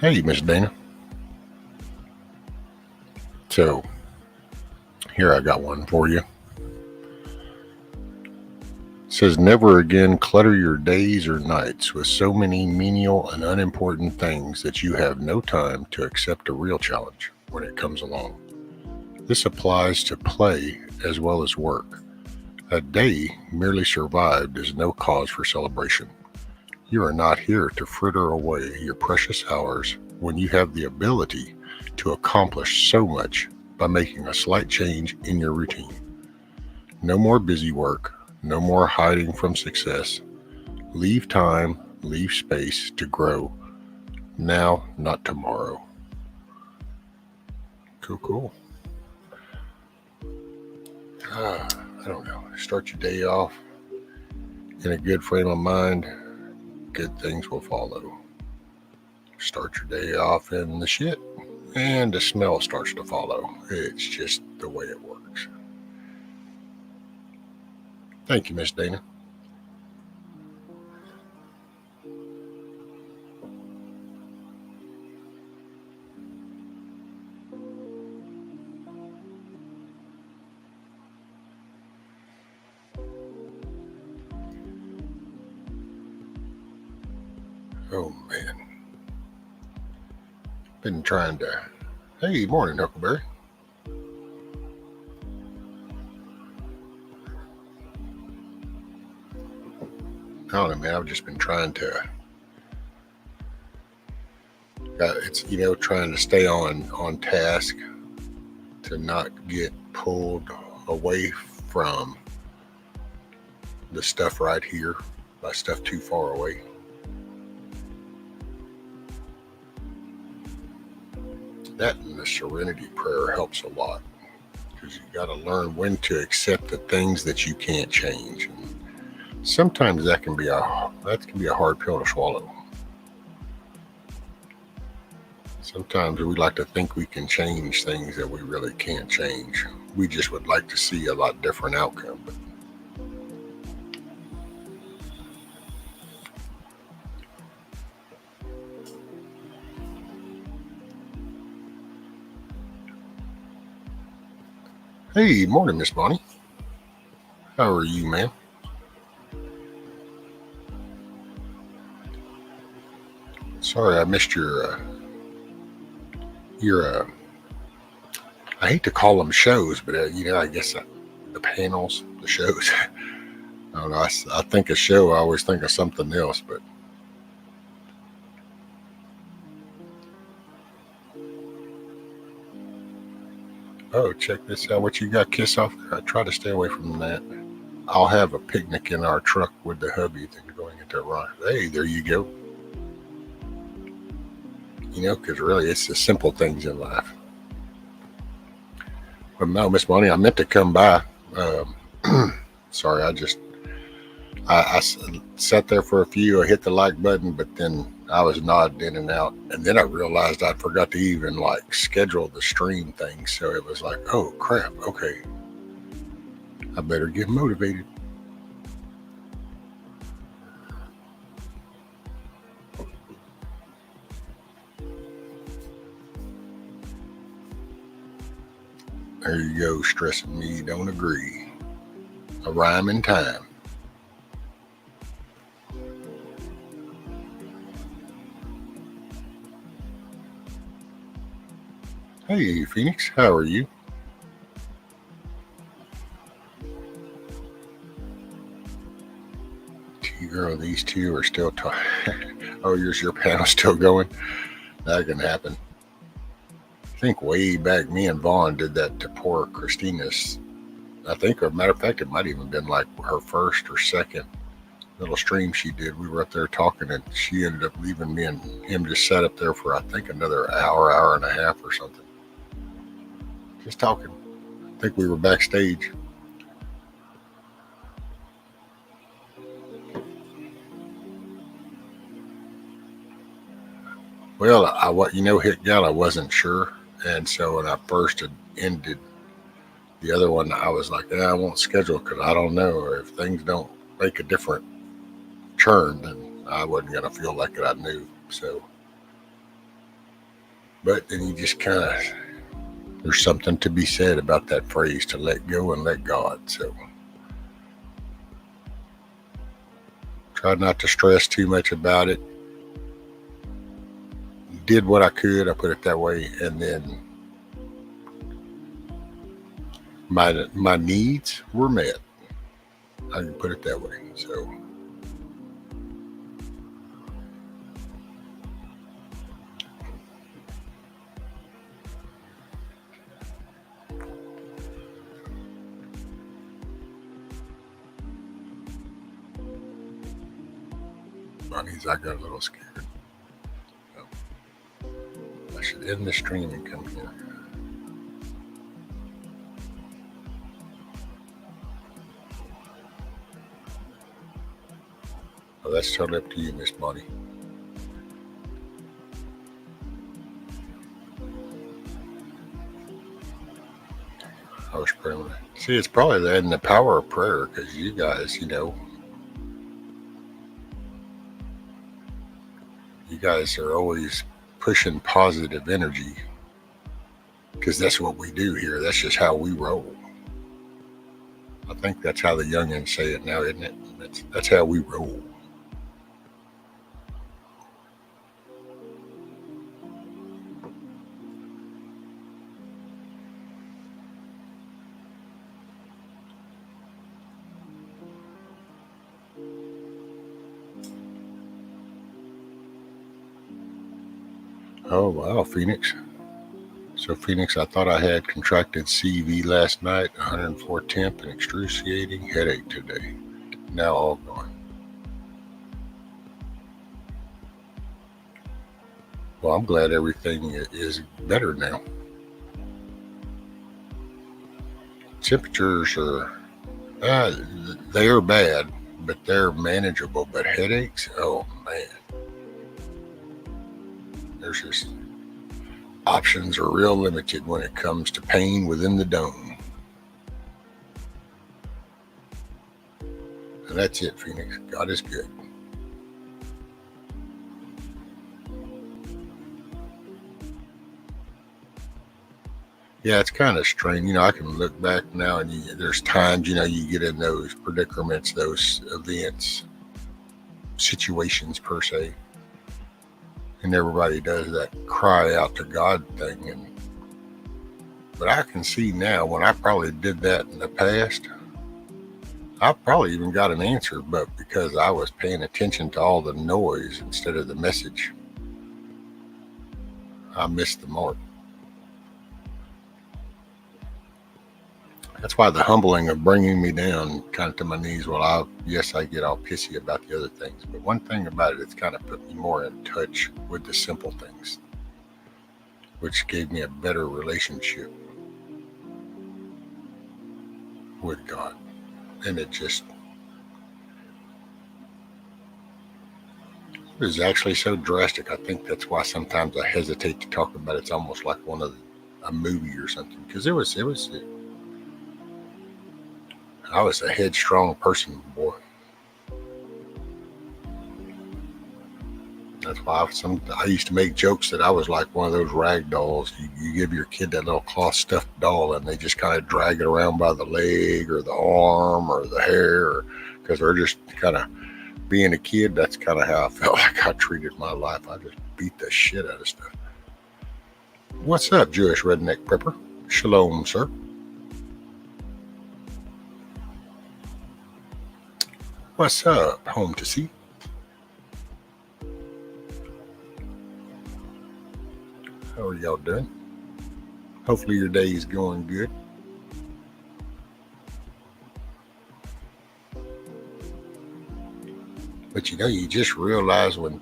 Hey, Miss Dana. So, here I got one for you. It says, never again clutter your days or nights with so many menial and unimportant things that you have no time to accept a real challenge when it comes along. This applies to play as well as work. A day merely survived is no cause for celebration. You are not here to fritter away your precious hours when you have the ability to accomplish so much by making a slight change in your routine. No more busy work, no more hiding from success. Leave time, leave space to grow. Now, not tomorrow. Cool. I don't know. Start your day off in a good frame of mind. Good things will follow. Start your day off in the shit, and the smell starts to follow. It's just the way it works. Thank you, Miss Dana. Oh, man. Been trying to... Hey, morning, Huckleberry. I don't know, man. I've just been trying to... trying to stay on task to not get pulled away from the stuff right here by stuff too far away. That and the serenity prayer helps a lot, because you got to learn when to accept the things that you can't change. And sometimes that can be a hard pill to swallow. Sometimes we like to think we can change things that we really can't change. We just would like to see a lot different outcome. But hey, morning, Miss Bonnie. How are you, ma'am? Sorry, I missed your I hate to call them shows, but I guess the panels, the shows. I don't know. I think a show, I always think of something else, but oh, check this out. What you got, Kiss Off? I try to stay away from that. I'll have a picnic in our truck with the hubby thing going into a run. Hey, there you go. Because really it's the simple things in life. But no, Miss Bonnie, I meant to come by. Sorry, I sat there for a few. I hit the like button, but then I was nodding in and out. And then I realized I forgot to even schedule the stream thing. So it was like, oh crap, okay. I better get motivated. There you go, stressing me, don't agree. A rhyme in time. Hey, Phoenix, how are you? Girl, these two are still talking. Oh, your panel's still going? That can happen. I think way back, me and Vaughn did that to poor Christina's. I think, or matter of fact, it might even been like her first or second little stream she did. We were up there talking, and she ended up leaving me and him just sat up there for, I think, another hour and a half or something. Just talking. I think we were backstage. Well, hit gal, I wasn't sure. And so when I first had ended the other one, I was like, I won't schedule because I don't know. Or if things don't make a different turn, then I wasn't going to feel like it I knew. So But then you just kind of, there's something to be said about that phrase, to let go and let God. So tried not to stress too much about it. Did what I could, I put it that way, and then my needs were met. I can put it that way. So bunnies, I got a little scared. So, I should end the stream and come here. Well, that's totally up to you, Miss Bonnie. I was praying. See, it's probably in the power of prayer, because you guys, you guys are always pushing positive energy, because that's what we do here. That's just how we roll. I think that's how the youngins say it now, isn't it? That's how we roll. Oh, wow, Phoenix. So, Phoenix, I thought I had contracted CV last night, 104 temp and excruciating headache today. Now all gone. Well, I'm glad everything is better now. Temperatures are, they are bad, but they're manageable. But headaches, oh man. There's just, options are real limited when it comes to pain within the dome. And that's it, Phoenix. God is good. Yeah, it's kind of strange. I can look back now and there's times, you get in those predicaments, those events, situations per se. And everybody does that cry out to God thing. But I can see now, when I probably did that in the past, I probably even got an answer, but because I was paying attention to all the noise instead of the message, I missed the mark. That's why the humbling of bringing me down kind of to my knees, I get all pissy about the other things. But one thing about it, it's kind of put me more in touch with the simple things, which gave me a better relationship with God. And it was actually so drastic. I think that's why sometimes I hesitate to talk about it. It's almost like a movie or something, because I was a headstrong person, boy. That's why I used to make jokes that I was like one of those rag dolls. You give your kid that little cloth stuffed doll and they just kind of drag it around by the leg or the arm or the hair, because they're just kind of being a kid. That's kind of how I felt like I treated my life. I just beat the shit out of stuff. What's up, Jewish Redneck Prepper? Shalom, sir. What's up, home to see? How are y'all doing? Hopefully your day is going good. But you just realize when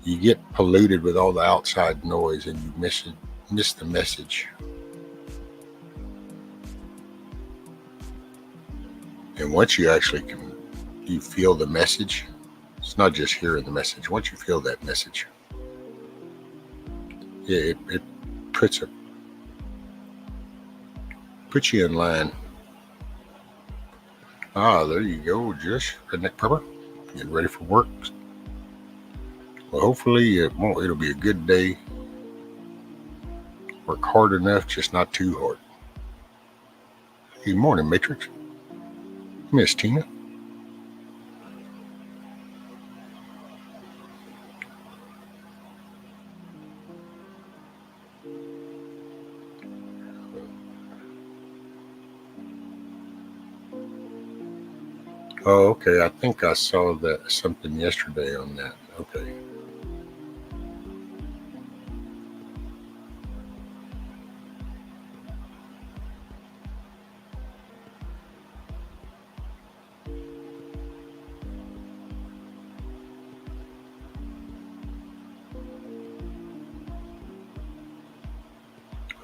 you get polluted with all the outside noise and you miss the message. And once you actually you feel the message, it's not just hearing the message. Once you feel that message, yeah, it puts you in line. There you go, Josh, Redneck Pepper. Getting ready for work. Well, hopefully it'll be a good day. Work hard enough, just not too hard. Good morning, Matrix. Miss Tina. Oh, okay. I think I saw that something yesterday on that. Okay.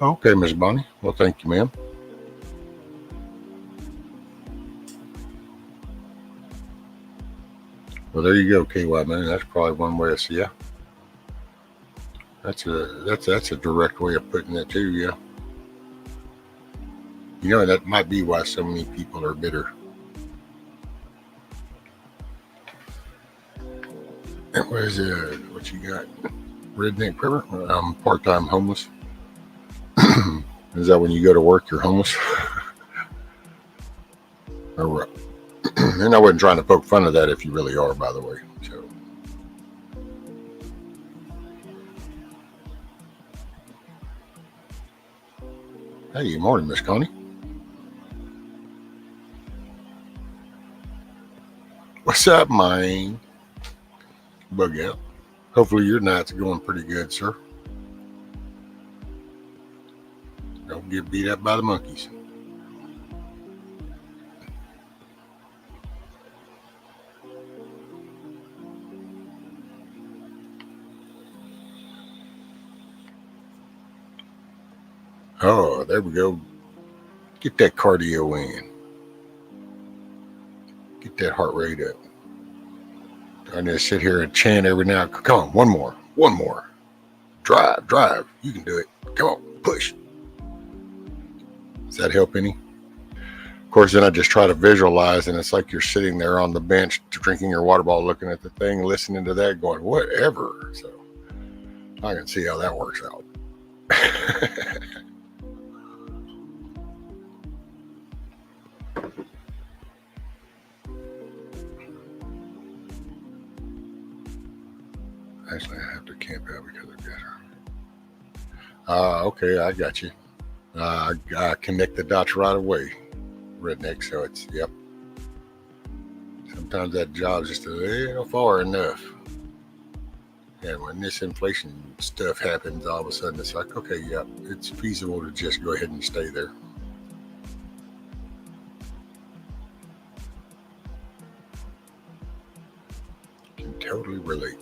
Okay, Miss Bonnie. Well, thank you, ma'am. Well, there you go, KY, man. That's probably one way to see ya. That's a direct way of putting it too, yeah. You know, that might be why so many people are bitter. And what is it? What you got? Redneck River? I'm part-time homeless. Is that when you go to work, you're homeless? Or what? And I wasn't trying to poke fun of that if you really are, by the way. So. Hey, good morning, Miss Connie. What's up, man? Bug out. Hopefully your night's going pretty good, sir. Don't get beat up by the monkeys. Oh, there we go. Get that cardio in. Get that heart rate up. I need to sit here and chant every now. Come on, one more. Drive. You can do it. Come on, push. Does that help any? Of course, then I just try to visualize, and it's like you're sitting there on the bench drinking your water bottle, looking at the thing, listening to that, going, whatever. So I can see how that works out. Actually, I have to camp out because of that. Okay, I got you. I connect the dots right away, redneck. So it's, yep. Sometimes that job's just a little far enough. And when this inflation stuff happens, all of a sudden it's like, okay, yep, it's feasible to just go ahead and stay there. Can totally relate.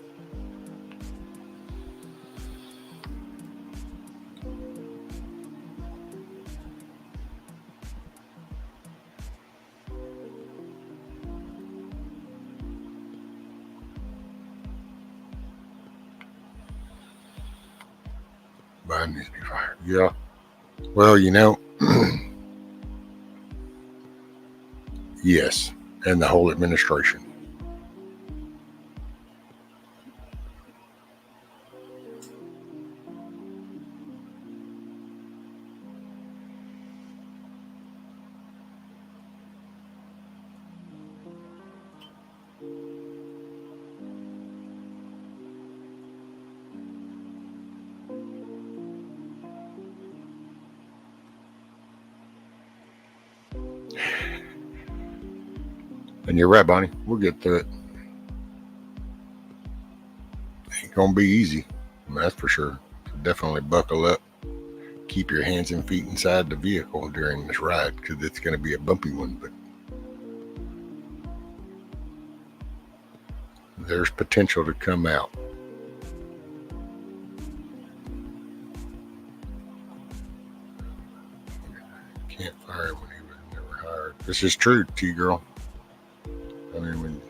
Biden needs to be fired. Yeah. Well, you know, yes. And the whole administration. And you're right, Bonnie. We'll get through it. Ain't gonna be easy. That's for sure. So definitely buckle up. Keep your hands and feet inside the vehicle during this ride, because it's gonna be a bumpy one. But there's potential to come out. Can't fire him when he was never hired. This is true, T-girl. I mean, when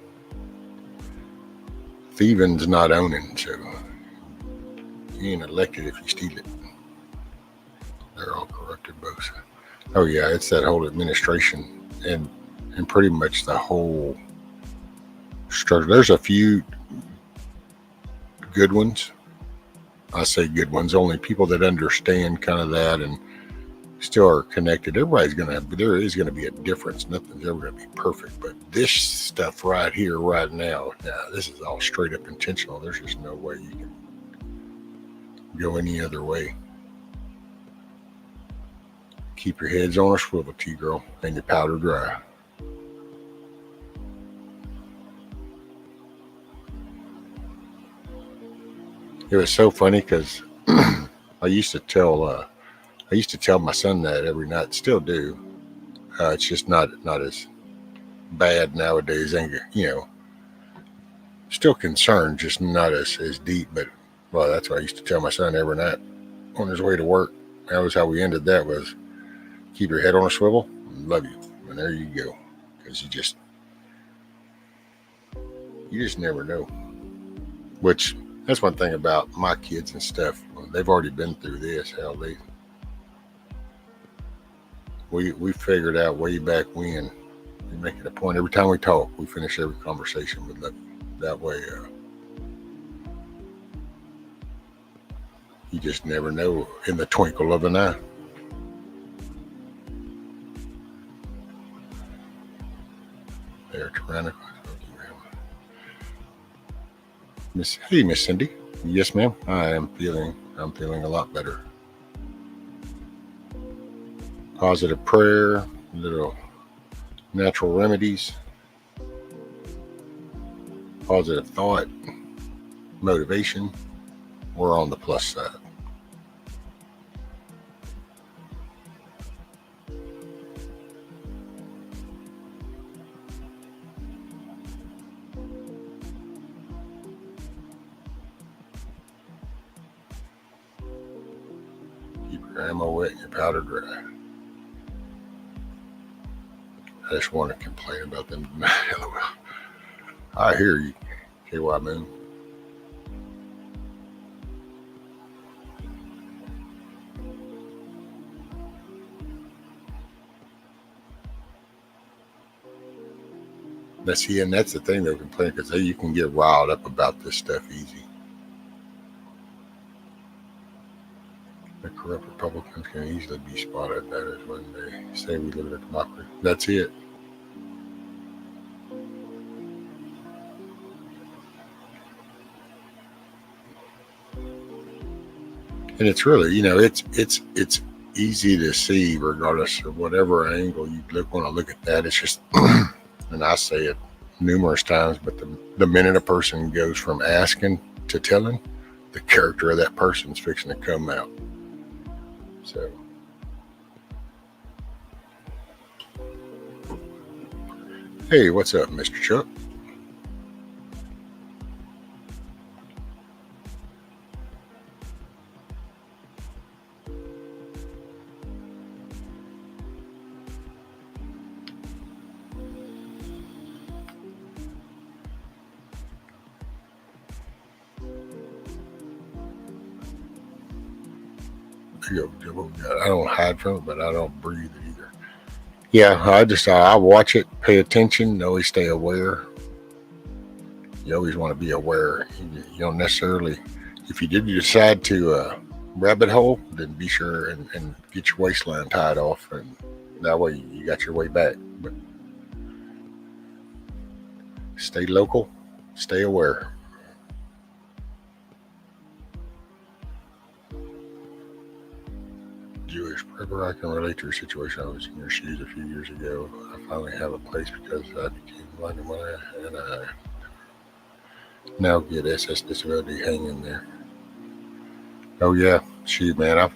thieving's not owning, so you ain't elected if you steal it. They're all corrupted both. Oh yeah, it's that whole administration and pretty much the whole structure. There's a few good ones. I say good ones, only people that understand kind of that and still are connected. There is going to be a difference. Nothing's ever going to be perfect. But this stuff right here, right now, this is all straight up intentional. There's just no way you can go any other way. Keep your heads on a swivel, T-girl, and your powder dry. It was so funny because I used to tell my son that every night, still do. It's just not as bad nowadays. Still concerned, just not as deep. But well, that's what I used to tell my son every night on his way to work. That was how we ended that, was keep your head on a swivel, love you. And there you go. Because you just never know. Which, that's one thing about my kids and stuff. They've already been through this. Hell, we figured out way back when. We make it a point every time we talk. We finish every conversation with that way. You just never know in the twinkle of an eye. They're tyrannical. Hey, Miss Cindy. Yes, ma'am. I'm feeling a lot better. Positive prayer, little natural remedies, positive thought, motivation. We're on the plus side. Keep your ammo wet and your powder dry. I just want to complain about them. I hear you, KY Moon. But see, and that's the thing they're complaining, because you can get riled up about this stuff easy. The corrupt Republicans can easily be spotted. That is when they say we live in a democracy. That's it. And it's really, it's easy to see, regardless of whatever angle you want to look at that. It's just, and I say it numerous times, but the minute a person goes from asking to telling, the character of that person's fixing to come out. So, hey, what's up, Mr. Chuck? I don't hide from it, but I don't breathe it either. Yeah, I watch it, pay attention, always stay aware. You always want to be aware. You don't necessarily, if you did decide to rabbit hole, then be sure and get your waistline tied off, and that way you got your way back. But stay local, stay aware. Jewish prepper, I can relate to your situation. I was in your shoes a few years ago. I finally have a place because I became blind in one eye, and I now get SS disability hanging there. Oh yeah, shoot, man.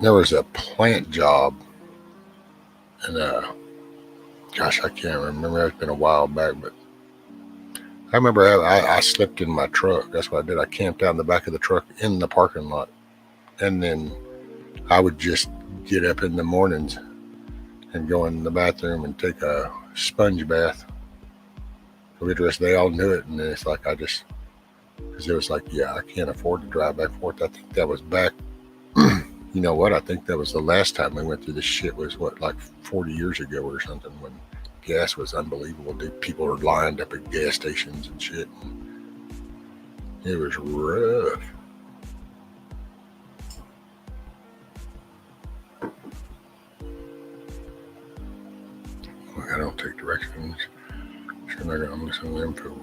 There was a plant job, and gosh, I can't remember. It's been a while back, but I remember I slept in my truck. That's what I did. I camped out in the back of the truck in the parking lot. And then I would just get up in the mornings and go in the bathroom and take a sponge bath. They all knew it. And then it's like, because it was like, yeah, I can't afford to drive back and forth. I think that was back, you know what? I think that was the last time we went through this shit was like 40 years ago or something, when gas was unbelievable. Dude, people were lined up at gas stations and shit. And It was rough. I don't take directions. Sure, I'm not gonna miss some info.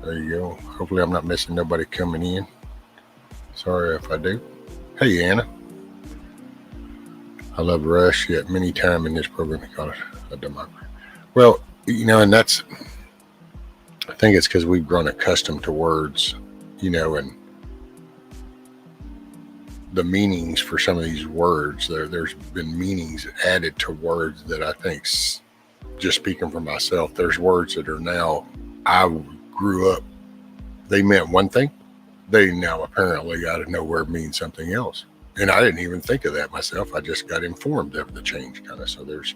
There you go. Hopefully, I'm not missing nobody coming in. Sorry if I do. Hey, Anna. I love Rush, yet many times in this program he called it a democracy. Well, and that's, I think it's because we've grown accustomed to words, and the meanings for some of these words. There's been meanings added to words that I think, just speaking for myself, there's words that are now, I grew up, they meant one thing. They now apparently out of nowhere mean something else. And I didn't even think of that myself. I just got informed of the change kind of. So there's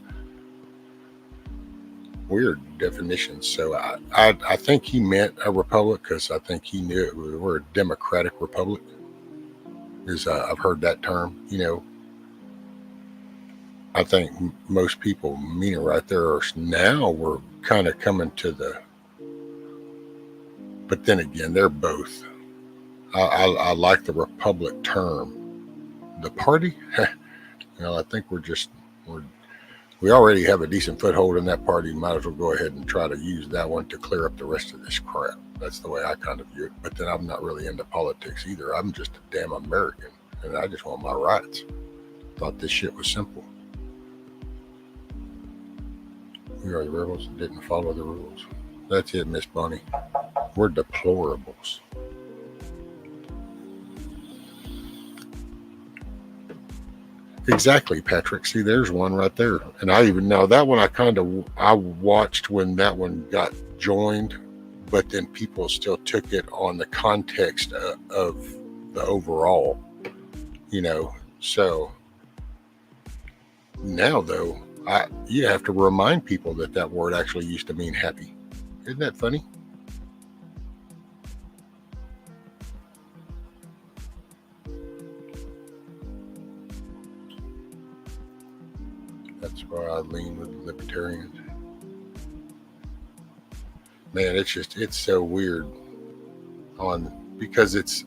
weird definitions. So I think he meant a republic because I think he knew we're a democratic republic. I've heard that term, I think most people mean it right there. Now we're kind of coming to but then again, they're both. I like the republic term. The party, I think we already have a decent foothold in that party. Might as well go ahead and try to use that one to clear up the rest of this crap. That's the way I kind of view it. But then I'm not really into politics either. I'm just a damn American, and I just want my rights. Thought this shit was simple. We are the rebels that didn't follow the rules. That's it, Miss Bonnie. We're deplorables. Exactly, Patrick. See, there's one right there. And I even know that one I watched when that one got joined, but then people still took it on the context of the overall, So now, though, you have to remind people that word actually used to mean happy. Isn't that funny? That's why I lean with libertarians. Man, it's so weird because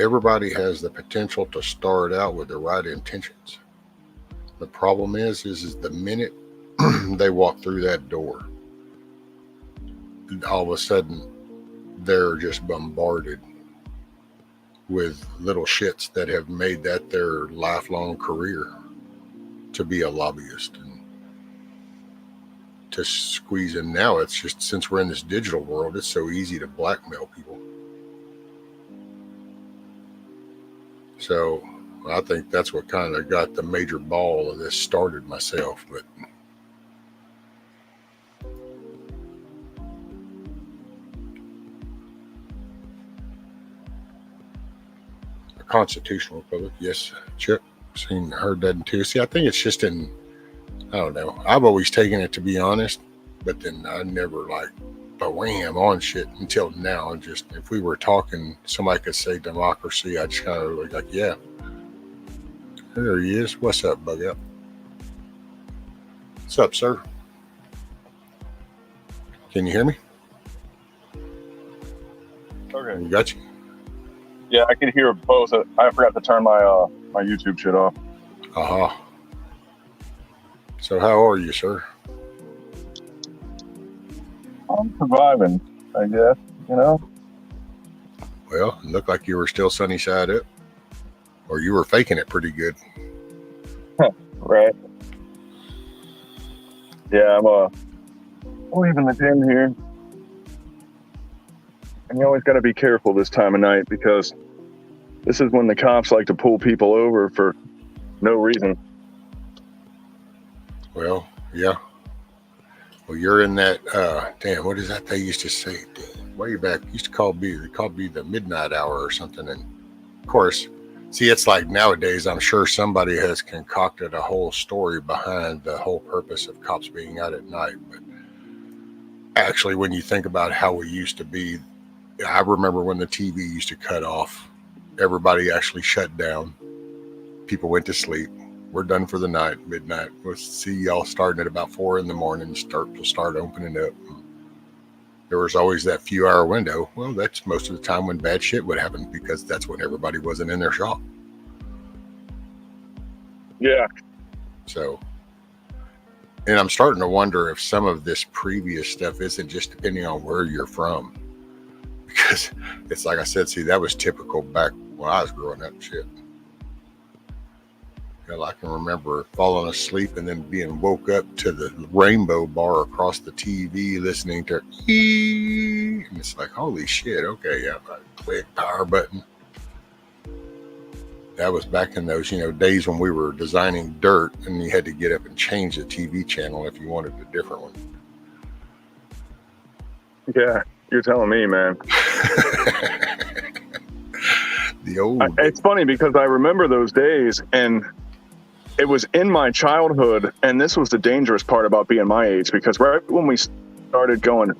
everybody has the potential to start out with the right intentions. The problem is the minute they walk through that door, all of a sudden they're just bombarded with little shits that have made that their lifelong career to be a lobbyist and to squeeze in. Now it's just, since we're in this digital world, it's so easy to blackmail people. So I think that's what kind of got the major ball of this started myself. But constitutional republic, yes, Chip, heard that too. See, I think it's just I don't know, I've always taken it, to be honest, but then I never wham on shit until now. And just, if we were talking, somebody could say democracy, I just kind of like, yeah, there he is. What's up, Bug Up? What's up, sir? Can you hear me? Okay. You got you. Yeah, I can hear both. I forgot to turn my my YouTube shit off. Uh-huh. So how are you, sir? I'm surviving, I guess, Well, it looked like you were still sunny side up. Or you were faking it pretty good. Right. Yeah, I'm leaving the gym here. And you always got to be careful this time of night, because this is when the cops like to pull people over for no reason. Well, yeah. Well, you're in that, damn, what is that they used to say? Way back, used to call me the midnight hour or something. And of course, see, it's like nowadays, I'm sure somebody has concocted a whole story behind the whole purpose of cops being out at night. But actually, when you think about how we used to be, I remember when the TV used to cut off, everybody actually shut down. People went to sleep. We're done for the night, midnight. We'll see y'all starting at about 4 a.m. We'll start opening up. there was always that few hour window. Well, that's most of the time when bad shit would happen, because that's when everybody wasn't in their shop. Yeah. So, and I'm starting to wonder if some of this previous stuff isn't just depending on where you're from. Because it's like I said, see, that was typical back when I was growing up and shit. Hell, I can remember falling asleep and then being woke up to the rainbow bar across the TV listening to ee, and it's like, holy shit, okay, yeah, click power button. That was back in those, days when we were designing dirt and you had to get up and change the TV channel if you wanted a different one. Yeah, you're telling me, man. The old It's funny because I remember those days, and it was in my childhood, and this was the dangerous part about being my age, because right when we started going,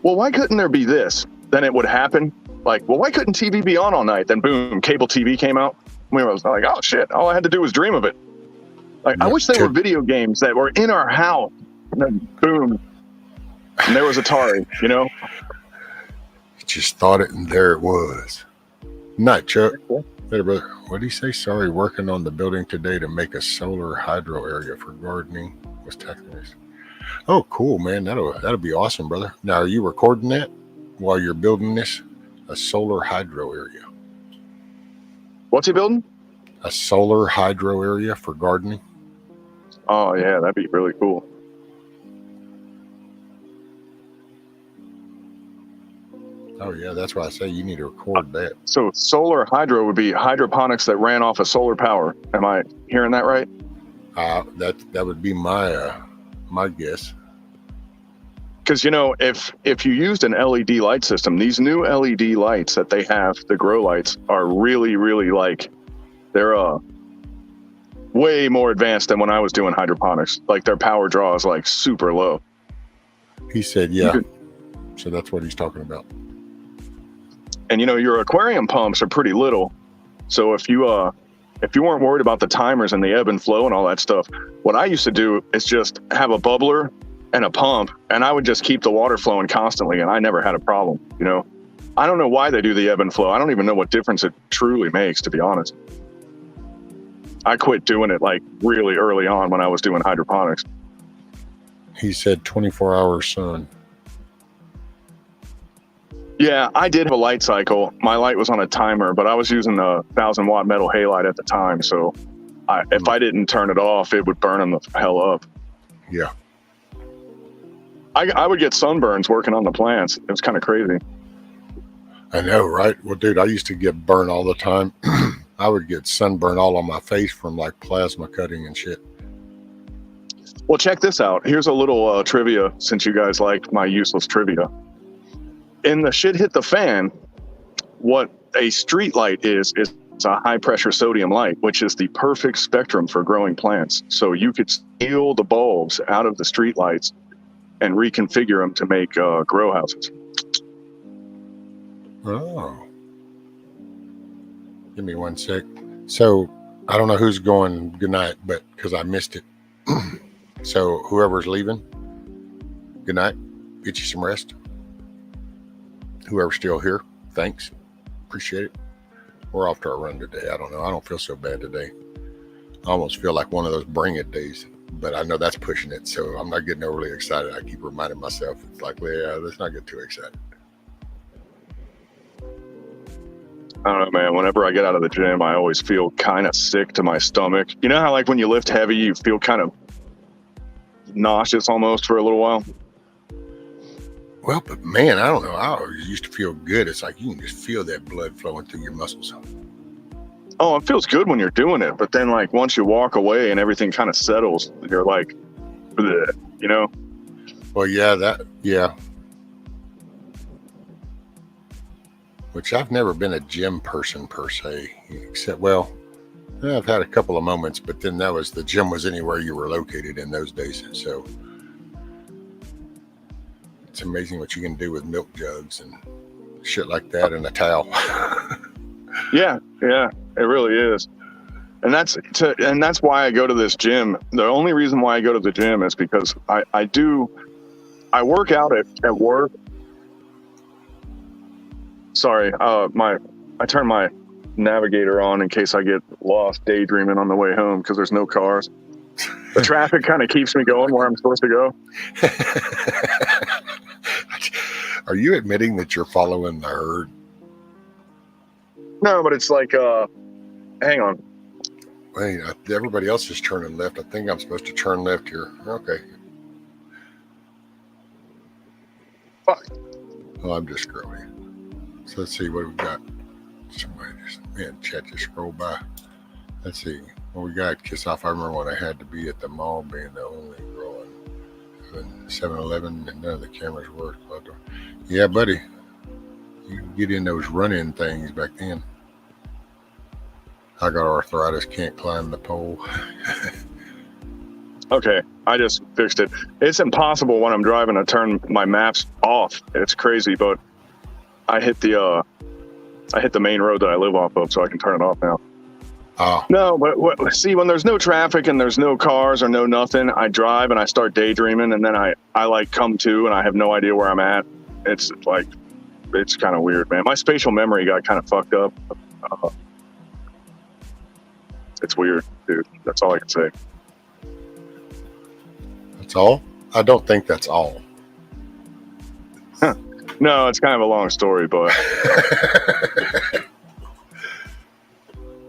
well, why couldn't there be this? Then it would happen. Like, well, why couldn't TV be on all night? Then boom, cable TV came out. We were like, oh shit, all I had to do was dream of it. Like, I wish there were video games that were in our house. And then boom, and there was Atari, Just thought it, and there it was. Night, Chuck. Hey, brother. What did he say? Sorry, working on the building today to make a solar hydro area for gardening. What's technical? Oh, cool, man. That'll be awesome, brother. Now, are you recording that while you're building this? A solar hydro area. What's he building? A solar hydro area for gardening. Oh yeah, that'd be really cool. Oh yeah, that's why I say you need to record that. So solar hydro would be hydroponics that ran off of solar power. Am I hearing that right? That would be my guess. Because if you used an LED light system, these new LED lights that they have, the grow lights, are really, really they're way more advanced than when I was doing hydroponics. Like their power draw is super low. He said, yeah. So that's what he's talking about. And your aquarium pumps are pretty little. So if you weren't worried about the timers and the ebb and flow and all that stuff, what I used to do is just have a bubbler and a pump, and I would just keep the water flowing constantly, and I never had a problem. I don't know why they do the ebb and flow. I don't even know what difference it truly makes, to be honest. I quit doing it really early on when I was doing hydroponics. He said 24-hour sun. Yeah, I did have a light cycle. My light was on a timer, but I was using a 1,000-watt metal halide at the time. So if I didn't turn it off, it would burn them the hell up. Yeah. I would get sunburns working on the plants. It was kind of crazy. I know, right? Well, dude, I used to get burned all the time. I would get sunburn all on my face from plasma cutting and shit. Well, check this out. Here's a little trivia, since you guys like my useless trivia. In the shit hit the fan, what a street light is a high pressure sodium light, which is the perfect spectrum for growing plants. So you could steal the bulbs out of the street lights and reconfigure them to make grow houses. Oh. Give me 1 sec. So I don't know who's going good night, but because I missed it. So whoever's leaving, good night. Get you some rest. Whoever's still here, thanks. Appreciate it. We're off to our run today. I don't know. I don't feel so bad today. I almost feel like one of those bring it days, but I know that's pushing it. So I'm not getting overly excited. I keep reminding myself, it's like, yeah, let's not get too excited. I don't know, man. Whenever I get out of the gym, I always feel kind of sick to my stomach. You know how when you lift heavy, you feel kind of nauseous almost for a little while? Well, but man, I don't know. I always used to feel good. It's like you can just feel that blood flowing through your muscles. Oh, it feels good when you're doing it. But then once you walk away and everything kind of settles, you're like, bleh, Well, yeah. Which I've never been a gym person per se, except, I've had a couple of moments, but then the gym was anywhere you were located in those days. So it's amazing what you can do with milk jugs and shit like that and a towel. Yeah, it really is. And that's why I go to this gym. The only reason why I go to the gym is because I work out at work, Sorry, I turned my navigator on in case I get lost daydreaming on the way home because there's no cars. The traffic kind of keeps me going where I'm supposed to go. Are you admitting that you're following the herd? No, but it's like, hang on. Wait, everybody else is turning left. I think I'm supposed to turn left here. Okay. Fuck. Oh, I'm just scrolling. So let's see what we've got. Somebody just, man, chat just scroll by. Let's see what we got. Kiss off. I remember when I had to be at the mall being the only girl in 7-Eleven and none of the cameras worked. Yeah, buddy. You can get in those run-in things back then. I got arthritis, can't climb the pole. Okay, I just fixed it. It's impossible when I'm driving to turn my maps off. It's crazy, but I hit the main road that I live off of, so I can turn it off now. Oh. No, but see, when there's no traffic and there's no cars or no nothing, I drive and I start daydreaming, and then I like come to and I have no idea where I'm at. It's like, it's kind of weird, man. My spatial memory got kind of fucked up. It's weird, dude. That's all I can say. That's all? I don't think that's all. No, it's kind of a long story, but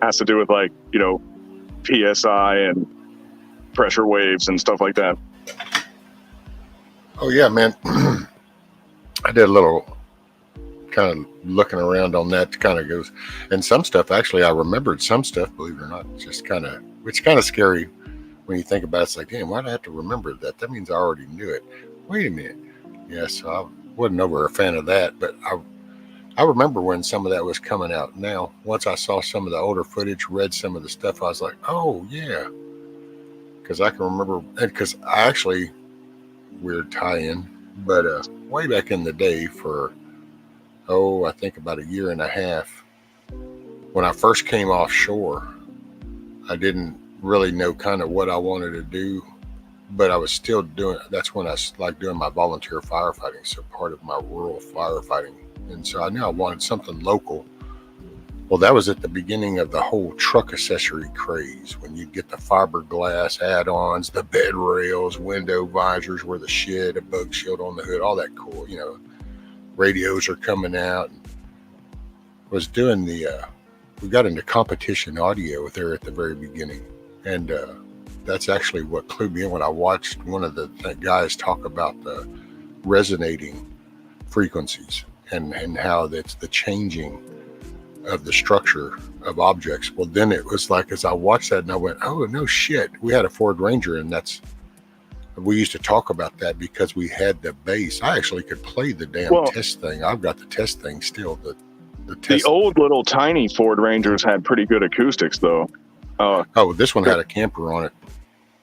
has to do with, like, you know, PSI and pressure waves and stuff like that. Oh yeah, man. I did a little kind of looking around on that. Kind of goes, and some stuff actually I remembered some stuff, believe it or not. Just kind of, it's kind of scary when you think about it. It's like, damn, why do I have to remember that? That means I already knew it. Wait a minute. Yeah, so I wasn't over a fan of that, but I remember when some of that was coming out. Now, once I saw some of the older footage, read some of the stuff, I was like, oh yeah, because I can remember, and because I actually, weird tie-in, but way back in the day for, I think about a year and a half, when I first came offshore, I didn't really know kind of what I wanted to do, but I was still doing, that's when I like doing my volunteer firefighting, so part of my rural firefighting. And so I knew I wanted something local. Well, that was at the beginning of the whole truck accessory craze, when you get the fiberglass add-ons, the bed rails, window visors were the shit, a bug shield on the hood, all that cool, you know, radios are coming out. Was doing we got into competition audio there at the very beginning. And that's actually what clued me in when I watched one of the guys talk about the resonating frequencies and how that's the changing of the structure of objects. Well, then it was like, as I watched that and I went, oh, no shit. We had a Ford Ranger, and we used to talk about that because we had the bass. I actually could play the damn test thing. I've got the test thing still. The old little tiny Ford Rangers had pretty good acoustics, though. This one had a camper on it.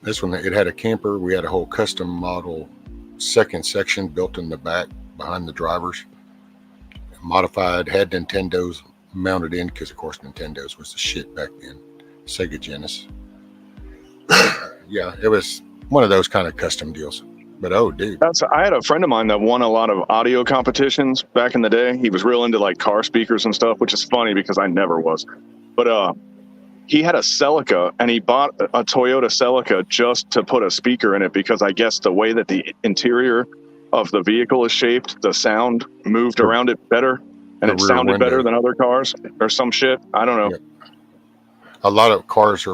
This one, it had a camper. We had a whole custom model second section built in the back behind the drivers. Modified, had Nintendos mounted in, because of course Nintendos was the shit back then. Sega Genesis. Yeah, it was one of those kind of custom deals. But dude, I had a friend of mine that won a lot of audio competitions back in the day. He was real into like car speakers and stuff, which is funny because I never was. But he had a Celica, and he bought a Toyota Celica just to put a speaker in it, because I guess the way that the interior of the vehicle is shaped, the sound moved around it better, and it sounded better than other cars or some shit. I don't know. Yeah. A lot of cars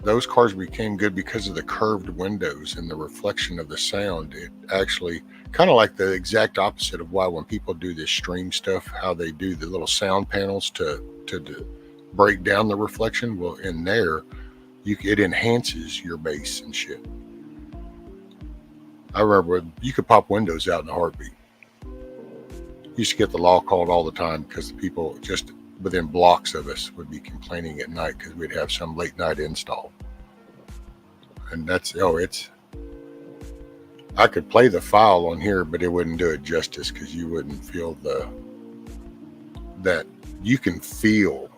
those cars became good because of the curved windows and the reflection of the sound. It actually kind of like the exact opposite of why when people do this stream stuff, how they do the little sound panels to break down the reflection. Well, in there, it enhances your bass and shit. I remember you could pop windows out in a heartbeat. Used to get the law called all the time because the people just within blocks of us would be complaining at night because we'd have some late night install. And I could play the file on here, but it wouldn't do it justice because you wouldn't feel that you can feel.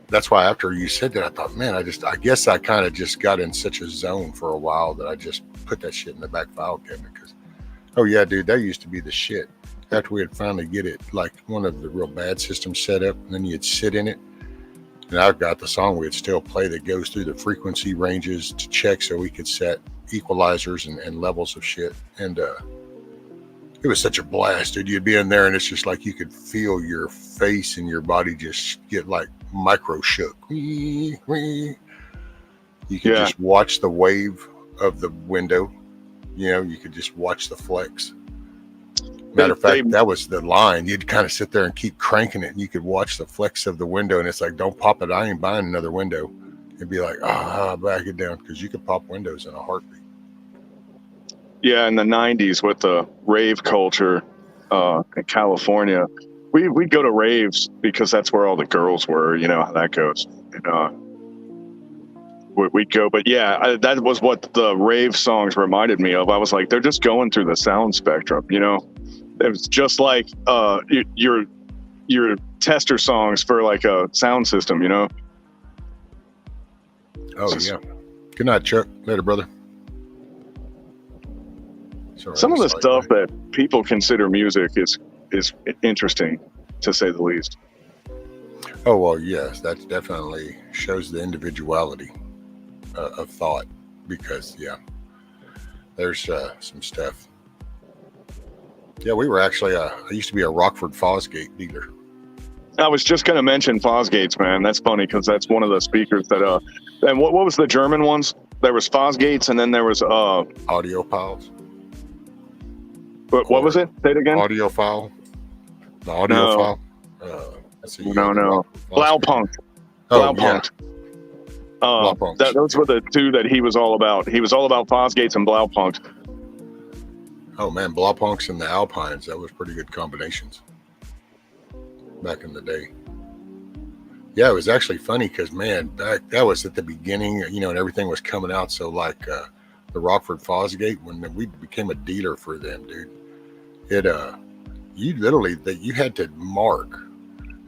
That's why after you said that, I thought, man, I guess I kind of just got in such a zone for a while that I just put that shit in the back file cabinet because, oh yeah, dude, that used to be the shit. after we had finally get it, like one of the real bad systems set up, and then you'd sit in it. And I've got the song we'd still play that goes through the frequency ranges to check so we could set equalizers and levels of shit. And it was such a blast, dude. You'd be in there and it's just like you could feel your face and your body just get like micro shook. You could just watch the wave of the window. You know, you could just watch the flex. Matter of fact, that was the line. You'd kind of sit there and keep cranking it, and you could watch the flex of the window. And it's like, don't pop it. I ain't buying another window. It'd be like, back it down, because you could pop windows in a heartbeat. Yeah, in the 90s with the rave culture in California, we'd go to raves because that's where all the girls were. You know how that goes. And, we'd go, but yeah, that was what the rave songs reminded me of. I was like, they're just going through the sound spectrum, you know. It was just like your tester songs for like a sound system, you know. Oh yeah. Good night, Chuck. Later, brother. Sorry, some of the stuff that people consider music is interesting, to say the least. Oh well, yes, that definitely shows the individuality of thought, because there's some stuff. Yeah, we were actually I used to be a Rockford Fosgate dealer. I was just going to mention Fosgates, man. That's funny because that's one of the speakers that and what was the German ones? There was Fosgates, and then there was Audiophiles. What was it? Say it again. Audiophile. The audiophile. No. Blaupunk. Blaupunk. Those were the two that he was all about. He was all about Fosgates and Blaupunks. Oh man, Blaupunks and the Alpines, that was pretty good combinations back in the day. Yeah, it was actually funny because man, that was at the beginning, you know, and everything was coming out. So like the Rockford Fosgate, when we became a dealer for them, dude, you had to mark.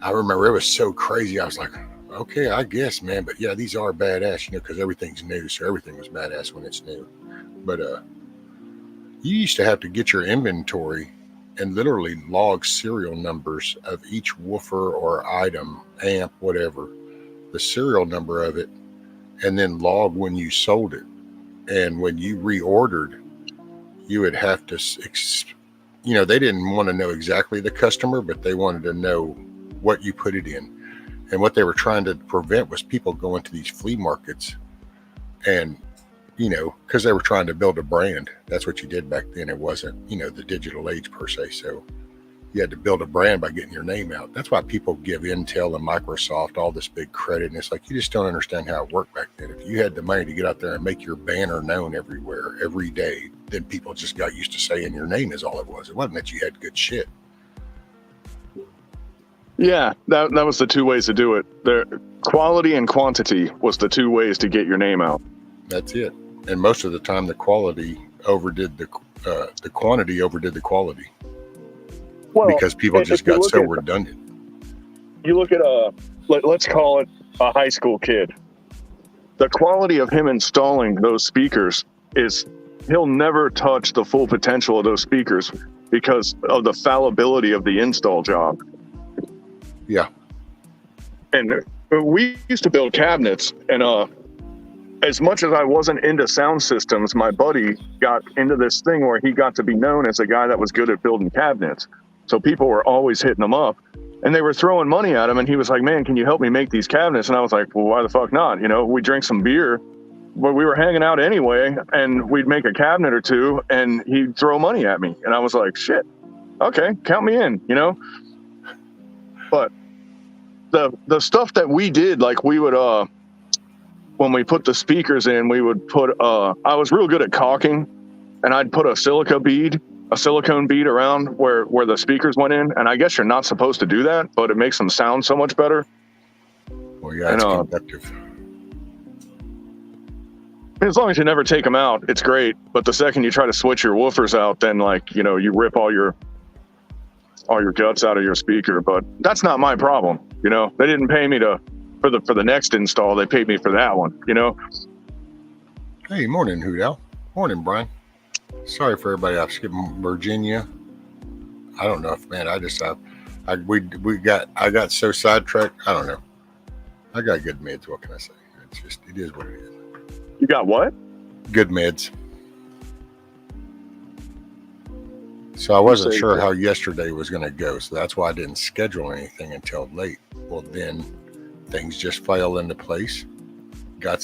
I remember it was so crazy. I was like, okay, I guess, man, but yeah, these are badass, you know, because everything's new, so everything was badass when it's new. But you used to have to get your inventory and literally log serial numbers of each woofer or item, amp, whatever, the serial number of it, and then log when you sold it. And when you reordered, you would have to, you know, they didn't want to know exactly the customer, but they wanted to know what you put it in. And what they were trying to prevent was people going to these flea markets and, you know, because they were trying to build a brand. That's what you did back then. It wasn't, you know, the digital age per se. So you had to build a brand by getting your name out. That's why people give Intel and Microsoft all this big credit. And it's like, you just don't understand how it worked back then. If you had the money to get out there and make your banner known everywhere, every day, then people just got used to saying your name is all it was. It wasn't that you had good shit. Yeah, that was the two ways to do it. Quality and quantity was the two ways to get your name out. That's it. And most of the time, the quality overdid the quantity overdid the quality. Well, because people just got so redundant. You look at let's call it a high school kid. The quality of him installing those speakers is he'll never touch the full potential of those speakers because of the fallibility of the install job. Yeah. And we used to build cabinets, and as much as I wasn't into sound systems, my buddy got into this thing where he got to be known as a guy that was good at building cabinets. So people were always hitting him up, and they were throwing money at him, and he was like, man, can you help me make these cabinets? And I was like, well, why the fuck not? You know, we drank some beer, but we were hanging out anyway, and we'd make a cabinet or two, and he'd throw money at me. And I was like, shit, okay, count me in, you know? But the stuff that we did, like we would, when we put the speakers in, we would put, I was real good at caulking, and I'd put a silicone bead around where the speakers went in. And I guess you're not supposed to do that, but it makes them sound so much better. Well, yeah, it's conductive. As long as you never take them out, it's great. But the second you try to switch your woofers out, then like, you know, you rip all your guts out of your speaker. But that's not my problem. You know, they didn't pay me for the next install. They paid me for that one, you know? Hey, morning, Hoot Owl. Morning, Brian. Sorry for everybody. I've skipped Virginia. I don't know if, man, I got so sidetracked. I don't know. I got good meds. What can I say? It is what it is. You got what? Good meds. So I wasn't sure how yesterday was going to go. So that's why I didn't schedule anything until late. Well, then things just fell into place. Got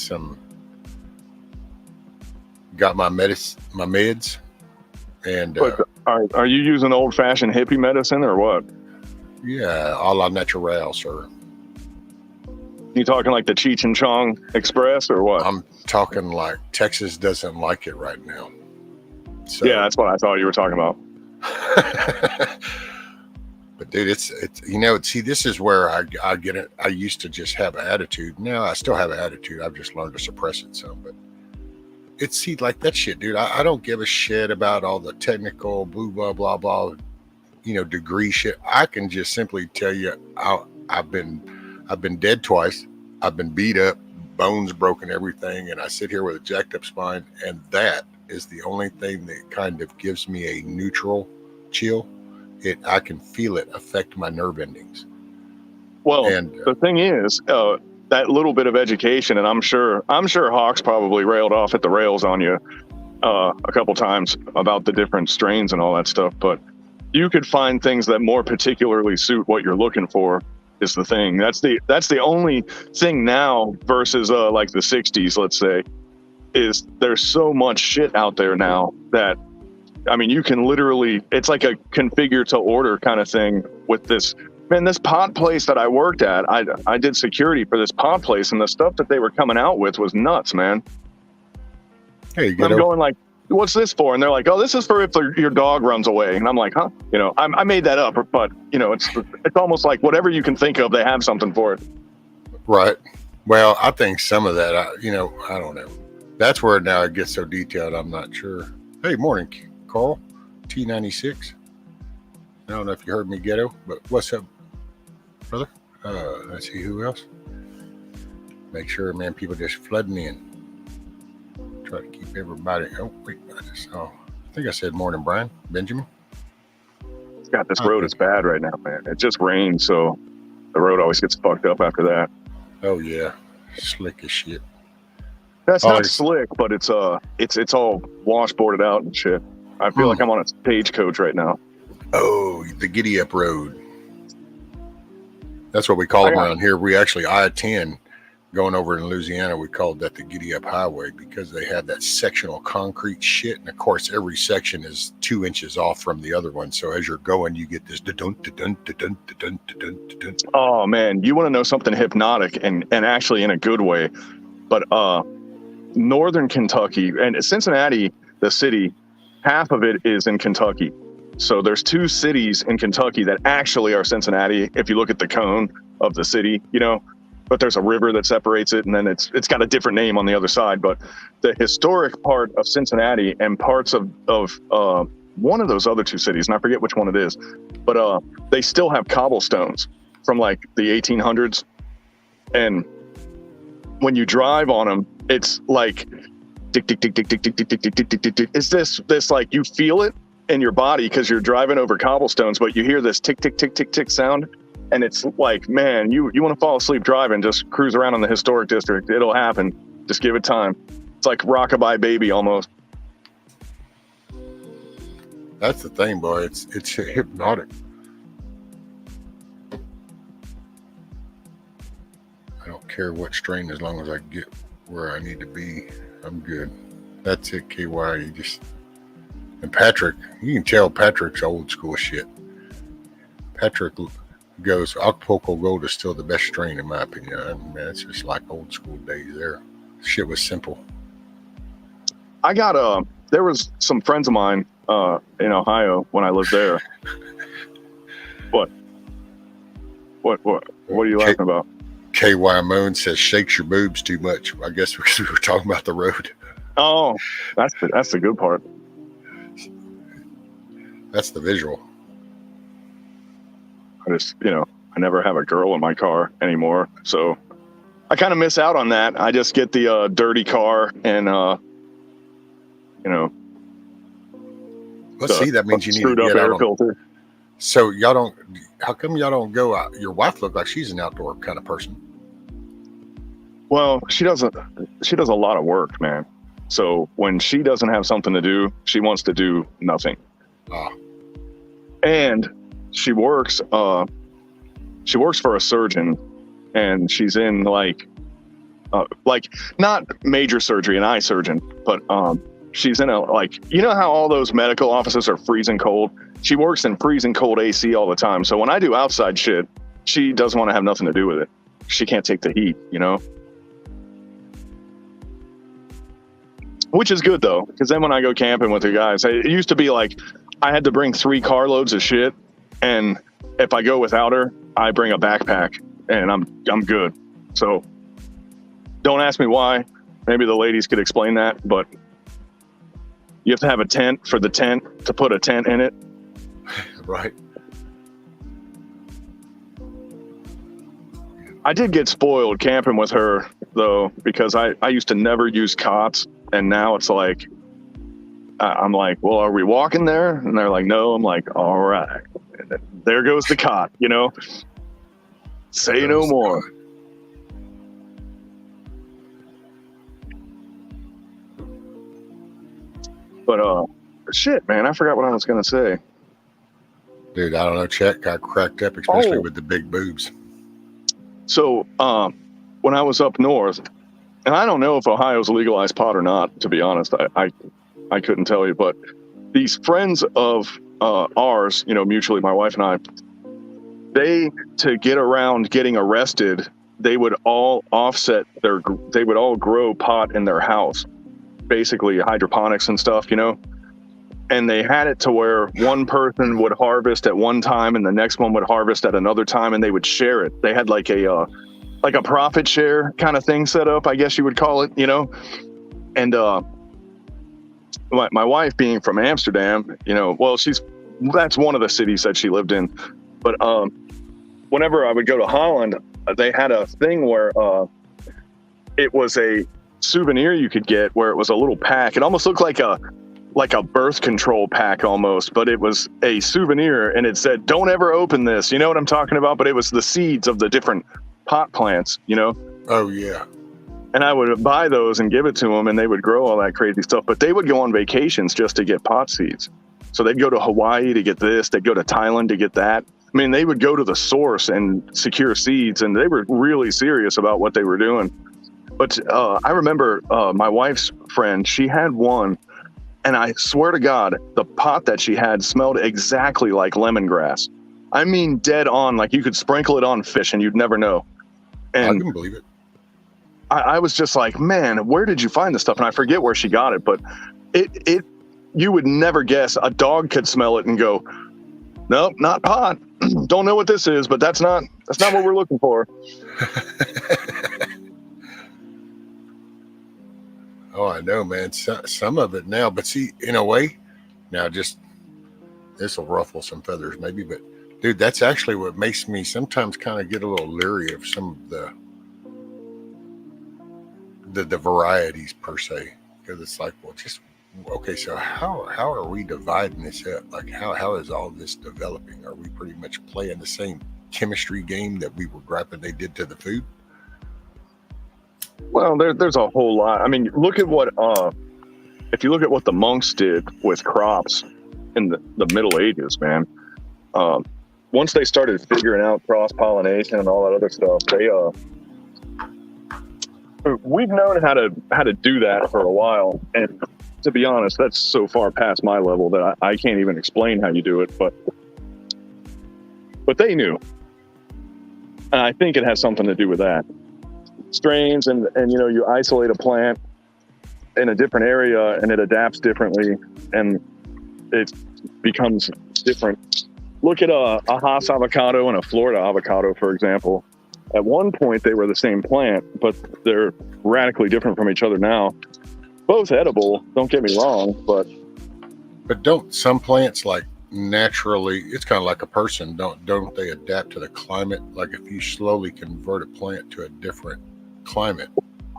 my meds. And are you using old fashioned hippie medicine or what? Yeah, a la natural, sir. You talking like the Cheech and Chong Express or what? I'm talking like Texas doesn't like it right now. So, yeah, that's what I thought you were talking about. But dude, it's see, this is where I get it. I used to just have an attitude. Now I still have an attitude. I've just learned to suppress it some. But it's like that shit, dude. I don't give a shit about all the technical blah blah blah, degree shit. I can just simply tell you, I've been dead twice. I've been beat up, bones broken, everything, and I sit here with a jacked up spine, and that is the only thing that kind of gives me a neutral chill. I can feel it affect my nerve endings. Well, the thing is, that little bit of education, and I'm sure Hawks probably railed off at the rails on you a couple times about the different strains and all that stuff, but you could find things that more particularly suit what you're looking for. Is the thing. That's the only thing now versus like the 60s, let's say, is there's so much shit out there now that, I mean, you can literally, it's like a configure to order kind of thing with this. Man, this pod place that I worked at, I did security for this pod place, and the stuff that they were coming out with was nuts, man. Hey, I'm going like, what's this for? And they're like, oh, this is for if your dog runs away. And I'm like, huh? I made that up, but it's almost like whatever you can think of, they have something for it. Right. Well, I think some of that, I don't know. That's where now it gets so detailed. I'm not sure. Hey, morning, Carl, T96. I don't know if you heard me, Ghetto, but what's up, brother? Let's see who else. Make sure, man, people just flooding in. Try to keep everybody. Oh, wait, I think I said morning, Brian. Benjamin. God, this road is bad right now, man. It just rained, so the road always gets fucked up after that. Oh yeah, slick as shit. That's not slick, but it's all washboarded out and shit. I feel like I'm on a stagecoach right now. Oh, the Giddy Up Road. That's what we call them around here. We actually I-10 going over in Louisiana. We called that the Giddy Up Highway because they had that sectional concrete shit, and of course every section is 2 inches off from the other one. So as you're going, you get this dun dun dun dun dun dun dun. Oh man, you want to know something hypnotic and actually in a good way? But northern Kentucky and Cincinnati, the city, half of it is in Kentucky. So there's 2 cities in Kentucky that actually are Cincinnati. If you look at the cone of the city, but there's a river that separates it, and then it's got a different name on the other side. But the historic part of Cincinnati and parts of one of those other 2 cities, and I forget which one it is, but they still have cobblestones from like the 1800s. And when you drive on them, it's like tick tick tick tick tick tick tick tick tick tick tick tick. It's this like you feel it in your body because you're driving over cobblestones, but you hear this tick tick tick tick tick sound. And it's like, man, you want to fall asleep driving, just cruise around in the historic district. It'll happen. Just give it time. It's like Rockabye Baby almost. That's the thing, boy. It's hypnotic. I don't care what strain, as long as I get where I need to be, I'm good. That's it, KY. And Patrick, you can tell Patrick's old school shit. Patrick goes, Acapulco Gold is still the best strain in my opinion. Man, it's just like old school days there. Shit was simple. I got there was some friends of mine in Ohio when I lived there. What are you laughing about? KY Moan says shakes your boobs too much. I guess because we were talking about the road. Oh, that's the good part. That's the visual. I just, I never have a girl in my car anymore. So I kind of miss out on that. I just get the dirty car and, Let's see, that means you need to get out on, So y'all don't, how come y'all don't go out? Your wife looked like she's an outdoor kind of person. Well, she does a lot of work, man. So when she doesn't have something to do, she wants to do nothing. And she works for a surgeon, and she's in like not major surgery, an eye surgeon, but she's in a, like, you know how all those medical offices are freezing cold? She works in freezing cold AC all the time. So when I do outside shit, she doesn't want to have nothing to do with it. She can't take the heat, you know? Which is good though, because then when I go camping with the guys, it used to be like I had to bring 3 carloads of shit, and if I go without her, I bring a backpack, and I'm good. So don't ask me why. Maybe the ladies could explain that, but you have to have a tent for the tent to put a tent in it. Right. I did get spoiled camping with her though, because I used to never use cots, and now it's like, I'm like, well, are we walking there? And they're like, no. I'm like, all right. And then there goes the cot, you know? Say no more. But shit, man, I forgot what I was gonna say. Dude, I don't know. Chet got cracked up, especially with the big boobs. So when I was up north, and I don't know if Ohio's legalized pot or not, to be honest, I couldn't tell you, but these friends of ours, you know, mutually, my wife and I, to get around getting arrested, they would all they would all grow pot in their house, basically hydroponics and stuff, you know, and they had it to where one person would harvest at one time and the next one would harvest at another time, and they would share it. They had like a profit share kind of thing set up, I guess you would call it, you know, and my wife being from Amsterdam, you know, well, that's one of the cities that she lived in, but whenever I would go to Holland, they had a thing where it was a souvenir you could get where it was a little pack. It almost looked like a birth control pack almost, but it was a souvenir, and it said, don't ever open this. You know what I'm talking about? But it was the seeds of the different pot plants, you know? Oh, yeah. And I would buy those and give it to them, and they would grow all that crazy stuff. But they would go on vacations just to get pot seeds. So they'd go to Hawaii to get this. They'd go to Thailand to get that. I mean, they would go to the source and secure seeds, and they were really serious about what they were doing. But I remember my wife's friend, she had one, and I swear to God, the pot that she had smelled exactly like lemongrass. I mean, dead on, like you could sprinkle it on fish and you'd never know. And I can believe it. I was just like, man, where did you find this stuff? And I forget where she got it, but you would never guess. A dog could smell it and go, nope, not pot. Don't know what this is, but that's not what we're looking for. Oh, I know, man. Some of it now, but see, in a way, now just this will ruffle some feathers, maybe, but dude, that's actually what makes me sometimes kind of get a little leery of some of the varieties per se, because it's like, well, just okay. So how are we dividing this up? Like, how is all this developing? Are we pretty much playing the same chemistry game that we were griping they did to the food? Well, there's a whole lot. I mean, look at what if you look at what the monks did with crops in the Middle Ages, man. Once they started figuring out cross-pollination and all that other stuff, we've known how to do that for a while. And to be honest, that's so far past my level that I can't even explain how you do it. But they knew, and I think it has something to do with that. Strains and you know, you isolate a plant in a different area and it adapts differently and it becomes different. Look at a Haas avocado and a Florida avocado, for example. At one point they were the same plant, but they're radically different from each other now. Both edible, don't get me wrong, but don't some plants, like, naturally, it's kind of like a person, don't they adapt to the climate? Like, if you slowly convert a plant to a different climate,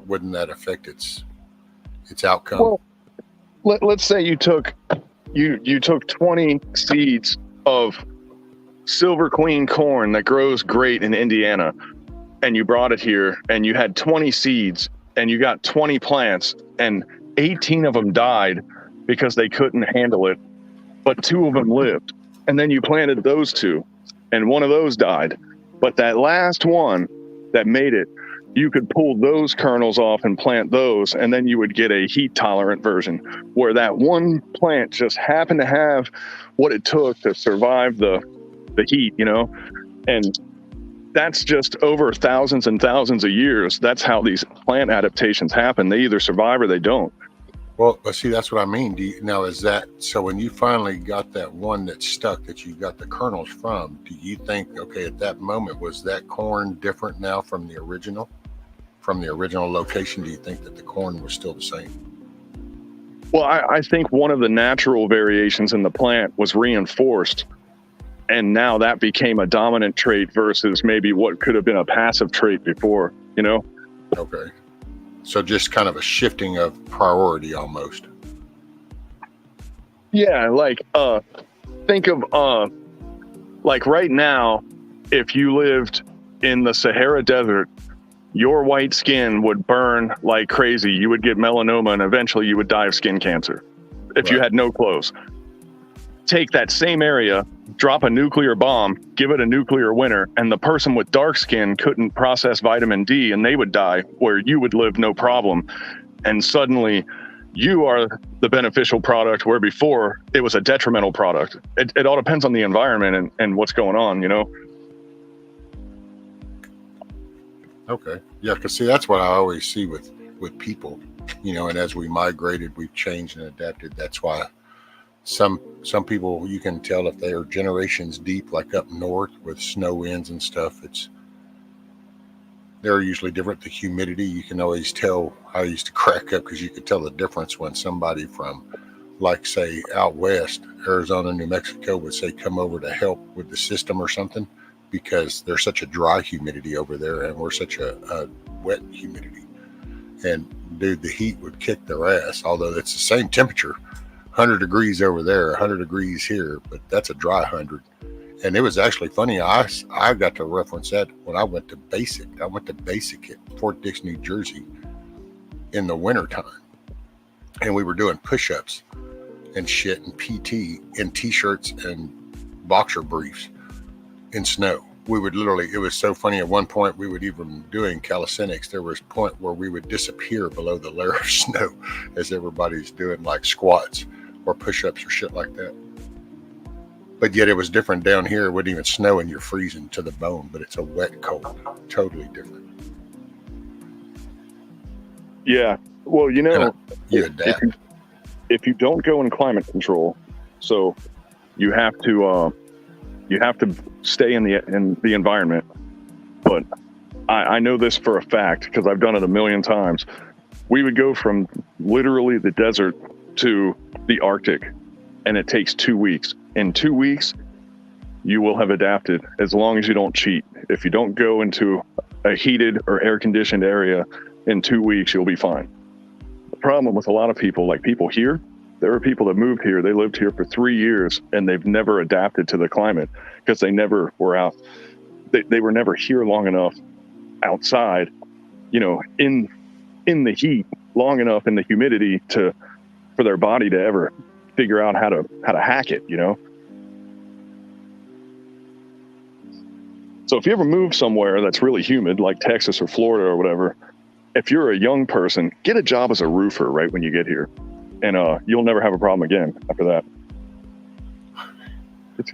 wouldn't that affect its outcome? Well, let's say you took 20 seeds of Silver Queen corn that grows great in Indiana, and you brought it here and you had 20 seeds and you got 20 plants and 18 of them died because they couldn't handle it, but 2 of them lived. And then you planted those 2 and one of those died. But that last one that made it, you could pull those kernels off and plant those, and then you would get a heat tolerant version where that one plant just happened to have what it took to survive the heat, you know? And that's just over thousands and thousands of years. That's how these plant adaptations happen. They either survive or they don't. Well, see, that's what I mean. Now, is that so? When you finally got that one that stuck, that you got the kernels from, do you think, okay, at that moment, was that corn different now from the original location? Do you think that the corn was still the same? Well, I think one of the natural variations in the plant was reinforced, and now that became a dominant trait versus maybe what could have been a passive trait before, you know? Okay. So just kind of a shifting of priority almost. Yeah, like think of like right now, if you lived in the Sahara Desert, your white skin would burn like crazy. You would get melanoma and eventually you would die of skin cancer if you had no clothes. Take that same area, drop a nuclear bomb, give it a nuclear winter, and the person with dark skin couldn't process vitamin D and they would die, where you would live no problem. And suddenly you are the beneficial product, where before it was a detrimental product. It all depends on the environment and what's going on, you know? Okay. Yeah, because see, that's what I always see with people, you know, and as we migrated, we've changed and adapted. That's why some people, you can tell if they are generations deep, like up north with snow winds and stuff, they're usually different. The humidity, you can always tell. I used to crack up because you could tell the difference when somebody from, like, say, out west, Arizona, New Mexico, would say come over to help with the system or something, because there's such a dry humidity over there and we're such a wet humidity. And dude, the heat would kick their ass, although it's the same temperature. 100 degrees over there, 100 degrees here, but that's a dry 100. And it was actually funny. I got to reference that when I went to basic. I went to basic at Fort Dix, New Jersey in the wintertime. And we were doing push-ups and shit and PT in t-shirts and boxer briefs in snow. We would literally, it was so funny. At one point we would even doing calisthenics. There was a point where we would disappear below the layer of snow as everybody's doing like squats or push-ups or shit like that. But yet it was different down here. It wouldn't even snow and you're freezing to the bone, but it's a wet cold, totally different. Yeah. Well, you know, you adapt. If you don't go in climate control, so you have to stay in the environment. But I know this for a fact because I've done it a million times. We would go from literally the desert to the Arctic, and it takes 2 weeks. In 2 weeks, you will have adapted, as long as you don't cheat. If you don't go into a heated or air-conditioned area in 2 weeks, you'll be fine. The problem with a lot of people, like people here, there are people that moved here, they lived here for 3 years, and they've never adapted to the climate because they never were out. They were never here long enough outside, you know, in the heat long enough in the humidity for their body to ever figure out how to hack it, you know? So if you ever move somewhere that's really humid, like Texas or Florida or whatever, if you're a young person, get a job as a roofer right when you get here. And you'll never have a problem again after that.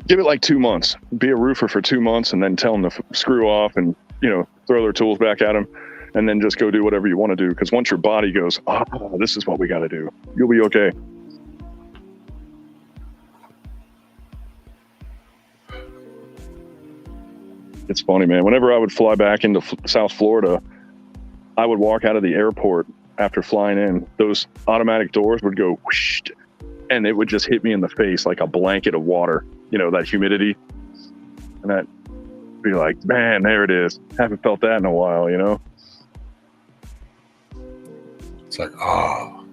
Give it like 2 months. Be a roofer for 2 months and then tell them to screw off and, you know, throw their tools back at them and then just go do whatever you want to do. Because once your body goes, oh, this is what we got to do, you'll be okay. It's funny, man. Whenever I would fly back into South Florida, I would walk out of the airport after flying in. Those automatic doors would go whoosh, and it would just hit me in the face like a blanket of water. You know, that humidity. And that be like, man, there it is. Haven't felt that in a while, you know? It's like, oh.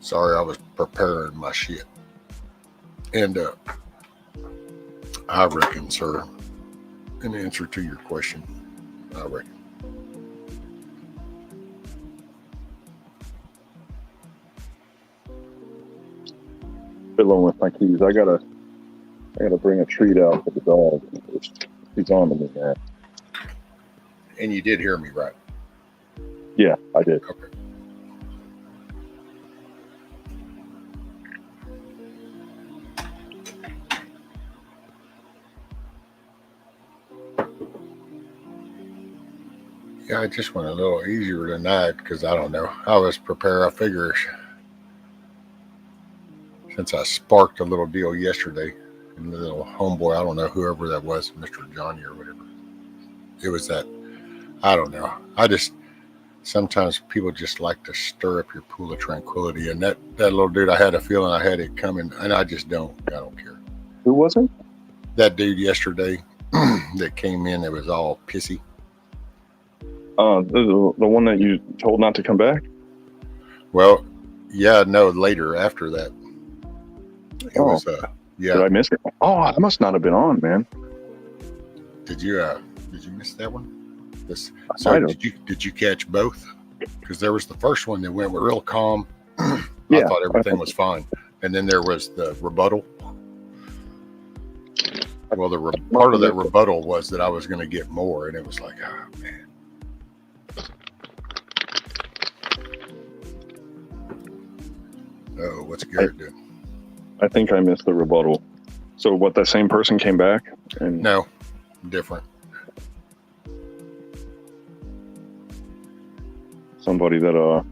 Sorry, I was preparing my shit. And I reckon, sir, in answer to your question, I reckon. Fiddling with my keys. I gotta bring a treat out for the dog. He's on to me, man. And you did hear me, right? Yeah, I did. Okay. Yeah, I just went a little easier tonight because I don't know. I was prepared. I figure since I sparked a little deal yesterday, and the little homeboy, I don't know, whoever that was, Mr. Johnny or whatever. It was that, I don't know. Sometimes people just like to stir up your pool of tranquility. And that little dude, I had a feeling I had it coming, and I just don't. I don't care. Who was it? That dude yesterday that came in, it was all pissy. The one that you told not to come back? Well, yeah, no, later after that. It was, yeah. Did I miss it? Oh, I must not have been on, man. Did you miss that one? Did you catch both? Because there was the first one that went real calm. I thought everything was fine. And then there was the rebuttal. Well, part of that rebuttal was that I was going to get more, and it was like, oh, man. Oh, what's Garrett doing? I think I missed the rebuttal. So what, that same person came back? And No, different. Somebody that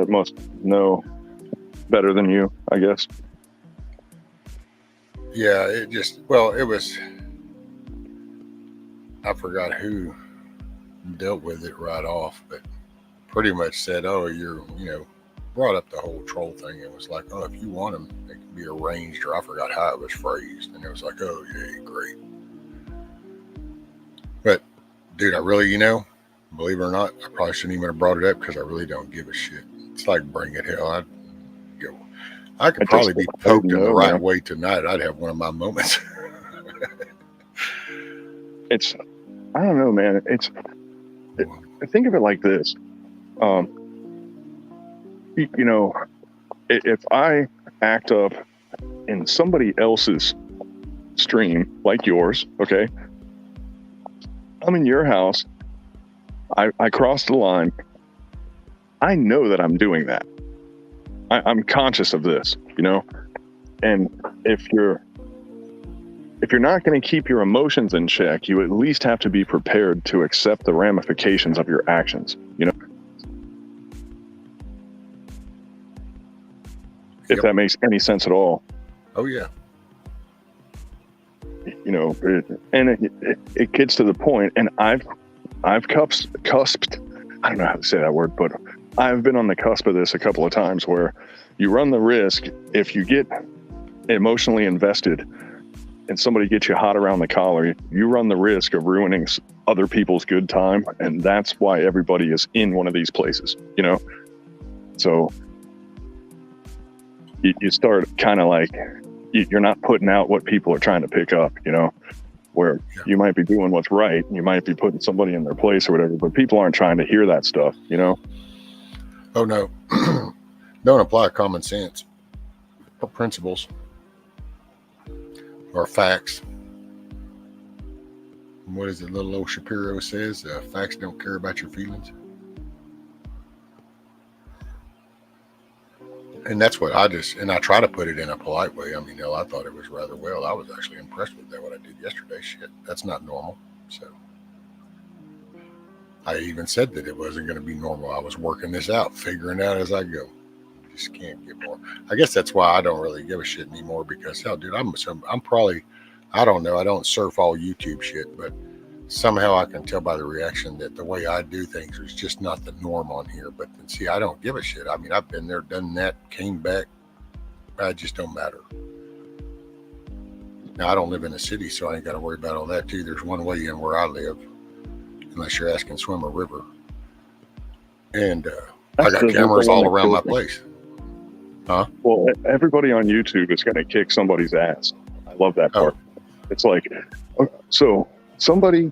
must know better than you, I guess. Yeah, it was, I forgot who dealt with it right off, but pretty much said, oh, brought up the whole troll thing. It was like, oh, if you want them, they can be arranged, or I forgot how it was phrased. And it was like, oh, yeah, great. But, dude, I really, believe it or not, I probably shouldn't even have brought it up because I really don't give a shit. It's like, bring it, hell. I could probably be poked in the right way tonight. I'd have one of my moments. I don't know, man. Think of it like this. If I act up in somebody else's stream, like yours, okay? I'm in your house. I crossed the line. I know that I'm doing that. I'm conscious of this, and if you're not going to keep your emotions in check, you at least have to be prepared to accept the ramifications of your actions, if that makes any sense at all. Oh, yeah. It gets to the point, and I've cusped, I don't know how to say that word, but I've been on the cusp of this a couple of times where you run the risk, if you get emotionally invested and somebody gets you hot around the collar, you run the risk of ruining other people's good time. And that's why everybody is in one of these places, So you start kind of like, you're not putting out what people are trying to pick up, where you might be doing what's right. You might be putting somebody in their place or whatever, but people aren't trying to hear that stuff, Oh, no. Don't apply common sense or principles or facts. What is it little old Shapiro says? Facts don't care about your feelings. And that's what I try to put it in a polite way. I mean, I thought it was rather well. I was actually impressed with that, what I did yesterday. Shit, that's not normal. So I even said that it wasn't going to be normal. I was working this out, figuring out as I go. Just can't get more. I guess that's why I don't really give a shit anymore, because hell, dude, I'm probably, I don't know, I don't surf all YouTube shit, but somehow I can tell by the reaction that the way I do things is just not the norm on here. But see, I don't give a shit. I mean, I've been there, done that, came back. I just don't matter. Now, I don't live in a city, so I ain't got to worry about all that too. There's one way in where I live, unless you're asking swim a river. And I got cameras all around my place. Well, everybody on YouTube is going to kick somebody's ass. I love that part. It's like, so somebody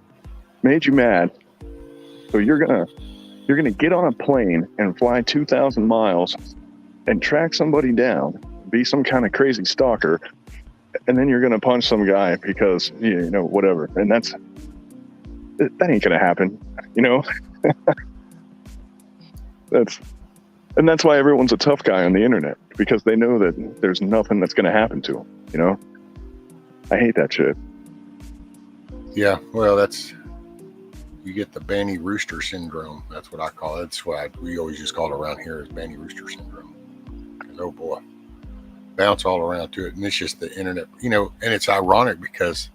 made you mad, so you're gonna get on a plane and fly 2,000 miles and track somebody down, be some kind of crazy stalker, and then you're gonna punch some guy because you know whatever, and that ain't gonna happen, you know. That's why everyone's a tough guy on the internet, because they know that there's nothing that's gonna happen to them, you know. I hate that shit. Yeah, well, you get the Banny Rooster syndrome. That's what I call it. That's what we always just call it around here is Banny Rooster syndrome. Oh boy, bounce all around to it. And it's just the internet, you know, and it's ironic because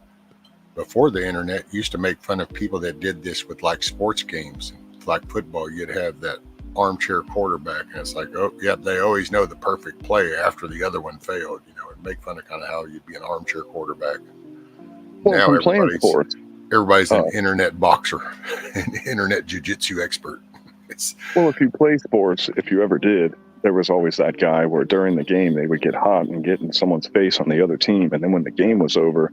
before the internet used to make fun of people that did this with like sports games, like football. You'd have that armchair quarterback, and it's like, oh, yeah, they always know the perfect play after the other one failed, you know, and make fun of kind of how you'd be an armchair quarterback. Well, now everybody's an internet boxer, an internet jiu-jitsu expert. Well, if you play sports, if you ever did, there was always that guy where during the game they would get hot and get in someone's face on the other team, and then when the game was over,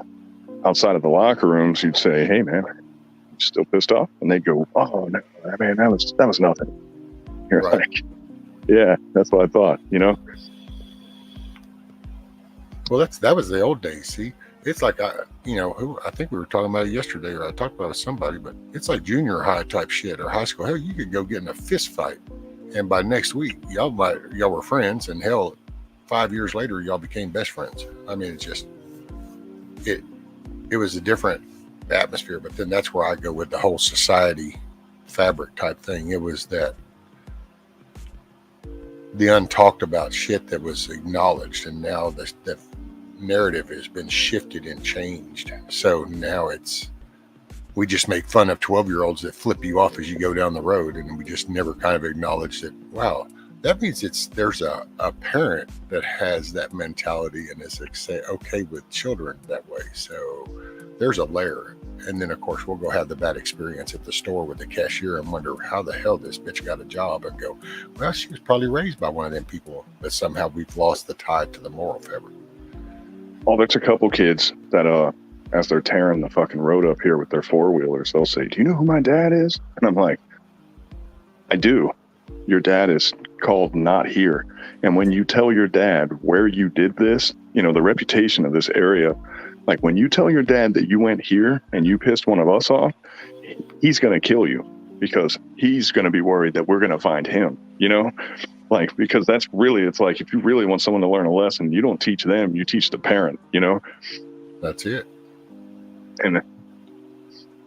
outside of the locker rooms, you'd say, "Hey, man, you still pissed off?" And they'd go, "Oh no, man, that was nothing." You're right. Like, yeah, that's what I thought, you know. Well, that was the old days. See, it's like I think we were talking about it yesterday, or I talked about it with somebody, but it's like junior high type shit or high school. Hell, you could go get in a fist fight, and by next week, y'all were friends, and hell, 5 years later, y'all became best friends. I mean, it was a different atmosphere. But then that's where I go with the whole society fabric type thing. It was that the untalked about shit that was acknowledged, and now the narrative has been shifted and changed. So now we just make fun of 12-year-olds that flip you off as you go down the road, and we just never kind of acknowledge that, wow, that means there's a parent that has that mentality and is okay with children that way. So there's a layer. And then, of course, we'll go have the bad experience at the store with the cashier and wonder how the hell this bitch got a job, and go, well, she was probably raised by one of them people, but somehow we've lost the tie to the moral fabric. Oh, there's a couple kids that, as they're tearing the fucking road up here with their four-wheelers, they'll say, "Do you know who my dad is?" And I'm like, I do. Your dad is called Not Here. And when you tell your dad where you did this, you know, the reputation of this area, like when you tell your dad that you went here and you pissed one of us off, he's going to kill you, because he's going to be worried that we're going to find him, you know? Like, because that's really, it's like, if you really want someone to learn a lesson, you don't teach them, you teach the parent, you know? That's it. And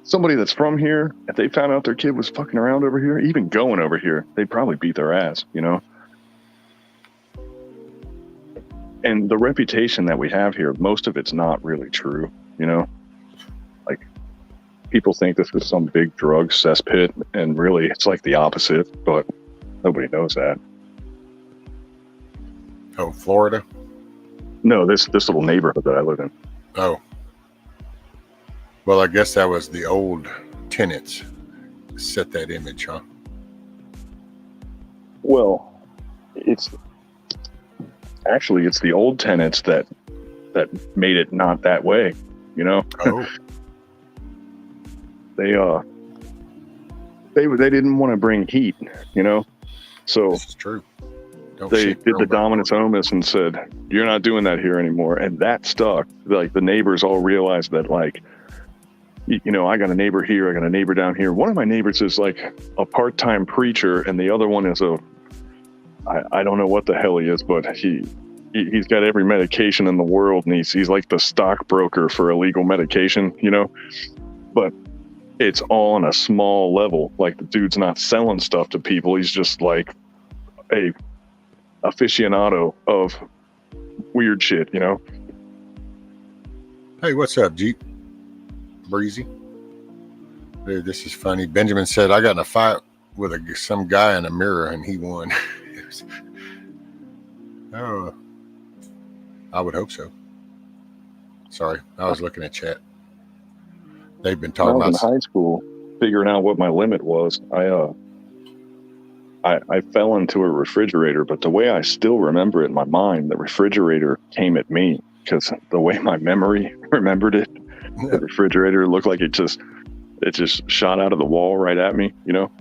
somebody that's from here, if they found out their kid was fucking around over here, even going over here, they'd probably beat their ass, you know? And the reputation that we have here, most of it's not really true, you know? Like, people think this is some big drug cesspit, and really it's like the opposite, but nobody knows that. Oh, Florida? No, this little neighborhood that I live in. Oh. Well, I guess that was the old tenants set that image, huh? Well, it's the old tenants that made it not that way, you know? Oh. They didn't want to bring heat, you know? So this is true. They did the dominus omis and said, "You're not doing that here anymore." And that stuck. Like, the neighbors all realized that, like, you know, I got a neighbor here, I got a neighbor down here. One of my neighbors is like a part-time preacher, and the other one is I don't know what the hell he is, but he's got every medication in the world, and he's like the stockbroker for illegal medication, you know? But it's all on a small level. Like, the dude's not selling stuff to people. He's just like a aficionado of weird shit, you know? Hey, what's up, Jeep? Breezy? Dude, this is funny. Benjamin said, I got in a fight with some guy in a mirror and he won. Oh, I would hope so. Sorry, I was looking at chat. They've been talking when I was about in high school, figuring out what my limit was. I fell into a refrigerator, but the way I still remember it in my mind, the refrigerator came at me because the way my memory remembered it, the refrigerator looked like it just shot out of the wall right at me, you know?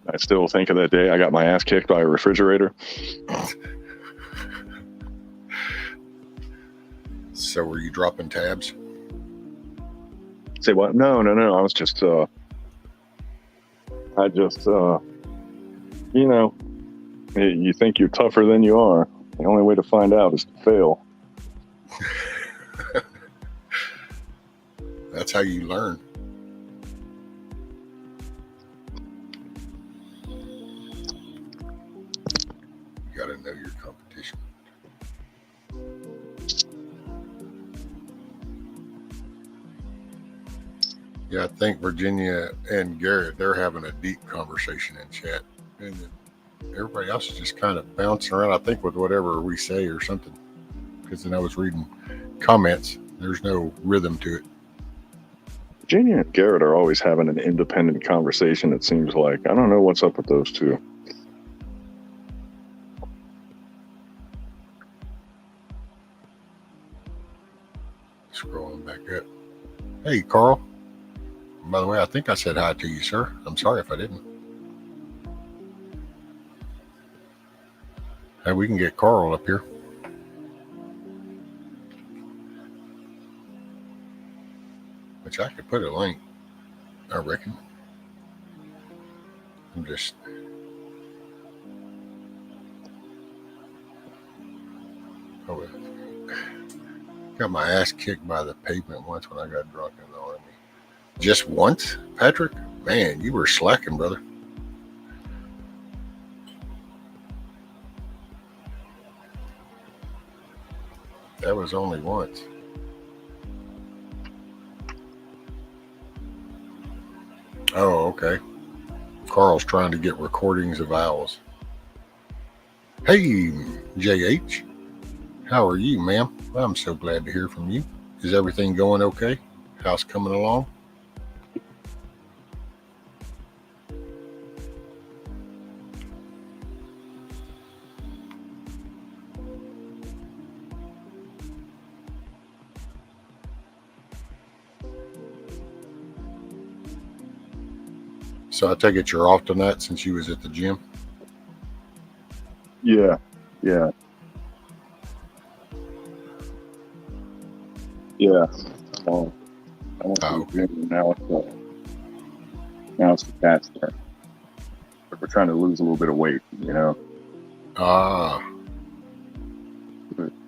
I still think of that day I got my ass kicked by a refrigerator. So were you dropping tabs? Say what? No. I was just, you know, you think you're tougher than you are. The only way to find out is to fail. That's how you learn. You got to know your competition. Yeah, I think Virginia and Garrett, they're having a deep conversation in chat. And then everybody else is just kind of bouncing around, I think, with whatever we say or something. Because then I was reading comments. There's no rhythm to it. Virginia and Garrett are always having an independent conversation, it seems like. I don't know what's up with those two. Scrolling back up. Hey, Carl. By the way, I think I said hi to you, sir. I'm sorry if I didn't. Hey, we can get Carl up here. Which I could put a link, I reckon. I'm just... Oh, got my ass kicked by the pavement once when I got drunk in the army. Just once, Patrick? Man, you were slacking, brother. That was only once. Oh, okay. Carl's trying to get recordings of owls. Hey, JH. How are you, ma'am? I'm so glad to hear from you. Is everything going okay? How's coming along? So I take it you're off tonight since you was at the gym? Yeah. I went to the gym, now it's the cat's turn. But we're trying to lose a little bit of weight, you know. Ah.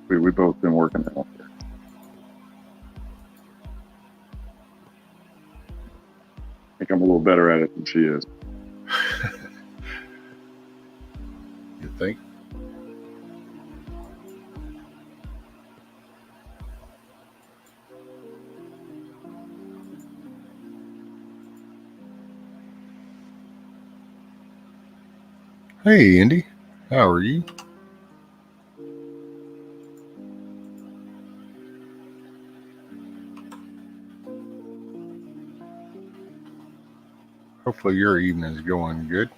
We both been working out there. I think I'm a little better at it than she is. You think? Hey, Indy. How are you? Hopefully your evening's going good.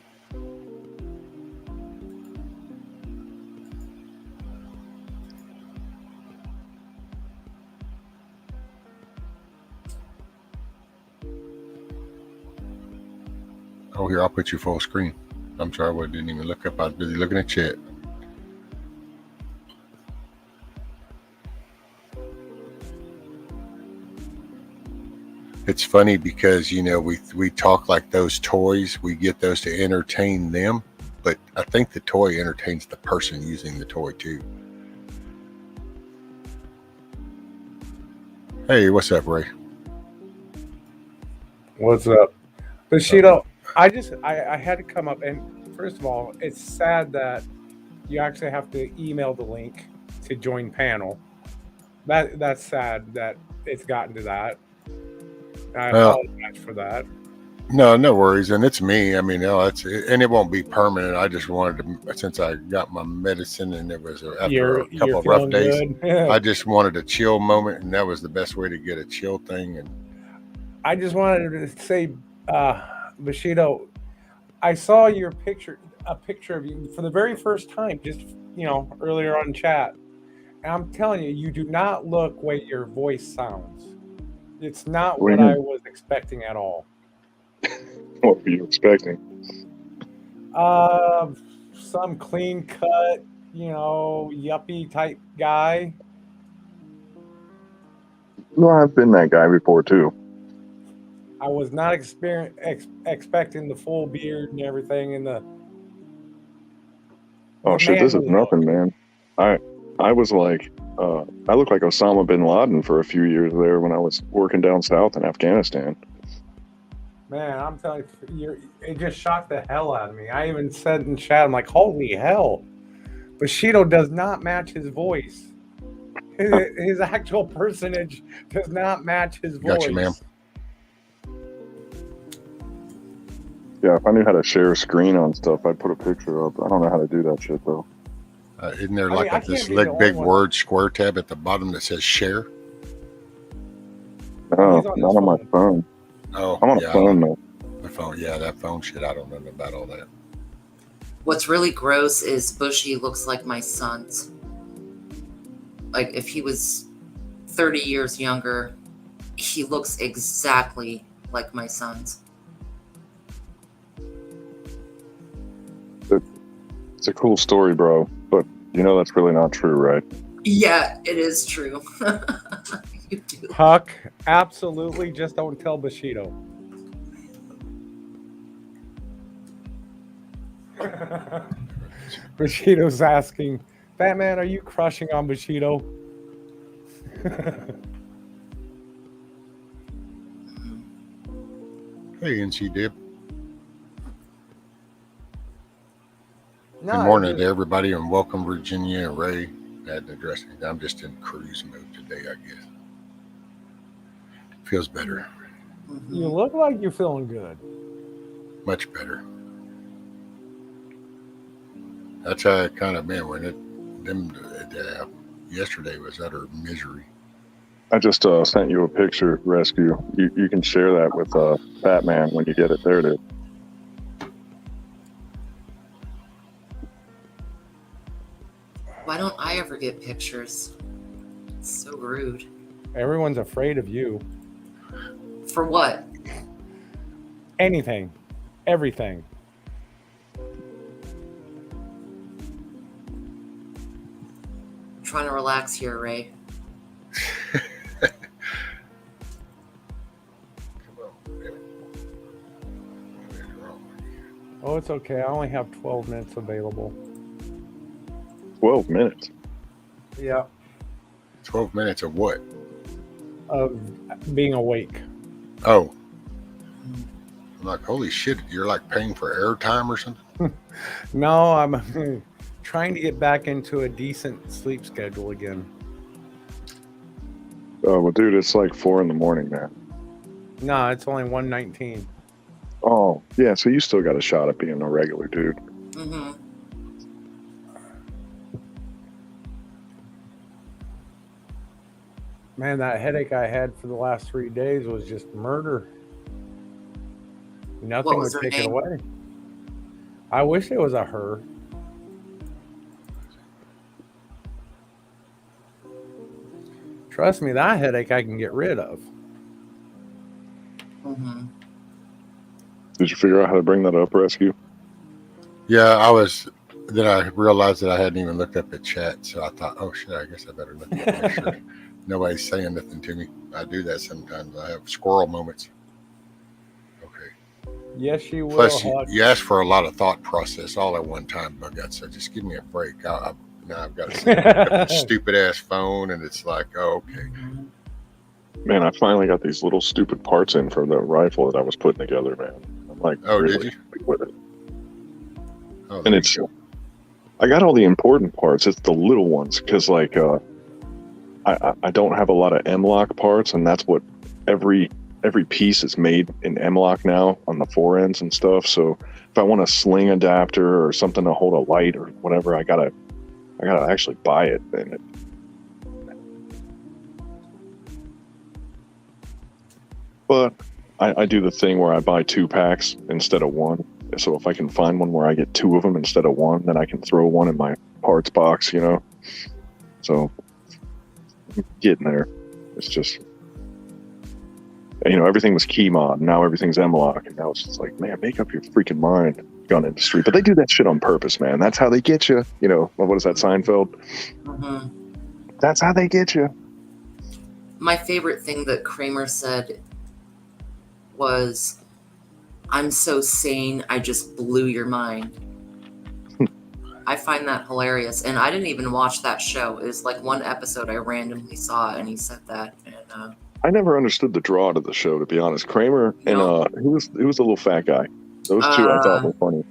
Oh, here, I'll put you full screen. I'm sorry, I didn't even look up. I was busy looking at chat. It's funny because, you know, we talk like those toys, we get those to entertain them, but I think the toy entertains the person using the toy too. Hey, what's up, Ray? What's up? Bushido, I had to come up, and first of all, it's sad that you actually have to email the link to join panel. That's sad that it's gotten to that. I apologize for that. No worries, and it's me. I mean, and it won't be permanent. I just wanted to, since I got my medicine and it was after a couple of rough days, I just wanted a chill moment, and that was the best way to get a chill thing. And I just wanted to say, Bushido, I saw your picture, a picture of you for the very first time, just earlier on chat. And I'm telling you, you do not look way your voice sounds. It's not What do what you I mean? was expecting at all. What were you expecting? Uh, some clean cut, yuppie type guy. No, I've been that guy before too. I was not expecting the full beard and everything, and the Oh shit, this is manly look. nothing, man. I was like, I looked like Osama bin Laden for a few years there when I was working down south in Afghanistan. Man, I'm telling you, it just shocked the hell out of me. I even said in chat, I'm like, holy hell. Bushido does not match his voice. His actual personage does not match his voice. Gotcha, ma'am. Yeah, if I knew how to share a screen on stuff, I'd put a picture up. I don't know how to do that shit though. Isn't there I like mean, I this can't be the big only one. word square tab at the bottom that says share? No, He's on not his on my phone. Oh, I'm on yeah, a phone though. the phone. Yeah, that phone shit. I don't know about all that. What's really gross is Bushy looks like my son's. Like if he was 30 years younger, he looks exactly like my son's. It's a cool story, bro. But you know that's really not true, right? Yeah, it is true. You do. Huck, absolutely, just don't tell Bushido. Bushido's asking, Batman, are you crushing on Bushido? Hey, NC Dib. No, Good morning to everybody, and welcome Virginia and Ray. At addressing. I'm just in cruise mode today, I guess. Feels better. You look like you're feeling good. Much better. That's how it kind of been when yesterday was utter misery. I just sent you a picture, Rescue. You can share that with Batman when you get it. There it is. Why don't I ever get pictures? It's so rude. Everyone's afraid of you. For what? Anything. Everything. I'm trying to relax here, Ray. Oh, it's okay. I only have 12 minutes available. 12 minutes. Yeah. 12 minutes of what? Of being awake. Oh. I'm like, holy shit, you're like paying for airtime or something? No, I'm trying to get back into a decent sleep schedule again. Oh, well, dude, it's like 4 in the morning, man. No, it's only 1:19. Oh, yeah, so you still got a shot at being a regular dude. Mm-hmm. Man, that headache I had for the last 3 days was just murder. Nothing What would was her take it name? away. I wish it was a her. Trust me, that headache I can get rid of. Mm-hmm. Did you figure out how to bring that up, Rescue? Yeah, then I realized that I hadn't even looked up at chat, so I thought, oh shit, I guess I better look at it, make sure nobody's saying nothing to me. I do that sometimes. I have squirrel moments. Okay. Yes, you will. Plus, Huck. you ask for a lot of thought process all at one time, Buggut, so just give me a break. Now I've got to set up a stupid ass phone, and it's like, oh, okay. Man, I finally got these little stupid parts in for the rifle that I was putting together, man. I'm like, Oh, really did you? happy with it. Oh, And there it's, you go. I got all the important parts. It's the little ones, because like, I don't have a lot of M-lock parts, and that's what every piece is made in M-lock now on the fore ends and stuff. So if I want a sling adapter or something to hold a light or whatever, I gotta actually buy it. And but I do the thing where I buy 2 packs instead of 1. So if I can find one where I get 2 of them instead of 1, then I can throw one in my parts box, you know. So getting there. It's just, you know, everything was key mod. Now everything's M-lock. And now it's just like, man, make up your freaking mind, gun industry. But they do that shit on purpose, man. That's how they get you. You know, what is that, Seinfeld? Mm-hmm. That's how they get you. My favorite thing that Kramer said was, "I'm so sane, I just blew your mind." I find that hilarious. And I didn't even watch that show. It was like one episode I randomly saw, and he said that. And I never understood the draw to the show, to be honest. Kramer and he was a little fat guy. Those two I thought were funny.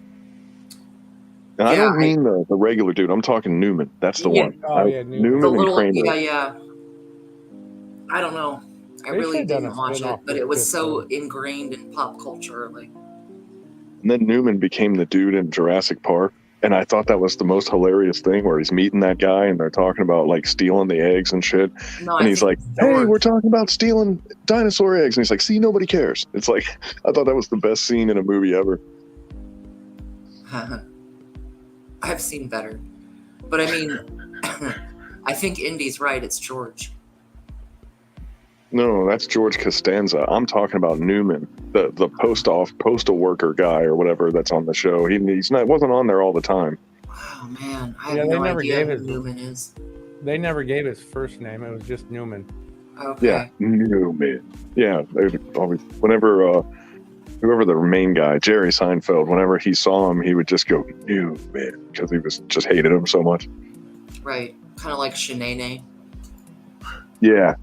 And I don't mean the regular dude. I'm talking Newman. That's the one. Oh, yeah, Newman. the and little, Kramer. yeah. I don't know. I They really should've done didn't a watch it, spin-off but with it was this, so though. ingrained in pop culture. Like, And then Newman became the dude in Jurassic Park. And I thought that was the most hilarious thing, where he's meeting that guy and they're talking about like stealing the eggs and shit. no, And I he's think like, hey, George- we're talking about stealing dinosaur eggs. And he's like, see, nobody cares. It's like, I thought that was the best scene in a movie ever. I've seen better. But I mean, I think Indy's right. It's George. No, that's George Costanza. I'm talking about Newman, the postal worker guy or whatever that's on the show. Wasn't on there all the time. Oh man, I Yeah, have they no never idea gave who his- Newman is. They never gave his first name. It was just Newman. Okay. Yeah, Newman. Yeah, they always, whenever whoever the main guy, Jerry Seinfeld, whenever he saw him, he would just go Newman because he just hated him so much. Right. Kind of like Shanae. Yeah.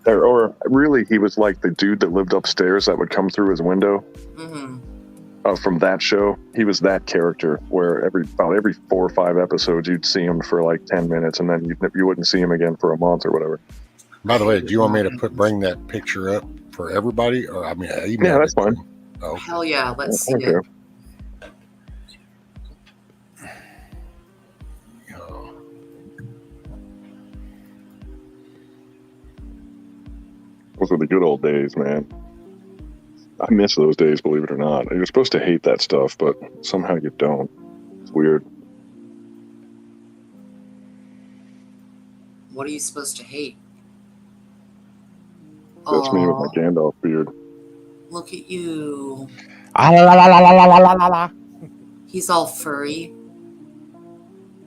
Or really, he was like the dude that lived upstairs that would come through his window. Mm-hmm. From that show. He was that character where about every 4 or 5 episodes you'd see him for like 10 minutes and then you wouldn't see him again for a month or whatever. By the way, do you want me to bring that picture up for everybody? Or I mean, Yeah, that's fine. Oh, Hell yeah, let's see Okay. it. oh. Those were the good old days, man. I miss those days, believe it or not. You're supposed to hate that stuff, but somehow you don't. It's weird. What are you supposed to hate? That's me with my Gandalf beard. Look at you. Ah, la, la, la, la, la, la, la, la, la. He's all furry.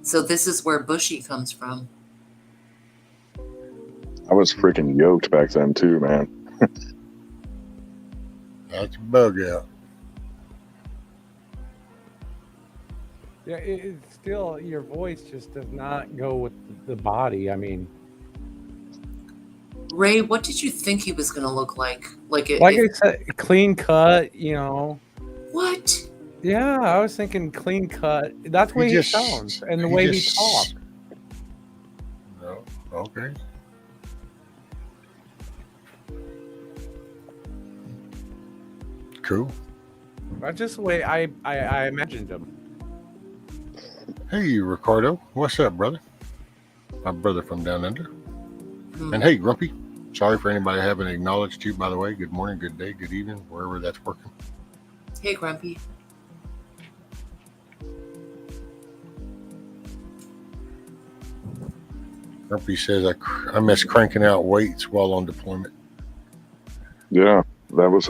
So this is where Bushy comes from. I was freaking yoked back then too, man. That's a bug out. Yeah, it's still, your voice just does not go with the body. I mean, Ray, what did you think he was going to look like? like I said, clean cut, you know. What? Yeah, I was thinking clean cut. That's the way he sounds and the way he talks. No, okay. Cool. That's just the way I imagined him. Hey, Ricardo. What's up, brother? My brother from down under. Hmm. And hey, Grumpy. Sorry for anybody I haven't acknowledged you, by the way. Good morning, good day, good evening, wherever that's working. Hey, Grumpy. Grumpy says I miss cranking out weights while on deployment. Yeah, that was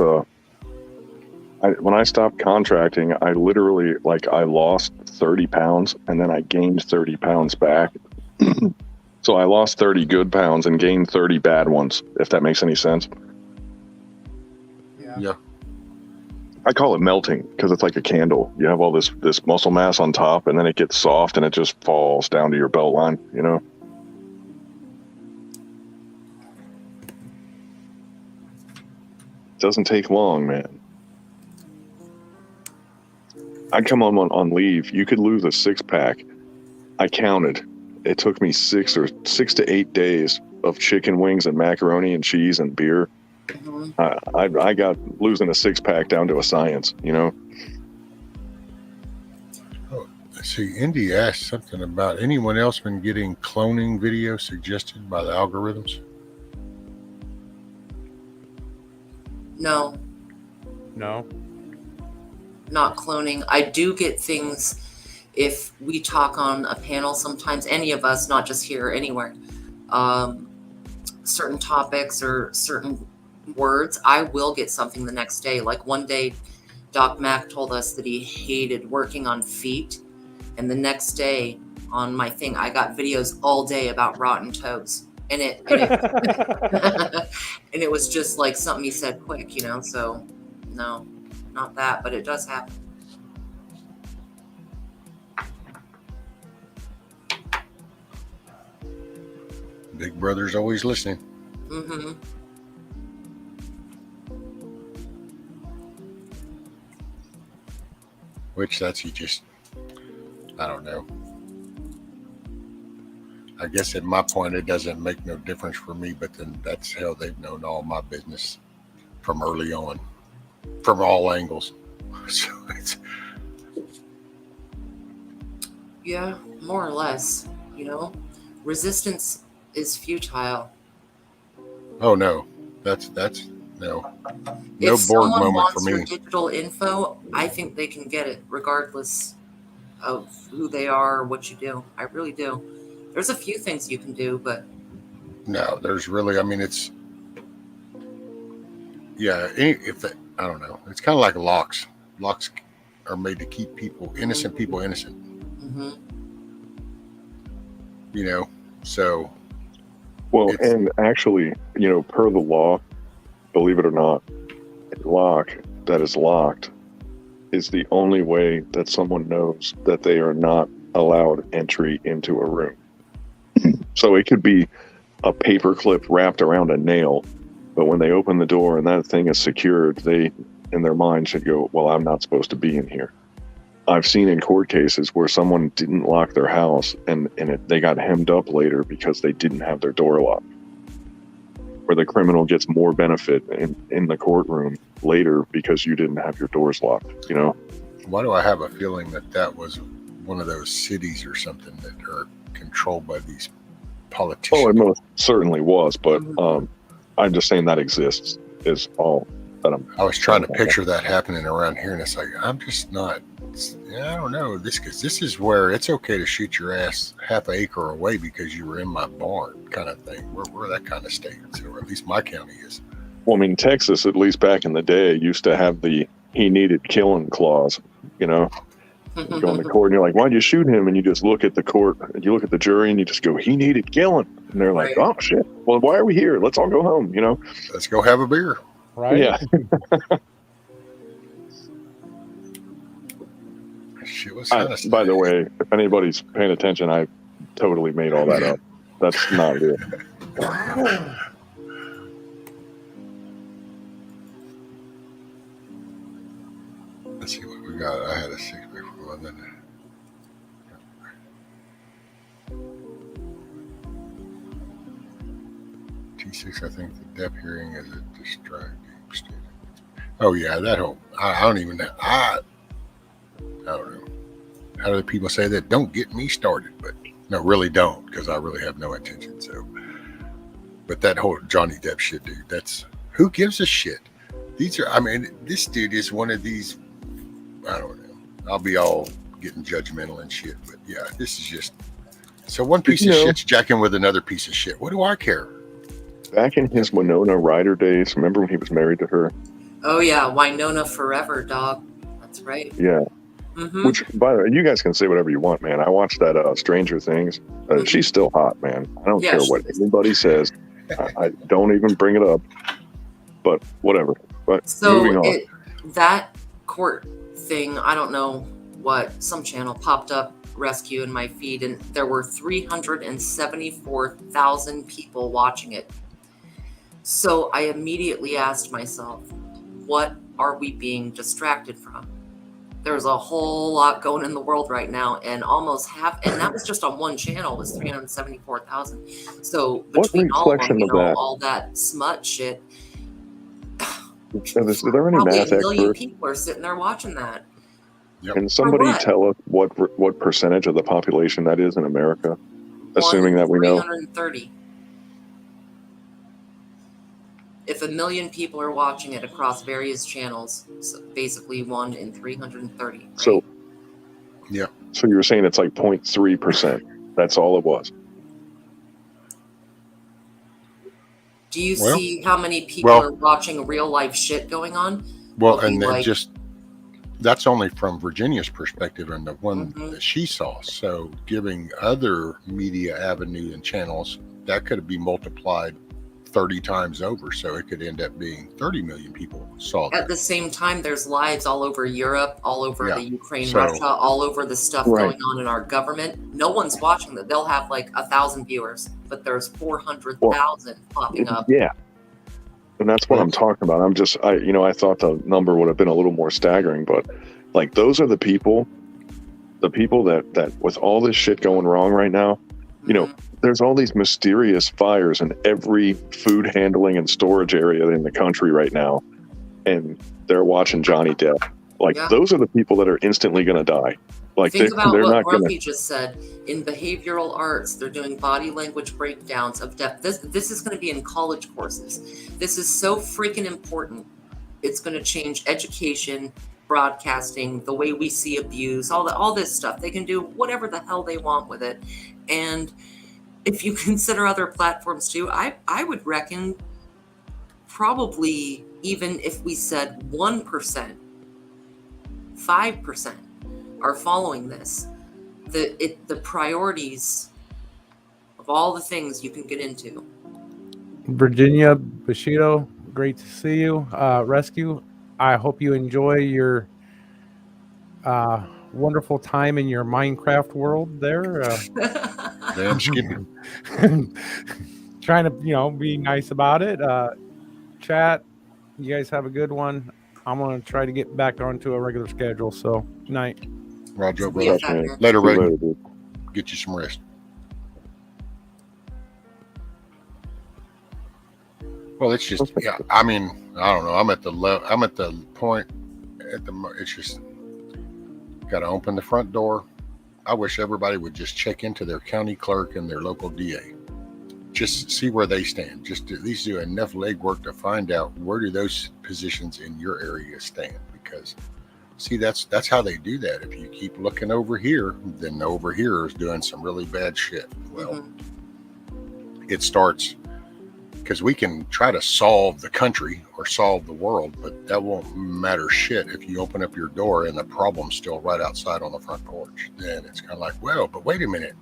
when I stopped contracting, I literally I lost 30 pounds and then I gained 30 pounds back. So I lost 30 good pounds and gained 30 bad ones, if that makes any sense. Yeah. Yeah. I call it melting because it's like a candle. You have all this muscle mass on top and then it gets soft and it just falls down to your belt line, you know? Doesn't take long, man. I'd come on leave. You could lose a 6-pack. I counted. It took me 6 to 8 days of chicken wings and macaroni and cheese and beer. Mm-hmm. I got losing a 6-pack down to a science, you know? Oh, let's see, Indy asked something about anyone else been getting cloning videos suggested by the algorithms? No. No. not cloning. I do get things if we talk on a panel sometimes, any of us, not just here, anywhere, certain topics or certain words, I will get something the next day. Like one day, Doc Mack told us that he hated working on feet. And the next day on my thing, I got videos all day about rotten toes. And it and it was just like something he said quick, you know? So no, not that, but it does happen. Big Brother's always listening. Mm-hmm. Which that's you just, I don't know. I guess at my point, it doesn't make no difference for me, but then that's how they've known all my business from early on, from all angles. So it's, Yeah, more or less, you know? Resistance is futile. oh no, that's no If board someone moment for wants your me. digital info, I think they can get it regardless of who they are or what you do. I really do. There's a few things you can do, but No, there's really, I mean, it's, yeah, if that, I don't know, it's kind of like locks. Locks are made to keep innocent people innocent, mm-hmm. you know, so. Well, It's- and actually, you know, per the law, believe it or not, a lock that is locked is the only way that someone knows that they are not allowed entry into a room. So it could be a paper clip wrapped around a nail, but when they open the door and that thing is secured, they, in their mind, should go, well, I'm not supposed to be in here. I've seen in court cases where someone didn't lock their house and they got hemmed up later because they didn't have their door locked. Where the criminal gets more benefit in the courtroom later because you didn't have your doors locked, you know? Why do I have a feeling that was one of those cities or something that are controlled by these politicians? Oh, it most certainly was, but I'm just saying that exists is all that I was trying to picture that happening around here, and it's like, I'm just not, I don't know, this is where it's okay to shoot your ass half an acre away because you were in my barn kind of thing. We're that kind of state, or at least my county is. Well, I mean, Texas, at least back in the day, used to have the he needed killing clause, you know? You go in the court and you're like, why'd you shoot him? And you just look at the court and you look at the jury and you just go, he needed killing. And they're like, Right. oh, shit. Well, why are we here? Let's all go home, you know? Let's go have a beer. Right? Yeah. Shit was kind of By the way, if anybody's paying attention, I totally made all that up. That's not it. Let's see what we got. I had a 6 before then. T6, I think the depth hearing is a distracting state. Oh yeah, that whole, I don't even know. I don't know. How do the people say that? Don't get me started, but no, really don't, because I really have no intention. So, but that whole Johnny Depp shit, dude, that's, who gives a shit? These are, I mean, this dude is one of these, I don't know. I'll be all getting judgmental and shit, but yeah, this is just, so one piece of shit's jacking with another piece of shit. What do I care? Back in his Winona Ryder days, remember when he was married to her? Oh yeah, Winona forever, dog. That's right. Yeah. Mm-hmm. Which, by the way, you guys can say whatever you want, man. I watched that Stranger Things. She's still hot, man. I don't care what anybody says. I don't even bring it up. But whatever. But So moving on. That court thing, I don't know what, some channel popped up rescue in my feed, and there were 374,000 people watching it. So I immediately asked myself, what are we being distracted from? There's a whole lot going in the world right now, and almost half, and that was just on one channel, was 374,000. So between all of them, all that smut shit, Is there any probably math a million experts? people are sitting there watching that. Can somebody what? tell us what percentage of the population that is in America? Assuming that we know. 330. If 1 million people are watching it across various channels, so basically 1 in 330. Right? So, Yeah. So you were saying it's like 0.3%. That's all it was. Do you Well- see how many people well- are watching real life shit going on? Well, They'll and be then like- just that's only from Virginia's perspective and the one Mhm. that she saw. So giving other media avenues and channels, that could be multiplied 30 times over. So it could end up being 30 million people saw At that. the same time, there's lives all over Europe, all over Yeah. the Ukraine, So- Russia, all over the stuff Right. going on in our government. No one's watching that. They'll have like 1,000 viewers, but there's 400,000 popping up. Yeah. And that's what I'm talking about. I thought the number would have been a little more staggering, but like those are the people that with all this shit going wrong right now, you know, there's all these mysterious fires in every food handling and storage area in the country right now. And they're watching Johnny Depp. Like Yeah. those are the people that are instantly going to die. Like Think about they're what not going Grumpy to. just said. In behavioral arts, they're doing body language breakdowns of depth. This is going to be in college courses. This is so freaking important. It's going to change education, broadcasting, the way we see abuse, all this stuff. They can do whatever the hell they want with it. And if you consider other platforms too, I would reckon probably even if we said 1%, 5% are following this. The priorities of all the things you can get into. Virginia Bushido, great to see you. Rescue, I hope you enjoy your wonderful time in your Minecraft world there. Damn skippy. Trying to, be nice about it. Chat, you guys have a good one. I'm going to try to get back onto a regular schedule. So, night. Roger, Yeah, brother. Fatman. Later, See you Ray. later, dude. Get you some rest. Well, it's just, yeah. I mean, I don't know. I'm at the point. It's just got to open the front door. I wish everybody would just check into their county clerk and their local DA. Just see where they stand. Just at least do enough legwork to find out where do those positions in your area stand. Because, see, that's how they do that. If you keep looking over here, then over here is doing some really bad shit. Well, it starts because we can try to solve the country or solve the world, but that won't matter shit if you open up your door and the problem's still right outside on the front porch. Then it's kind of like, well, but wait a minute,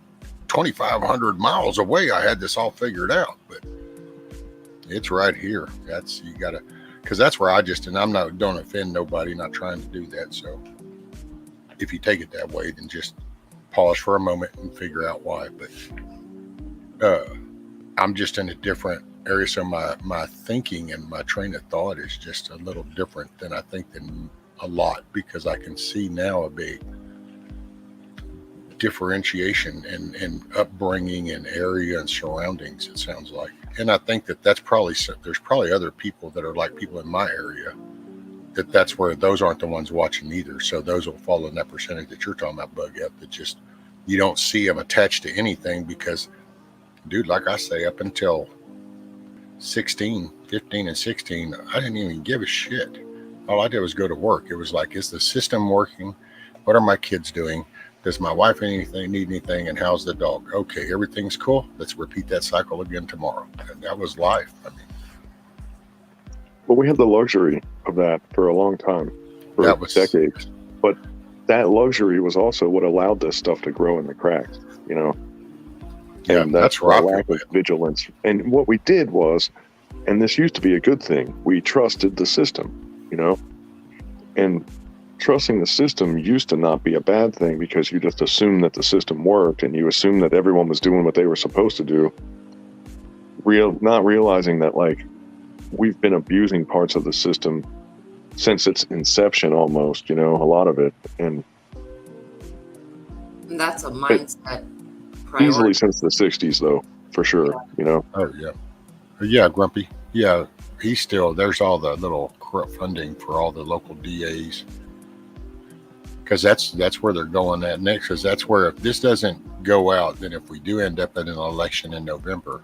2,500 miles away, I had this all figured out, but it's right here. Because that's where and I'm not, don't offend nobody, not trying to do that. So if you take it that way, then just pause for a moment and figure out why. But I'm just in a different area, so my thinking and my train of thought is just a little different than I think than a lot, because I can see now a big differentiation in upbringing and area and surroundings, it sounds like. And I think there's probably other people that are like people in my area that's where those aren't the ones watching either. So those will fall in that percentage that you're talking about, Bug Out, that just you don't see them attached to anything because, dude, like I say, up until 15 and 16, I didn't even give a shit. All I did was go to work. It was like, is the system working? What are my kids doing? Does my wife need anything? And how's the dog? Okay, everything's cool. Let's repeat that cycle again tomorrow. And that was life. I mean, Well, we had the luxury of that for a long time, for decades. But that luxury was also what allowed this stuff to grow in the cracks, Yeah, And that's the where I lack feel of vigilance. And what we did was, and this used to be a good thing, we trusted the system, and trusting the system used to not be a bad thing because you just assumed that the system worked and you assumed that everyone was doing what they were supposed to do, not realizing that, like, we've been abusing parts of the system since its inception almost, a lot of it. And that's a mindset easily priority. since the 60s, though, for sure, Oh, yeah. Yeah, Grumpy. Yeah, there's all the little corrupt funding for all the local DAs. Because that's where they're going at next. Because that's where, if this doesn't go out, then if we do end up in an election in November,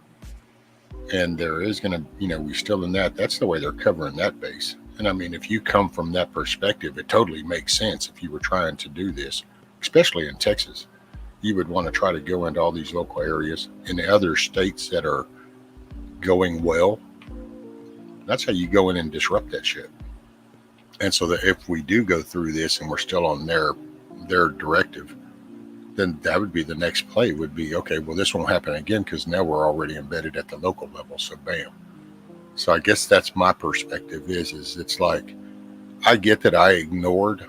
And there is going to, we still in that's the way they're covering that base. And I mean, if you come from that perspective, it totally makes sense. If you were trying to do this, especially in Texas, you would want to try to go into all these local areas in the other states that are going well. That's how you go in and disrupt that shit. And so that if we do go through this and we're still on their directive, then that would be the next play would be, okay, well, this won't happen again because now we're already embedded at the local level. So bam. So I guess that's my perspective is it's like, I get that I ignored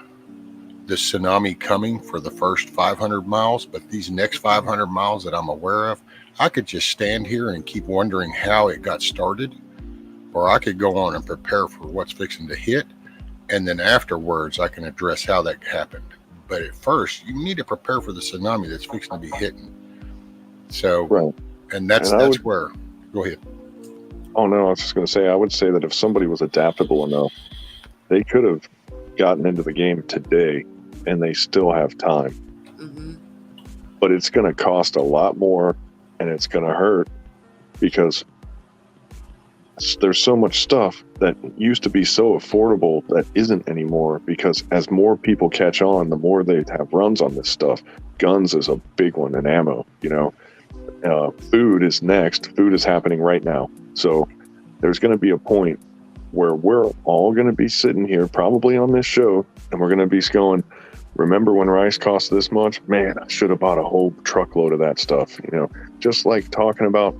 the tsunami coming for the first 500 miles, but these next 500 miles that I'm aware of, I could just stand here and keep wondering how it got started, or I could go on and prepare for what's fixing to hit. And then afterwards, I can address how that happened. But at first, you need to prepare for the tsunami that's fixing to be hitting. So, right. And that's where, go ahead. Oh, no, I was just going to say, I would say that if somebody was adaptable enough, they could have gotten into the game today and they still have time. Mm-hmm. But it's going to cost a lot more and it's going to hurt because there's so much stuff that used to be so affordable that isn't anymore, because as more people catch on, the more they have runs on this stuff. Guns is a big one, and ammo, food is next. Food is happening right now. So there's going to be a point where we're all going to be sitting here probably on this show and we're going to be going, remember when rice cost this much? Man, I should have bought a whole truckload of that stuff. Just like talking about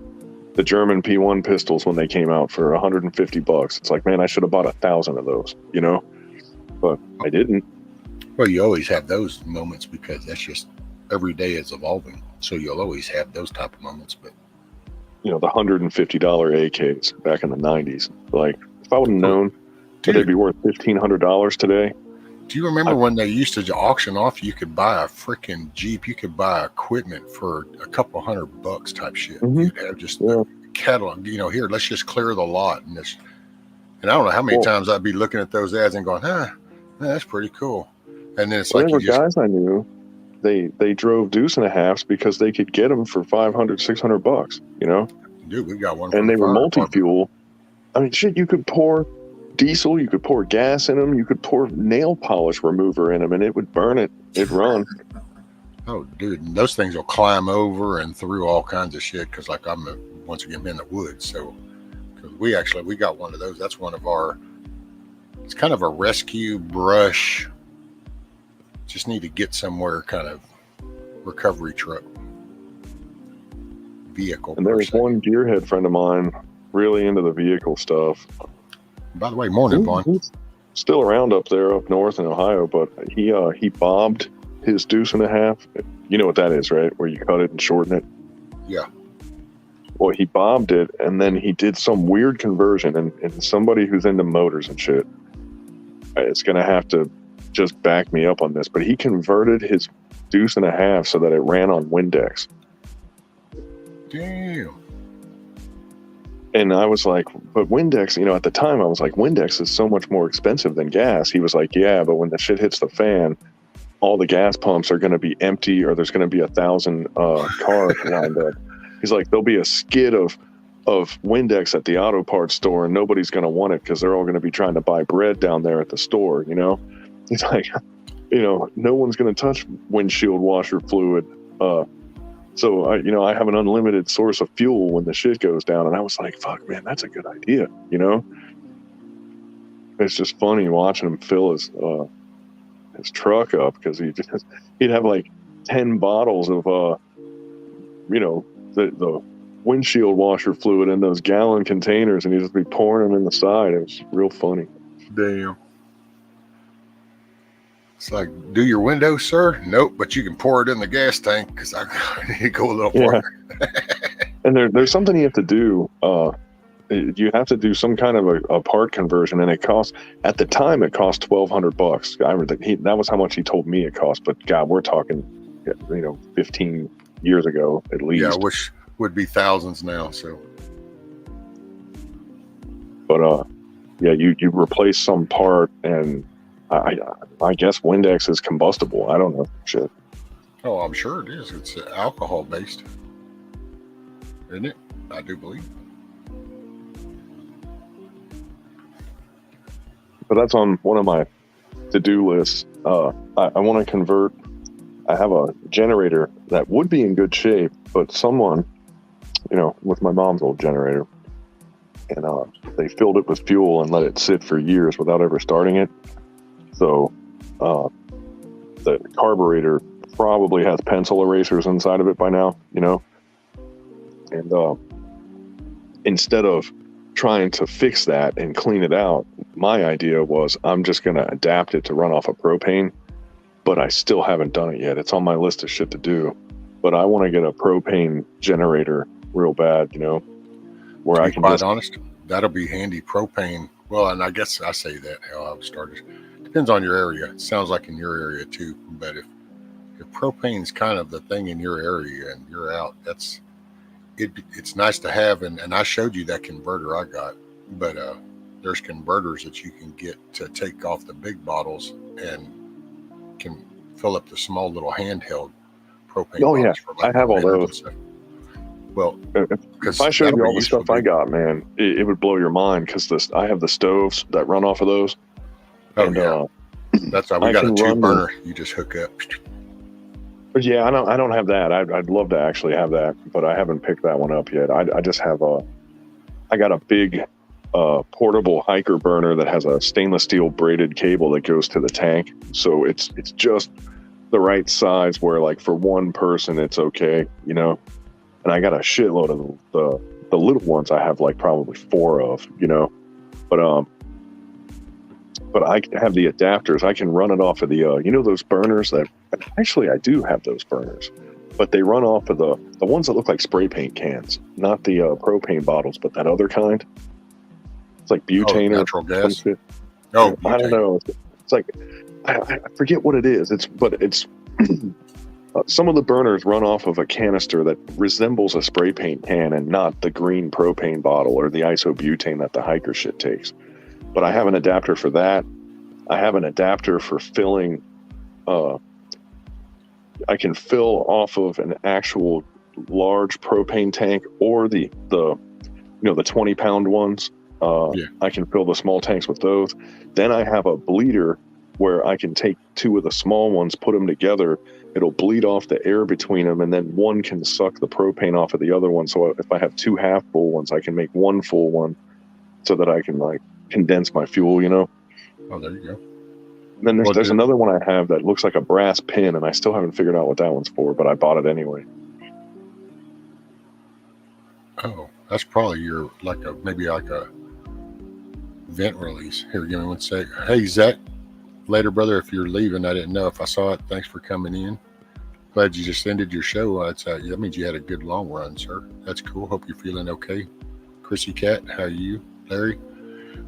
the German P1 pistols when they came out for $150. It's like, man, I should have bought 1,000 of those, but I didn't. Well, you always have those moments because that's just every day is evolving. So you'll always have those type of moments. But the $150 AKs back in the 90s, like if I would have known that they'd be worth $1,500 today. Do you remember when they used to auction off? You could buy a freaking Jeep. You could buy equipment for a couple $100 type shit. Mm-hmm. You'd have just a catalog. Here, let's just clear the lot and this. And I don't know how many times I'd be looking at those ads and going, man, that's pretty cool. And then it's like guys I knew, they drove deuce and a halves because they could get them for $500, $600. Dude, we got one. And they were multi-fuel. I mean, shit, you could pour diesel, you could pour gas in them, you could pour nail polish remover in them, and it would burn it. It'd run. Oh, dude, those things will climb over and through all kinds of shit. Because, like, I'm once again in the woods, so because we got one of those. That's one of our. It's kind of a rescue brush. Just need to get somewhere, kind of recovery truck vehicle. And there was one gearhead friend of mine really into the vehicle stuff. By the way, morning, Vaughn. He's still around up there, up north in Ohio, but he bobbed his deuce and a half. You know what that is, right? Where you cut it and shorten it. Yeah. Well, he bobbed it, and then he did some weird conversion. And somebody who's into motors and shit, it's going to have to just back me up on this. But he converted his deuce and a half so that it ran on Windex. Damn. And I was like, but Windex, at the time I was like, Windex is so much more expensive than gas. He was like, yeah, but when the shit hits the fan, all the gas pumps are going to be empty, or there's going to be 1,000 cars lined up. He's like, there'll be a skid of Windex at the auto parts store, and nobody's going to want it because they're all going to be trying to buy bread down there at the store. He's like, no one's going to touch windshield washer fluid. So I have an unlimited source of fuel when the shit goes down. And I was like, fuck, man, that's a good idea. It's just funny watching him fill his truck up, because he'd have like 10 bottles of, the windshield washer fluid in those gallon containers, and he'd just be pouring them in the side. It was real funny. Damn. It's like, do your windows, sir? Nope, but you can pour it in the gas tank because I need to go a little farther. And there's something you have to do. You have to do some kind of a part conversion, and it costs, at the time, it cost $1,200. That was how much he told me it cost. But God, we're talking, 15 years ago at least. Yeah, which would be thousands now. So, but you replace some part, and I guess Windex is combustible. I don't know. Shit. Oh, I'm sure it is. It's alcohol based, isn't it? I do believe. but that's on one of my to-do lists. I want to convert. I have a generator that would be in good shape, but someone, with my mom's old generator, and they filled it with fuel and let it sit for years without ever starting it. So the carburetor probably has pencil erasers inside of it by now, and instead of trying to fix that and clean it out, my idea was I'm just going to adapt it to run off of propane, but I still haven't done it yet. It's on my list of shit to do, but I want to get a propane generator real bad, where I can quite honest, that'll be handy. Propane. Well, and I guess I say that how I've started. Depends on your area. It sounds like in your area too, but if propane's kind of the thing in your area and you're out, it's nice to have. And I showed you that converter I got, but there's converters that you can get to take off the big bottles and can fill up the small little handheld propane bottles. Yeah, for like I have all those. Well, if I showed you all the stuff I got, man, it would blow your mind, because I have the stoves that run off of those. Oh, and, yeah. That's why we got a 2-burner. You just hook up. But yeah, I don't have that. I'd love to actually have that, but I haven't picked that one up yet. I just have I got a big portable hiker burner that has a stainless steel braided cable that goes to the tank. So it's just the right size where, like, for one person, it's okay, And I got a shitload of the little ones. I have like probably 4 of, but I have the adapters. I can run it off of the, those burners that, actually I do have those burners, but they run off of the ones that look like spray paint cans, not the propane bottles, but that other kind. It's like butane or natural gas. I don't know. It's like, I forget what it is. But it's some of the burners run off of a canister that resembles a spray paint can and not the green propane bottle or the isobutane that the hiker shit takes. But I have an adapter for that. I have an adapter for filling. I can fill off of an actual large propane tank, or the 20-pound ones. I can fill the small tanks with those. Then I have a bleeder where I can take 2 of the small ones, put them together. It'll bleed off the air between them, and then one can suck the propane off of the other one. So if I have 2 half full ones, I can make 1 full one, so that I can like condense my fuel, Oh, there you go. And then there's another one I have that looks like a brass pin, and I still haven't figured out what that one's for, but I bought it anyway. Oh, that's probably maybe like a vent release. Here, give me 1 sec. Hey, Zach. Later, brother. If you're leaving, I didn't know if I saw it. Thanks for coming in. Glad you just ended your show. That means you had a good long run, sir. That's cool. Hope you're feeling okay. Chrissy Cat, how are you? Larry,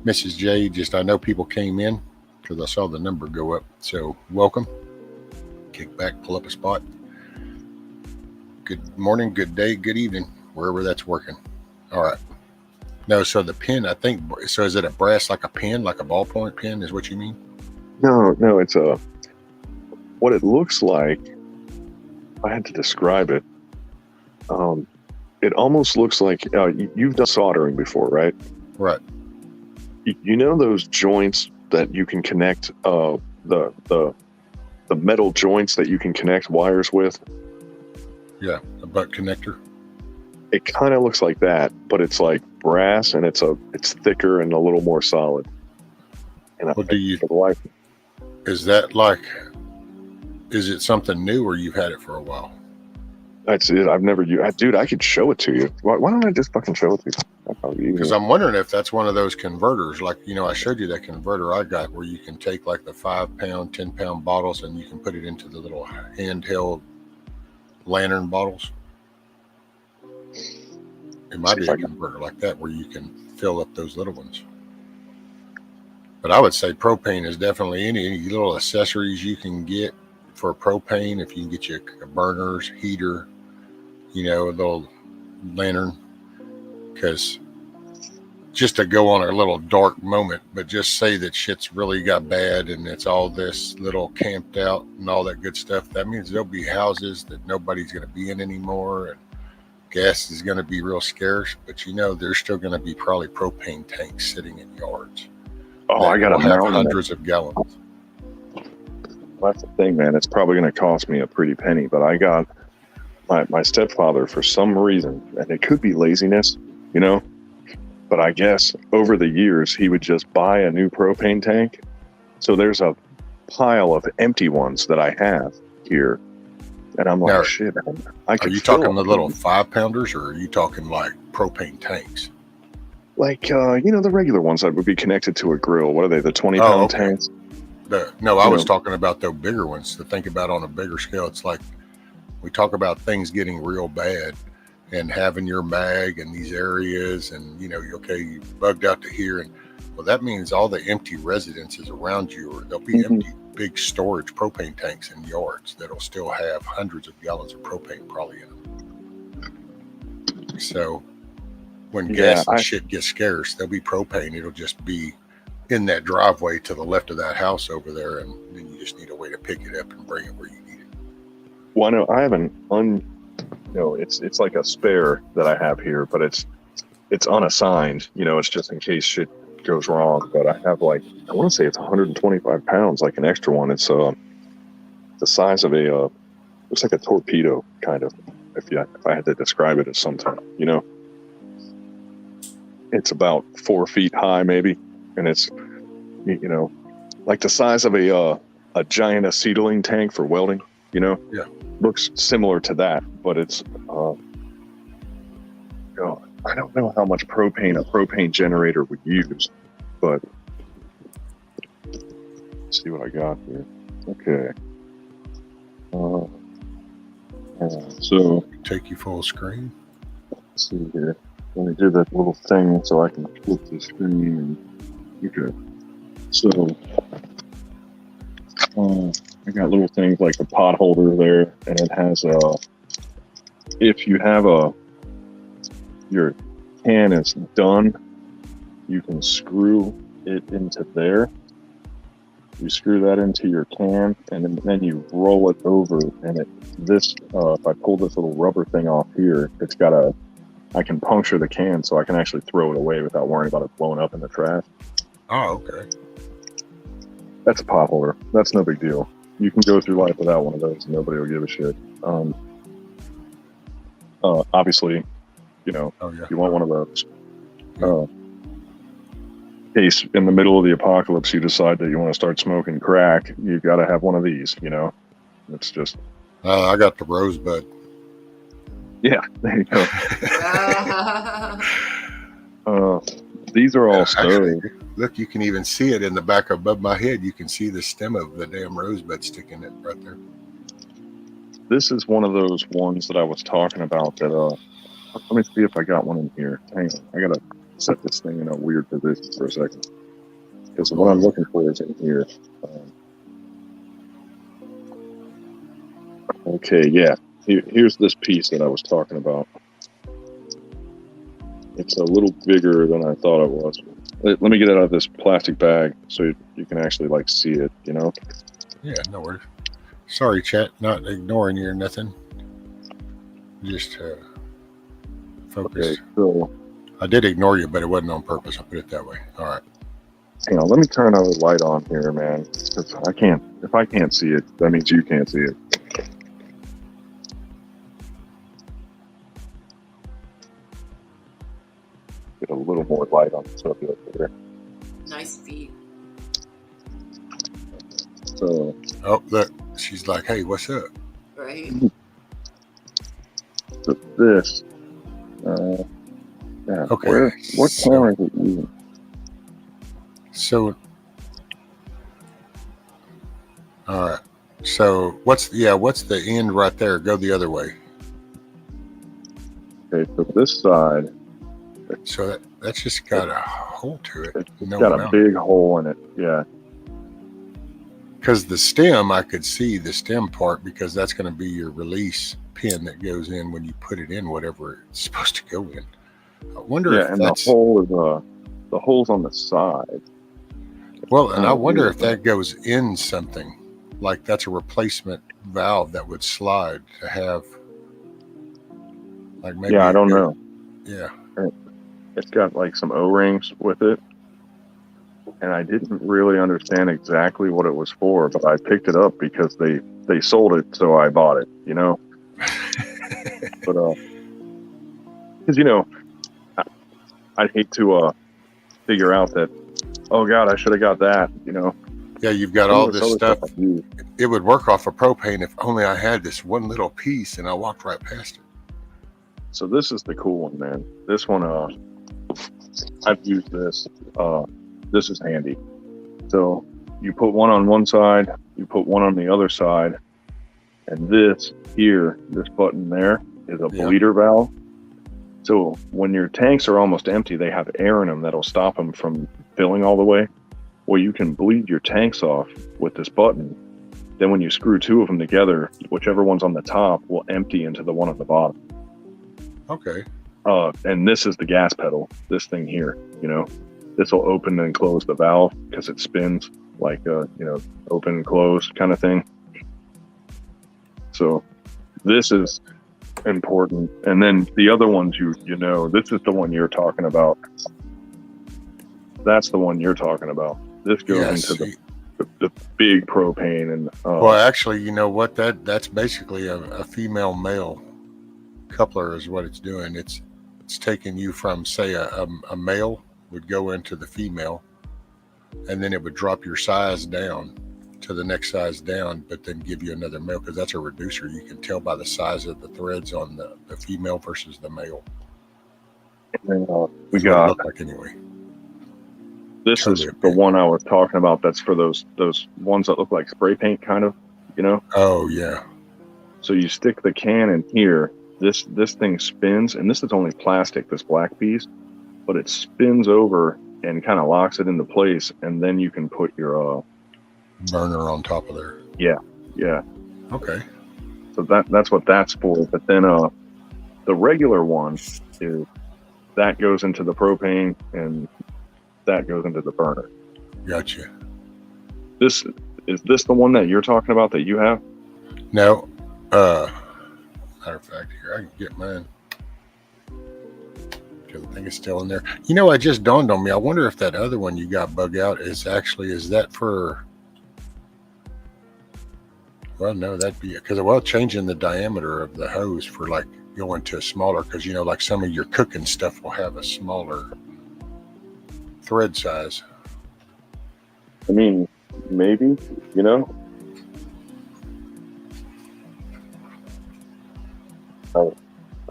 Mrs. J. I know people came in because I saw the number go up. So welcome. Kick back, pull up a spot. Good morning, good day, good evening, wherever that's working. All right. No, so the pin, I think. So is it a brass, like a pin, like a ballpoint pen? Is what you mean? No, it's what it looks like. I had to describe it. It almost looks like you've done soldering before, right? Right. You know those joints that you can connect the metal joints that you can connect wires with? Yeah, a butt connector. It kind of looks like that, but it's like brass, and it's thicker and a little more solid. And what do you? Is it something new, or you've had it for a while? That's it. I've never used. Dude, I could show it to you. Why don't I just fucking show it to you? Because I'm wondering if that's one of those converters. Like, I showed you that converter I got where you can take like the 5-pound, 10-pound bottles, and you can put it into the little handheld lantern bottles. It might be a converter like that where you can fill up those little ones. But I would say propane is definitely any little accessories you can get for propane. If you can get you a burners, heater, a little lantern, because just to go on a little dark moment, but just say that shit's really got bad and it's all this little camped out and all that good stuff. That means there'll be houses that nobody's going to be in anymore, and gas is going to be real scarce. But there's still going to be probably propane tanks sitting in yards. Oh, I got will a have mountain. hundreds of gallons. That's the thing, man. It's probably going to cost me a pretty penny, but I got my stepfather for some reason, and it could be laziness, you know, but I guess over the years he would just buy a new propane tank. So there's a pile of empty ones that I have here, and I'm like, Now, shit. I Are could you fill talking the them. little 5-pounders, or are you talking like propane tanks? Like the regular ones that would be connected to a grill? What are they? The 20-pound okay. tanks? No, I You was know. talking about the bigger ones to think about on a bigger scale. It's like we talk about things getting real bad and having your mag in these areas, and you bugged out to here, and well, that means all the empty residences around you, or there'll be empty big storage propane tanks in yards that'll still have hundreds of gallons of propane probably in them. So when gas and shit gets scarce, there'll be propane. It'll just be in that driveway to the left of that house over there, and then you just need a way to pick it up and bring it where you need it. Well, I know I have it's like a spare that I have here, but it's unassigned. It's just in case shit goes wrong. But I have I want to say it's 125 pounds, like an extra one. It's the size of looks like a torpedo, kind of. If I had to describe it as something, it's about 4 feet high, maybe, and it's like the size of a giant acetylene tank for welding. Yeah. Looks similar to that, but it's I don't know how much propane a propane generator would use, but let's see what I got here. Okay. So Take you full screen. let's see here. Let me do that little thing so I can flip the screen. Okay. So I got little things like a pot holder there, and it has if you have your can is done, you can screw it into there. You screw that into your can, and then you roll it over, and if I pull this little rubber thing off here, I can puncture the can, so I can actually throw it away without worrying about it blowing up in the trash. Oh, okay. That's a pot holder. That's no big deal. You can go through life without one of those, and nobody will give a shit. Obviously, you want one of those. In case in the middle of the apocalypse you decide that you want to start smoking crack, you got to have one of these. It's just. I got the rosebud. Yeah, there you go. These are all stowed. Look, you can even see it in the back above my head. You can see the stem of the damn rosebud sticking it right there. This is one of those ones that I was talking about that, let me see if I got one in here. Hang on. I got to set this thing in a weird position for a second. Because what I'm looking for is in here. Okay, yeah. Here's this piece that I was talking about. It's a little bigger than I thought it was. Let me get it out of this plastic bag so you can actually see it, Yeah, no worries. Sorry, chat, not ignoring you or nothing. Just focus. Okay, so I did ignore you, but it wasn't on purpose. I'll put it that way. All right. hang on, let me turn our light on here, man. Because if I can't see it, that means you can't see it. Get a little more light on this up here. Nice feet. So, Oh, look, she's like, "Hey, what's up?" Right. so this, yeah. Okay, What so- camera is it using? So, all right. So what's the end right there? Go the other way. Okay, so this side, So that's just got a hole to it. it's got a big hole in it. Yeah. Because the stem, I could see the stem part, because that's going to be your release pin that goes in when you put it in whatever it's supposed to go in. I wonder if And that's the hole is the hole's on the side. well, and I wonder if that goes in something, like that's a replacement valve that would slide to have, like maybe. Yeah, I don't know. Yeah. It's got some O-rings with it, and I didn't really understand exactly what it was for, but I picked it up because they sold it, so I bought it, you know. But because you know, I'd hate to figure out that, oh God, I should have got that, you know. Yeah, you've got all this stuff. It would work off of propane if only I had this one little piece and I walked right past it. So this is the cool one, man. This one, I've used this. This is handy. So you put one on one side, you put one on the other side, and this here, this button there, is a bleeder valve. So when your tanks are almost empty, they have air in them that'll stop them from filling all the way. Well, you can bleed your tanks off with this button. Then when you screw two of them together, whichever one's on the top will empty into the one at the bottom. Okay. And this is the gas pedal, this thing here, you know. This will open and close the valve because it spins like you know, open and close kind of thing. So this is important. And then the other ones, you know, this is the one you're talking about. That's the one you're talking about. This goes into the big propane and well, actually, you know what, that's basically a female male coupler is what it's doing. It's taking you from, say, a male would go into the female, and then it would drop your size down to the next size down, but then give you another male, because that's a reducer. You can tell by the size of the threads on the female versus the male. And then we that's got what it looked like anyway. This is the one I was talking about. That's for those ones that look like spray paint, kind of, you know. Oh yeah. So you stick the can in here. This thing spins, and this is only plastic, this black piece, but it spins over and kind of locks it into place, and then you can put your burner on top of there. Yeah. Okay. So that's what that's for. But then the regular one is that goes into the propane and that goes into the burner. Gotcha. Is this the one that you're talking about that you have? No. Matter of fact, here I can get mine. Because I think it's still in there. You know, it just dawned on me. I wonder if that other one you got bug out is that for? Well, no, that'd be because changing the diameter of the hose for like going to a smaller, because you know, like some of your cooking stuff will have a smaller thread size. I mean, maybe, you know.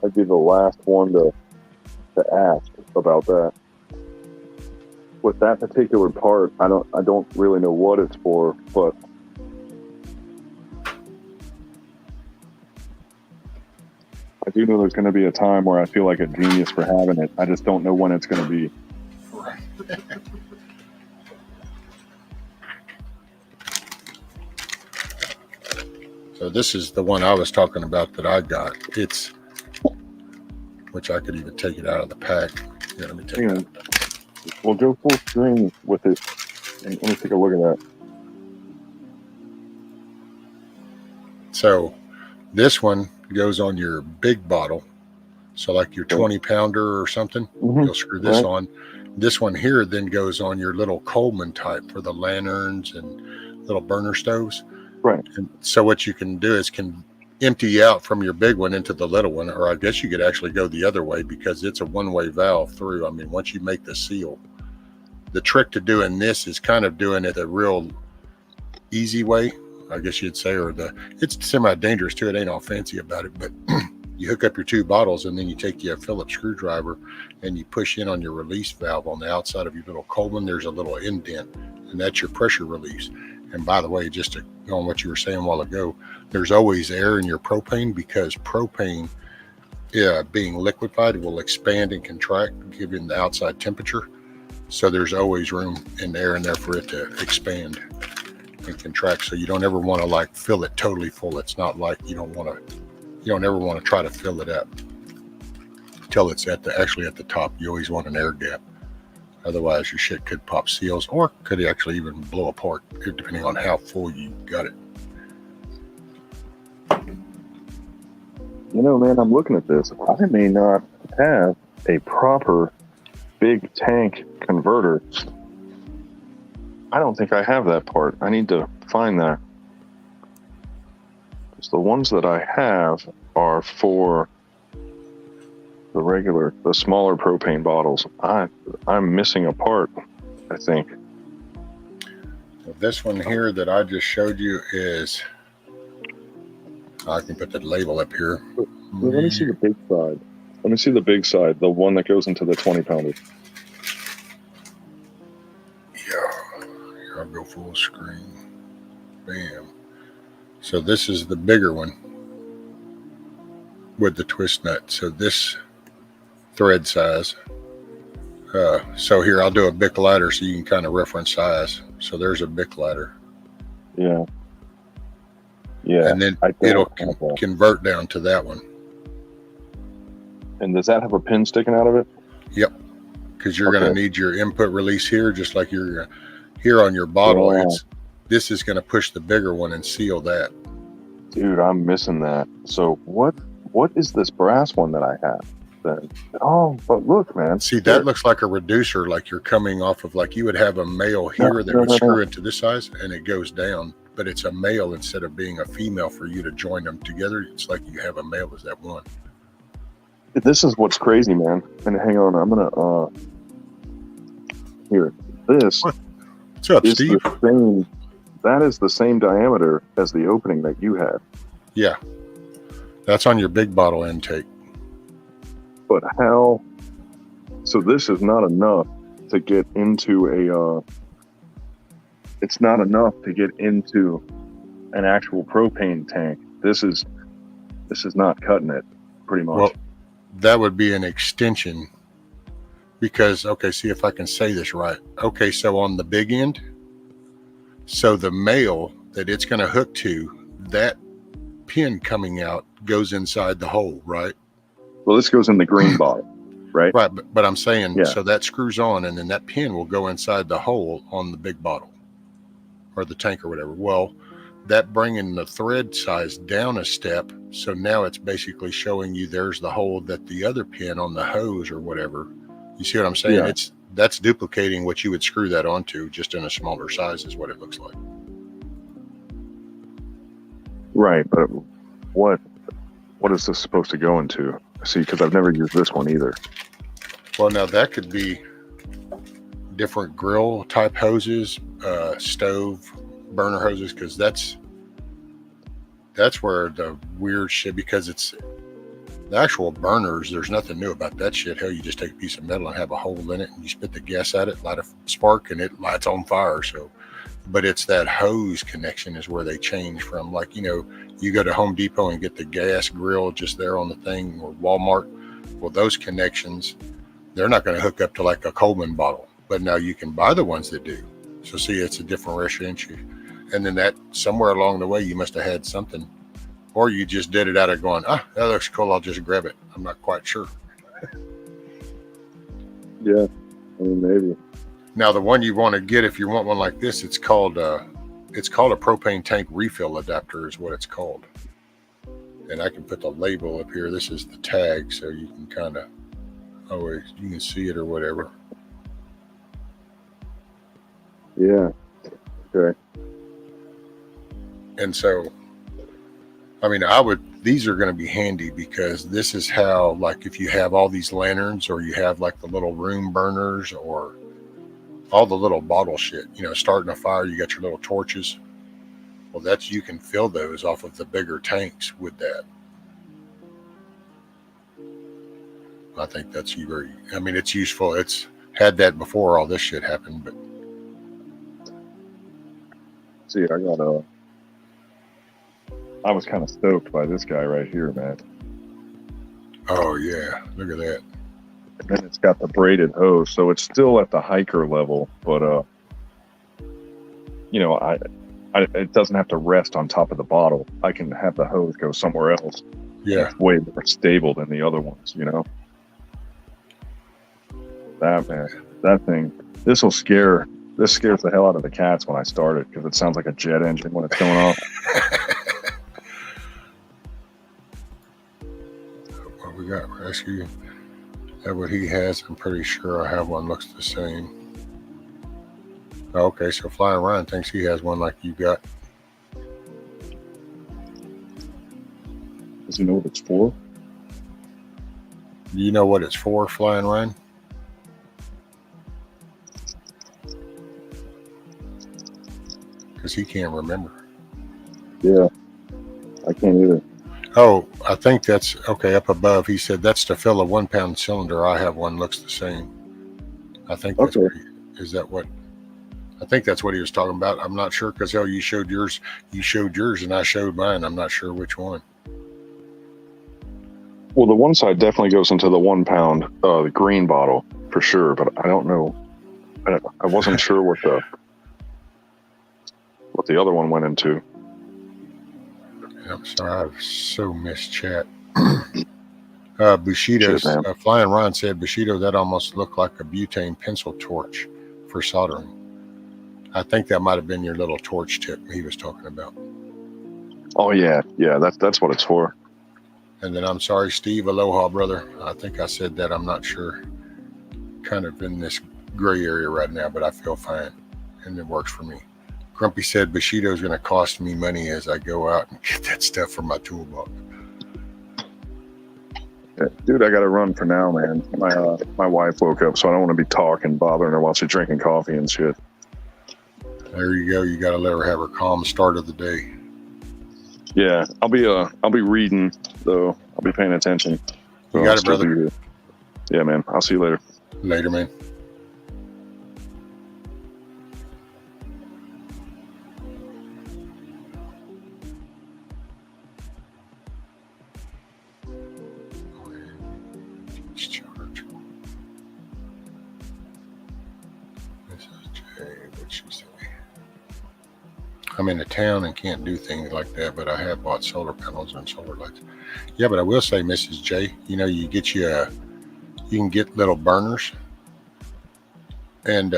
I'd be the last one to ask about that. With that particular part, I don't really know what it's for, but I do know there's going to be a time where I feel like a genius for having it. I just don't know when it's going to be. So this is the one I was talking about that I got. It's, which I could even take it out of the pack. Yeah, let me take it. We'll go full screen with it. And let me take a look at that. So this one goes on your big bottle. So like your 20 pounder or something, you'll screw this on. This one here then goes on your little Coleman type for the lanterns and little burner stoves. Right. And so what you can do is can empty out from your big one into the little one, or I guess you could actually go the other way because it's a one-way valve through. I mean, once you make the seal, the trick to doing this is kind of doing it a real easy way, I guess you'd say, or it's semi-dangerous too. It ain't all fancy about it, but you hook up your two bottles and then you take your Phillips screwdriver and you push in on your release valve on the outside of your little Coleman. There's a little indent, and that's your pressure release. And by the way, just to go on what you were saying a while ago, there's always air in your propane because propane, being liquefied, will expand and contract given the outside temperature. So there's always room in the air in there for it to expand and contract. So you don't ever want to like fill it totally full. It's not like you don't ever want to try to fill it up till it's actually at the top. You always want an air gap. Otherwise, your shit could pop seals or could actually even blow apart, depending on how full you got it. You know, man, I'm looking at this. I may not have a proper big tank converter I don't think I have that part. I need to find that. The ones that I have are for the smaller propane bottles. I'm missing a part, I think. This one here that I just showed you is, I can put the label up here. Well, let me see the big side. Let me see the big side, the one that goes into the 20 pounder. Yeah, here I'll go full screen. Bam. So this is the bigger one with the twist nut. So this thread size. So here I'll do a Bic ladder so you can kind of reference size. So there's a Bic ladder. Yeah. Yeah. And then it'll convert down to that one. And does that have a pin sticking out of it? Yep. Because you're going to need your input release here, just like you're here on your bottle. Yeah. This is going to push the bigger one and seal that. Dude, I'm missing that. So what is this brass one that I have then? Oh, but look, man. See, that looks like a reducer, like you're coming off of, like you would have a male here that would screw into this size and it goes down, but it's a male instead of being a female for you to join them together. It's like you have a male as that one. This is what's crazy, man. And hang on, I'm gonna here. This What's up, is Steve? the same. That is the same diameter as the opening that you had. Yeah, that's on your big bottle intake. But how? So this is not enough to get into a. It's not enough to get into an actual propane tank. This is not cutting it, pretty much. Well, that would be an extension because, okay, see if I can say this right. Okay, so on the big end, so the male that it's going to hook to, that pin coming out goes inside the hole, right? Well, this goes in the green bottle, right? Right, but I'm saying, so that screws on and then that pin will go inside the hole on the big bottle or the tank or whatever. Well, that bringing the thread size down a step, so now it's basically showing you there's the hole that the other pin on the hose or whatever. You see what I'm saying? Yeah. That's duplicating what you would screw that onto, just in a smaller size is what it looks like. Right, but what is this supposed to go into? See, because I've never used this one either. Well, now that could be different grill type hoses, stove burner hoses, because that's where the weird shit, because it's the actual burners, there's nothing new about that shit. Hell, you just take a piece of metal and have a hole in it and you spit the gas at it, light a spark, and it lights on fire. So, but it's that hose connection is where they change from, like, you know, you go to Home Depot and get the gas grill just there on the thing, or Walmart. Well, those connections, they're not going to hook up to like a Coleman bottle, but now you can buy the ones that do. So see, it's a differentiation. And then that somewhere along the way, you must have had something, or you just did it out of going, that looks cool, I'll just grab it. I'm not quite sure. Yeah, I mean, maybe. Now, the one you want to get, if you want one like this, it's called a propane tank refill adapter is what it's called. And I can put the label up here. This is the tag, so you can kind of, you can see it or whatever. Yeah. Okay. And so, I mean, these are going to be handy because this is how, like, if you have all these lanterns or you have like the little room burners or all the little bottle shit, you know, starting a fire, you got your little torches. Well, you can fill those off of the bigger tanks with that. I think that's it's useful. It's had that before all this shit happened, but. See, I was kind of stoked by this guy right here, man. Oh yeah, look at that. And then it's got the braided hose, so it's still at the hiker level, but you know, it doesn't have to rest on top of the bottle. I can have the hose go somewhere else. Yeah, it's way more stable than the other ones, you know. That thing, this scares the hell out of the cats when I start it because it sounds like a jet engine when it's going off. What we got? Rescue. That what he has. I'm pretty sure I have one looks the same. Okay, so Flying Ryan thinks he has one like you got. Does he know what it's for? Do you know what it's for, Flying Ryan? Because he can't remember. Yeah, I can't either. Oh, I think that's okay. Up above, he said that's to fill a 1 pound cylinder. I have one, looks the same. I think that's Okay. is that what? I think that's what he was talking about. I'm not sure because you showed yours, and I showed mine. I'm not sure which one. Well, the one side definitely goes into the 1 pound, the green bottle for sure, but I don't know. I wasn't sure what the other one went into. I'm sorry, I've so missed chat. Bushido's Shit, man. Flying Ron said, Bushido, that almost looked like a butane pencil torch for soldering. I think that might have been your little torch tip he was talking about. Oh yeah, that's what it's for. And then I'm sorry, Steve, aloha, brother. I think I said that. I'm not sure. Kind of in this gray area right now, but I feel fine, and it works for me. Grumpy said Bushido's going to cost me money as I go out and get that stuff from my toolbox. Yeah, dude, I got to run for now, man. My wife woke up, so I don't want to be talking, bothering her while she's drinking coffee and shit. There you go. You got to let her have her calm start of the day. Yeah, I'll be reading though. I'll be paying attention. You got it, brother. Yeah, man. I'll see you later. Later, man. Charge. Mrs. J, what'd she say? I'm in a town and can't do things like that, but I have bought solar panels and solar lights. Yeah, but I will say, Mrs. J, you get you can get little burners, and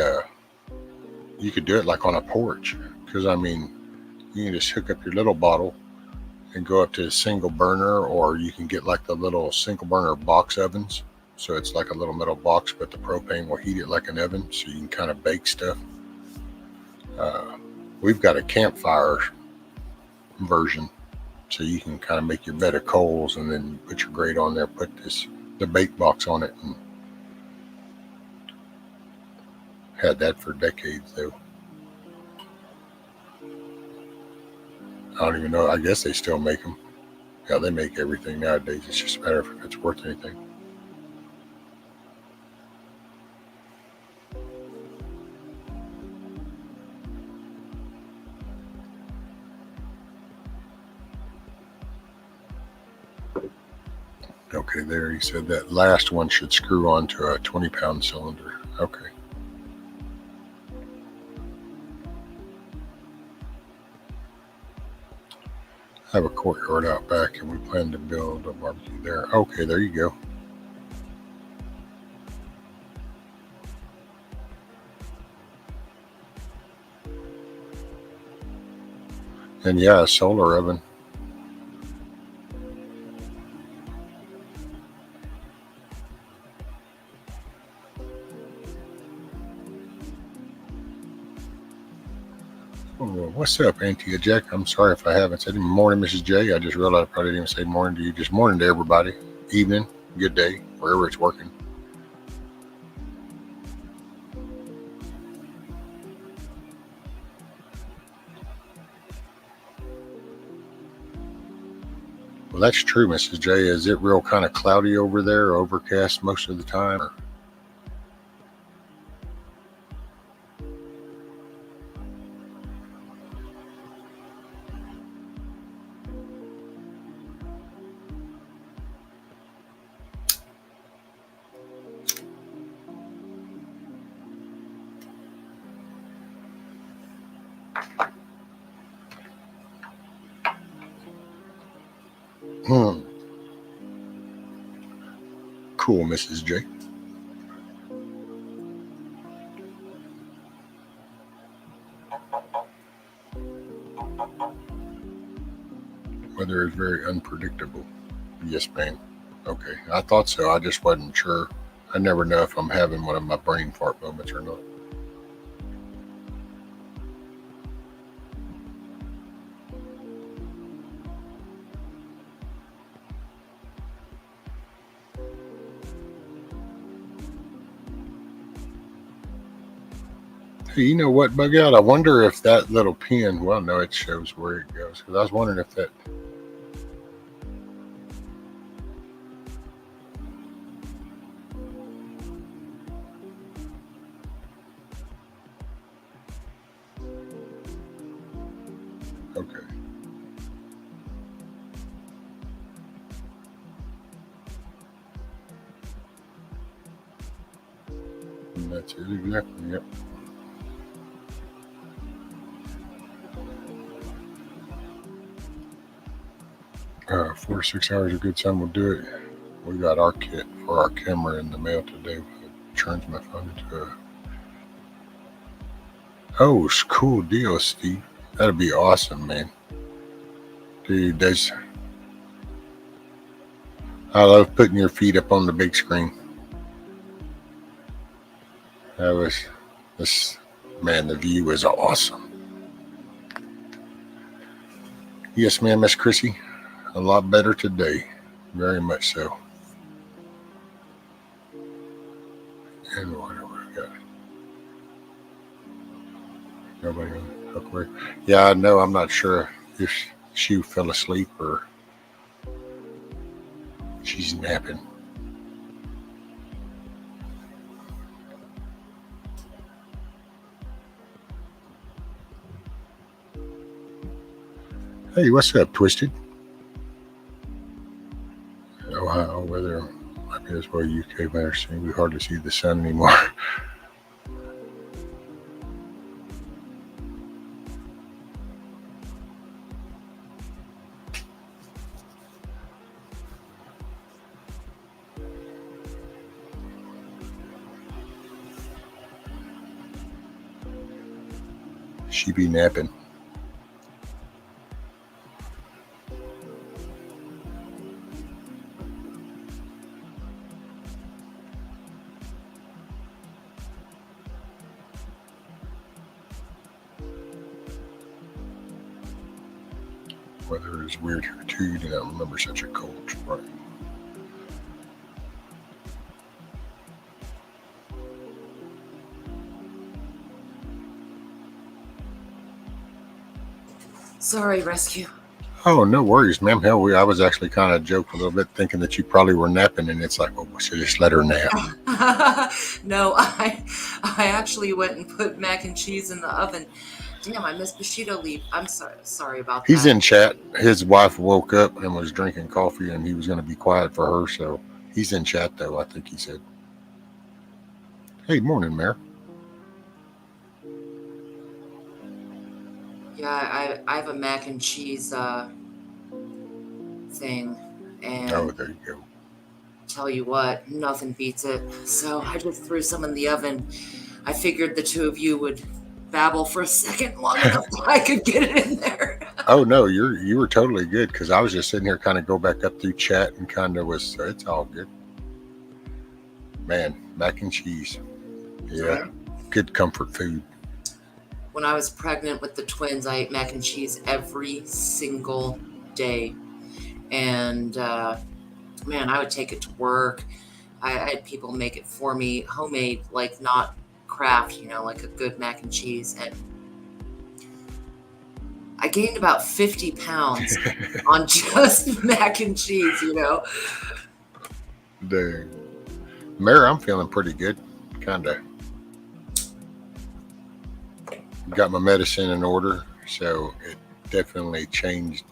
you could do it like on a porch. Because you can just hook up your little bottle and go up to a single burner, or you can get like the little single burner box ovens. So it's like a little metal box, but the propane will heat it like an oven, so you can kind of bake stuff. We've got a campfire version, so you can kind of make your bed of coals and then put your grate on there, put the bake box on it, and had that for decades though. I don't even know. I guess they still make them. Yeah, they make everything nowadays. It's just a matter of if it's worth anything. Okay, there he said that last one should screw onto a 20-pound cylinder. Okay. I have a courtyard out back and we plan to build a barbecue there. Okay, there you go. And yeah, a solar oven. What's up, Auntie Jack? I'm sorry if I haven't said morning, Mrs. J. I just realized I probably didn't even say morning to you. Just morning to everybody. Evening, good day, wherever it's working. Well, that's true, Mrs. J. Is it real kind of cloudy over there, or overcast most of the time? Or? Cool, Mrs. J. Weather is very unpredictable. Yes, ma'am. Okay, I thought so. I just wasn't sure. I never know if I'm having one of my brain fart moments or not. Hey, you know what, Bug Out? I wonder if that little pin, well, no, it shows where it goes. Because I was wondering if that. Okay. And that's it, exactly. Yep. 4 to 6 hours, a good time will do it. We got our kit for our camera in the mail today. It turns my phone into a. Oh, it's cool deal, Steve. That'd be awesome, man. Dude, I love putting your feet up on the big screen. Man, the view is awesome. Yes, ma'am, Miss Chrissy. A lot better today. Very much so. And whatever I got. Nobody on the hook. Yeah, I know. I'm not sure if she fell asleep or she's napping. Hey, what's up, Twisted? Ohio weather might be as well UK weather soon. We hardly see the sun anymore. She be napping. Weather is weird here too. You do not remember such a cold spring. Sorry, rescue. Oh, no worries, ma'am. Hell, I was actually kind of joking a little bit, thinking that you probably were napping, and it's like, oh, we should just let her nap. No, I actually went and put mac and cheese in the oven. Damn, I missed Bushido leave. I'm sorry about that. He's in chat. His wife woke up and was drinking coffee, and he was going to be quiet for her, so he's in chat, though, I think he said. Hey, morning, Mayor. Yeah, I have a mac and cheese thing, and Oh, there you go. tell you what, nothing beats it. So I just threw some in the oven. I figured the two of you would babble for a second long enough that I could get it in there. Oh, no, you were totally good, because I was just sitting here kind of go back up through chat and kind of was, it's all good. Man, mac and cheese. Yeah, good comfort food. When I was pregnant with the twins, I ate mac and cheese every single day. And man, I would take it to work. I had people make it for me, homemade, like not craft, like a good mac and cheese. And I gained about 50 pounds on just mac and cheese, Dang. Mayor, I'm feeling pretty good. Kind of got my medicine in order, so it definitely changed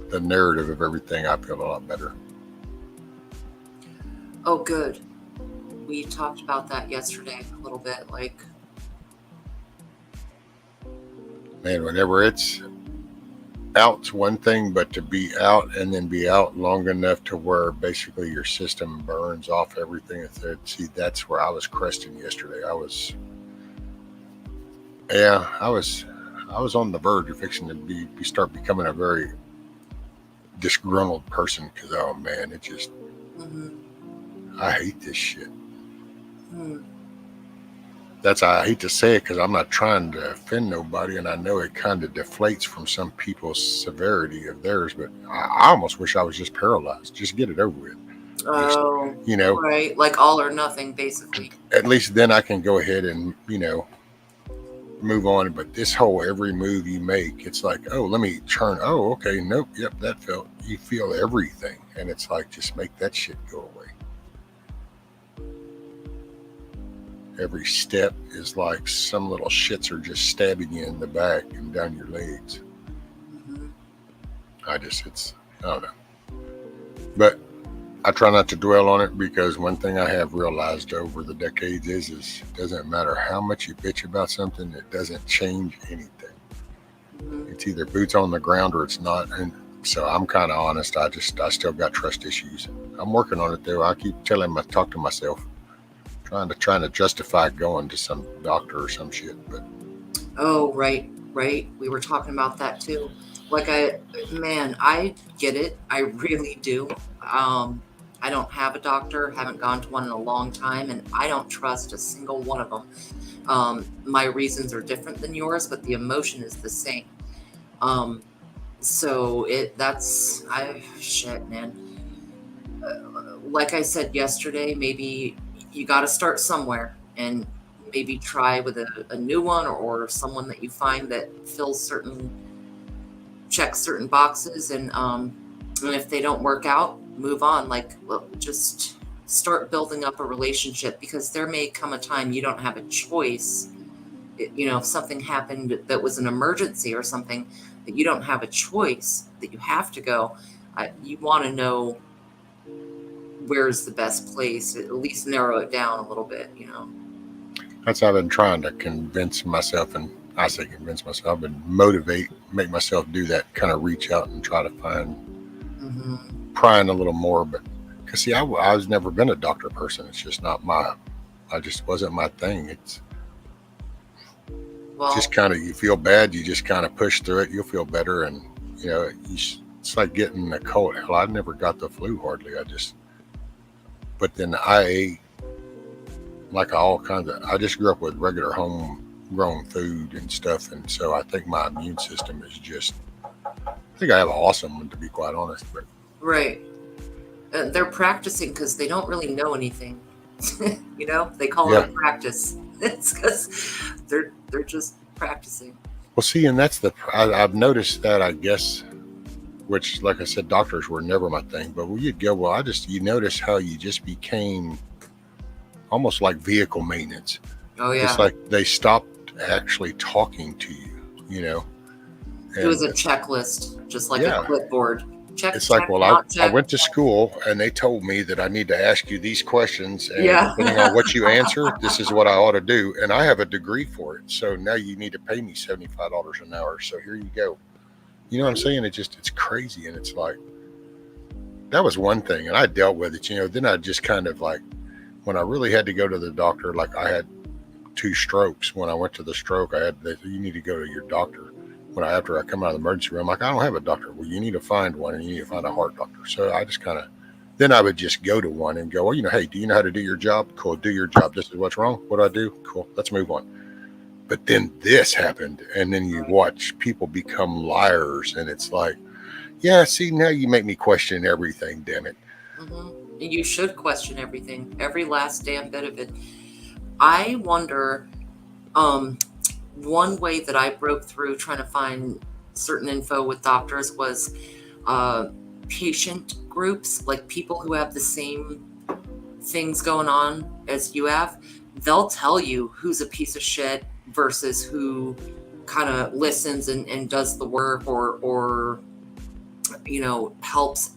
the narrative of everything. I feel a lot better. Oh, good. We talked about that yesterday a little bit. Man, whenever it's out's one thing, but to be out and then be out long enough to where basically your system burns off everything. See, that's where I was cresting yesterday. I was on the verge of fixing to start becoming a very disgruntled person, because oh man, it just I hate this shit. I hate to say it, because I'm not trying to offend nobody, and I know it kind of deflates from some people's severity of theirs, but I almost wish I was just paralyzed. Just get it over with. Oh, Just, right, like all or nothing, basically. At least then I can go ahead and move on. But this whole every move you make, it's like, oh, let me turn. Oh, okay, nope, yep, that felt. You feel everything, and it's like, just make that shit go away. Every step is like some little shits are just stabbing you in the back and down your legs. Mhm. I don't know. But I try not to dwell on it, because one thing I have realized over the decades is it doesn't matter how much you bitch about something, it doesn't change anything. Mhm. It's either boots on the ground or it's not. And so I'm kind of honest. I still got trust issues. I'm working on it though. I keep talk to myself, trying to justify going to some doctor or some shit. But Oh, right. We were talking about that too. Like I get it. I really do. I don't have a doctor, haven't gone to one in a long time, and I don't trust a single one of them. My reasons are different than yours, but the emotion is the same. So shit, man. Like I said yesterday, maybe you got to start somewhere, and maybe try with a new one, or someone that you find that checks certain boxes, and if they don't work out, move on. Like, well, just start building up a relationship, because there may come a time you don't have a choice. If something happened that was an emergency or something, that you don't have a choice, that you have to go, you want to know where's the best place, at least narrow it down a little bit. that's how I've been trying to convince myself, and I say convince myself, I've been make myself do that, kind of reach out and try to find, prying a little more. But because see, I was never been a doctor person. It's just not I just wasn't my thing. It's just kind of, you feel bad, you just kind of push through it, you'll feel better. And it's like getting a cold. Hell, I never got the flu hardly. But then I ate like all kinds of, I just grew up with regular homegrown food and stuff. And so I think my immune system is just, I think I have an awesome one, to be quite honest. But Right. They're practicing because they don't really know anything. They call it a practice. It's because they're just practicing. Well, see, and that's I've noticed that, I guess, which, like I said, doctors were never my thing. But when you'd go, you notice how you just became almost like vehicle maintenance. Oh, yeah. It's like they stopped actually talking to you, It was a checklist, just like a clipboard. Check. It's like, check, well, I check. went to school and they told me that I need to ask you these questions, and depending on what you answer, this is what I ought to do. And I have a degree for it. So now you need to pay me $75 an hour. So here you go. You know what I'm saying? It's crazy. And it's like, that was one thing. And I dealt with it, then I just kind of like, when I really had to go to the doctor, like I had 2 strokes. When I went to the stroke, you need to go to your doctor. After I come out of the emergency room, like, I don't have a doctor. Well, you need to find one, and you need to find a heart doctor. So I just then I would just go to one and go, well, hey, do you know how to do your job? Cool, do your job. This is what's wrong. What do I do? Cool, let's move on. But then this happened, and then you watch people become liars, and it's like, yeah, see, now you make me question everything, damn it. Mm-hmm. You should question everything, every last damn bit of it. I wonder, one way that I broke through trying to find certain info with doctors was patient groups, like people who have the same things going on as you have. They'll tell you who's a piece of shit versus who kind of listens and does the work or helps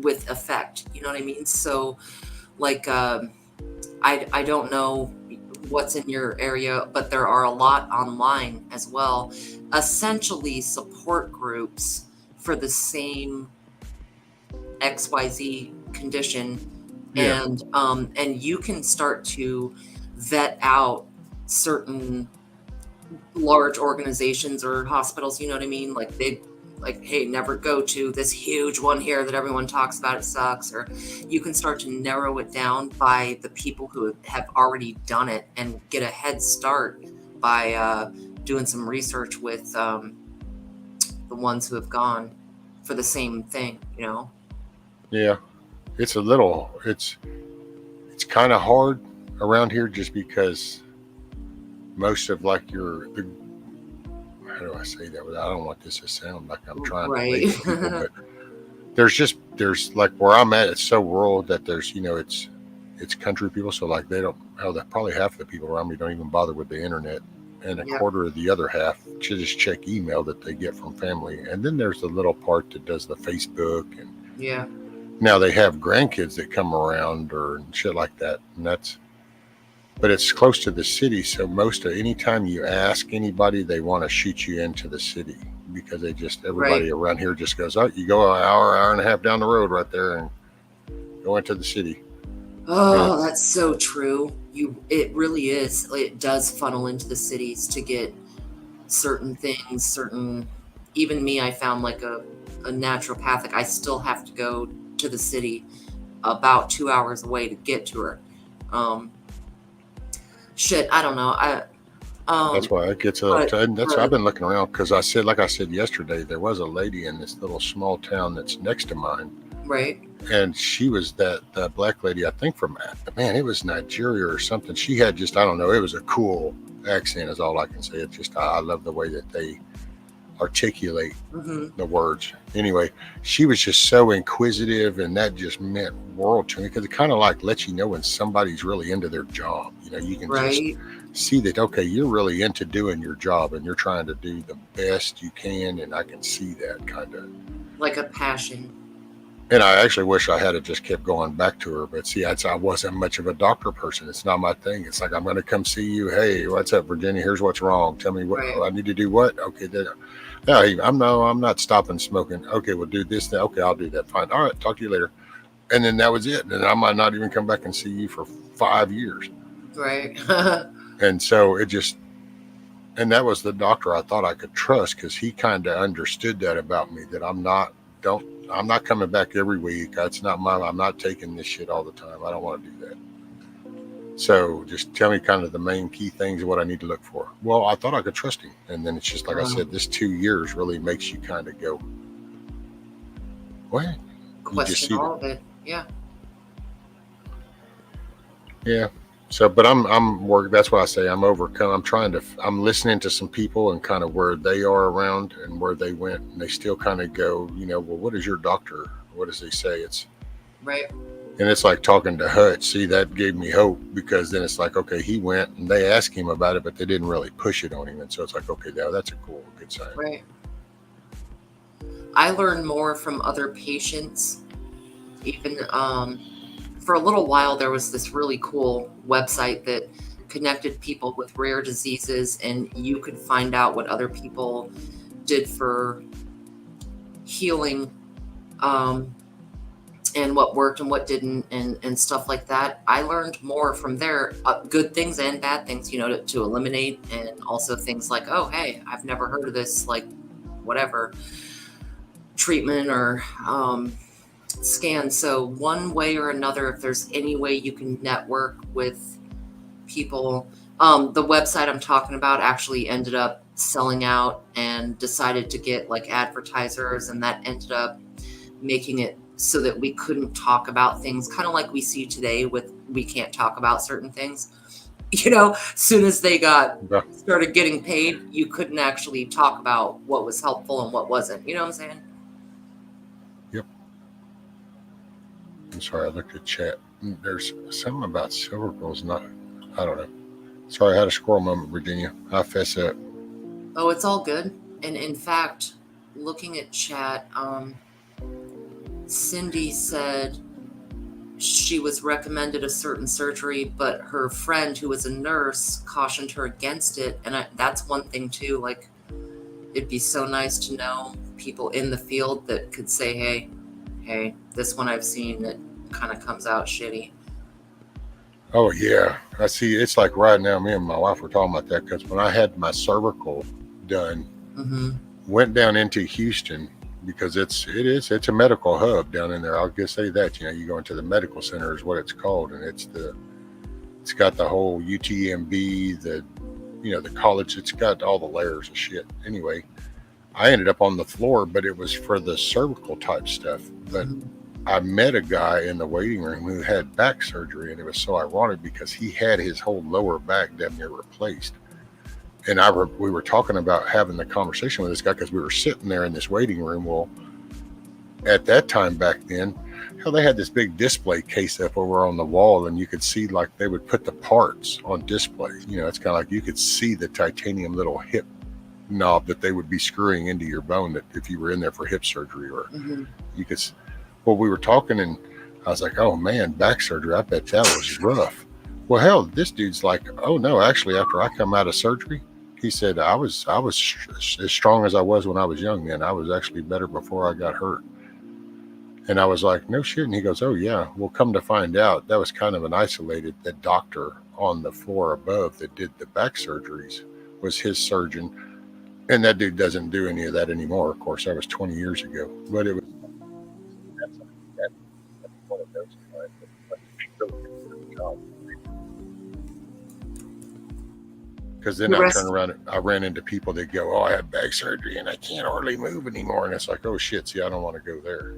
with effect. You know what I mean? So like I don't know what's in your area, but there are a lot online as well, essentially support groups for the same XYZ condition. And you can start to vet out certain large organizations or hospitals, you know what I mean? Like, hey, never go to this huge one here that everyone talks about, it sucks. Or you can start to narrow it down by the people who have already done it and get a head start by doing some research with the ones who have gone for the same thing, Yeah, it's kind of hard around here just because most of like how do I say that? I don't want this to sound like I'm trying to Right. label people, but there's like where I'm at, it's so rural that there's, it's country people. So like probably half of the people around me don't even bother with the internet. And a Yep. quarter of the other half should just check email that they get from family. And then there's the little part that does the Facebook. And Yeah. now they have grandkids that come around or shit like that. But it's close to the city. So anytime you ask anybody, they want to shoot you into the city because everybody around here just goes, oh, you go an hour and a half down the road right there and go into the city. Oh, that's so true. It really is. It does funnel into the cities to get certain things, even me, I found like a naturopathic. I still have to go to the city about 2 hours away to get to her. I don't know. That's why it gets I've been looking around because like I said yesterday, there was a lady in this little small town that's next to mine. Right. And she was that black lady, I think it was Nigeria or something. She had I don't know, it was a cool accent is all I can say. It's just, I love the way that they articulate the words. Anyway, she was just so inquisitive, and that just meant world to me because it kind of like lets you know when somebody's really into their job. You can just see that, okay, you're really into doing your job and you're trying to do the best you can. And I can see that kind of like a passion. And I actually wish I had just kept going back to her. But see, I wasn't much of a doctor person. It's not my thing. It's like, I'm going to come see you. Hey, what's up, Virginia? Here's what's wrong. Tell me what I need to do. What? Okay. I'm not stopping smoking. Okay. We'll do this. Okay. I'll do that. Fine. All right. Talk to you later. And then that was it. And I might not even come back and see you for 5 years. Right. And so and that was the doctor I thought I could trust because he kind of understood that about me, that I'm not coming back every week. I'm not taking this shit all the time. I don't want to do that. So just tell me kind of the main key things of what I need to look for. Well, I thought I could trust him. And then it's just like I said, this 2 years really makes you kind of go, what? Question all of it. Yeah. Yeah. So, but I'm working. That's why I say I'm overcome. I'm listening to some people and kind of where they are around and where they went. And they still kind of go, well, what is your doctor? What does he say? It's right. And it's like talking to Hutch. See, that gave me hope because then it's like, okay, he went and they asked him about it, but they didn't really push it on him. And so it's like, okay, that's a good sign. Right. I learned more from other patients. Even, for a little while, there was this really cool website that connected people with rare diseases, and you could find out what other people did for healing, and what worked and what didn't, and stuff like that. I learned more from there, good things and bad things, to eliminate, and also things like, oh, hey, I've never heard of this, like whatever treatment or scan. So one way or another, if there's any way you can network with people, the website I'm talking about actually ended up selling out and decided to get like advertisers, and that ended up making it so that we couldn't talk about things kind of like we see today with we can't talk about certain things. Soon as they started getting paid, you couldn't actually talk about what was helpful and what wasn't. You know what I'm saying? Yep. I'm sorry, I looked at chat. There's something about silver girls. I don't know. Sorry, I had a squirrel moment, Virginia. I fess up. Oh, it's all good. And in fact, looking at chat, Cindy said she was recommended a certain surgery, but her friend who was a nurse cautioned her against it. And that's one thing too. Like, it'd be so nice to know people in the field that could say, hey, this one I've seen that kind of comes out shitty. Oh yeah, I see. It's like right now, me and my wife were talking about that because when I had my cervical done, went down into Houston because it's a medical hub down in there. I'll just say that, you go into the medical center is what it's called, and it's got the whole UTMB, the college. It's got all the layers of shit. Anyway, I ended up on the floor, but it was for the cervical type stuff. But I met a guy in the waiting room who had back surgery, and it was so ironic because he had his whole lower back damn near replaced. And we were talking about having the conversation with this guy because we were sitting there in this waiting room. Well, at that time back then, hell, they had this big display case up over on the wall, and you could see like they would put the parts on display. You know, it's kind of like you could see the titanium little hip knob that they would be screwing into your bone that if you were in there for hip surgery, or you could. Well, we were talking, and I was like, "Oh man, back surgery. I bet that was rough." Well, hell, this dude's like, "Oh no, actually, after I come out of surgery." He said, I was as strong as I was when I was young then. I was actually better before I got hurt. And I was like, no shit. And he goes, oh yeah. Well, come to find out, that was kind of an isolated, that doctor on the floor above that did the back surgeries was his surgeon. And that dude doesn't do any of that anymore. Of course, that was 20 years ago. But it was that's one of those because then I turn around, I ran into people that go, oh, I had back surgery and I can't hardly move anymore. And it's like, oh shit, see, I don't want to go there.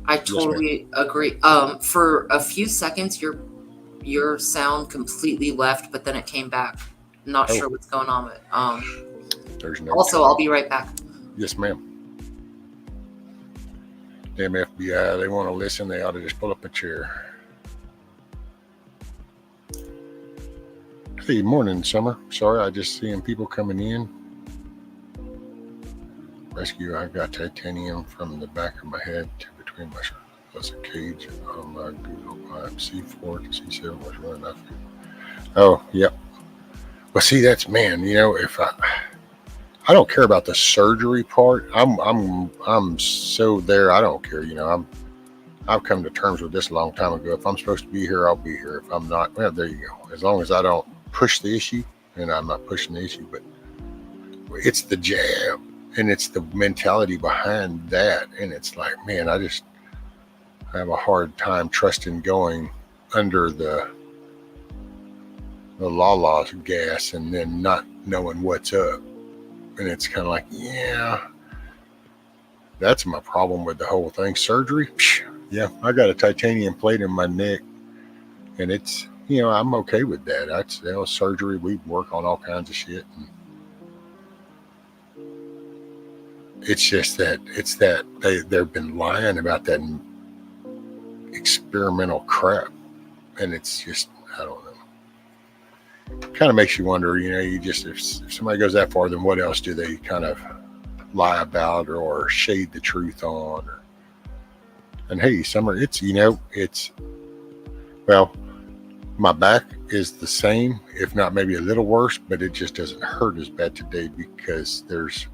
I totally agree. For a few seconds, your sound completely left, but then it came back. Not sure what's going on with it. There's no also, I'll be right back. Yes, ma'am. Damn FBI, they want to listen. They ought to just pull up a chair. Hey, morning, Summer. Sorry, I just seeing people coming in. Rescue, I got titanium from the back of my head to between my shoulders. Plus a cage on my Google C4 to C7 was running off. Oh, yep. Well, see, that's, man, you know, if I don't care about the surgery part. I'm so there. I don't care. You know, I've come to terms with this a long time ago. If I'm supposed to be here, I'll be here. If I'm not, well, there you go. As long as I don't push the issue, and I'm not pushing the issue, but it's the jab and it's the mentality behind that. And it's like, man, I have a hard time trusting going under the la-la's gas and then not knowing what's up. And it's kind of like, yeah, that's my problem with the whole thing. Surgery, yeah, I got a titanium plate in my neck, and it's, you know, I'm okay with that. That's, you know, surgery. We work on all kinds of shit. And it's just that they've been lying about that experimental crap, and it's just, I don't know. Kind of makes you wonder, you know, if somebody goes that far, then what else do they kind of lie about or shade the truth on? And hey, Summer, it's, you know, it's, well, my back is the same, if not maybe a little worse, but it just doesn't hurt as bad today because there's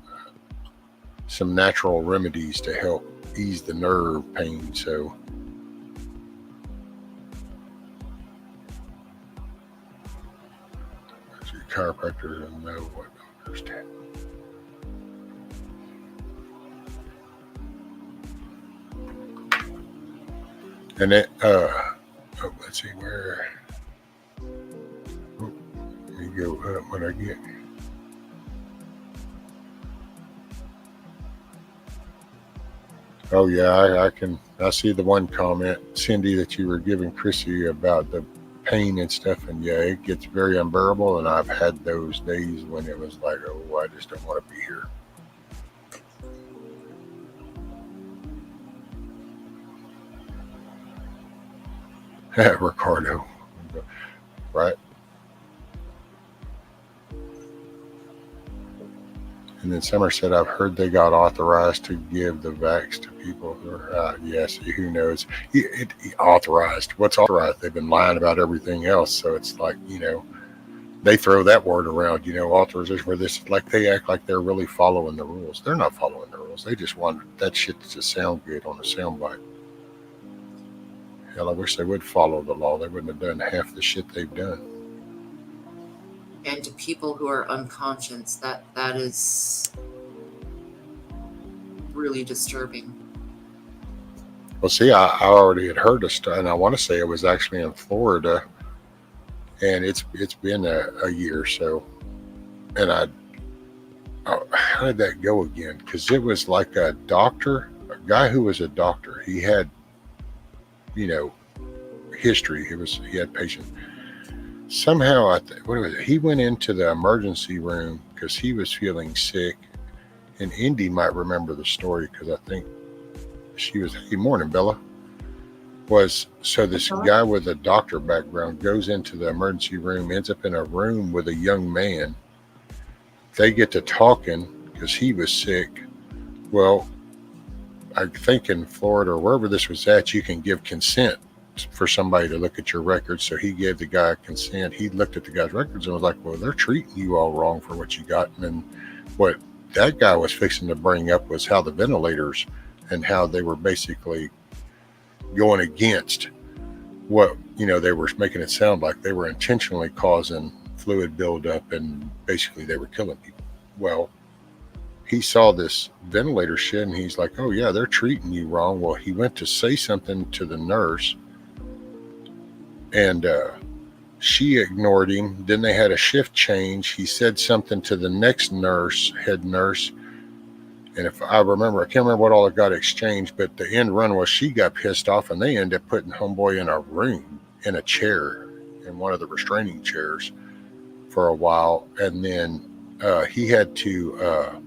some natural remedies to help ease the nerve pain. So chiropractor doesn't know what I understand. And it, let's see where. Let me go up what I get. Oh yeah, I see the one comment, Cindy, that you were giving Chrissy about the pain and stuff, and yeah, it gets very unbearable, and I've had those days when it was like, oh, I just don't want to be here. Ricardo, right? And then Summer said, I've heard they got authorized to give the vax to people who are, yes, who knows? It authorized. What's authorized? They've been lying about everything else. So it's like, you know, they throw that word around, you know, authorization for this, like they act like they're really following the rules. They're not following the rules. They just want that shit to sound good on a soundbite. Hell, I wish they would follow the law. They wouldn't have done half the shit they've done. And to people who are unconscious, that is really disturbing. Well, see, I already had heard a story, and I want to say it was actually in Florida, and it's been a year or so. And how did that go again? Because it was like a guy who was a doctor. He had, you know, history. He had patients. somehow, what was it? He went into the emergency room because he was feeling sick. And Indy might remember the story because I think she was, hey, morning, Bella. So this guy with a doctor background goes into the emergency room, ends up in a room with a young man. They get to talking because he was sick. Well, I think in Florida or wherever this was at, you can give consent for somebody to look at your records. So he gave the guy consent. He looked at the guy's records and was like, well, they're treating you all wrong for what you got. And then what that guy was fixing to bring up was how the ventilators and how they were basically going against what, they were making it sound like they were intentionally causing fluid buildup and basically they were killing people. Well, he saw this ventilator shit and he's like, oh yeah, they're treating you wrong. Well, he went to say something to the nurse and she ignored him. Then they had a shift change. He said something to the next head nurse. And if I remember, I can't remember what all it got exchanged, but the end run was she got pissed off and they ended up putting homeboy in a room, in a chair, in one of the restraining chairs for a while. And then he had to,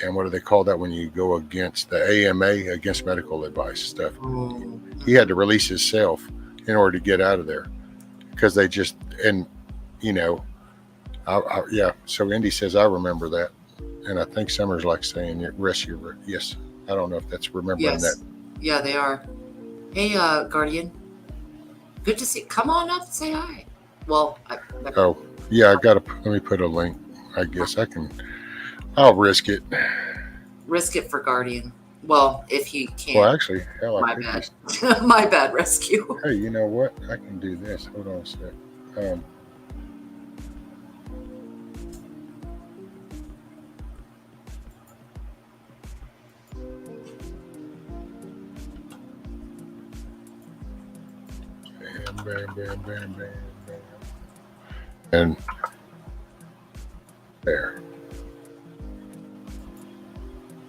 what do they call that when you go against the AMA, against medical advice stuff? He had to release himself in order to get out of there because they just, and yeah. So Indy says, I remember that. And I think Summer's like saying, yes. I don't know if that's remembering that. Yeah, they are. Hey, Guardian. Good to see you. Come on up and say hi. Well, yeah, let me put a link. I guess I'll risk it. Risk it for Guardian. Well, if you can. Well, actually, hell, my bad. My bad, rescue. Hey, you know what? I can do this. Hold on a sec. Bam. And there.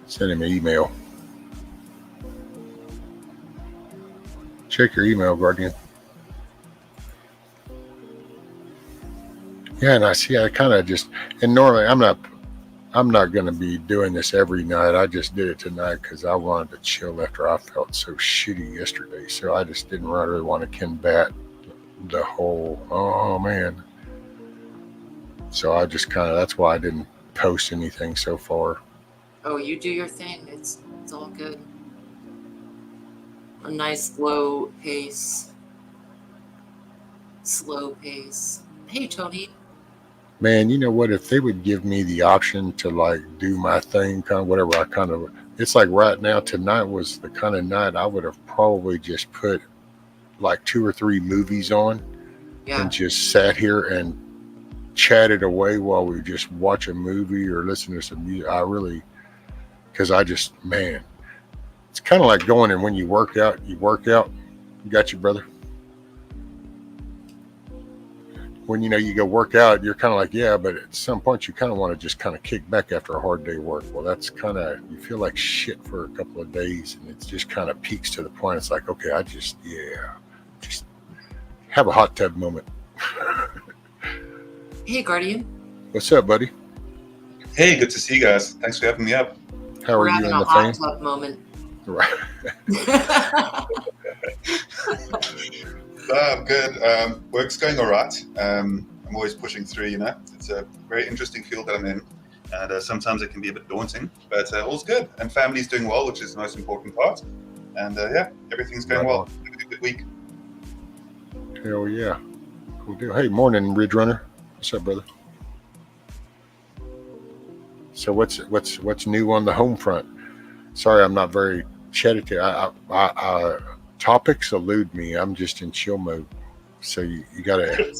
Send him an email. Check your email, Guardian. Yeah, and I kind of just, and normally I'm not going to be doing this every night. I just did it tonight because I wanted to chill after I felt so shitty yesterday. So I just didn't really want to combat the whole, oh man. So I just that's why I didn't post anything so far. Oh, you do your thing. It's all good. A nice slow pace. Hey, Tony. Man, you know what? If they would give me the option to do my thing, it's like right now, tonight was the kind of night I would have probably just put 2 or 3 movies on and just sat here and chatted away while we just watch a movie or listen to some music. Man, it's kind of like going and when you work out. You got you, brother. When you go work out, you're kind of like, yeah, but at some point you kind of want to just kind of kick back after a hard day of work. Well, that's you feel like shit for a couple of days and it just kind of peaks to the point. It's like, okay, just have a hot tub moment. Hey, Guardian. What's up, buddy? Hey, good to see you guys. Thanks for having me up. How are you in the hot tub moment. Right. I'm good. Work's going all right. I'm always pushing through, It's a very interesting field that I'm in. And sometimes it can be a bit daunting, but all's good. And family's doing well, which is the most important part. And everything's going well. Having a good week. Hell yeah. Cool deal. Hey, morning, Ridge Runner. What's up, brother? So what's new on the home front? Sorry, I'm not very chatty. Topics elude me. I'm just in chill mode. So you gotta.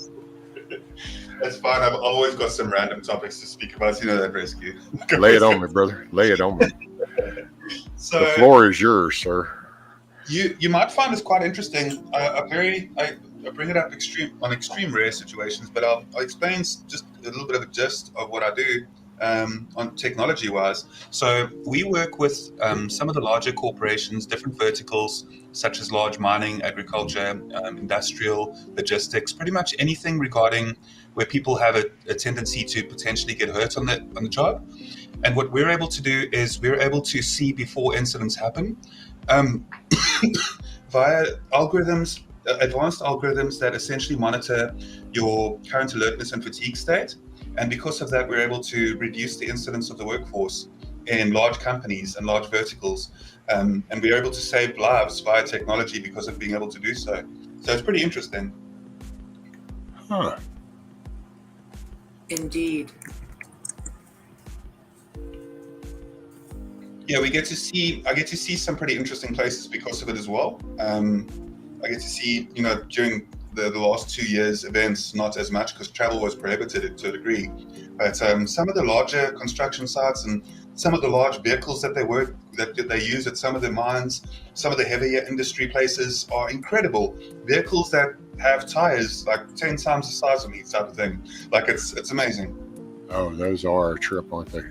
That's fine. I've always got some random topics to speak about. You know that, rescue. Lay it on me, brother. Lay it on me. So the floor is yours, sir. You might find this quite interesting. I bring it up extreme rare situations, but I'll explain just a little bit of a gist of what I do. on technology-wise. So we work with some of the larger corporations, different verticals, such as large mining, agriculture, industrial, logistics, pretty much anything regarding where people have a tendency to potentially get hurt on the job. And what we're able to do is we're able to see before incidents happen via algorithms, advanced algorithms that essentially monitor your current alertness and fatigue state. And because of that, we're able to reduce the incidence of the workforce in large companies and large verticals. And we're able to save lives via technology because of being able to do so. So it's pretty interesting. Huh. Indeed. Yeah, I get to see some pretty interesting places because of it as well. I get to see, during the last 2 years events, not as much because travel was prohibited to a degree, but some of the larger construction sites and some of the large vehicles that they use at some of the mines, some of the heavier industry places are incredible. Vehicles that have tires like 10 times the size of me, type of thing. Like it's amazing. Oh, those are a trip, aren't they?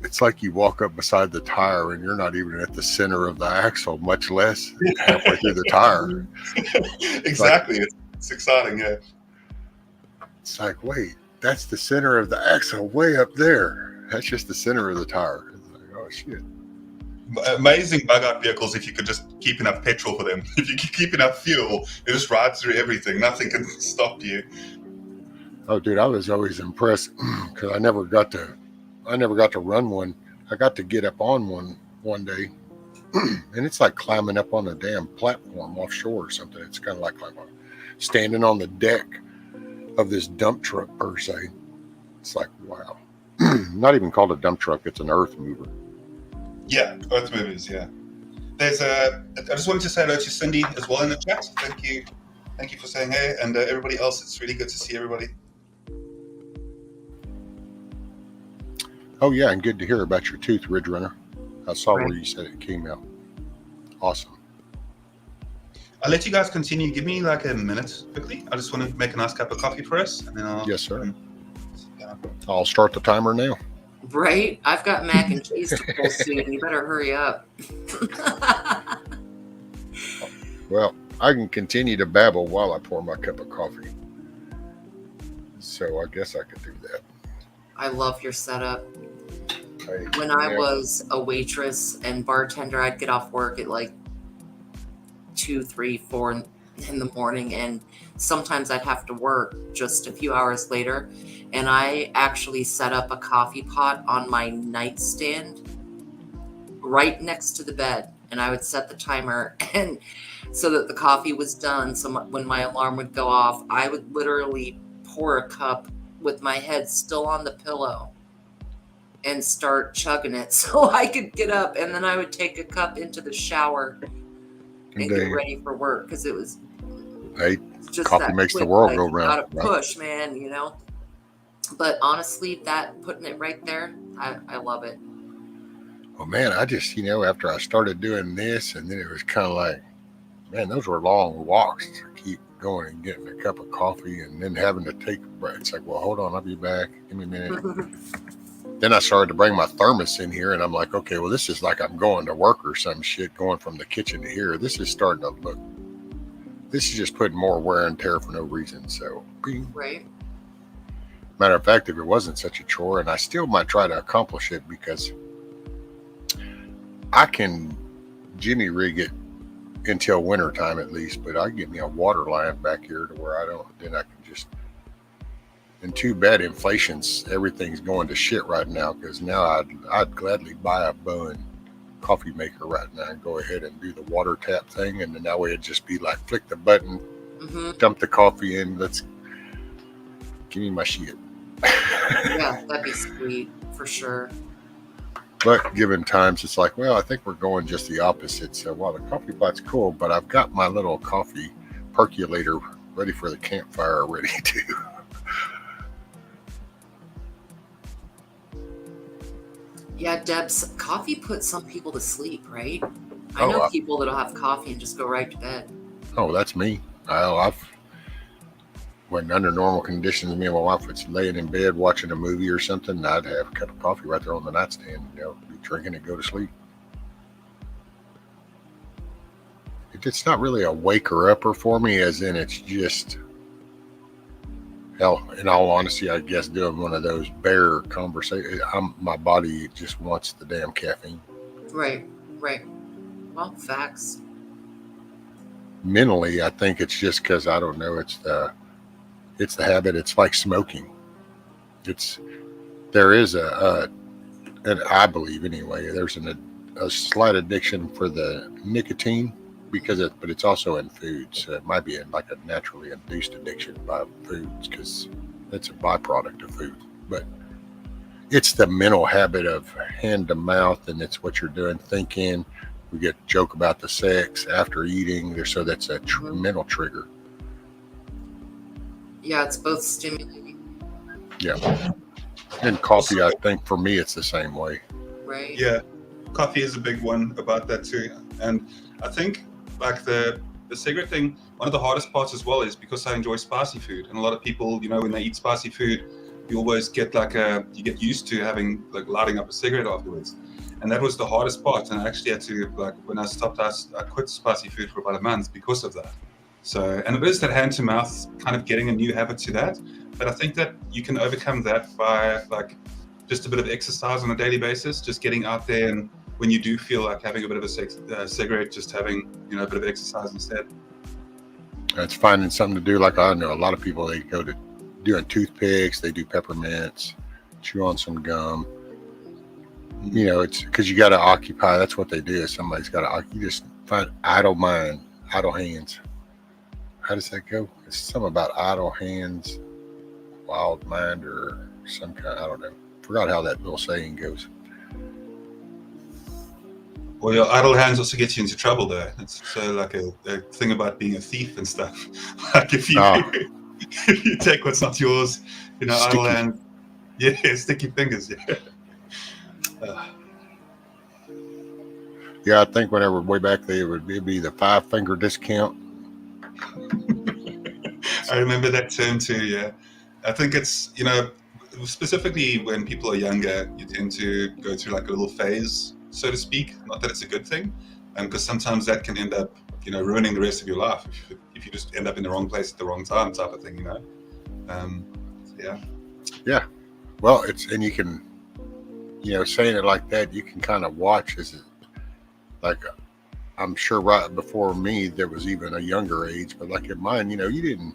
It's like you walk up beside the tire and you're not even at the center of the axle, much less halfway through the tire. Exactly. It's exciting, yeah. It's like, wait, that's the center of the axle way up there. That's just the center of the tire. It's like, oh, shit. Amazing bug-out vehicles if you could just keep enough petrol for them. If you keep enough fuel, it just rides through everything. Nothing can stop you. Oh, dude, I was always impressed because I never got to run one. I got to get up on one day, and it's like climbing up on a damn platform offshore or something. It's kind of like standing on the deck of this dump truck per se. It's like, wow. Not even called a dump truck. It's an earth mover. Yeah, earth movers, yeah. I just wanted to say hello to Cindy as well in the chat. Thank you for saying hey, and everybody else. It's really good to see everybody. Oh, yeah, and good to hear about your tooth, Ridge Runner. I saw where you said it came out. Awesome. I'll let you guys continue. Give me like a minute quickly. I just want to make a nice cup of coffee for us. And then I'll... Yes, sir. I'll start the timer now. Right? I've got mac and cheese to pull soon. You better hurry up. Well, I can continue to babble while I pour my cup of coffee. So I guess I could do that. I love your setup. Hey, when I was a waitress and bartender, I'd get off work at like 2, 3, 4 in the morning, and sometimes I'd have to work just a few hours later. And I actually set up a coffee pot on my nightstand right next to the bed, and I would set the timer and so that the coffee was done. So when my alarm would go off, I would literally pour a cup with my head still on the pillow and start chugging it so I could get up, and then I would take a cup into the shower and get ready for work because it was just coffee makes the world go round. Gotta push, man, But honestly, putting it right there, I love it. Well, man, I just, after I started doing this, and then it was kind of like, man, those were long walks to keep going and getting a cup of coffee and then having to take a break. It's like, well, hold on, I'll be back. Give me a minute. Then I started to bring my thermos in here, and I'm like, okay, well, this is like I'm going to work or some shit, going from the kitchen to here. This is starting to look, this is just putting more wear and tear for no reason. So, right. Matter of fact, if it wasn't such a chore, and I still might try to accomplish it because I can jimmy rig it until winter time at least, but I get me a water line back here to where then I can just, and too bad inflation's, everything's going to shit right now, because now I'd gladly buy a Bowen coffee maker right now and go ahead and do the water tap thing, and then that way it'd just be like flick the button, dump the coffee in, give me my shit. Yeah, that'd be sweet for sure. But given times, it's like, well, I think we're going just the opposite. So while the coffee pot's cool, but I've got my little coffee percolator ready for the campfire, ready to. Yeah, Debs, coffee puts some people to sleep, right? I know people that'll have coffee and just go right to bed. Oh, that's me. when under normal conditions, me and my wife would laying in bed watching a movie or something, and I'd have a cup of coffee right there on the nightstand, you know, be drinking and go to sleep. It's not really a waker upper for me, as in it's just, hell, in all honesty, I guess doing one of those bear conversations, my body just wants the damn caffeine. Right. Well, facts. Mentally, I think it's just because, I don't know, it's the habit. It's like smoking. There is and I believe anyway, there's a slight addiction for the nicotine but it's also in food. So it might be like a naturally induced addiction by foods because it's a byproduct of food. But it's the mental habit of hand to mouth, and it's what you're doing, thinking. We get joke about the sex after eating, so that's a mental trigger. Yeah, it's both stimulating. Yeah. And coffee, I think for me, it's the same way. Right. Yeah, coffee is a big one about that too. And I think like the cigarette thing, one of the hardest parts as well is because I enjoy spicy food. And a lot of people, you know, when they eat spicy food, you always get you get used to having like lighting up a cigarette afterwards. And that was the hardest part. And I actually had to, like, when I stopped, I quit spicy food for about a month because of that. So, and it is that hand to mouth, kind of getting a new habit to that. But I think that you can overcome that by like just a bit of exercise on a daily basis, just getting out there, and when you do feel like having a bit of a cigarette, just having, you know, a bit of exercise instead. It's finding something to do. Like I know a lot of people, they go to doing toothpicks, they do peppermints, chew on some gum. You know, it's because you got to occupy. That's what they do. Somebody's got to, you just find idle mind, idle hands. How does that go? It's something about idle hands, wild mind, or some kind. I don't know. Forgot how that little saying goes. Well, your idle hands also get you into trouble, though. It's like a thing about being a thief and stuff. Like if you take what's not yours, you know, idle hands. Yeah, sticky fingers. Yeah. Yeah, I think whenever way back there it'd be the 5-finger discount. I remember that term too. Yeah, I think it's, you know, specifically when people are younger, you tend to go through like a little phase, so to speak. Not that it's a good thing, because sometimes that can end up, you know, ruining the rest of your life if you just end up in the wrong place at the wrong time, type of thing, you know. Yeah. Well, and you can, you know, saying it like that, you can kind of watch as it, like, I'm sure right before me, there was even a younger age, but like in mine, you know, you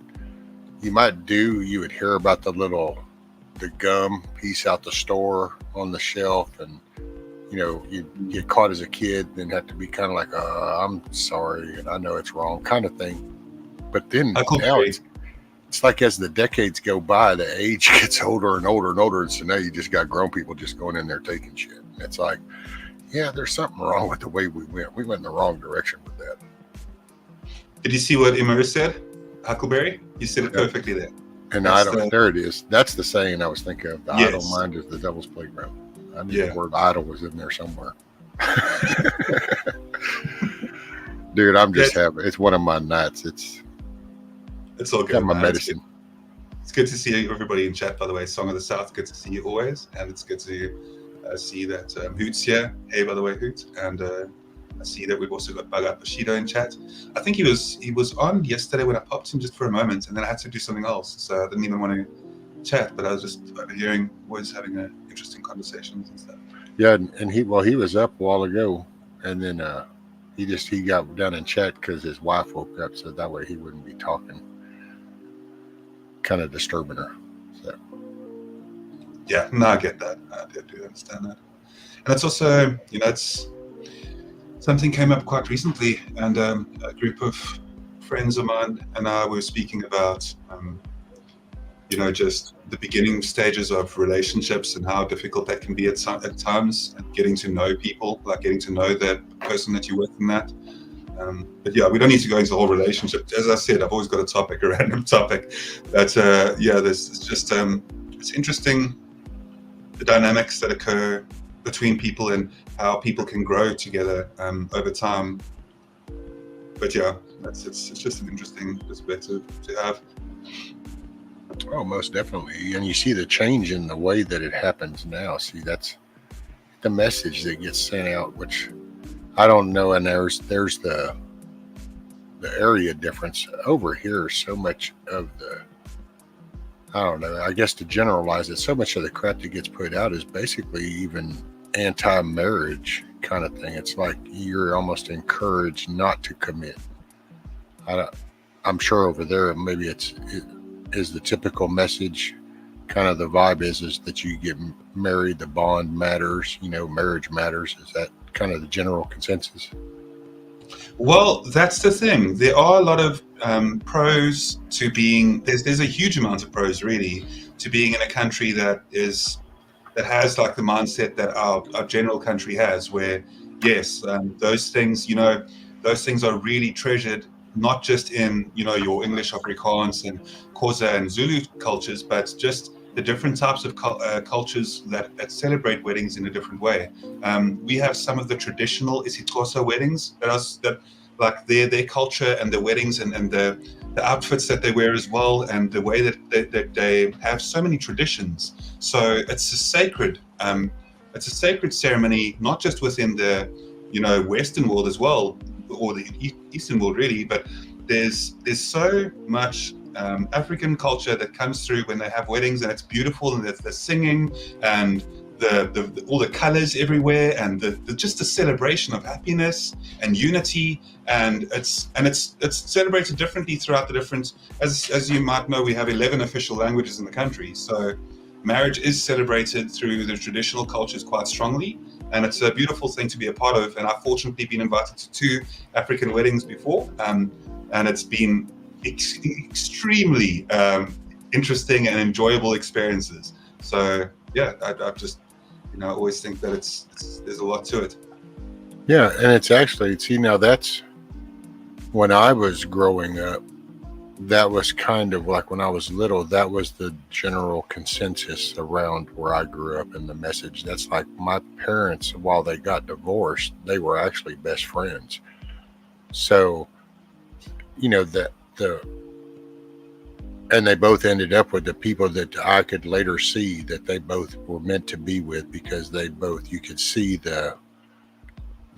would hear about the gum piece out the store on the shelf, and, you know, you get caught as a kid, then have to be kind of like, I'm sorry, and I know it's wrong kind of thing. But then now it's like as the decades go by, the age gets older and older and older, and so now you just got grown people just going in there taking shit. And it's like, yeah, there's something wrong with the way we went. We went in the wrong direction with that. Did you see what Immer said? Huckleberry? You said it perfectly there. And there it is. That's the saying I was thinking of. The idle mind is the devil's playground. I knew the word idle was in there somewhere. Dude, I'm just happy. It's one of my nights. It's all good. My medicine. It's good to see everybody in chat, by the way. Song of the South, good to see you always. And it's good to see that Hoot's here. Hey, by the way, Hoot. And I see that we've also got Bug Bushido in chat. I think he was on yesterday when I popped in just for a moment, and then I had to do something else. So I didn't even want to chat, but I was just overhearing, always having interesting conversations and stuff. Yeah, and he was up a while ago, and then he got down in chat because his wife woke up, so that way he wouldn't be talking, kind of disturbing her. So. Yeah, no, I get that. I do understand that. And it's also, you know, it's something came up quite recently, and a group of friends of mine and I were speaking about, you know, just the beginning stages of relationships and how difficult that can be at times, and getting to know people, like getting to know that person that you're with and that. But yeah, we don't need to go into the whole relationship. As I said, I've always got a random topic. But there's just, it's interesting, the dynamics that occur between people and how people can grow together over time. But yeah, it's just an interesting perspective to have. Oh, most definitely. And you see the change in the way that it happens now. See, that's the message that gets sent out, which I don't know. And there's the area difference over here. So much of the, I don't know, I guess to generalize it, so much of the crap that gets put out is basically even anti-marriage kind of thing. It's like you're almost encouraged not to commit. I'm sure over there, maybe it is the typical message. Kind of the vibe is that you get married, the bond matters, marriage matters. Is that kind of the general consensus? Well, that's the thing. There are a lot of pros to being. There's a huge amount of pros really to being in a country that has like the mindset that our general country has, where yes, those things are really treasured, not just in your English, Afrikaans, and Xhosa and Zulu cultures, but just the different types of cultures that celebrate weddings in a different way. We have some of the traditional isiXhosa weddings that like their culture and the weddings and the outfits that they wear as well, and the way that they have so many traditions. So it's a sacred ceremony, not just within the Western world as well, or the Eastern world really, but there's so much African culture that comes through when they have weddings, and it's beautiful, and the singing and the all the colors everywhere, and just the celebration of happiness and unity, and it's celebrated differently throughout the different, as you might know, we have 11 official languages in the country, so marriage is celebrated through the traditional cultures quite strongly, and it's a beautiful thing to be a part of. And I've fortunately been invited to 2 African weddings before, and it's been extremely interesting and enjoyable experiences. So yeah, I just always think that there's a lot to it. Yeah, and it's actually, now that's when I was growing up, that was kind of like when I was little, that was the general consensus around where I grew up, and the message. That's like my parents, while they got divorced, they were actually best friends. So, and they both ended up with the people that I could later see that they both were meant to be with, because you could see the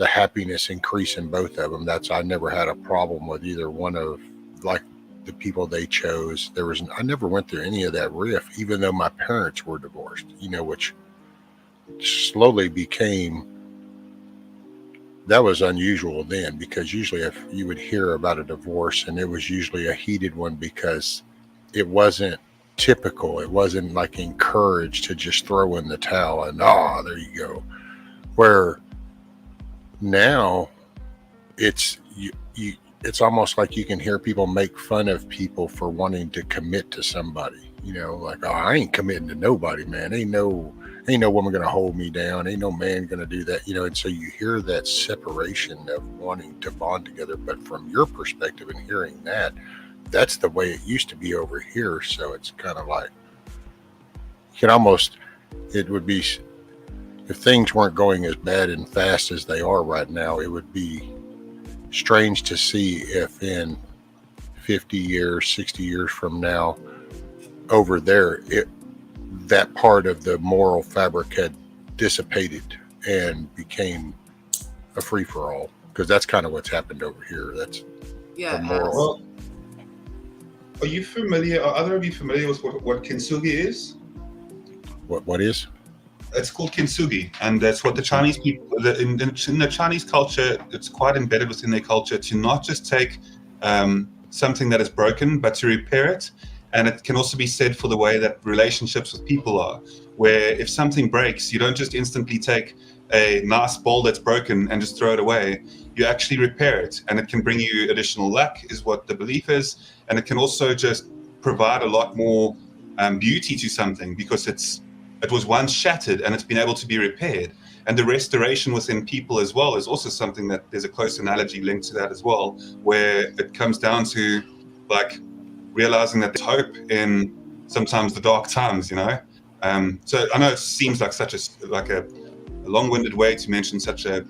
happiness increase in both of them. I never had a problem with either one of like the people they chose. I never went through any of that riff, even though my parents were divorced, which slowly became, that was unusual then, because usually if you would hear about a divorce, and it was usually a heated one, because it wasn't typical. It wasn't like encouraged to just throw in the towel and, there you go. Where now it's almost like you can hear people make fun of people for wanting to commit to somebody, like, I ain't committing to nobody, man. Ain't no woman going to hold me down. Ain't no man going to do that, and so you hear that separation of wanting to bond together. But from your perspective and hearing that's the way it used to be over here. So it's kind of like, it would be, if things weren't going as bad and fast as they are right now, it would be strange to see if in 50 years, 60 years from now, over there, that part of the moral fabric had dissipated and became a free-for-all, because that's kind of what's happened over here. That's the moral. Well, are either of you familiar with what kintsugi is? What is? It's called kintsugi, and that's what the Chinese people, in the Chinese culture, it's quite embedded within their culture to not just take something that is broken, but to repair it. And it can also be said for the way that relationships with people are, where if something breaks, you don't just instantly take a nice bowl that's broken and just throw it away. You actually repair it, and it can bring you additional luck, is what the belief is. And it can also just provide a lot more beauty to something, because it was once shattered and it's been able to be repaired. And the restoration within people as well is also something that there's a close analogy linked to that as well, where it comes down to like realizing that there's hope in sometimes the dark times, So I know it seems like such a long-winded way to mention such a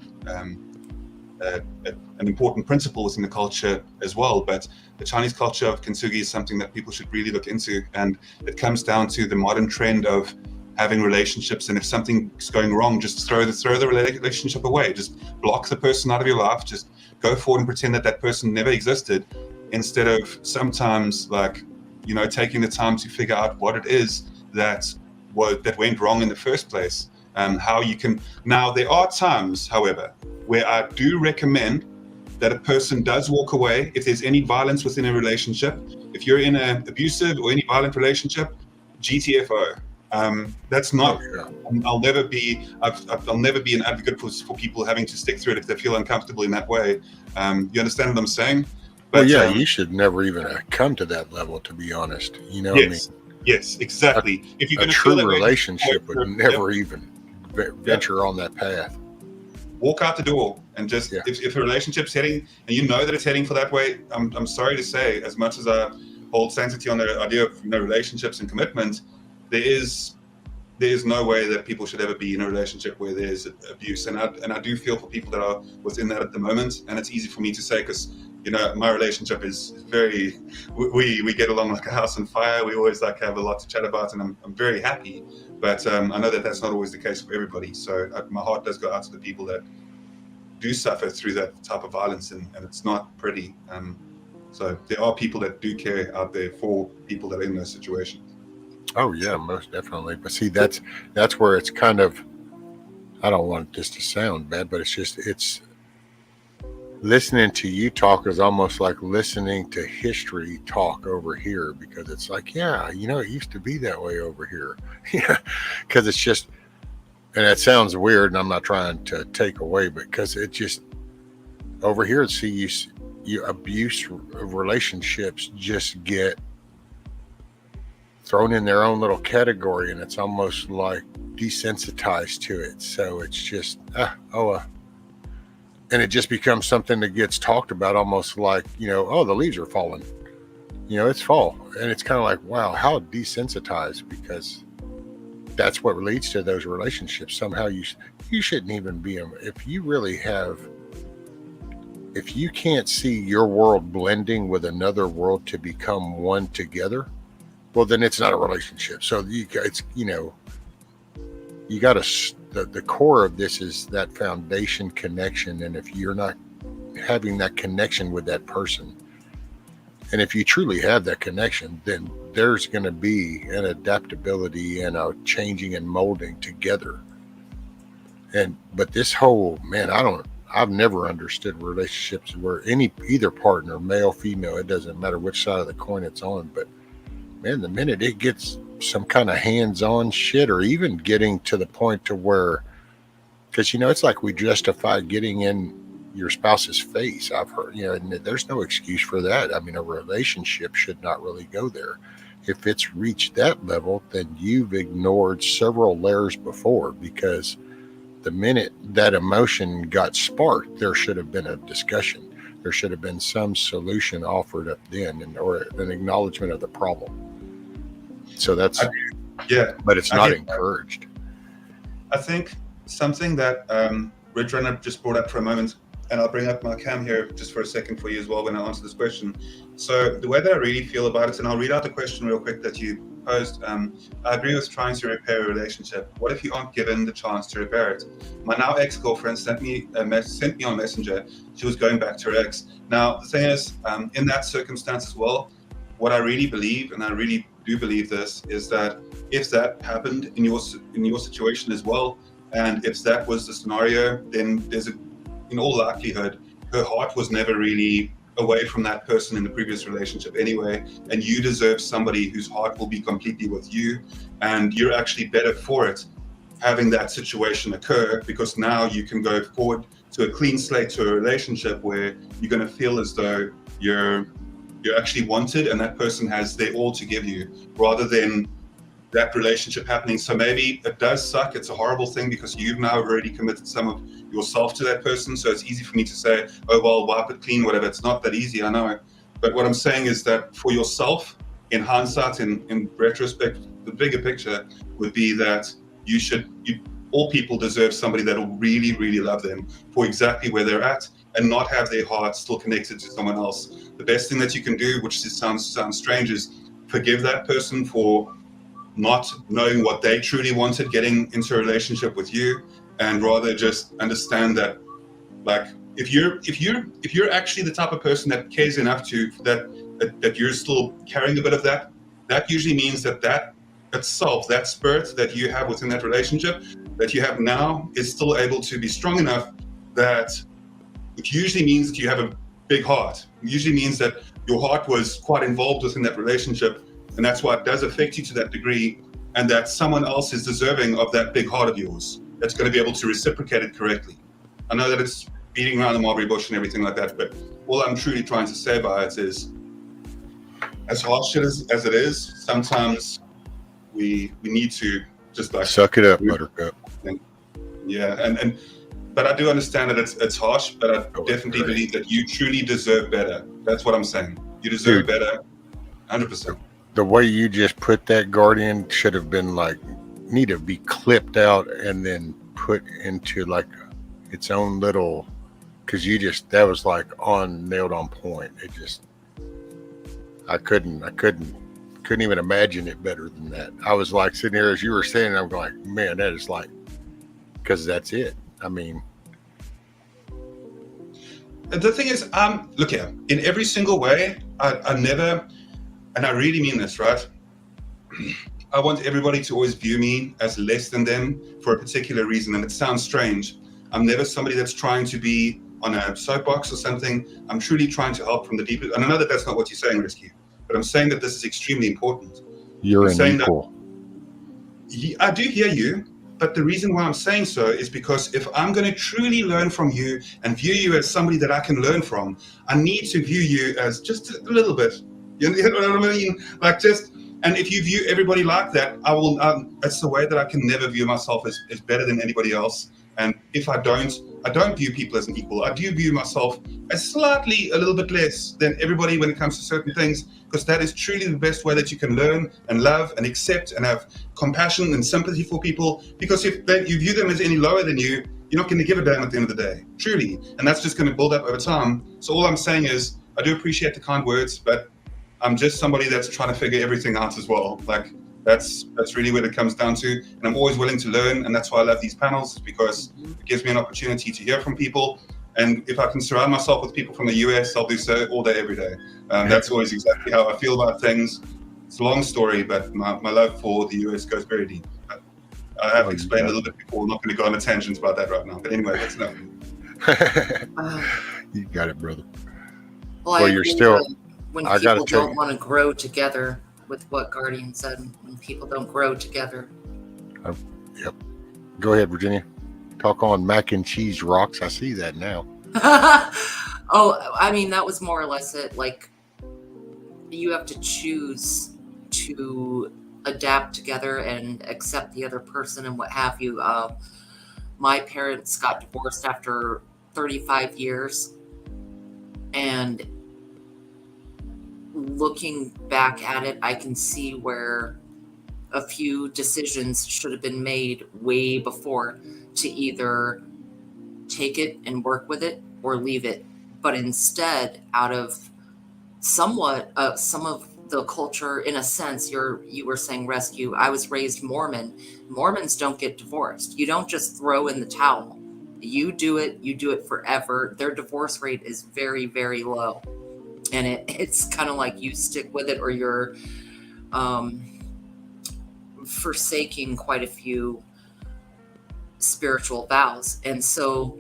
an important principle within the culture as well. But the Chinese culture of kintsugi is something that people should really look into, and it comes down to the modern trend of having relationships, and if something's going wrong, just throw the relationship away. Just block the person out of your life. Just go forward and pretend that person never existed, instead of sometimes, like, you know, taking the time to figure out what it is that went wrong in the first place. How you can. Now, there are times, however, where I do recommend that a person does walk away if there's any violence within a relationship. If you're in an abusive or any violent relationship, GTFO. That's not. I'll never be an advocate for people having to stick through it if they feel uncomfortable in that way. You understand what I'm saying? But, well, yeah, you should never even come to that level, to be honest. You know, yes, what I mean? Yes, exactly. If you're a true relationship would never even venture on that path. Walk out the door and just if a relationship's heading, and you know that it's heading for that way, I'm sorry to say, as much as I hold sanctity on the idea of, you know, relationships and commitment, there is no way that people should ever be in a relationship where there's abuse, and I do feel for people that are within that at the moment, and it's easy for me to say because, you know, my relationship is very, we get along like a house on fire. We always like have a lot to chat about, and I'm very happy. But I know that that's not always the case for everybody. So my heart does go out to the people that do suffer through that type of violence, and it's not pretty. So there are people that do care out there for people that are in those situations. Oh yeah, most definitely. But see, that's where it's kind of, I don't want this to sound bad, but it's listening to you talk is almost like listening to history talk over here, because it's like, yeah, you know, it used to be that way over here. Yeah, because it's just, and it sounds weird, and I'm not trying to take away, but because it just, over here, see, you abuse of relationships just get thrown in their own little category, and it's almost like desensitized to it. So it's just, and it just becomes something that gets talked about almost like, you know, oh, the leaves are falling, you know, it's fall. And it's kind of like, wow, how desensitized, because that's what leads to those relationships. Somehow you shouldn't even be, if you can't see your world blending with another world to become one together, well, then it's not a relationship. So it's, you know, you got to, the core of this is that foundation connection. And if you're not having that connection with that person, and if you truly have that connection, then there's going to be an adaptability and a changing and molding together. But this whole, man, I've never understood relationships where either partner, male, female, it doesn't matter which side of the coin it's on, but man, the minute it gets some kind of hands-on shit, or even getting to the point to where, because, you know, it's like we justify getting in your spouse's face. I've heard, you know, and there's no excuse for that. I mean, a relationship should not really go there. If it's reached that level, then you've ignored several layers before, because the minute that emotion got sparked, there should have been a discussion. There should have been some solution offered up then, or an acknowledgement of the problem. So that's, but it's not encouraged. I think something that Ridge Runner just brought up for a moment, and I'll bring up my cam here just for a second for you as well when I answer this question. So the way that I really feel about it, and I'll read out the question real quick that you posed. I agree with trying to repair a relationship. What if you aren't given the chance to repair it? My now ex-girlfriend sent me on Messenger. She was going back to her ex. Now, the thing is, in that circumstance as well, what I really believe, and I really do believe this, is that if that happened in your situation as well, and if that was the scenario, then in all likelihood, her heart was never really away from that person in the previous relationship anyway, and you deserve somebody whose heart will be completely with you, and you're actually better for it having that situation occur, because now you can go forward to a clean slate, to a relationship where you're going to feel as though you're actually wanted and that person has their all to give you, rather than that relationship happening. So maybe it does suck. It's a horrible thing because you've now already committed some of yourself to that person. So it's easy for me to say, oh, well, wipe it clean, whatever. It's not that easy, I know. But what I'm saying is that for yourself, in hindsight, in retrospect, the bigger picture would be that all people deserve somebody that will really, really love them for exactly where they're at. and not have their heart still connected to someone else. The best thing that you can do, which sounds strange, is forgive that person for not knowing what they truly wanted getting into a relationship with you, and rather just understand that, like, if you're actually the type of person that cares enough to that you're still carrying a bit of that usually means that itself, that spirit that you have within that relationship that you have now, is still able to be strong enough that it usually means that you have a big heart. It usually means that your heart was quite involved within that relationship, and that's why it does affect you to that degree, and that someone else is deserving of that big heart of yours that's going to be able to reciprocate it correctly. I know that it's beating around the mulberry bush and everything like that, but all I'm truly trying to say by it is, as harsh as it is, sometimes we need to just like suck it up, buttercup. Yeah, but I do understand that it's harsh, but I definitely believe that you truly deserve better. That's what I'm saying. You deserve better, 100%. The way you just put that, Guardian, should have been like, need to be clipped out and then put into like its own little, because that was like nailed on point. It just, I couldn't even imagine it better than that. I was like sitting here as you were saying, I'm going, man, that is like, because that's it. I mean, the thing is, look here, in every single way, I never, and I really mean this, right? I want everybody to always view me as less than them for a particular reason. And it sounds strange. I'm never somebody that's trying to be on a soapbox or something. I'm truly trying to help from the deepest. And I know that that's not what you're saying, Rescue, but I'm saying that this is extremely important. You're an equal. I do hear you. But the reason why I'm saying so is because if I'm going to truly learn from you and view you as somebody that I can learn from, I need to view you as just a little bit. You know what I mean? Like just, and if you view everybody like that, I will. That's the way that I can never view myself as better than anybody else. And if I don't view people as an equal. I do view myself as a little bit less than everybody when it comes to certain things, because that is truly the best way that you can learn and love and accept and have compassion and sympathy for people. Because if you view them as any lower than you, you're not going to give a damn at the end of the day, truly. And that's just going to build up over time. So all I'm saying is, I do appreciate the kind words, but I'm just somebody that's trying to figure everything out as well. Like, that's really what it comes down to. And I'm always willing to learn. And that's why I love these panels, because it gives me an opportunity to hear from people. And if I can surround myself with people from the US, I'll do so all day, every day. That's always exactly how I feel about things. It's a long story, but my love for the US goes very deep. I have explained a little bit before. I'm not going to go on a tangent about that right now. But anyway, that's enough. You got it, brother. Well, you're still... When people don't want to grow together, with what Guardian said, when people don't grow together. Yep. Go ahead, Virginia. Talk on mac and cheese rocks. I see that now. Oh, I mean, that was more or less it. Like, you have to choose to adapt together and accept the other person and what have you. My parents got divorced after 35 years, and looking back at it, I can see where a few decisions should have been made way before, to either take it and work with it or leave it. But instead, out of somewhat some of the culture, in a sense, you were saying rescue. I was raised Mormon. Mormons don't get divorced. You don't just throw in the towel. You do it forever. Their divorce rate is very, very low. And it's kind of like you stick with it, or you're forsaking quite a few spiritual vows. And so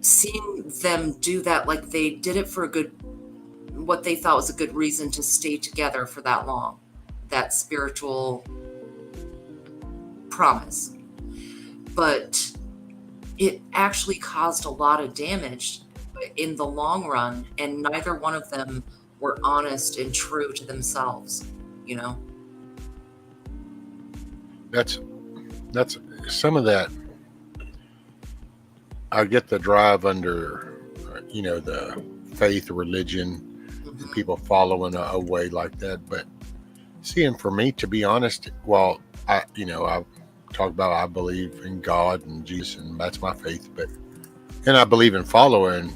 seeing them do that, like they did it for what they thought was a good reason to stay together for that long, that spiritual promise. But it actually caused a lot of damage in the long run, and neither one of them were honest and true to themselves, you know? That's some of that. I get the drive under, the faith, religion, people following a way like that. But seeing, for me, to be honest, while I talk about, I believe in God and Jesus, and that's my faith, but And I believe in following,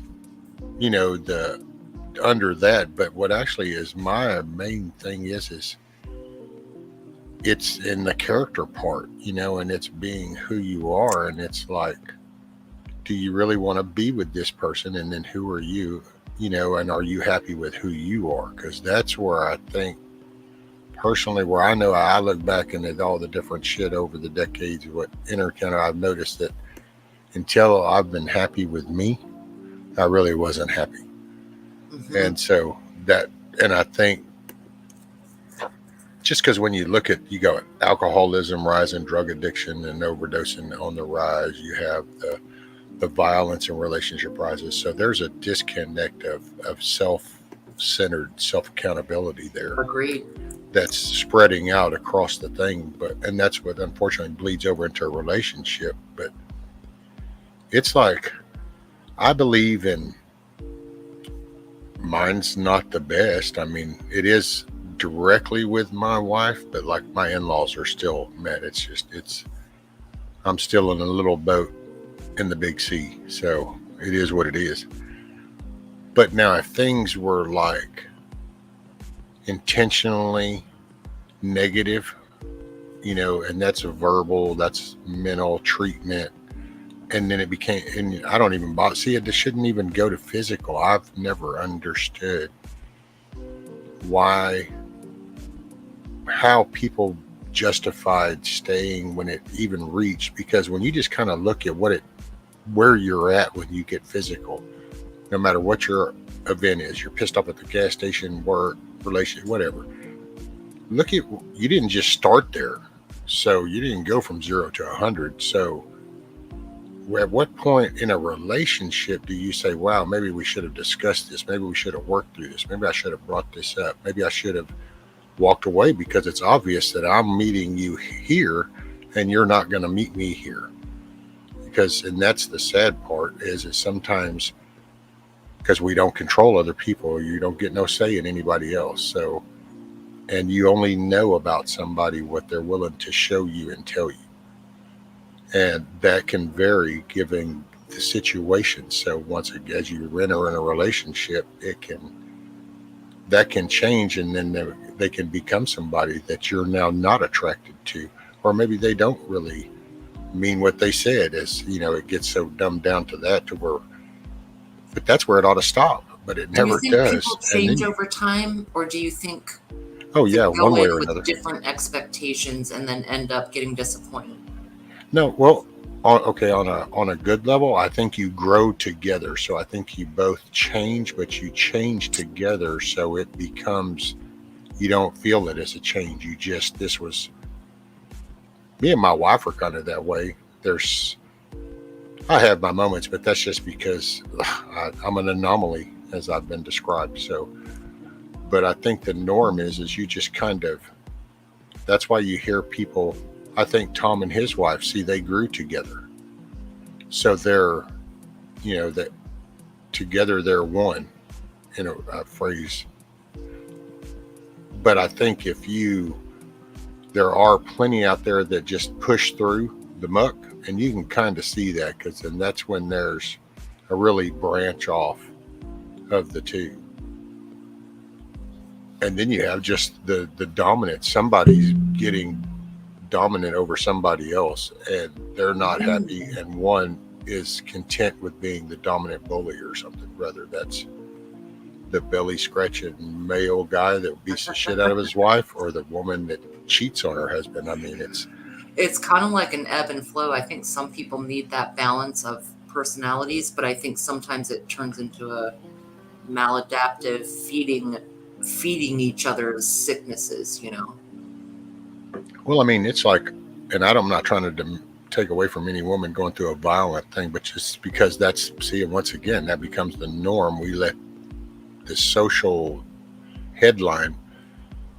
the under that. But what actually is my main thing is it's in the character part, and it's being who you are. And it's like, do you really want to be with this person? And then who are you, and are you happy with who you are? Because that's where I think personally, where I know I look back and at all the different shit over the decades, what I've noticed that until I've been happy with me, I really wasn't happy. Mm-hmm. And so and I think just because when you look at, you go alcoholism, rising drug addiction and overdosing on the rise, you have the violence and relationship rises. So there's a disconnect of self-centered self-accountability there. Agreed. That's spreading out across the thing, and that's what unfortunately bleeds over into a relationship. But it's like, I believe in, mine's not the best. I mean, it is directly with my wife, but like my in-laws are still met. I'm still in a little boat in the big sea. So it is what it is. But now if things were like intentionally negative, and that's a verbal, that's mental treatment, and then it became, and I don't even bother. See, it shouldn't even go to physical. I've never understood how people justified staying when it even reached, because when you just kind of look at where you're at when you get physical, no matter what your event is, you're pissed off at the gas station, work, relationship, whatever. Look at, you didn't just start there. So you didn't go from 0 to 100. So at what point in a relationship do you say, wow, maybe we should have discussed this. Maybe we should have worked through this. Maybe I should have brought this up. Maybe I should have walked away, because it's obvious that I'm meeting you here and you're not going to meet me here. And that's the sad part is sometimes, because we don't control other people, you don't get no say in anybody else. So, and you only know about somebody what they're willing to show you and tell you. And that can vary given the situation. So once again, as you enter in a relationship, that can change, and then they can become somebody that you're now not attracted to, or maybe they don't really mean what they said. As it gets so dumbed down to that, but that's where it ought to stop. But it never does. Do you think people change over time, or do you think? Oh yeah, one way or another. Different expectations and then end up getting disappointed. No, well, okay, on a good level, I think you grow together. So I think you both change, but you change together. So it becomes, you don't feel it as a change. This was, me and my wife are kind of that way. I have my moments, but that's just because I'm an anomaly, as I've been described. So, but I think the norm is you just kind of, that's why you hear people, I think Tom and his wife, they grew together. So they're, that together they're one, in a phrase. But I think there are plenty out there that just push through the muck, and you can kind of see that, because then that's when there's a really branch off of the two. And then you have just the dominant, somebody's getting dominant over somebody else, and they're not happy, and one is content with being the dominant bully or something. Rather, that's the belly scratching male guy that beats the shit out of his wife, or the woman that cheats on her husband. I mean, it's kind of like an ebb and flow. I think some people need that balance of personalities, but I think sometimes it turns into a maladaptive feeding each other's sicknesses, Well, I mean, it's like, and I'm not trying to take away from any woman going through a violent thing, but just because and once again, that becomes the norm. We let the social headline,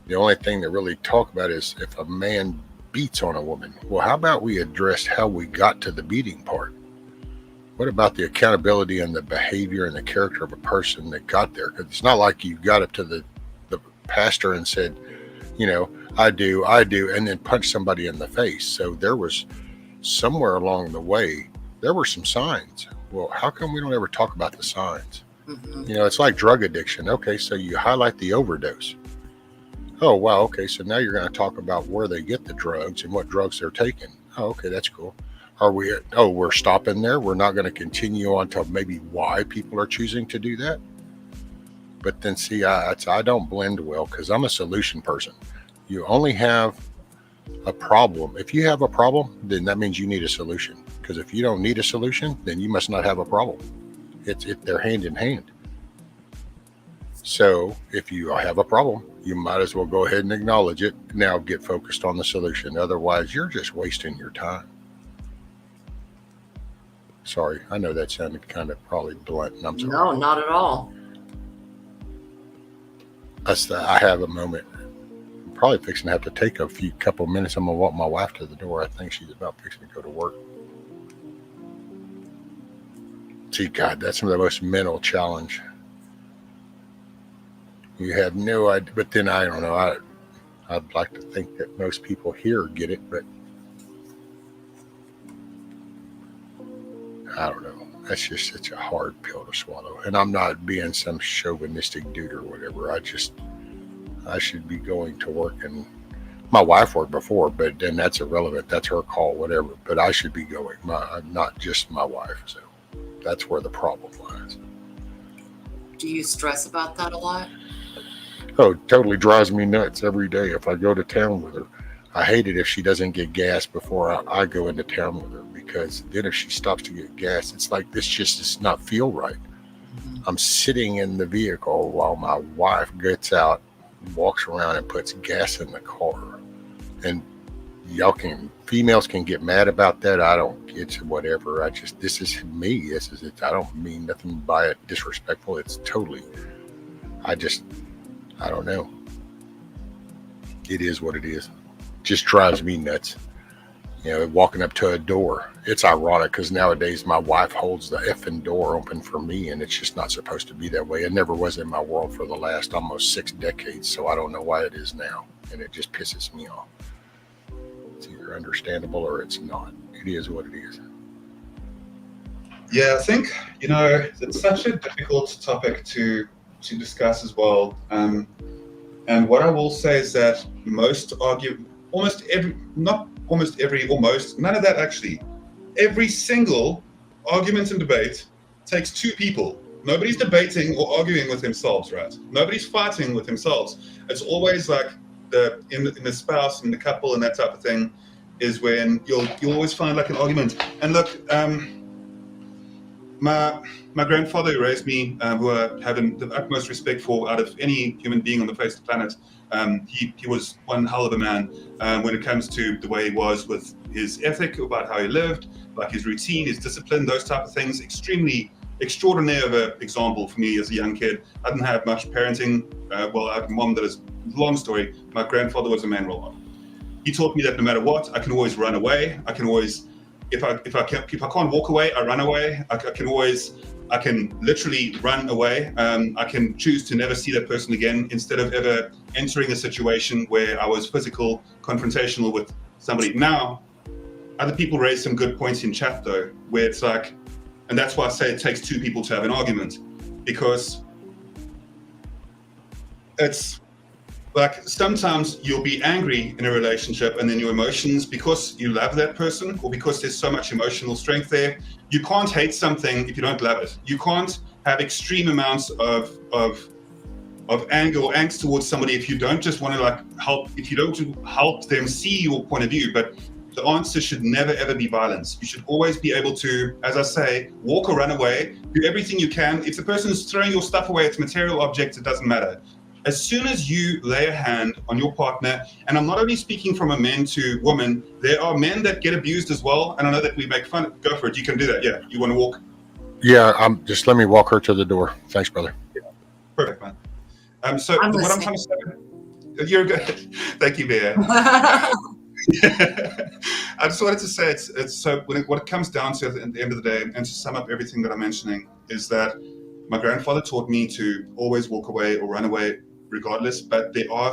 the only thing that really talk about is if a man beats on a woman. Well, how about we address how we got to the beating part? What about the accountability and the behavior and the character of a person that got there? Because it's not like you got up to the pastor and said, I do, and then punch somebody in the face. So there was somewhere along the way, there were some signs. Well, how come we don't ever talk about the signs? Hmm. You know, it's like drug addiction. Okay, so you highlight the overdose. Oh, wow. Okay, so now you're going to talk about where they get the drugs and what drugs they're taking. Oh, okay, that's cool. Are we? Oh, we're stopping there. We're not going to continue on to maybe why people are choosing to do that. But then, see, I don't blend well because I'm a solution person. You only have a problem. If you have a problem, then that means you need a solution. Because if you don't need a solution, then you must not have a problem. They're hand in hand. So if you have a problem, you might as well go ahead and acknowledge it. Now get focused on the solution. Otherwise, you're just wasting your time. Sorry, I know that sounded kind of probably blunt. And I'm sorry. No, not at all. I have a moment. I'm probably fixing to have to take a couple minutes. I'm going to walk my wife to the door. I think she's about fixing to go to work. See, God, that's the most mental challenge. You have no idea, but then I don't know. I'd like to think that most people here get it, but I don't know. That's just such a hard pill to swallow. And I'm not being some chauvinistic dude or whatever. I should be going to work, and my wife worked before, but then that's irrelevant. That's her call, whatever. But I should be going, not just my wife. So that's where the problem lies. Do you stress about that a lot? Oh, it totally drives me nuts every day if I go to town with her. I hate it if she doesn't get gas before I go into town with her, because then if she stops to get gas, it's like this just does not feel right. I'm sitting in the vehicle while my wife gets out, walks around and puts gas in the car. And females can get mad about that. I don't, it's whatever. This is me. This is it. I don't mean nothing by it disrespectful. It's totally, I don't know. It is what it is. Just drives me nuts. You know, walking up to a door. It's ironic because nowadays my wife holds the effing door open for me, and it's just not supposed to be that way. It never was in my world for the last almost 6 decades, so I don't know why it is now, and it just pisses me off. It's either understandable or it's not. It is what it is. Yeah, I think, it's such a difficult topic to discuss as well. And what I will say is that most, none of that actually. Every single argument and debate takes 2 people. Nobody's debating or arguing with themselves, right? Nobody's fighting with themselves. It's always like in the spouse and the couple and that type of thing is when you'll always find like an argument. And look, my grandfather who raised me, who I have the utmost respect for out of any human being on the face of the planet, he was one hell of a man when it comes to the way he was with his ethic about how he lived, like his routine, his discipline, those type of things. Extremely extraordinary of an example for me as a young kid. I didn't have much parenting. I had a mom that is, long story, my grandfather was a man role model. He taught me that no matter what, I can always run away. I can always, if I can't walk away, I run away. I can literally run away. I can choose to never see that person again instead of ever entering a situation where I was physical, confrontational with somebody. Now, other people raise some good points in chat though, where it's like, and that's why I say it takes 2 people to have an argument, because it's like sometimes you'll be angry in a relationship and then your emotions, because you love that person or because there's so much emotional strength there, you can't hate something if you don't love it. You can't have extreme amounts of anger or angst towards somebody if you don't just want to help, if you don't help them see your point of view. But the answer should never ever be violence. You should always be able to, as I say, walk or run away, do everything you can. If the person is throwing your stuff away, it's material objects, it doesn't matter. As soon as you lay a hand on your partner, and I'm not only speaking from a man to woman, there are men that get abused as well. And I know that we make fun. Go for it. You can do that. Yeah. You want to walk? Yeah. Just let me walk her to the door. Thanks, brother. Yeah. Perfect, man. So what I'm trying to say, you're good. Thank you, Bear. I just wanted to say it's so what it comes down to at the end of the day, and to sum up everything that I'm mentioning, is that my grandfather taught me to always walk away or run away regardless, but there are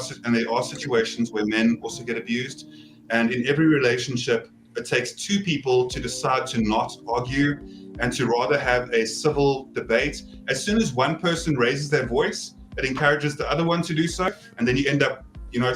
situations where men also get abused, and in every relationship it takes 2 people to decide to not argue and to rather have a civil debate. As soon as one person raises their voice, it encourages the other one to do so, and then you end up,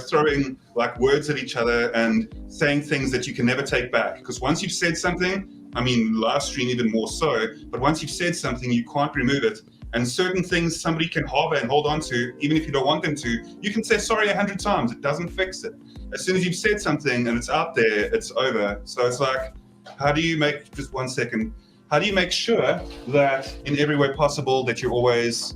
throwing like words at each other and saying things that you can never take back. Because once you've said something, I mean, live stream even more so, but once you've said something, you can't remove it. And certain things somebody can harbor and hold on to, even if you don't want them to. You can say sorry 100 times, it doesn't fix it. As soon as you've said something and it's out there, it's over. So it's like, how do you make sure that in every way possible that you're always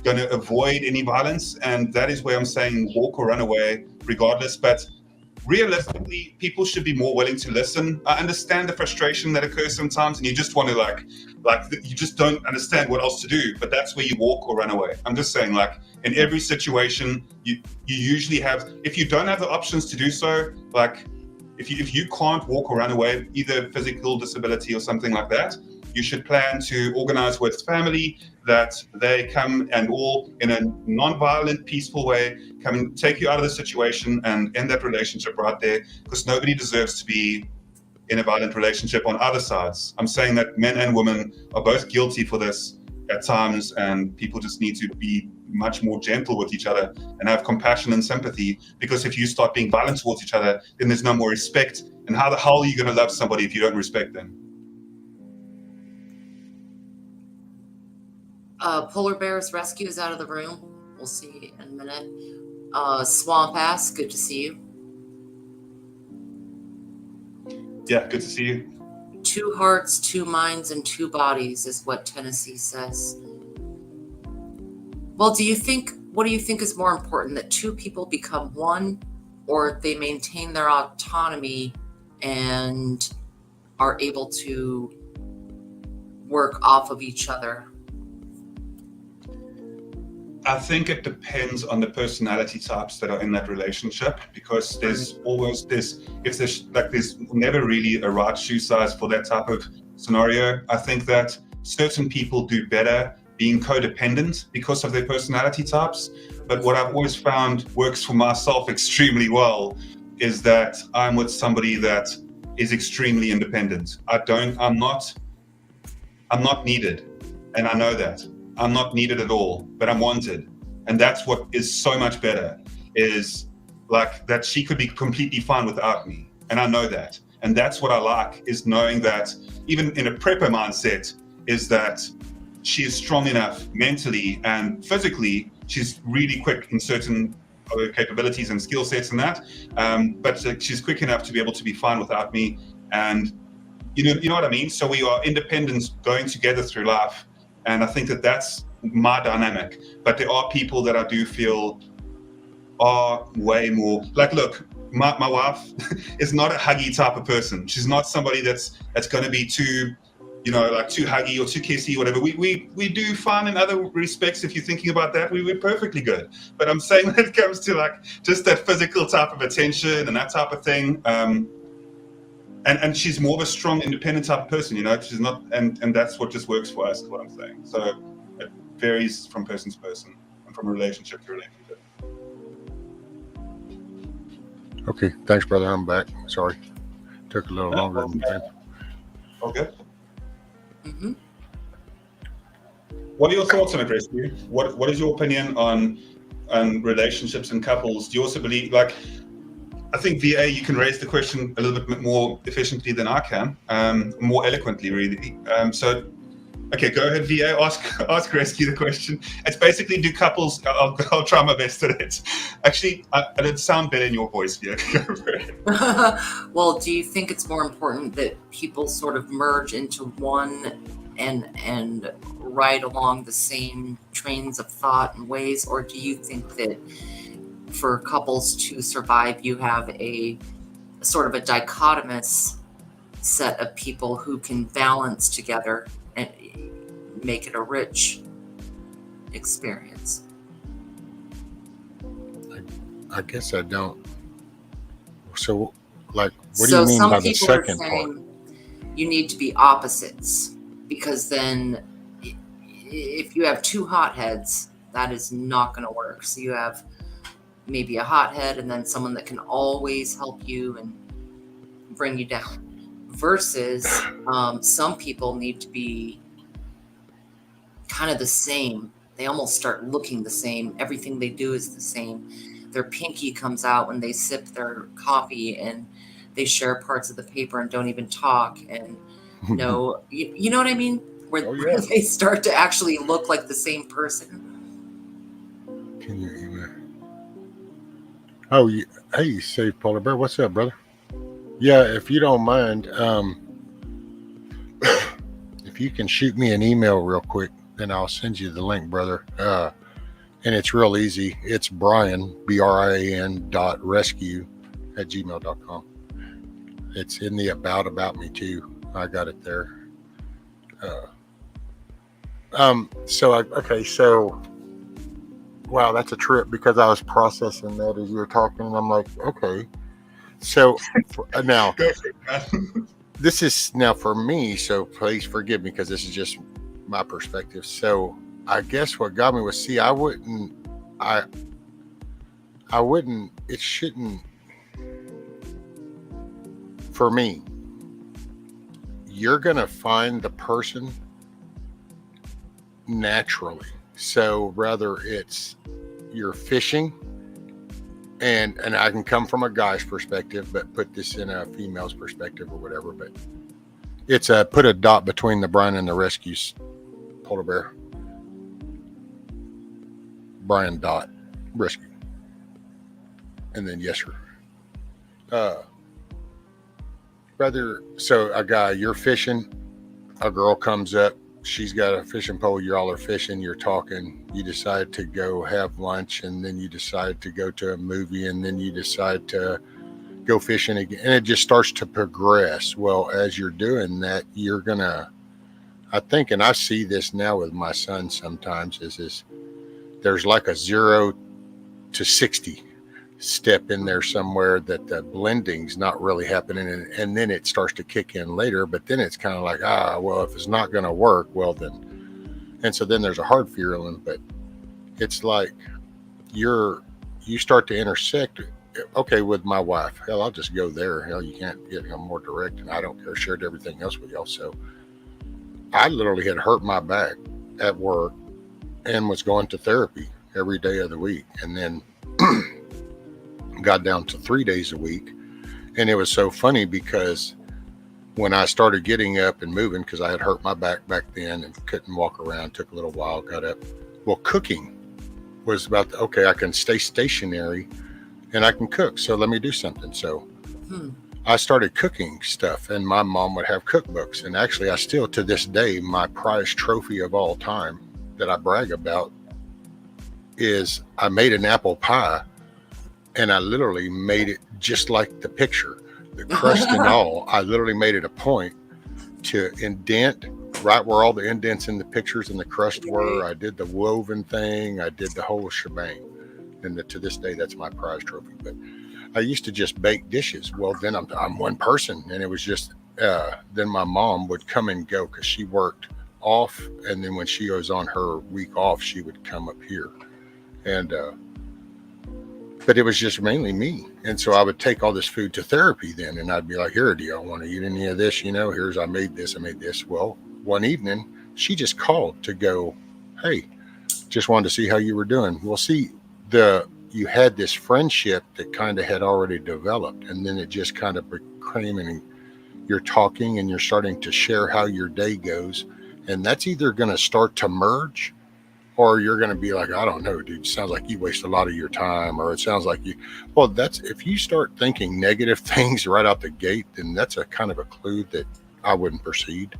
going to avoid any violence? And that is where I'm saying walk or run away regardless. But realistically, people should be more willing to listen. I understand the frustration that occurs sometimes, and you just want to you just don't understand what else to do. But that's where you walk or run away. I'm just saying, like, in every situation, you usually have, if you don't have the options to do so, like if you can't walk or run away, either physical disability or something like that, you should plan to organize with family that they come and all in a non-violent, peaceful way, come and take you out of the situation and end that relationship right there, because nobody deserves to be in a violent relationship on either sides. I'm saying that men and women are both guilty for this at times, and people just need to be much more gentle with each other and have compassion and sympathy, because if you start being violent towards each other, then there's no more respect. And how the hell are you going to love somebody if you don't respect them? Polar Bears Rescue is out of the room. We'll see in a minute. Swamp Ass, good to see you. Yeah, good to see you. 2 hearts, 2 minds, and 2 bodies is what Tennessee says. Well, what do you think is more important, that 2 people become one, or they maintain their autonomy and are able to work off of each other? I think it depends on the personality types that are in that relationship, because there's never really a right shoe size for that type of scenario. I think that certain people do better being codependent because of their personality types. But what I've always found works for myself extremely well is that I'm with somebody that is extremely independent. I'm not needed. And I know that. I'm not needed at all, but I'm wanted. And that's what is so much better, is like that she could be completely fine without me. And I know that. And that's what I like, is knowing that even in a prepper mindset, is that she is strong enough mentally and physically. She's really quick in certain other capabilities and skill sets and that. But she's quick enough to be able to be fine without me. And you know what I mean? So we are independent going together through life. And I think that that's my dynamic. But there are people that I do feel are way more like, look, my wife is not a huggy type of person. She's not somebody that's going to be too, too huggy or too kissy, whatever. We do fine in other respects. If you're thinking about that, we're perfectly good. But I'm saying when it comes to like just that physical type of attention and that type of thing, and she's more of a strong, independent type of person, she's not, and that's what just works for us, is what I'm saying. So it varies from person to person and from relationship to relationship. Okay, thanks, brother. I'm back. Sorry, took a little longer than planned. Okay. Mm-hmm. What are your thoughts on it, Rescue? What is your opinion on relationships and couples? Do you also believe, like, I think VA, you can raise the question a little bit more efficiently than I can, more eloquently, really. Okay, go ahead, VA. Ask Rescue the question. It's basically, do couples? I'll try my best at it. Actually, it'd sound better in your voice, VA. Go for it. Well, do you think it's more important that people sort of merge into one and ride along the same trains of thought and ways, or do you think that for couples to survive, you have a sort of a dichotomous set of people who can balance together and make it a rich experience? I guess I don't. So, like, what do you mean by the second part? You need to be opposites, because then if you have 2 hotheads, that is not going to work. So you have maybe a hothead and then someone that can always help you and bring you down, versus some people need to be kind of the same. They almost start looking the same. Everything they do is the same. Their pinky comes out when they sip their coffee, and they share parts of the paper and don't even talk. And no, you know what I mean? Where, Oh, yeah. where they start to actually look like the same person. Can you email? Oh, hey, Save Polar Bear. What's up, brother? Yeah, if you don't mind, if you can shoot me an email real quick, then I'll send you the link, brother. And it's real easy. It's Brian, BRIAN.rescue@gmail.com. It's in the about me too. I got it there. So wow, that's a trip, because I was processing that as you were talking, and I'm like, okay. So now this is now for me, so please forgive me, because this is just my perspective. So I guess what got me was, I wouldn't, it shouldn't, for me, you're going to find the person naturally. So rather it's you're fishing, and I can come from a guy's perspective, but put this in a female's perspective or whatever, but it's put a dot between the Brian and the rescues, Polar Bear. Brian dot rescue. And then yes, sir. Brother, so a guy, you're fishing, a girl comes up, she's got a fishing pole, you all are fishing, you're talking, you decide to go have lunch, and then you decide to go to a movie, and then you decide to go fishing again, and it just starts to progress. Well, as you're doing that, you're gonna, I think, and I see this now with my son sometimes, is there's like a 0 to 60 step in there somewhere that the blending's not really happening, and then it starts to kick in later, but then it's kind of like, well, if it's not going to work, well then, and so then there's a hard feeling. But it's like you start to intersect. Okay, with my wife, hell, I'll just go there. Hell, you can't get more direct, and I don't care. Shared everything else with y'all. So I literally had hurt my back at work and was going to therapy every day of the week, and then got down to 3 days a week. And it was so funny, because when I started getting up and moving, because I had hurt my back then and couldn't walk around, took a little while, got up. Well, cooking was about, okay, I can stay stationary and I can cook, so let me do something. So I started cooking stuff, and my mom would have cookbooks. And actually, I still, to this day, my prized trophy of all time that I brag about is I made an apple pie, and I literally made it just like the picture, the crust and all. I literally made it a point to indent right where all the indents in the pictures and the crust were. I did the woven thing. I did the whole shebang. And to this day, that's my prize trophy. But I used to just bake dishes. Well, then I'm one person, and it was just, then my mom would come and go, because she worked off. And then when she goes on her week off, she would come up here. And, but it was just mainly me. And so I would take all this food to therapy then, and I'd be like, here, do y'all want to eat any of this? Here's, I made this. Well, one evening she just called to go, hey, just wanted to see how you were doing. Well, see, you had this friendship that kind of had already developed, and then it just kind of became, and you're talking and you're starting to share how your day goes. And that's either going to start to merge, or you're going to be like, I don't know, dude, sounds like you waste a lot of your time, or it sounds like if you start thinking negative things right out the gate, then that's a kind of a clue that I wouldn't proceed.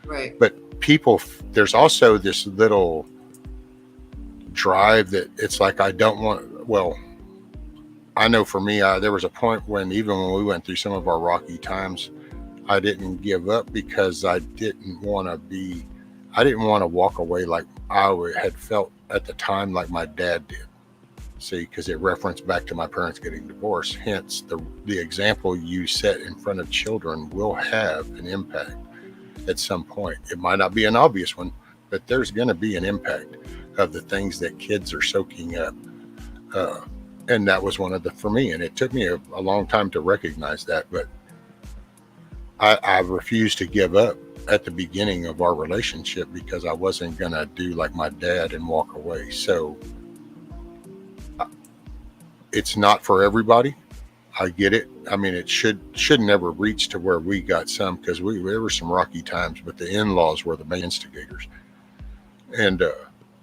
Right. But people, there's also this little drive that it's like, I don't want, well, I know for me, there was a point when, even when we went through some of our rocky times, I didn't give up, because I didn't want to walk away like I had felt at the time, like my dad did. See, because it referenced back to my parents getting divorced. Hence, the example you set in front of children will have an impact at some point. It might not be an obvious one, but there's going to be an impact of the things that kids are soaking up. And that was one of for me, and it took me a long time to recognize that. But I refused to give up at the beginning of our relationship because I wasn't going to do like my dad and walk away. So it's not for everybody. I get it. I mean, it should never reach to where we got some, because there were some rocky times, but the in-laws were the main instigators. And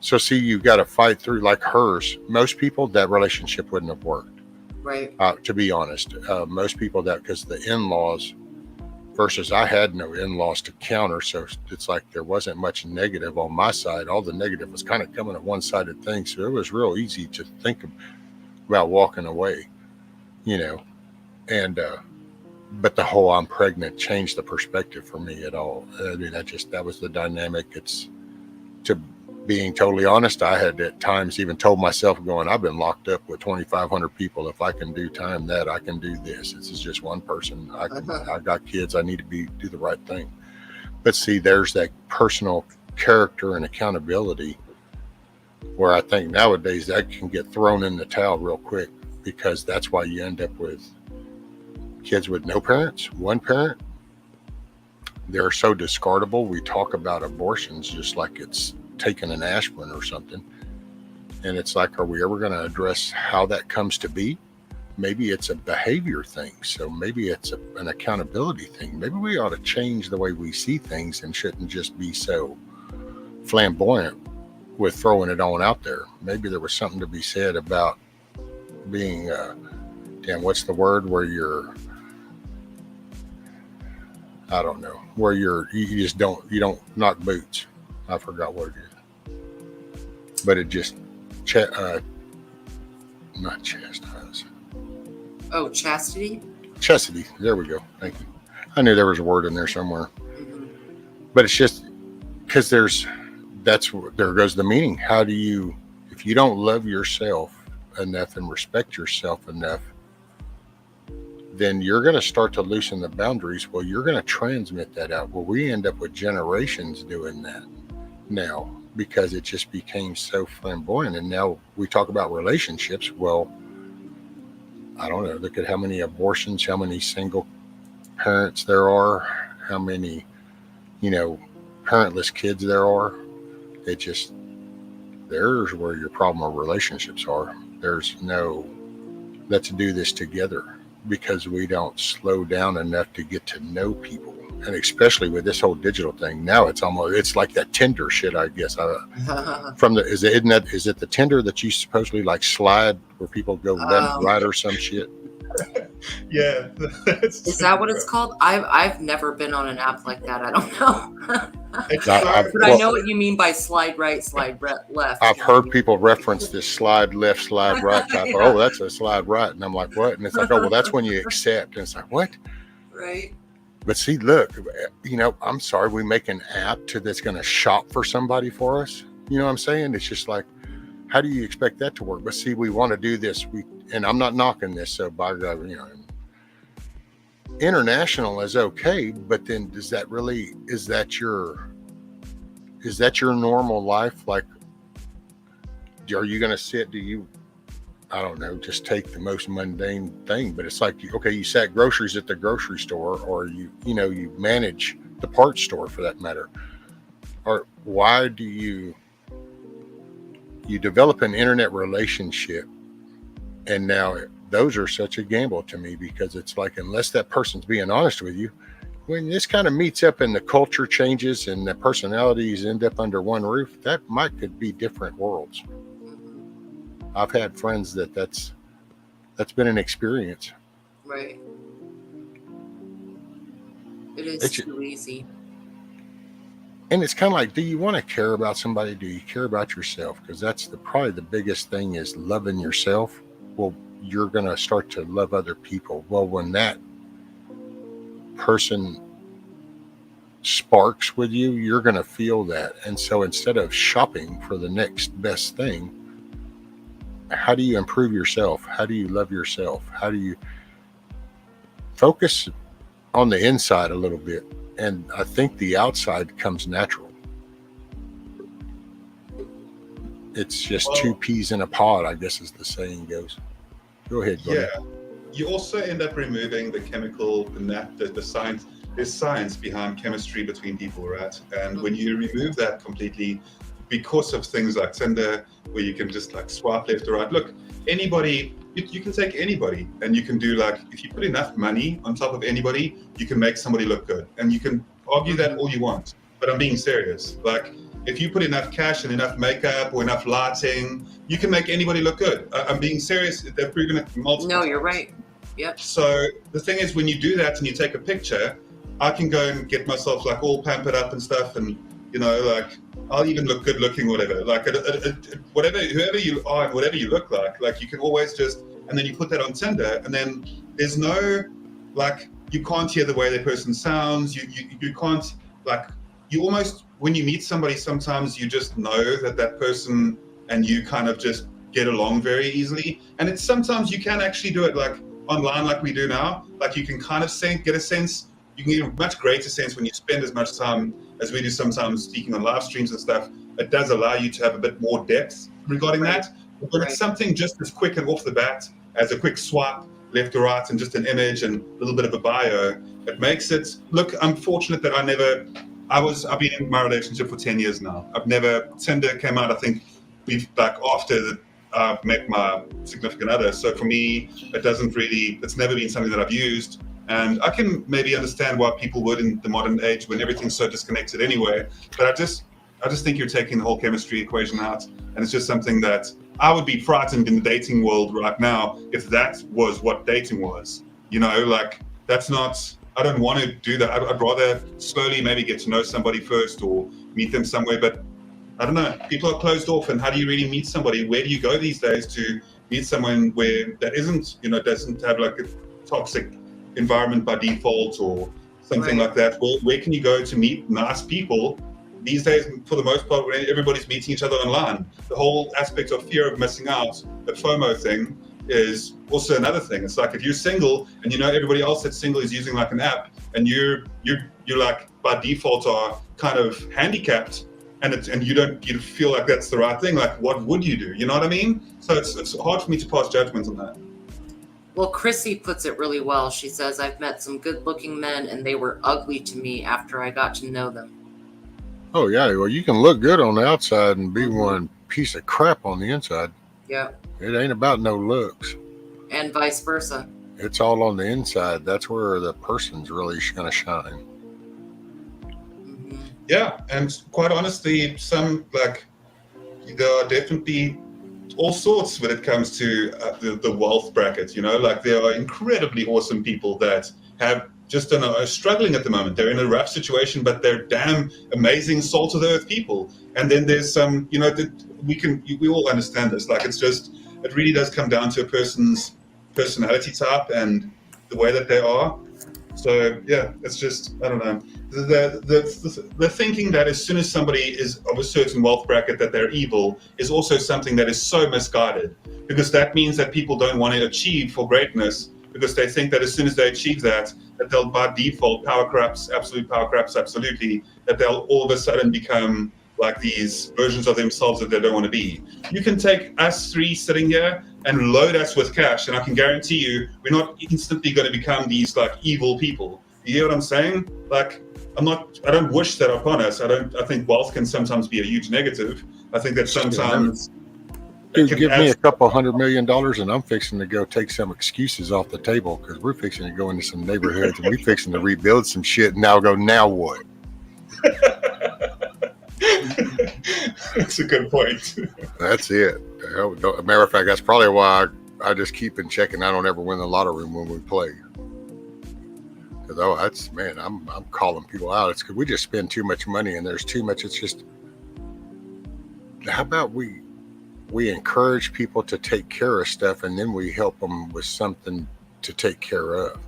so see, you got to fight through. Like hers, most people, that relationship wouldn't have worked. Right. To be honest, most people, that, because the in-laws versus I had no in-laws to counter. So it's like there wasn't much negative on my side. All the negative was kind of coming a one-sided thing. So it was real easy to think about walking away, and but the whole I'm pregnant changed the perspective for me at all. I mean, that was the dynamic. It's, to being totally honest, I had at times even told myself, going, I've been locked up with 2,500 people. If I can do time that, I can do this. This is just one person. I got kids. I need to do the right thing. But see, there's that personal character and accountability where I think nowadays that can get thrown in the towel real quick, because that's why you end up with kids with no parents, one parent. They're so discardable. We talk about abortions just like it's taking an aspirin or something. And it's like, are we ever going to address how that comes to be? Maybe it's a behavior thing. So maybe it's an accountability thing. Maybe we ought to change the way we see things and shouldn't just be so flamboyant with throwing it on out there. Maybe there was something to be said about being, what's the word where you're, I don't know, where you don't knock boots. I forgot what it is. But it just, not chastise. Oh, chastity? Chastity. There we go. Thank you. I knew there was a word in there somewhere. Mm-hmm. But it's just because there goes the meaning. How do you, if you don't love yourself enough and respect yourself enough, then you're going to start to loosen the boundaries. Well, you're going to transmit that out. Well, we end up with generations doing that now because it just became so flamboyant. And now we talk about relationships. Well, I don't know. Look at how many abortions, how many single parents there are, how many, parentless kids there are. It just, there's where your problem of relationships are. There's no, let's do this together, because we don't slow down enough to get to know people. And especially with this whole digital thing, now it's like that Tinder shit, I guess. Is it the Tinder that you supposedly like slide where people go left, right, or some shit? Yeah. Is that what it's called? I've never been on an app like that. I don't know. But I know what you mean by slide right, slide left. I've heard people reference this slide left, slide right type. Yeah. Oh, that's a slide right. And I'm like, what? And it's like, oh, well, that's when you accept. And it's like, what? Right. But see, look, I'm sorry, we make an app that's going to shop for somebody for us. You know what I'm saying? It's just like, how do you expect that to work? But see, we want to do this. And I'm not knocking this. So by God, international is okay. But then is that your normal life? Like, are you going to sit, I don't know, just take the most mundane thing, but it's like, okay, you sack groceries at the grocery store, or you manage the parts store for that matter. Or why do you develop an internet relationship? And now those are such a gamble to me, because it's like, unless that person's being honest with you, when this kind of meets up and the culture changes and the personalities end up under one roof, that could be different worlds. I've had friends that's been an experience. Right. It is too easy. And it's kind of like, do you want to care about somebody? Do you care about yourself? Because that's probably the biggest thing, is loving yourself. Well, you're going to start to love other people. Well, when that person sparks with you, you're going to feel that. And so instead of shopping for the next best thing, how do you improve yourself? How do you love yourself? How do you focus on the inside a little bit? And I think the outside comes natural. It's just two peas in a pod, I guess, as the saying goes. Go ahead. Yeah. You also end up removing the chemical, the science. there's science behind chemistry between people, right? And when you remove that completely, because of things like Tinder, where you can just like swipe left or right, look, anybody, you can take anybody, and you can do like, if you put enough money on top of anybody, you can make somebody look good. And you can argue that all you want, but I'm being serious. Like, if you put enough cash and enough makeup or enough lighting, you can make anybody look good. I'm being serious. They're proven it multiple No, you're times. right. Yep. So the thing is, when you do that and you take a picture, I can go and get myself like all pampered up and stuff, and you know, like I'll even look good looking, whatever. Like whatever, whoever you are and whatever you look like you can always just, and then you put that on Tinder, and then there's no, like, you can't hear the way the person sounds. You can't, like, you almost, when you meet somebody, sometimes you just know that person and you kind of just get along very easily. And it's sometimes you can actually do it like online, like we do now. Like you can kind of get a sense. You can get a much greater sense when you spend as much time as we do sometimes speaking on live streams and stuff. It does allow you to have a bit more depth regarding that. But it's something just as quick and off the bat as a quick swipe left or right and just an image and a little bit of a bio. It makes it, look, I'm fortunate that I've been in my relationship for 10 years now. Tinder came out, I think, after I've met my significant other. So for me, it's never been something that I've used. And I can maybe understand why people would in the modern age when everything's so disconnected anyway. But I just think you're taking the whole chemistry equation out. And it's just something that I would be frightened in the dating world right now if that was what dating was. You know, like that's not, I don't want to do that. I'd rather slowly maybe get to know somebody first or meet them somewhere. But I don't know, people are closed off. And how do you really meet somebody? Where do you go these days to meet someone where that isn't, doesn't have like a toxic environment by default or something like that? Where can you go to meet nice people these days? For the most part, when everybody's meeting each other online, the whole aspect of fear of missing out, the FOMO thing, is also another thing. It's like if you're single and everybody else that's single is using like an app, and you're like by default are kind of handicapped, and you feel like that's the right thing. Like, what would you do? You know what I mean? So it's hard for me to pass judgment on that. Well, Chrissy puts it really well. She says, I've met some good-looking men, and they were ugly to me after I got to know them. Oh, yeah. Well, you can look good on the outside and be one piece of crap on the inside. Yeah. It ain't about no looks. And vice versa. It's all on the inside. That's where the person's really going to shine. Mm-hmm. Yeah, and quite honestly, there are definitely all sorts when it comes to the wealth bracket. Like there are incredibly awesome people that have just are struggling at the moment. They're in a rough situation, but they're damn amazing salt of the earth people. And then there's some, we all understand this. Like it really does come down to a person's personality type and the way that they are. So yeah, it's just, I don't know. The thinking that as soon as somebody is of a certain wealth bracket that they're evil is also something that is so misguided, because that means that people don't want to achieve for greatness, because they think that as soon as they achieve that they'll by default absolute power craps, absolutely, that they'll all of a sudden become like these versions of themselves that they don't want to be. You can take us three sitting here and load us with cash, and I can guarantee you we're not instantly going to become these like evil people. You hear what I'm saying? Like, I don't wish that upon us. I think wealth can sometimes be a huge negative. I think that sometimes dude, give me a couple $100 million and I'm fixing to go take some excuses off the table, because we're fixing to go into some neighborhoods and we're fixing to rebuild some shit, and now what? That's a good point. That's it. Matter of fact, that's probably why I just keep in checking. I don't ever win the lottery when we play. Because I'm calling people out. It's because we just spend too much money and there's too much. It's just, how about we encourage people to take care of stuff, and then we help them with something to take care of,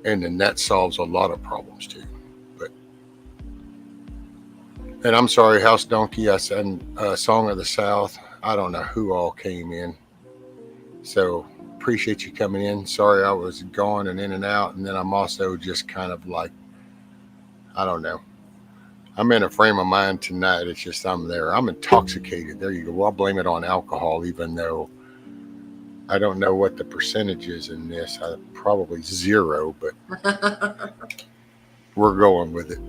and then that solves a lot of problems too. And I'm sorry, House Donkey, I sang Song of the South. I don't know who all came in. So appreciate you coming in. Sorry I was gone and in and out. And then I'm also just kind of like, I don't know. I'm in a frame of mind tonight. It's just I'm there. I'm intoxicated. There you go. Well, I'll blame it on alcohol, even though I don't know what the percentage is in this. Probably 0, but we're going with it.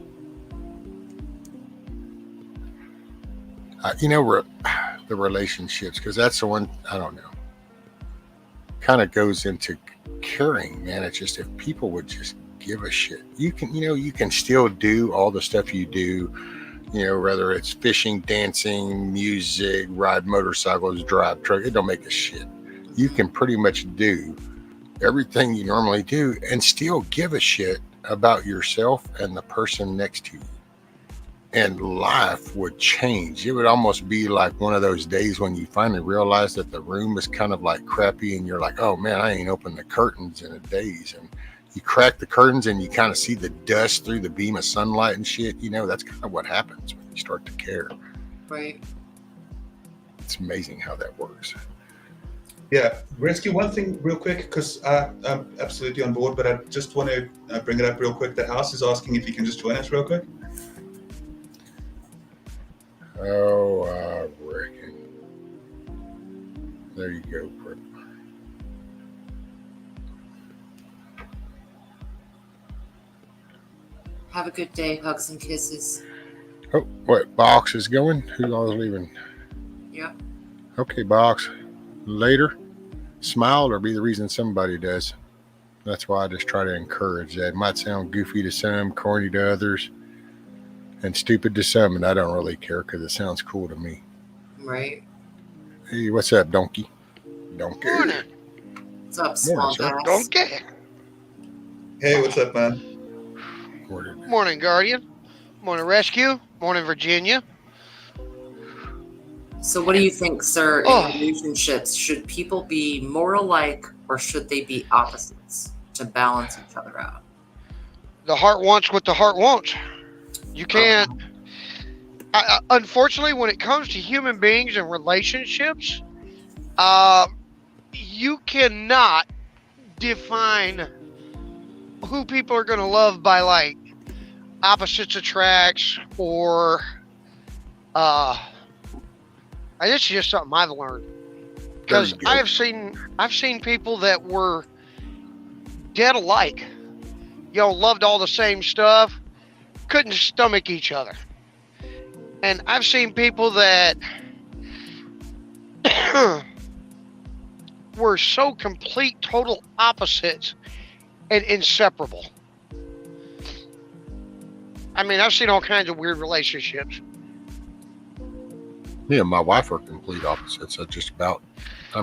The relationships, because that's the one, I don't know, kind of goes into caring, man. It's just, if people would just give a shit, you can still do all the stuff you do, whether it's fishing, dancing, music, ride motorcycles, drive truck, it don't make a shit. You can pretty much do everything you normally do and still give a shit about yourself and the person next to you. And life would change. It would almost be like one of those days when you finally realize that the room is kind of like crappy and you're like, oh man, I ain't opened the curtains in a days. And you crack the curtains and you kind of see the dust through the beam of sunlight and shit. That's kind of what happens when you start to care. Right. It's amazing how that works. Yeah, Rescue, one thing real quick, because I'm absolutely on board, but I just want to bring it up real quick. The house is asking if you can just join us real quick. Oh, I reckon. There you go, Prick. Have a good day. Hugs and kisses. Oh, what? Box is going? Who all is leaving? Yeah. Okay, Box. Later. Smile or be the reason somebody does. That's why I just try to encourage that. It might sound goofy to some, corny to others, and stupid to some, and I don't really care because it sounds cool to me. Right. Hey, what's up, donkey? Donkey. Morning. What's up, small sir. guys? Donkey. Hey, what's up, man? Morning, Guardian. Morning, Rescue. Morning, Virginia. So what do you think, sir, in Oh. relationships? Should people be more alike or should they be opposites to balance each other out? The heart wants what the heart wants. You can't. Unfortunately, when it comes to human beings and relationships, you cannot define who people are going to love by like opposites attracts or this is just something I've learned, because I've seen people that were dead alike, loved all the same stuff, couldn't stomach each other. And I've seen people that were so complete, total opposites and inseparable. I mean, I've seen all kinds of weird relationships. Me and my wife are complete opposites. So just about,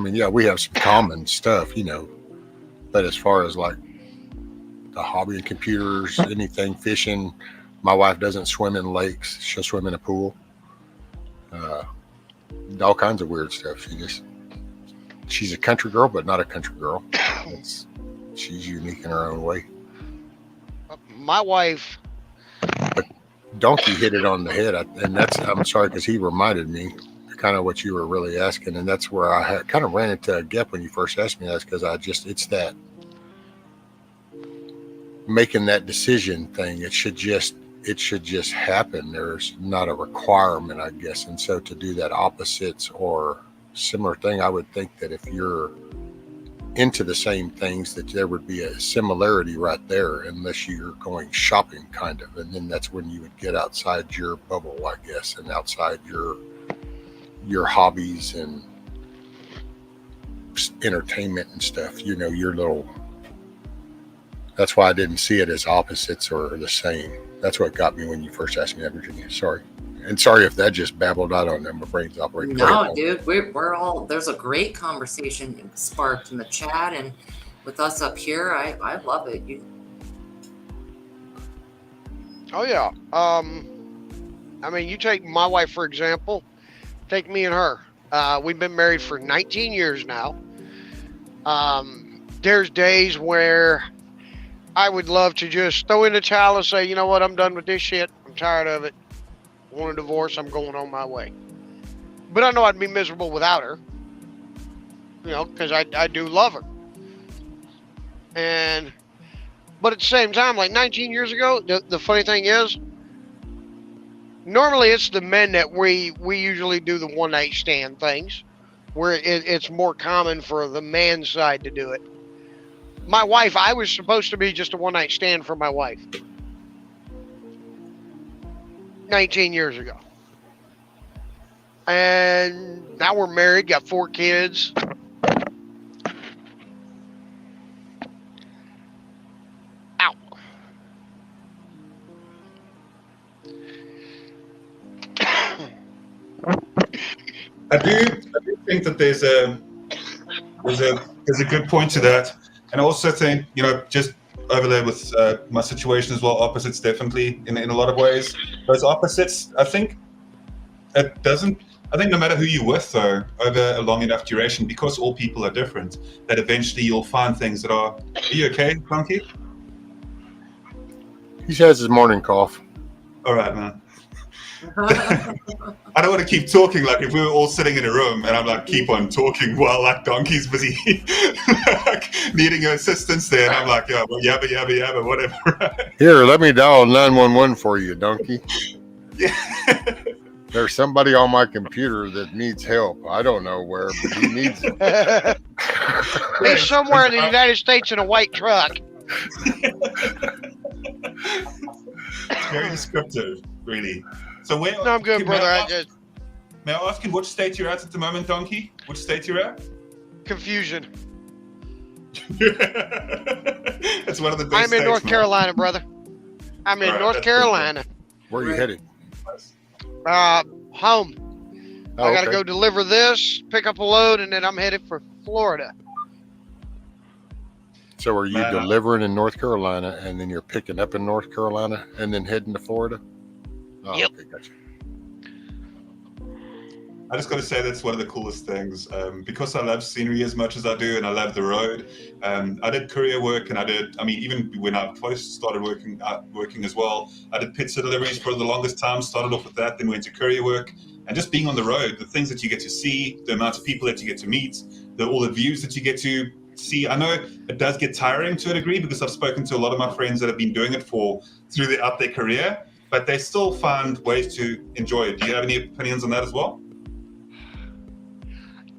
we have some common stuff, but as far as like the hobby and computers, anything, fishing, my wife doesn't swim in lakes. She'll swim in a pool. All kinds of weird stuff. She's a country girl, but not a country girl. She's unique in her own way. My wife. But Donkey hit it on the head, I'm sorry, because he reminded me kind of what you were really asking, and that's where I kind of ran into a gap when you first asked me that, because it's that making that decision thing. It should just happen. There's not a requirement, I guess. And so to do that opposites or similar thing, I would think that if you're into the same things, that there would be a similarity right there, unless you're going shopping kind of. And then that's when you would get outside your bubble, I guess, and outside your hobbies and entertainment and stuff, your little. That's why I didn't see it as opposites or the same. That's what got me when you first asked me that, Virginia. Sorry. And sorry if that just babbled out on them. My brain's operating. No, dude, we're all, there's a great conversation sparked in the chat, and with us up here, I love it. Oh yeah. You take my wife for example. Take me and her. We've been married for 19 years now. There's days where I would love to just throw in the towel and say, you know what, I'm done with this shit. I'm tired of it. Want a divorce, I'm going on my way. But I know I'd be miserable without her, because I do love her. But at the same time, like 19 years ago, the funny thing is, normally it's the men that we usually do the one night stand things. where it's more common for the man's side to do it. My wife, I was supposed to be just a one-night stand for my wife 19 years ago. And now we're married, got 4 kids. Ow. I do think that there's a good point to that, and I also think, you know, just overlay with my situation as well. Opposites definitely in a lot of ways. Those opposites, I think, it doesn't. I think no matter who you're with, though, over a long enough duration, because all people are different, that eventually you'll find things that are. Are you okay, Funky? He has his morning cough. All right, man. I don't want to keep talking like if we were all sitting in a room and I'm like, keep on talking while like Donkey's busy like, needing assistance there. And I'm like, yeah, well, yabba, yabba, yabba, whatever. Here, let me dial 911 for you, Donkey. Yeah. There's somebody on my computer that needs help. I don't know where, but he needs it. He's somewhere in the United States in a white truck. It's very descriptive, really. So where? No, I'm good, brother. May I ask in which state you're at the moment, Donkey? Which state you're at? Confusion. That's one of the best I'm in North Carolina, brother. I'm in North Carolina. Where are you headed? Home. Oh, I got to okay. go deliver this, pick up a load, and then I'm headed for Florida. So are you delivering in North Carolina, and then you're picking up in North Carolina, and then heading to Florida? Oh, Yep. Okay, gotcha. I just got to say that's one of the coolest things, because I love scenery as much as I do, and I love the road. I did courier work, and even when I first started working as well, I did pizza deliveries for the longest time. Started off with that, then went to courier work, and just being on the road, the things that you get to see, the amount of people that you get to meet, all the views that you get to see. I know it does get tiring to a degree because I've spoken to a lot of my friends that have been doing it throughout their career, but they still find ways to enjoy it. Do you have any opinions on that as well?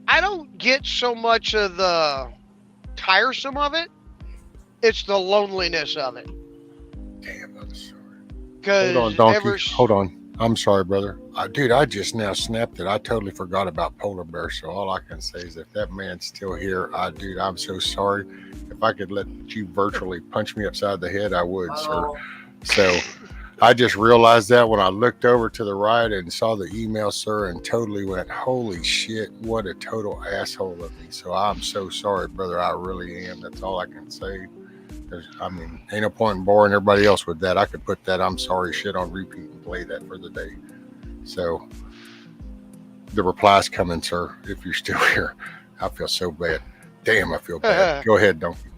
I don't get so much of the tiresome of it. It's the loneliness of it. Damn, I'm sorry. Because Hold on, Donkey. Hold on. I'm sorry, brother. Dude, I just now snapped it. I totally forgot about Polar Bear. So all I can say is if that man's still here, dude, I'm so sorry. If I could let you virtually punch me upside the head, I would, sir. So I just realized that when I looked over to the right and saw the email, sir, and totally went, holy shit, what a total asshole of me. So I'm so sorry, brother. I really am. That's all I can say. Ain't no point in boring everybody else with that. I could put that I'm sorry shit on repeat and play that for the day. So the reply's coming, sir, if you're still here. I feel so bad. Damn, I feel bad. Go ahead, Donkey.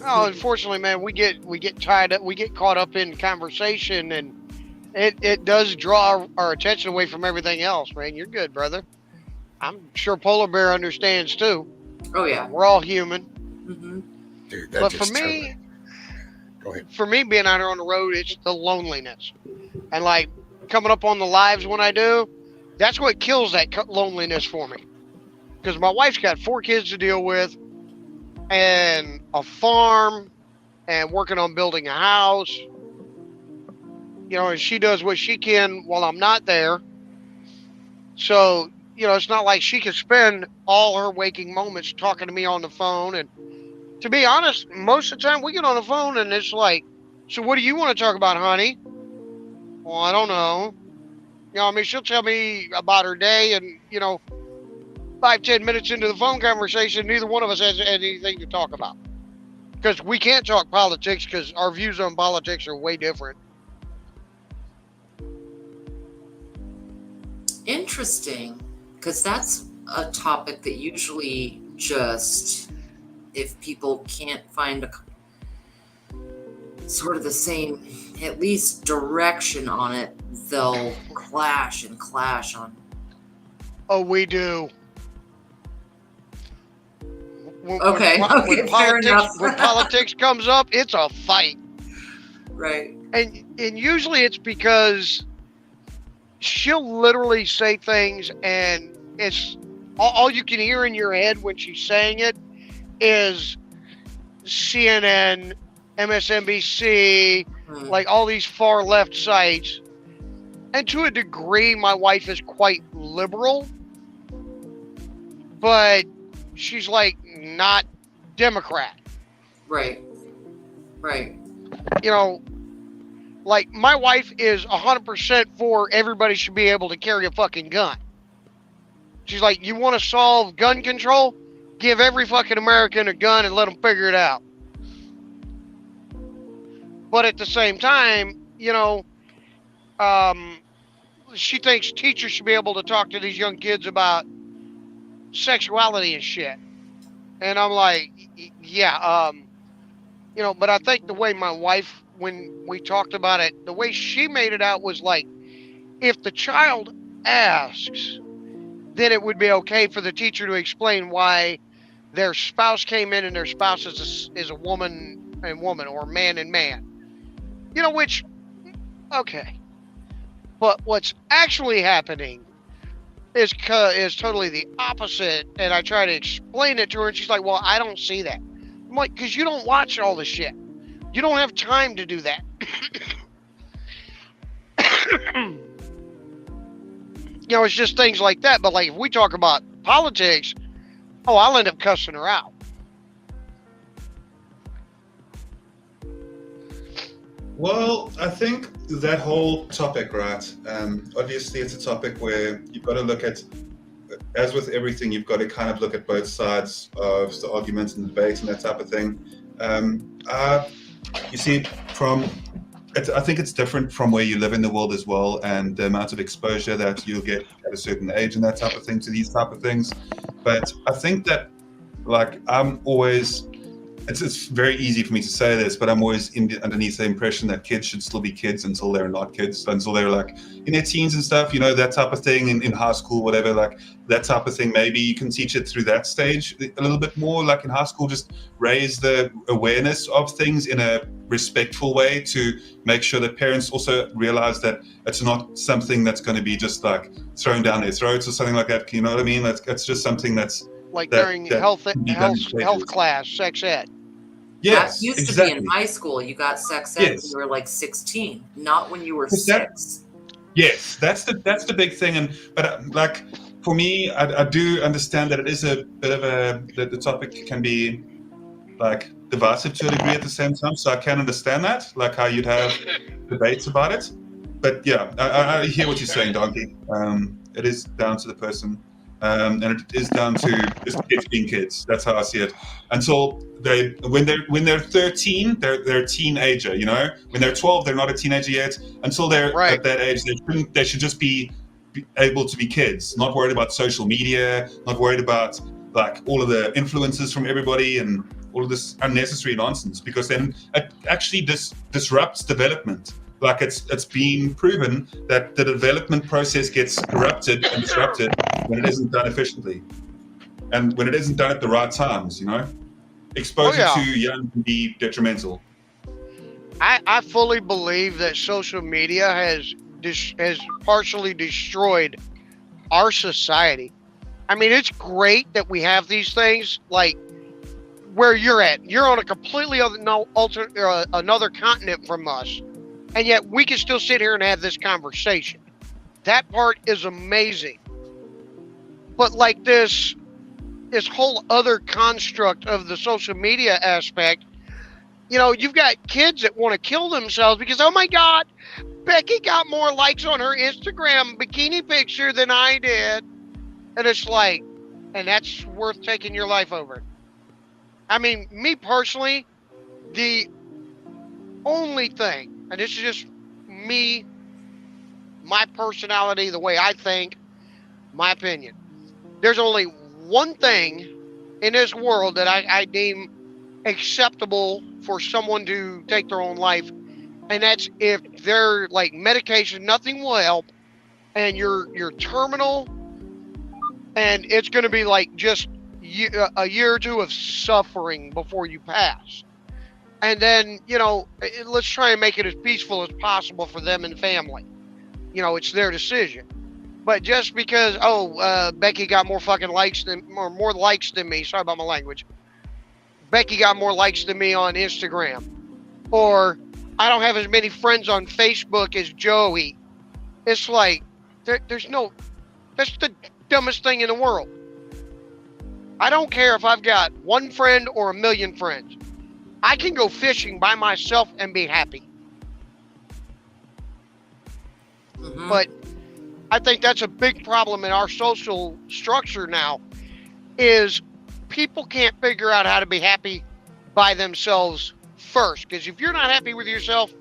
Oh, unfortunately, man, we get tied up, we get caught up in conversation, and it does draw our attention away from everything else, man. You're good, brother. I'm sure Polar Bear understands too. Oh yeah, we're all human. Mm-hmm. Dude, but for me, being out here on the road, it's the loneliness, and like coming up on the lives when I do, that's what kills that loneliness for me. Because my wife's got 4 kids to deal with, and a farm, and working on building a house. You know, and she does what she can while I'm not there. So, you know, it's not like she can spend all her waking moments talking to me on the phone. And to be honest, most of the time we get on the phone and it's like, so what do you want to talk about, honey? Well, I don't know. You know, I mean, she'll tell me about her day, and, you know, 5-10 minutes into the phone conversation, neither one of us has anything to talk about. Because we can't talk politics because our views on politics are way different. Interesting, because that's a topic that usually just, if people can't find a sort of the same, at least direction on it, they'll clash on. Oh, we do. When Fair enough. When politics comes up, it's a fight. Right. And usually it's because she'll literally say things, and it's all you can hear in your head when she's saying it is CNN, MSNBC, like all these far left sites. And to a degree, my wife is quite liberal, but she's like not Democrat. Right. Right. You know, like my wife is 100% for everybody should be able to carry a fucking gun. She's like, you want to solve gun control? Give every fucking American a gun and let them figure it out. But at the same time, you know, she thinks teachers should be able to talk to these young kids about sexuality and shit. And I'm like, yeah, you know, but I think the way my wife, when we talked about it, the way she made it out was like, if the child asks, then it would be okay for the teacher to explain why their spouse came in and their spouse is a woman and woman or man and man. You know, which, okay. But what's actually happening is totally the opposite. And I try to explain it to her and she's like, well, I don't see that. I'm like, because you don't watch all this shit. You don't have time to do that. You know, it's just things like that. But like if we talk about politics, oh, I'll end up cussing her out. Well, I think that whole topic, right? Obviously, it's a topic where you've got to look at, as with everything, you've got to kind of look at both sides of the arguments and debate and that type of thing. You see, I think it's different from where you live in the world as well, and the amount of exposure that you'll get at a certain age and that type of thing to these type of things. But I think that, like, I'm always, it's very easy for me to say this, but I'm always underneath the impression that kids should still be kids until they're not kids, until they're like in their teens and stuff, you know, that type of thing, in high school, whatever, like that type of thing. Maybe you can teach it through that stage a little bit more, like in high school, just raise the awareness of things in a respectful way to make sure that parents also realize that it's not something that's going to be just like thrown down their throats or something like that. You know what I mean? It's just something that's like during health class, sex ed. Yes, that used exactly. to be in high school. You got sex ed when you were like 16, not when you were 6. Yes, that's the big thing. But like for me, I do understand that it is a bit of the topic can be like divisive to a degree at the same time. So I can understand that, like how you'd have debates about it. But yeah, I hear what you're saying, Donkey. It is down to the person. And it is down to just kids being kids. That's how I see it. Until when they're 13, they're a teenager. You know, when they're 12, they're not a teenager yet. Until they're at that age, they should just be able to be kids, not worried about social media, not worried about like all of the influences from everybody and all of this unnecessary nonsense. Because then it actually disrupts development. Like it's been proven that the development process gets corrupted and disrupted when it isn't done efficiently, and when it isn't done at the right times. You know, exposure to young can be detrimental. I fully believe that social media has partially destroyed our society. I mean, it's great that we have these things like where you're at. You're on a completely another continent from us. And yet we can still sit here and have this conversation. That part is amazing. But like this whole other construct of the social media aspect, you know, you've got kids that want to kill themselves because, oh my God, Becky got more likes on her Instagram bikini picture than I did. And it's like, and that's worth taking your life over. I mean, me personally, the only thing, and this is just me, my personality, the way I think, my opinion. There's only one thing in this world that I deem acceptable for someone to take their own life, and that's if they're like medication, nothing will help, and you're terminal, and it's going to be like just a year or two of suffering before you pass. And then, you know, let's try and make it as peaceful as possible for them and family. You know, it's their decision. But just because, Becky got more fucking likes than, or more likes than me. Sorry about my language. Becky got more likes than me on Instagram. Or I don't have as many friends on Facebook as Joey. It's like, there's no, that's the dumbest thing in the world. I don't care if I've got one friend or a million friends. I can go fishing by myself and be happy. Mhm. But I think that's a big problem in our social structure now, is people can't figure out how to be happy by themselves first. Because if you're not happy with yourself,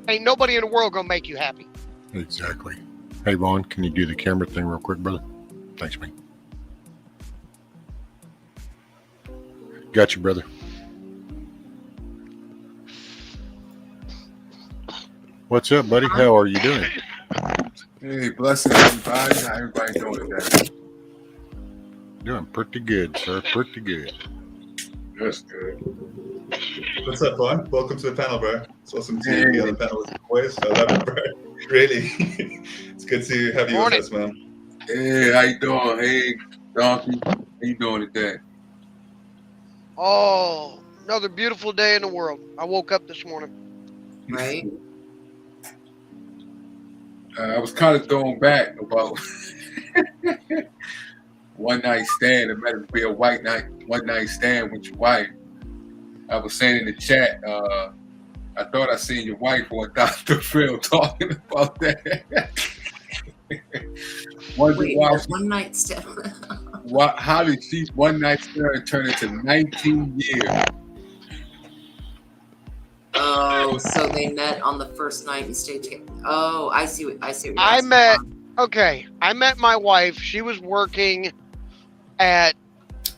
ain't nobody in the world gonna make you happy. Exactly. Hey, Vaughn, can you do the camera thing real quick, brother? Thanks, man. Got you, brother. What's up, buddy? How are you doing? Hey, blessings, everybody. How everybody doing today? Doing pretty good, sir. Pretty good. That's good. What's up, Vaughn? Welcome to the panel, bro. It's awesome to be on the panel as always. I love it, bro. Really. It's good to have you with us, man. Hey, how you doing? Hey, Donkey. How you doing today? Oh, another beautiful day in the world. I woke up this morning. Right? I was kind of thrown back about one night stand. It better be a one night stand with your wife. I was saying in the chat, I thought I seen your wife on Dr. Phil talking about that. Wait, one night stand. How did she one night stand turn into 19 years? Oh, so they met on the first night and stayed together. Oh, I see what you're I asking, met Vaughn. I met my wife. She was working at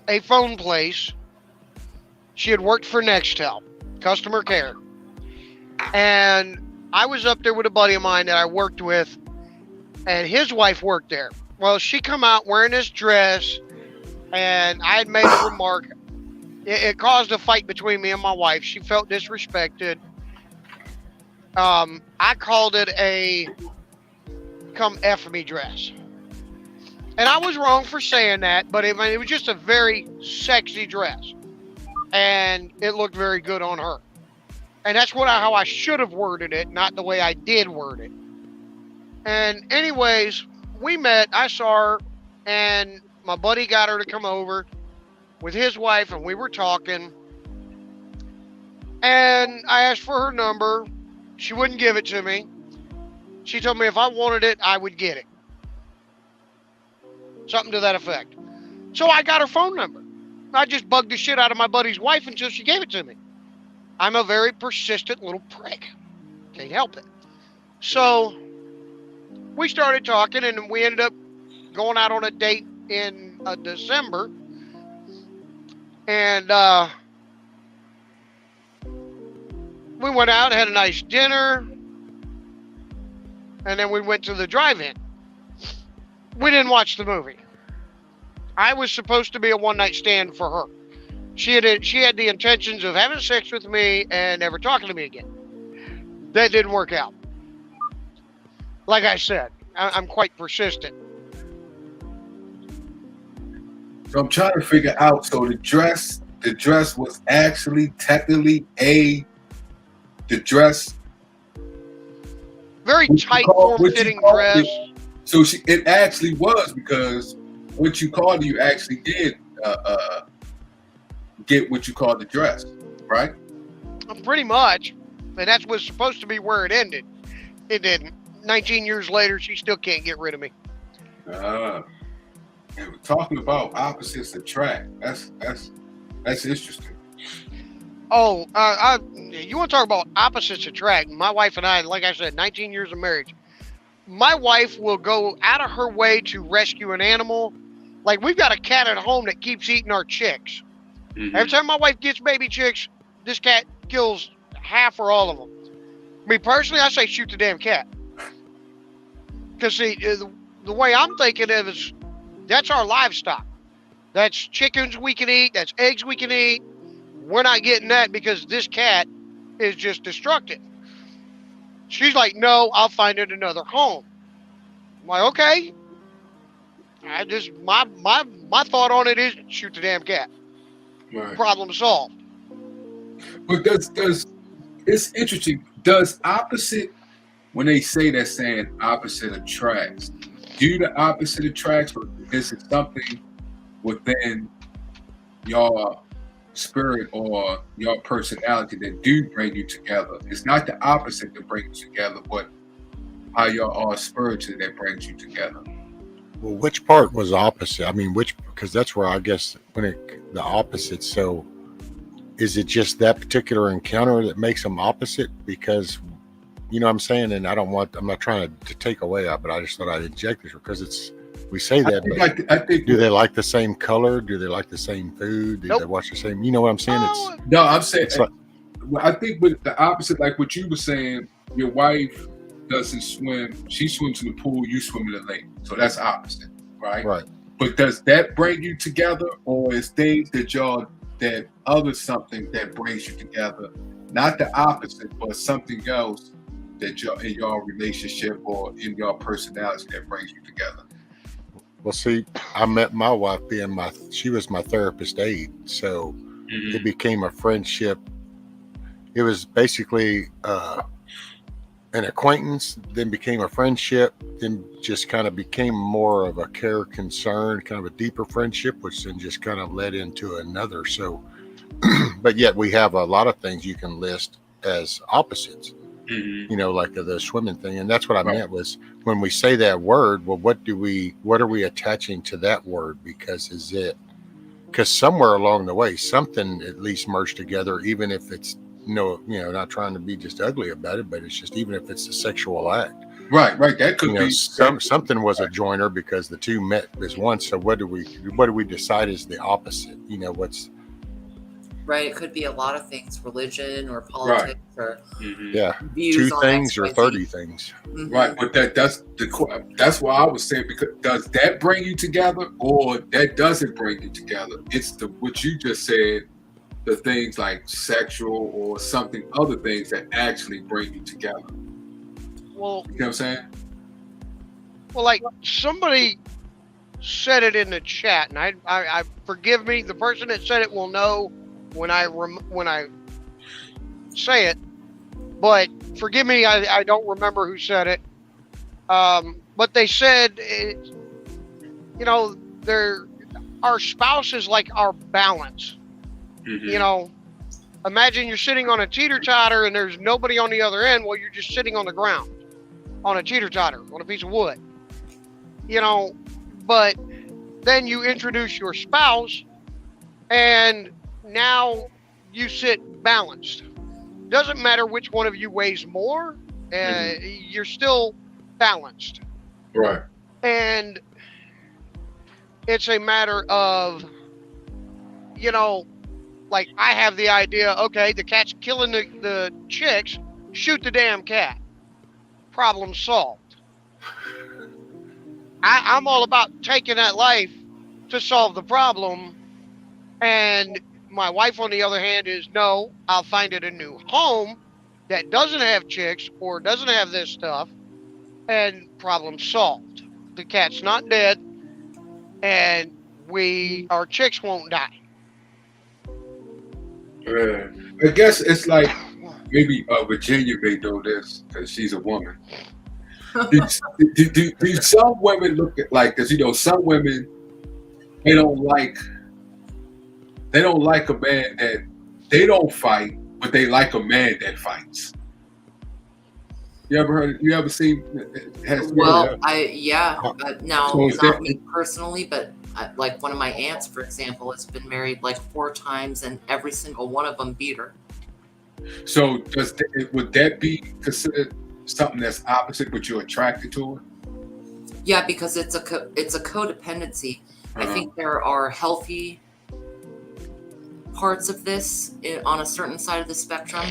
a phone place. She had worked for Nextel, customer care. And I was up there with a buddy of mine that I worked with, and his wife worked there. Well, she come out wearing this dress, and I had made a remark. It caused a fight between me and my wife. She felt disrespected. I called it a come F me dress. And I was wrong for saying that, but it was just a very sexy dress. And it looked very good on her. And that's how I should have worded it, not the way I did word it. And anyways, we met, I saw her, and my buddy got her to come over with his wife, and we were talking. And I asked for her number. She wouldn't give it to me. She told me if I wanted it, I would get it. Something to that effect. So I got her phone number. I just bugged the shit out of my buddy's wife until she gave it to me. I'm a very persistent little prick. Can't help it. So we started talking, and we ended up going out on a date in December. And we went out, had a nice dinner, and then we went to the drive-in. We didn't watch the movie. I was supposed to be a one-night stand for her. She had the intentions of having sex with me and never talking to me again. That didn't work out. Like I said, I'm quite persistent. So I'm trying to figure out. So the dress was actually technically the dress. Very tight, form-fitting dress. So it actually was, because what you called you actually did get what you called the dress, right? Pretty much. And that was supposed to be where it ended. It didn't. 19 years later, she still can't get rid of me. And we're talking about opposites attract. That's interesting. Oh, you want to talk about opposites attract? My wife and I, like I said, 19 years of marriage. My wife will go out of her way to rescue an animal. Like, we've got a cat at home that keeps eating our chicks. Mm-hmm. Every time my wife gets baby chicks, this cat kills half or all of them. Me personally, I say shoot the damn cat. Because, see, the way I'm thinking of is that's our livestock. That's chickens we can eat. That's eggs we can eat. We're not getting that because this cat is just destructive. She's like, no, I'll find it another home. I'm like, okay. I just my thought on it is shoot the damn cat. Right. Problem solved. But does it's interesting. Does opposite, when they say that saying opposite attracts, do the opposite attracts, or is it something within your spirit or your personality that do bring you together? It's not the opposite that brings you together, but how y'all are spiritually that brings you together. Well, which part was opposite? I mean, because that's where I guess the opposite. So is it just that particular encounter that makes them opposite? Because, you know what I'm saying? And I'm not trying to take away that, but I just thought I'd inject this because we say that, I think do they like the same color? Do they like the same food? Do Nope. they watch the same, you know what I'm saying? No, I'm saying, It's like, I think with the opposite, like what you were saying, your wife doesn't swim. She swims in the pool, you swim in the lake. So that's opposite, right? right. But does that bring you together, or is things that other something that brings you together, not the opposite, but something else that in your relationship or in your personality that brings you together? Well, see, I met my wife she was my therapist aide. So it became a friendship. It was basically an acquaintance, then became a friendship, then just kind of became more of a care concern, kind of a deeper friendship, which then just kind of led into another. So, but yet we have a lot of things you can list as opposites, you know, like the swimming thing. And that's what I meant was when we say that word, well, what are we attaching to that word? Because somewhere along the way, something at least merged together, even if it's, not trying to be just ugly about it, but it's just, even if it's a sexual act. Right. That could be something was a joiner because the two met as one. So what do we decide is the opposite? Right. It could be a lot of things, religion or politics or views 2 on things or XYZ. 30 things. Right, but that's why I was saying, because does that bring you together or that doesn't bring you together? It's what you just said, the things like sexual or something, other things that actually bring you together. Well, you know what I'm saying? Well, like somebody said it in the chat, and I forgive me, the person that said it will know when I say it, but forgive me, I don't remember who said it. But they said, our spouse is like our balance. Imagine you're sitting on a teeter-totter and there's nobody on the other end. Well, you're just sitting on the ground on a teeter-totter, on a piece of wood. But then you introduce your spouse and now you sit balanced. Doesn't matter which one of you weighs more, you're still balanced. Right. And it's a matter of, like I have the idea, okay, the cat's killing the chicks, shoot the damn cat. Problem solved. I'm all about taking that life to solve the problem. And my wife, on the other hand, is no, I'll find it a new home that doesn't have chicks or doesn't have this stuff, and problem solved. The cat's not dead, and our chicks won't die. I guess it's like maybe Virginia may know this because she's a woman. do some women look at like this? Some women they don't like a man that they don't fight, but they like a man that fights. You ever seen? Well, not me personally, but like one of my aunts, for example, has been married like 4 times, and every single one of them beat her. So would that be considered something that's opposite, but you're attracted to her? Yeah, because it's a codependency. I think there are healthy parts of this on a certain side of the spectrum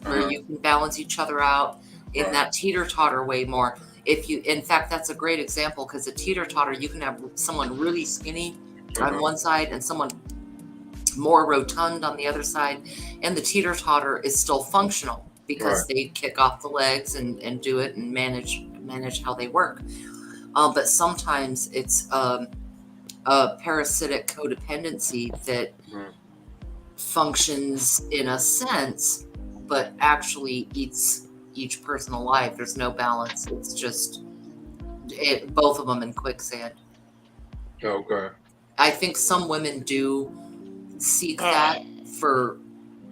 where you can balance each other out in that teeter-totter way more. In fact, that's a great example, because a teeter-totter, you can have someone really skinny on one side and someone more rotund on the other side, and the teeter-totter is still functional because they kick off the legs and do it and manage how they work. But sometimes it's a parasitic codependency that functions in a sense, but actually eats each person alive. There's no balance. It's just both of them in quicksand. Okay. I think some women do seek that for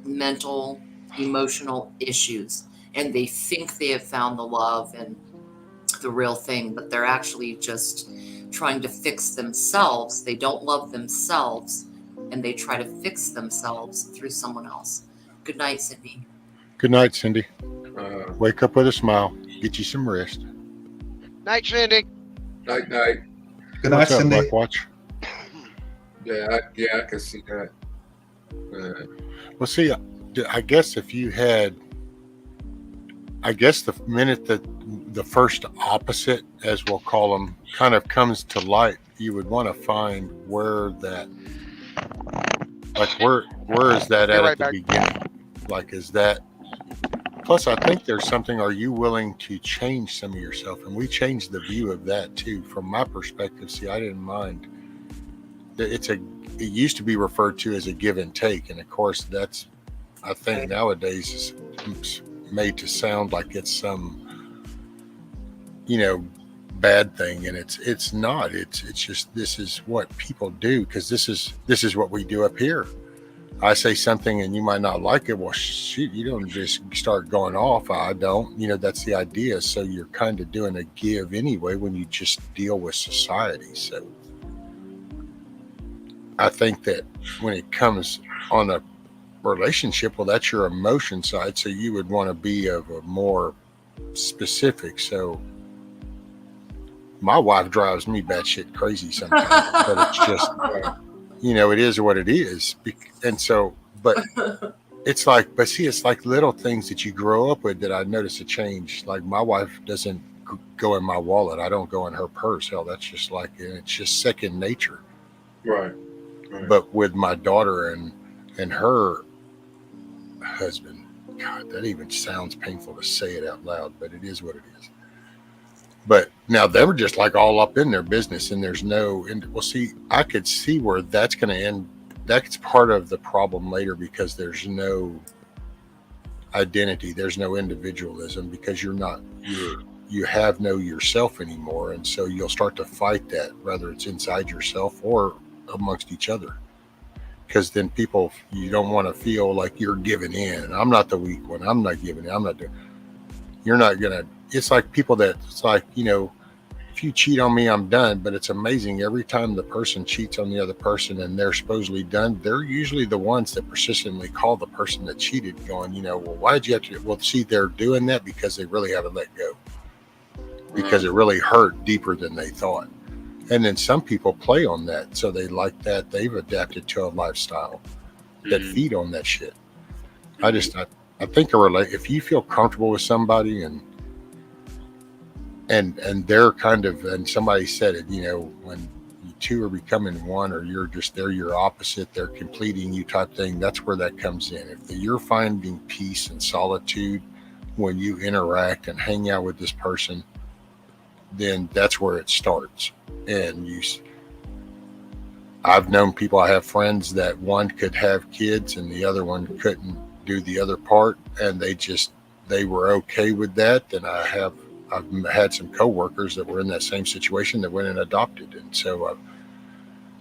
mental, emotional issues, and they think they have found the love and the real thing, but they're actually just trying to fix themselves. They don't love themselves, and they try to fix themselves through someone else. Good night, Cindy. Good night, Cindy. Wake up with a smile. Get you some rest. Night, Cindy. Night, night. Good night, What's up, Cindy. Black Watch? Yeah, I can see that. Well, see, I guess if you had, I guess the minute that the first opposite, as we'll call them, kind of comes to light, you would want to find where that, like where is that at the beginning? Like, is that, plus I think there's something, are you willing to change some of yourself? And we changed the view of that too. From my perspective, see, I didn't mind. It used to be referred to as a give and take. And of course that's, I think nowadays is made to sound like it's some, bad thing. And it's not, it's just, this is what people do. Cause this is what we do up here. I say something and you might not like it. Well, shoot, you don't just start going off. I don't, that's the idea. So you're kind of doing a give anyway, when you just deal with society. So I think that when it comes on a relationship, well, that's your emotion side. So you would want to be of a more specific. So my wife drives me batshit crazy sometimes, but it's just, it is what it is. And so, but it's like, it's like little things that you grow up with that I notice a change. Like my wife doesn't go in my wallet. I don't go in her purse. Hell, that's just like, it's just second nature. Right. But with my daughter and her husband, God, that even sounds painful to say it out loud, but it is what it is. But now they were just like all up in their business, and there's no, well, see, I could see where that's going to end. That's part of the problem later, because there's no identity. There's no individualism, because you have no yourself anymore. And so you'll start to fight that, whether it's inside yourself or amongst each other, because then you don't want to feel like you're giving in. I'm not the weak one. I'm not giving in. I'm not doing. You're not gonna. It's like people that it's like, if you cheat on me, I'm done. But it's amazing, every time the person cheats on the other person and they're supposedly done, they're usually the ones that persistently call the person that cheated, going, well, why did you have to? Well, see, they're doing that because they really haven't let go, because it really hurt deeper than they thought. And then some people play on that. So they like that. They've adapted to a lifestyle that feed on that shit. I think if you feel comfortable with somebody and they're kind of, and somebody said it, when you two are becoming one, or they're your opposite, they're completing you type thing, that's where that comes in. If you're finding peace and solitude when you interact and hang out with this person, then that's where it starts. And I've known people, I have friends that one could have kids and the other one couldn't do the other part, and they were okay with that. And I've had some coworkers that were in that same situation that went and adopted. And so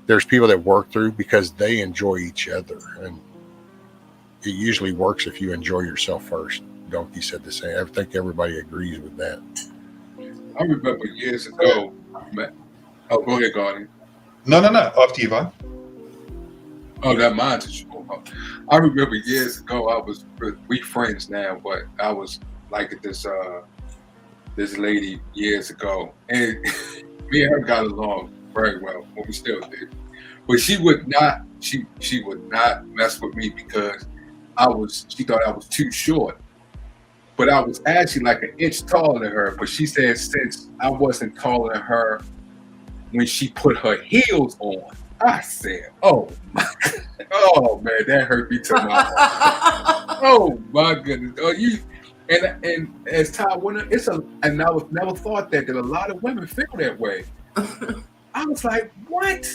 there's people that work through because they enjoy each other, and it usually works if you enjoy yourself first. Donkey said the same. I think everybody agrees with that. I remember years ago. Oh, go ahead, Guardian. No. After you, Vaughn. Oh, that mine to show up. I remember years ago, we friends now, but I was like this lady years ago, and me and her got along very well, but we still did. But she would not mess with me because she thought I was too short. But I was actually like an inch taller than her. But she said since I wasn't taller than her when she put her heels on, I said, oh man, that hurt me to my heart. Oh my goodness. And as Todd went, and I was never thought that a lot of women feel that way. I was like, what?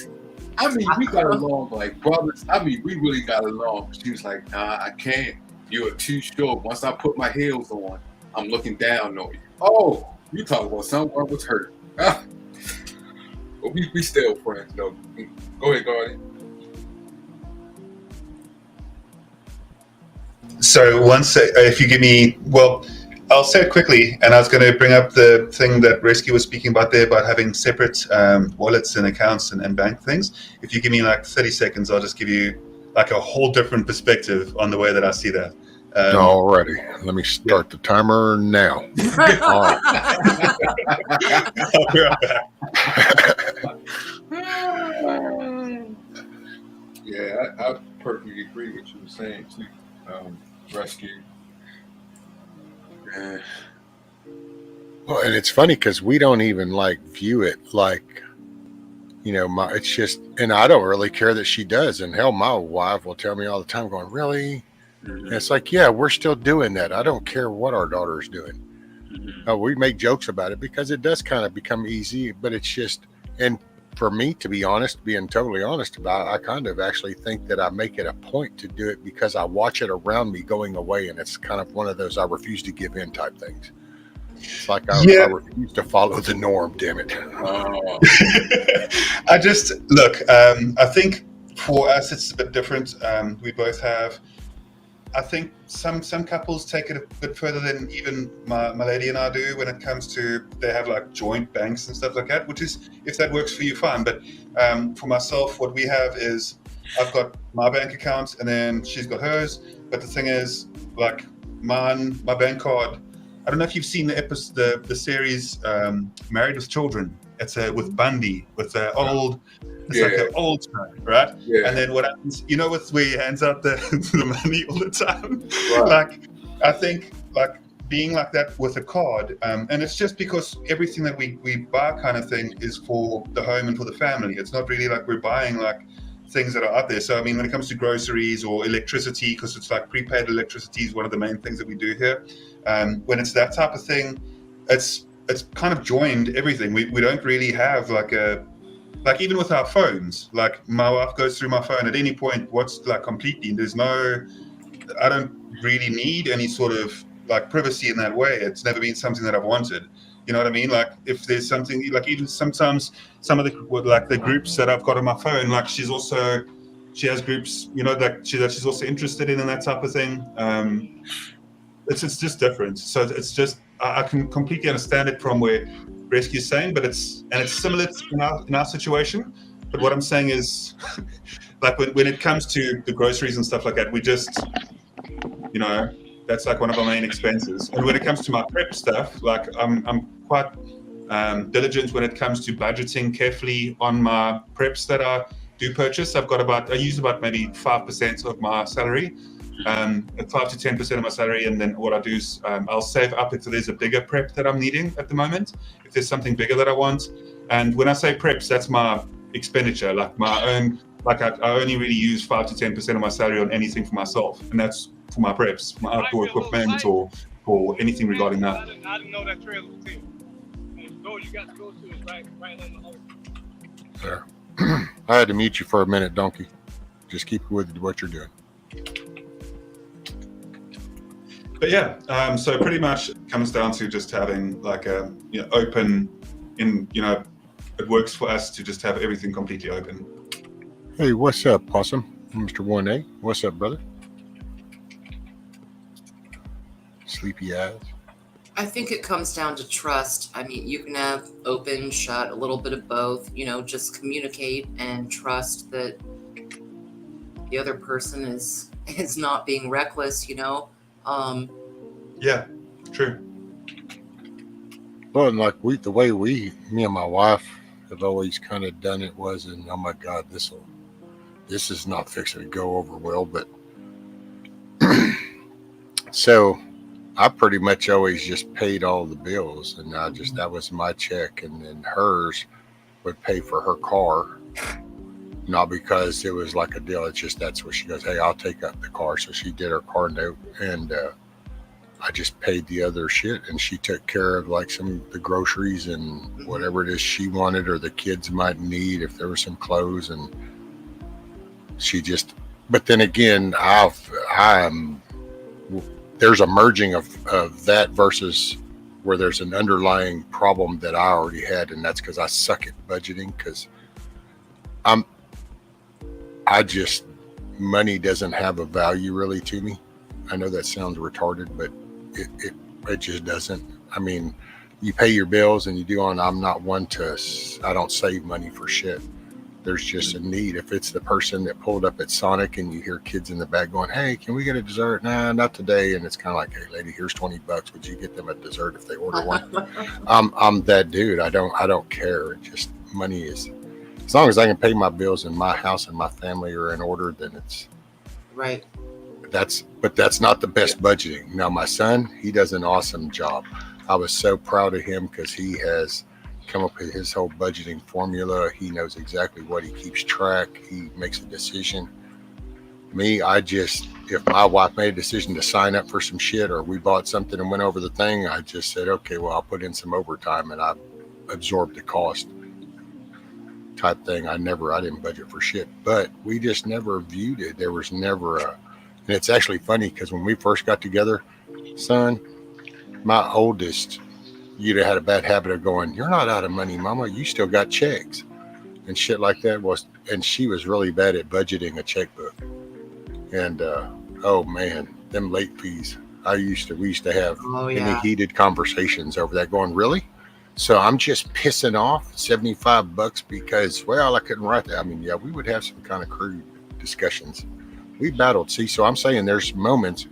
I mean, we got along like brothers. I mean, we really got along. She was like, nah, I can't. You are too short. Once I put my heels on, I'm looking down on you. Oh, you talking about someone was hurt. But we still friends, though. Go ahead, Guardian. So if you give me, well, I'll say it quickly, and I was going to bring up the thing that Rescue was speaking about there about having separate wallets and accounts and bank things. If you give me like 30 seconds, I'll just give you like a whole different perspective on the way that I see that. Alrighty, let me start the timer now. All right. I'll be right back. Yeah, I perfectly agree with what you were saying too. Rescue. Well, and it's funny because we don't even like view it like, you know, it's just, and I don't really care that she does. And hell, my wife will tell me all the time, going, really? And it's like, yeah, we're still doing that. I don't care what our daughter's doing. We make jokes about it because it does kind of become easy, but it's just, and for me, to be honest, being totally honest about it, I kind of actually think that I make it a point to do it because I watch it around me going away, and it's kind of one of those I refuse to give in type things. It's like I refuse to follow the norm, damn it. Oh. I just, look, I think for us it's a bit different. We both have, I think some couples take it a bit further than even my lady and I do when it comes to, they have like joint banks and stuff like that, which is, if that works for you, fine. But for myself, what we have is I've got my bank account and then she's got hers. But the thing is, like my bank card, I don't know if you've seen the series Married with Children. It's with Bundy, with the old, it's like an old time, right? Yeah. And then what happens, you know, where he hands out the money all the time? Right. Like, I think, like, being like that with a card, and it's just because everything that we buy kind of thing is for the home and for the family. It's not really like we're buying, like, things that are out there. So, I mean, when it comes to groceries or electricity, because it's like prepaid electricity is one of the main things that we do here. When it's that type of thing, it's kind of joined everything. We don't really have like even with our phones, like my wife goes through my phone at any point, like completely, I don't really need any sort of like privacy in that way. It's never been something that I've wanted. You know what I mean? Like if there's something, like even sometimes some of the groups that I've got on my phone, like she has groups, you know, that she's also interested in and that type of thing. It's just different. So it's just, I can completely understand it from where Rescue's saying, but it's similar in our situation. But what I'm saying is, like when it comes to the groceries and stuff like that, we just, you know, that's like one of our main expenses. And when it comes to my prep stuff, like I'm quite diligent when it comes to budgeting carefully on my preps that I do purchase. I use about maybe 5% of my salary. 5 to 10% of my salary, and then what I do is I'll save up if there's a bigger prep that I'm needing at the moment, if there's something bigger that I want. And when I say preps, that's my expenditure, like my own, like I only really use 5 to 10% of my salary on anything for myself, and that's for my preps, my outdoor equipment or anything regarding that. I didn't know that trailer was here. And the door you got to go to is right on the hole. There. I had to mute you for a minute, Donkey. Just keep with what you're doing. But yeah, so pretty much it comes down to just having like a open, it works for us to just have everything completely open. Hey, what's up, Possum? Mr. 1A, what's up, brother? Sleepy eyes. I think it comes down to trust. I mean, you can have open, shut, a little bit of both, just communicate and trust that the other person is not being reckless, Yeah, true. Well, and like the way me and my wife have always kind of done it was, and oh my God, this is not fixing to go over well, but so I pretty much always just paid all the bills, and that was my check, and then hers would pay for her car, not because it was like a deal. It's just that's what she goes, hey, I'll take up the car. So she did her car note, and I just paid the other shit, and she took care of like some of the groceries and whatever it is she wanted or the kids might need if there were some clothes. And she just, but then again, there's a merging of that versus where there's an underlying problem that I already had, and that's because I suck at budgeting. Because money doesn't have a value really to me. I know that sounds retarded, but it just doesn't. I mean, you pay your bills and you do on. I'm not one to. I don't save money for shit. There's just a need. If it's the person that pulled up at Sonic and you hear kids in the back going, "Hey, can we get a dessert?" Nah, not today. And it's kind of like, "Hey, lady, here's $20. Would you get them a dessert if they order one?" I'm that dude. I don't care. It just money is. As long as I can pay my bills and my house and my family are in order, then it's right. But that's not the best budgeting. Now, my son, he does an awesome job. I was so proud of him because he has come up with his whole budgeting formula. He knows exactly what he keeps track. He makes a decision. Me, if my wife made a decision to sign up for some shit or we bought something and went over the thing, I just said, okay, well, I'll put in some overtime and I absorbed the cost type thing. I didn't budget for shit, but we just never viewed it. There was never and it's actually funny because when we first got together, son, my oldest, you'd have had a bad habit of going, "You're not out of money, mama. You still got checks," and shit like that and she was really bad at budgeting a checkbook. And oh man, them late fees. We used to have many heated conversations over that going, really? So I'm just pissing off $75 because, well, I couldn't write that. I mean, yeah, we would have some kind of crude discussions. We battled. See, so I'm saying there's moments,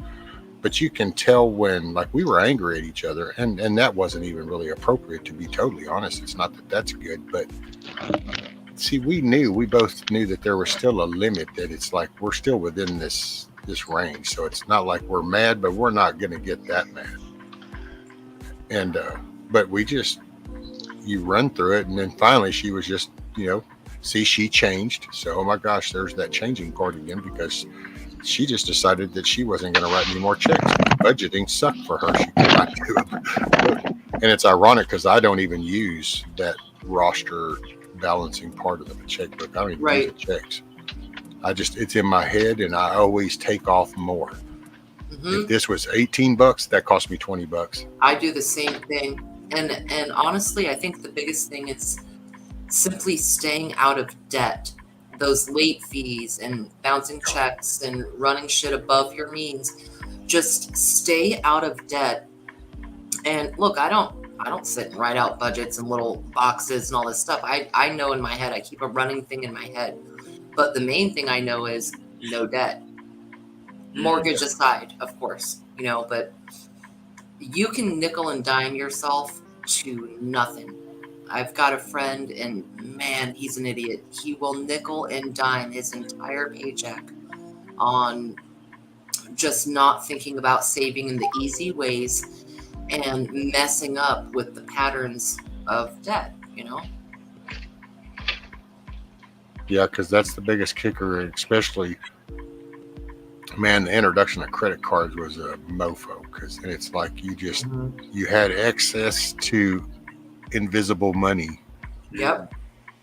but you can tell when, like, we were angry at each other, and that wasn't even really appropriate, to be totally honest. It's not that that's good, but see, we both knew that there was still a limit, that it's like we're still within this range. So it's not like we're mad, but we're not going to get that mad. And but you run through it, and then finally she was just, she changed. So, oh my gosh, there's that changing part again, because she just decided that she wasn't going to write any more checks. Budgeting sucked for her. She could not do it. And it's ironic because I don't even use that roster balancing part of the checkbook. I don't even use the checks. It's in my head, and I always take off more. If this was $18, that cost me $20. I do the same thing. And honestly, I think the biggest thing is simply staying out of debt. Those late fees and bouncing checks and running shit above your means. Just stay out of debt. And look, I don't sit and write out budgets and little boxes and all this stuff. I know in my head, I keep a running thing in my head. But the main thing I know is no debt. Mortgage aside, of course, but you can nickel and dime yourself to nothing. I've got a friend, and man, he's an idiot. He will nickel and dime his entire paycheck on just not thinking about saving in the easy ways and messing up with the patterns of debt, Yeah, because that's the biggest kicker, especially, man, the introduction of credit cards was a mofo, because it's like you had access to invisible money. Yep.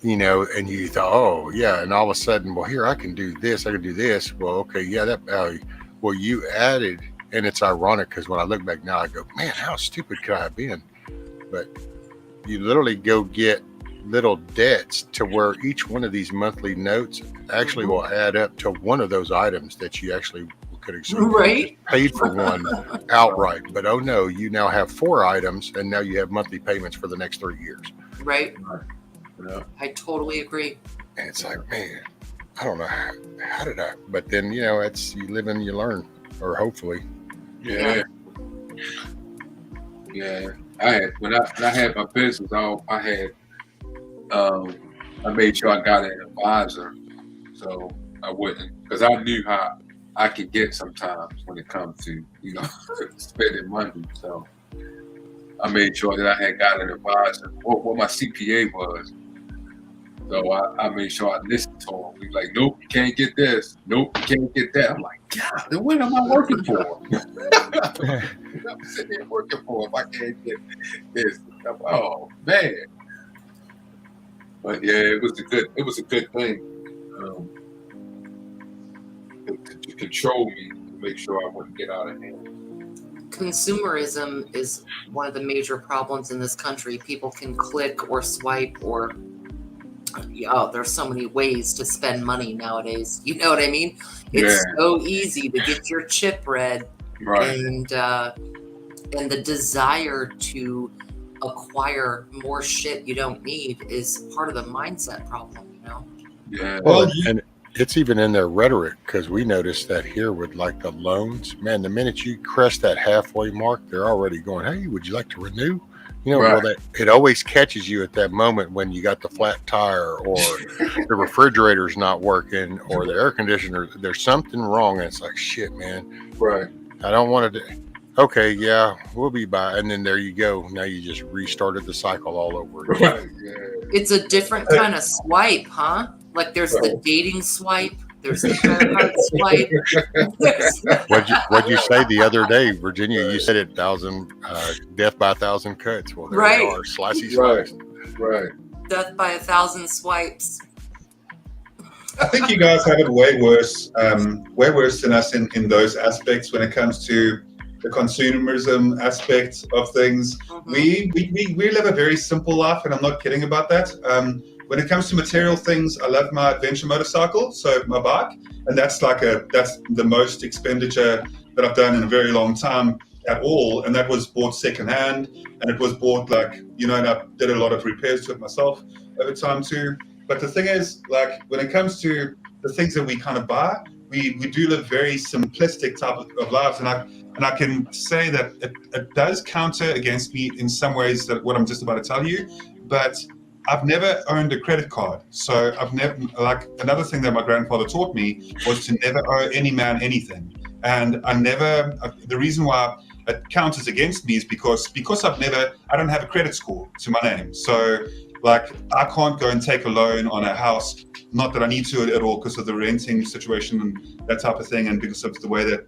And you thought, oh yeah, and all of a sudden, well, here, I can do this, well, okay, yeah, that value. Well, you added, and it's ironic because when I look back now, I go, man, how stupid could I have been? But you literally go get little debts to where each one of these monthly notes actually will add up to one of those items that you actually could have paid for one outright. But oh no, you now have 4 items, and now you have monthly payments for the next 3 years. Right. I totally agree. And it's like, man, I don't know how did I? But then it's you live and you learn, or hopefully. Yeah. I had when I had my business, I made sure I got an advisor, so I wouldn't, because I knew how I could get sometimes when it comes to spending money. So I made sure that I had got an advisor. What my CPA was, So I made sure I listened to him. He's like, nope, you can't get this. Nope, you can't get that. I'm like, God, then what am I working for? I'm sitting there working for if I can't get this. Oh man. But yeah, it was a good thing to control me, to make sure I wouldn't get out of hand. Consumerism is one of the major problems in this country. People can click or swipe or there's so many ways to spend money nowadays. You know what I mean? It's so easy to get your chip read, right? And the desire to acquire more shit you don't need is part of the mindset problem. You know? Yeah. Well, and it's even in their rhetoric, because we noticed that here with like the loans, man, the minute you crest that halfway mark, they're already going, hey, would you like to renew? You know, well, it always catches you at that moment when you got the flat tire or the refrigerator's not working or the air conditioner, there's something wrong. And it's like, shit, man. Right. I don't want to. Okay, yeah, we'll be by. And then there you go. Now you just restarted the cycle all over again. Right. Yeah. It's a different kind of swipe, huh? Like there's the dating swipe. There's the credit card swipe. What'd you say the other day, Virginia? You said it, death by 1,000 cuts. Well, there they are, slicey slice. Right. Death by 1,000 swipes. I think you guys have it way worse than us in those aspects when it comes to the consumerism aspect of things. Mm-hmm. We live a very simple life, and I'm not kidding about that. When it comes to material things, I love my adventure motorcycle, so my bike, and that's the most expenditure that I've done in a very long time at all. And that was bought secondhand, and it was bought and I did a lot of repairs to it myself over time too. But the thing is, when it comes to the things that we kind of buy, we do live very simplistic type of lives, and I can say that it does counter against me in some ways, that what I'm just about to tell you, but I've never owned a credit card. So I've never, another thing that my grandfather taught me was to never owe any man anything. And the reason why it counters against me is because I don't have a credit score to my name. So I can't go and take a loan on a house, not that I need to at all because of the renting situation and that type of thing. And because of the way that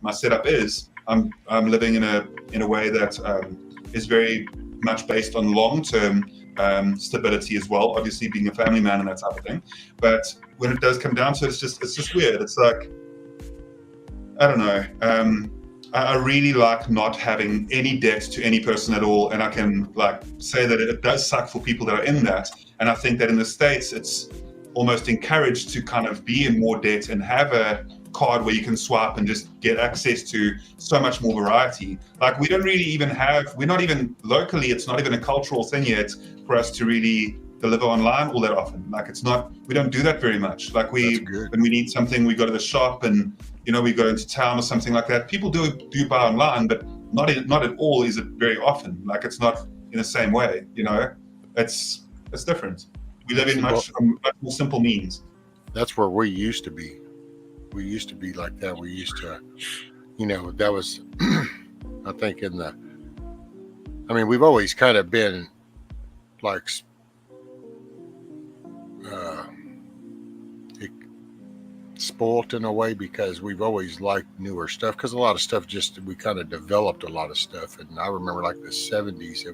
my setup is, I'm living in a way that is very much based on long-term stability as well, obviously being a family man and that type of thing. But when it does come down to it, it's just weird. It's like, I don't know. I really like not having any debt to any person at all, and I can say that it does suck for people that are in that. And I think that in the States, it's almost encouraged to kind of be in more debt and have a card where you can swipe and just get access to so much more variety. We don't really even we're not even locally, it's not even a cultural thing yet for us to really deliver online all that often. We don't do that very much. When we need something, we go to the shop and, we go into town or something like that. People do buy online, but not at all is it very often. It's not in the same way, it's different. We live in much more simple means. That's where we used to be. We used to be like that. We used to, that was, I think we've always kind of been spoilt in a way, because we've always liked newer stuff, because a lot of stuff we kind of developed a lot of stuff. And I remember the 70s,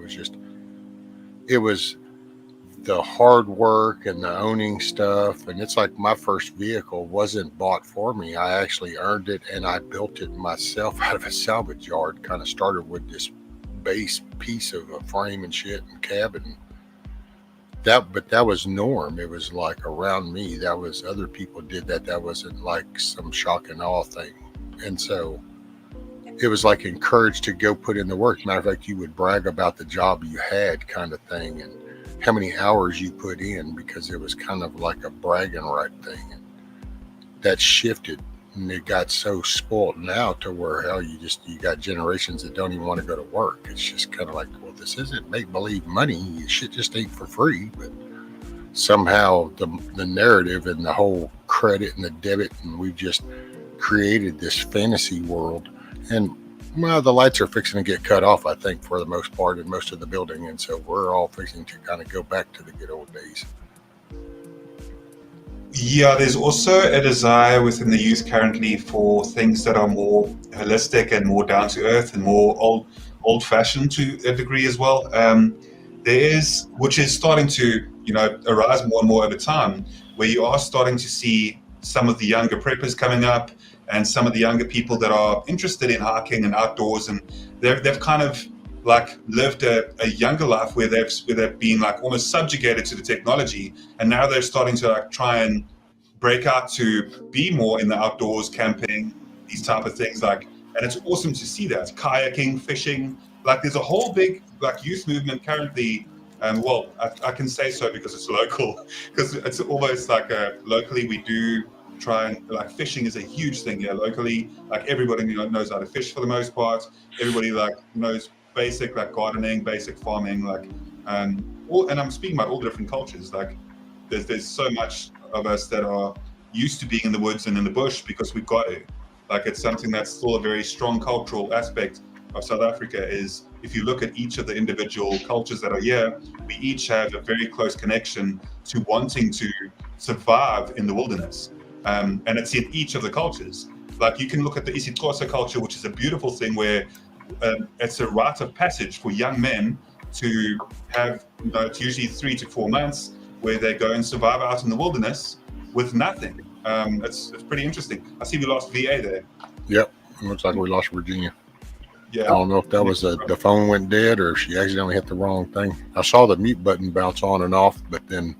it was the hard work and the owning stuff. And it's my first vehicle wasn't bought for me. I actually earned it, and I built it myself out of a salvage yard. Kind of started with this base piece of a frame and shit and cabin. But that was norm. It was around me. That was other people did that. That wasn't some shock and awe thing. And so it was encouraged to go put in the work. Matter of fact, you would brag about the job you had, kind of thing, and how many hours you put in, because it was kind of like a bragging right thing. And that shifted, and it got so spoiled now to where you got generations that don't even want to go to work. It's just kind of well, this isn't make-believe money. Shit just ain't for free. But somehow the narrative and the whole credit and the debit, and we've just created this fantasy world. And the lights are fixing to get cut off, I think, for the most part in most of the building. And so we're all fixing to kind of go back to the good old days. Yeah, there's also a desire within the youth currently for things that are more holistic and more down to earth and more old fashioned to a degree as well. There is, which is starting to, arise more and more over time, where you are starting to see some of the younger preppers coming up and some of the younger people that are interested in hiking and outdoors, and they've kind of like lived a younger life where they've been like almost subjugated to the technology, and now they're starting to like try and break out to be more in the outdoors, camping, these type of things. Like, and it's awesome to see that kayaking, fishing. Like, there's a whole big like youth movement currently. Well, I can say so because it's local, because it's almost like locally we do try and like fishing is a huge thing here locally. Like everybody knows how to fish for the most part. Everybody like knows basic like gardening, basic farming, like and I'm speaking about all different cultures. Like there's so much of us that are used to being in the woods and in the bush because we've got to. Like it's something that's still a very strong cultural aspect of South Africa. Is if you look at each of the individual cultures that are here, we each have a very close connection to wanting to survive in the wilderness. And it's in each of the cultures. Like you can look at the isiXhosa culture, which is a beautiful thing where it's a rite of passage for young men to have, it's usually 3 to 4 months where they go and survive out in the wilderness with nothing. It's pretty interesting. I see we lost VA there. Yep, it looks like we lost Virginia. Yeah. I don't know if that was the phone went dead or she accidentally hit the wrong thing. I saw the mute button bounce on and off, but then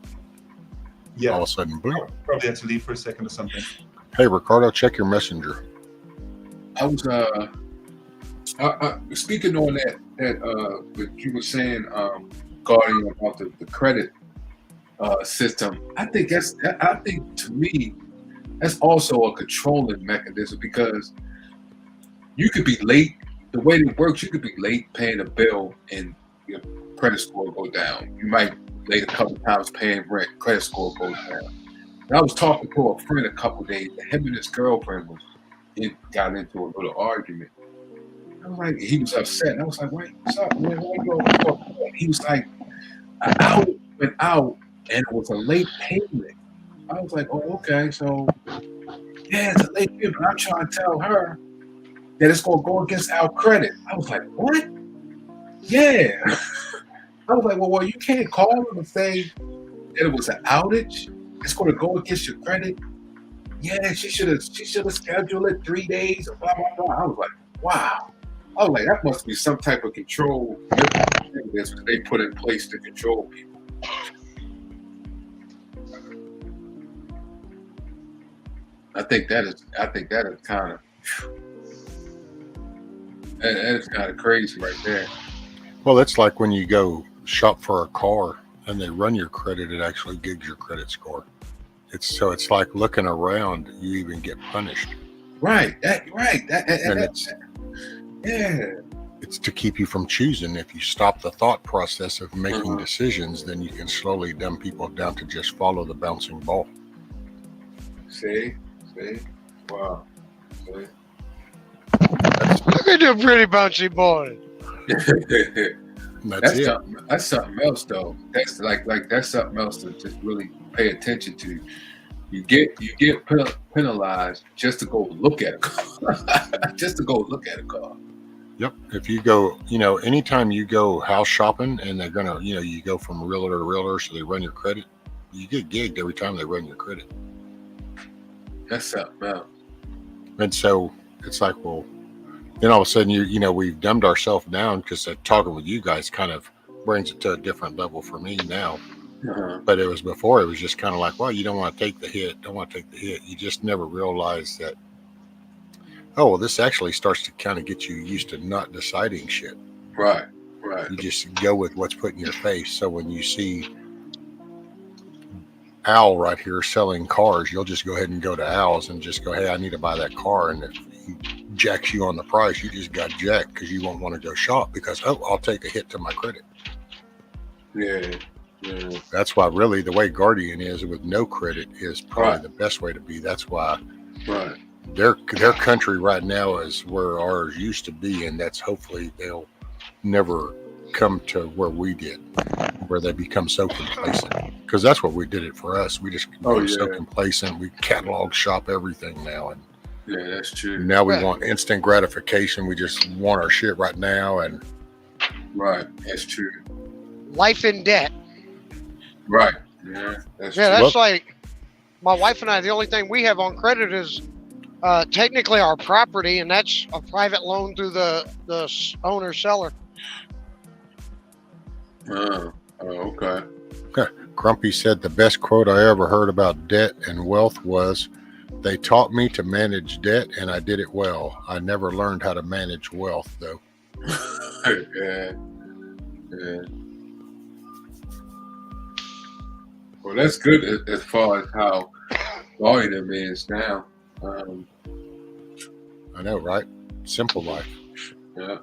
all of a sudden, boom. Probably had to leave for a second or something. Hey, Ricardo, check your messenger. I was speaking on that what you were saying, Guardian, about the credit system. I think to me that's also a controlling mechanism, because you could be late. The way it works, you could be late paying a bill and your credit score go down. You might late a couple times paying rent, credit score goes down. And I was talking to a friend a couple days, and him and his girlfriend got into a little argument. I was like, he was upset. And I was like, what's up, man? He was like, I went out and it was a late payment. I was like, oh, okay, so yeah, it's a late payment. I'm trying to tell her that it's gonna go against our credit. I was like, what? Yeah. I was like, well, you can't call them and say that it was an outage. It's gonna go against your credit. Yeah, she should have scheduled it 3 days or blah blah blah. I was like, wow. I was like, that must be some type of control that they put in place to control people. I think that is kind of that is kind of crazy right there. Well, it's like when you go shop for a car and they run your credit, it actually gives your credit score. It's like looking around, you even get punished. Right. It's to keep you from choosing. If you stop the thought process of making decisions, then you can slowly dumb people down to just follow the bouncing ball. See? Wow. See? Look at the pretty bouncy boy. That's something else, though. That's like that's something else to just really pay attention to. You get penalized just to go look at a car. Yep. If you go, anytime you go house shopping and they're gonna, you go from realtor to realtor, so they run your credit, you get gigged every time they run your credit. That's something else. And so it's like, well, then all of a sudden we've dumbed ourselves down, because talking with you guys kind of brings it to a different level for me now. But it was before, it was just kind of like, well, you don't want to take the hit. You just never realized that, oh, well, this actually starts to kind of get you used to not deciding shit. Right. You just go with what's put in your face. So when you see Al right here selling cars, you'll just go ahead and go to Al's and just go, hey, I need to buy that car. And if he jacks you on the price, you just got jacked, because you won't want to go shop because, I'll take a hit to my credit. Yeah. That's why really the way Guardian is with no credit is probably the best way to be. That's why their country right now is where ours used to be, and that's hopefully they'll never come to where we did. where they become so complacent. Because that's what we did it for us. We just become so complacent. We catalog shop everything now, and Yeah, that's true. now we want instant gratification. We just want our shit right now, and Right, that's true. Life in debt. Right. Yeah, that's Yeah, true. that's like my wife and I. The only thing we have on credit is technically our property, and that's a private loan through the owner seller. Oh, okay. Grumpy said the best quote I ever heard about debt and wealth was, "They taught me to manage debt and I did it well. I never learned how to manage wealth though." Yeah. Yeah. Well, that's good as far as how volume is now. I know, right? Simple life. Yeah.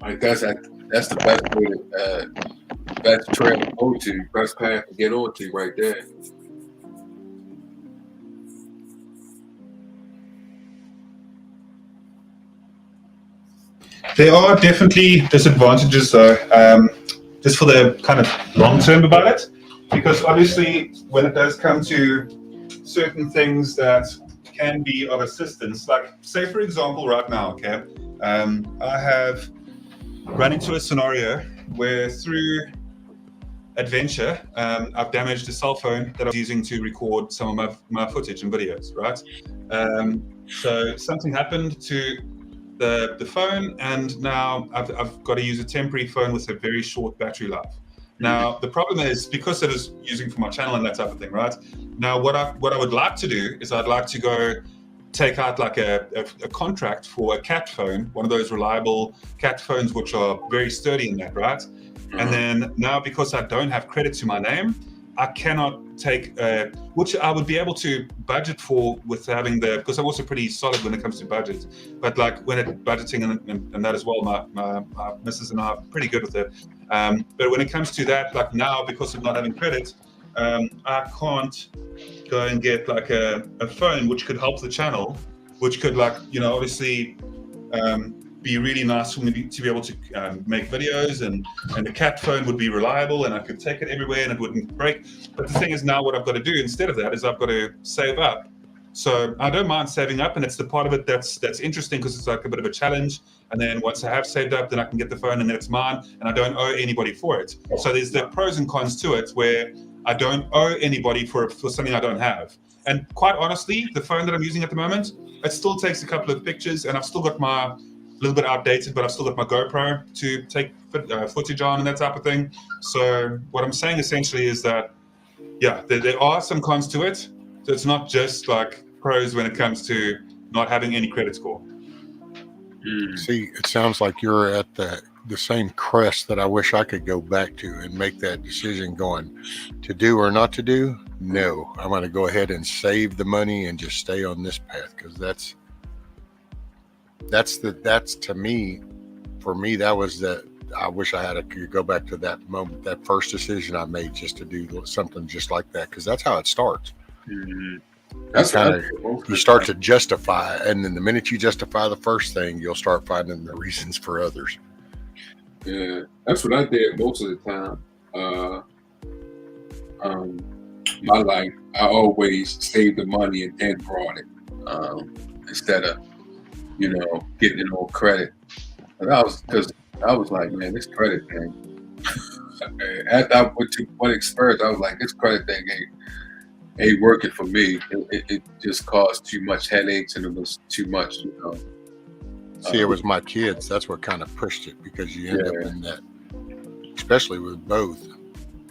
Like that's the best way to best trail to go to, best path to get onto right there. There are definitely disadvantages, though, just for the kind of long term about it, because obviously when it does come to certain things that can be of assistance, like say for example right now, okay, I have run into a scenario where through adventure, I've damaged a cell phone that I was using to record some of my footage and videos, right? So something happened to the phone, and now I've got to use a temporary phone with a very short battery life. Now, the problem is, because it is using for my channel and that type of thing, right? Now, what I would like to do is I'd like to go take out like a contract for a cat phone, one of those reliable cat phones which are very sturdy in that, right? And then now, because I don't have credit to my name, I cannot take, which I would be able to budget for with having because I'm also pretty solid when it comes to budget. But like when it budgeting and that as well, my missus and I are pretty good with it. But when it comes to that, like now, because of not having credit, I can't go and get like a phone which could help the channel, which could like, obviously be really nice for me to be able to make videos, and the cat phone would be reliable and I could take it everywhere and it wouldn't break. But the thing is, now what I've got to do instead of that is I've got to save up. So I don't mind saving up, and it's the part of it that's interesting, because it's like a bit of a challenge. And then once I have saved up, then I can get the phone and then it's mine and I don't owe anybody for it. So there's the pros and cons to it, where I don't owe anybody for something I don't have. And quite honestly, the phone that I'm using at the moment, it still takes a couple of pictures, and I've still got my a little bit outdated, but I've still got my GoPro to take footage on and that type of thing. So what I'm saying essentially is that, yeah, there are some cons to it. So it's not just like pros when it comes to not having any credit score. See, it sounds like you're at the same crest that I wish I could go back to and make that decision going to do or not to do. No, I'm going to go ahead and save the money and just stay on this path, because that's to me, for me, that was I wish I could go back to that moment, that first decision I made, just to do something just like that, because that's how it starts. That's you start to justify, and then the minute you justify the first thing, you'll start finding the reasons for others. Yeah, that's what I did most of the time. My life, I always saved the money and then brought it, instead of getting it on credit. And I was like, man, this credit thing. After I went to one experience, I was like, this credit thing ain't working for me. It just caused too much headaches, and it was too much, See, it was my kids. That's what kind of pushed it, because you end up in that, especially with both.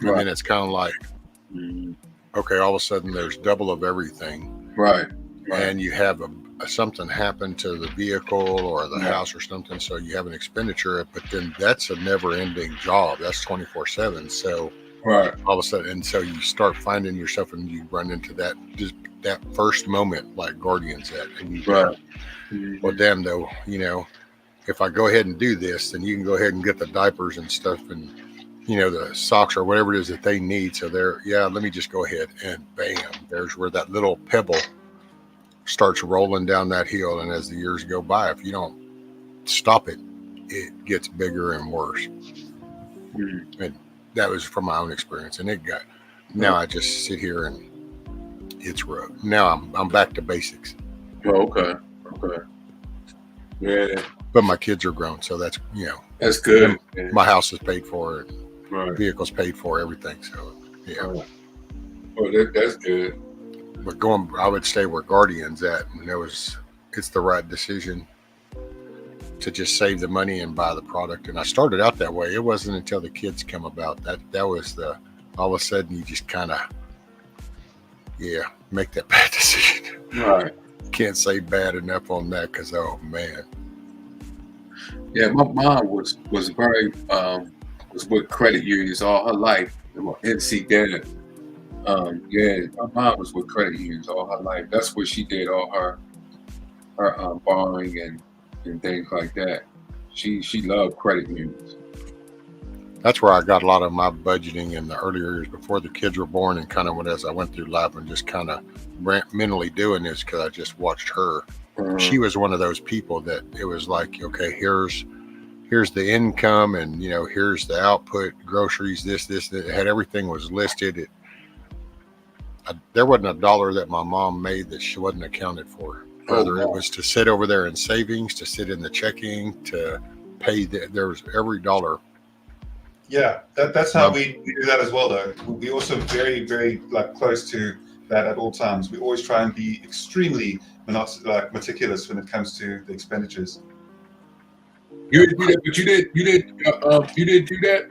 And then it's kind of like, okay, all of a sudden there's double of everything. Right. And you have something happen to the vehicle or the house or something, so you have an expenditure, but then that's a never-ending job. That's 24/7. So all of a sudden, and so you start finding yourself, and you run into that first moment like Guardian's at, and you go, well, damn, though, if I go ahead and do this, then you can go ahead and get the diapers and stuff, and the socks or whatever it is that they need. So let me just go ahead, and bam, there's where that little pebble starts rolling down that hill. And as the years go by, if you don't stop it, it gets bigger and worse. And that was from my own experience. And now I just sit here and it's rough. Now I'm back to basics. Oh, okay. Yeah. But my kids are grown, so that's That's good. My house is paid for, and Right. vehicles paid for, everything. So yeah. Well, that's good. But I would stay where Guardian's at, and it's the right decision to just save the money and buy the product. And I started out that way. It wasn't until the kids come about that was all of a sudden you just kind of make that bad decision. Right. Can't say bad enough on that because oh man. Yeah, my mom was very was with credit unions all her life. NC dad. Yeah, my mom was with credit unions all her life. That's where she did all her borrowing and things like that. She loved credit unions. That's where I got a lot of my budgeting in the earlier years before the kids were born, and kind of as I went through life and just kind of mentally doing this because I just watched her. She was one of those people that it was like, okay, here's the income, and here's the output, groceries, this. It had everything was listed. There wasn't a dollar that my mom made that she wasn't accounted for. Whether it was to sit over there in savings, to sit in the checking, to pay. There was every dollar. Yeah, that's how we do that as well, though. We also very, very close to that at all times. We always try and be extremely meticulous when it comes to the expenditures. You didn't do that, but you didn't do that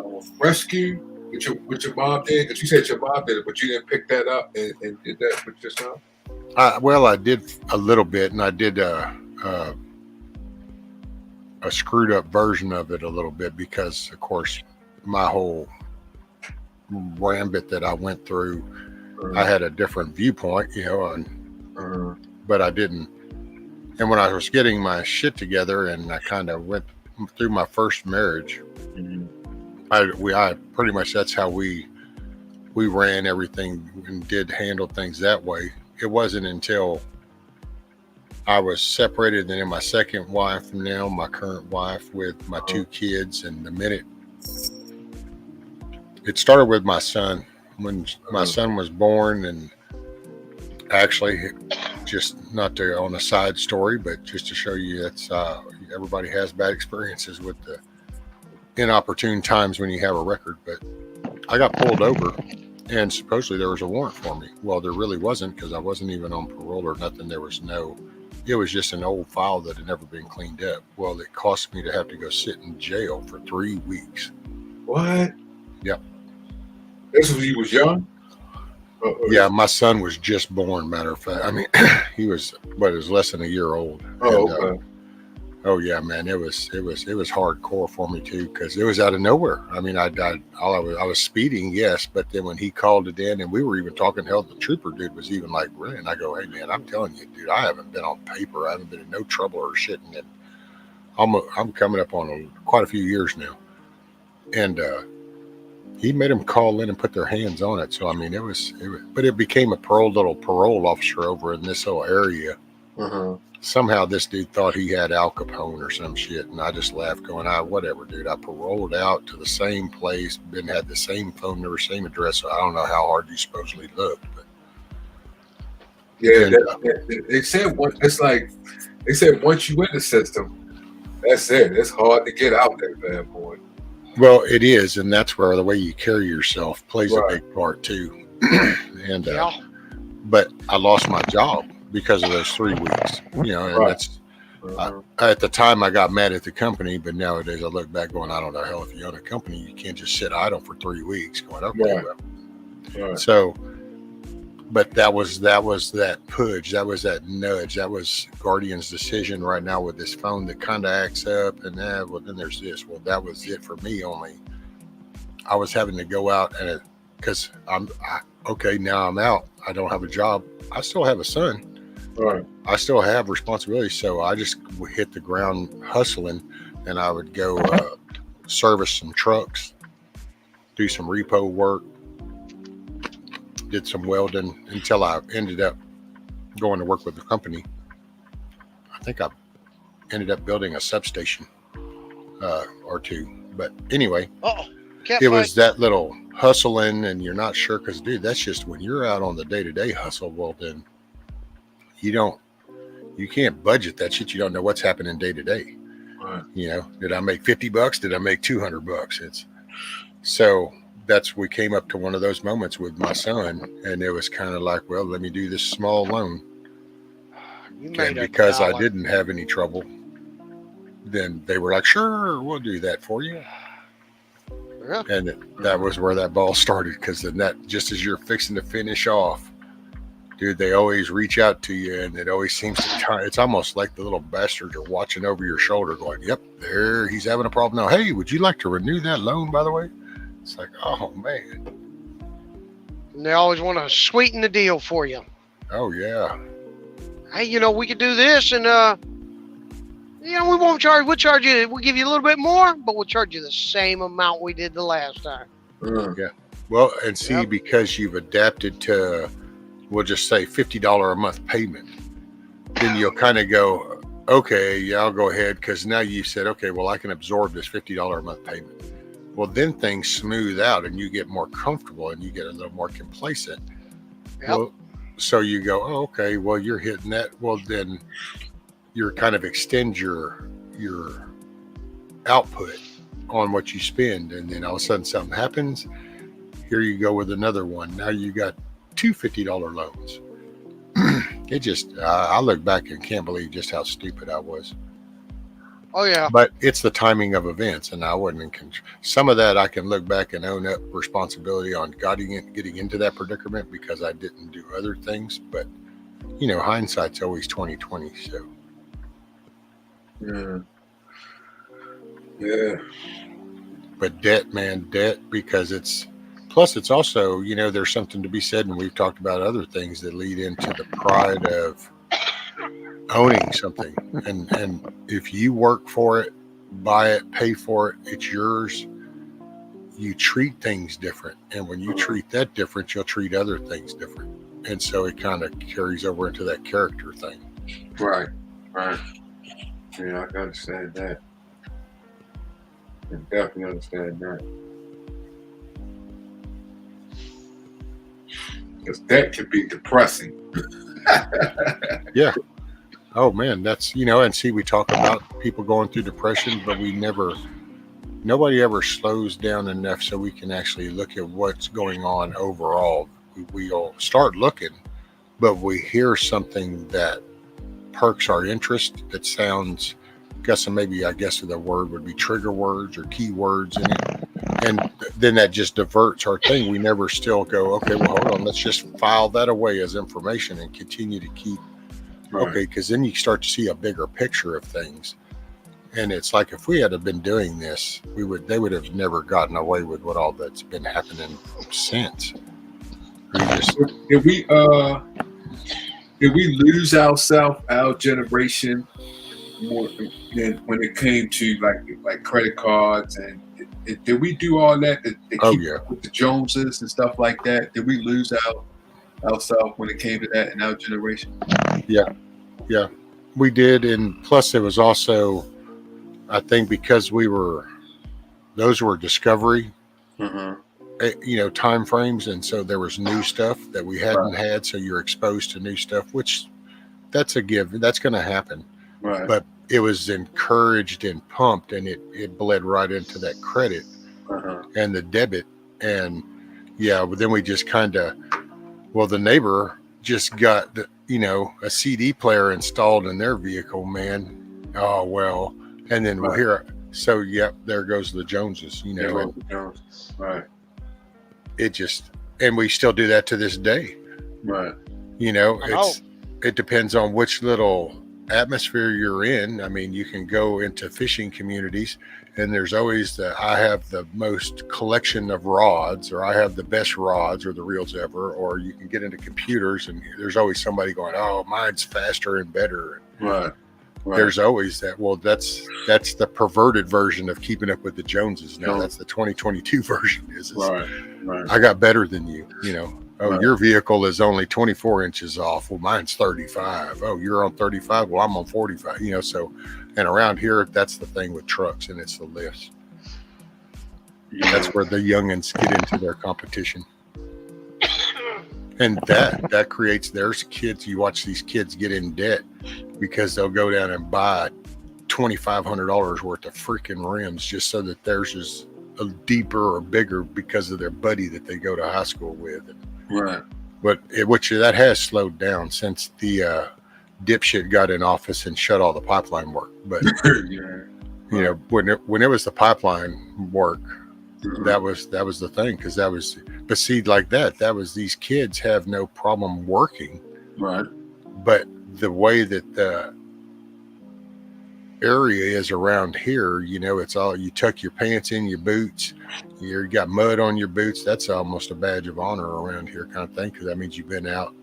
with rescue with your mom did, because you said your mom did it, but you didn't pick that up and did that with yourself. Well, I did a little bit, and I did a screwed up version of it a little bit because, of course, my whole rambit that I went through, I had a different viewpoint, but I didn't. And when I was getting my shit together, and I kind of went through my first marriage, I pretty much that's how we ran everything and did handle things that way. It wasn't until I was separated, and then my second wife, and now my current wife with my two kids, and the minute it started with my son, when my son was born, and actually just not to on a side story, but just to show you that's everybody has bad experiences with the inopportune times when you have a record. But I got pulled over, and supposedly there was a warrant for me. Well, there really wasn't, because I wasn't even on parole or nothing. It was just an old file that had never been cleaned up. Well, it cost me to have to go sit in jail for 3 weeks. What? Yep. This was when you was young? Yeah, my son was just born, matter of fact. I mean, he was less than a year old. Okay. Oh yeah, man, it was hardcore for me too, because it was out of nowhere. I mean, I was speeding, yes, but then when he called it in, and we were even talking, hell, the trooper dude was even like, "Ren," I go, "Hey man, I'm telling you, dude, I haven't been on paper. I haven't been in no trouble or shit, and I'm coming up on quite a few years now." And he made them call in and put their hands on it. So I mean, it was, but it became a little parole officer over in this whole area. Somehow this dude thought he had Al Capone or some shit, and I just laughed, going, whatever, dude. I paroled out to the same place, had the same phone number, same address. So I don't know how hard you supposedly looked, but yeah, they said once you in the system, that's it. It's hard to get out there, bad boy. Well, it is, and that's where the way you carry yourself plays a big part too. And but I lost my job because of those 3 weeks, and that's at the time I got mad at the company, but nowadays I look back going, I don't know, hell, if you own a company, you can't just sit idle for 3 weeks going, okay, well. So, but that was that pudge, that was that nudge, that was Guardian's decision right now with this phone that kind of acts up, and well, then there's this. Well, that was it for me. Only I was having to go out, and because okay, now I'm out, I don't have a job, I still have a son. Right. I still have responsibilities, so I just hit the ground hustling, and I would go service some trucks, do some repo work, did some welding until I ended up going to work with the company. I think I ended up building a substation or two But anyway, Oh, it was that little hustling, and you're not sure because, dude, that's just when you're out on the day-to-day hustle. Well, then you can't budget that shit. You don't know what's happening day to day. You know, did I make $50? Did I make $200? We came up to one of those moments with my son, and it was kind of like, well, let me do this small loan. And because I didn't have any trouble, then they were like, sure, we'll do that for you. Yeah. And that was where that ball started, because then that, just as you're fixing to finish off, dude, they always reach out to you, and it always seems to it's almost like the little bastards are watching over your shoulder going, yep, there, he's having a problem now. Hey, would you like to renew that loan, by the way? It's like, oh, man. And they always want to sweeten the deal for you. Oh, yeah. Hey, you know, we could do this, and, you know, we'll charge you, we'll give you a little bit more, but we'll charge you the same amount we did the last time. Yeah. Well, and see, because you've adapted to, we'll just say $50 a month payment, then you'll kind of go, okay, yeah, I'll go ahead, because now you said, okay, well, I can absorb this $50 a month payment. Well, then things smooth out, and you get more comfortable, and you get a little more complacent. Yep. Well, so you go, oh, okay, well, you're hitting that. Well, then you're kind of extend your output on what you spend, and then all of a sudden something happens. Here you go with another one. Now you got two $50 loans. It just, I look back and can't believe just how stupid I was. Oh, yeah. But it's the timing of events, and I wasn't in control. Some of that I can look back and own up responsibility on getting into that predicament because I didn't do other things. But, you know, hindsight's always 20/20. So. Yeah. But debt, because it's also, you know, there's something to be said, and we've talked about other things that lead into the pride of owning something. And if you work for it, buy it, pay for it, it's yours, you treat things different. And when you treat that different, you'll treat other things different. And so it kind of carries over into that character thing. Right. Yeah, I can understand that. I definitely understand that. Because that can be depressing. Yeah. Oh man, that's, you know, and see, we talk about people going through depression, but nobody ever slows down enough so we can actually look at what's going on overall. We'll start looking, but we hear something that perks our interest, that sounds, I guess the word would be trigger words or keywords in it. And then that just diverts our thing. We never still go, okay, well, hold on, let's just file that away as information and continue to keep. Right. Okay, because then you start to see a bigger picture of things. And it's like, if we had been doing this, they would have never gotten away with what all that's been happening since. Did we lose ourselves, our generation, more than when it came to like credit cards, and did we do all that to keep up with the Joneses and stuff like that? Did we lose ourselves when it came to that in our generation? Yeah, we did. And plus it was also, I think, because those were discovery, you know, time frames. And so there was new stuff that we hadn't had. So you're exposed to new stuff, which that's a give. That's going to happen. Right. But it was encouraged and pumped, and it bled right into that credit and the debit. And but then we just the neighbor just got a CD player installed in their vehicle, man. Oh, well. And then we'll hear, so, there goes the Joneses, you know. Right. It just, and we still do that to this day. Right. You know, it depends on which little atmosphere you're in. I mean, you can go into fishing communities, and there's always I have the most collection of rods, or I have the best rods or the reels ever, or you can get into computers and there's always somebody going, oh, mine's faster and better. Right. There's always that. Well, that's the perverted version of keeping up with the Joneses. Now that's the 2022 version is right. I got better than you, you know. Oh, your vehicle is only 24 inches off. Well, mine's 35. Oh, you're on 35. Well, I'm on 45. You know, so, and around here, that's the thing with trucks, and it's the lifts. That's where the youngins get into their competition. And that creates there's kids. You watch these kids get in debt because they'll go down and buy $2,500 worth of freaking rims just so that theirs is a deeper or bigger because of their buddy that they go to high school with. Right. But which that has slowed down since the dipshit got in office and shut all the pipeline work. But Yeah. you know, when it was the pipeline work, that was the thing, because that was, but see, like that was, these kids have no problem working, Right. but the way that the area is around here, you know, it's all, you tuck your pants in your boots, you got mud on your boots, that's almost a badge of honor around here, kind of thing, because that means you've been out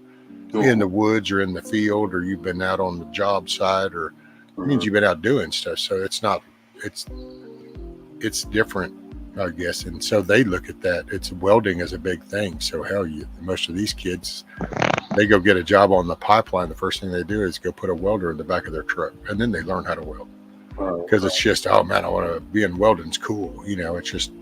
in the woods or in the field, or you've been out on the job site, or it means you've been out doing stuff. So it's not, it's different, I guess. And so they look at that. It's welding is a big thing. So hell, most of these kids, they go get a job on the pipeline. The first thing they do is go put a welder in the back of their truck, and then they learn how to weld. Because it's just, oh man, I want to be in welding's cool. You know, it's just,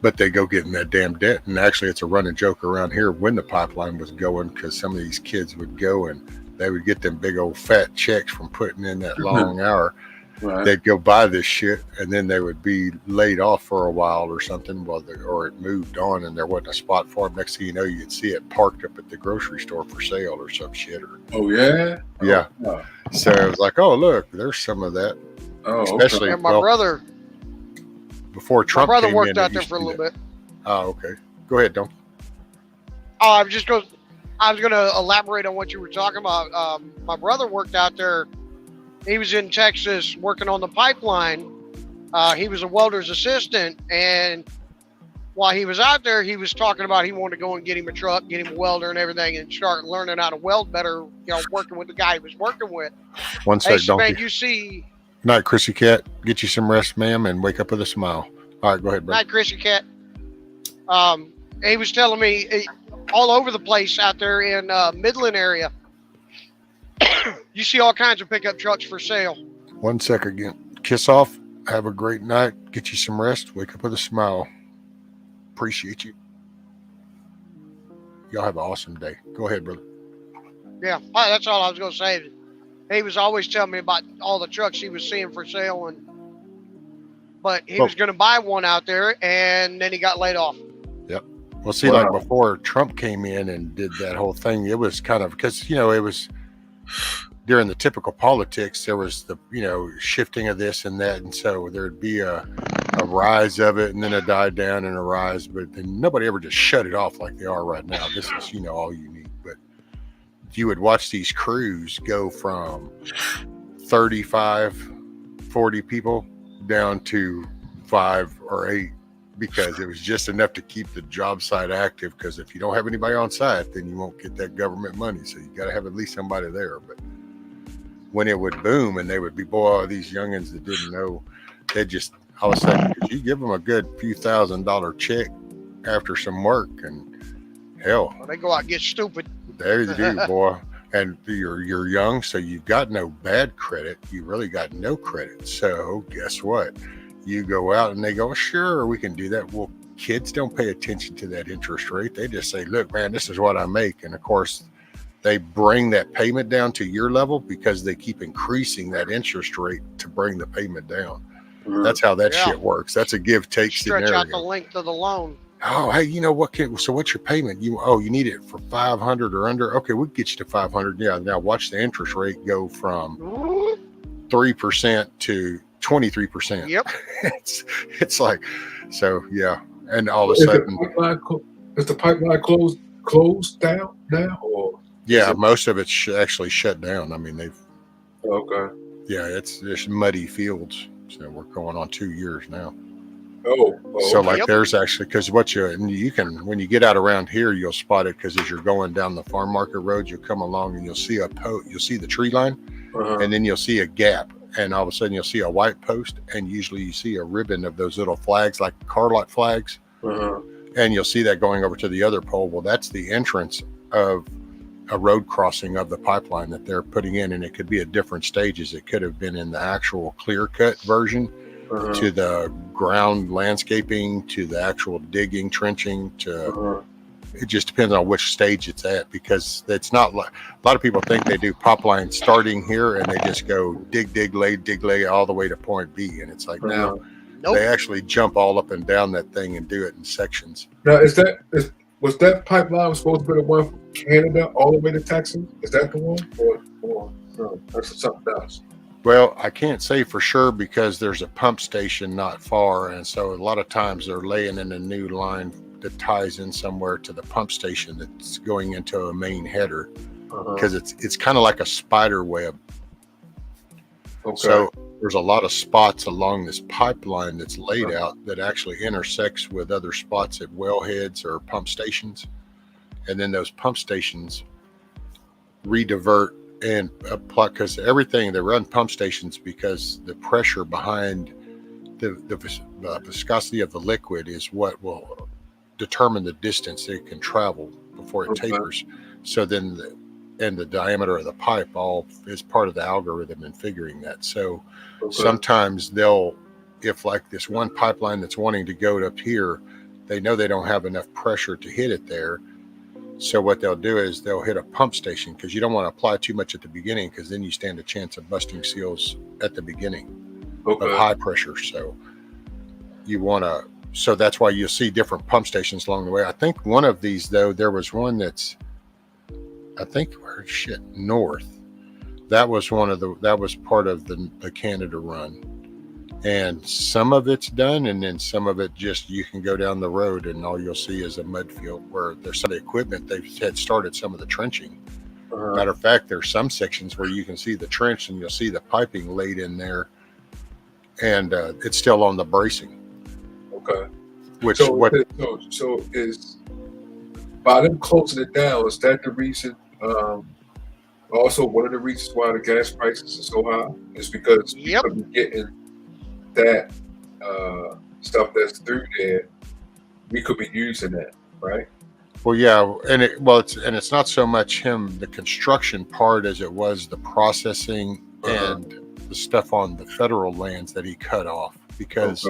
but they go get in that damn debt. And actually it's a running joke around here when the pipeline was going, because some of these kids would go and they would get them big old fat checks from putting in that long hour. Right. They'd go buy this shit, and then they would be laid off for a while or something, or it moved on and there wasn't a spot for them. Next thing you know, you'd see it parked up at the grocery store for sale or some shit. Oh yeah. Yeah. Oh. So it was like, oh look, there's some of that. Oh, especially And my brother before Trump. My brother came worked in, out it there used for a to be little that. bit. Oh, okay. Go ahead, Don. Oh, I was going to elaborate on what you were talking about. My brother worked out there. He was in Texas working on the pipeline. He was a welder's assistant, and while he was out there, he was talking about he wanted to go and get him a truck, get him a welder and everything, and start learning how to weld better, you know, working with the guy he was working with. One sec, Hey, Donkey. man, you see... Night, Chrissy Cat. Get you some rest, ma'am, and wake up with a smile. All right, go ahead, bro. Night, Chrissy Cat. He was telling me all over the place out there in Midland area, you see all kinds of pickup trucks for sale. 1 sec again. Kiss off. Have a great night. Get you some rest. Wake up with a smile. Appreciate you. Y'all have an awesome day. Go ahead, brother. Yeah, that's all I was going to say. He was always telling me about all the trucks he was seeing for sale, but he was going to buy one out there, and then he got laid off. Yep. Well, see, like before Trump came in and did that whole thing, it was kind of, because, you know, it was during the typical politics, there was the, you know, shifting of this and that. And so there'd be a rise of it, and then a die down and a rise, but then nobody ever just shut it off like they are right now. This is, you know, all you need. But you would watch these crews go from 35, 40 people down to 5 or 8, because it was just enough to keep the job site active. Because if you don't have anybody on site, then you won't get that government money. So you got to have at least somebody there. But when it would boom and they would be, boy, these youngins that didn't know, they just, all of a sudden, you give them a good few $1,000 check after some work, and hell, They go out and get stupid. there you do, boy. And you're young, so you've got no bad credit. You really got no credit. So guess what? You go out and they go, sure, we can do that. Well, kids don't pay attention to that interest rate. They just say, look, man, this is what I make. And of course, they bring that payment down to your level because they keep increasing that interest rate to bring the payment down. That's how that shit works. That's a give-take Stretch scenario. out the length of the loan. Oh, hey, you know what? So what's your payment? You need it for 500 or under. Okay, we'll get you to 500. Yeah. Now watch the interest rate go from 3% to 23%. Yep. it's like, so yeah. And all of a sudden, is the pipeline closed down now, or? Yeah, most of it's actually shut down. I mean, they've. Okay. Yeah, it's muddy fields. So we're going on 2 years now. So like there's actually, because you can, when you get out around here, you'll spot it, because as you're going down the farm market road, you'll come along and you'll see you'll see the tree line, and then you'll see a gap, and all of a sudden you'll see a white post, and usually you see a ribbon of those little flags, like car lot flags, and you'll see that going over to the other pole. Well, that's the entrance of a road crossing of the pipeline that they're putting in, and it could be at different stages. It could have been in the actual clear cut version, to the ground landscaping, to the actual digging, trenching, to it just depends on which stage it's at, because it's not like a lot of people think they do pop line starting here and they just go dig, lay all the way to point B. And it's like, no, they actually jump all up and down that thing and do it in sections. Now, was that pipeline supposed to be the one from Canada all the way to Texas? Is that the one, or no, that's something else? Well, I can't say for sure because there's a pump station not far, and so a lot of times they're laying in a new line that ties in somewhere to the pump station that's going into a main header, because it's kind of like a spider web. Okay. So there's a lot of spots along this pipeline that's laid out that actually intersects with other spots at wellheads or pump stations, and then those pump stations redivert and apply, because everything they run pump stations because the pressure behind the viscosity of the liquid is what will determine the distance it can travel before it tapers. So then the diameter of the pipe all is part of the algorithm in figuring that. So sometimes if like this one pipeline that's wanting to go up here, they know they don't have enough pressure to hit it there. So what they'll do is they'll hit a pump station, because you don't want to apply too much at the beginning, because then you stand a chance of busting seals at the beginning of high pressure. So you want to, so that's why you'll see different pump stations along the way. I think one of these, though, there was one that's, I think, north. That was that was part of the Canada run. And some of it's done, and then some of it just, you can go down the road and all you'll see is a mud field where there's some of the equipment, they've had started some of the trenching. Matter of fact, there's some sections where you can see the trench and you'll see the piping laid in there, and it's still on the bracing. Okay. So is by them closing it down, is that the reason? Also, one of the reasons why the gas prices are so high is because people be getting that stuff that's through there. We could be using that, right? Well, yeah, and it's not so much the construction part as it was the processing and the stuff on the federal lands that he cut off, because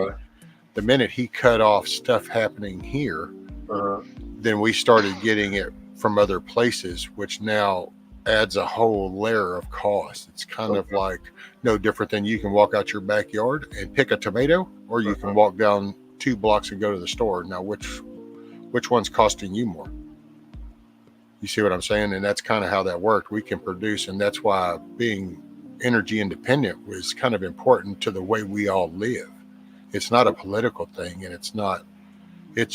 the minute he cut off stuff happening here, then we started getting it from other places, which now adds a whole layer of cost. It's kind of like no different than you can walk out your backyard and pick a tomato, or you can walk down 2 blocks and go to the store. Now, which one's costing you more? You see what I'm saying? And that's kind of how that worked. We can produce, and that's why being energy independent was kind of important to the way we all live. It's not a political thing, and it's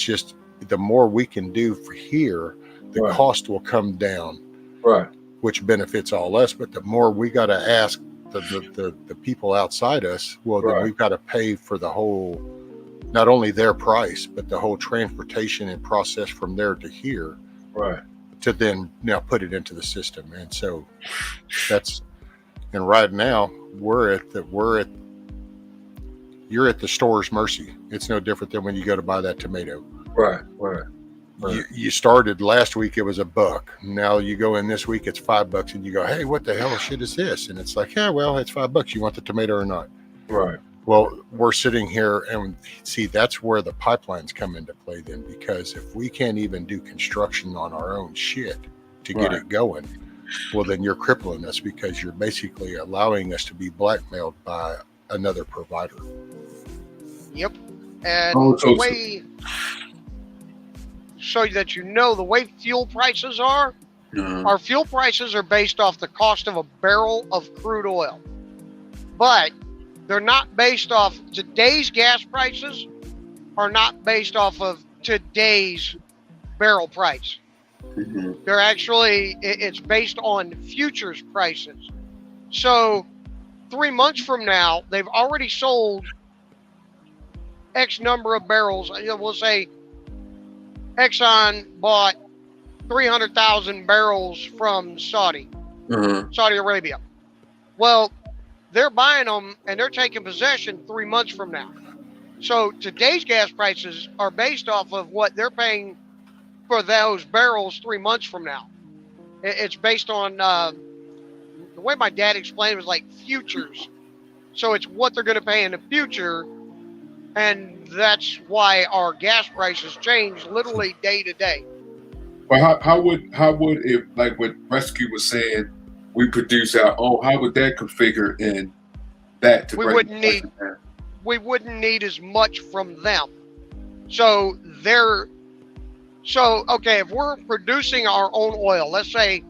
just the more we can do for here, the cost will come down, which benefits all us. But the more we got to ask the people outside us, well, then we've got to pay for the whole, not only their price, but the whole transportation and process from there to here, to then now put it into the system. And so and right now you're at the store's mercy. It's no different than when you go to buy that tomato. You started last week, it was $1. Now you go in this week, it's $5, and you go, hey, what the hell shit is this? And it's like, yeah, well, it's $5. You want the tomato or not? Well, we're sitting here and see, that's where the pipelines come into play then, because if we can't even do construction on our own shit to get it going, well, then you're crippling us, because you're basically allowing us to be blackmailed by another provider. Yep. And the way, so that you know, the way fuel prices are, our fuel prices are based off the cost of a barrel of crude oil. But they're not based off, today's gas prices are not based off of today's barrel price. They're actually, it's based on futures prices. So 3 months from now, they've already sold X number of barrels. We'll say Exxon bought 300,000 barrels from Saudi Arabia. Well, they're buying them and they're taking possession 3 months from now. So today's gas prices are based off of what they're paying for those barrels 3 months from now. It's based on the way my dad explained it was like futures. So it's what they're going to pay in the future And that's why our gas prices change literally day to day. But how would if, like what Rescue was saying, we produce our own? How would that configure in that to We bring wouldn't the need prices down? we wouldn't need as much from them. So okay, if we're producing our own oil, let's say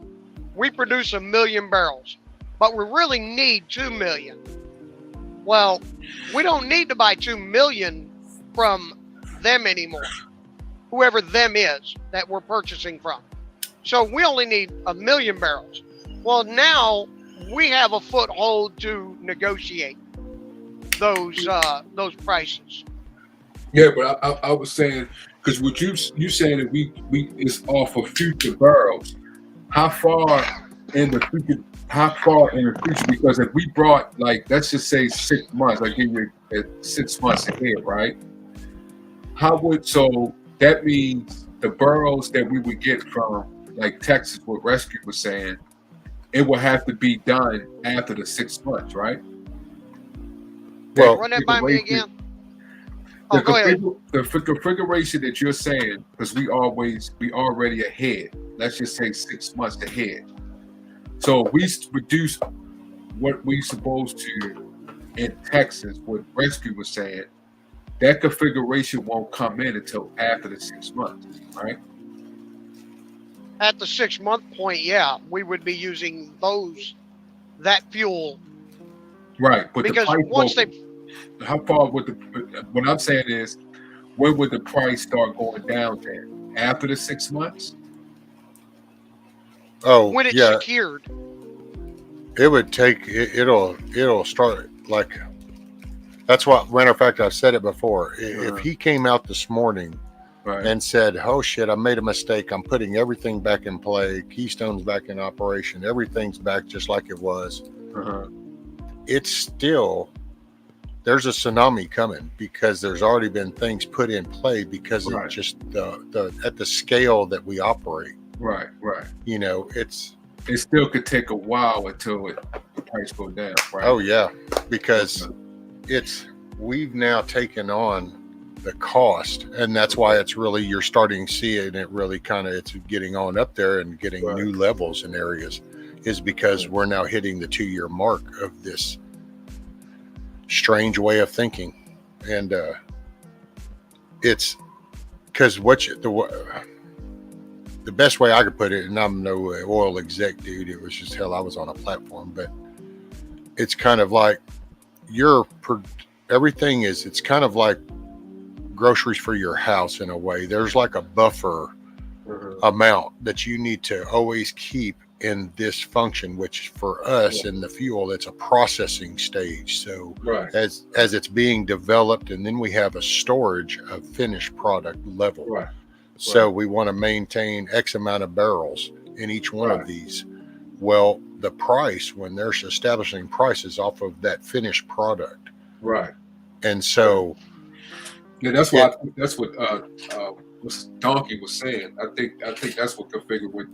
we produce 1 million barrels, but we really need 2 million. Well, we don't need to buy 2 million from them anymore, whoever them is that we're purchasing from. So we only need 1 million barrels. Well, now we have a foothold to negotiate those prices. Yeah, but I was saying, because what you saying that we it's off of future barrels. How far in the future? Because if we brought, like, let's just say 6 months, I give you 6 months ahead, right? So that means the barrels that we would get from, like, Texas, what Rescue was saying, it will have to be done after the 6 months, right? Well, Run that by me again. Oh, go ahead. The configuration that you're saying, because we already ahead. Let's just say 6 months ahead. So we reduce what we supposed to in Texas. What Rescue was saying, that configuration won't come in until after the 6 months, right? At the 6 month point, yeah, we would be using that fuel. Right, but because the price once they how far would what I'm saying is, when would the price start going down there? After the 6 months? Oh, when it's yeah. secured. It would take. It'll start like. That's what. Matter of fact, I've said it before. If he came out this morning and said, "Oh shit, I made a mistake. I'm putting everything back in play. Keystone's back in operation. Everything's back just like it was." It's still. There's a tsunami coming because there's already been things put in play because of just the at the scale that we operate. Right. You know, it still could take a while until the price go down, right? Oh yeah, because we've now taken on the cost, and that's why it's really, you're starting to see it, and it really it's getting on up there and getting new levels in areas, is because we're now hitting the 2-year mark of this strange way of thinking. And it's because the best way I could put it, and I'm no oil exec dude, it was just hell, I was on a platform, but it's kind of like it's kind of like groceries for your house in a way. There's like a buffer amount that you need to always keep in this function, which for us in the fuel, it's a processing stage. So as it's being developed, and then we have a storage of finished product level. So we want to maintain X amount of barrels in each one of these. Well, the price, when they're establishing prices off of that finished product. And so that's what Donkey was saying. I think that's what configured with.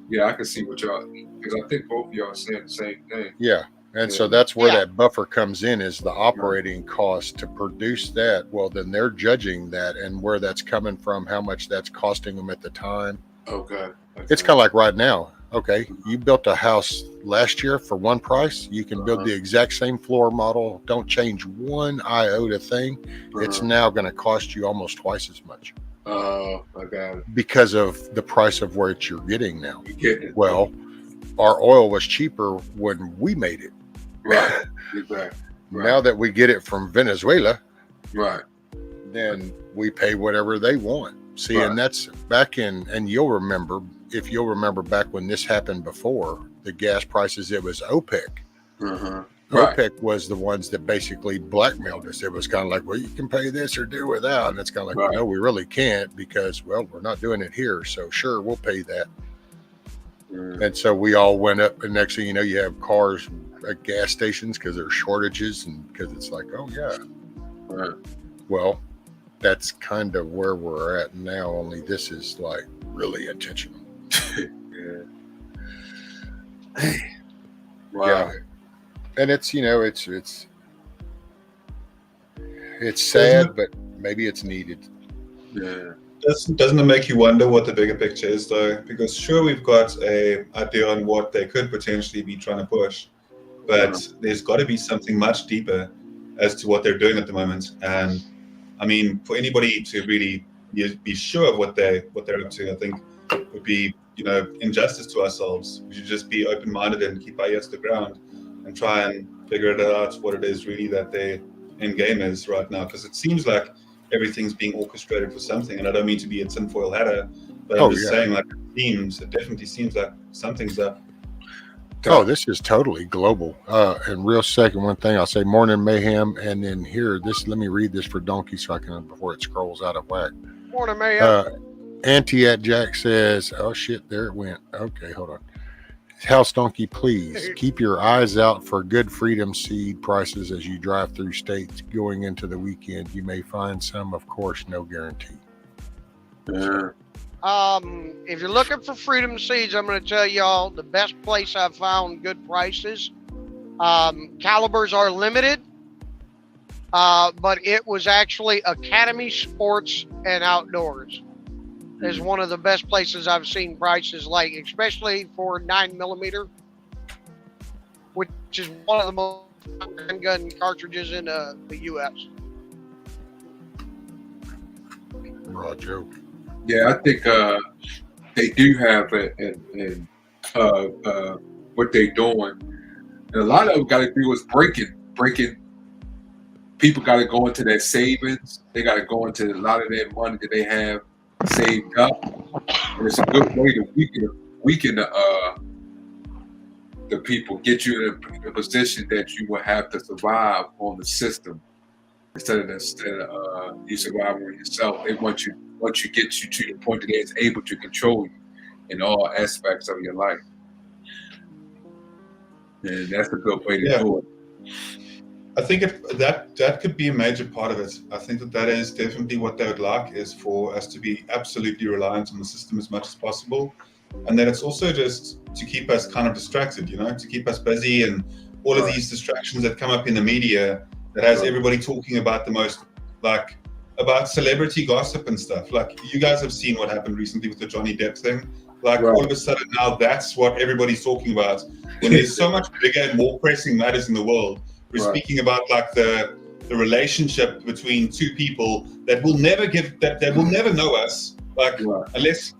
Yeah, I can see what y'all, because I think both of y'all are saying the same thing. Yeah. And so that's where that buffer comes in, is the operating cost to produce that. Well, then they're judging that and where that's coming from, how much that's costing them at the time. Okay. It's kind of like right now. Okay, you built a house last year for one price. You can build the exact same floor model. Don't change one iota thing. It's now going to cost you almost twice as much. Oh, I got it. Because of the price of where you're getting now. Well, our oil was cheaper when we made it. Exactly. Now that we get it from Venezuela, then we pay whatever they want. See, and that's back in, and you'll remember back when this happened before, the gas prices, it was OPEC. OPEC was the ones that basically blackmailed us. It was kind of like, well, you can pay this or do without. And it's kind of like, well, no, we really can't, because, well, we're not doing it here. So sure, we'll pay that. And so we all went up, and next thing you know, you have cars at gas stations because there's shortages, and because it's like, oh yeah. Well, that's kind of where we're at now, only this is like really intentional. Wow. Yeah. And it's, it's It's sad, but maybe it's needed. Yeah. Doesn't it make you wonder what the bigger picture is, though? Because sure, we've got a idea on what they could potentially be trying to push, but there's got to be something much deeper as to what they're doing at the moment. And I mean, for anybody to really be sure of what they're up to, I think would be, injustice to ourselves. We should just be open-minded and keep our ears to the ground and try and figure it out what it is really that their end game is right now. Because it seems like everything's being orchestrated for something, and I don't mean to be a tinfoil hatter, but I'm just saying, like, it definitely seems like something's up. Oh, this is totally global. And real second, one thing I'll say, morning mayhem, and then here, let me read this for Donkey so I can, before it scrolls out of whack. Morning mayhem. Auntie at Jack says, oh shit, there it went. Okay, hold on. House Donkey, please keep your eyes out for good freedom seed prices as you drive through states going into the weekend. You may find some, of course, no guarantee. Yeah. If you're looking for freedom seeds, I'm going to tell y'all the best place I've found good prices. Calibers are limited, but it was actually Academy Sports and Outdoors is one of the best places I've seen prices, like especially for 9mm, which is one of the most gun cartridges in the U.S. Roger. Yeah, I think they do have what they're doing. And a lot of them got to do is breaking. People got to go into their savings. They got to go into a lot of their money that they have saved up. And it's a good way to weaken the people, get you in a position that you will have to survive on the system instead of you survive on yourself. They want you get you to the point that they're able to control you in all aspects of your life. And that's a good way to do it. I think that could be a major part of it. I think that is definitely what they would like, is for us to be absolutely reliant on the system as much as possible. And then it's also just to keep us kind of distracted, to keep us busy, and all of these distractions that come up in the media that has everybody talking about the most, like, about celebrity gossip and stuff. Like, you guys have seen what happened recently with the Johnny Depp thing. Like, all of a sudden now that's what everybody's talking about. When there's so much bigger and more pressing matters in the world. We're speaking about, like, the relationship between two people that will never that will never know us, like, unless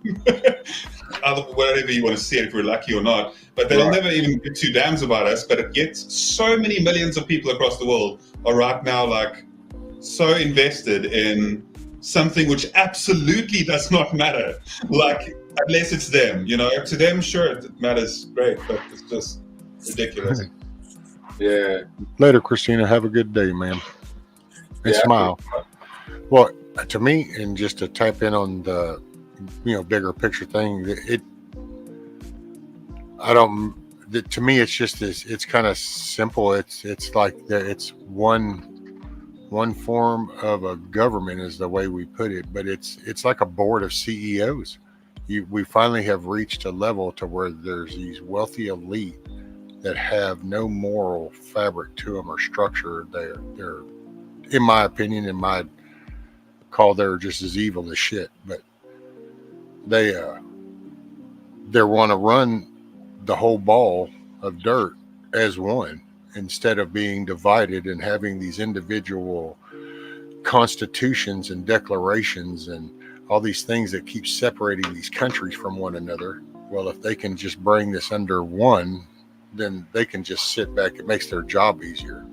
whatever you want to see it, if we're lucky or not. But they'll never even give two damns about us. But it gets so many millions of people across the world are right now, like, so invested in something which absolutely does not matter. Like, unless it's them, to them, sure, it matters, great, but it's just ridiculous. Yeah. Later, Christina. Have a good day, man. And smile. Well, to me, and just to type in on the, bigger picture thing, to me, it's just this. It's kind of simple. It's like it's one form of a government is the way we put it, but it's like a board of CEOs. We finally have reached a level to where there's these wealthy elite that have no moral fabric to them or structure. They're in my opinion, in my call, they're just as evil as shit. But they want to run the whole ball of dirt as one, instead of being divided and having these individual constitutions and declarations and all these things that keep separating these countries from one another. Well, if they can just bring this under one, then they can just sit back. It makes their job easier,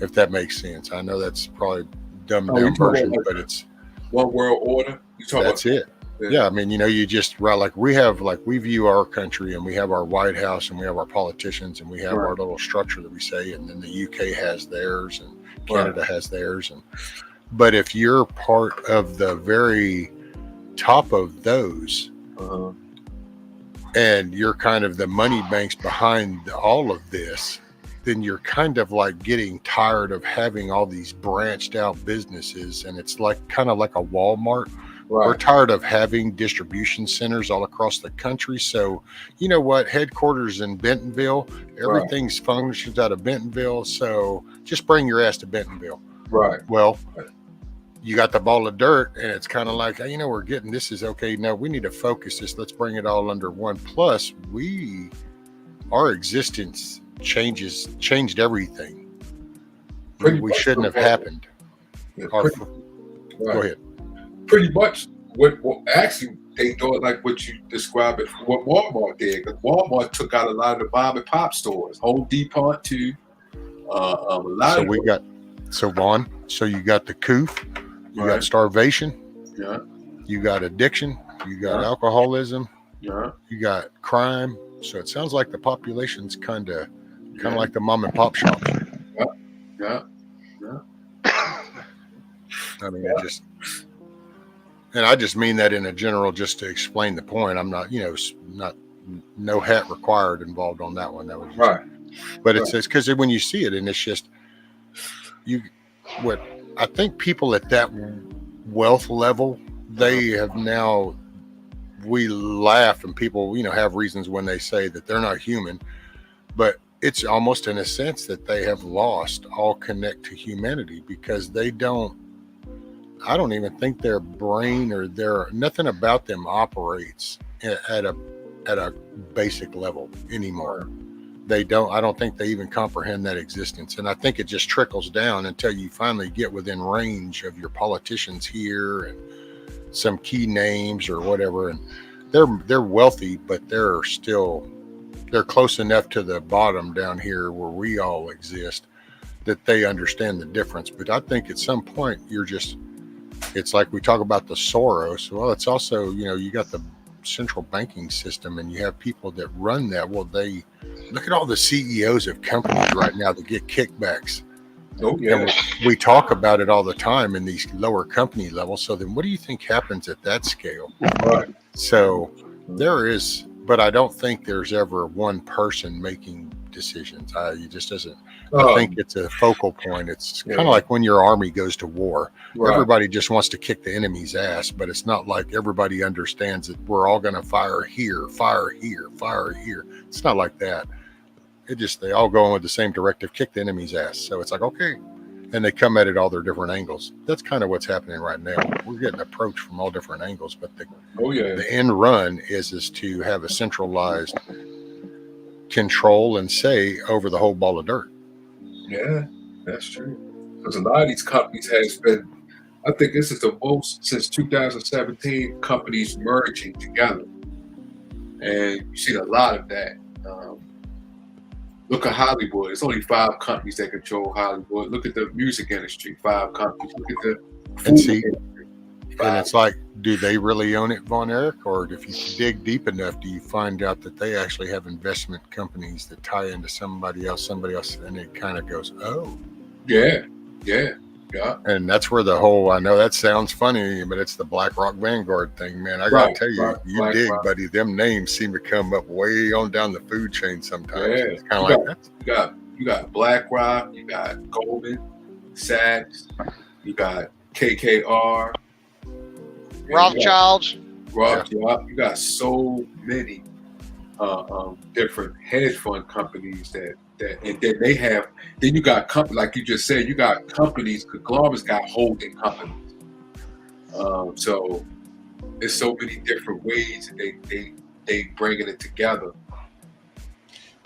if that makes sense. I know that's probably dumbed down version, but it's one world order. That's it. Yeah, I mean, you just we view our country, and we have our White House, and we have our politicians, and we have our little structure that we say, and then the UK has theirs, and Canada has theirs, but if you're part of the very top of those, and you're kind of the money banks behind all of this, then you're kind of like getting tired of having all these branched out businesses, and it's like kind of like a Walmart. We're tired of having distribution centers all across the country. So, you know what? Headquarters in Bentonville, everything's functions out of Bentonville. So just bring your ass to Bentonville. Right. Well, you got the ball of dirt, and it's kind of like, we're getting this is okay. No, we need to focus this. Let's bring it all under one. Plus, our existence changed everything. We shouldn't have happened. Yeah, Go ahead. Pretty much what actually they do it like what you described it, what Walmart did. Because Walmart took out a lot of the mom and pop stores, Home Depot too. A lot So of we got, so Vaughn, so you got the coof, you got starvation, you got addiction, you got alcoholism, you got crime. So it sounds like the population's kind of like the mom and pop shops. Yeah. I mean, and I just mean that in a general, just to explain the point. I'm not, not no hat required involved on that one. That was just, right. But it says, because when you see it, and it's just what I think people at that wealth level, they have now. We laugh, and people, have reasons when they say that they're not human, but it's almost in a sense that they have lost all connect to humanity, because I don't even think their brain or nothing about them operates at a basic level anymore. I don't think they even comprehend that existence. And I think it just trickles down until you finally get within range of your politicians here and some key names or whatever. And they're wealthy, but they're close enough to the bottom down here where we all exist that they understand the difference. But I think at some point it's like we talk about the Soros. Well, it's also, you got the central banking system, and you have people that run that. Well, they look at all the CEOs of companies right now that get kickbacks. Oh, yeah. And we talk about it all the time in these lower company levels. So then what do you think happens at that scale? Right. So there is, but I don't think there's ever one person making decisions. It just doesn't. I think it's a focal point. It's kind of like when your army goes to war. Right. Everybody just wants to kick the enemy's ass, but it's not like everybody understands that we're all going to fire here, fire here, fire here. It's not like that. They all go in with the same directive, kick the enemy's ass. So it's like, okay. And they come at it all their different angles. That's kind of what's happening right now. We're getting approached from all different angles, but the end run is to have a centralized control and say over the whole ball of dirt. Yeah, that's true. Because a lot of these companies has been, I think this is the most since 2017, companies merging together. And you've seen a lot of that. Look at Hollywood. It's only 5 companies that control Hollywood. Look at the music industry, 5 companies. Look at the food industry. And it's like, do they really own it, Von Erich? Or if you dig deep enough, do you find out that they actually have investment companies that tie into somebody else, and it kind of goes, oh. Yeah. And that's where the whole, I know that sounds funny, but it's the BlackRock Vanguard thing, man. I got to tell you, you dig, buddy. Them names seem to come up way on down the food chain sometimes. Yeah. It's kind of like that. You got BlackRock, you got Goldman Sachs, you got KKR. Rothschilds. You got so many different hedge fund companies that and then they have. Then you got companies like you just said. You got companies. Conglomerates got holding companies. So there's so many different ways that they bringing it together.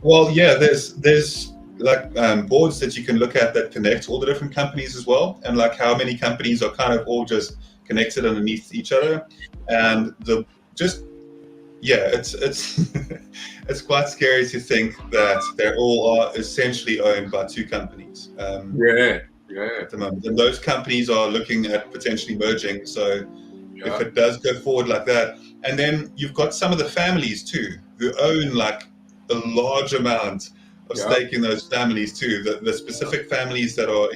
Well, yeah. There's like boards that you can look at that connect all the different companies as well, and like how many companies are kind of all just connected underneath each other, and it's it's quite scary to think that they all are essentially owned by 2 companies. At the moment, and those companies are looking at potentially merging. So if it does go forward like that, and then you've got some of the families too who own like a large amount of stake in those families too. The specific families that are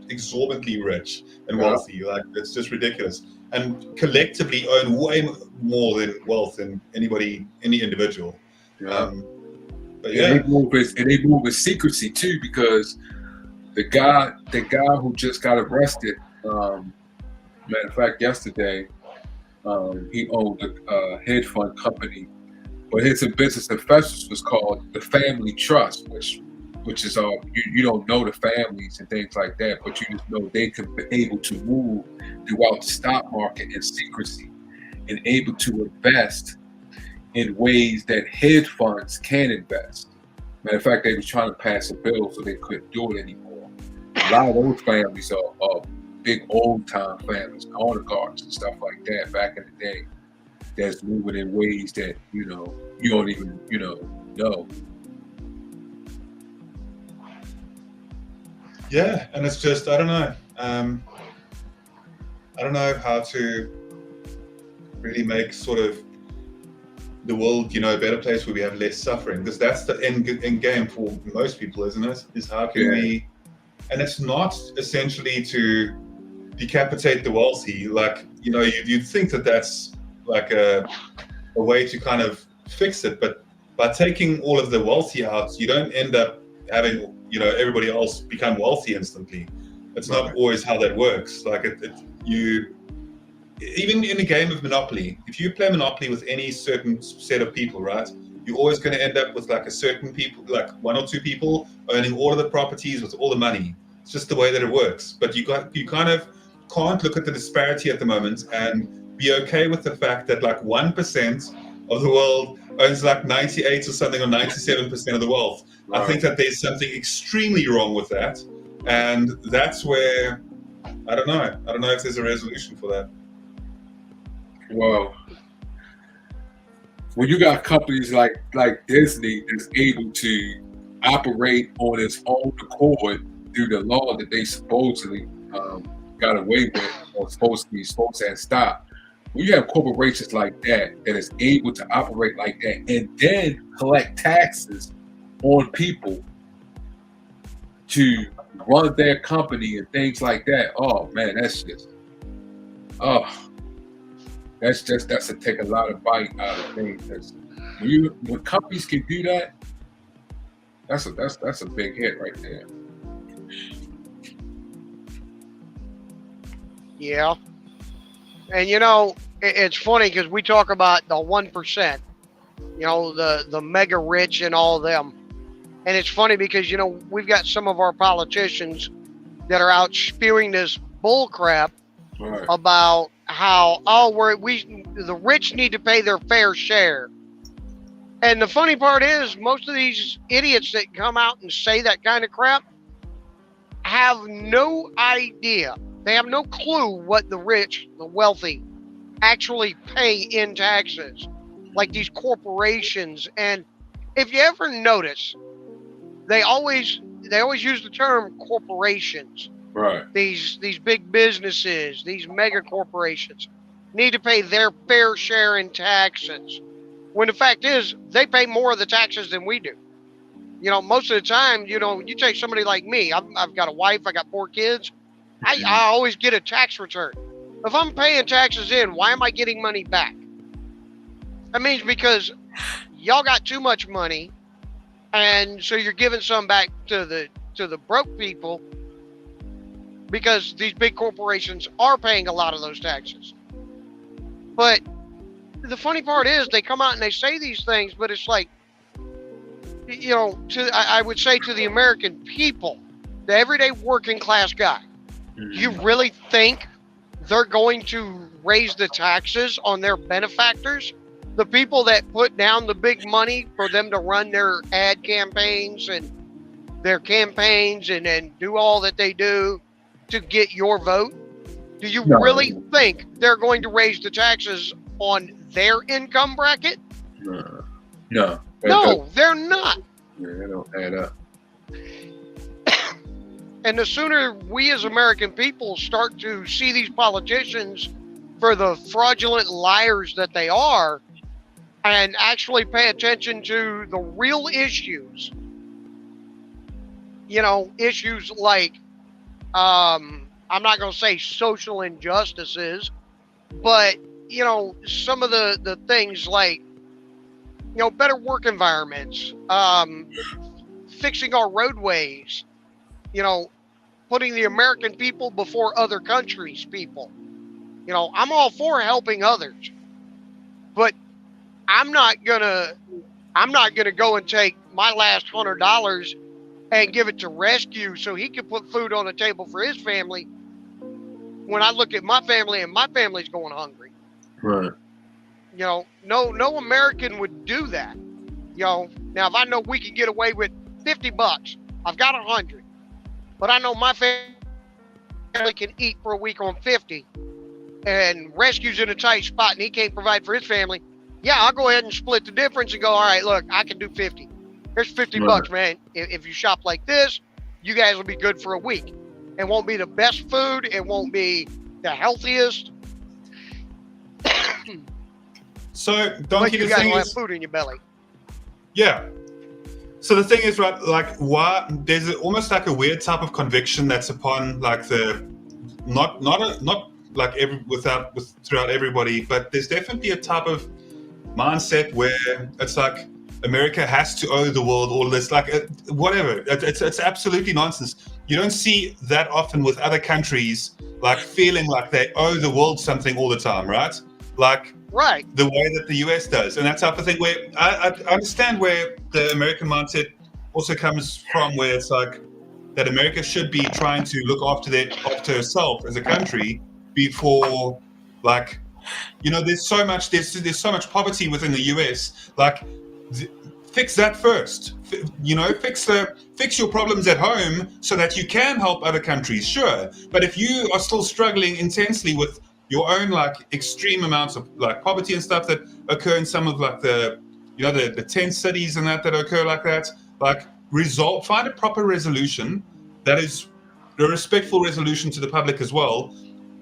exorbitantly rich and wealthy, like it's just ridiculous, and collectively own way more than wealth than any individual. But they move with secrecy too, because the guy who just got arrested, matter of fact, yesterday, he owned a hedge fund company, but his business investors was called the Family Trust, which which is you don't know the families and things like that, but you just know they could be able to move throughout the stock market in secrecy and able to invest in ways that hedge funds can invest. Matter of fact, they were trying to pass a bill so they couldn't do it anymore. A lot of those families are big old time families, oligarchs and stuff like that back in the day, that's moving in ways that, you don't even, know. Yeah, and it's just, I don't know. I don't know how to really make sort of the world, a better place where we have less suffering, because that's the end game for most people, isn't it? Is how can we, and it's not essentially to decapitate the wealthy, like, you'd think that that's like a way to kind of fix it, but by taking all of the wealthy out, you don't end up having, everybody else become wealthy instantly. It's not always how that works. Like even in a game of Monopoly, if you play Monopoly with any certain set of people, right, you're always going to end up with like a certain people, like one or two people owning all of the properties with all the money. It's just the way that it works. But you kind of can't look at the disparity at the moment and be okay with the fact that like 1% of the world owns like 98 or something or 97% of the wealth. Right. I think that there's something extremely wrong with that. And that's where, I don't know if there's a resolution for that. Well, when you got companies like Disney that's able to operate on its own accord through the law that they supposedly got away with or supposed to have stopped. When you have corporations like that is able to operate like that and then collect taxes on people to run their company and things like that, oh man, that's to take a lot of bite out of things. When companies can do that, that's a big hit right there. Yeah. And it's funny because we talk about the 1%, the mega rich and all of them. And it's funny because, we've got some of our politicians that are out spewing this bull crap about how, the rich need to pay their fair share. And the funny part is most of these idiots that come out and say that kind of crap have no idea. They have no clue what the rich, the wealthy, actually pay in taxes, like these corporations. And if you ever notice, they always use the term corporations. Right. These big businesses, these mega corporations need to pay their fair share in taxes. When the fact is, they pay more of the taxes than we do. Most of the time, you take somebody like me. I've got a wife. I got 4 kids. I always get a tax return. If I'm paying taxes in, why am I getting money back? That means because y'all got too much money, and so you're giving some back to the broke people because these big corporations are paying a lot of those taxes. But the funny part is they come out and they say these things, but it's like, I would say to the American people, the everyday working class guy, you really think they're going to raise the taxes on their benefactors? The people that put down the big money for them to run their ad campaigns and their campaigns and do all that they do to get your vote? Do you really think they're going to raise the taxes on their income bracket? No, they're not. Yeah, they don't add up. And the sooner we as American people start to see these politicians for the fraudulent liars that they are and actually pay attention to the real issues, issues like, I'm not going to say social injustices, but, some of the things like, better work environments, fixing our roadways, putting the American people before other countries' people. I'm all for helping others, but I'm not gonna go and take my last $100 and give it to rescue so he can put food on the table for his family. When I look at my family and my family's going hungry, Right. you know, no American would do that. You know, now if I know we can get away with $50, I've got 100, but I know my family can eat for a week on 50, and rescue's in a tight spot and he can't provide for his family. Yeah, I'll go ahead and split the difference and go, all right, look, I can do 50. Here's 50 bucks, man. If you shop like this, you guys will be good for a week. It won't be the best food. It won't be the healthiest. So, But Donkey, you the guys thing will have is, food in your belly. yeah. So the thing is, right, like, why there's almost like a weird type of conviction that's upon like the not like throughout everybody, but there's definitely a type of mindset where it's like America has to owe the world all this, like whatever. It's absolutely nonsense. You don't see that often with other countries like feeling like they owe the world something all the time, right? Like right, the way that the US does, and that type of thing. Where I understand where the American mindset also comes from, where it's like that America should be trying to look after herself as a country before, like, you know, there's so much poverty within the US. Like, fix that first. You know, fix your problems at home so that you can help other countries. Sure, but if you are still struggling intensely with your own like extreme amounts of like poverty and stuff that occur in some of like the tent cities and that occur like that, like find a proper resolution that is a respectful resolution to the public as well,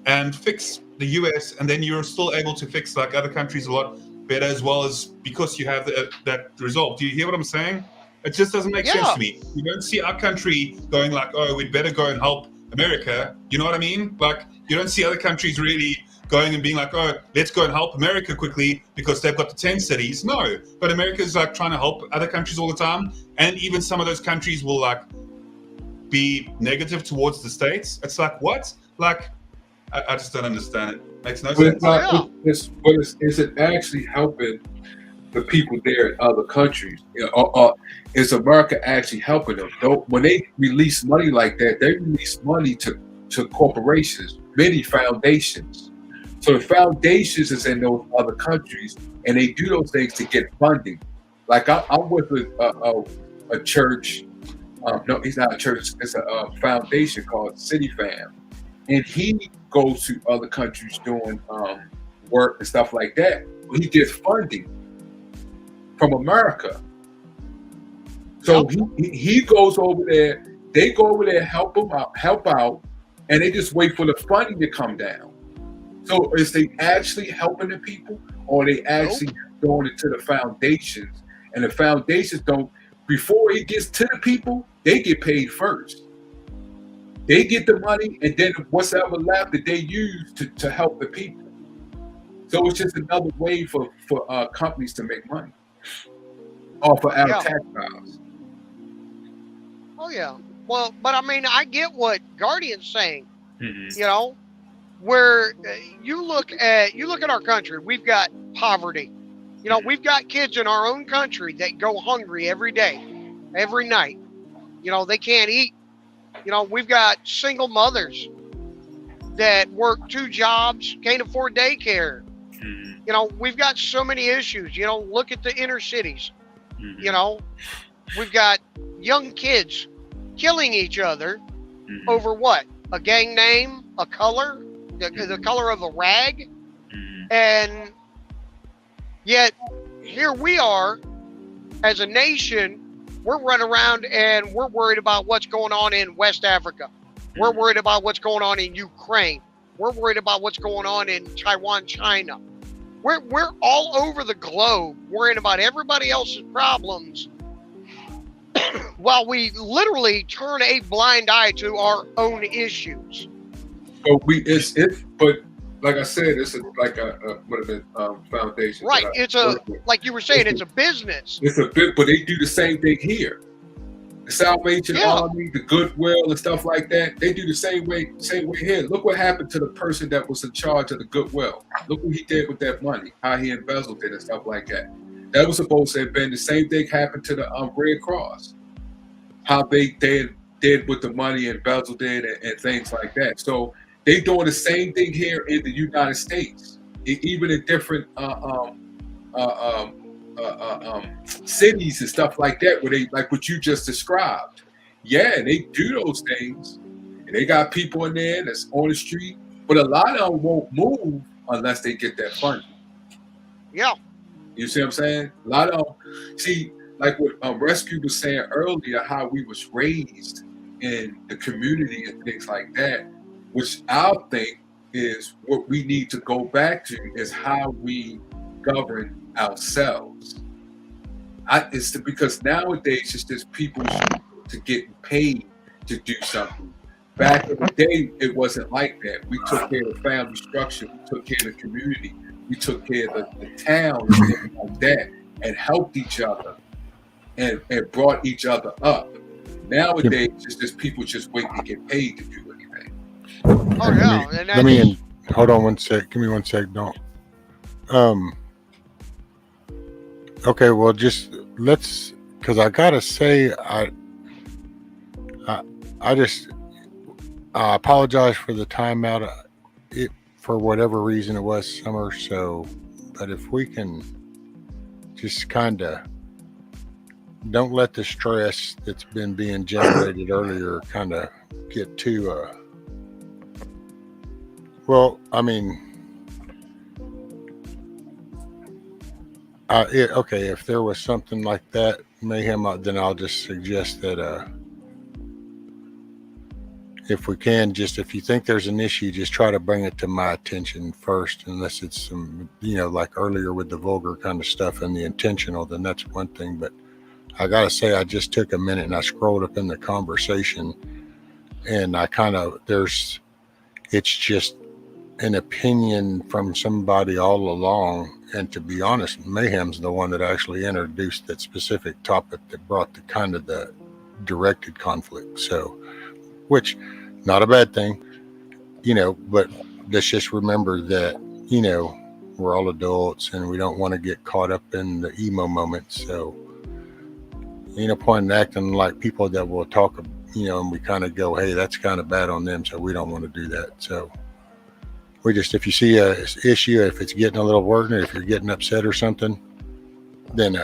and fix the US, and then you're still able to fix like other countries a lot better as well, as because you have that resolve. Do you hear what I'm saying? It just doesn't make sense to me. You don't see our country going like, oh, we'd better go and help America. You know what I mean? Like, you don't see other countries really going and being like, oh, let's go and help America quickly because they've got the 10 cities. No, but America's like trying to help other countries all the time. And even some of those countries will like be negative towards the States. It's like, what? Like, I just don't understand it. Makes no sense. Is it actually helping the people there in other countries? You know, or is America actually helping them? When they release money like that, they release money to corporations, many foundations. So the foundations is in those other countries, and they do those things to get funding. Like I'm with a church. No, it's not a church. It's a foundation called City Fam, and he goes to other countries doing work and stuff like that. He gets funding from America. So he goes over there. They go over there, help out, and they just wait for the funding to come down. So is they actually helping the people, or are they actually doing it to the foundations? And the foundations don't, before it gets to the people, they get paid first. They get the money, and then what's ever left that they use to help the people. So it's just another way for companies to make money off of our tax dollars. Oh yeah. Well, but I mean, I get what Guardian's saying. Mm-hmm. You know, where you look at our country, we've got poverty. You know, we've got kids in our own country that go hungry every day, every night. You know, they can't eat. You know, we've got single mothers that work 2 jobs, can't afford daycare. Mm-hmm. You know, we've got so many issues. You know, look at the inner cities. Mm-hmm. You know, we've got young kids killing each other over what? A gang name, a color, the color of a rag. And yet here we are as a nation, we're running around and we're worried about what's going on in West Africa. We're worried about what's going on in Ukraine. We're worried about what's going on in Taiwan, China. We're all over the globe worrying about everybody else's problems while we literally turn a blind eye to our own issues. But like I said, it's like a foundation. Right. It's like you were saying, it's a business. It's a bit, but they do the same thing here. The Salvation Army, the Goodwill and stuff like that, they do the same way here. Look what happened to the person that was in charge of the Goodwill. Look what he did with that money, how he embezzled it and stuff like that. That was supposed to have been the same thing happened to the Red Cross. how they did with the money, embezzled it, and things like that. So they doing the same thing here in the United States, even in different cities and stuff like that, where they, like what you just described. Yeah, they do those things, and they got people in there that's on the street, but a lot of them won't move unless they get that funding. Yeah. You see what I'm saying? A lot of them, see, like what Rescue was saying earlier, how we was raised in the community and things like that, which I think is what we need to go back to, is how we govern ourselves. It's because nowadays it's just people to get paid to do something. Back in the day, it wasn't like that. We took care of the family structure, we took care of the community, we took care of the town and things like that, and helped each other and brought each other up. Nowadays, it's just people just waiting to get paid to do anything. Oh yeah. Let me hold on one sec. Give me 1 sec. Don't. Okay. Well, just let's, because I gotta say, I apologize for the timeout. For whatever reason it was, Summer. So, but if we can just kind of don't let the stress that's been being generated earlier kind of get too well, I mean, okay, if there was something like that, Mayhem, then I'll just suggest that if we can, just if you think there's an issue, just try to bring it to my attention first, unless it's some, like earlier with the vulgar kind of stuff and the intentional, then that's one thing. But I gotta say, I just took a minute and I scrolled up in the conversation, and I it's just an opinion from somebody all along. And to be honest, Mayhem's the one that actually introduced that specific topic that brought the kind of the directed conflict. So, which not a bad thing, but let's just remember that, we're all adults and we don't want to get caught up in the emo moments. So, point in acting like people that will talk, and we kind of go, hey, that's kind of bad on them, so we don't want to do that. So we just, if you see a issue, if it's getting a little working, if you're getting upset or something, then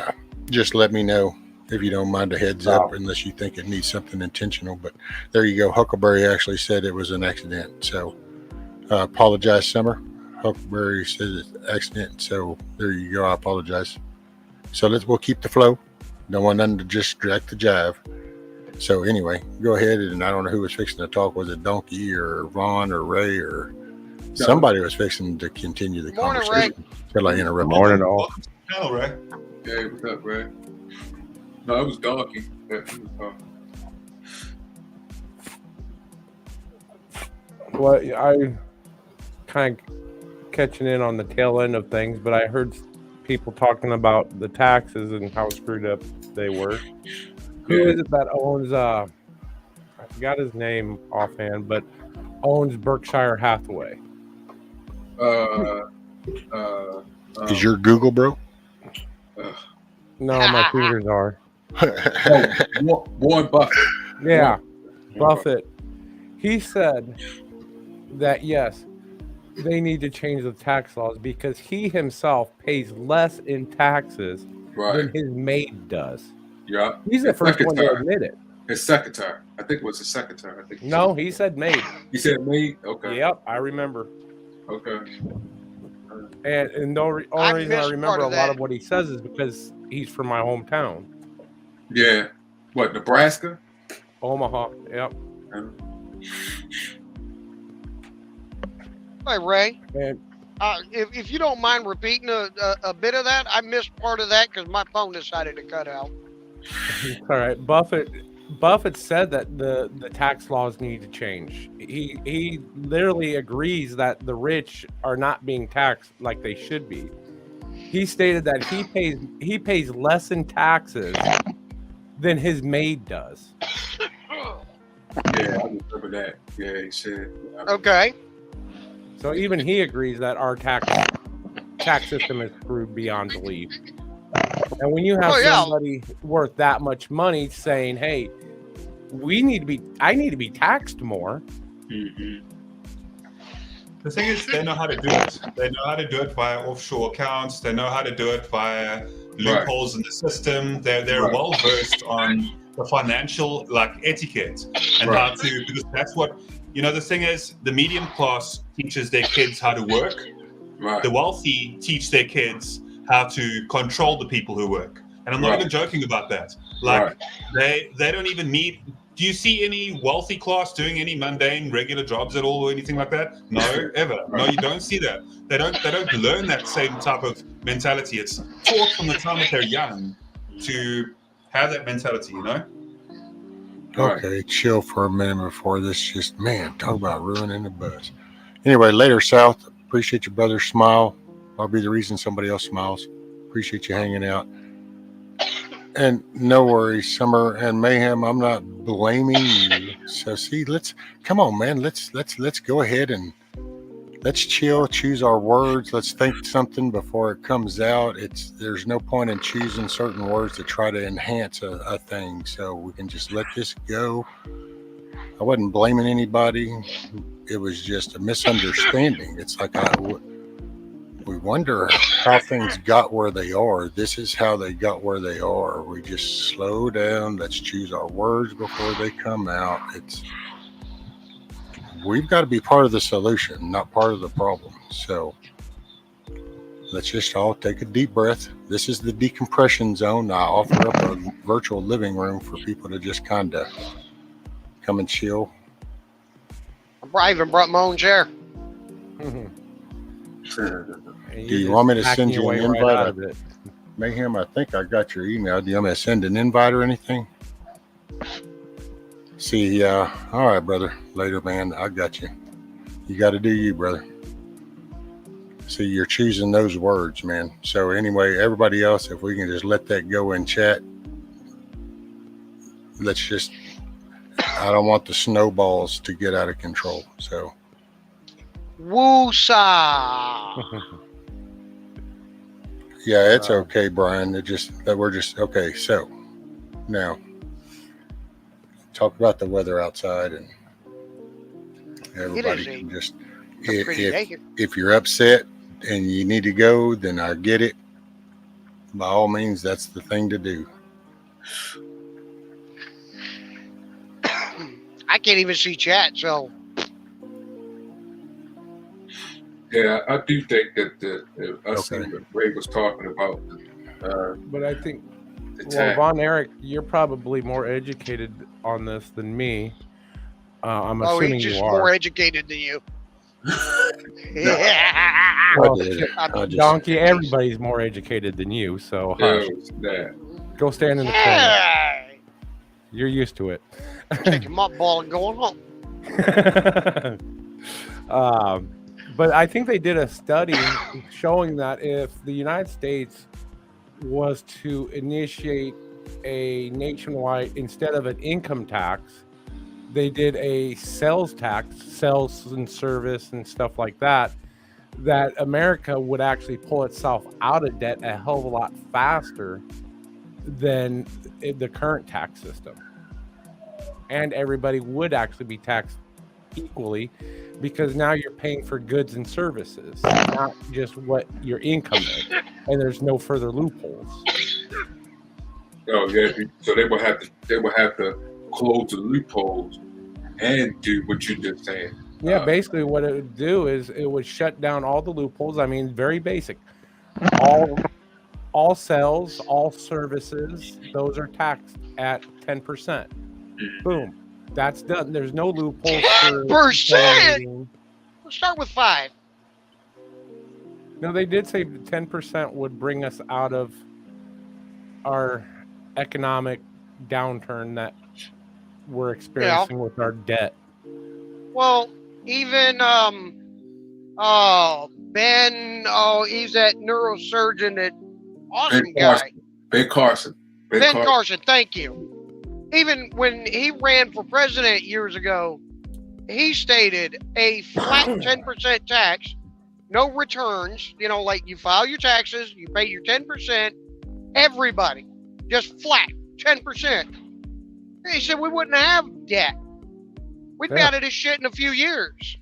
just let me know, if you don't mind a heads up, unless you think it needs something intentional. But there you go. Huckleberry actually said it was an accident. So apologize, Summer. Huckleberry said it's an accident. So there you go. I apologize. So we'll keep the flow. Don't want nothing to just direct the jive. So anyway, go ahead. And I don't know who was fixing to talk. Was it Donkey or Ron or Ray or somebody was fixing to continue the conversation? Till I interrupt. Morning all. Welcome to the panel, Ray. Hey, what's up, Ray? No, it was Donkey. Well, I kind of catching in on the tail end of things, but I heard people talking about the taxes and how screwed up they were. Who is it that owns, I forgot his name offhand, but owns Berkshire Hathaway? Is your Google, bro? No, my fingers are. Warren Buffett. Yeah, Buffett. He said that, yes, they need to change the tax laws because he himself pays less in taxes than his maid does. Yeah. He's the first one to admit it. His secretary. I think it was his secretary. No, he said maid. He said maid? Okay. Yep, I remember. Okay. And the only reason I remember a lot of what he says is because he's from my hometown. Yeah. What, Nebraska? Omaha. Yep. Hey, Ray. And if you don't mind repeating a bit of that, I missed part of that because my phone decided to cut out. All right. Buffett said that the tax laws need to change. He literally agrees that the rich are not being taxed like they should be. He stated that he pays less in taxes than his maid does. Yeah, I remember that. Yeah, he said. Okay. So even he agrees that our tax system is screwed beyond belief. And when you have somebody worth that much money saying, hey, I need to be taxed more. Mm-hmm. The thing is, they know how to do it. They know how to do it via offshore accounts. They know how to do it via loopholes in the system. They're well versed on the financial etiquette and how to, because that's what, the thing is, the medium class teaches their kids how to work. Right. The wealthy teach their kids how to control the people who work. And I'm not even joking about that. They don't even need. Do you see any wealthy class doing any mundane, regular jobs at all or anything like that? No, ever. No, you don't see that. They don't learn that same type of mentality. It's taught from the time that they're young to have that mentality, Okay, chill for a minute before this just, man, talk about ruining the buzz. Anyway, later, South. Appreciate your brother's smile. I'll be the reason somebody else smiles. Appreciate you hanging out. And no worries, Summer and Mayhem, I'm not blaming you. So see, come on, man. Let's go ahead and let's chill, choose our words. Let's think something before it comes out. There's no point in choosing certain words to try to enhance a thing. So we can just let this go. I wasn't blaming anybody. It was just a misunderstanding. It's like we wonder how things got where they are. This is how they got where they are. We just slow down. Let's choose our words before they come out. We've got to be part of the solution, not part of the problem. So let's just all take a deep breath. This is the decompression zone. I offer up a virtual living room for people to just kind of come and chill. I even brought my own chair. Do you want me to send you an invite? Mayhem, I think I got your email. Do you want me to send an invite or anything? See, all right, brother. Later, man. I got you. You got to do you, brother. See, you're choosing those words, man. So anyway, everybody else, if we can just let that go in chat, let's just, I don't want the snowballs to get out of control. So. Woo-sa! Yeah, it's okay, Brian. We're just okay. So now talk about the weather outside, and everybody can just. If you're upset and you need to go, then I get it. By all means, that's the thing to do. I can't even see chat, so. Yeah, I do think that what Ray was talking about. But I think, Von Erich, you're probably more educated on this than me. I'm assuming he's just you are. more educated than you. Donkey, everybody's more educated than you, so go stand in the corner. You're used to it. Taking my ball and going home. But I think they did a study showing that if the United States was to initiate a nationwide, instead of an income tax, they did a sales tax, sales and service and stuff like that, that America would actually pull itself out of debt a hell of a lot faster than the current tax system. And everybody would actually be taxed equally, because now you're paying for goods and services, not just what your income is, and there's no further loopholes. Oh yeah, so they will have to close the loopholes and do what you're just saying. Yeah, basically what it would do is it would shut down all the loopholes. I mean, very basic. All sales, all services, those are taxed at 10%. Boom. That's done. There's no loophole. 10%. We'll start with 5. No, they did say 10% would bring us out of our economic downturn that we're experiencing with our debt. Well, even Ben, he's that neurosurgeon, that awesome guy. Ben Carson. Ben Carson, thank you. Even when he ran for president years ago, he stated a flat 10% tax, no returns, like you file your taxes, you pay your 10%, everybody, just flat 10%. He said we wouldn't have debt. We'd be Yeah. out of this shit in a few years.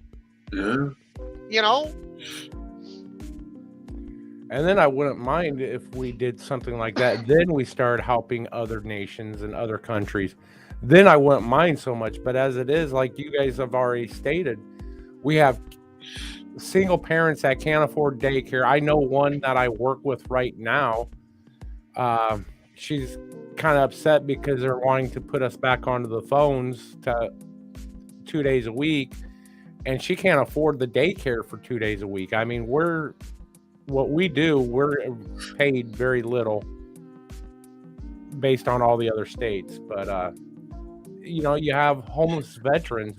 Yeah. You know? And then I wouldn't mind if we did something like that. Then we started helping other nations and other countries. Then I wouldn't mind so much. But as it is, like you guys have already stated, we have single parents that can't afford daycare. I know one that I work with right now. She's kind of upset because they're wanting to put us back onto the phones to 2 days a week, and she can't afford the daycare for 2 days a week. I mean, we're paid very little based on all the other states. But you know, you have homeless veterans,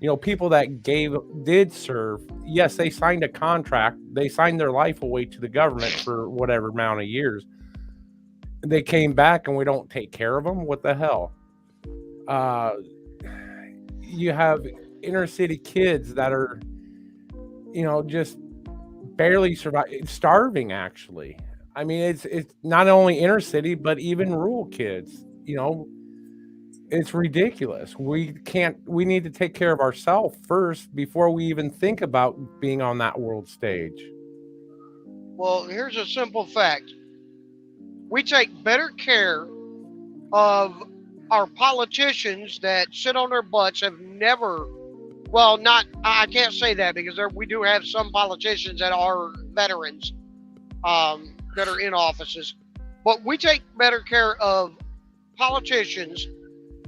you know, people that did serve. Yes, they signed a contract, they signed their life away to the government for whatever amount of years. They came back and we don't take care of them. What the hell? You have inner city kids that are, you know, just barely starving. Actually, I mean, it's not only inner city but even rural kids. You know, it's ridiculous. We need to take care of ourselves first before we even think about being on that world stage. Well, here's a simple fact. We take better care of our politicians that sit on their butts, have never, well, not, I can't say that because we do have some politicians that are veterans that are in offices, but we take better care of politicians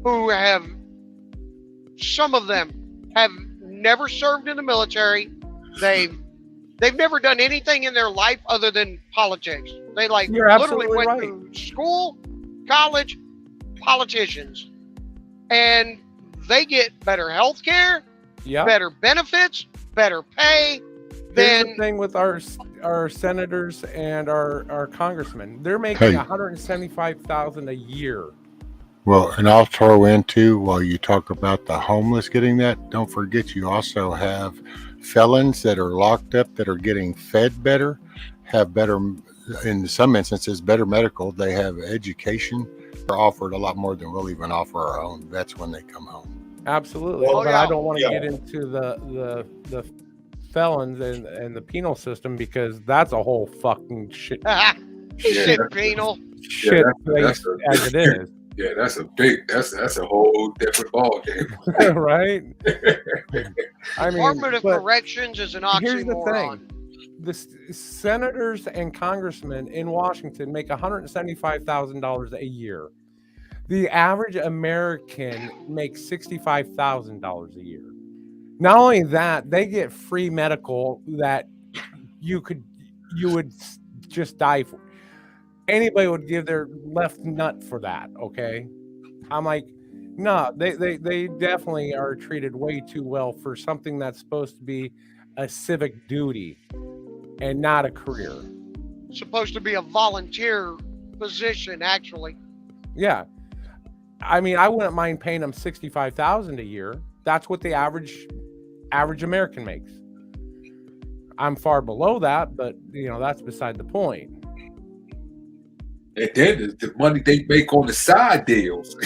who have, some of them have never served in the military. They've never done anything in their life other than politics. They literally went through school, college, politicians, and they get better health care, better benefits, better pay. Here's the thing with our senators and our congressmen. They're making $175,000 a year. Well, and I'll throw in too, while you talk about the homeless getting that, don't forget you also have felons that are locked up that are getting fed better, have better, in some instances, better medical. They have education. They're offered a lot more than we'll even offer our own vets when they come home. Absolutely. But I don't want to get into the felons and the penal system, because that's a whole fucking shit. Shit penal. Shit place as it is. Yeah, that's a whole different ball game. Right? I mean, Department of Corrections is an oxymoron. Here's the thing. The senators and congressmen in Washington make $175,000 a year. The average American makes $65,000 a year. Not only that, they get free medical that you would just die for. Anybody would give their left nut for that. Okay, I'm like, no, they definitely are treated way too well for something that's supposed to be a civic duty and not a career. Supposed to be a volunteer position, actually. Yeah, I mean, I wouldn't mind paying them $65,000 a year. That's what the average American makes. I'm far below that, but you know, that's beside the point. And then the money they make on the side deals.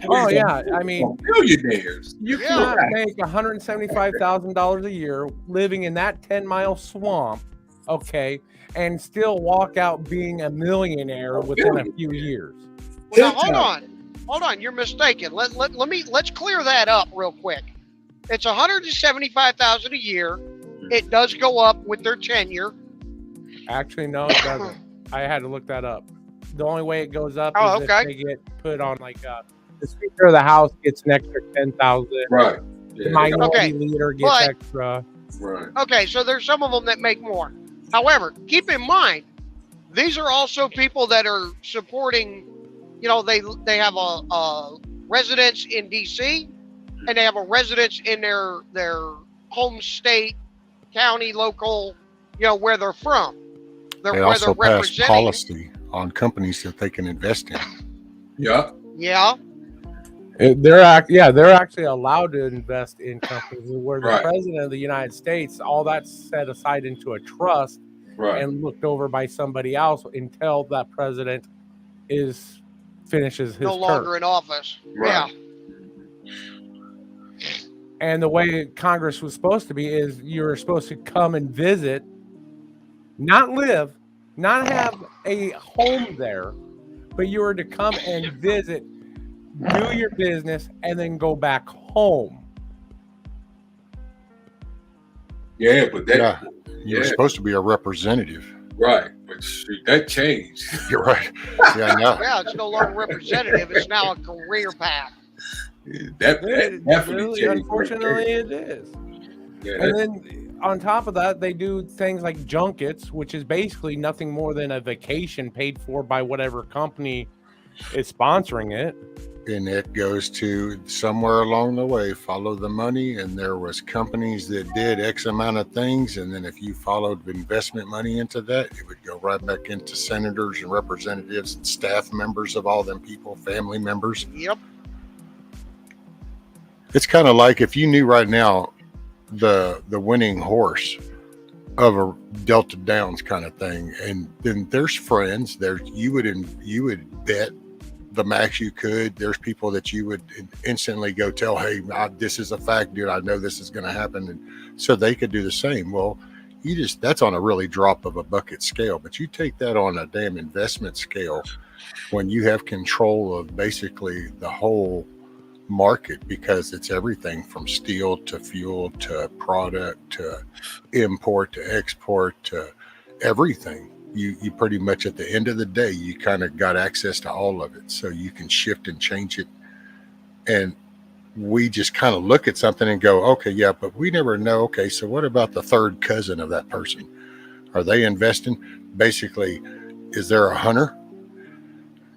Oh yeah, I mean, millionaires. You cannot make $175,000 a year living in that 10-mile swamp, okay, and still walk out being a millionaire within a few years. Well, now, hold on, you're mistaken. Let's clear that up real quick. It's $175,000 a year. It does go up with their tenure. Actually, no, it doesn't. I had to look that up. The only way it goes up is if they get put on, like, the Speaker of the House gets an extra $10,000. Right. The minority leader gets extra. Right. Okay, so there's some of them that make more. However, keep in mind, these are also people that are supporting, you know, they have a residence in D.C. and they have a residence in their home state, county, local, you know, where they're from. They also pass policy on companies that they can invest in. Yeah. Yeah. They're actually allowed to invest in companies where the president of the United States, all that's set aside into a trust and looked over by somebody else until that president is finishes his no term. longer in office. Right. And the way Congress was supposed to be is you're supposed to come and visit, not live, not have a home there, but you were to come and visit, do your business, and then go back home. Yeah, but that Yeah, you're supposed to be a representative. right. But shoot, that changed. You're right. Yeah, no. Yeah, it's no longer representative. It's now a career path. That It definitely really, changed. unfortunately, it is. Yeah, And that- then on top of that, they do things like junkets, which is basically nothing more than a vacation paid for by whatever company is sponsoring it. And it goes to somewhere along the way, follow the money. And there was companies that did X amount of things. And then if you followed investment money into that, it would go right back into senators and representatives and staff members of all them people, family members. Yep. It's kind of like if you knew right now the winning horse of a Delta Downs kind of thing, and then there's friends there you would bet the max you could. There's people that you would instantly go tell, hey, this is a fact, dude, I know this is going to happen, and so they could do the same. Well, that's on a really drop of a bucket scale, but you take that on a damn investment scale when you have control of basically the whole market, because it's everything from steel to fuel to product to import to export to everything. You pretty much at the end of the day, you kind of got access to all of it, so you can shift and change it. And we just kind of look at something and go, okay, yeah, but we never know. Okay, so what about the third cousin of that person? Are they investing? Basically, is there a hunter?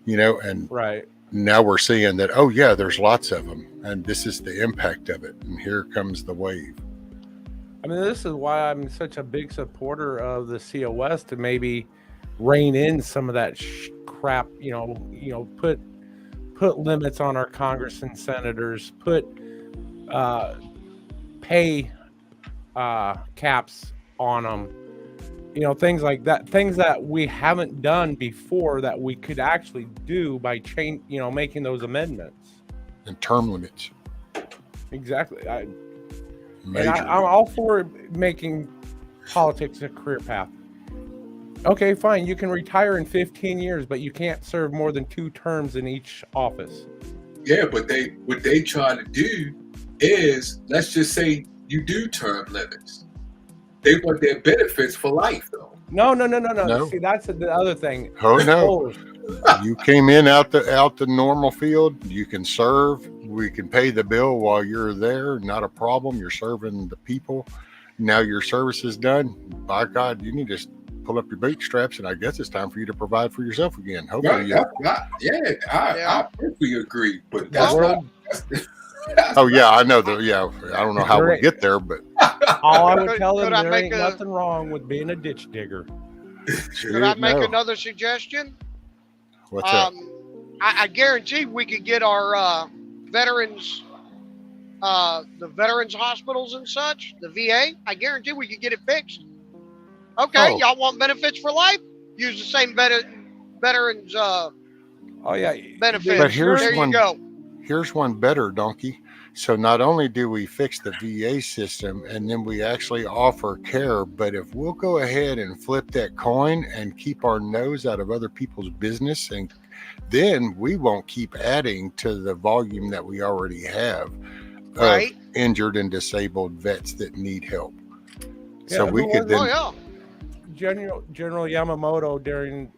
And Right. now we're seeing that, oh yeah, there's lots of them, and this is the impact of it, and here comes the wave. I mean, this is why I'm such a big supporter of the COS, to maybe rein in some of that crap. Put limits on our Congress and senators. Put pay caps on them. Things like that. Things that we haven't done before that we could actually do by making those amendments. And term limits. Exactly. Major. And I'm all for making politics a career path. Okay, fine. You can retire in 15 years, but you can't serve more than 2 terms in each office. yeah, but what they try to do is, let's just say you do term limits. They want their benefits for life, though. No. No. See, that's the other thing. Oh no. You came in out the normal field, you can serve, we can pay the bill while you're there, not a problem. You're serving the people. Now your service is done. By God, you need to pull up your bootstraps, and I guess it's time for you to provide for yourself again. Hopefully, I perfectly agree. But that's not. Oh yeah, I know that. Yeah, I don't know how we get there, but all I would tell them, Could I there make ain't a- nothing wrong with being a ditch digger. Could I make another suggestion? What's up? I guarantee we could get our veterans, the veterans hospitals and such, the VA. I guarantee we could get it fixed. Okay, Oh. y'all want benefits for life? Use the same veterans Oh yeah, benefits. But here's there one- you go. Here's one better, donkey. So not only do we fix the VA system, and then we actually offer care, but if we'll go ahead and flip that coin and keep our nose out of other people's business, and then we won't keep adding to the volume that we already have of Right. injured and disabled vets that need help. Yeah, So we who could was- then Oh yeah. General Yamamoto during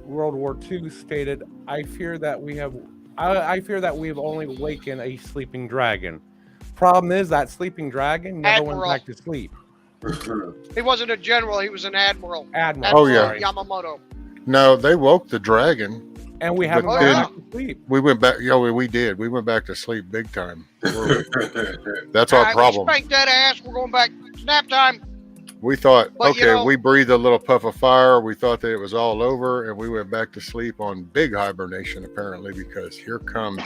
World War II stated, "I fear that we have only awakened a sleeping dragon." Problem is that sleeping dragon never Admiral. went back to sleep. He wasn't a general. He was an admiral. Admiral. Oh, yeah. sorry. Yamamoto. No, they woke the dragon. And we haven't But gone then- back to sleep. We went back. We did. We went back to sleep big time. That's All our right, problem. We spanked that ass. We're going back. Nap time. We thought, But, okay, you know- we breathed a little puff of fire. We thought that it was all over, and we went back to sleep on big hibernation, apparently, because here comes,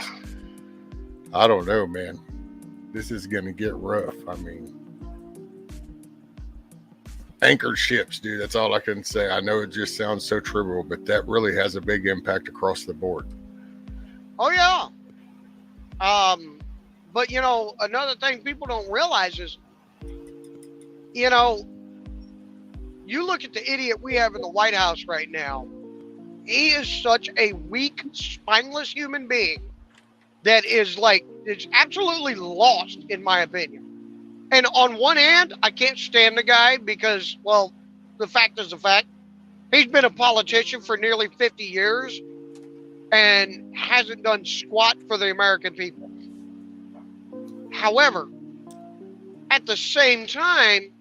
I don't know, man. This is going to get rough. I mean, anchored ships, dude. That's all I can say. I know it just sounds so trivial, but that really has a big impact across the board. Oh yeah. But you know, another thing people don't realize is, you know, you look at the idiot we have in the White House right now. He is such a weak, spineless human being that is like, it's absolutely lost, in my opinion. And on one hand, I can't stand the guy because, well, the fact is the fact. He's been a politician for nearly 50 years and hasn't done squat for the American people. However, at the same time,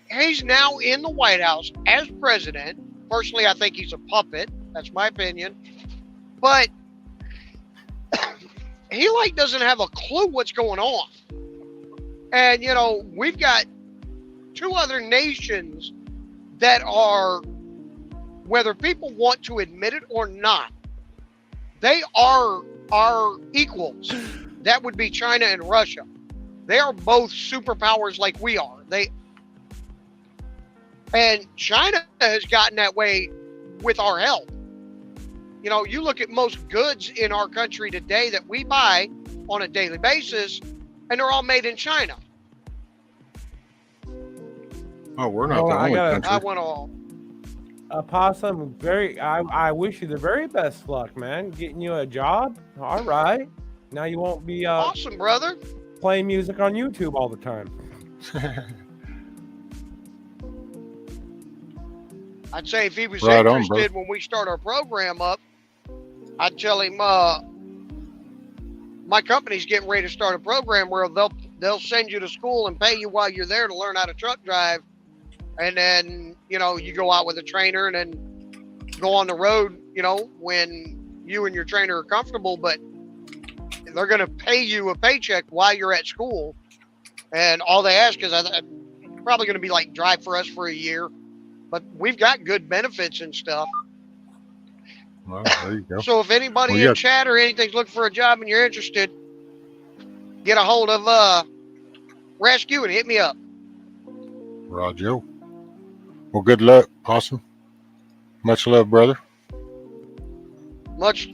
he's now in the White House as president. Personally, I think he's a puppet. That's my opinion. But he like doesn't have a clue what's going on. And, you know, we've got 2 other nations that are, whether people want to admit it or not, they are our equals. That would be China and Russia. They are both superpowers like we are. And China has gotten that way with our help. You know, you look at most goods in our country today that we buy on a daily basis, and they're all made in China. Oh, we're not the only country. I want all. Possum, I wish you the very best luck, man. Getting you a job. All right. Now you won't be awesome, brother. Playing music on YouTube all the time. I'd say if he was interested when we start our program up, I'd tell him my company's getting ready to start a program where they'll send you to school and pay you while you're there to learn how to truck drive. And then, you know, you go out with a trainer and then go on the road, you know, when you and your trainer are comfortable, but they're going to pay you a paycheck while you're at school. And all they ask is probably going to be like drive for us for a year, but we've got good benefits and stuff. Well, there you go. So if anybody in chat or anything's looking for a job and you're interested, get a hold of Rescue and hit me up. Roger. Well, good luck, Possum. Much love, brother. Much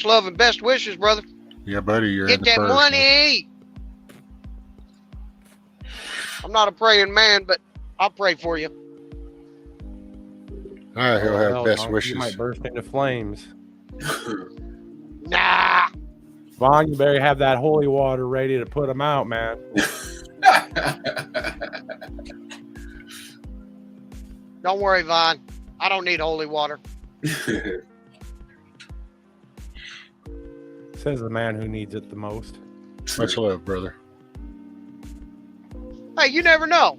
love and best wishes, brother. Yeah, buddy, you're get in the that first, money. I'm not a praying man, but I'll pray for you. All right, he'll have best wishes. You might burst into flames. Nah. Vaughn, you better have that holy water ready to put them out, man. Don't worry, Vaughn. I don't need holy water. Says the man who needs it the most. Much love, brother. Hey, you never know.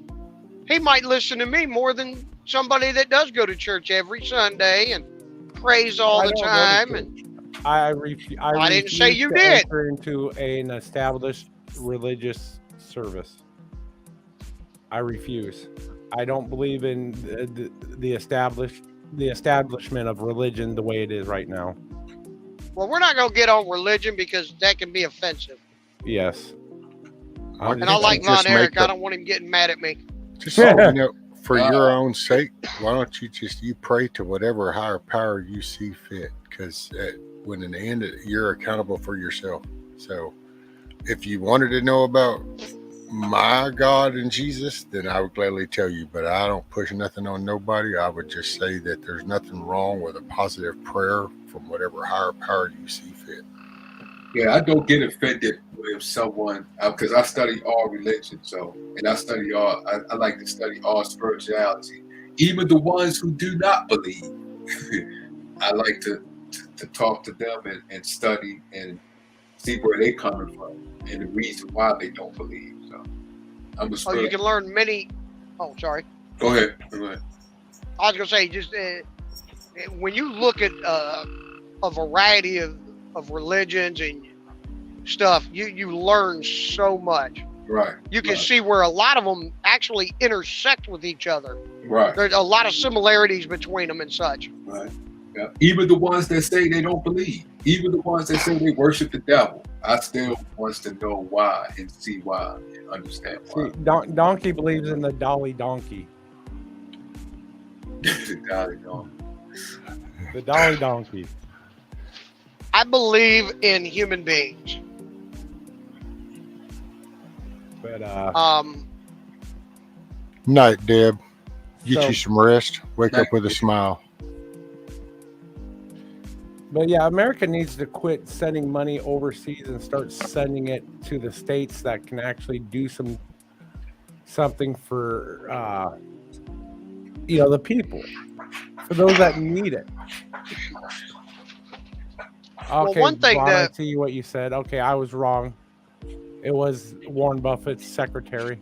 He might listen to me more than somebody that does go to church every Sunday and prays all the time. And I didn't say you did. Enter into an established religious service. I refuse. I don't believe in the establishment of religion the way it is right now. Well, we're not going to get on religion because that can be offensive. Yes. And I like Von Erich. I don't want him getting mad at me. Just so you know, for your own sake, why don't you pray to whatever higher power you see fit? Because when in the end, you're accountable for yourself. So if you wanted to know about my God and Jesus, then I would gladly tell you, but I don't push nothing on nobody. I would just say that there's nothing wrong with a positive prayer from whatever higher power you see fit. Yeah, I don't get offended with someone because I study all religion, and I study all. I like to study all spirituality, even the ones who do not believe. I like to talk to them and study and see where they're coming from and the reason why they don't believe. So I'm a you can learn many. Oh, sorry. Go ahead. I was gonna say, just when you look at a variety of religions and stuff, you learn so much. Right. You can see where a lot of them actually intersect with each other. Right. There's a lot of similarities between them and such. Right. Yeah. Even the ones that say they don't believe, even the ones that say they worship the devil, I still wants to know why and see why and understand why. See, Donkey believes in the Dolly Donkey. The Dolly Donkey. The Dolly Donkey. I believe in human beings. But Night, Deb. Get So- you some rest. Wake up with a smile. But yeah, America needs to quit sending money overseas and start sending it to the states that can actually do something for the people, for those that need it. Okay, one thing Vaughn, that- I see what you said. Okay, I was wrong. It was Warren Buffett's secretary.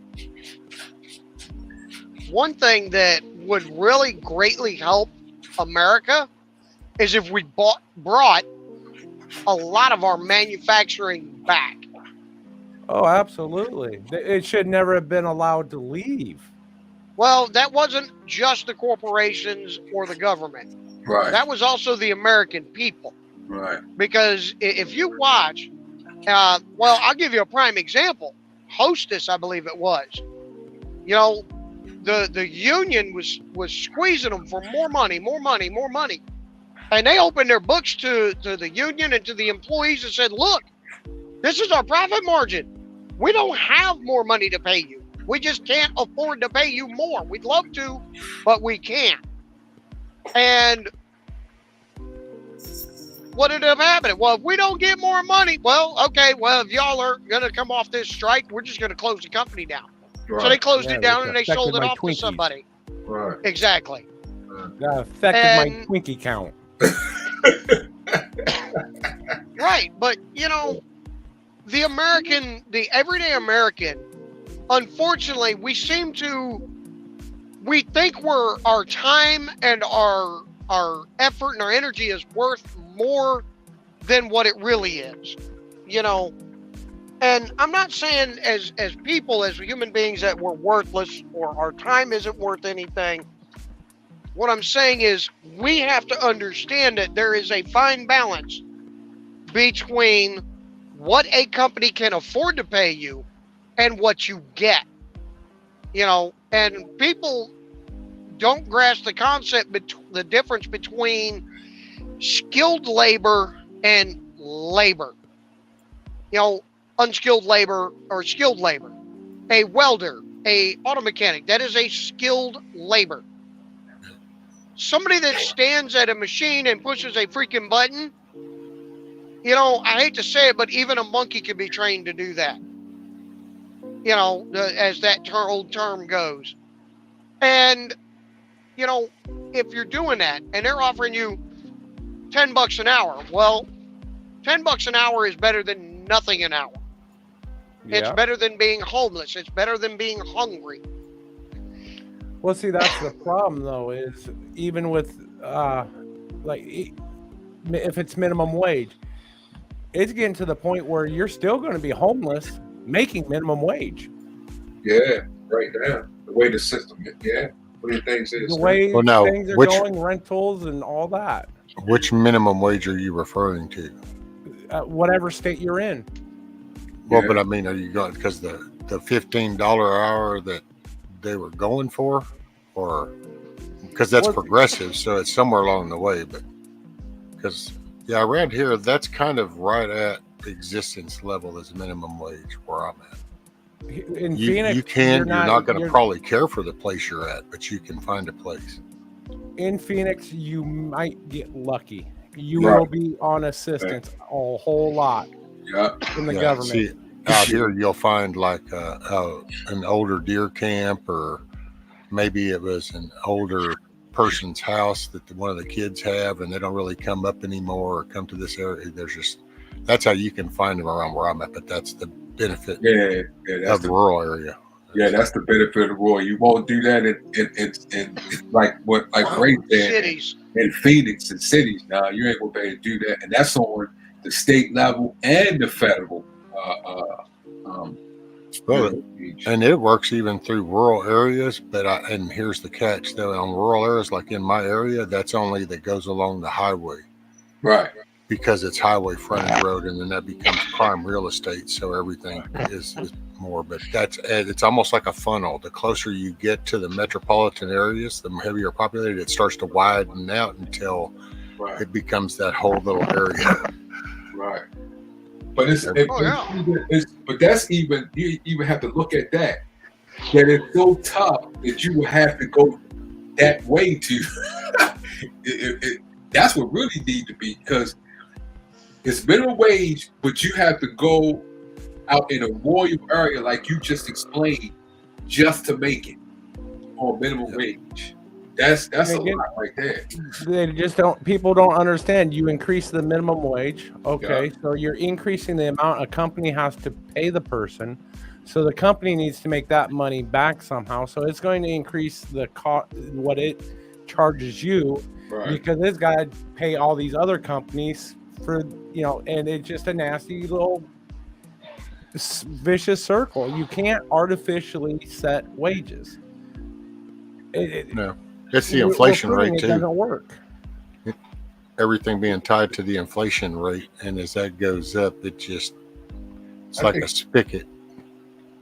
One thing that would really greatly help America is if we brought a lot of our manufacturing back. Oh, absolutely. It should never have been allowed to leave. Well, that wasn't just the corporations or the government. Right. That was also the American people. Right. Because if you watch, well, I'll give you a prime example. Hostess, I believe it was. You know, the union was squeezing them for more money. And they opened their books to the union and to the employees and said, look, this is our profit margin. We don't have more money to pay you. We just can't afford to pay you more. We'd love to, but we can't. And what ended up happening? Well, if we don't get more money, well, okay, well, if y'all are going to come off this strike, we're just going to close the company down. Right. So they closed Yeah, it down which and they affected sold it my off Twinkies. to somebody. Right. Exactly. That affected my And- Twinkie count. Right. But, the everyday American, unfortunately, we think our time and our effort and our energy is worth more than what it really is, And I'm not saying as people, as human beings, that we're worthless or our time isn't worth anything. What I'm saying is we have to understand that there is a fine balance between what a company can afford to pay you and what you get. And people don't grasp the concept, the difference between skilled labor and labor. Unskilled labor or skilled labor. A welder, a auto mechanic, that is a skilled labor. Somebody that stands at a machine and pushes a freaking button, I hate to say it, but even a monkey can be trained to do that. As that old term goes. And, if you're doing that and they're offering you $10 an hour, well, $10 an hour is better than nothing an hour. It's Yeah. better than being homeless. It's better than being hungry. Well, see, that's the problem, though, is even with, if it's minimum wage, it's getting to the point where you're still going to be homeless making minimum wage. Yeah. Right now, the way the system. Yeah. What do you think is? The way Well, now, things are which- going, rentals and all that, Which minimum wage are you referring to? whatever state you're in. Well, Yeah. but I mean, are you going because the $15 an hour that they were going for, or because that's Well- progressive, so it's somewhere along the way. But because around here, that's kind of right at existence level as minimum wage where I'm at. In You Phoenix, you're not going to you're- probably care for the place you're at, but you can find a place. in Phoenix, you might get lucky. You Right. will be on assistance a whole lot Yeah. from the Yeah, government. see, out here, you'll find like an older deer camp, or maybe it was an older person's house that one of the kids have, and they don't really come up anymore or come to this area. That's how you can find them around where I'm at. But that's the benefit Yeah. That's of the rural area. Yeah, that's the benefit of the rural. You won't do that in like Ray said, Cities. in Phoenix and cities. Now you ain't gonna be able to do that, and that's on the state level and the federal. Well, and it works even through rural areas. But and here's the catch, though: on rural areas, like in my area, that's only that goes along the highway. Right. because it's highway frontage road, and then that becomes prime real estate. So everything is more, but it's almost like a funnel. The closer you get to the metropolitan areas, the heavier populated, it starts to widen out until it becomes that whole little area. Right. But but that's even, you even have to look at that it's so tough that you will have to go that way to that's what really need to be, because it's minimum wage, but you have to go out in a rural area like you just explained just to make it on minimum wage. That's a lot right there. They just don't. People don't understand. You increase the minimum wage, okay? So you're increasing the amount a company has to pay the person. So the company needs to make that money back somehow. So it's going to increase the cost, what it charges you, because it's got to pay all these other companies for, and it's just a nasty little vicious circle. You can't artificially set wages. No. It's the inflation rate too. It doesn't work. Everything being tied to the inflation rate, and as that goes up, it's like a spigot.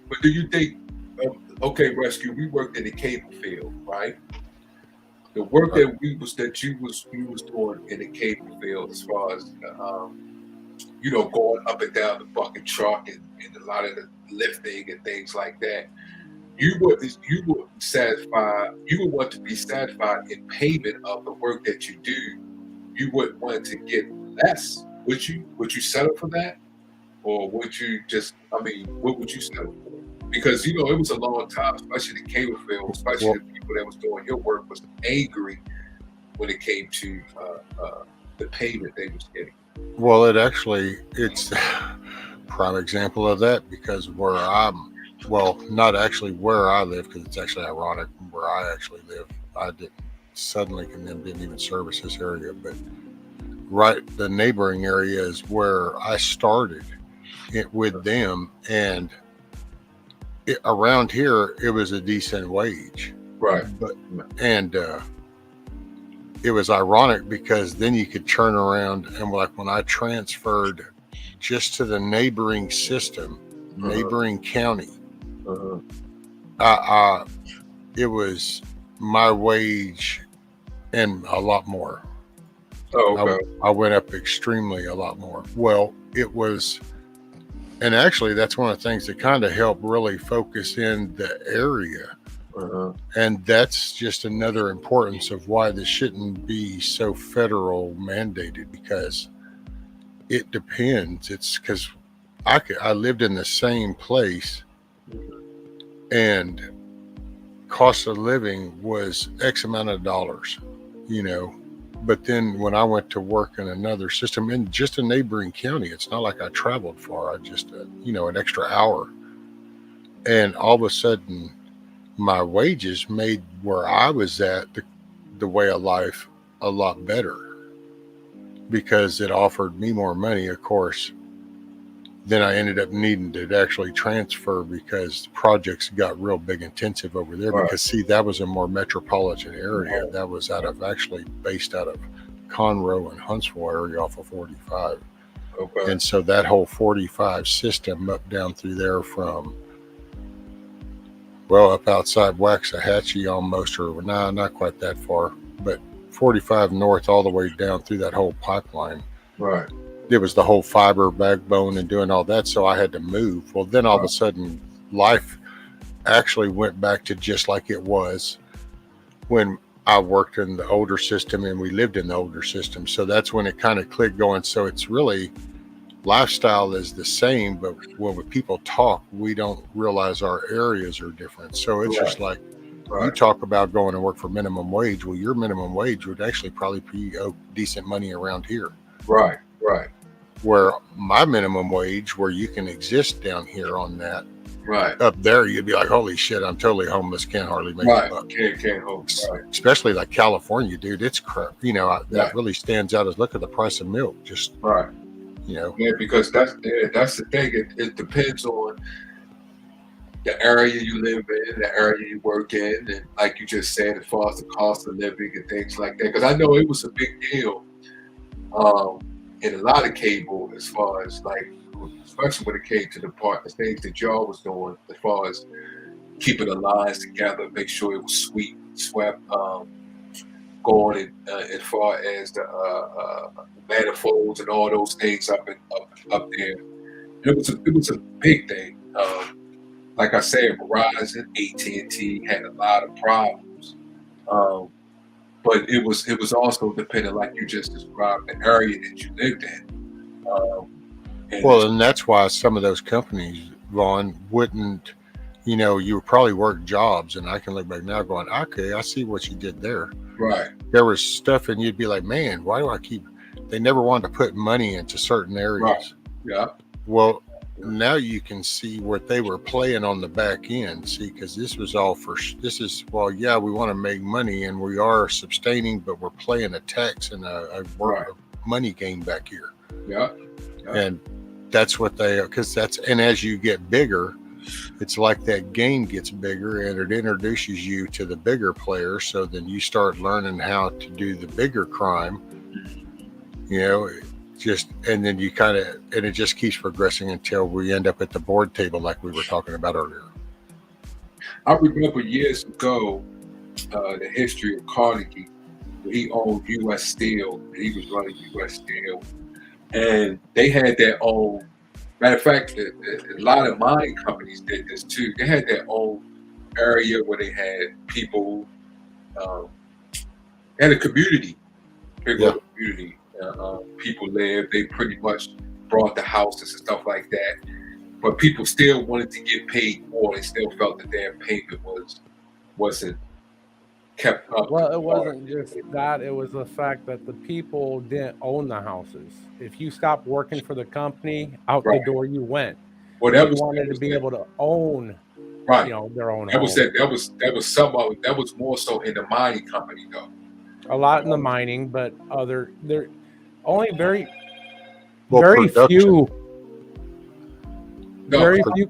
But do you think? Okay, Rescue. We worked in the cable field, right? The work that you was doing in the cable field, as far as going up and down the bucket truck and a lot of the lifting and things like that. You would want to be satisfied in payment of the work that you do. You wouldn't want to get less. Would you settle for that? Or would you what would you settle for? Because, it was a long time, especially the cable field, especially the people that was doing your work was angry when it came to the payment they was getting. Well, it's a prime example of that, because not actually where I live, because it's actually ironic where I actually live. I didn't even service this area, but the neighboring area is where I started with them, and around here it was a decent wage, it was ironic because then you could turn around and, like, when I transferred just to the neighboring system, neighboring county, it was my wage and a lot more. I went up extremely a lot more. Well, it was, and actually that's one of the things that kind of helped really focus in the area. And that's just another importance of why this shouldn't be so federal mandated, because it depends. It's because I lived in the same place, and cost of living was X amount of dollars, but then when I went to work in another system in just a neighboring county, it's not like I traveled far. I just, an extra hour, and all of a sudden my wages made where I was at the way of life a lot better, because it offered me more money. Of course, then I ended up needing to actually transfer because projects got real big intensive over there. Because that was a more metropolitan area. That was based out of Conroe and Huntsville area off of 45. And so that whole 45 system up down through there from, up outside Waxahachie almost, or not quite that far, but 45 north all the way down through that whole pipeline. It was the whole fiber backbone and doing all that. So I had to move. Well, then all of a sudden life actually went back to just like it was when I worked in the older system and we lived in the older system. So that's when it kind of clicked going. So it's really, lifestyle is the same, but when people talk, we don't realize our areas are different. So it's just like, you talk about going to work for minimum wage. Well, your minimum wage would actually probably be decent money around here. Where my minimum wage, where you can exist down here on that, up there, you'd be like, holy shit, I'm totally homeless, can't hardly make a buck. Can't hold. Especially like California, dude, it's crap. That really stands out as, look at the price of milk. Just Yeah, because that's the thing. It depends on the area you live in, the area you work in, and like you just said, as far as the cost of living and things like that. Because I know it was a big deal in a lot of cable, as far as like, especially when it came to the things that y'all was doing, as far as keeping the lines together, make sure it was swept, going as far as the manifolds and all those things up there. It was a big thing. Like I said, Verizon, AT&T had a lot of problems, but it was also dependent, like you just described, the area that you lived in. And that's why some of those companies, Vaughn, wouldn't. You would probably work jobs, and I can look back now going, okay, I see what you did there. Right. There was stuff, and you'd be like, man, why do I keep? They never wanted to put money into certain areas. Right. Yeah. Well, now you can see what they were playing on the back end. See, because this was all yeah, we want to make money, and we are sustaining, but we're playing a tax and a money game back here. Yeah. And that's what and as you get bigger, it's like that game gets bigger and it introduces you to the bigger players. So then you start learning how to do the bigger crime, and then you and it just keeps progressing until we end up at the board table like we were talking about earlier. I remember years ago, the history of Carnegie. He owned U.S. Steel. He was running U.S. Steel. And they had their own. Matter of fact, a lot of mining companies did this too. They had their own area where they had people, and a community, community. People lived. They pretty much brought the houses and stuff like that. But people still wanted to get paid more. They still felt that their payment wasn't kept up. Well, it wasn't just that. It was the fact that the people didn't own the houses. If you stopped working for the company, out the door you went. Well, they wanted to be able to own, their own. That was more so in the mining company though. A lot in the mining, but there only very few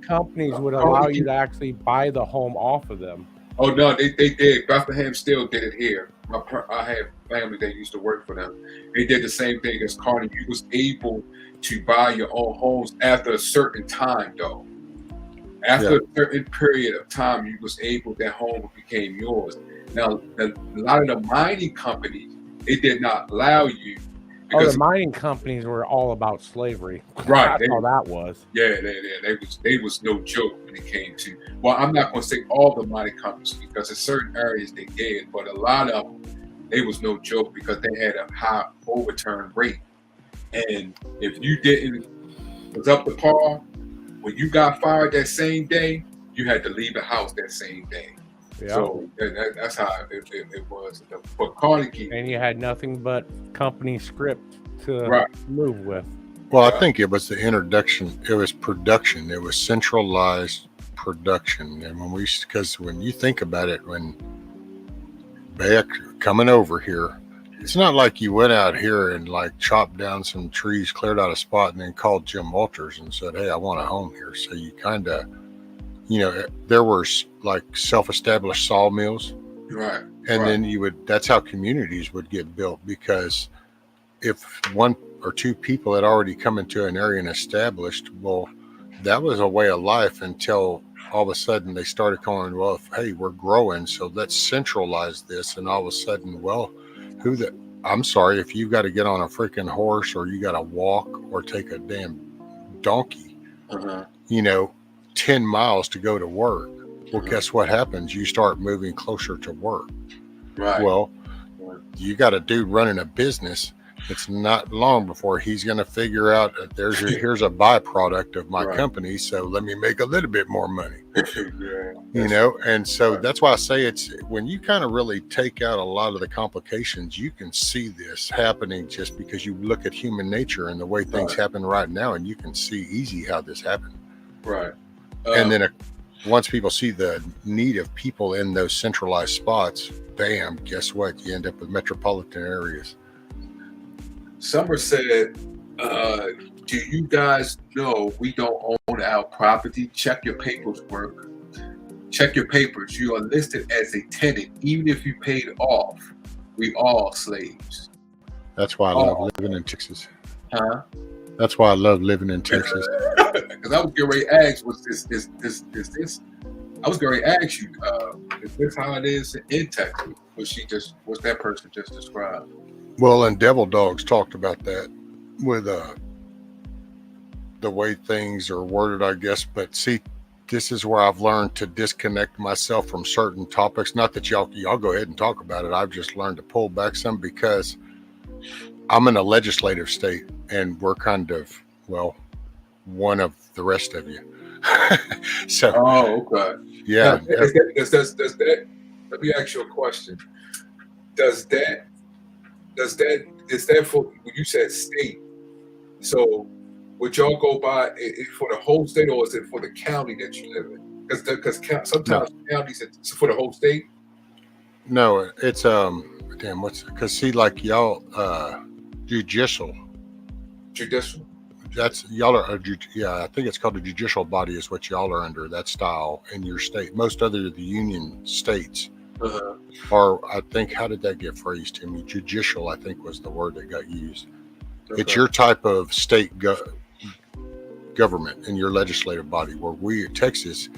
companies would allow you to actually buy the home off of them. Oh no, they did. Bethlehem still did it here. I have family that used to work for them. They did the same thing as Carnegie. You was able to buy your own homes after a certain time, though. After a certain period of time, you was able, that home became yours. Now, a lot of the mining companies, they did not allow you. The mining companies were all about slavery. Right. That's how that was. Yeah, they was no joke when it came to. Well, I'm not going to say all the mining companies because in certain areas they did, but a lot of them, they was no joke because they had a high overturn rate. And if you was up to par, when you got fired that same day, you had to leave the house that same day. Yeah. So that's how it was. But Carnegie, and you had nothing but company script to move with. Well, I think it was the introduction. It was production. It was centralized production. And because when you think about it, when back coming over here, it's not like you went out here and like chopped down some trees, cleared out a spot, and then called Jim Walters and said, "Hey, I want a home here." So you kind of. There were like self-established sawmills. Right. And then that's how communities would get built, because if one or two people had already come into an area and established, well, that was a way of life until all of a sudden they started calling, well, hey, we're growing, so let's centralize this. And all of a sudden, well, I'm sorry, if you got to get on a freaking horse or you got to walk or take a damn donkey, 10 miles to go to work. Well, guess what happens? You start moving closer to work. Right. Well, you got a dude running a business. It's not long before he's going to figure out that here's a byproduct of my company. So let me make a little bit more money. And so that's why I say it's when you kind of really take out a lot of the complications, you can see this happening just because you look at human nature and the way things happen right now, and you can see easy how this happened. Right. And then once people see the need of people in those centralized spots, bam, guess what? You end up with metropolitan areas. Summer said, do you guys know we don't own our property? Check your paperwork. Check your papers. You are listed as a tenant, even if you paid off. We all slaves. That's why I love living in Texas. Huh? That's why I love living in Texas. Because I was getting ready to ask, was this? I was going to ask you, is this how it is in Texas? Was that person just described? Well, and Devil Dogs talked about that with the way things are worded, I guess. But see, this is where I've learned to disconnect myself from certain topics. Not that y'all go ahead and talk about it. I've just learned to pull back some because I'm in a legislative state, and we're kind of, well, one of the rest of you. So, okay. Yeah. Now, does that? Let me ask you a question. Is that for when you said state? So would y'all go by it for the whole state, or is it for the county that you live in? Because sometimes counties it's for the whole state. No, it's because see, like y'all judicial. That's y'all are I think it's called a judicial body is what y'all are under, that style in your state. Most other the union states are, I think, how did that get phrased to me? Judicial, I think, was the word that got used. Okay. It's your type of state government in your legislative body, where we Texas,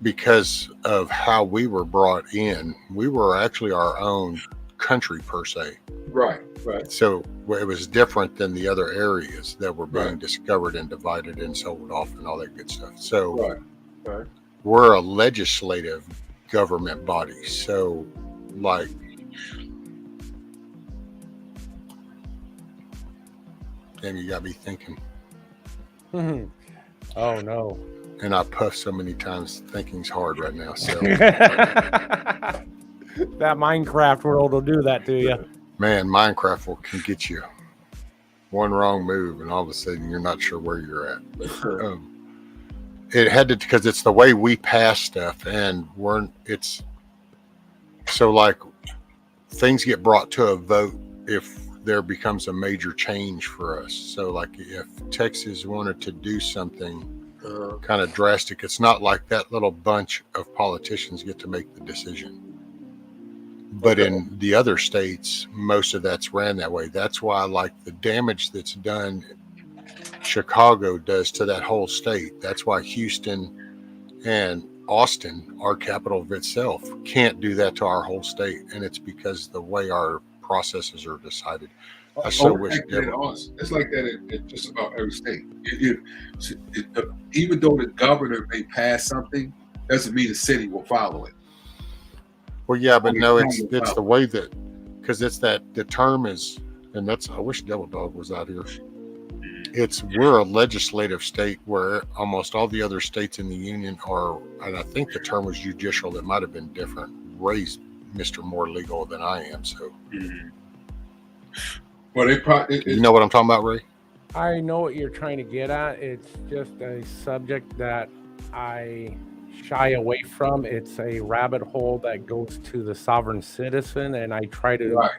because of how we were brought in, we were actually our own country per se. Right. So it was different than the other areas that were being discovered and divided and sold off and all that good stuff. So we're a legislative government body. So like, damn, you got me thinking. Oh no. And I puff so many times, thinking's hard right now. So that Minecraft world will do that to you. Man, Minecraft can get you one wrong move, and all of a sudden you're not sure where you're at. But, it had to, because it's the way we pass stuff, and it's so like things get brought to a vote if there becomes a major change for us. So like if Texas wanted to do something kind of drastic, it's not like that little bunch of politicians get to make the decision. But in the other states, most of that's ran that way. That's why, like, the damage that's done, Chicago does to that whole state. That's why Houston and Austin, our capital of itself, can't do that to our whole state. And it's because the way our processes are decided. I so wish it's like that in just about every state. Even though the governor may pass something, doesn't mean the city will follow it. Well, yeah, but no, it's the way that, because it's that the term is, and that's, I wish Devil Dog was out here. We're a legislative state where almost all the other states in the union are, and I think the term was judicial. That might have been different. Ray's Mr. More legal than I am, so. Well, they probably. You know what I'm talking about, Ray? I know what you're trying to get at. It's just a subject that I shy away from. It's a rabbit hole that goes to the sovereign citizen, and I try to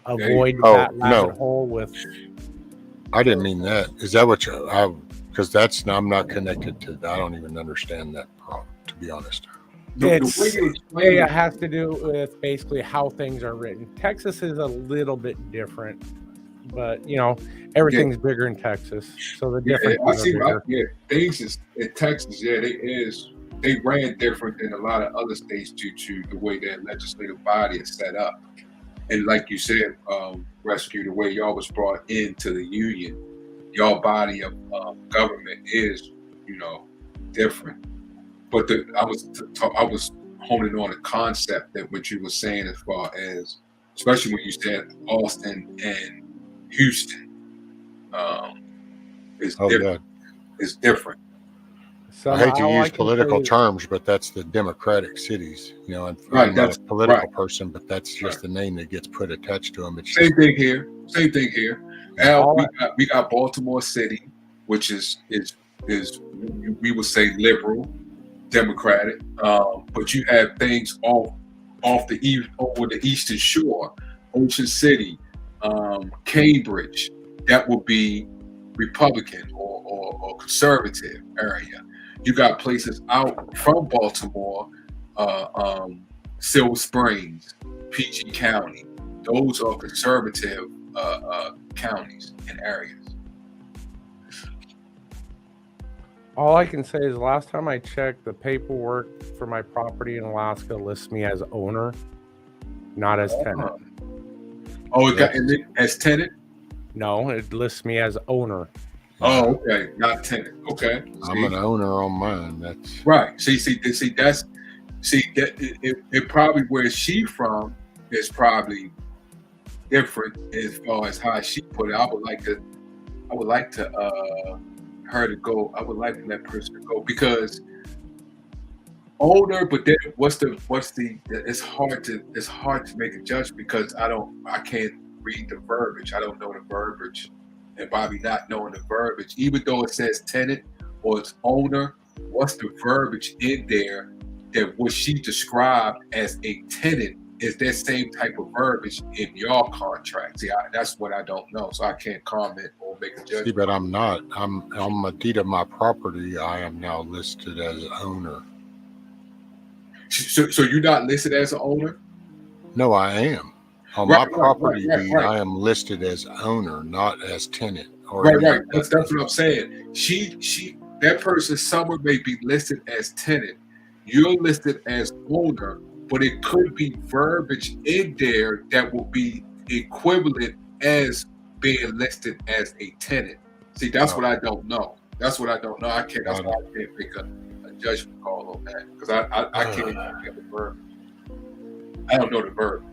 avoid that rabbit hole with. I didn't mean that. Is that what you? Because I'm not connected to. I don't even understand that problem, to be honest. It has to do with basically how things are written. Texas is a little bit different, but everything's bigger in Texas, so the difference. Things is in Texas. They ran different than a lot of other states due to the way their legislative body is set up. And like you said, Rescue, the way y'all was brought into the union, y'all body of government is, different. But I was honing on a concept that what you were saying as far as, especially when you said Austin and Houston, is different. It's different. I hate to use political terms, but that's the Democratic cities. I'm not a political person, but that's just the name that gets put attached to them. It's Same thing here. Now we got Baltimore City, which is we would say liberal, Democratic, but you have things over the Eastern Shore, Ocean City, Cambridge, that would be Republican or conservative area. You got places out from Baltimore, Silver Springs, PG County. Those are conservative counties and areas. All I can say is last time I checked, the paperwork for my property in Alaska lists me as owner, not as tenant. Oh, it got as tenant? No, it lists me as owner. Oh, okay, not tenant. Okay, I'm an owner on mine. That's right. See, that it probably where she from is probably different as far as how she put it. I would like to her to go. I would like to let person go because older, but then what's the it's hard to make a judgment because I can't read the verbiage. I don't know the verbiage. And Bobby not knowing the verbiage, even though it says tenant or it's owner, what's the verbiage in there that what she described as a tenant is that same type of verbiage in your contract? See, that's what I don't know, so I can't comment or make a judgment. See, but I'm not. On the deed of my property, I am now listed as owner. So you're not listed as an owner? No, I am. On my property deed, I am listed as owner, not as tenant. Right. That's what I'm saying. She that person somewhere may be listed as tenant. You're listed as owner, but it could be verbiage in there that will be equivalent as being listed as a tenant. See, that's what I don't know. That's what I don't know. I can't make a judgment call on that because I can't get the verbiage. I don't know the verbiage.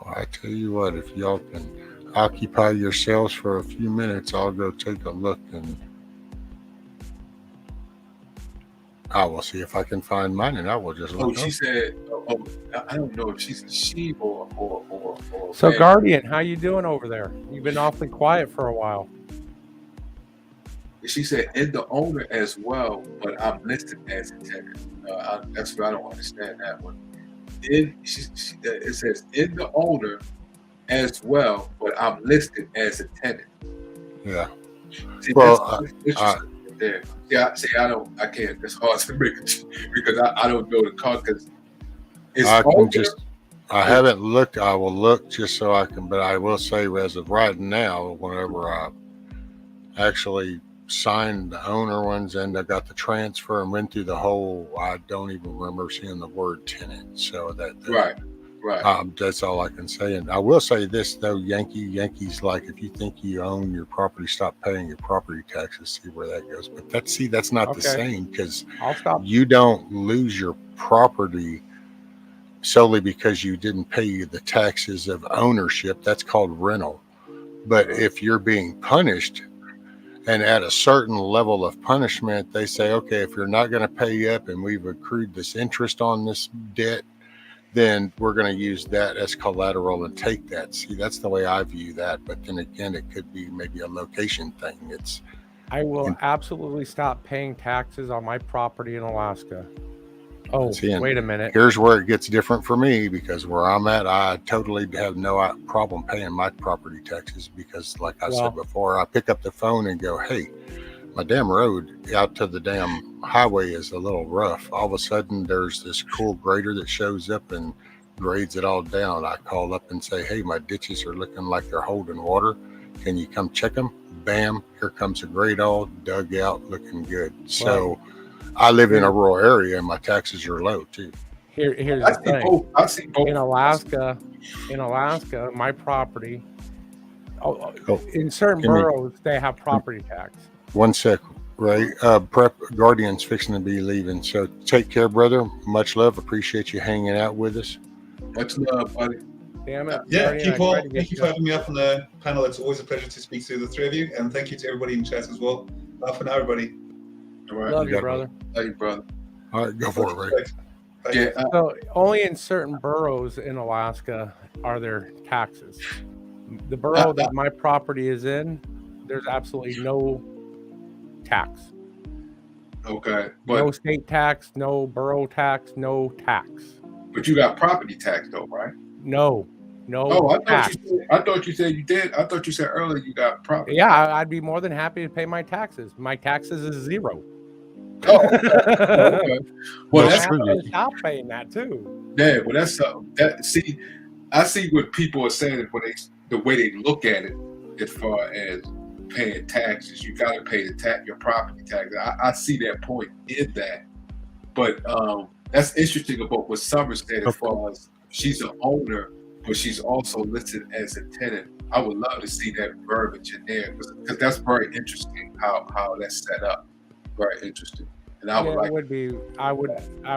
I tell you what, if y'all can occupy yourselves for a few minutes, I'll go take a look and I will see if I can find mine and I will just look. She said, I don't know if she's a she or So Guardian, how you doing over there? You've been awfully quiet for a while. She said, in the owner as well, but I'm listed as a tenant. That's what I don't understand that one. It says in the owner as well, but I'm listed as a tenant. Yeah. See, well, there. Yeah. See, I can't. It's hard to make it because I don't know the cause. Because I haven't looked. I will look just so I can. But I will say, as of right now, whenever I actually signed the owner ones and I got the transfer and went through the whole, I don't even remember seeing the word tenant. So right. That's all I can say. And I will say this though, Yankees, like if you think you own your property, stop paying your property taxes, see where that goes. But that's not the same because you don't lose your property solely because you didn't pay the taxes of ownership. That's called rental. But if you're being punished, and at a certain level of punishment, they say, okay, if you're not going to pay up and we've accrued this interest on this debt, then we're going to use that as collateral and take that. See, that's the way I view that. But then again, it could be maybe a location thing. I will absolutely stop paying taxes on my property in Alaska. Oh, wait a minute. Here's where it gets different for me because where I'm at, I totally have no problem paying my property taxes because like I said before, I pick up the phone and go, hey, my damn road out to the damn highway is a little rough. All of a sudden there's this cool grader that shows up and grades it all down. I call up and say, hey, my ditches are looking like they're holding water. Can you come check them? Bam, here comes a grade all dug out looking good. So I live in a rural area and my taxes are low too. Here's the thing. I see both. In Alaska, my property, in certain boroughs, they have property tax. One sec, Ray. Guardian's fixing to be leaving. So take care, brother. Much love. Appreciate you hanging out with us. Much love, buddy. Damn it. Yeah, keep on. Thank you for having me up on the panel. It's always a pleasure to speak to the three of you. And thank you to everybody in chat as well. Bye for now, everybody. All right. Love you, brother. Love you, brother. All right, go for it, Ray. Yeah. So only in certain boroughs in Alaska are there taxes. The borough that my property is in, there's absolutely no tax. Okay. No state tax, no borough tax, no tax. But you got property tax though, right? No. Oh, I thought you said you did. I thought you said earlier you got property. Yeah, I'd be more than happy to pay my taxes. My taxes is zero. Oh, okay. Well, that's I stop paying that too. Yeah, well, that's that. See, I see what people are saying when the way they look at it, as far as paying taxes. You got to pay your property tax. I see that point in that, but that's interesting about what Summer said as far as she's an owner, but she's also listed as a tenant. I would love to see that verbiage in there because that's very interesting how that's set up. Very interesting. And I would like. It would be. I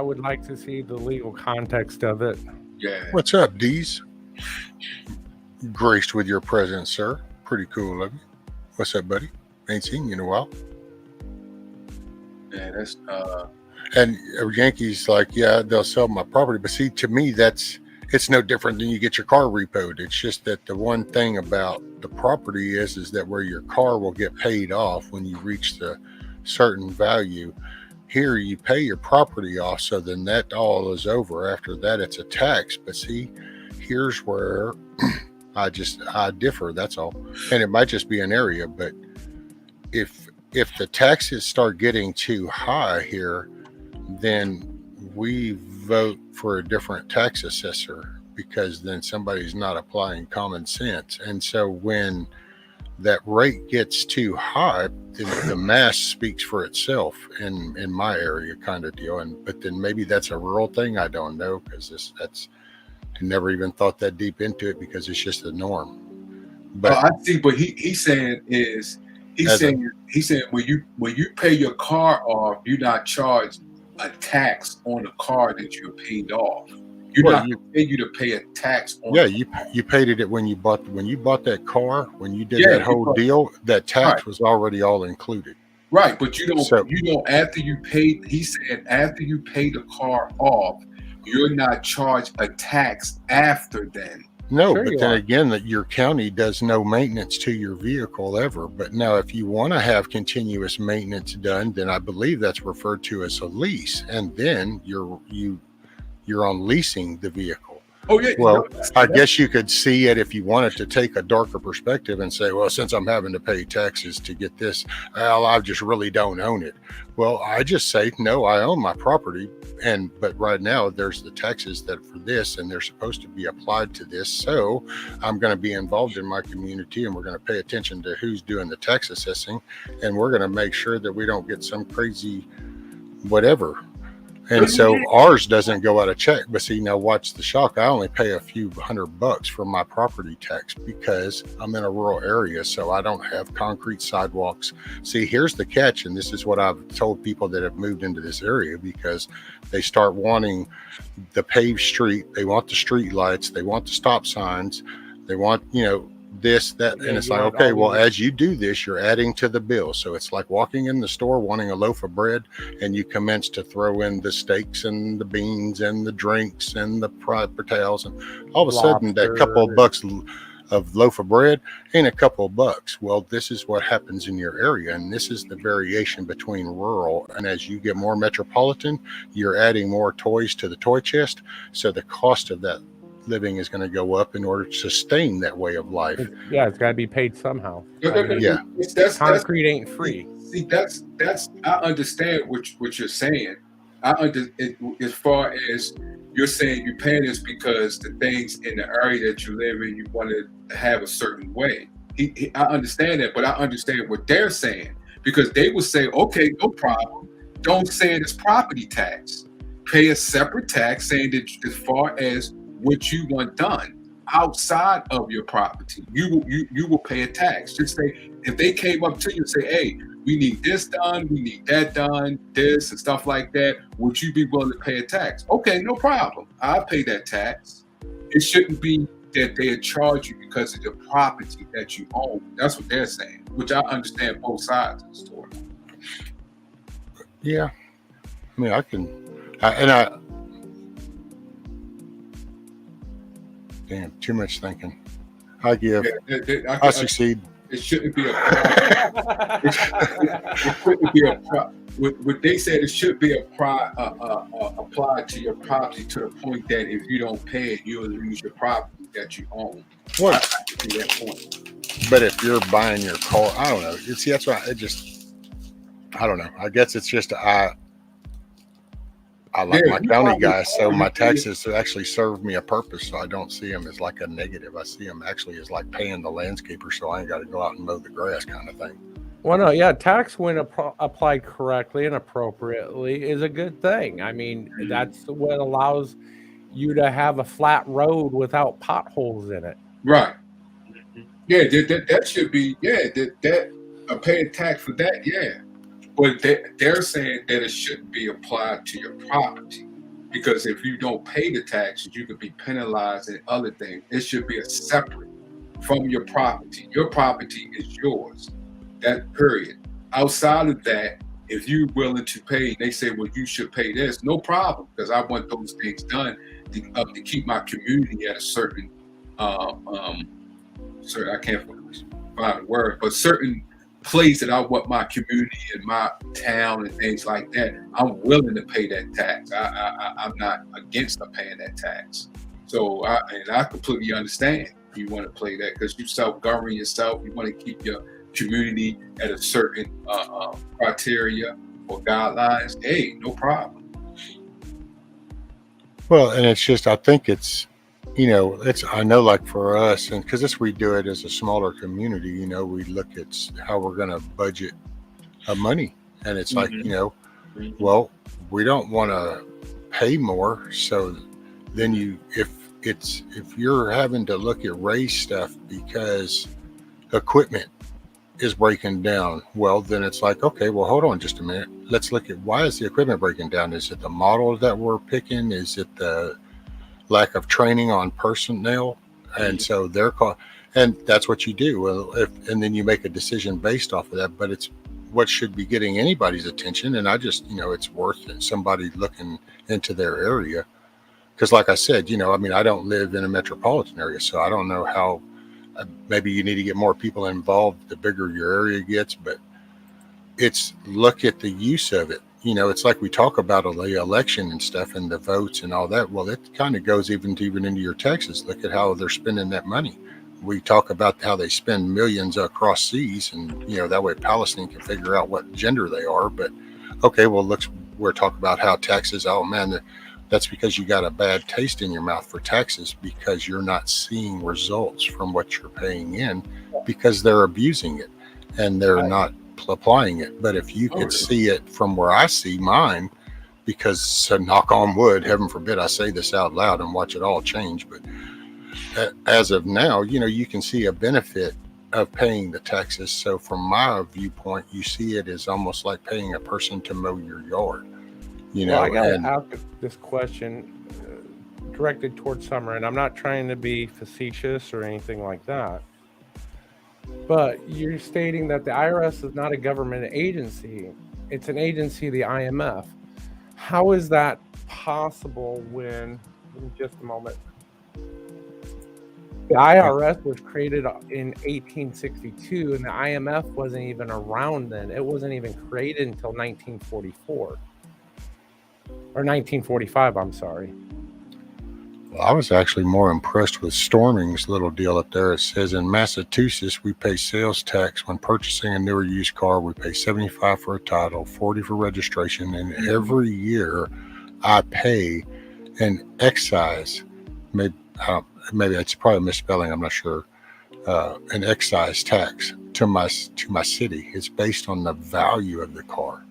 would like to see the legal context of it. Yeah. What's up, Deez? Graced with your presence, sir. Pretty cool of you. What's up, buddy? Ain't seen you in a while. Yeah, that's And Yankees like, yeah, they'll sell my property. But see, to me, it's no different than you get your car repoed. It's just that the one thing about the property is that where your car will get paid off when you reach the certain value. Here you pay your property off, so then that all is over. After that, it's a tax. But see, here's where I differ. That's all. And it might just be an area, but if the taxes start getting too high here, then we vote for a different tax assessor, because then somebody's not applying common sense. And so when that rate gets too high, the mass speaks for itself in my area, kind of deal. But then maybe that's a rural thing. I don't know, because I never even thought that deep into it, because it's just the norm. But I think what he's saying is he's saying when you pay your car off, you're not charged a tax on the car that you paid off. You're not paying you to pay a tax on. Yeah, you paid it when you bought that car. When you did that whole deal, that tax was already all included. Right, but you don't after you paid. He said after you pay the car off, you're not charged a tax after then. No, but then again, that your county does no maintenance to your vehicle ever. But now, if you want to have continuous maintenance done, then I believe that's referred to as a lease, and then you're on leasing the vehicle. Oh yeah. Well, I guess you could see it if you wanted to take a darker perspective and say, well, since I'm having to pay taxes to get this, well, I just really don't own it. Well, I just say, no, I own my property. But right now there's the taxes that for this, and they're supposed to be applied to this. So I'm going to be involved in my community, and we're going to pay attention to who's doing the tax assessing. And we're going to make sure that we don't get some crazy whatever. And so ours doesn't go out of check. But see, now watch the shock. I only pay a few $100 for my property tax because I'm in a rural area, so I don't have concrete sidewalks. See, here's the catch, and this is what I've told people that have moved into this area, because they start wanting the paved street, they want the street lights, they want the stop signs, they want, this, that, and it's like, okay, well, as you do this, you're adding to the bill. So it's like walking in the store wanting a loaf of bread, and you commence to throw in the steaks and the beans and the drinks and the proper towels, and all of a sudden that couple of bucks of loaf of bread ain't a couple of bucks. Well, this is what happens in your area, and this is the variation between rural, and as you get more metropolitan, you're adding more toys to the toy chest, so the cost of that living is going to go up in order to sustain that way of life. It's got to be paid somehow. Yeah, concrete ain't free. See, that's I understand what you're saying. As far as you're saying, you're paying this because the things in the area that you live in, you want to have a certain way. I understand that, but I understand what they're saying, because they will say, okay, no problem. Don't say it as property tax. Pay a separate tax saying that as far as what you want done outside of your property, you will pay a tax. Just say, if they came up to you and say, hey, we need this done, we need that done, this and stuff like that, would you be willing to pay a tax? Okay, no problem. I'll pay that tax. It shouldn't be that they charge you because of the property that you own. That's what they're saying, which I understand both sides of the story. Yeah. I mean, damn, too much thinking. I give. I succeed. It shouldn't be it shouldn't be what they said. It should be applied to your property to the point that if you don't pay it, you'll lose your property that you own. What? To that point. But if you're buying your car, I don't know. See, that's why I don't know. I guess it's just I like Yeah, my you county probably guys, so my already did. taxes actually serve me a purpose. So I don't see them as like a negative. I see them actually as like paying the landscaper, so I ain't got to go out and mow the grass, kind of thing. Well, no, yeah, tax when applied correctly and appropriately is a good thing. I mean, that's what allows you to have a flat road without potholes in it. Right. Yeah, that should be, paying tax for that, yeah. But they're saying that it shouldn't be applied to your property, because if you don't pay the taxes, you could be penalized and other things. It should be a separate from your property. Your property is yours. That period. Outside of that, if you're willing to pay, they say, well, you should pay this. No problem, because I want those things done to keep my community at a certain, I can't find a word, but certain place that I want my community and my town and things like that. I'm willing to pay that tax. I'm not against paying that tax. So I completely understand you want to play that, because you self-govern yourself. You want to keep your community at a certain criteria or guidelines. Hey, no problem. Well, and it's just, I think it's, I know like for us, and because we do it as a smaller community, we look at how we're going to budget money. And it's like, well, we don't want to pay more. So then if you're having to look at raise stuff because equipment is breaking down, well, then it's like, okay, well, hold on just a minute. Let's look at, why is the equipment breaking down? Is it the model that we're picking? Is it the lack of training on personnel? And so and that's what you do. Well, and then you make a decision based off of that, but it's what should be getting anybody's attention. And I just, it's worth it, somebody looking into their area. Because like I said, I don't live in a metropolitan area, so I don't know how. Maybe you need to get more people involved the bigger your area gets, but it's look at the use of it. It's like we talk about the election and stuff and the votes and all that. Well, it kind of goes even into your taxes. Look at how they're spending that money. We talk about how they spend millions across seas, and that way Palestine can figure out what gender they are. But okay, well, we're talking about how taxes. Oh man, that's because you got a bad taste in your mouth for taxes, because you're not seeing results from what you're paying in, because they're abusing it and they're not applying it. But if you could see it from where I see mine, because so knock on wood, heaven forbid I say this out loud and watch it all change, but as of now, you can see a benefit of paying the taxes. So from my viewpoint, you see it as almost like paying a person to mow your yard. I got to ask this question directed towards Summer, and I'm not trying to be facetious or anything like that, but you're stating that the IRS is not a government agency. It's an agency, the IMF. How is that possible when, in just a moment, the IRS was created in 1862 and the IMF wasn't even around then? It wasn't even created until 1944. Or 1945, I'm sorry. Well, I was actually more impressed with Storming's little deal up there. It says in Massachusetts, we pay sales tax when purchasing a new or used car. We pay $75 for a title, $40 for registration, and every year I pay an excise. Maybe it's probably a misspelling. I'm not sure. An excise tax to my city. It's based on the value of the car.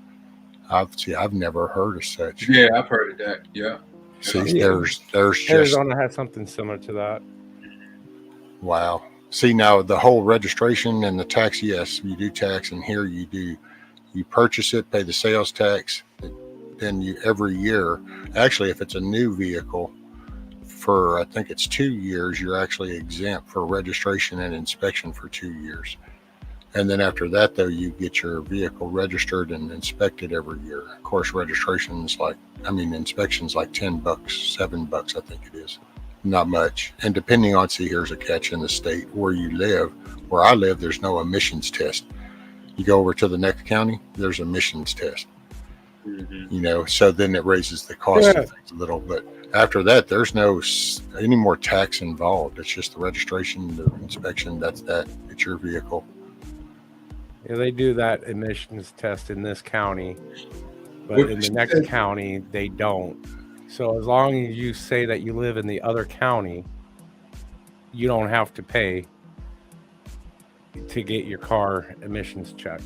I've never heard of such. Yeah, I've heard of that. Yeah. See, there's Arizona has something similar to that. Wow. See, now the whole registration and the tax, yes, you do tax, and here you purchase it, pay the sales tax, then you every year, actually, if it's a new vehicle, for I think it's 2 years, you're actually exempt for registration and inspection for 2 years. And then after that, though, you get your vehicle registered and inspected every year. Of course, inspection's like $10, $7, I think it is. Not much. And depending on, here's a catch in the state where you live. Where I live, there's no emissions test. You go over to the next county, there's emissions test. So then it raises the cost of things a little. But after that, there's no any more tax involved. It's just the registration, the inspection. It's your vehicle. Yeah, they do that emissions test in this county but in the next county they don't. So as long as you say that you live in the other county, you don't have to pay to get your car emissions checked.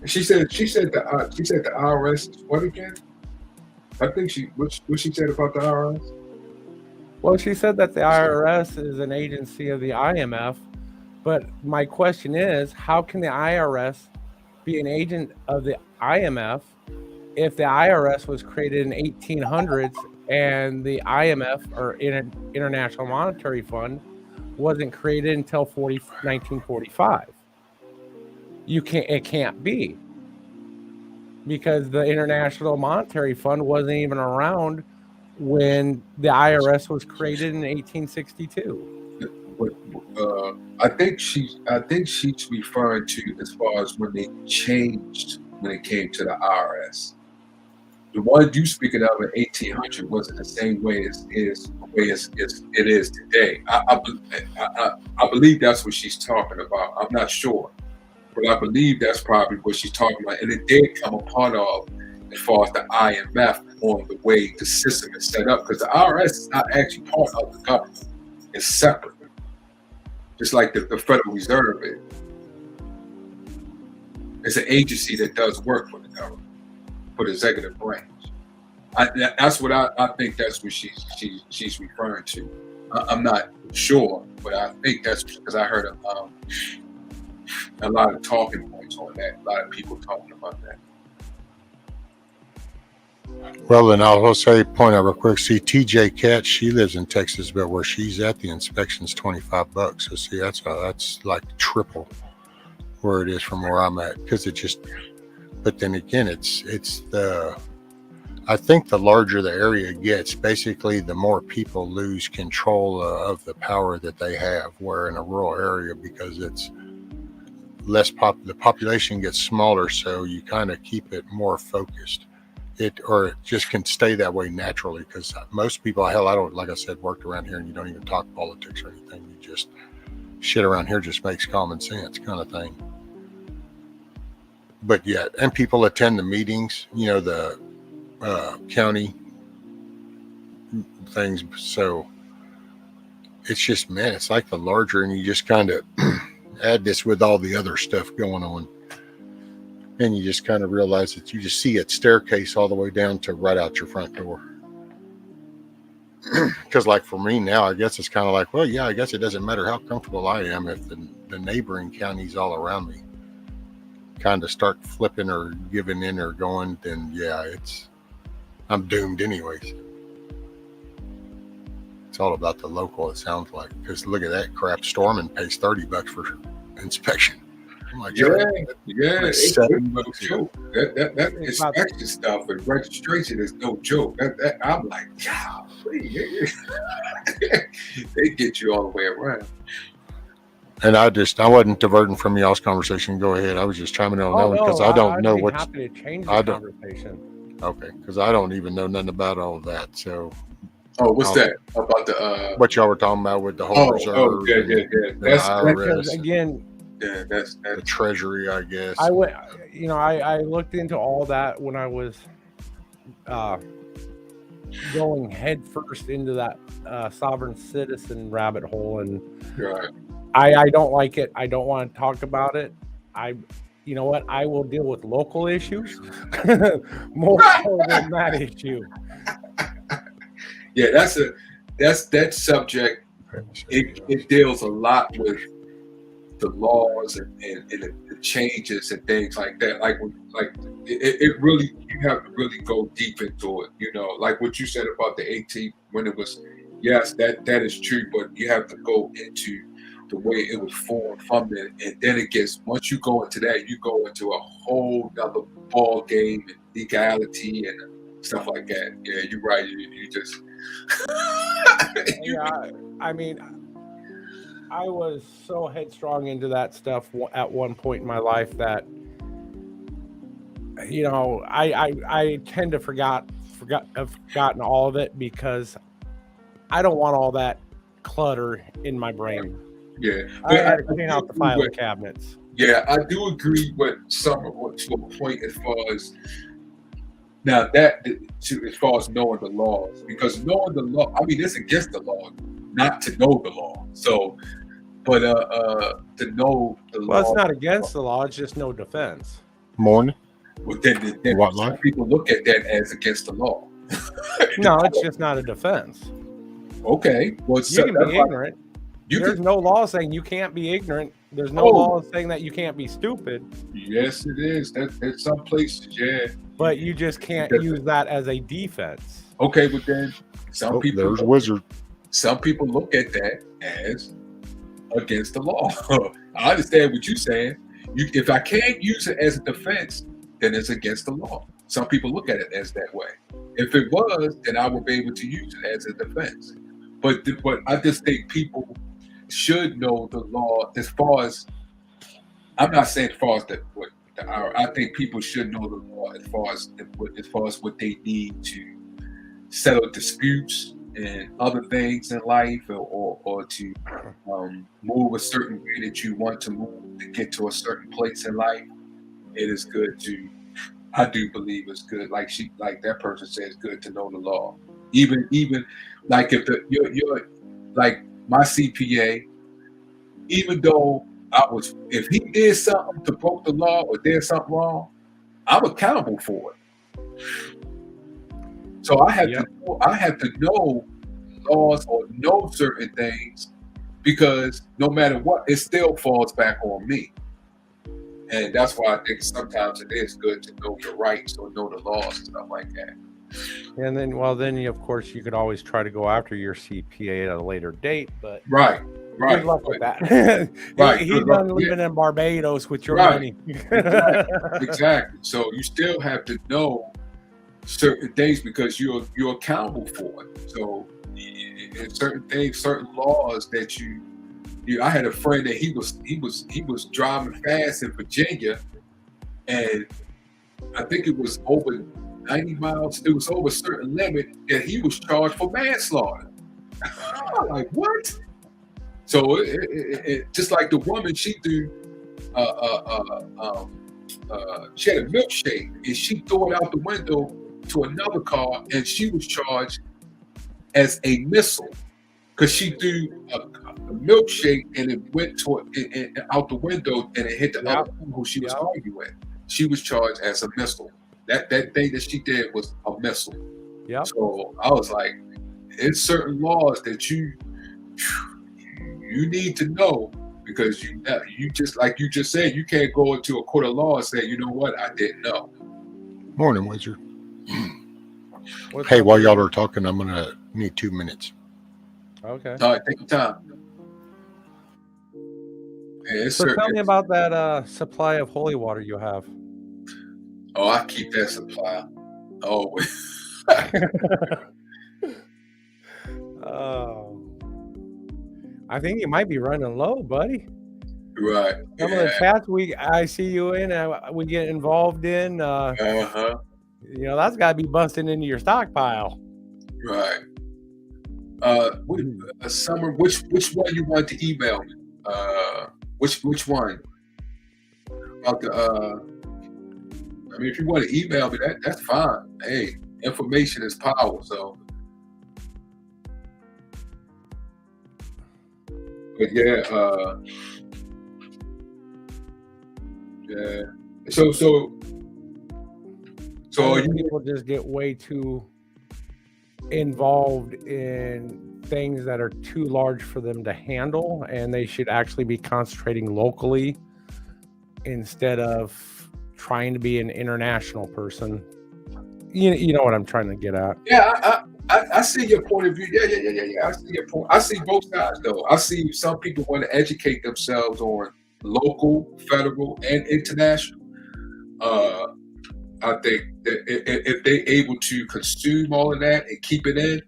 She said the IRS is what again? I think what she said about the IRS. Well, she said that the IRS is an agency of the IMF, but my question is, how can the IRS be an agent of the IMF if the IRS was created in 1800s and the IMF, or International Monetary Fund, wasn't created until 1945? It can't be, because the International Monetary Fund wasn't even around when the IRS was created in 1862. I think she's referring to as far as when they changed when it came to the IRS. The one you speaking of in 1800 wasn't the same way as it is today. I believe that's what she's talking about. I'm not sure, but I believe that's probably what she's talking about. And it did come a part of as far as the IMF on the way the system is set up, because the IRS is not actually part of the government. It's separate. Just like the Federal Reserve is. It's an agency that does work for the government, for the executive branch. That's what I think that's what she's referring to. I'm not sure, but I think that's because I heard a lot of talking points on that, a lot of people talking about that. Well, then I'll also point out real quick. See, TJ Katz, she lives in Texas, but where she's at, the inspection's $25. So see, that's like triple where it is from where I'm at, because it just. But then again, I think the larger the area gets, basically, the more people lose control of the power that they have. Where in a rural area, because it's less the population gets smaller, so you kind of keep it more focused. It just can stay that way naturally, because most people, hell, I don't, like I said, worked around here, and you don't even talk politics or anything. You just shit around here just makes common sense kind of thing. But yeah, and people attend the meetings, the county things. So it's just, man, it's like the larger, and you just kind of add this with all the other stuff going on. And you just kind of realize that you just see a staircase all the way down to right out your front door. Because like for me now, I guess it's kind of like, well, yeah, I guess it doesn't matter how comfortable I am if the neighboring counties all around me kind of start flipping or giving in or going, then yeah, I'm doomed anyways. It's all about the local, it sounds like. Because look at that crap, Storman pays $30 for inspection. Like, yeah, it's no joke. That inspection stuff and registration is no joke. I'm like, golly, they get you all the way around. And I wasn't diverting from y'all's conversation. Go ahead. I was just chiming in on that one, because I don't know what. Happy to change the conversation. Okay, because I don't even know nothing about all of that. So. Oh, what's that about the? What y'all were talking about with the whole reserve? Oh, yeah. That's because again. Yeah, that's the Treasury, I guess. I went, I looked into all that when I was going head first into that sovereign citizen rabbit hole, and right. I don't like it. I don't want to talk about it. You know what? I will deal with local issues more so than that issue. Yeah, that subject. It deals a lot with the laws and the changes and things like that. It really, you have to really go deep into it. Like what you said about the 18th, when it was, yes, that is true, but you have to go into the way it was formed from it, and then it gets, once you go into that, you go into a whole nother ball game and legality and stuff like that. Yeah, you're right. You just. Yeah, I mean. I was so headstrong into that stuff at one point in my life that, I tend to have forgotten all of it, because I don't want all that clutter in my brain. Yeah, I had to clean out the filing cabinets. Yeah, I do agree with some of what to a point as far as now that as far as knowing the laws, because knowing the law, I mean, it's against the law not to know the law. So, but to know the law. Well, it's not against the law; it's just no defense. Morning. Well, then What some law? people look at that as against the law. No, it's just not a defense. Okay, well, You can be ignorant. There's can, no law saying you can't be ignorant. There's no Oh. law saying that you can't be stupid. Yes, it is. There's some places, yeah. But you just can't use that as a defense. Okay, but then some people There's Wizard. Some people look at that as against the law. I understand what you're saying. If I can't use it as a defense, then it's against the law. Some people look at it as that way. If it was, then I would be able to use it as a defense. But I just think people should know the law as far as, I'm not saying as far as I think people should know the law as far as what they need to settle disputes and other things in life, or to move a certain way that you want to move to get to a certain place in life. It is good to, I do believe it's good. Like that person says, it's good to know the law. Even like if you're like my CPA, even though if he did something to broke the law or did something wrong, I'm accountable for it. So I have to know laws or know certain things, because no matter what, it still falls back on me. And that's why I think sometimes it is good to know your rights or know the laws and stuff like that. And then of course you could always try to go after your CPA at a later date, but right. Good luck with that. Right. He's done living in Barbados with your money. Exactly. So you still have to know certain things because you're accountable for it. So certain things, certain laws that I had a friend that he was driving fast in Virginia, and I think it was over 90 miles. It was over a certain limit that he was charged for manslaughter. I'm like, what? So it just like the woman, she had a milkshake and she threw it out the window to another car, and she was charged as a missile because she threw a milkshake and it went out the window and it hit the other woman who she was arguing with. She was charged as a missile. That thing that she did was a missile. Yeah. So I was like, it's certain laws that you need to know, because you just like you just said, you can't go into a court of law and say, you know what, I didn't know. Morning, Wizard. Hey, while y'all are talking, I'm gonna need 2 minutes. Okay. All right, take your time. Yeah, so tell me about that supply of holy water you have. Oh, I keep that supply. Oh. I think you might be running low, buddy. Right. Some of the chats I see you in, we get involved in. That's got to be busting into your stockpile. Right. Summer, which one you want to email me? Which one? About the I mean, if you want to email me, that's fine. Hey, information is power, so. But yeah. So people just get way too involved in things that are too large for them to handle, and they should actually be concentrating locally instead of trying to be an international person. You know what I'm trying to get at. Yeah, I see your point of view. Yeah. I see your point. I see both sides though. I see some people want to educate themselves on local, federal, and international. I think that if they're able to consume all of that and keep it in,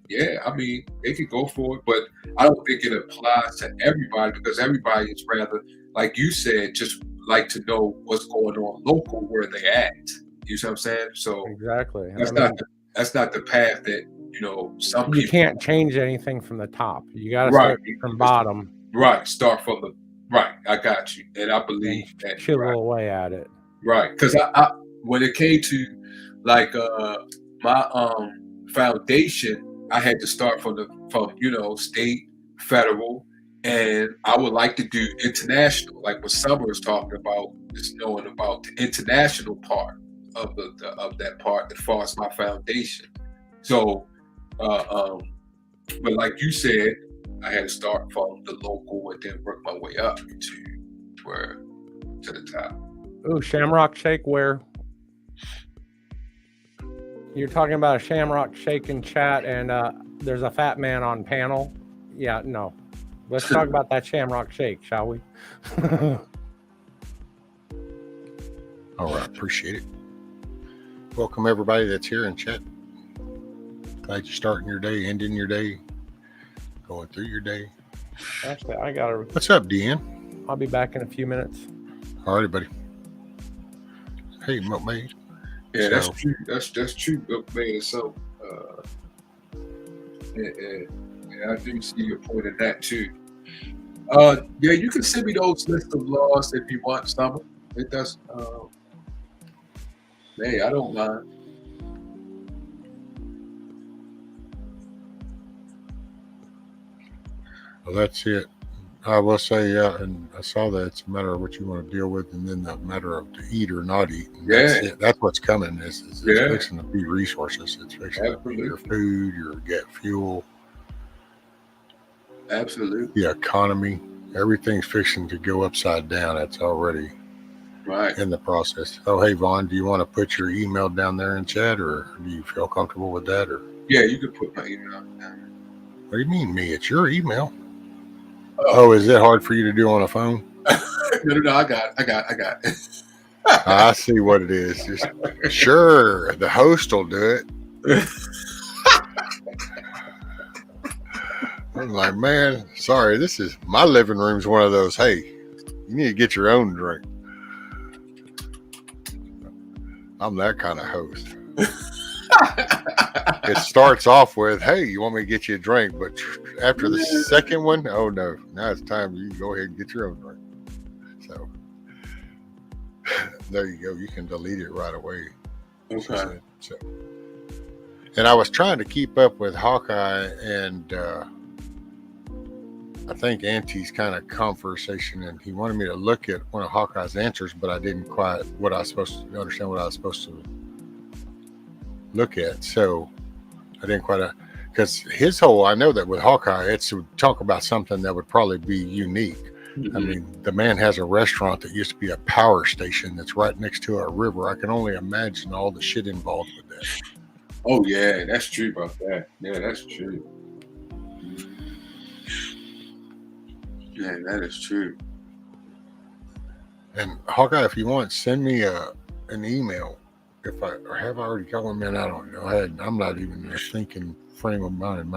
I mean, they could go for it. But I don't think it applies to everybody, because everybody is rather, like you said, just like to know what's going on local where they at. You see what I'm saying? So exactly. That's not the path that some people. You can't change anything from the top. You got to start from bottom. Right. Start from the Right, I got you, and I believe and that. chisel Right, away at it. right. Because I when it came to like my foundation, I had to start from state, federal, and I would like to do international, like what Summer is talking about, is knowing about the international part of of that part as far as my foundation. So, but like you said, I had to start from the local and then work my way up to the top. Oh, Shamrock Shake, where you're talking about a Shamrock Shake in chat, and there's a fat man on panel. Yeah, no. Let's talk about that Shamrock Shake, shall we? All right, appreciate it. Welcome everybody that's here in chat. Glad you're starting your day, ending your day, going through your day. Actually, What's up, Deanne? I'll be back in a few minutes. All right, buddy. Hey, Milk Maid. Yeah, that's true. That's true, Milk Maid. So, and I do see your point in that too. Yeah, you can send me those list of laws if you want, Summer. It does. Hey, I don't mind. Well, that's it. I will say, yeah, and I saw that it's a matter of what you want to deal with, and then the matter of to eat or not eat. And that's it. That's what's coming. It's fixing to be resources. It's fixing to be your food, your get fuel. Absolutely. The economy. Everything's fixing to go upside down. It's already in the process. Oh, hey, Vaughn, do you want to put your email down there in chat, or do you feel comfortable with that? Or yeah, you can put my email down there. What do you mean, me? It's your email. Oh, is it hard for you to do on a phone? No, I got it. I see what it is. Sure, the host will do it. I'm like, man, sorry, this is my living room's one of those. Hey, you need to get your own drink. I'm that kind of host. It starts off with, hey, you want me to get you a drink? But after the second one, oh no, now it's time you can go ahead and get your own drink. So there you go. You can delete it right away. Okay. So, and I was trying to keep up with Hawkeye and I think Auntie's kind of conversation, and he wanted me to look at one of Hawkeye's answers, but I didn't quite understand what I was supposed to look at. So I didn't quite, because his whole, I know that with Hawkeye, it's to talk about something that would probably be unique. Mm-hmm. I mean, the man has a restaurant that used to be a power station that's right next to a river. I can only imagine all the shit involved with that. Oh yeah, that's true about that. Yeah, that's true. Yeah, that is true. And Hawkeye, if you want, send me an email. If I already got one, man, I don't know. I'm not even in a thinking frame of mind.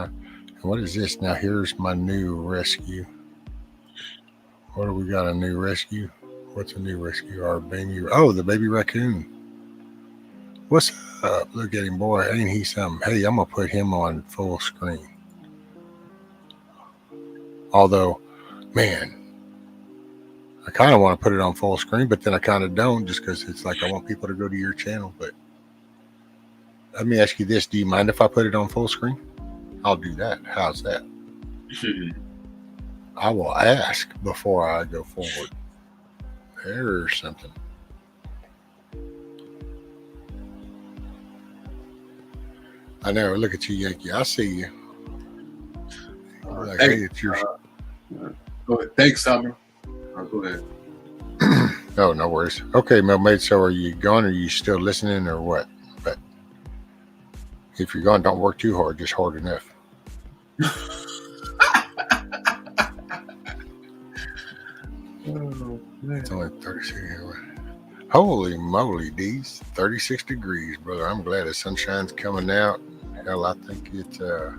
What is this? Now here's my new rescue. What do we got? A new rescue? What's a new rescue? Our baby? Oh, the baby raccoon. What's up? Look at him, boy. Ain't he something? Hey, I'm gonna put him on full screen. Although, man, I kind of want to put it on full screen, but then I kind of don't, just because it's like I want people to go to your channel. But let me ask you this: do you mind if I put it on full screen? I'll do that. How's that? I will ask before I go forward. There's something. I know. Look at you, Yankee. I see you. Like, hey, it's your. Go ahead. Thanks, Summer. Go ahead. Oh, no worries. Okay, Melmaid. So, are you gone? Or are you still listening, or what? But if you're gone, don't work too hard. Just hard enough. Oh, it's only 36. Holy moly, D's 36 degrees, brother. I'm glad the sunshine's coming out. Hell, I think it's are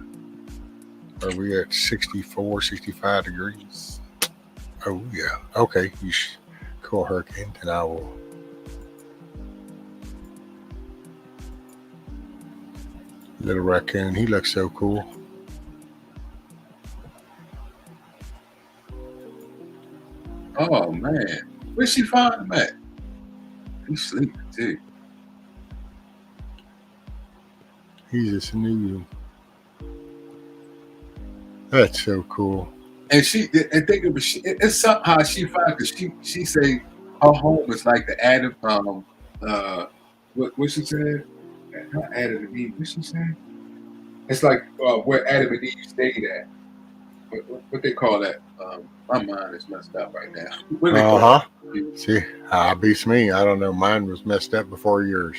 we at 64, 65 degrees? Oh yeah. Okay, you cool, Hurricane, and I will. Little raccoon, he looks so cool. man, where'd she find him at? He's sleeping too. He's a snoozing. That's so cool. And think of it, it's somehow she found, because she say her home is like the Adam, what she said? Not Adam and Eve, what she said? It's like where Adam and Eve stayed at. What they call that? My mind is messed up right now. What do they call it? See, beats me. I don't know. Mine was messed up before yours.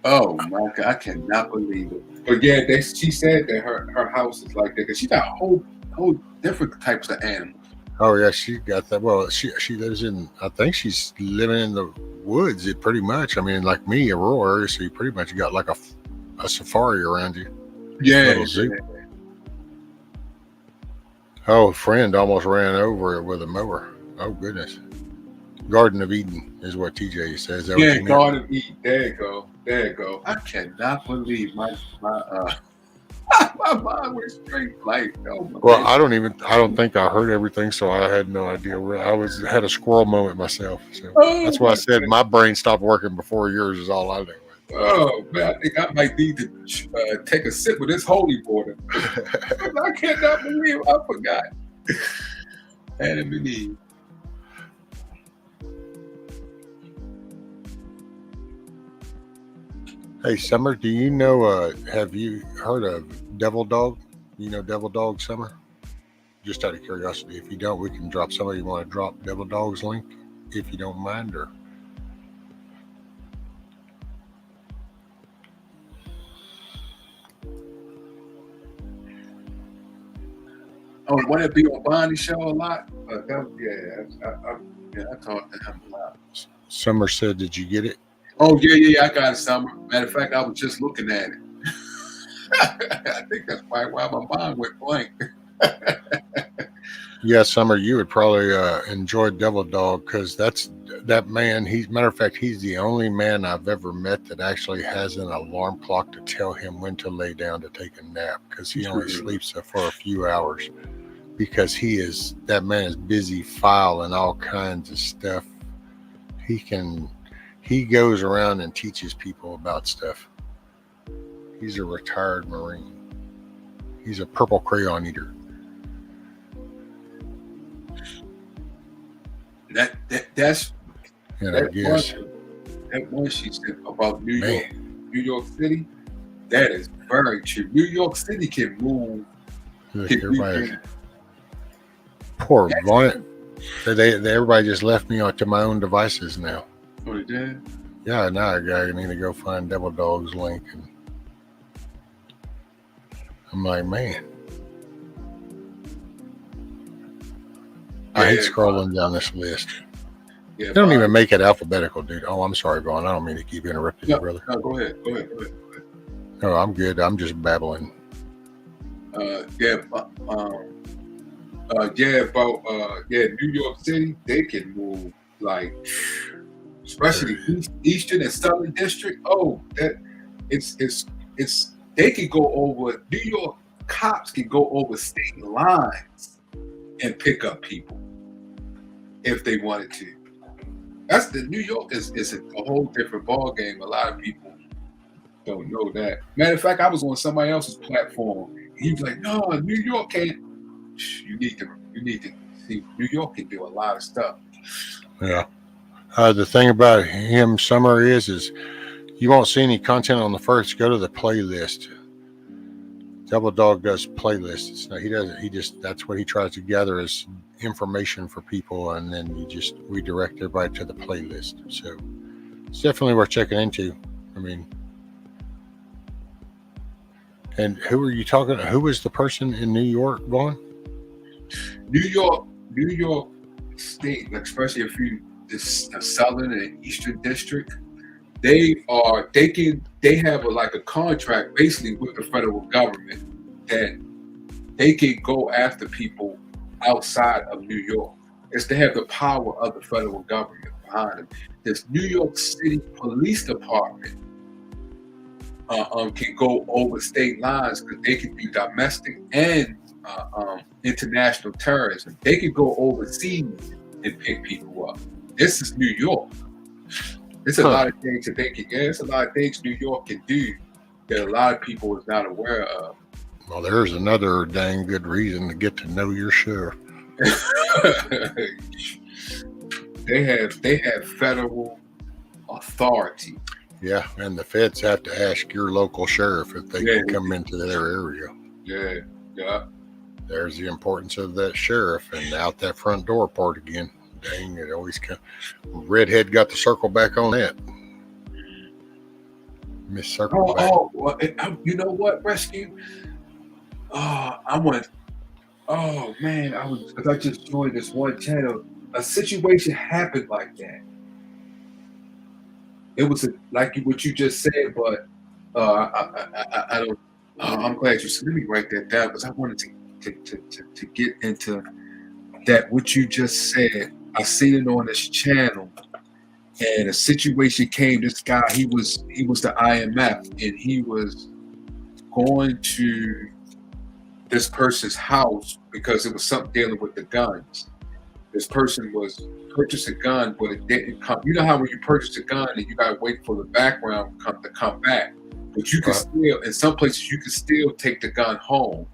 Oh my God, I cannot believe it. But yeah, she said that her house is like that because she got whole different types of animals. Oh yeah, she got that. Well, she lives in. I think she's living in the woods. It pretty much. I mean, like me, a rural area, so you pretty much got like a safari around you. Yeah. Little zoo. Oh, a friend almost ran over it with a mower. Oh goodness. Garden of Eden is what TJ says. Yeah, Garden of Eden. There you go. I cannot believe my mind went straight like. Oh my well, goodness. I don't think I heard everything, so I had no idea. I had a squirrel moment myself. So that's why I said my brain stopped working before yours is all I know. Oh man, I think I might need to take a sip with this holy water. I cannot believe I forgot. Adam and Eve. Hey, Summer, do you know, have you heard of Devil Dog? You know Devil Dog, Summer? Just out of curiosity. If you don't, we can drop somebody. You want to drop Devil Dog's link, if you don't mind, or... Oh, want to be on Bonnie's show a lot? I talked to him a lot. Summer said, did you get it? Oh, yeah, I got it, Summer. Matter of fact, I was just looking at it. I think that's why my mind went blank. Yeah, Summer, you would probably enjoy Devil Dog, because that man, matter of fact, he's the only man I've ever met that actually has an alarm clock to tell him when to lay down to take a nap, because he only sleeps for a few hours, because that man is busy filing all kinds of stuff. He goes around and teaches people about stuff. He's a retired Marine. He's a purple crayon eater. That's I guess that one she said about New York City. That is very true. New York City can move. Poor Vaughn. Everybody just left me to my own devices now. Oh, they did? Yeah, now I need to go find Devil Dog's link, and I'm like, man, I hate scrolling down this list. Yeah, they don't even make it alphabetical, dude. Oh, I'm sorry, Vaughn. I don't mean to keep interrupting you, brother. No, go ahead. No, I'm good. I'm just babbling. New York City, they can move like, especially Eastern and Southern District. Oh, that it's they can go over. New York cops can go over state lines and pick up people if they wanted to. New York is a whole different ball game. A lot of people don't know that. Matter of fact, I was on somebody else's platform. He was like, "No, New York can't." You need to see. New York can do a lot of stuff. Yeah. The thing about him, Summer, is you won't see any content on the first. Go to the playlist. Devil Dog does playlists. No, he doesn't. That's what he tries to gather as information for people, and then you just redirect everybody to the playlist. So it's definitely worth checking into. I mean, and who are you talking to? Who was the person in New York, Vaughn? New York State, especially if you the Southern and Eastern District, they have a contract basically with the federal government that they can go after people outside of New York. It's to have the power of the federal government behind them. This New York City Police Department can go over state lines because they can do domestic and international terrorism. They can go overseas and pick people up. This is New York. There's a lot of things that they can. Yeah, there's a lot of things New York can do that a lot of people is not aware of. Well, there's another dang good reason to get to know your sheriff. They have federal authority. Yeah, and the feds have to ask your local sheriff if they can come into their area. Yeah, yeah. There's the importance of that sheriff and out that front door part again. Dang, it always comes. Redhead got the circle back on that. Miss Circle back. Well, you know what, Rescue? Oh man, because I just joined this one channel. A situation happened like that. It was like what you just said, but I don't. I'm glad you said. Let me write that down because I wanted to get into that. What you just said, I seen it on this channel, and a situation came. This guy, he was the IMF, and he was going to this person's house because it was something dealing with the guns. This person was purchasing a gun, but it didn't come. You know how when you purchase a gun and you gotta wait for the background to come back, but you can still, in some places, you can still take the gun home.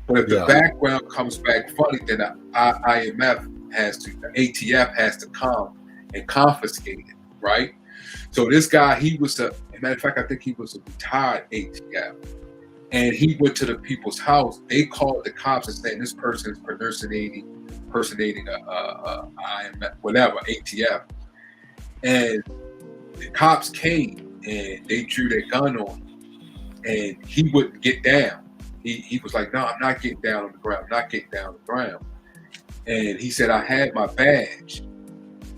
But if the background comes back funny, then the IMF has to, the ATF has to come and confiscate it, right? So this guy, he was as a matter of fact, I think he was a retired ATF. And he went to the people's house. They called the cops and saying this person is impersonating a IMF, whatever, ATF. And the cops came and they drew their gun on him, and he wouldn't get down. He was like, no, I'm not getting down on the ground. I'm not getting down on the ground. And he said, I had my badge.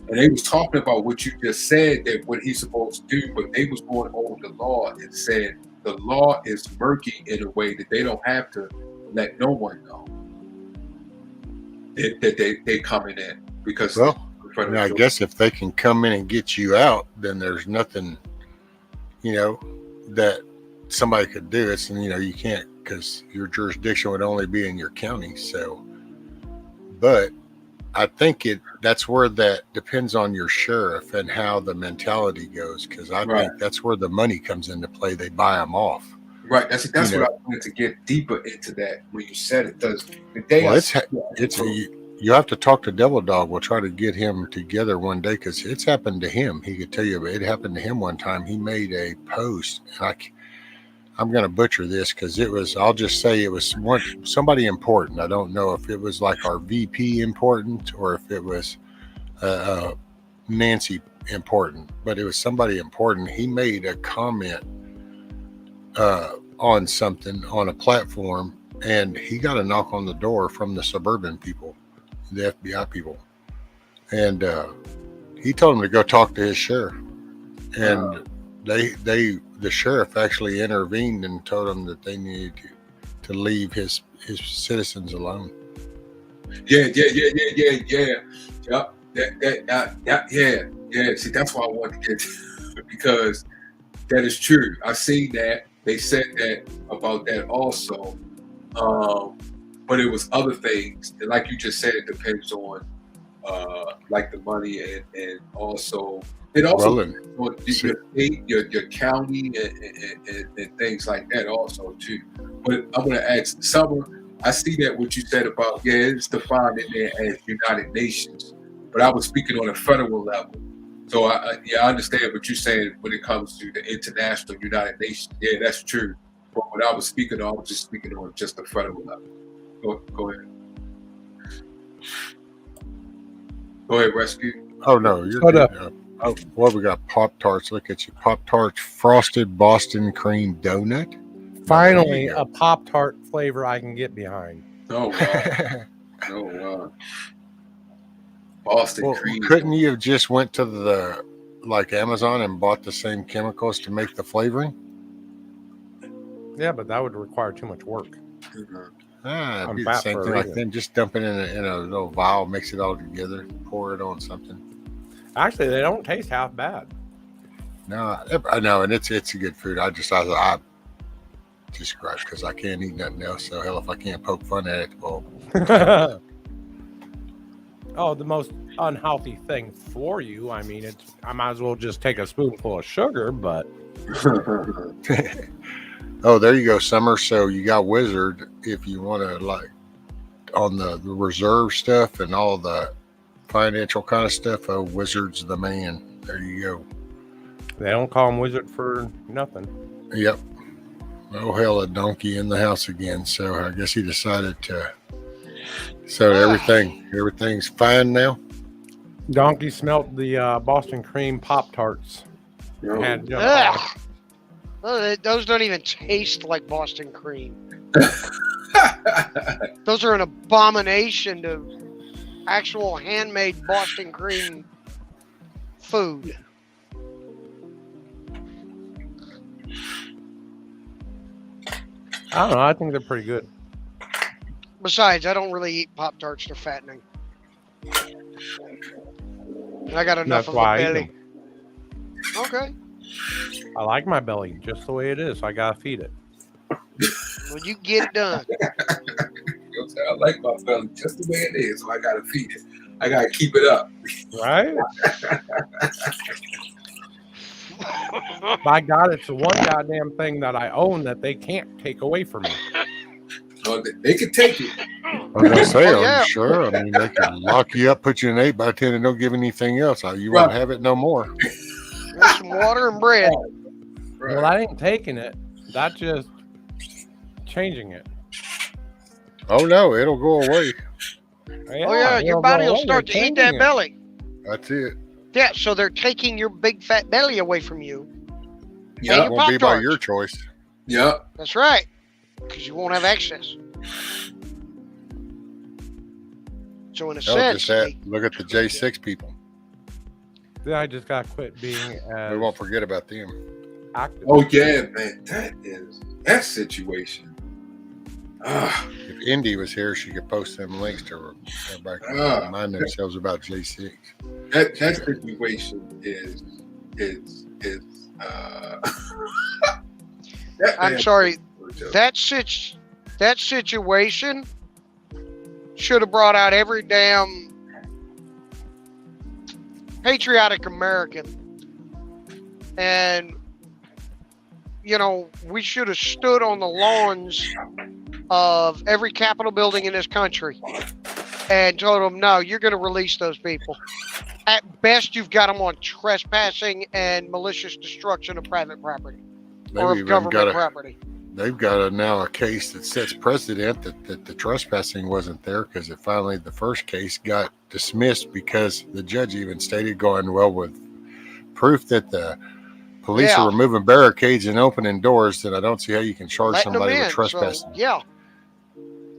And they was talking about what you just said, that what he's supposed to do, but they was going over the law and said the law is murky in a way that they don't have to let no one know that they coming in because. Well, I guess if they can come in and get you out, then there's nothing, that somebody could do. It's, you can't, because your jurisdiction would only be in your county. So, but I think that's where that depends on your sheriff and how the mentality goes. Because I think that's where the money comes into play. They buy them off. Right. That's what I wanted to get deeper into that when you said it. Does the day you have to talk to Devil Dog. We'll try to get him together one day because it's happened to him. He could tell you, but it happened to him one time. He made a post, and I'm going to butcher this because I'll just say it was somebody important. I don't know if it was like our VP important or if it was Nancy important, but it was somebody important. He made a comment on something on a platform, and he got a knock on the door from the suburban people, the FBI people, and he told him to go talk to his sheriff, and the sheriff actually intervened and told him that they needed to leave his citizens alone. Yeah. See, that's why I wanted to get to, because that is true. I seen that. They said that about that also. But it was other things. And like you just said, it depends on like the money and also it also depends on your state, your county and things like that also too. But I'm gonna ask Summer, I see that what you said about it's defined in there as United Nations, but I was speaking on a federal level. So I understand what you're saying when it comes to the international United Nations. Yeah, that's true. But what I was speaking on, I was just speaking on just the federal level. Go ahead. Go ahead, Rescue. Oh no, you're good. Well, we got Pop-Tarts. Look at you. Pop-Tarts frosted Boston cream donut. Finally, a Pop-Tart flavor I can get behind. Oh, wow. Oh, wow. Boston cream. Couldn't you have just went to the Amazon and bought the same chemicals to make the flavoring? Yeah, but that would require too much work. It'd be the same thing like them. Just dump it in a little vial, mix it all together, pour it on something. Actually, they don't taste half bad. No, I know, and it's a good food. I just griped because I can't eat nothing else. So hell, if I can't poke fun at it, well, Oh, the most unhealthy thing for you. I mean, I might as well just take a spoonful of sugar, but oh, there you go, Summer. So you got Wizard if you want to like on the reserve stuff and all the financial kind of stuff. Oh, Wizard's the man. There you go. they don't call him Wizard for nothing. Yep. Oh hell, a donkey in the house again. So I guess he decided to. So everything's fine now. Donkey smelt the Boston cream Pop-Tarts. Had jumped Ugh. off. Those don't even taste like Boston cream. Those are an abomination to actual handmade Boston cream food. I don't know. I think they're pretty good. Besides, I don't really eat Pop-Tarts. They're fattening. And I got enough That's of why a I eat belly. them. Okay. I like my belly just the way it is. So I gotta feed it. Well, you get it done. I like my belly just the way it is, so I gotta feed it. I gotta keep it up. Right? By God, it's the one goddamn thing that I own that they can't take away from me. So they can take it. I was gonna say, Oh, are yeah. you sure? I mean, they can lock you up, put you in 8x10, and don't give anything else. You won't have it no more. There's some water and bread. Well, I ain't taking it. That's just changing it. Oh no, it'll go away. Oh yeah, your it'll body go will away. start to They're eat that changing it. belly. That's it. Yeah, so they're taking your big fat belly away from you. Yeah, It won't be by your choice. yeah. That's right, because you won't have access. So in a Oh, sense, just that. Look at the J6 people. Then I just gotta quit being We won't forget about them. active. Oh yeah, man. That situation. If Indy was here, she could post them links to everybody can remind themselves about J6. That situation is I'm sorry. That situation should have brought out every damn patriotic American, and we should have stood on the lawns of every Capitol building in this country and told them, no, you're going to release those people. At best, you've got them on trespassing and malicious destruction of private property or of government property. They've got now a case that sets precedent that the trespassing wasn't there because the first case got dismissed because the judge even stated going, well, with proof that the police are removing barricades and opening doors, then I don't see how you can charge somebody with trespassing. So, yeah.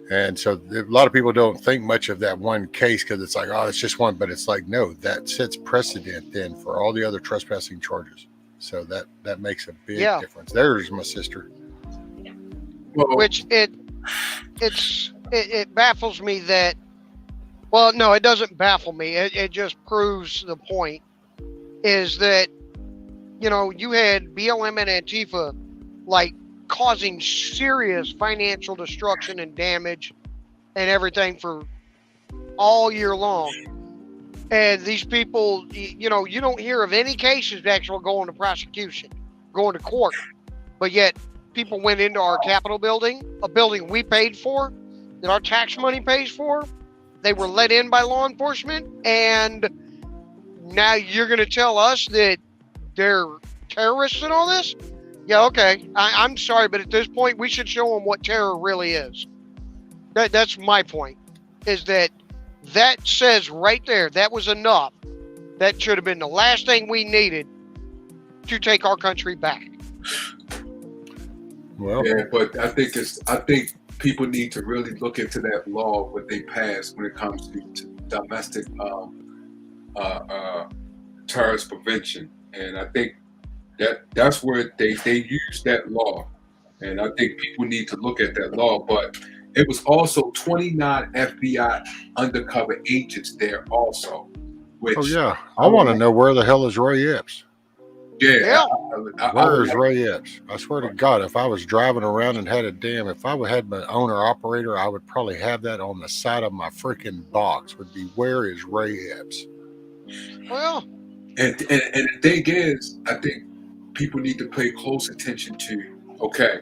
And so a lot of people don't think much of that one case because it's like, oh, it's just one. But it's like, no, that sets precedent then for all the other trespassing charges. So that makes a big difference. There's my sister. Which it baffles me that, well, no, it doesn't baffle me. It just proves the point is that, you had BLM and Antifa like causing serious financial destruction and damage and everything for all year long. And these people, you don't hear of any cases actually going to prosecution, going to court. But yet people went into our Capitol building, a building we paid for, that our tax money pays for. They were let in by law enforcement. And now you're going to tell us that they're terrorists and all this? Yeah, okay. I'm sorry, but at this point, we should show them what terror really is. That's my point, is that says right there, that was enough. That should have been the last thing we needed to take our country back. Well, yeah, but I think people need to really look into that law what they passed when it comes to domestic terrorist prevention, and I think that's where they use that law, and I think people need to look at that law. But it was also 29 FBI undercover agents there also. Which, I want to know where the hell is Roy Epps? Yeah. Where's Ray Epps? I swear to God, if I was driving around and had if I would had my owner operator, I would probably have that on the side of my freaking box. Would be, where is Ray Epps? Well, and the thing is, I think people need to pay close attention to. Okay,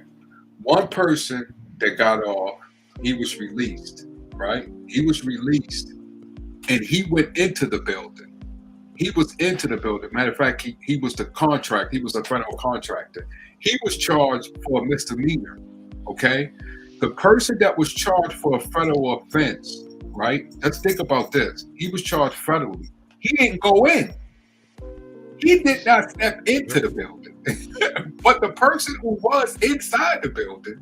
one person that got off, he was released, right? He was released, and he went into the building. He was into the building. Matter of fact, he was the contract. He was a federal contractor. He was charged for a misdemeanor. Okay, the person that was charged for a federal offense, right? Let's think about this. He was charged federally. He didn't go in. He did not step into the building. But the person who was inside the building,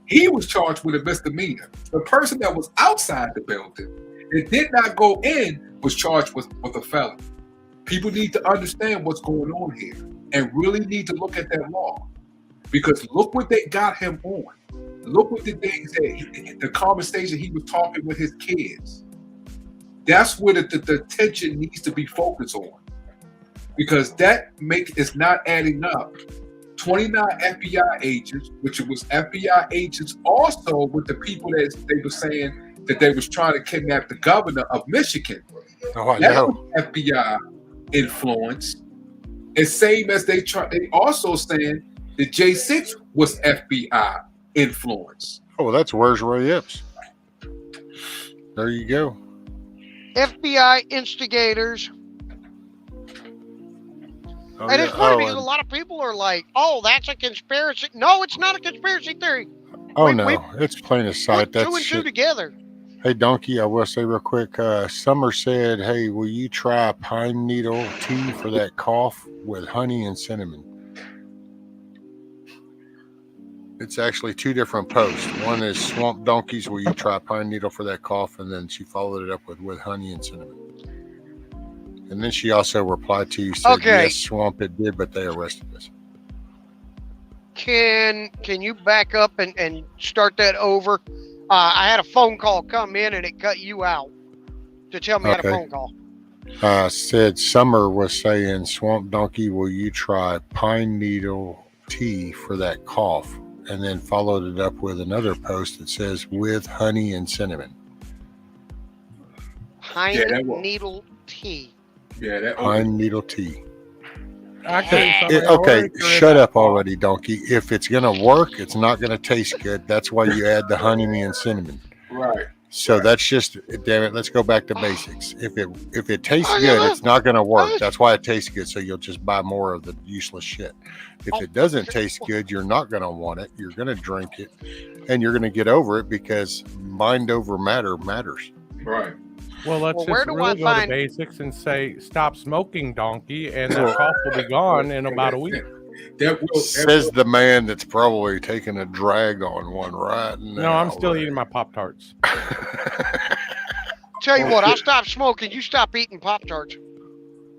he was charged with a misdemeanor. The person that was outside the building that did not go in was charged with a felony. People need to understand what's going on here and really need to look at that law. Because look what they got him on. Look what the things that the conversation he was talking with his kids. That's where the attention needs to be focused on. Because that is not adding up. 29 FBI agents, which was FBI agents also with the people that they were saying that they was trying to kidnap the governor of Michigan. Oh, I know. FBI influence. And same as they also saying that J6 was FBI influence. Oh, well, that's where's Ray Epps. There you go. FBI instigators. Oh, And yeah. it's funny Oh, because a lot of people are like, "Oh, that's a conspiracy." No, it's not a conspiracy theory. oh we no, it's plain as sight. Put two That's and two shit. together. Hey, Donkey, I will say real quick. Summer said, "Hey, will you try pine needle tea for that cough with honey and cinnamon?" It's actually two different posts. One is Swamp Donkeys, will you try pine needle for that cough? And then she followed it up with honey and cinnamon. And then she also replied to you, said, Okay. yes, Swamp, it did, but they arrested us. Can you back up and start that over? I had a phone call come in and it cut you out to tell me I had a Okay. phone call. Said Summer was saying, Swamp Donkey, will you try pine needle tea for that cough? And then followed it up with another post that says, with honey and cinnamon. Pine Yeah, that was- needle tea. Yeah, that Pine needle tea. Actually, Okay, shut up already, Donkey. If it's going to work, it's not going to taste good. That's why you add the honey and cinnamon. right. So that's just, damn it, let's go back to basics. If it tastes Oh, good, yeah. it's not going to work. That's why it tastes good. So you'll just buy more of the useless shit. If it doesn't taste good, you're not going to want it. You're going to drink it and you're going to get over it because mind over matter matters. Right. Well, let's Well, where just do really I go find- to basics and say, stop smoking, donkey, and that cough will be gone in about a week. Says the man that's probably taking a drag on one right now. No, I'm still eating my Pop-Tarts. Tell you what, I'll stop smoking. You stop eating Pop-Tarts.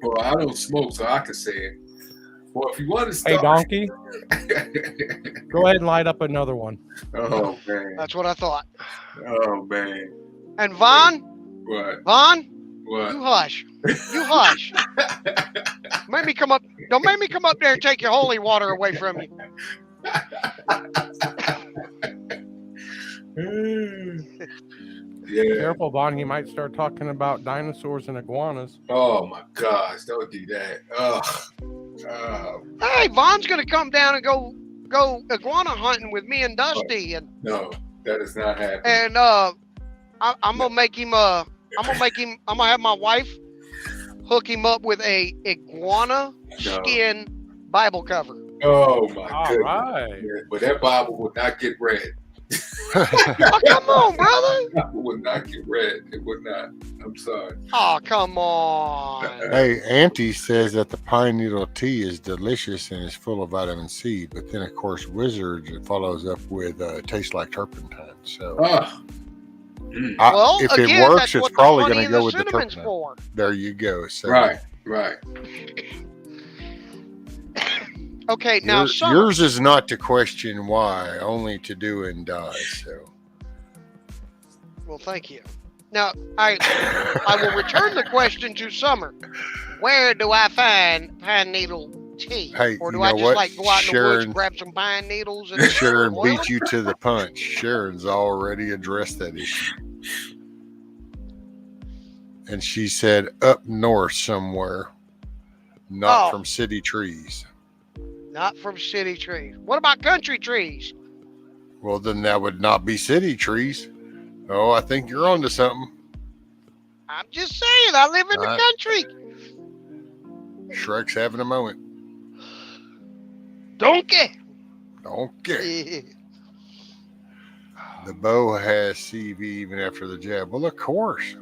Well, I don't smoke, so I can say it. Well, if you want to Hey, stop, donkey, go ahead and light up another one. Oh man. That's what I thought. Oh man. And Vaughn, What? you hush. You hush. Make me come up. Don't make me come up there and take your holy water away from you. Yeah. Careful, Vaughn. He might start talking about dinosaurs and iguanas. Oh my gosh! Don't do that. Hey, Vaughn's gonna come down and go iguana hunting with me and Dusty, and No, that is not happening. and I'm gonna make him. I'm gonna have my wife hook him up with a iguana skin Bible cover. Oh my All goodness! right. Yeah, but that Bible will not get read. Oh, come on, brother. It would not get read. It would not. I'm sorry. Oh, come on. Hey, Auntie says that the pine needle tea is delicious and is full of vitamin C. But then, of course, Wizards follows up with tastes like turpentine. So, Well, if again, it works, that's it's what the probably honey going to and go the with the cinnamon's turpentine. for. There you go. So, Right. Right. Okay, now yours is not to question why, only to do and die. So, well, thank you. Now, I will return the question to Summer. Where do I find pine needle tea? Hey, Or do you I know just what? like go out in the woods, Sharon- grab some pine needles, and Sharon oil beat them? you to the punch. Sharon's already addressed that issue. And she said up north somewhere, not Oh. from city trees. Not from city trees. What about country trees? Well, then that would not be city trees. Oh, I think you're onto something. I'm just saying, I live in the Right. country. Shrek's having a moment. Donkey. Okay. The bow has CV even after the jab. Well, of course.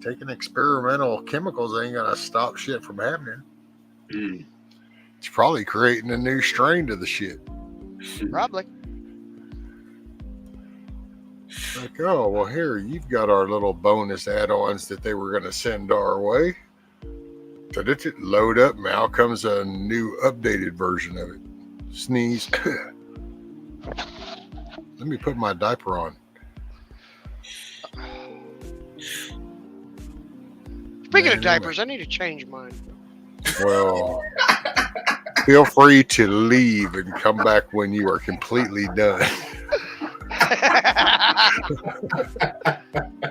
Taking experimental chemicals ain't gonna stop shit from happening. It's probably creating a new strain to the shit. Probably. Like, oh, well, here, you've got our little bonus add-ons that they were going to send our way. Load up, now comes a new updated version of it. Sneeze. Let me put my diaper on. Speaking of diapers, I need to change mine. Well, feel free to leave and come back when you are completely done.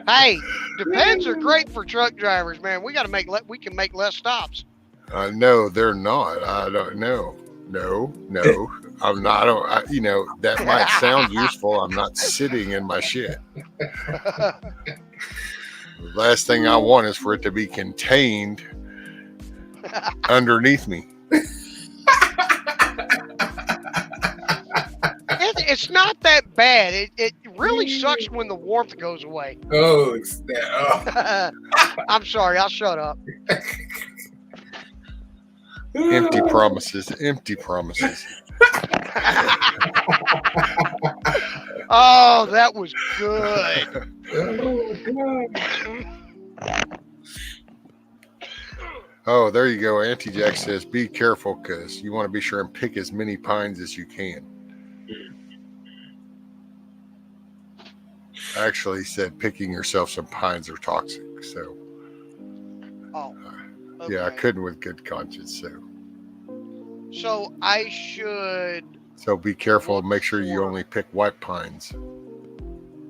Hey, depends are great for truck drivers, man. We can make less stops. No, they're not. I don't know. No, I'm not. That might sound useful. I'm not sitting in my shit. The last thing I want is for it to be contained underneath me. It's not that bad. It really sucks when the warmth goes away. Oh, it's that. I'm sorry. I'll shut up. Empty promises. Empty promises. Oh, that was good. Oh, there you go. Auntie Jack says, be careful because you want to be sure and pick as many pines as you can. Actually said picking yourself some pines are toxic. So, okay. Yeah, I couldn't with good conscience. So I should. So be careful and make sure you only pick white pines.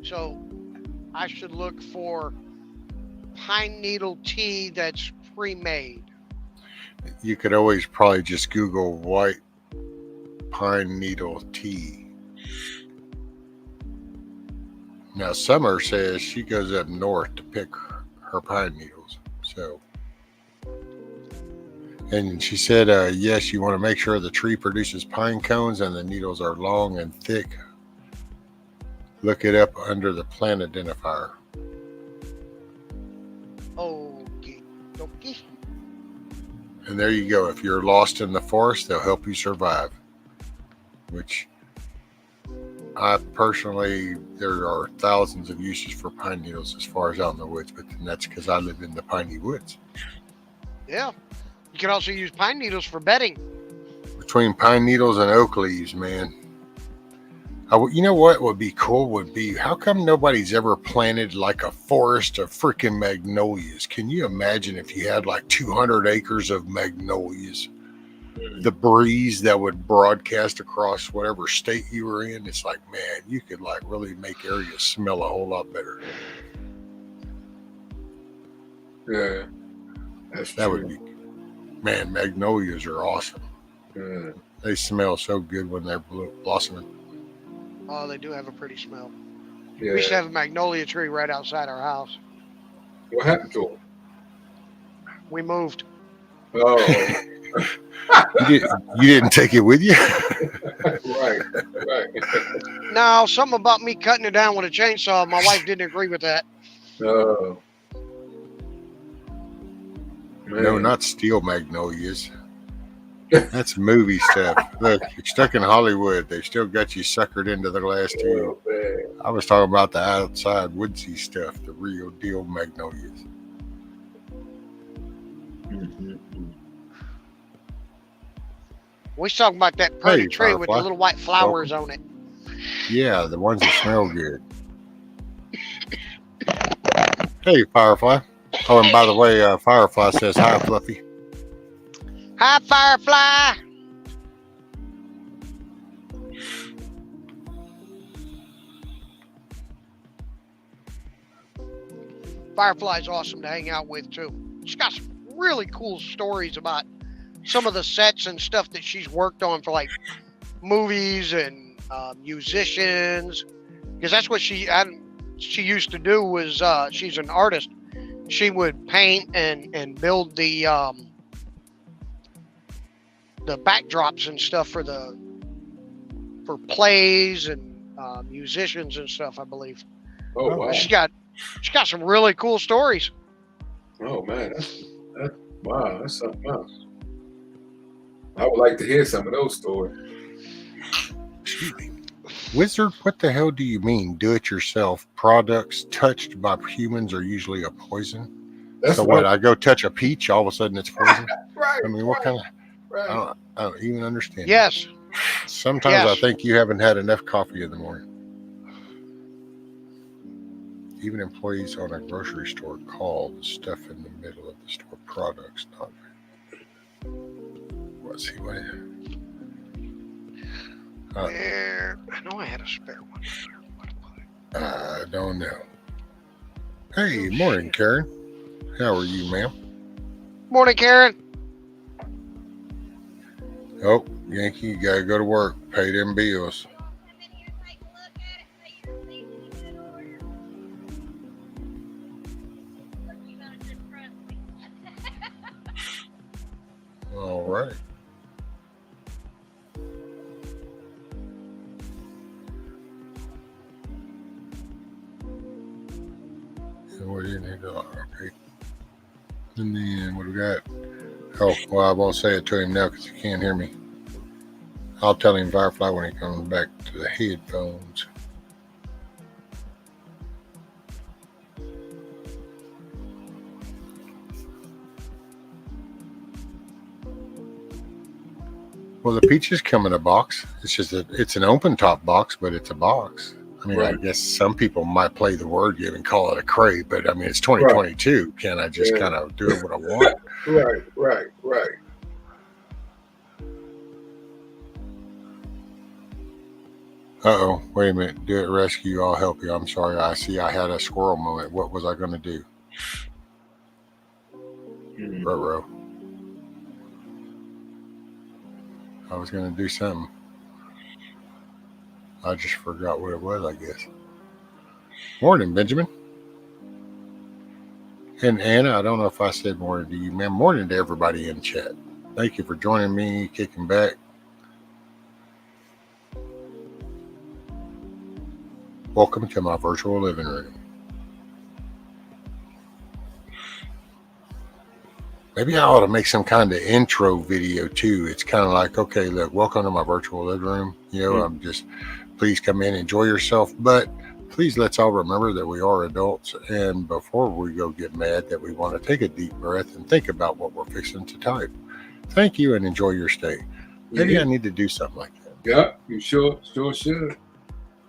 So I should look for pine needle tea that's pre-made. You could always probably just Google white pine needle tea. Now, Summer says she goes up north to pick her pine needles. So, and she said, yes, you want to make sure the tree produces pine cones and the needles are long and thick. Look it up under the plant identifier. Okay. And there you go. If you're lost in the forest, they'll help you survive. Which I personally, there are thousands of uses for pine needles as far as out in the woods, but then that's because I live in the piney woods. Yeah. You can also use pine needles for bedding. Between pine needles and oak leaves, man. You know what would be cool would be, how come nobody's ever planted like a forest of freaking magnolias? Can you imagine if you had like 200 acres of magnolias? The breeze that would broadcast across whatever state you were in, it's like, man, you could like really make areas smell a whole lot better. Yeah, that would be, man, magnolias are awesome. Yeah. They smell so good when they're blossoming. Oh, they do have a pretty smell. Yeah. We used to have a magnolia tree right outside our house. What happened to them? We moved. Oh. You didn't take it with you? Right. No, something about me cutting it down with a chainsaw. My wife didn't agree with that. Oh. No, not steel magnolias. That's movie stuff. Look, you're stuck in Hollywood. They still got you suckered into the glass tube. I was talking about the outside woodsy stuff, the real deal magnolias. We talking about that pretty Hey, tree with the Firefly. little white flowers on it. Yeah, the ones that smell good. Hey, Firefly. Oh, and by the way, Firefly says hi, Fluffy. Hi, Firefly. Firefly's awesome to hang out with too. She's got some really cool stories about some of the sets and stuff that she's worked on for like movies and musicians, because that's what she used to do. Was she's an artist. She would paint and build the backdrops and stuff for plays and musicians and stuff, I believe. Oh wow. She's got some really cool stories. Oh man, that's wow, that's something else. I would like to hear some of those stories. Excuse me. Wizard, what the hell do you mean? Do-it-yourself products touched by humans are usually a poison? That's so what? I go touch a peach, all of a sudden it's poison? Right. I mean, what kind of? Right. I don't even understand. Yes. Sometimes Yes. I think you haven't had enough coffee in the morning. Even employees on a grocery store call the stuff in the middle of the store products not. What's he what? I know I had a spare one. I don't know. Hey, morning, Karen. How are you, ma'am? Morning, Karen. Oh, Yankee, you gotta go to work. Pay them bills. All right. And what do you need to okay. And then what do we got? Oh, well, I won't say it to him now because he can't hear me. I'll tell him Firefly when he comes back to the headphones. Well, the peaches come in a box. It's just that it's an open top box, but it's a box. I mean, Right. I guess some people might play the word game and call it a crate, but I mean, it's 2022. Right. Can I just kind of do what I want? Right. Uh-oh, wait a minute. Do it rescue. I'll help you. I'm sorry. I see I had a squirrel moment. What was I going to do? Ruh-roh. I was going to do something. I just forgot what it was, I guess. Morning, Benjamin. And Anna, I don't know if I said morning to you, ma'am. Morning to everybody in chat. Thank you for joining me, kicking back. Welcome to my virtual living room. Maybe I ought to make some kind of intro video too. It's kind of like, okay, look, welcome to my virtual living room. You know, I'm just, please come in, enjoy yourself. But please let's all remember that we are adults. And before we go get mad, that we want to take a deep breath and think about what we're fixing to type. Thank you and enjoy your stay. Maybe I need to do something like that. Yeah, you sure should.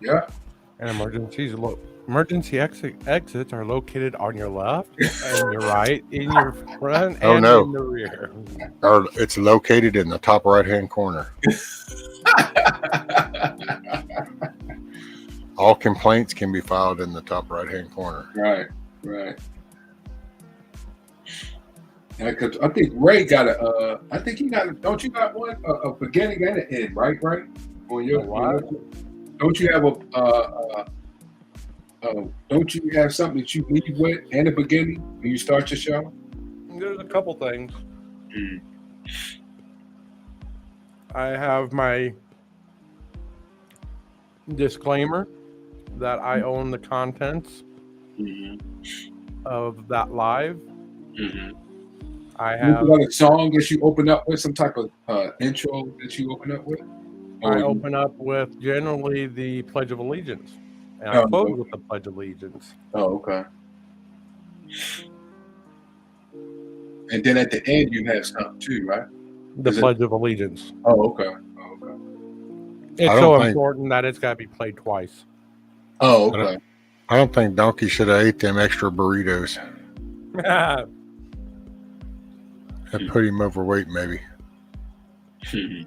Yeah. And emergency exits are located on your left and your right, in your front, and in the rear. Or it's located in the top right-hand corner. All complaints can be filed in the top right-hand corner. Right. Yeah, because I think Ray got a. I think he got a. Don't you got one? A beginning and an end, right? On your. Don't you have don't you have something that you lead with and a beginning when you start your show? There's a couple things. I have my disclaimer that I own the contents of that live. I have a song that you open up with, some type of intro that you open up with. I open up with generally the Pledge of Allegiance, and I close with the Pledge of Allegiance. Oh, okay. And then at the end, you have something too, right? The Pledge of Allegiance. Oh, okay. It's so important that it's got to be played twice. Oh, okay. I don't think Donkey should have ate them extra burritos. That put him overweight, maybe. You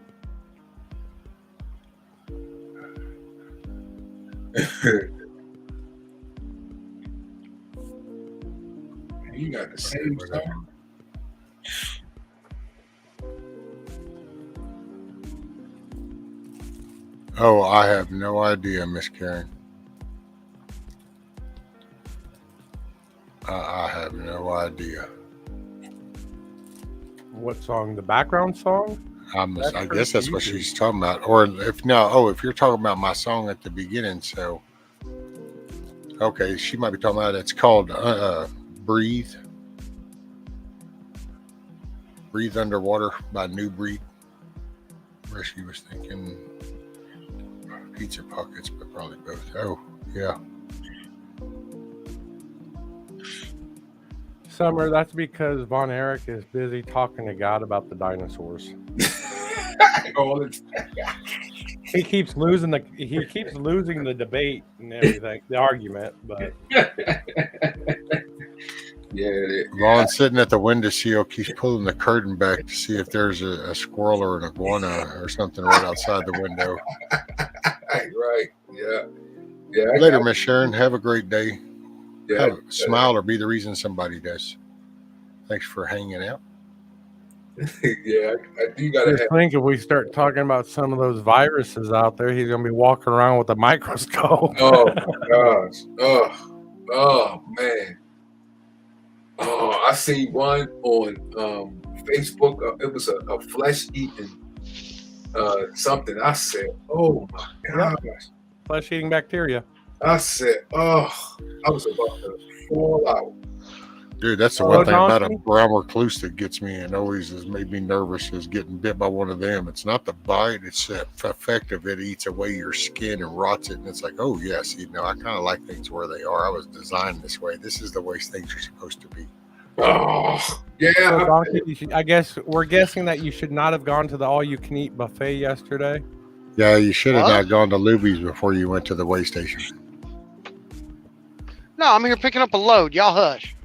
got the same stuff. Oh, I have no idea, Miss Karen. I have no idea. What song? The background song? I guess that's what she's talking about. Or if you're talking about my song at the beginning, so okay, she might be talking about it's called Breathe. Breathe Underwater by New Breed. Where she was thinking Pizza Pockets, but probably both. Oh, yeah. Summer, that's because Von Erich is busy talking to God about the dinosaurs. He keeps losing the debate and everything, the argument, but yeah. Vaughn's sitting at the window keeps pulling the curtain back to see if there's a squirrel or an iguana or something right outside the window. Right. Yeah. Later, Miss Sharon. Have a great day. Yeah. Smile or be the reason somebody does. Thanks for hanging out. Yeah, I do gotta just think if we start talking about some of those viruses out there, he's gonna be walking around with a microscope. Oh my gosh. Oh man. Oh, I seen one on Facebook. It was a flesh-eating something. I said, "Oh my gosh!" Flesh-eating bacteria. I said, "Oh!" I was about to fall out. Dude, that's the one thing about a brown recluse that gets me and always has made me nervous is getting bit by one of them. It's not the bite; it's the effect of it eats away your skin and rots it. And it's like, oh yes, I kind of like things where they are. I was designed this way. This is the way things are supposed to be. Oh, yeah. So, Donkey, I guess we're guessing that you should not have gone to the all-you-can-eat buffet yesterday. Yeah, you should have not gone to Luby's before you went to the way station. No, I'm here picking up a load. Y'all hush.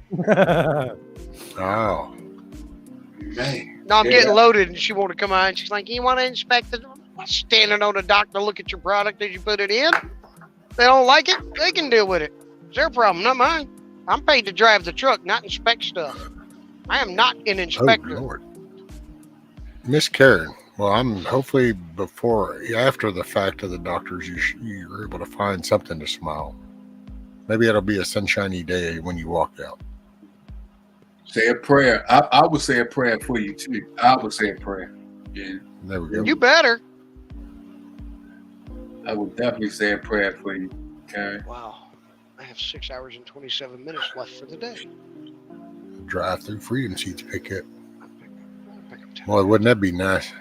Oh. Man. No, I'm getting loaded, and she wanted to come out, and she's like, you want to inspect it? I'm standing on the dock to look at your product as you put it in. They don't like it, they can deal with it. It's their problem, not mine. I'm paid to drive the truck, not inspect stuff. I am not an inspector. Oh, Lord. Miss Karen, well, I'm hopefully after the fact of the doctors, you're able to find something to smile. Maybe it'll be a sunshiny day when you walk out. Say a prayer. I would say a prayer for you too. I would say a prayer. Yeah. There we go. You better. I would definitely say a prayer for you, Karen. Wow. I have 6 hours and 27 minutes left for the day. Drive-through freedom seats pick up. Boy, wouldn't that be nice?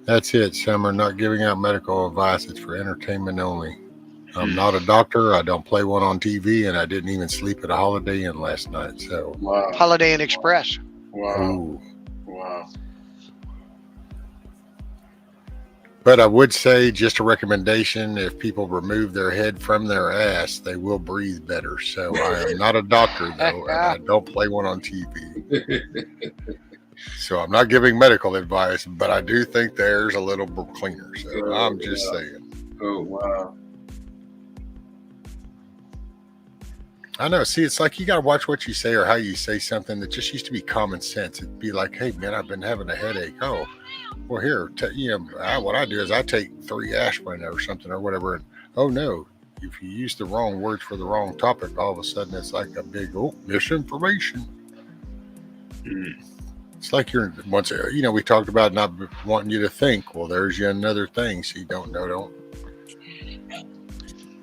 That's it, Summer. Not giving out medical advice. It's for entertainment only. I'm not a doctor. I don't play one on TV, and I didn't even sleep at a Holiday Inn last night. So, wow. Holiday Inn Express. Wow. Ooh. Wow. But I would say, just a recommendation, if people remove their head from their ass, they will breathe better. So I am not a doctor, though, and I don't play one on TV. So I'm not giving medical advice, but I do think the air's a little cleaner. So I'm just saying. Oh, wow. I know. See, it's like you got to watch what you say or how you say something that just used to be common sense. It'd be like, hey, man, I've been having a headache. Oh, well, here, what I do is I take 3 aspirin or something or whatever. And oh, no, if you use the wrong words for the wrong topic, all of a sudden it's like a big, misinformation. It's like we talked about not wanting you to think. Well, there's another thing. So you don't know, don't.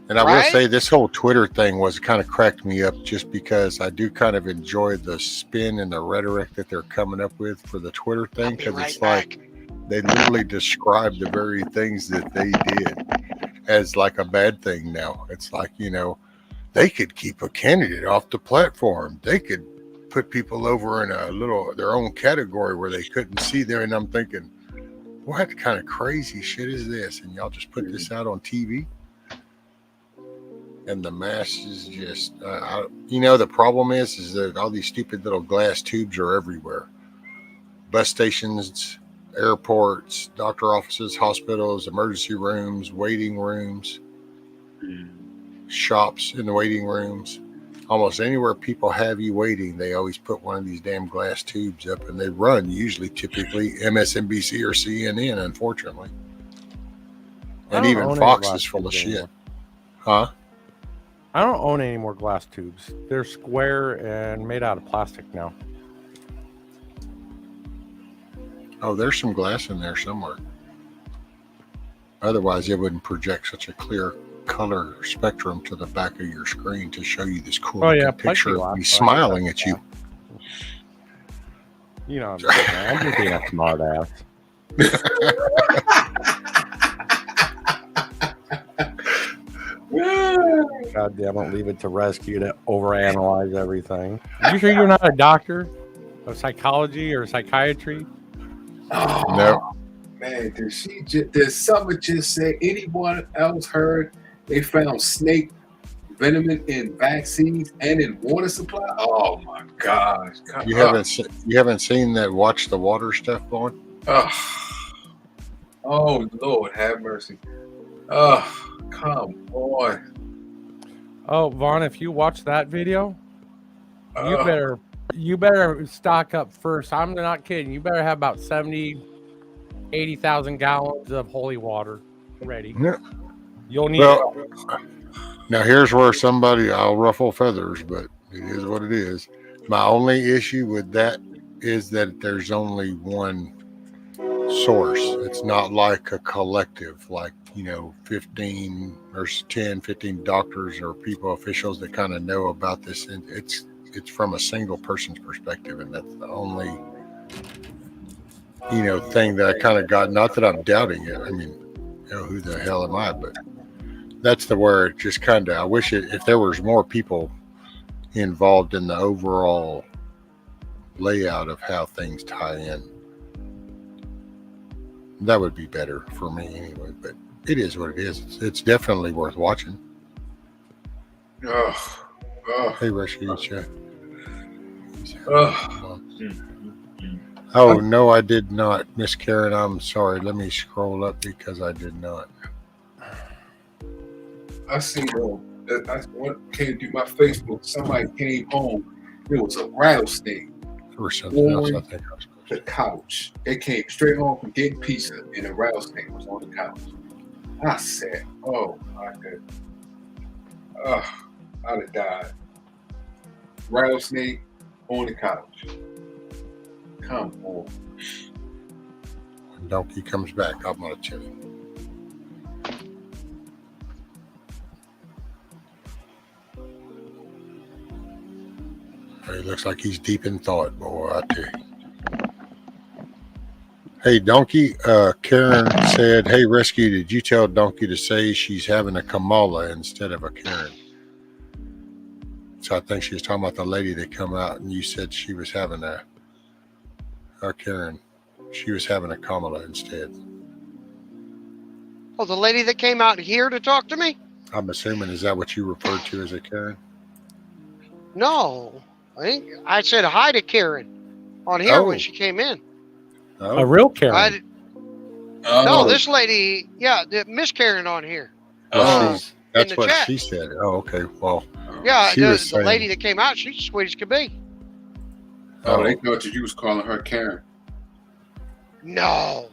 And I will say this whole Twitter thing kind of cracked me up just because I do kind of enjoy the spin and the rhetoric that they're coming up with for the Twitter thing. Because it's like they literally describe the very things that they did as like a bad thing now. It's like, they could keep a candidate off the platform. They could put people over in their own category where they couldn't see there. And I'm thinking, what kind of crazy shit is this? And y'all just put this out on TV? And the masses just, the problem is that all these stupid little glass tubes are everywhere. Bus stations, airports, doctor offices, hospitals, emergency rooms, waiting rooms, shops in the waiting rooms. Almost anywhere people have you waiting, they always put one of these damn glass tubes up, and they run typically MSNBC or CNN, unfortunately. And even Fox is full of shit. Huh? I don't own any more glass tubes. They're square and made out of plastic now. Oh, there's some glass in there somewhere. Otherwise, it wouldn't project such a clear color spectrum to the back of your screen to show you this cool picture of me smiling at you. You know, I'm just being a smart ass. God damn it, leave it to rescue to overanalyze everything. Are you sure you're not a doctor of psychology or psychiatry? Oh, no. Man, did someone just say anyone else heard they found snake venom in vaccines and in water supply? Oh my gosh. You haven't seen that Watch the Water stuff going? Oh Lord, have mercy. Oh, come on. Oh, Vaughn, if you watch that video, you better stock up first. I'm not kidding. You better have about 80,000 gallons of holy water ready. Yeah. You'll need it. Now here's where I'll ruffle feathers, but it is what it is. My only issue with that is that there's only one source. It's not like a collective, like 15 or 10, 15 doctors or people, officials that kind of know about this, and it's from a single person's perspective, and that's the only thing that I kind of got. Not that I'm doubting it. I mean, who the hell am I? But that's where it just kind of. I wish if there was more people involved in the overall layout of how things tie in, that would be better for me anyway. But it is what it is. It's definitely worth watching. Hey, Rescue Chat. Oh, no, I did not. Miss Karen, I'm sorry. Let me scroll up because I did not. I see what came through my Facebook. Somebody came home. There was a rattlesnake or something else, I think. The couch. They came straight home from getting pizza, and a rattlesnake was on the couch. I said, "Oh my goodness, I'd have died." Rattlesnake on the couch. Come on. When Donkey comes back, I'm gonna tell you. He looks like he's deep in thought, boy, I tell you. Hey, Donkey, Karen said, "Hey, Rescue, did you tell Donkey to say she's having a Kamala instead of a Karen?" So I think she was talking about the lady that come out, and you said she was having a Karen. She was having a Kamala instead. Oh, the lady that came out here to talk to me? I'm assuming, is that what you referred to as a Karen? No. I said hi to Karen on here when she came in. A real Karen? No, this lady, Miss Karen on here. Well, that's what chat. she said. Oh, okay. Well, yeah, the lady that came out, she's sweet as could be. Oh, they thought you was calling her Karen. No.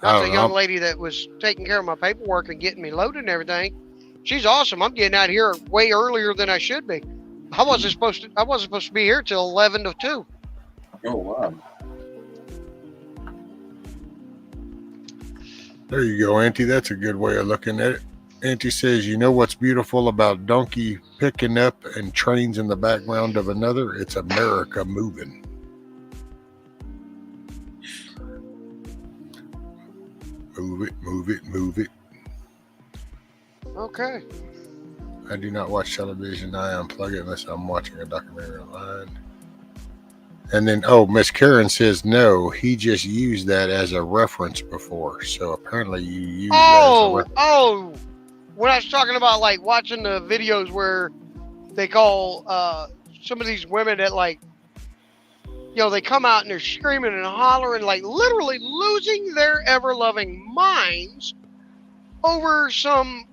That's a young lady that was taking care of my paperwork and getting me loaded and everything. She's awesome. I'm getting out here way earlier than I should be. I wasn't supposed to be here till 11 to 2. Oh, wow. There you go, Auntie. That's a good way of looking at it. Auntie says, "You know what's beautiful about Donkey picking up and trains in the background of another? It's America moving." Move it, move it, move it. Okay. I do not watch television. I unplug it unless I'm watching a documentary online. And then, oh, Miss Karen says no. He just used that as a reference before. So apparently, you use that as a reference. Oh, when I was talking about like watching the videos where they call some of these women that like, you know, they come out and they're screaming and hollering, like literally losing their ever loving minds over some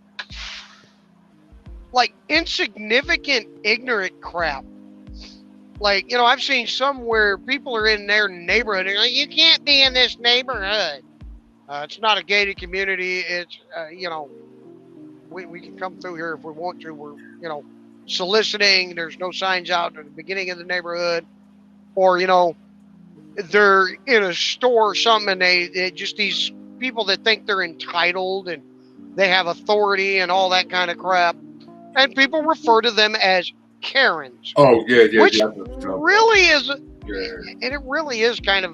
like insignificant, ignorant crap. Like, you know, I've seen some where people are in their neighborhood and like, you can't be in this neighborhood. It's not a gated community. It's, you know, we can come through here if we want to. We're, you know, soliciting. There's no signs out at the beginning of the neighborhood. Or, you know, they're in a store or something and they just these people that think they're entitled and they have authority and all that kind of crap. And people refer to them as Karens. Oh, yeah. Which yeah. really is, Yeah. and it really is kind of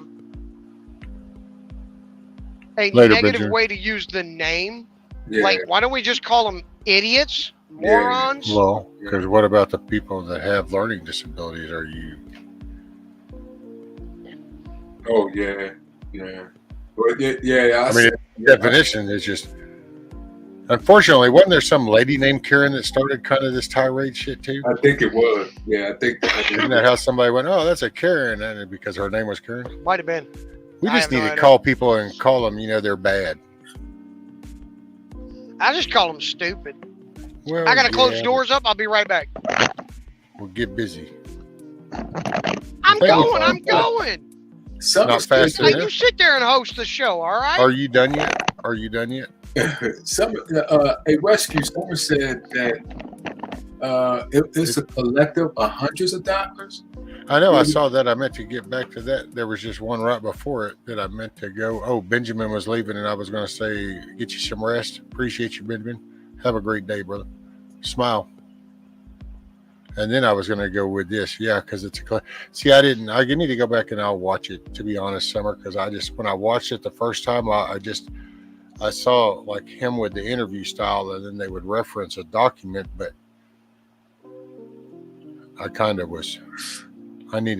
a Later, negative Benjamin. way to use the name. Yeah. Like, why don't we just call them idiots, morons? Well, because what about the people that have learning disabilities? Are you? Oh, yeah. Well, yeah. I mean, the definition is just. Unfortunately, wasn't there some lady named Karen that started kind of this tirade shit too? I think it was. Yeah, I think that. Isn't that how somebody went, oh, that's a Karen, and because her name was Karen? Might have been. We I just have need no to idea. call people and call them, you know, they're bad. I just call them stupid. Well, I got to close yeah, doors up. I'll be right back. We'll get busy. I'm Thank you, going. I'm Bob. going. Not fast Hey, enough. you sit there and host the show, all right? Are you done yet? Are you done yet? A rescue. Someone said that it's a collective of hundreds of doctors. I know. I saw that. I meant to get back to that. There was just one right before it that I meant to go. Oh, Benjamin was leaving, and I was going to say, get you some rest. Appreciate you, Benjamin. Have a great day, brother. Smile. And then I was going to go with this. Yeah, because it's a... See, I need to go back and I'll watch it, to be honest, Summer, because when I watched it the first time, I saw like him with the interview style, and then they would reference a document, but I kind of was... and then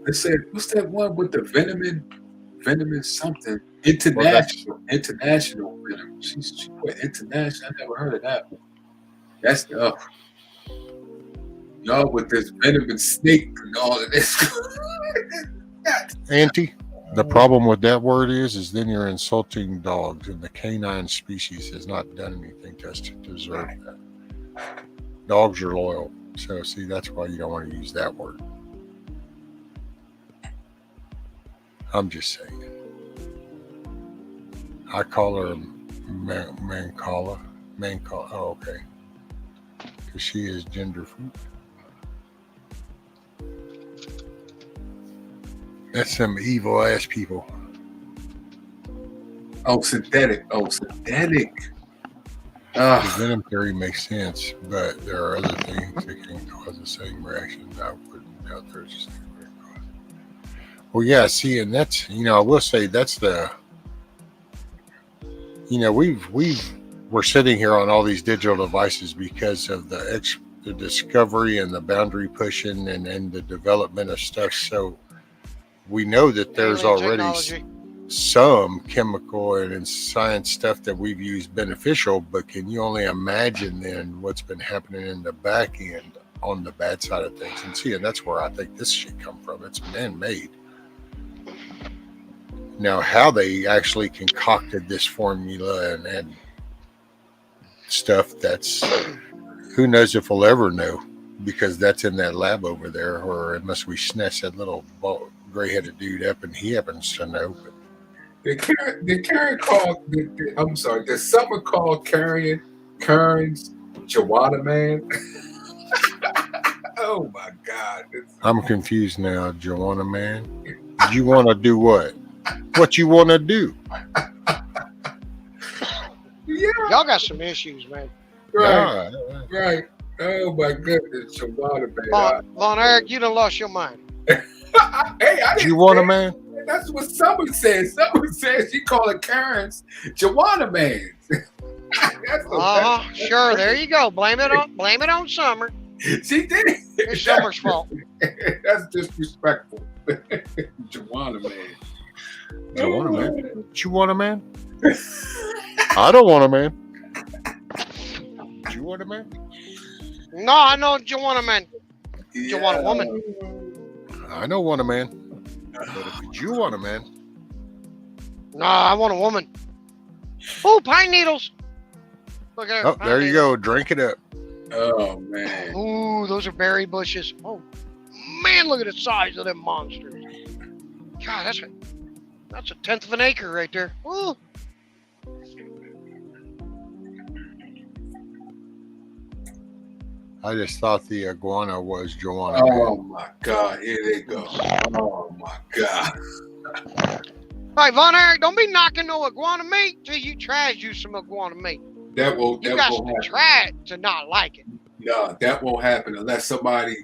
they said, what's that one with the venom something? International venom. She put international. I never heard of that one. That's y'all with this venomous snake and all of this. Auntie, the problem with that word is then you're insulting dogs, and the canine species has not done anything to us to deserve that. Dogs are loyal. So, see, that's why you don't want to use that word. I'm just saying. I call her Mancala. Oh, okay. Because she is gender fluid. That's some evil ass people. Oh, synthetic. The venom theory makes sense, but there are other things that can cause the same reaction. I wouldn't doubt there's the same cause. Well, yeah, see, and that's, I will say that's the, we're sitting here on all these digital devices because of the discovery and the boundary pushing and the development of stuff. So we know that there's already some chemical and science stuff that we've used beneficial, but can you only imagine then what's been happening in the back end on the bad side of things? And that's where I think this should come from. It's man-made. Now, how they actually concocted this formula and stuff, that's, who knows if we'll ever know, because that's in that lab over there, or unless we snatch that little gray-headed dude up and he happens to know. But Did Karen call? I'm sorry. Did someone call Karen's Jawada man? Oh my God! I'm confused now, Joanna, man. You want to do what? What you want to do? Yeah. Y'all got some issues, man. Right. Oh my goodness, Jawada man. Von Eric, you done lost your mind. Hey, I didn't. You want a man? That's what someone said. Someone said she called it Karen's Joanna man. Sure. There you go. Blame it on Summer. She did. It's Summer's fault. That's disrespectful. Joanna, man. Joanna, man. You want a man? I don't want a man. You want a man? No, I know Joanna, man. You want a woman? I know want a man. But if you want a man, No, I want a woman. Oh, pine needles. Look at her. oh, there you go. Drink it up. Oh man. Ooh, those are berry bushes. Oh man, look at the size of them monsters. God, that's a tenth of an acre right there. Ooh. I just thought the iguana was Joanna. Oh my God, here they go. Oh my God. All right, Von Erich, don't be knocking no iguana meat till you try to use some iguana meat. That won't You got happen. to try it to not like it. No, that won't happen unless somebody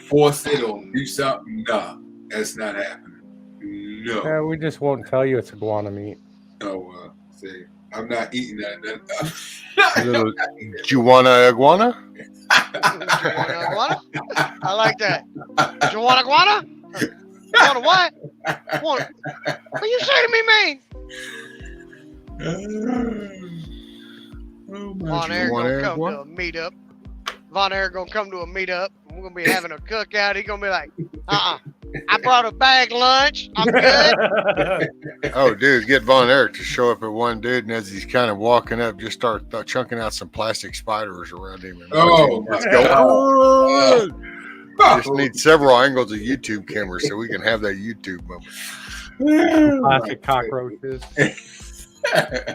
force it or do something. No, that's not happening. No. Yeah, we just won't tell you it's iguana meat. Oh, see, I'm not eating that. Little Joanna iguana? Joanna iguana? I like that. Joanna iguana? Joanna what? What you say to me, man? Von Erich gonna come to a meetup. Von Erich gonna come to a meetup. We're gonna be having a cookout. He's gonna be like, I brought a bag lunch. I'm good. Oh, dude, get Von Erich to show up at one dude, and as he's kind of walking up, just start chunking out some plastic spiders around him. And Oh, go. Just need several angles of YouTube cameras so we can have that YouTube moment. Plastic cockroaches.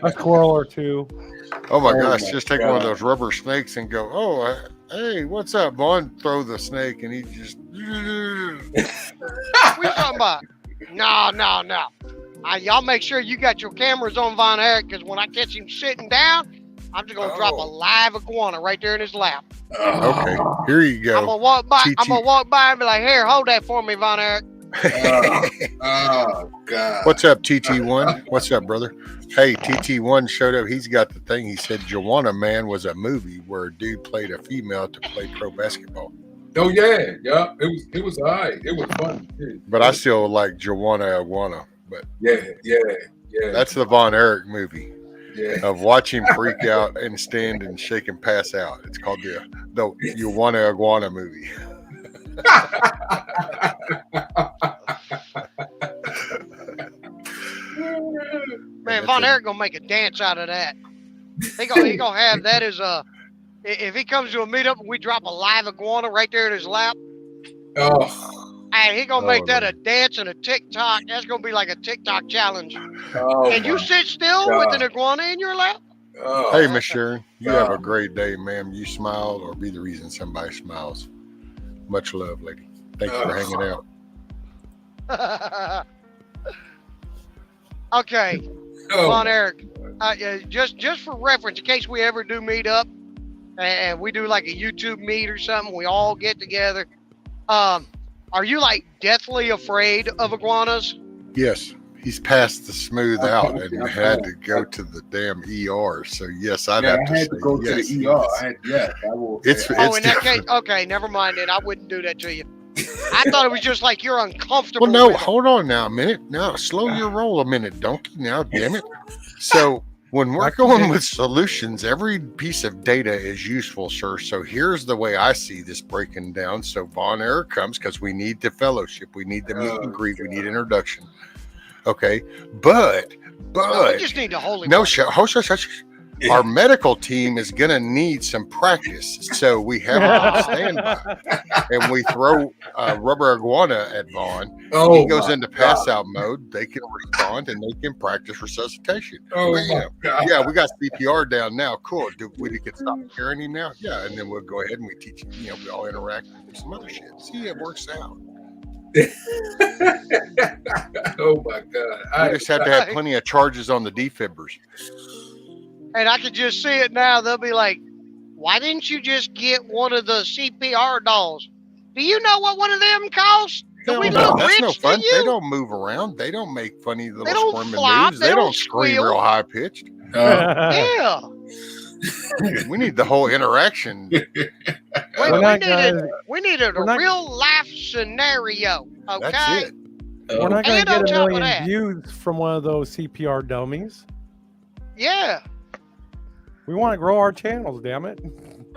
A squirrel or two. Oh my gosh, just take one of those rubber snakes and go, hey, what's up, Vaughn? Throw the snake and he just. What you talking about? No. Y'all make sure you got your cameras on Von Erich, because when I catch him sitting down, I'm just gonna drop a live iguana right there in his lap. Okay, here you go. I'm gonna walk by. I'm gonna walk by and be like, "Here, hold that for me, Von Erich." Oh God. What's up, TT1? What's up, brother? Hey, TT1 showed up. He's got the thing. He said Joanna Man was a movie where a dude played a female to play pro basketball. Oh yeah. It was all right. It was fun. But I still like Joanna Iguana. But yeah. That's the Von Erich movie. Yeah. Of watch him freak out and stand and shake and pass out. It's called the Joanna Iguana movie. Man, Von Erich gonna make a dance out of that. He gonna have that as if he comes to a meetup and we drop a live iguana right there in his lap. Oh. And he gonna make that a dance and a TikTok. That's gonna be like a TikTok challenge. Oh, Can you sit still with an iguana in your lap? Oh. Hey, Miss Sharon, you have a great day, ma'am. You smiled or be the reason somebody smiles. Much love, lady. Thank you for hanging out. Okay, Von Erich. Just for reference, in case we ever do meet up and we do like a YouTube meet or something, we all get together. Are you like deathly afraid of iguanas? Yes, he's passed the smooth out and had to go to the damn ER. So yes, I'd have to say go yes. to the ER. I will. It's in that case, okay, never mind it. I wouldn't do that to you. I thought it was just like you're uncomfortable. Well, no, with it. hold on now a minute. Now, slow your roll a minute, donkey. Now, damn it. So when we're going with solutions, every piece of data is useful, sir. So here's the way I see this breaking down. So Von Erich comes because we need the fellowship. We need the meet and greet. We need introduction. Okay. But we just need to hold him. no, hush. Our medical team is going to need some practice. So we have them on standby. And we throw a rubber iguana at Vaughn. He goes into pass out mode. They can respond and they can practice resuscitation. My God. Yeah, we got CPR down now. Cool. Do we can stop hearing him now? Yeah. And then we'll go ahead and we teach him, we all interact and do some other shit. See, it works out. Oh my God. We just have to have plenty of charges on the defibbers. And I can just see it now. They'll be like, why didn't you just get one of the CPR dolls? Do you know what one of them costs? Do we Hell no, look that's no rich to fun. you? They don't move around. They don't make funny little don't squirming flop. moves. They They don't don't scream squeal. real high pitched. Yeah. We need the whole interaction. Wait, We're not gonna- we needed a we're not- real life scenario. Okay. That's it. We're not And going to on get a top of million that- views from one of those CPR dummies. Yeah. We want to grow our channels, damn it.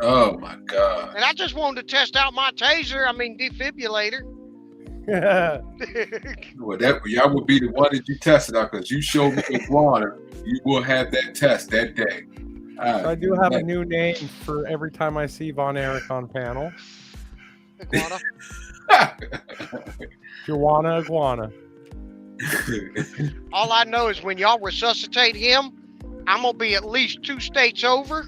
Oh my god. And I just wanted to test out my taser. I mean, defibrillator. Well, that y'all would be the one that you tested out because you showed me the water. You will have that test that day. So I do have a new name for every time I see Von Erich on panel. Iguana. Joanna Iguana. All I know is when y'all resuscitate him, I'm gonna be at least 2 states over.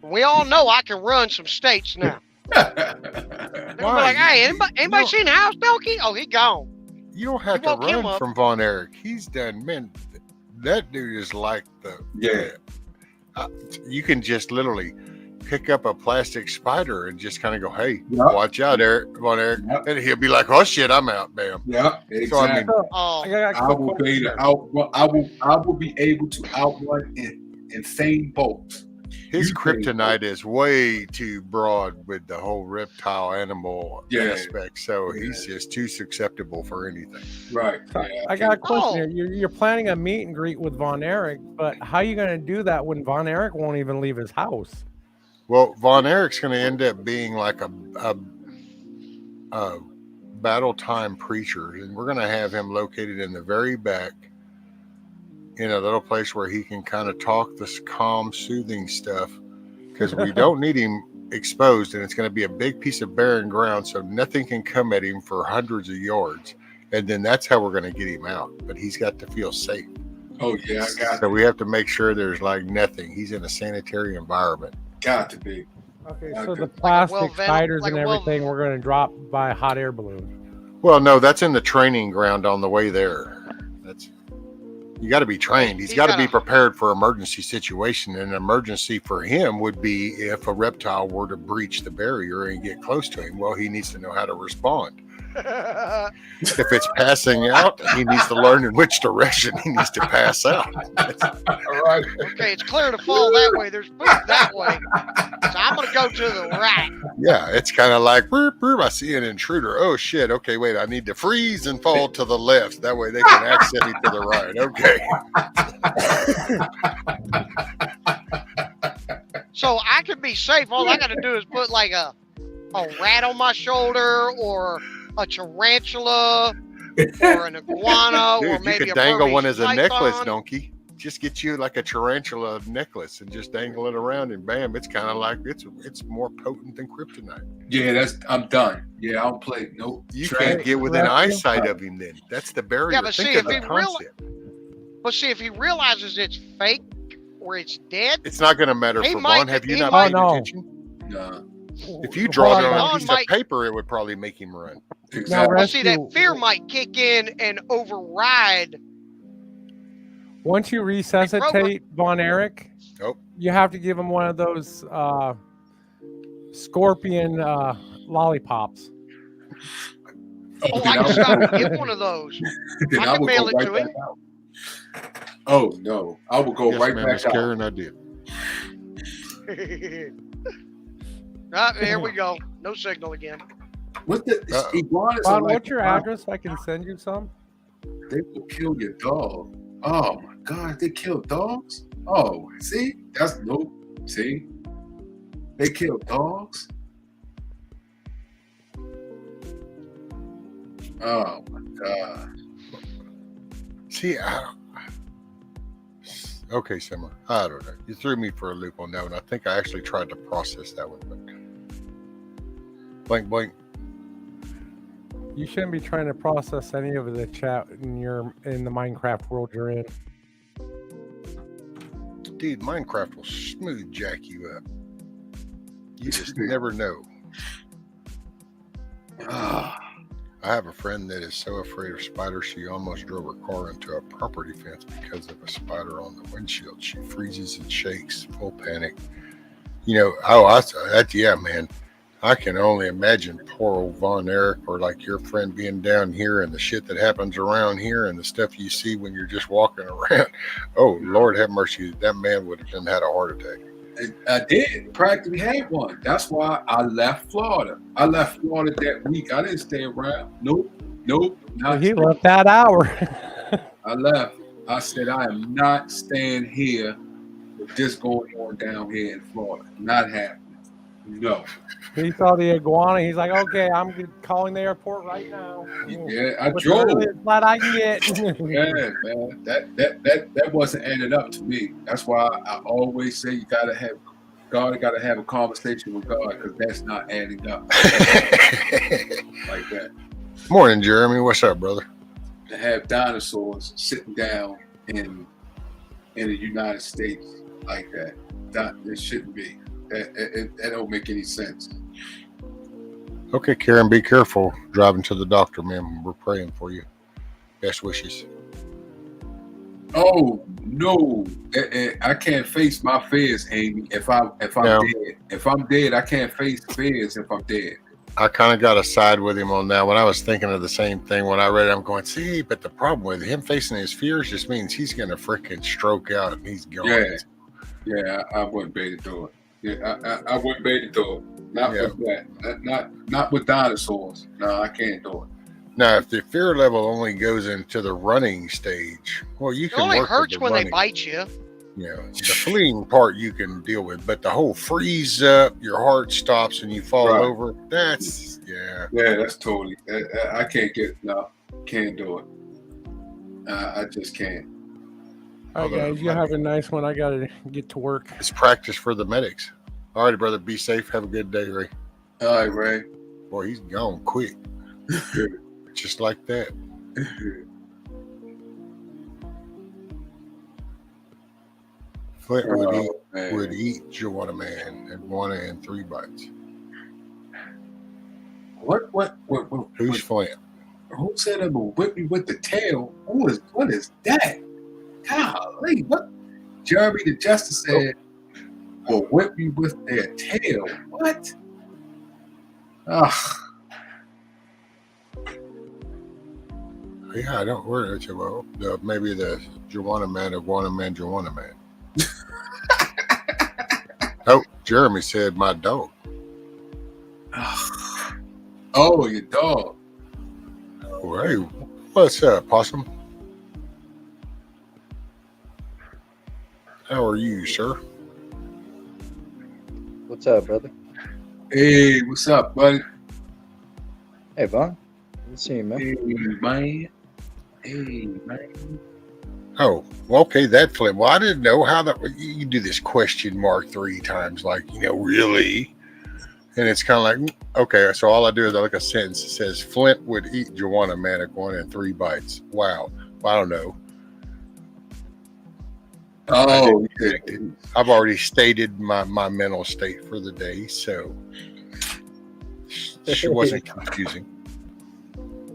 We all know I can run some states now. They're gonna be like, hey, anybody seen House Donkey? Oh, he gone. You don't have You to woke him run up. from Von Erich. He's done, man. That dude is like the you can just literally pick up a plastic spider and just kind of go, "Hey, watch out, Eric, Von Erich," and he'll be like, "Oh shit, I'm out, bam." Yeah, exactly. So I mean, I will be able to outrun. I will be able to outrun insane bolts. his kryptonite is way too broad with the whole reptile animal aspect, so he's just too susceptible for anything. Right. I got a question here. You're planning a meet and greet with Von Erich, but how are you going to do that when Von Erich won't even leave his house? Well, Von Erich's going to end up being like a battle time preacher, and we're going to have him located in the very back in a little place where he can kind of talk this calm, soothing stuff, because we don't need him exposed, and it's going to be a big piece of barren ground, so nothing can come at him for hundreds of yards, and then that's how we're going to get him out. But he's got to feel safe. Oh yeah, I got so we have to make sure there's like nothing. He's in a sanitary environment. Got to be. Okay, so the plastic spiders and everything we're going to drop by a hot air balloon. Well, no, that's in the training ground on the way there. That's you got to be trained. He's got to be prepared for emergency situation. An emergency for him would be if a reptile were to breach the barrier and get close to him. Well, he needs to know how to respond. If it's passing out, he needs to learn in which direction he needs to pass out. Right. Okay, it's clear to fall that way. There's food that way. So I'm going to go to the right. Yeah, it's kind of like, burp, burp, I see an intruder. Oh, shit. Okay, wait, I need to freeze and fall to the left. That way they can access me to the right. Okay. So I can be safe. All I got to do is put like a rat on my shoulder, or a tarantula, or an iguana, Dude, or maybe you could dangle one as a Burmese necklace, python. donkey. Just get you like a tarantula necklace and just dangle it around, and bam, it's kind of like it's more potent than kryptonite. Yeah, I'm done. Yeah, I'll play. Nope. You can't get within eyesight of him then. That's the barrier. Yeah, but Think see, of if the he concept. But see, if he realizes it's fake or it's dead, It's not going to matter He for might- Vaughn. Have you he not might- paid attention? No. If you draw it on a Vaughn piece might- of paper, it would probably make him run. well, see, that fear might kick in and override. Once you resuscitate Von Erich, Nope. you have to give him one of those scorpion lollipops. Oh, I can stop and get one of those. Then I can would mail go it right to him. back out. Oh no, I will go Yes, right ma'am, back Miss out. Karen, I did. There we go. No signal again. What the iguanas Ron, are like what's your address? I can send you some. They will kill your dog. Oh my god, they kill dogs? Oh, see? That's nope. See? They kill dogs? Oh my god. See, okay, Simmer. I don't know. You threw me for a loop on that one. I think I actually tried to process that one, but blank, blank. You shouldn't be trying to process any of the chat in the Minecraft world you're in. Dude, Minecraft will smooth jack you up. You just never know. I have a friend that is so afraid of spiders, she almost drove her car into a property fence because of a spider on the windshield. She freezes and shakes, full panic. You know, yeah, man. I can only imagine poor old Von Erich or like your friend being down here and the shit that happens around here and the stuff you see when you're just walking around. Oh, Lord have mercy. That man would have done had a heart attack. I did practically had one. That's why I left Florida. I left Florida that week. I didn't stay around. Nope. Well, he left that hour. I left. I said I am not staying here with this going on down here in Florida. Not happening. No. He saw the iguana. He's like, okay, I'm calling the airport right now. Yeah, I What's drove. the earliest flight I can get? Yeah, man. That wasn't adding up to me. That's why I always say you gotta have a conversation with God, because that's not adding up like that. Morning, Jeremy. What's up, brother? To have dinosaurs sitting down in the United States like that shouldn't be. That don't make any sense. Okay, Karen, be careful driving to the doctor, man. We're praying for you. Best wishes. Oh no, I can't face my fears, Amy. If I'm dead, I can't face fears if I'm dead. I kind of got to side with him on that one. I was thinking of the same thing when I read it. I'm going, see, but the problem with him facing his fears just means he's going to freaking stroke out and he's gone. Yeah, I wouldn't be able to do it. Yeah, I wouldn't be able to do it. Not with that. Not with dinosaurs. No, I can't do it. Now, if the fear level only goes into the running stage, well, you can. It only work hurts with the when running. they bite you. Yeah, the fleeing part you can deal with, but the whole freeze up, your heart stops, and you fall over. That's that's totally. I can't can't do it. I just can't. All right, guys, you have a nice one. I gotta get to work. It's practice for the medics. All right, brother. Be safe. Have a good day, Ray. All right, Ray. Boy, he's gone quick. Just like that. Flint would eat Joanna Man and Juana in 3 bites. What? Who's Flint? Who said it will whip me with the tail? What is that? Golly, what? Jeremy the Justice said will whip me with their tail. What? Ugh. Yeah, I don't worry too well. Maybe the Joanna Man, Iguana Man, Joanna Man. Oh, Jeremy said my dog. Oh, your dog. Oh, hey, what's up, Possum? How are you, sir? What's up, brother? Hey, what's up, buddy? Hey, Vaughn. Good to see you, man. Hey, man. Hey, man. Oh, well, okay, that Flint. Well, I didn't know how that. You do this question mark 3 times, like, really? And it's kind of like, okay, so all I do is I look at a sentence that says Flint would eat Joanna Man Iguana in 3 bites. Wow. Well, I don't know. Oh, I've already stated my mental state for the day, so she wasn't confusing.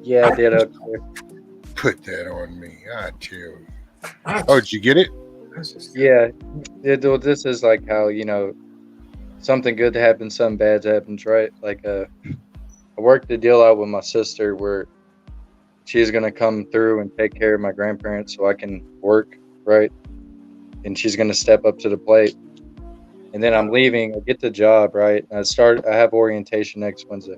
Yeah, I did. Okay. Put that on me. I tell you. Oh, did you get it? Yeah. Well, this is like how, something good happens, something bad happens, right? Like, I worked the deal out with my sister where she's going to come through and take care of my grandparents so I can work, right? And she's going to step up to the plate. And then I'm leaving. I get the job, right? I have orientation next Wednesday.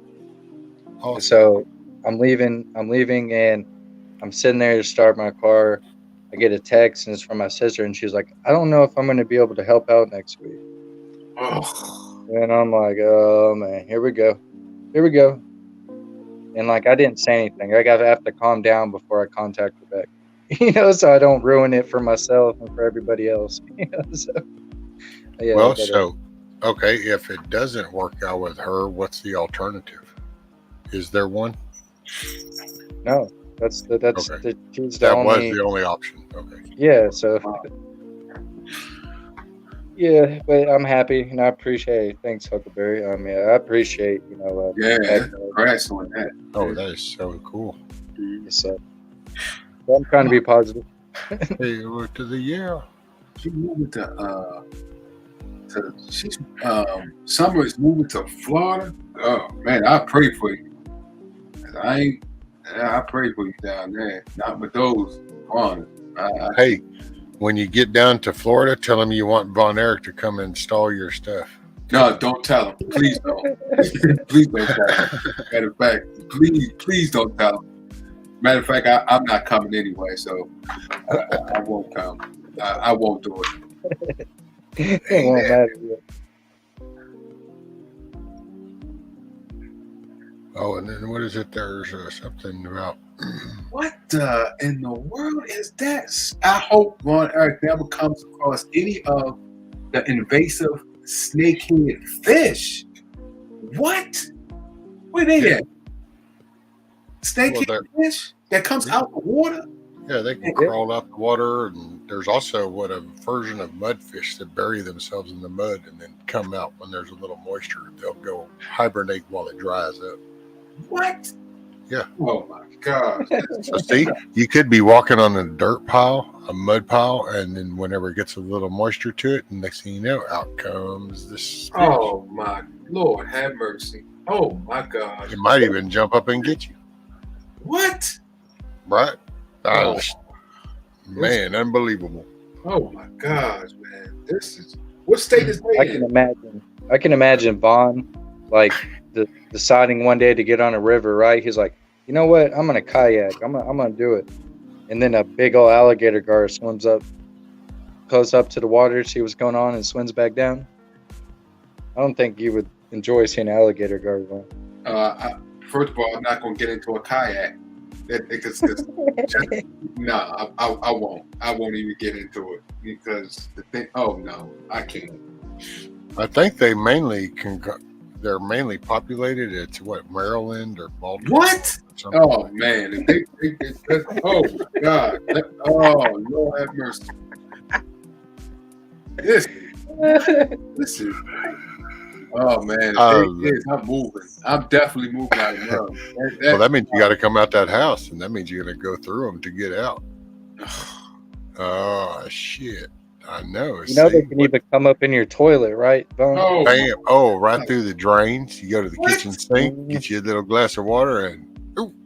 Awesome. So I'm leaving, and I'm sitting there to start my car. I get a text, and it's from my sister, and she's like, I don't know if I'm going to be able to help out next week. Oh. And I'm like, oh, man, here we go. And, I didn't say anything. I have to calm down before I contact her back. So I don't ruin it for myself and for everybody else. Okay, if it doesn't work out with her, what's the alternative? Is there one? No, she's the that only. Was the only option. Okay. Yeah, so yeah, but I'm happy and I appreciate it. Thanks, Huckleberry. I appreciate congrats on that. Oh, that is so cool. So I'm trying to be positive. Hey, to the yeah. You moving to Summer is moving to Florida. Oh man, I pray for you. I pray for you down there. Not with those on. Hey, when you get down to Florida, tell them you want Von Erich to come install your stuff. No, don't tell them. Please don't. Please don't tell them. Matter of fact, please don't tell them. Matter of fact, I'm not coming anyway, so I won't come. I won't do it. It won't matter. Oh, and then what is it? There's something about. What in the world is that? I hope Von Erich never comes across any of the invasive snakehead fish. What? Where they at? Snakehead fish that comes out the water? Yeah, they can crawl out the water, and there's also a version of mudfish that bury themselves in the mud and then come out when there's a little moisture. They'll go hibernate while it dries up. What? Yeah. Oh my God. So see, you could be walking on a dirt pile, a mud pile, and then whenever it gets a little moisture to it, and next thing you know, out comes this fish. Oh my Lord, have mercy. Oh my God. It might even jump up and get you. What? Right? Oh. Man, unbelievable. Oh my gosh, man. This is what state is they in? I can imagine Vaughn like deciding one day to get on a river, right? He's like, you know what? I'm gonna kayak. I'm gonna do it. And then a big old alligator gar swims up, goes up to the water, see what's going on, and swims back down. I don't think you would enjoy seeing alligator gar, Vaughn. First of all, I'm not gonna get into a kayak. No, I won't. I won't even get into it because the thing. Oh no, I can't. I think they're mainly populated. It's what, Maryland or Baltimore? What? Oh man! Oh my God! Oh Lord have mercy! This is. Oh man! I'm moving. I'm definitely moving out of Maryland. Well, that means you got to come out that house, and that means you're going to go through them to get out. Oh shit! I know. You know they can even come up in your toilet, right? Oh, bam! Oh, right through the drains. You go to the kitchen sink, get you a little glass of water, and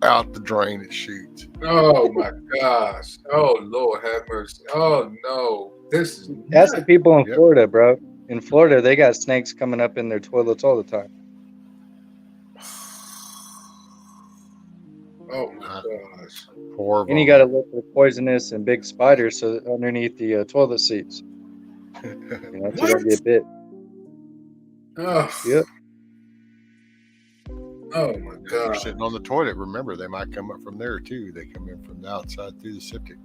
out the drain it shoots. Oh my gosh! Oh Lord, have mercy! Oh no! This is that's the people in Florida, bro. In Florida, they got snakes coming up in their toilets all the time. Oh my gosh! Poor and you got to look for poisonous and big spiders so underneath the toilet seats. So you don't get bit. Oh. Yep. Oh my God! If you're sitting on the toilet, remember they might come up from there too. They come in from the outside through the septic.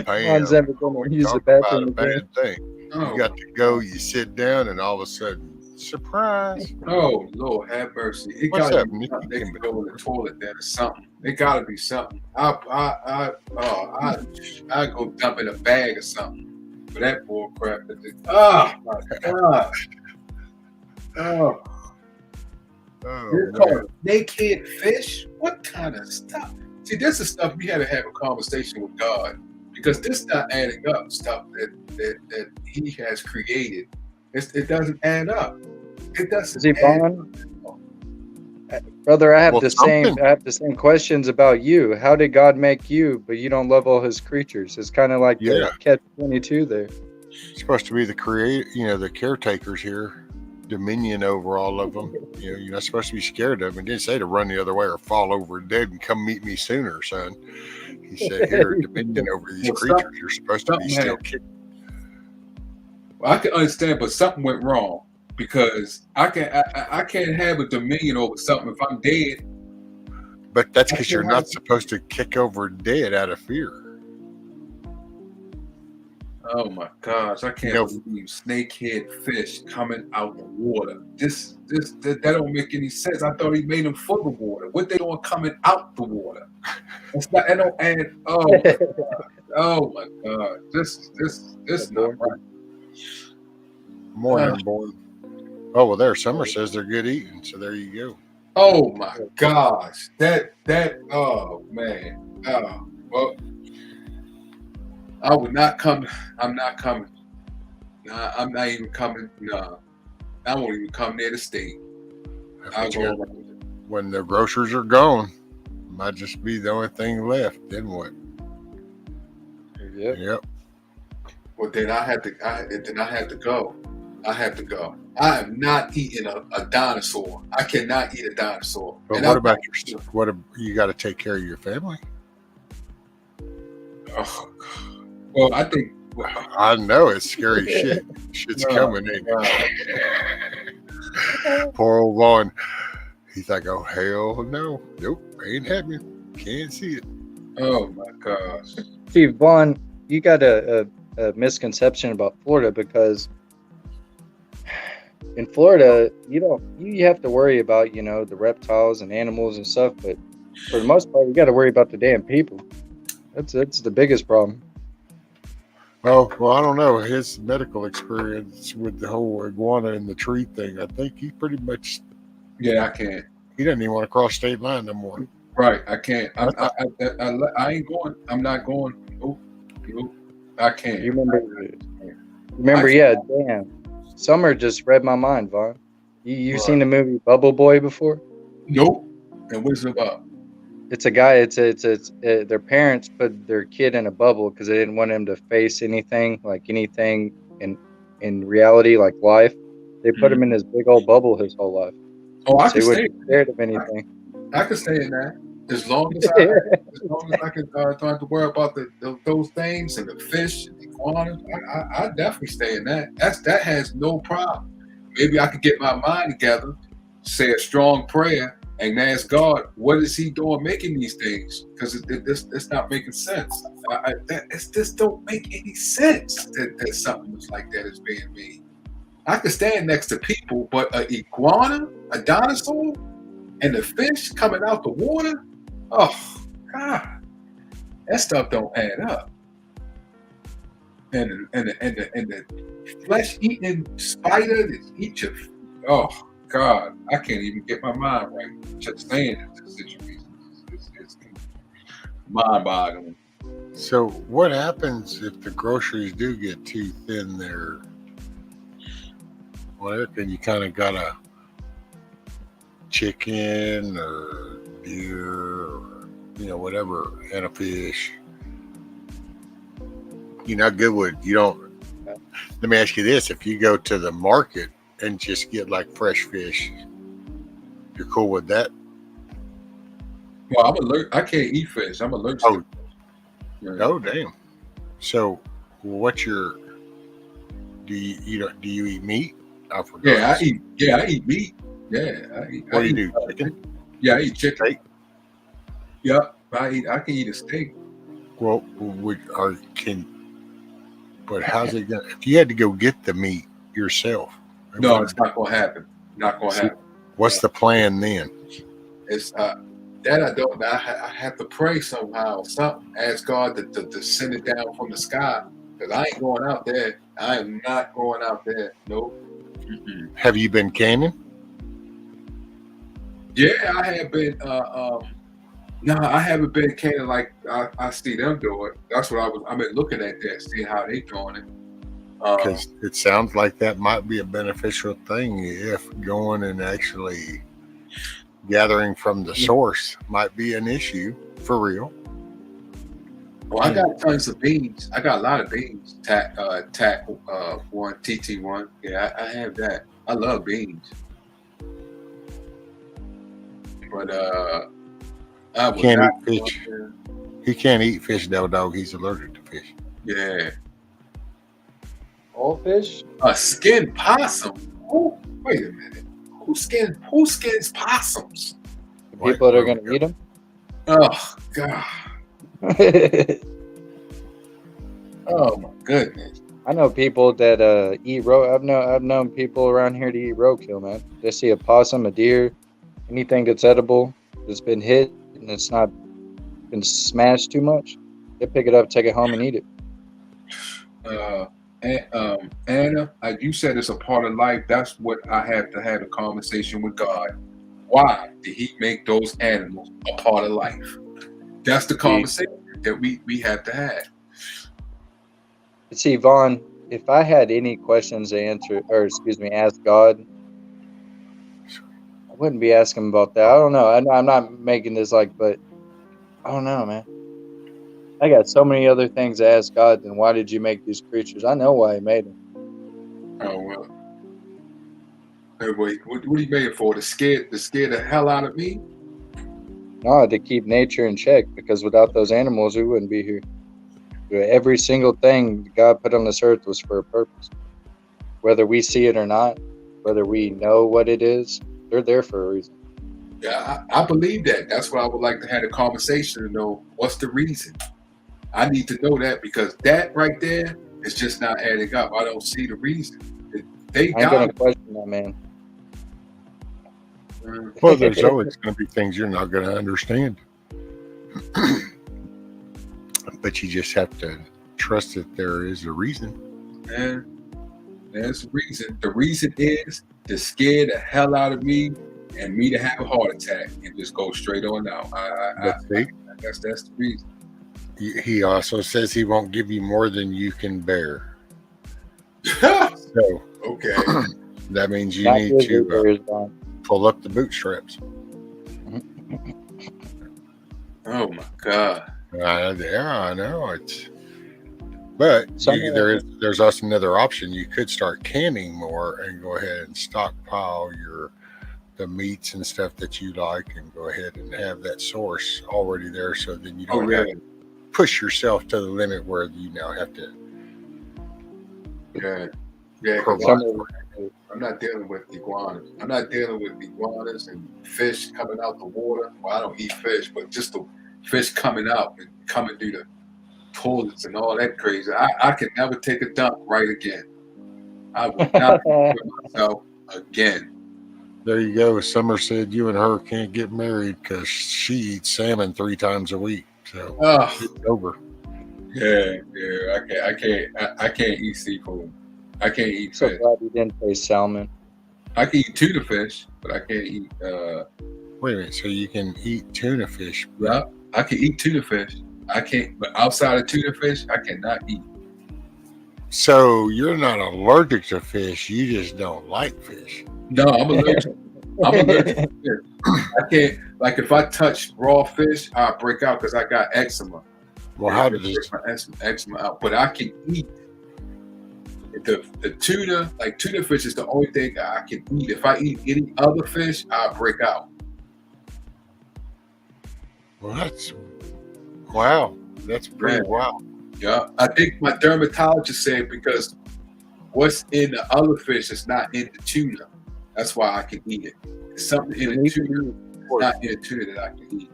One's ever going to use the bathroom again. You got to go, you sit down, and all of a sudden, surprise. Oh, Lord, have mercy. It What's gotta up, be Nicky? something. They can go in the toilet there or something. It gotta be something. I go dump in a bag or something for that bull crap. Oh my gosh. Oh. They're called naked fish? What kind of stuff? See, this is stuff we had to have a conversation with God. Because this not adding up stuff that he has created. It doesn't add up. It doesn't. Is he Vaughn? Brother, I have the same questions about you. How did God make you, but you don't love all his creatures? It's kind of like the catch-22 there. It's supposed to be the creator, the caretakers here, dominion over all of them. You're not supposed to be scared of them. It didn't say to run the other way or fall over dead and come meet me sooner, son. He said, "You're dominion over these creatures. You're supposed to be still kicking." Well, I can understand, but something went wrong because I can't have a dominion over something if I'm dead. But that's because you're not supposed to kick over dead out of fear. Oh my gosh, I can't believe snakehead fish coming out the water. That don't make any sense. I thought he made them for the water. What they doing coming out the water? That don't add. Oh my god. This not right. Morning, boy. Oh well, there. Summer says they're good eating, so there you go. Oh my gosh, that. Oh man. Oh well. I would not come. I'm not coming. Nah, I'm not even coming. Nah, I won't even come near the state. I'll But go you around. got- when the grocers are gone, might just be the only thing left. Then what? Yep. Well, then I had to. Then I had to go. I had to go. I am not eating a dinosaur. I cannot eat a dinosaur. But And what I'm about not- your? What you got to take care of your family? Oh, well, I think. I know it's scary shit. Shit's coming in. Poor old Vaughn. He's like, oh hell no, nope, ain't happening. Can't see it. Oh my gosh. See, Vaughn, you got a misconception about Florida because in Florida, you have to worry about, the reptiles and animals and stuff, but for the most part, you got to worry about the damn people. That's the biggest problem. Well, I don't know. His medical experience with the whole iguana and the tree thing, I think he pretty much. Yeah, I can't. He doesn't even want to cross state line no more. Right, I can't. I ain't going. I'm not going. Nope. I can't. You remember? Yeah, damn. Summer just read my mind, Vaughn. You seen the movie Bubble Boy before? Nope. And what's it about? It's a guy. It's their parents put their kid in a bubble because they didn't want him to face anything in reality, like life. They put him in this big old bubble his whole life. Oh, I So can he stay. wouldn't be scared of anything. I can stay in that as long as I can don't have to worry about those things and the fish and the iguanas. I definitely stay in that. That has no problem. Maybe I could get my mind together, say a strong prayer, and ask God, what is He doing making these things? Because it's not making sense. It just don't make any sense that something like that is being made. I could stand next to people, but an iguana, a dinosaur, and the fish coming out the water, oh God, that stuff don't add up. And the flesh eating spider that eats your, oh God, I can't even get my mind right. Just staying in this situation, it's mind boggling. So what happens if the groceries do get too thin there? Well, then you kind of got a chicken or deer or, whatever, and a fish. You're not good with, you don't, let me ask you this. If you go to the market and just get like fresh fish, you're cool with that? Well, I'm allergic. I can't eat fish. I'm allergic. Oh, damn. So what's your, do you eat meat? I forgot. I eat meat. Yeah, I eat. What do you do? Chicken? Yeah, I eat chicken. Steak? Yep, I can eat a steak. Well, but how's it going? If you had to go get the meat yourself, no, it's not gonna happen. Not gonna happen. What's the plan then? It's that I don't. I have to pray somehow, something. Ask God to send it down from the sky. Because I ain't going out there. I am not going out there. Nope. Mm-mm. Have you been canning? Yeah, I have been. No, I haven't been canning like I see them do it. That's what I've been looking at that, seeing how they doing it. Because it sounds like that might be a beneficial thing if going and actually gathering from the source might be an issue for real. Well, I got tons of beans. I got a lot of beans. TAC 1, TT1. Yeah, I have that. I love beans. But I would Can't not eat fish. He can't eat fish, though, dog. He's allergic to fish. Yeah. All fish? A skinned possum. Oh, wait a minute. Who skins possums? The people that are going to eat them? Oh God. Oh my goodness. I know people that eat I've known people around here to eat roadkill, man. They see a possum, a deer, anything that's edible, that's been hit and it's not been smashed too much, they pick it up, take it home, and eat it. Anna, you said it's a part of life. That's what I have to have a conversation with God. Why did He make those animals a part of life? That's the conversation that we have to have. See, Vaughn, if I had any questions to answer, or excuse me, ask God, I wouldn't be asking about that. I don't know. I'm not making this like, but I don't know, man. I got so many other things to ask God than why did you make these creatures? I know why He made them. Oh well. Hey, wait, what he made it for? To scare the hell out of me? No, to keep nature in check, because without those animals, we wouldn't be here. Every single thing God put on this earth was for a purpose. Whether we see it or not, whether we know what it is, they're there for a reason. Yeah, I believe that. That's why I would like to have a conversation to know what's the reason. I need to know that, because that right there is just not adding up. I don't see the reason. They I ain't gonna question that, man. Well, there's always going to be things you're not going to understand. But you just have to trust that there is a reason. Man, there's a reason. The reason is to scare the hell out of me and me to have a heart attack and just go straight on out. I guess that's the reason. He also says he won't give you more than you can bear. So, okay. That means you need to pull up the bootstraps. Oh my God. Yeah, I know. But there's also another option. You could start canning more and go ahead and stockpile the meats and stuff that you like, and go ahead and have that source already there, so then you don't have to push yourself to the limit where you now have to. Yeah. I'm not dealing with iguanas. I'm not dealing with iguanas and fish coming out the water. Well, I don't eat fish, but just the fish coming out and coming through the toilets and all that crazy. I can never take a dump right again. I will not do myself again. There you go. Summer said you and her can't get married because she eats salmon 3 times a week. So it's over. Yeah. I can't eat seafood. I can't eat so fish. glad you didn't say salmon. I can eat tuna fish, but I can't eat. Wait a minute. So you can eat tuna fish? Yeah, I can eat tuna fish. I can't, but outside of tuna fish, I cannot eat. So you're not allergic to fish. You just don't like fish. No, I'm allergic. I'm allergic to fish. I can't. Like if I touch raw fish, I break out because I got eczema. Well, how does this my eczema out? But I can eat the tuna. Like tuna fish is the only thing I can eat. If I eat any other fish, I break out. Well, that's pretty wild. Yeah, I think my dermatologist said because what's in the other fish is not in the tuna. That's why I can eat it. It's something in the tuna, not in the tuna that I can eat.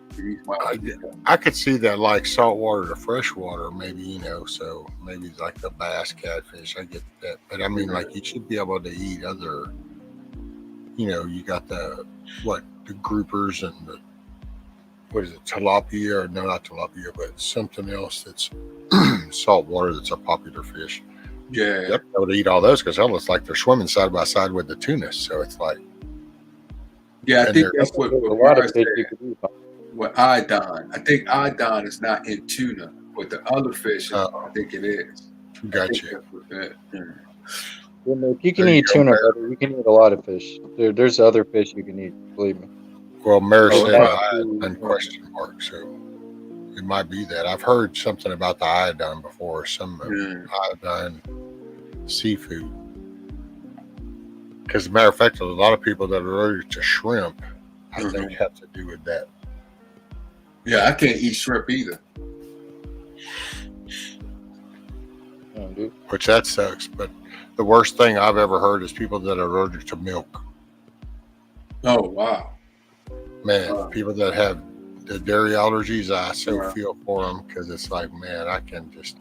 I could see that, like saltwater to freshwater, maybe, so maybe like the bass, catfish. I get that. But I mean, like, you should be able to eat other, you got the groupers and the, what is it, tilapia, or no, not tilapia, but something else that's saltwater that's a popular fish. Yeah. Yep, I would eat all those because it's like they're swimming side by side with the tuna. So it's like. Yeah, I think that's what a lot of fish you could eat. With iodine. I think iodine is not in tuna, but the other fish, I think it is. Gotcha. If you can eat tuna, brother, you can eat a lot of fish. There's other fish you can eat, believe me. Well, Mary said iodine question mark, so it might be that. I've heard something about the iodine before, some iodine seafood. Because, as a matter of fact, a lot of people that are allergic to shrimp, I think, have to do with that. Yeah, I can't eat shrimp either. Which that sucks. But the worst thing I've ever heard is people that are allergic to milk. Oh, wow. Man, people that have the dairy allergies, I so feel for them because it's like, man, I can just.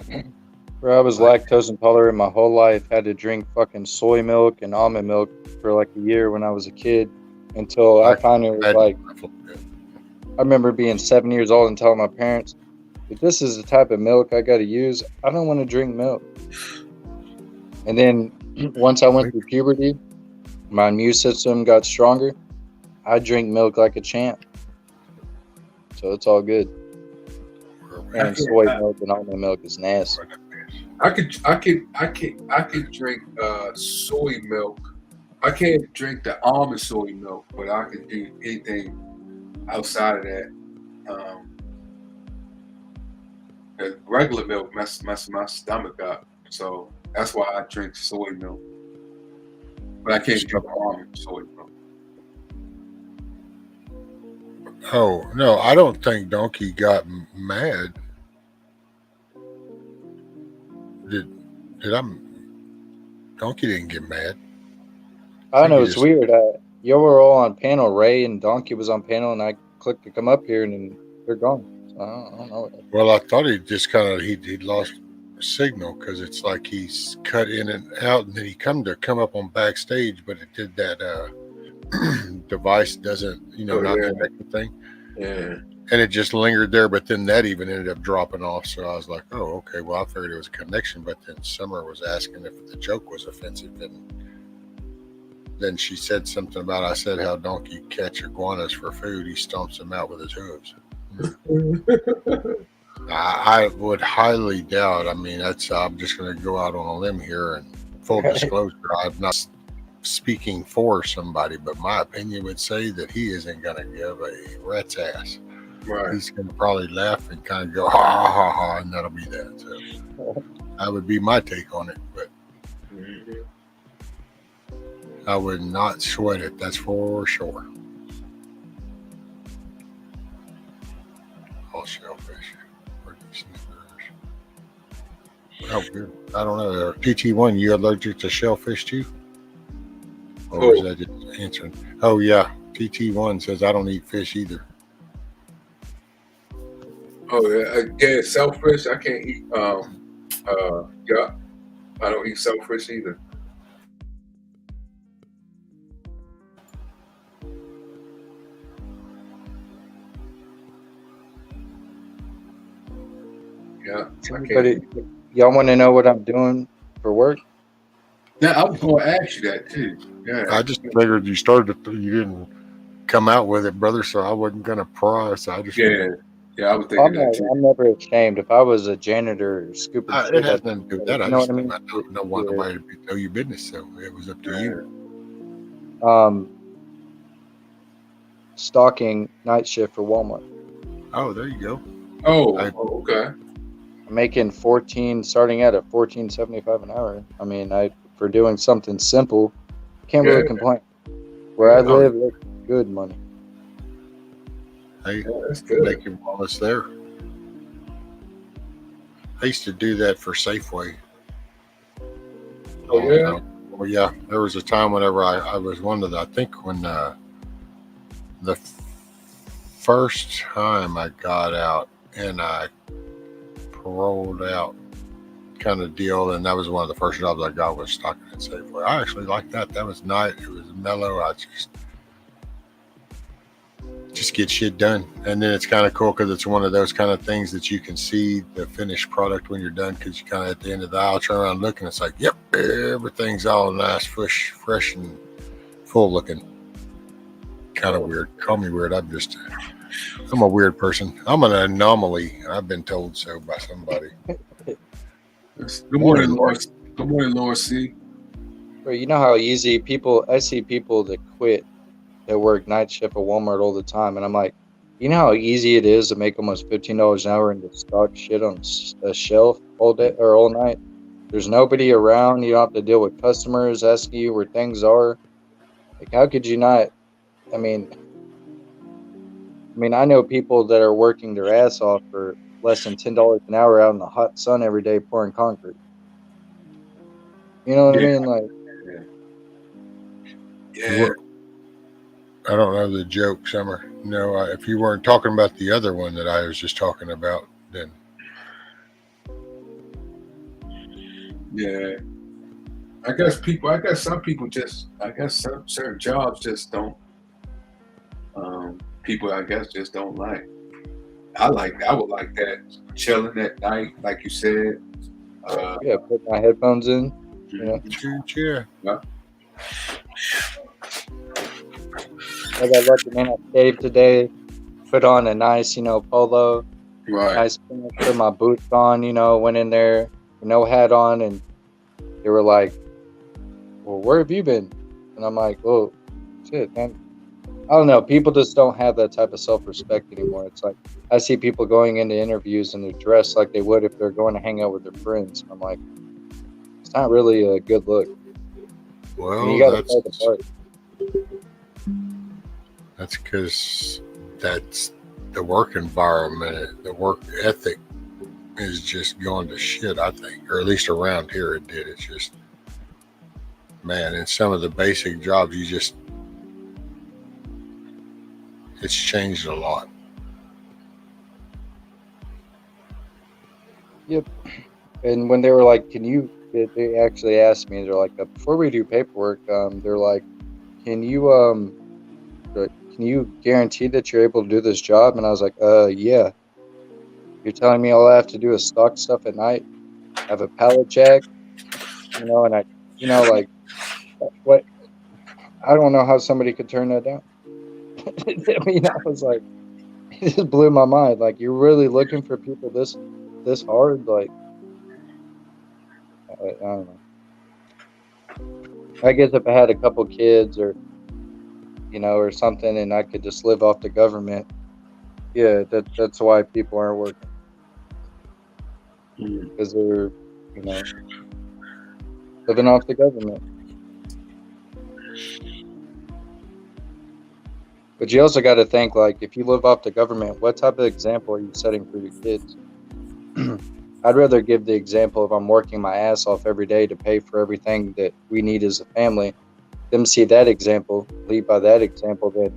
Bro, I was lactose intolerant my whole life. Had to drink fucking soy milk and almond milk for like a year when I was a kid until I finally was like. I remember being 7 years old and telling my parents, if this is the type of milk I got to use, I don't want to drink milk. And then once I went through puberty, my immune system got stronger. I drink milk like a champ. So it's all good. And soy milk and almond milk is nasty. I could drink soy milk. I can't drink the almond soy milk, but I can do anything outside of that. The regular milk messes my stomach up, so that's why I drink soy milk. But I can't drink almond soy milk. Oh no, I don't think Donkey got mad. Did I? Donkey didn't get mad. I don't know. It's weird. You were all on panel. Ray and Donkey was on panel, and I clicked to come up here, and then they're gone. So I don't know. Well, I thought he just kind of he lost signal because it's like he's cut in and out, and then he come up on backstage, but it did that device doesn't not connected thing. Yeah. And it just lingered there, but then that even ended up dropping off. So I was like, oh, okay. Well, I figured it was a connection, but then Summer was asking if the joke was offensive, and then she said something about, I said how Donkey catch iguanas for food. He stomps them out with his hooves. I would highly doubt. I mean, I'm just going to go out on a limb here and full disclosure. I'm not speaking for somebody, but my opinion would say that he isn't going to give a rat's ass. Right. He's going to probably laugh and kind of go, ha, ha, ha, and that'll be that. So that would be my take on it, but I would not sweat it. That's for sure. All shellfish. Oh, good. I don't know. PT1, you allergic to shellfish too? Or was that just answering? Oh, yeah. PT1 says I don't eat fish either. Oh yeah, shellfish. I can't eat. Yeah, I don't eat shellfish either. Yeah, But y'all want to know what I'm doing for work? Yeah, I was going to ask you that too. Yeah, I just figured you didn't come out with it, brother. So I wasn't gonna pry. So I just I was thinking that too. I'm never ashamed. If I was a janitor scooping shit, it has nothing to do with that. I know just what I mean? I don't want nobody to know your business, so it was up to you. Stocking night shift for Walmart. Oh, there you go. Okay. I'm making starting out at $14.75 an hour. I mean, for doing something simple, can't really complain. Where I live, it's good money. Hey, that's good. Make your wallets there. I used to do that for Safeway. Oh yeah. Well, yeah. There was a time whenever I was one of the. I think when the first time I got out and I paroled out, kind of deal, and that was one of the first jobs I got was stocking at Safeway. I actually liked that. That was nice. It was mellow. I just get shit done, and then it's kind of cool because it's one of those kind of things that you can see the finished product when you're done, because you kind of at the end of the aisle turn around and look, and it's like, yep, everything's all nice, fresh and full looking. Kind of weird. Call me weird. I'm a weird person. I'm an anomaly. I've been told so by somebody. Good morning, Laura. Good morning, Laura C. Bro, you know how easy I see people that quit that work night shift at Walmart all the time, and I'm like, you know how easy it is to make almost $15 an hour and to stock shit on a shelf all day or all night? There's nobody around. You don't have to deal with customers asking you where things are. Like, how could you not? I mean, I know people that are working their ass off for less than $10 an hour out in the hot sun every day pouring concrete. You know what I mean? Like, yeah. I don't know the joke, Summer. No, if you weren't talking about the other one that I was just talking about, then. Yeah. I guess some people some certain jobs just don't. People, I guess, just don't like. I would like that, chilling at night, like you said. Put my headphones in. You know? Yeah. I got lucky, man. I shaved today, put on a nice, polo. Right. Nice, put my boots on, went in there, with no hat on, and they were like, "Well, where have you been?" And I'm like, "Well, shit, man. I don't know. People just don't have that type of self-respect anymore." It's like I see people going into interviews and they're dressed like they would if they're going to hang out with their friends. I'm like, it's not really a good look. Well, you got to play the part. That's because that's the work environment, the work ethic is just going to shit, I think, or at least around here it did. It's just, man, in some of the basic jobs, it's changed a lot. Yep. And when they were like, they actually asked me, they're like, before we do paperwork, they're like, can you guarantee that you're able to do this job? And I was like, yeah. You're telling me all I have to do is stock stuff at night, have a pallet jack, and like, what? I don't know how somebody could turn that down. I mean, I was like, it just blew my mind. Like, you're really looking for people this hard? Like, I don't know. I guess if I had a couple kids or something, and I could just live off the government, yeah, that's why people aren't working. Because they're, living off the government. But you also got to think, like, if you live off the government, what type of example are you setting for your kids? I'd rather give the example of I'm working my ass off every day to pay for everything that we need as a family. Them see that example, lead by that example, that,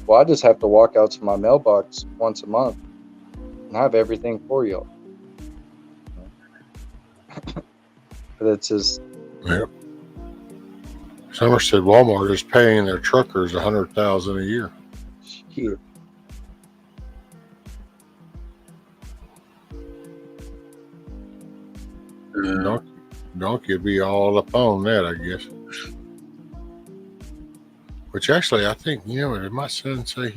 well, I just have to walk out to my mailbox once a month and have everything for y'all. But it's just... Yep. Somerset Walmart is paying their truckers $100,000 a year. Shit. Donkey would be all up on that, I guess. Which actually, I think, did my son say I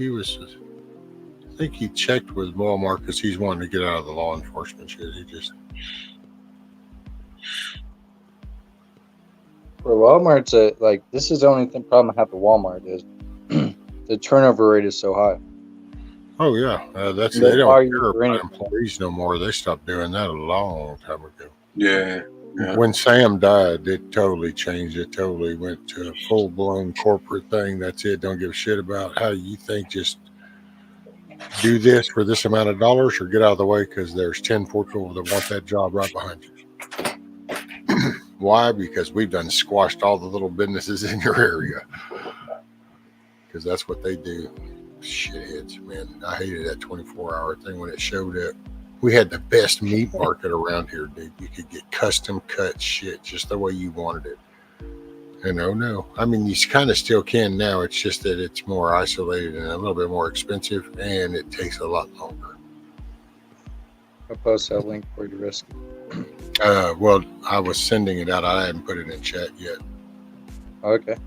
think he checked with Walmart because he's wanting to get out of the law enforcement shit. For Walmart's this is the only problem I have with Walmart is the turnover rate is so high. Oh yeah, they don't care about employees no more. They stopped doing that a long time ago. Yeah. When Sam died, it totally changed. It totally went to a full-blown corporate thing. That's it. Don't give a shit about how you think. Just do this for this amount of dollars or get out of the way because there's 10 people that want that job right behind you. Why? Because we've done squashed all the little businesses in your area. Because that's what they do. Shitheads, man. I hated that 24-hour thing when it showed up. We had the best meat market around here, dude. You could get custom cut shit just the way you wanted it. And no. I mean, you kind of still can now. It's just that it's more isolated and a little bit more expensive, and it takes a lot longer. I'll post that link for you, Risk. Well, I was sending it out. I haven't put it in chat yet. Okay.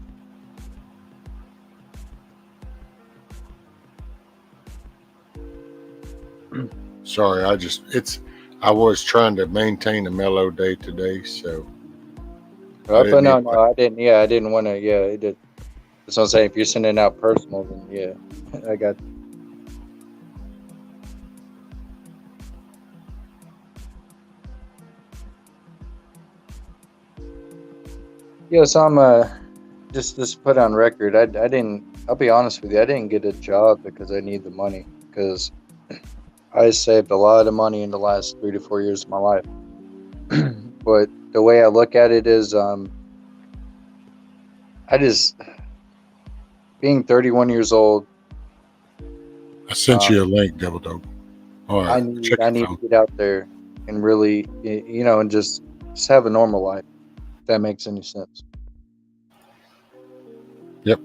Sorry, I was trying to maintain a mellow day today, so. I didn't. Yeah, I didn't want to. Yeah, it did. That's what I'm saying. If you're sending out personal, then yeah, I got. Yeah, so I'm just put on record. I didn't. I'll be honest with you. I didn't get a job because I need the money. Because I saved a lot of money in the last 3 to 4 years of my life. But the way I look at it is, being 31 years old. I sent you a link, Double Dope. All right, I need to get out there and really, and just have a normal life. If that makes any sense. Yep.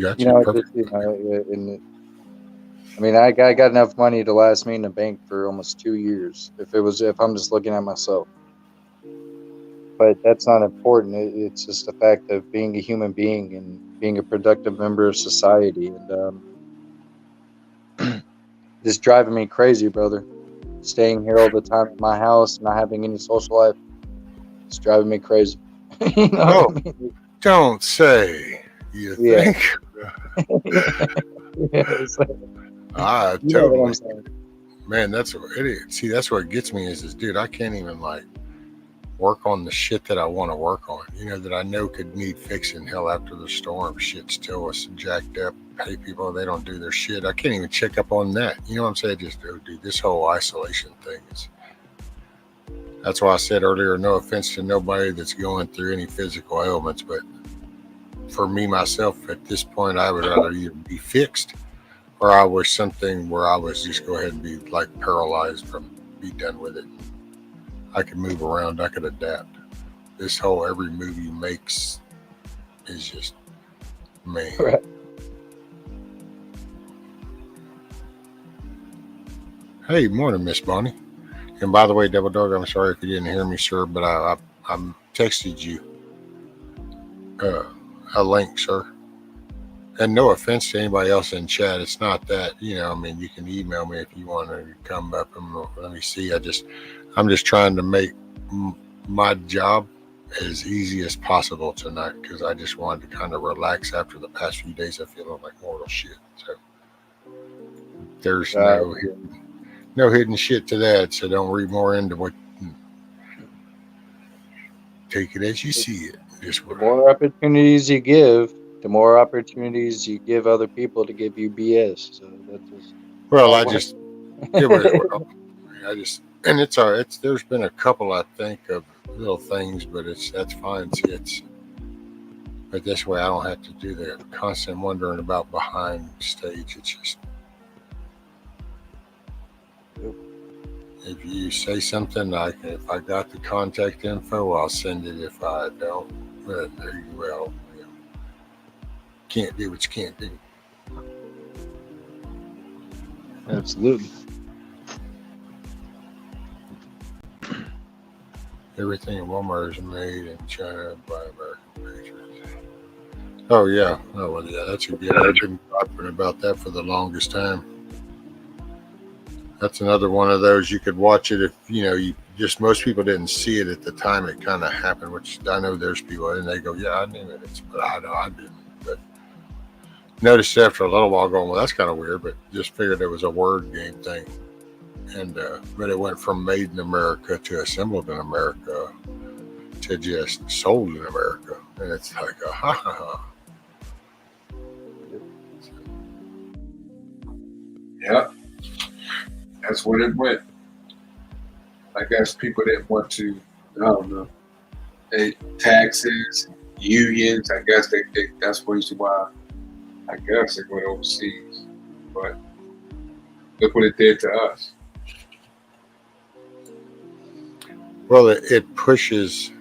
Gotcha. I got enough money to last me in the bank for almost 2 years. If I'm just looking at myself. But that's not important. It's just the fact of being a human being and being a productive member of society. And it's driving me crazy, brother. staying here all the time at my house, not having any social life. It's driving me crazy. You know what I mean? Don't say. You Yeah. think? Yeah, it's like, I you know what I'm totally. saying. Man, that's what it is. See, that's what gets me is dude, I can't even like work on the shit that I want to work on. You know, that I know could need fixing. Hell, after the storm, shit still was jacked up. Pay people, they don't do their shit. I can't even check up on that. You know what I'm saying? Just, oh, dude, this whole isolation thing is. That's why I said earlier, no offense to nobody that's going through any physical ailments, but for me, myself, at this point, I would rather either be fixed or I wish something where I was just go ahead and be like paralyzed from be done with it. I could move around, I could adapt. This whole every move you makes is just, man. Right. Hey, morning, Miss Bonnie. And by the way, Double Dog, I'm sorry if you didn't hear me, sir, but I texted you a link, sir. And no offense to anybody else in chat, it's not that, you know, I mean, you can email me if you want to come up and let me see. I'm just trying to make my job as easy as possible tonight because I just wanted to kind of relax after the past few days of feeling like mortal shit. So there's no hidden shit to that. So don't read more into what. Take it as you see it. The more opportunities you give, the more opportunities you give other people to give you BS. So that's just. Well, I just. And it's all. There's been a couple, I think, of little things, but that's fine. See, but this way I don't have to do the constant wondering about behind stage. It's just. If you say something, if I got the contact info, I'll send it. If I don't, well, can't do what you can't do. Absolutely. Everything in Walmart is made in China by American patriots. Oh yeah, oh well, yeah, that's a good. I've been talking about that for the longest time. That's another one of those you could watch it if you just most people didn't see it at the time it kind of happened, which I know there's people and they go, yeah, I knew it, but I know I didn't. But noticed after a little while going, well, that's kind of weird, but just figured it was a word game thing. And but it went from made in America to assembled in America to just sold in America, and it's like a ha ha ha. Yeah. That's what it went. I guess people didn't want to, I don't know, taxes, unions. I guess that's the reason why I guess they went overseas. But look what it did to us. Well, it pushes.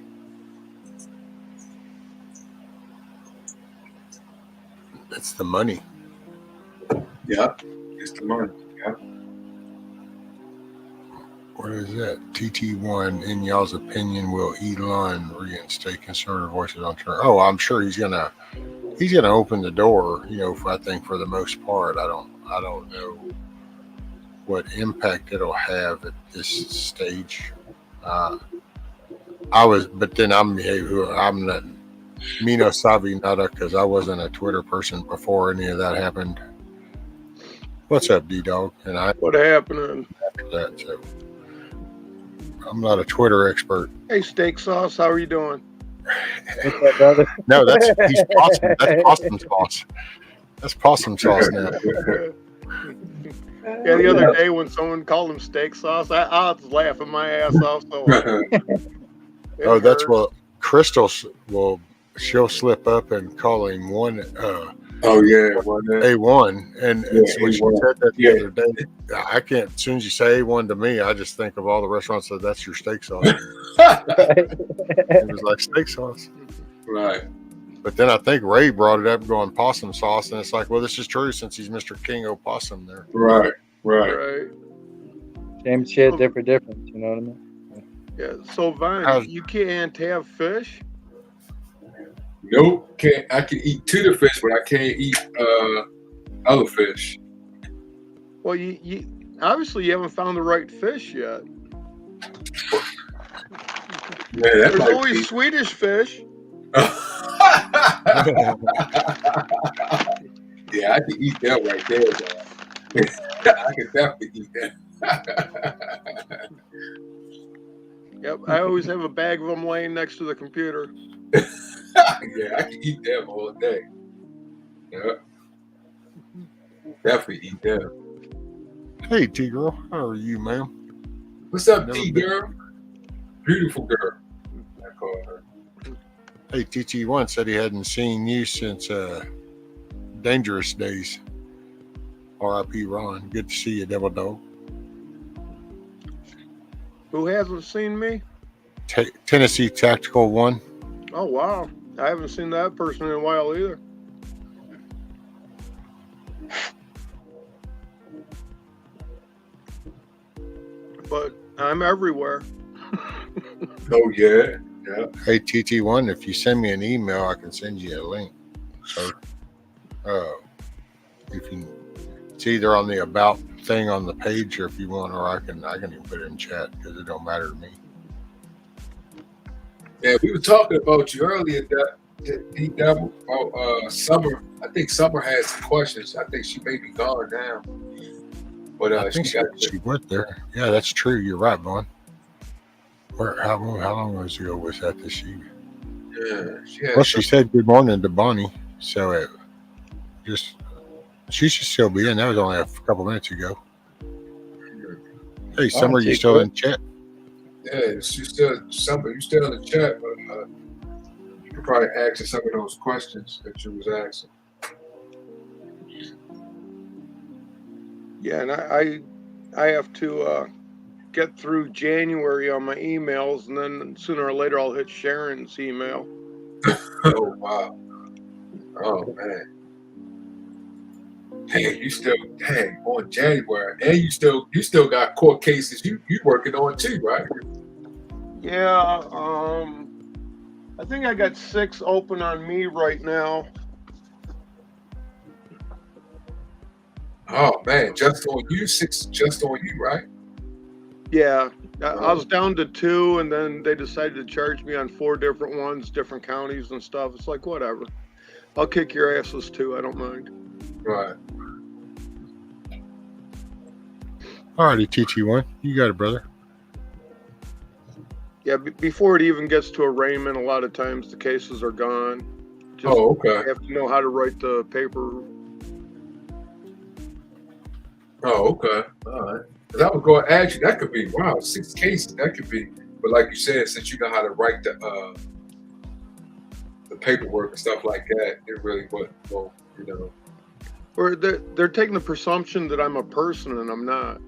It's the money. Yeah, it's the money. Yeah. What is that? TT1, in y'all's opinion, will Elon reinstate conservative voices on Twitter? Oh, I'm sure he's gonna open the door, I think for the most part. I don't know what impact it'll have at this stage. But then I'm not me no sabi nada because I wasn't a Twitter person before any of that happened. What's up, D-Dog? And what happened after that, so I'm not a Twitter expert. Hey, Steak Sauce, how are you doing? No, he's possum. That's possum sauce. That's possum sauce now. Yeah, the other day when someone called him Steak Sauce, I was laughing my ass off. So that's what Crystal she'll slip up and call him one. A1, and when she said that the other day, I can't. As soon as you say A1 to me, I just think of all the restaurants that that's your steak sauce. It was like steak sauce, right? But then I think Ray brought it up, going possum sauce, and it's like, well, this is true since he's Mr. King Opossum there. Right. Same shit, different difference. You know what I mean? Yeah. So Vine, you can't have fish. Nope, can't. I can eat tuna fish, but I can't eat other fish. Well, Obviously, you haven't found the right fish yet. Yeah, that There's might always be. Swedish fish. Yeah, I can eat that right there, though. I can definitely eat that. Yep, I always have a bag of them laying next to the computer. Yeah, I can eat them all day. Yeah, definitely eat them. Hey, T girl, how are you, ma'am? What's up, Never T been- girl? Beautiful girl. I call her. Hey, TT1 said he hadn't seen you since Dangerous Days. R.I.P. Ron. Good to see you, Devil Dog. Who hasn't seen me? Tennessee Tactical 1. Oh, wow. I haven't seen that person in a while either. But I'm everywhere. Oh, yeah. Yeah. Hey, TT1, if you send me an email, I can send you a link. So, if you, it's either on the about thing on the page, or if you want, or I can even put it in chat because it don't matter to me. Yeah, we were talking about you earlier, D-Devil, about Summer. I think Summer has some questions. I think she may be gone now. But I think she went there. Yeah, that's true. You're right, Vaughn. How long ago was that this year? Yeah, Well, she said good morning to Bonnie, so she should still be in. That was only a couple minutes ago. Hey, Summer, you still in chat? Yeah, she's still Summer. You still in the chat, but you could probably ask her some of those questions that you was asking. Yeah, and I have to get through January on my emails, and then sooner or later I'll hit Sharon's email. Oh, wow. Oh, man. Hey, you still on January, and you still got court cases you working on too, right? Yeah, I think I got 6 open on me right now. Oh man, just on you, 6 just on you, right? Yeah, I was down to 2, and then they decided to charge me on 4 different ones, different counties and stuff. It's like, whatever. I'll kick your asses too. I don't mind. Right. Alrighty, TT1. You got it, brother. Yeah, before it even gets to arraignment, a lot of times the cases are gone. Just, Oh, okay. I have to know how to write the paper. Oh, okay. All right. Because I was going to ask you, that could be, wow, 6 cases, that could be. But like you said, since you know how to write the paperwork and stuff like that, it really wouldn't, well, you know. Or they're taking the presumption that I'm a person, and I'm not.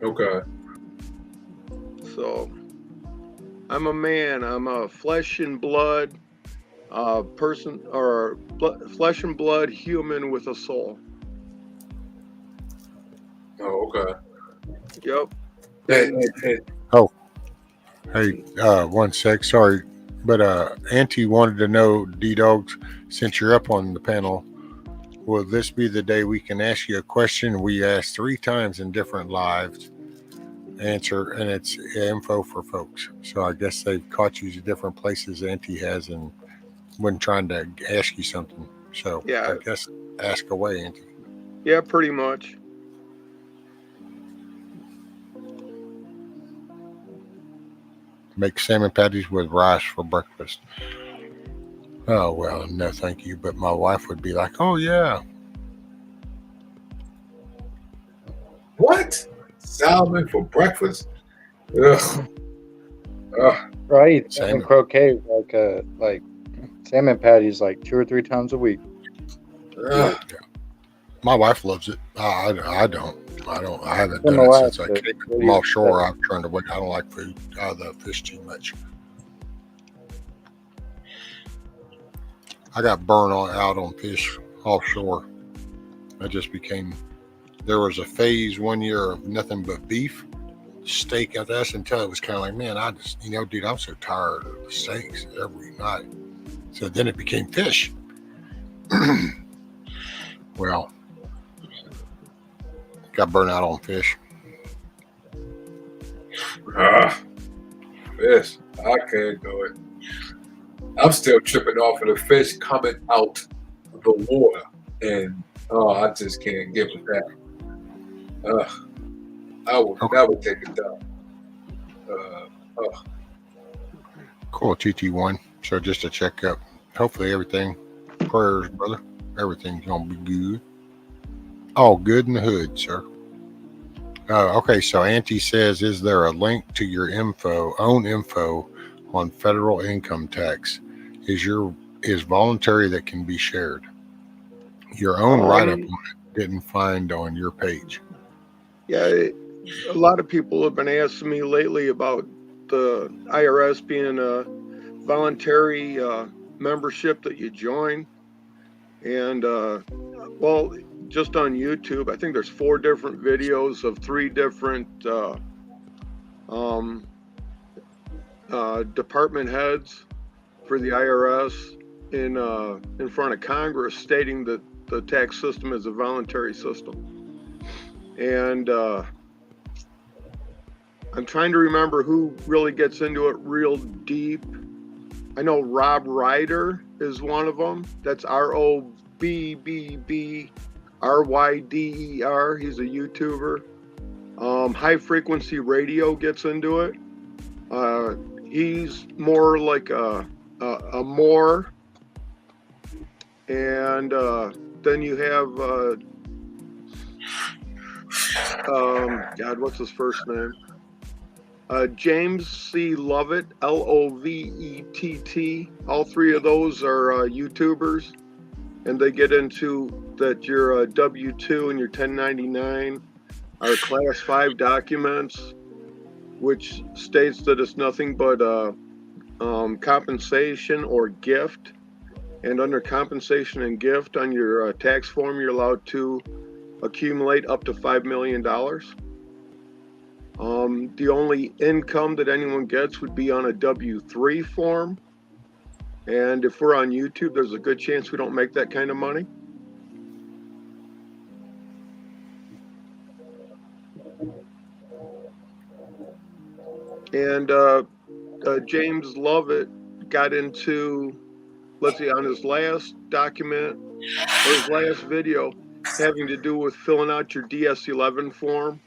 Okay. So I'm a man. I'm a flesh and blood person, or flesh and blood human with a soul. Oh, okay. Yep. Oh, hey, 1 sec. Sorry, but Auntie wanted to know, D-Dogs, since you're up on the panel, will this be the day we can ask you a question we asked 3 times in different lives? Answer, and it's info for folks. So I guess they've caught you at different places Auntie has, and when trying to ask you something. So yeah, I guess ask away, Auntie. Yeah, pretty much. Make salmon patties with rice for breakfast. Oh, well, no, thank you. But my wife would be like, oh, yeah. What? Salmon for breakfast? Ugh. I eat salmon croquet like salmon patties like 2 or 3 times a week. Yeah. My wife loves it. I don't. I haven't done My it wife since I does. came What do from you offshore. expect? I've turned away. I don't like food. The fish too much. I got burned out on fish offshore. I just became. There was a phase one year of nothing but beef, steak. That's until it was kind of like, man, I just, dude, I'm so tired of the steaks every night. So then it became fish. Well, got burnt out on fish. Fish, I can't do it. I'm still tripping off of the fish coming out the water, and I just can't get with that. I would never take it down. Cool, TT1. So just to check up, hopefully everything, prayers, brother, everything's gonna be good. All good in the hood, sir. Okay, so Auntie says, is there a link to your own info on federal income tax? Is voluntary that can be shared? Your own write-up on it didn't find on your page. Yeah, a lot of people have been asking me lately about the IRS being a voluntary membership that you join. And, well, just on YouTube, I think there's 4 different videos of 3 different department heads for the IRS in front of Congress stating that the tax system is a voluntary system. And I'm trying to remember who really gets into it real deep. I know Rob Ryder is one of them. That's ROBBBRYDER. He's a YouTuber. High Frequency Radio gets into it. He's more like a Moore. And then you have God, what's his first name? James C. Lovett, Lovett. All 3 of those are YouTubers, and they get into that your W-2 and your 1099 are Class 5 documents, which states that it's nothing but compensation or gift. And under compensation and gift on your tax form, you're allowed to accumulate up to $5 million. The only income that anyone gets would be on a W-3 form. And if we're on YouTube, there's a good chance we don't make that kind of money. And James Lovett got into, let's see, on his last document, or his last video, having to do with filling out your DS-11 form.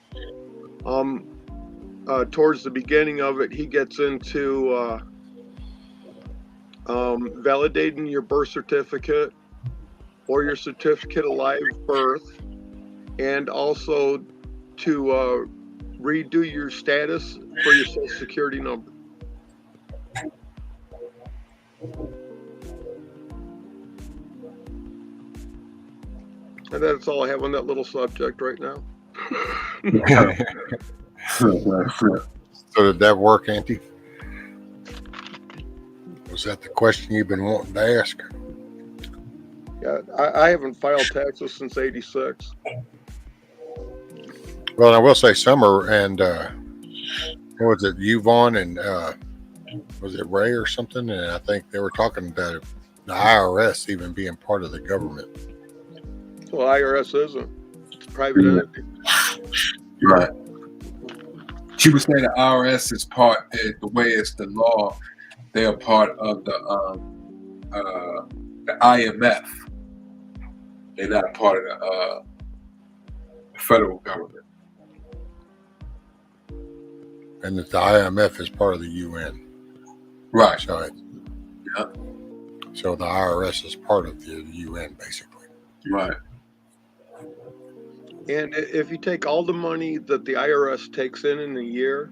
Towards the beginning of it, he gets into validating your birth certificate or your certificate of live birth, and also to redo your status for your social security number. And that's all I have on that little subject right now. So did that work, Auntie? Was that the question you've been wanting to ask? Yeah, I haven't filed taxes since '86. Well, I will say Summer and what was it, Yvonne and was it Ray or something? And I think they were talking about the IRS even being part of the government. Well, IRS isn't. It's a private entity. Right. She was saying the IRS is part, the way it's the law, they are part of the IMF. They're not part of the federal government. And that the IMF is part of the UN. Right. So so the IRS is part of the UN, basically. Right. And if you take all the money that the IRS takes in a year,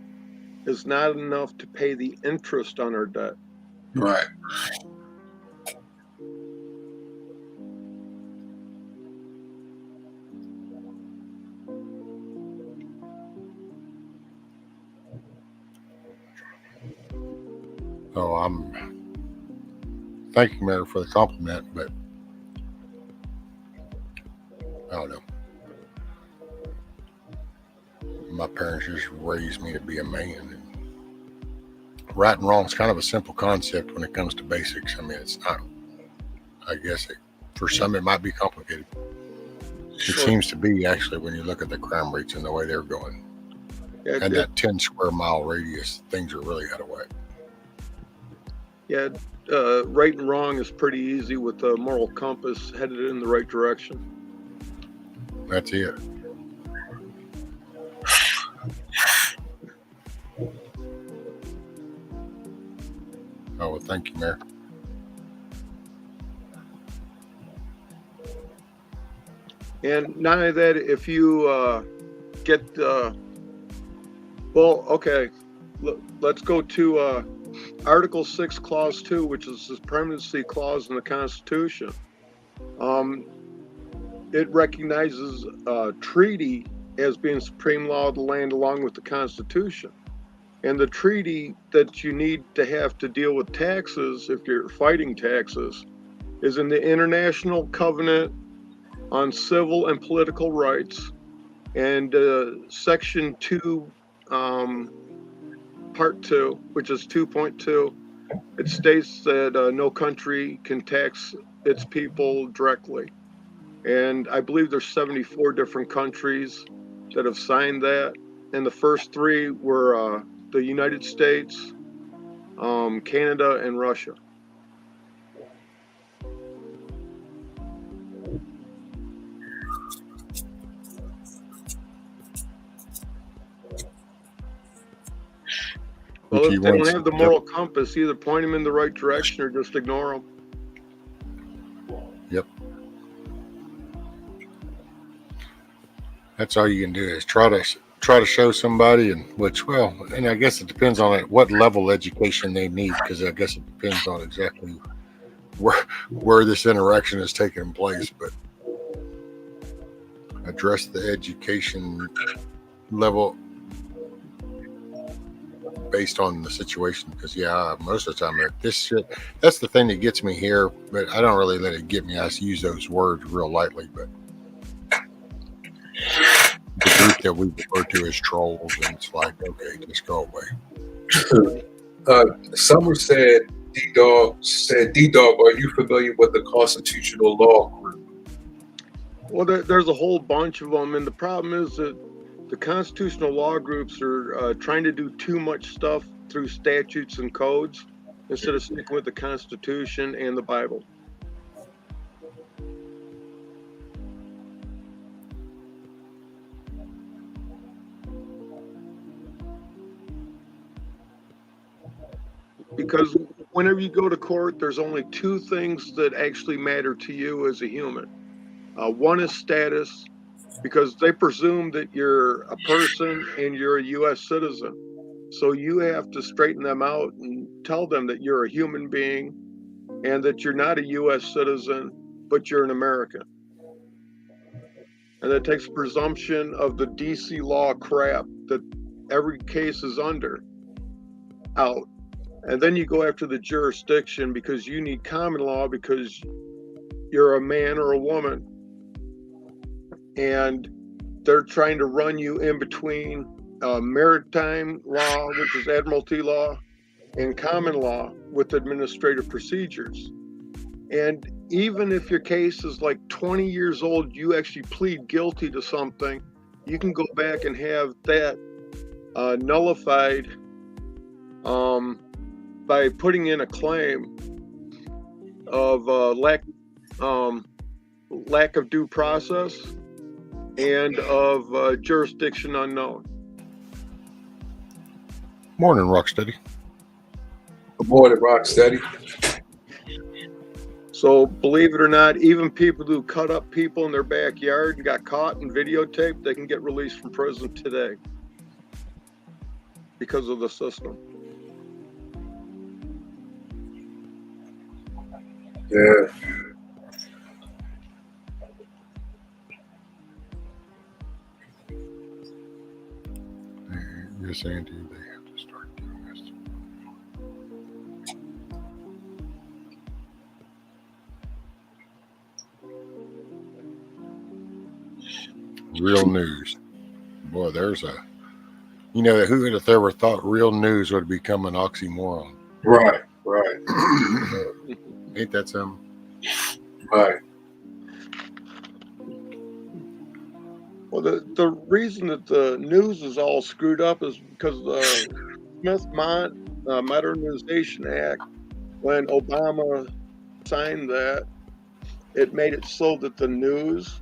is not enough to pay the interest on our debt. Right. So thank you, Mary, for the compliment, but I don't know. My parents just raised me to be a man. And right and wrong is kind of a simple concept when it comes to basics. I mean, it's not, I guess for some it might be complicated. It seems to be, actually, when you look at the crime rates and the way they're going. And that 10 square mile radius, things are really out of whack. Yeah, right and wrong is pretty easy with the moral compass headed in the right direction. That's it. Oh, well, thank you, Mayor. And not only that, if you get, well, okay, let's go to Article 6, Clause 2, which is the supremacy clause in the Constitution. It recognizes treaty as being supreme law of the land along with the Constitution. And the treaty that you need to have to deal with taxes, if you're fighting taxes, is in the International Covenant on Civil and Political Rights, and Section 2, Part 2, which is 2.2. It states that no country can tax its people directly. And I believe there's 74 different countries that have signed that. And the first three were the United States, Canada, and Russia. Well, if they don't have the moral compass, either point them in the right direction or just ignore them. Yep. That's all you can do is try to show somebody, and and I guess it depends on what level education they need, because I guess it depends on exactly where this interaction is taking place. But address the education level based on the situation, because most of the time this shit, that's the thing that gets me here, but I don't really let it get me. I use those words real lightly, but the group that we refer to as trolls, and it's like, okay, just go away. Summer said, D-Dog, are you familiar with the Constitutional Law Group? Well, there's a whole bunch of them, and the problem is that the constitutional law groups are trying to do too much stuff through statutes and codes instead of sticking with the Constitution and the Bible. Because whenever you go to court, there's only two things that actually matter to you as a human. One is status, because they presume that you're a person and you're a U.S. citizen. So you have to straighten them out and tell them that you're a human being and that you're not a U.S. citizen, but you're an American. And that takes presumption of the D.C. law crap that every case is under out. And then you go after the jurisdiction because you need common law because you're a man or a woman. And they're trying to run you in between maritime law, which is admiralty law, and common law with administrative procedures. And even if your case is like 20 years old, you actually plead guilty to something, you can go back and have that nullified by putting in a claim of lack of due process and of jurisdiction unknown. Morning, Rocksteady. Good morning, Rocksteady. So believe it or not, even people who cut up people in their backyard and got caught and videotaped, they can get released from prison today because of the system. Yeah. You're saying to you they have to start doing this. Real news. Boy, there's a, who would have ever thought real news would become an oxymoron? Right. Ain't that something? Right. Well, the reason that the news is all screwed up is because the Smith-Mont Modernization Act, when Obama signed that, it made it so that the news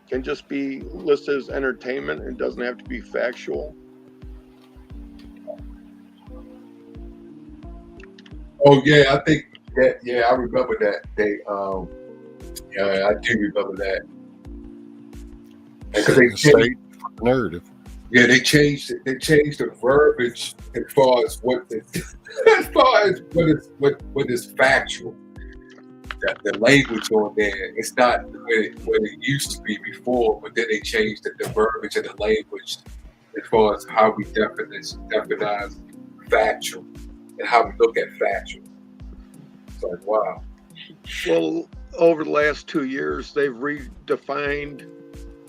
can just be listed as entertainment and doesn't have to be factual. Oh yeah, I think that. Yeah, I remember that. Yeah, I do remember that. Because they changed narrative. Yeah, they changed it. They changed the verbiage as far as what is factual. The language on there, it's not what it used to be before, but then they changed the verbiage and the language as far as how we definize factual and how we look at factual. It's like, wow. Well, over the last 2 years, they've redefined,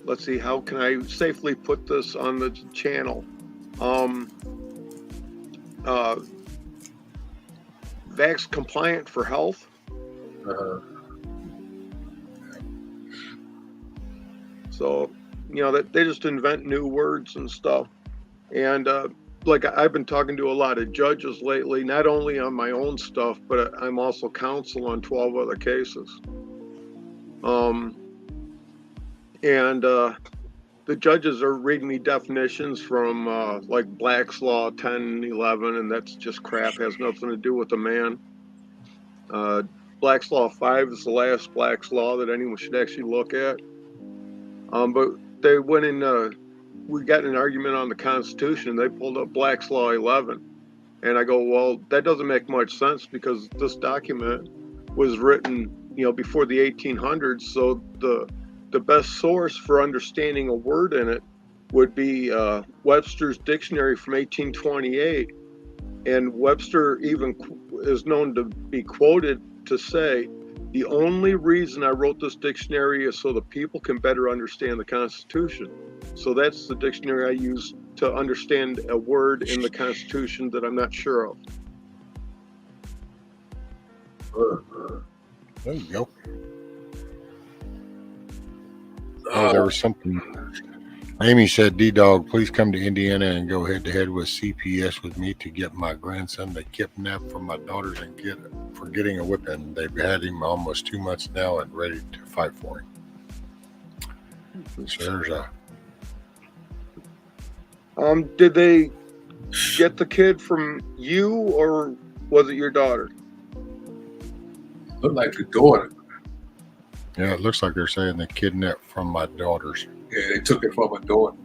let's see, how can I safely put this on the channel? Vax compliant for health. So, you know, that they just invent new words and stuff. And like I've been talking to a lot of judges lately, not only on my own stuff, but I'm also counsel on 12 other cases. The judges are reading me definitions from like Black's Law 10 and 11, and that's just crap, has nothing to do with the man. Black's Law 5 is the last Black's Law that anyone should actually look at. But they went in, we got in an argument on the Constitution, and they pulled up Black's Law 11. And I go, well, that doesn't make much sense because this document was written, you know, before the 1800s. So the best source for understanding a word in it would be Webster's dictionary from 1828. And Webster even is known to be quoted to say, the only reason I wrote this dictionary is so the people can better understand the Constitution. So that's the dictionary I use to understand a word in the Constitution that I'm not sure of. There you go. Oh, there was something. Amy said, D-Dog, please come to Indiana and go head-to-head with CPS with me to get my grandson the kidnap from my daughters and get for getting a whipping. They've had him almost 2 months now and ready to fight for him. So there's a... Did they get the kid from you, or was it your daughter? Looked like the daughter. Yeah, it looks like they're saying they kidnapped from my daughters. Yeah, they took it from my daughter.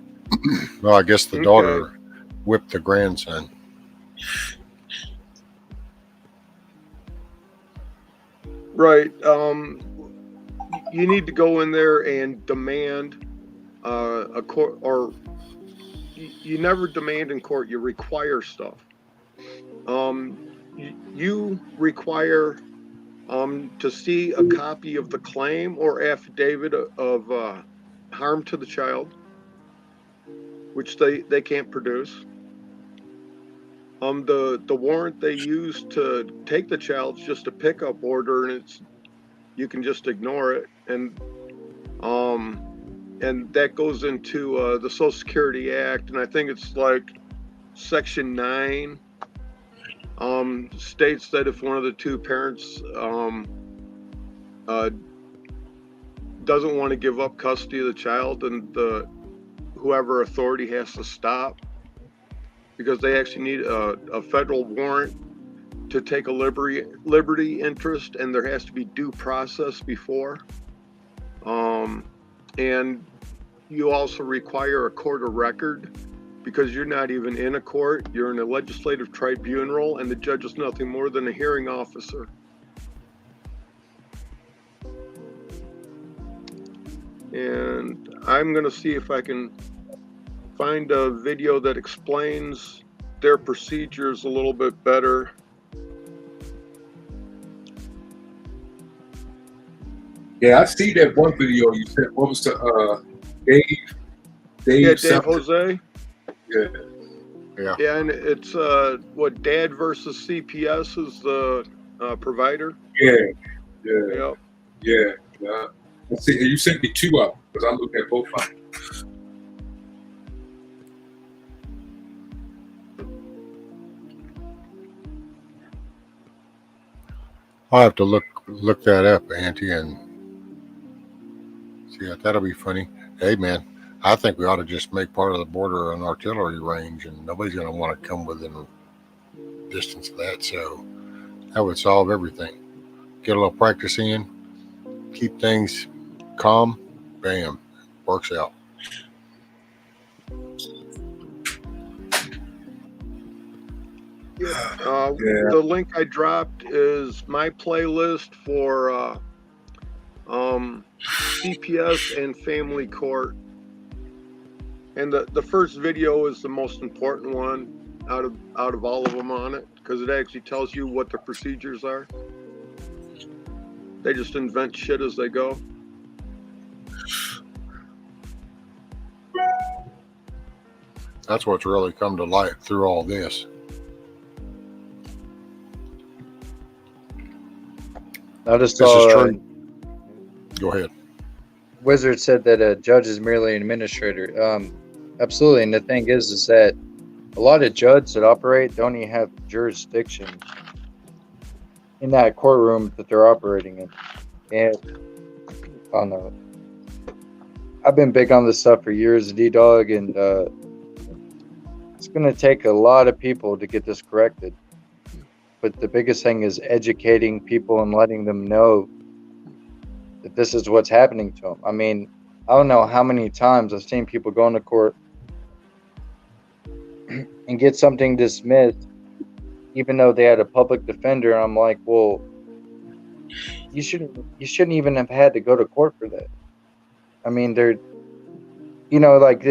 Well, I guess the daughter whipped the grandson. Right. You need to go in there and demand a court, or you never demand in court, you require stuff. You require to see a copy of the claim or affidavit of harm to the child, which they can't produce. The warrant they use to take the child is just a pickup order, and you can just ignore it, and that goes into the Social Security Act, and I think it's like Section 9 states that if one of the two parents doesn't want to give up custody of the child, then whoever authority has to stop, because they actually need a federal warrant to take a liberty interest, and there has to be due process before. And you also require a court of record, because you're not even in a court, you're in a legislative tribunal, and the judge is nothing more than a hearing officer. And I'm going to see if I can find a video that explains their procedures a little bit better. Yeah, I see that one video you said. What was the Dave? Yeah, Dave Jose. Yeah. Yeah, and it's what, Dad versus CPS is the provider. Yeah. Let's see, you sent me two of them because I looked at both of them. I'll have to look that up, Auntie, and see. That'll be funny. Hey, man, I think we ought to just make part of the border an artillery range, and nobody's going to want to come within distance of that. So that would solve everything. Get a little practice in, keep things calm. Bam, works out. The link I dropped is my playlist for CPS and family court, and the first video is the most important one out of all of them on it, because it actually tells you what the procedures are. They just invent shit as they go. That's what's really come to light through all this. I just This saw. is true. Go ahead. Wizard said that a judge is merely an administrator. Absolutely, and the thing is that a lot of judges that operate don't even have jurisdiction in that courtroom that they're operating in. And I don't know. I've been big on this stuff for years, D-Dog, and it's going to take a lot of people to get this corrected. But the biggest thing is educating people and letting them know that this is what's happening to them. I mean, I don't know how many times I've seen people go into court and get something dismissed, even though they had a public defender. And I'm like, well, you shouldn't even have had to go to court for that. I mean, they're, like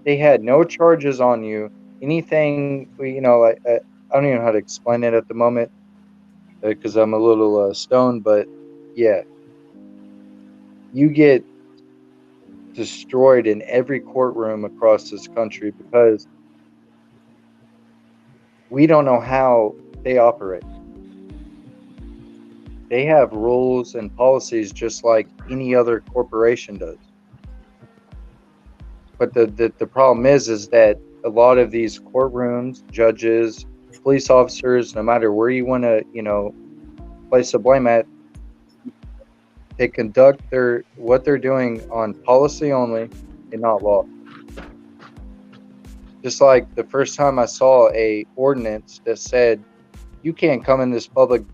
they had no charges on you. Anything, like I don't even know how to explain it at the moment because I'm a little stoned, but yeah, you get destroyed in every courtroom across this country because we don't know how they operate. They have rules and policies just like any other corporation does. But the problem is that a lot of these courtrooms, judges, police officers, no matter where you want to, place the blame at, they conduct what they're doing on policy only and not law. Just like the first time I saw a ordinance that said you can't come in this public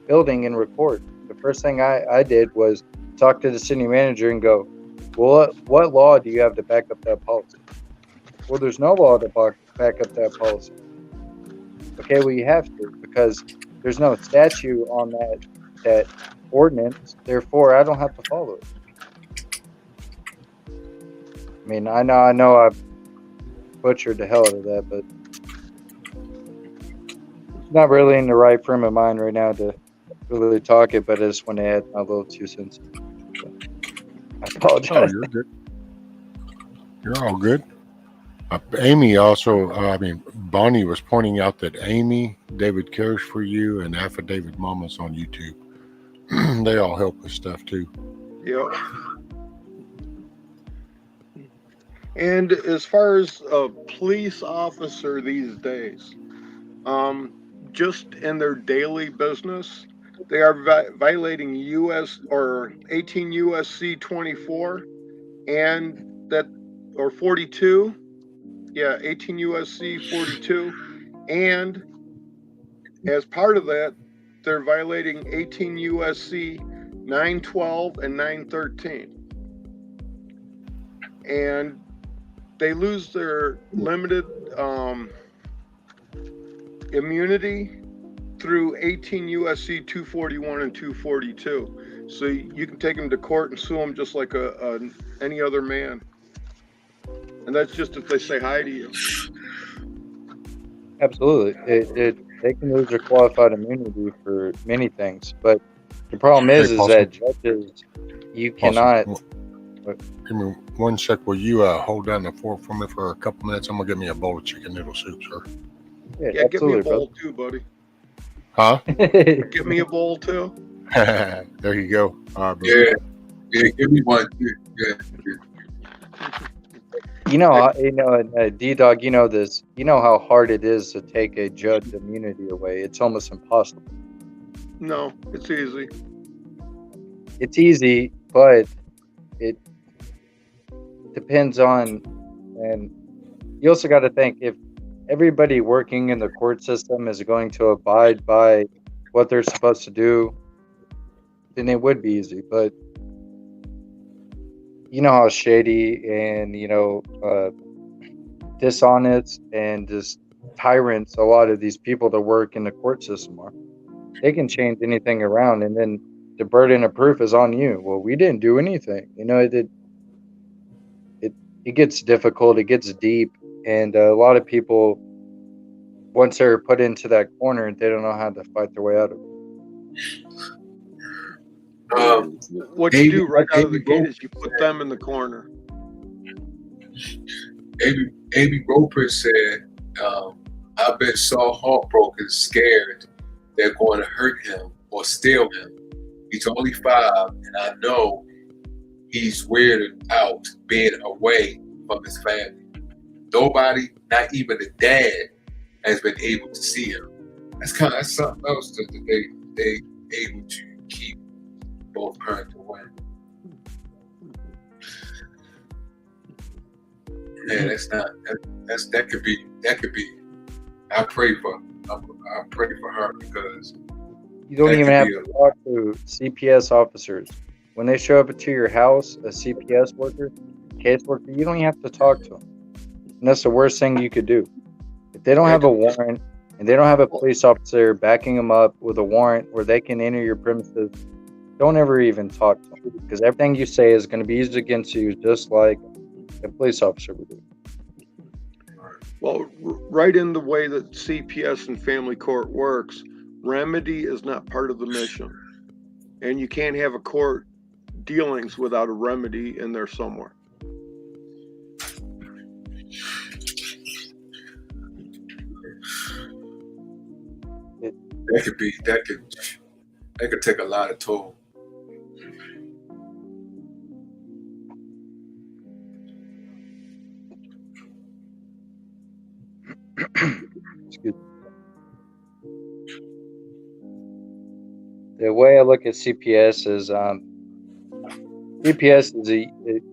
building and record, the first thing I did was talk to the city manager and go, well, what law do you have to back up that policy? Well, there's no law to back up that policy. Okay, well, you have to, because there's no statute on that ordinance. Therefore, I don't have to follow it. I mean, I know I've butchered the hell out of that, but not really in the right frame of mind right now to really talk it, but I just want to add my little 2 cents. I apologize. Oh, you're good. You're all good. Amy also, Bonnie was pointing out that Amy, David Cares for You, and Affidavit Mamas on YouTube, they all help with stuff too. Yep. And as far as a police officer these days, just in their daily business, they are violating 18 USC 24 and 42. Yeah, 18 USC 42. And as part of that, they're violating 18 USC 912 and 913. And they lose their limited immunity through 18 USC 241 and 242. So you can take them to court and sue them just like any other man. And that's just if they say hi to you. Absolutely. They can lose their qualified immunity for many things. But the problem is that judges, you cannot... Give me 1 sec. Will you hold down the fort for me for a couple minutes? I'm going to get me a bowl of chicken noodle soup, sir. Yeah, get me a bowl too, buddy. Huh? Get me a bowl too. There you go. Yeah, give me one too. Yeah. D-Dog, this. You know how hard it is to take a judge immunity away. It's almost impossible. No, it's easy. It's easy, but it depends on, and you also got to think if everybody working in the court system is going to abide by what they're supposed to do, then it would be easy. But you know how shady and dishonest and just tyrants a lot of these people that work in the court system are. They can change anything around, and then the burden of proof is on you. Well, we didn't do anything. It gets difficult. It gets deep, and a lot of people, once they're put into that corner, they don't know how to fight their way out of it. What you do right out of the gate is you put them in the corner. Amy Roper said, I've been so heartbroken, scared they're going to hurt him or steal him. He's only 5, and I know he's weirded out being away from his family. Nobody, not even the dad, has been able to see him. That's something else that they able to keep both parents away. Yeah, that could be. I pray for her because you don't even have to talk to CPS officers. When they show up to your house, a CPS worker, caseworker, you don't even have to talk to them. And that's the worst thing you could do. If they don't have a warrant and they don't have a police officer backing them up with a warrant where they can enter your premises, don't ever even talk to them, because everything you say is going to be used against you just like a police officer would do. Well, right in the way that CPS and family court works, remedy is not part of the mission. And you can't have a court dealings without a remedy in there somewhere. That could take a lot of toll. Excuse me. The way I look at CPS is CPS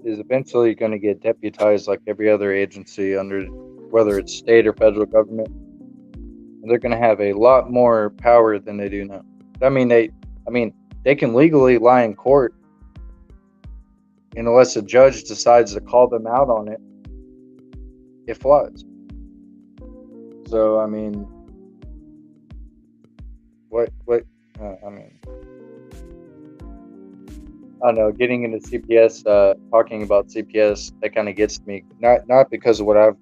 is eventually going to get deputized like every other agency under, whether it's state or federal government. And they're going to have a lot more power than they do now. They can legally lie in court, and unless a judge decides to call them out on it, it flies. So I don't know, getting into CPS, talking about CPS, that kind of gets me, not because of what I've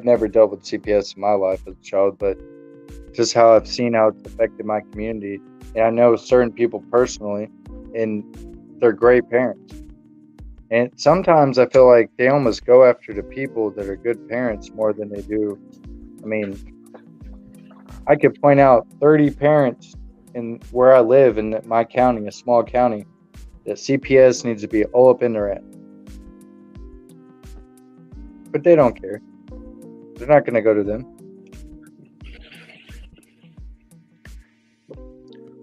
never dealt with CPS in my life as a child, but just how I've seen how it's affected my community. And I know certain people personally, and they're great parents. And sometimes I feel like they almost go after the people that are good parents more than they do. I could point out 30 parents in where I live in my county, a small county, that CPS needs to be all up in their ass. But they don't care. They're not going to go to them.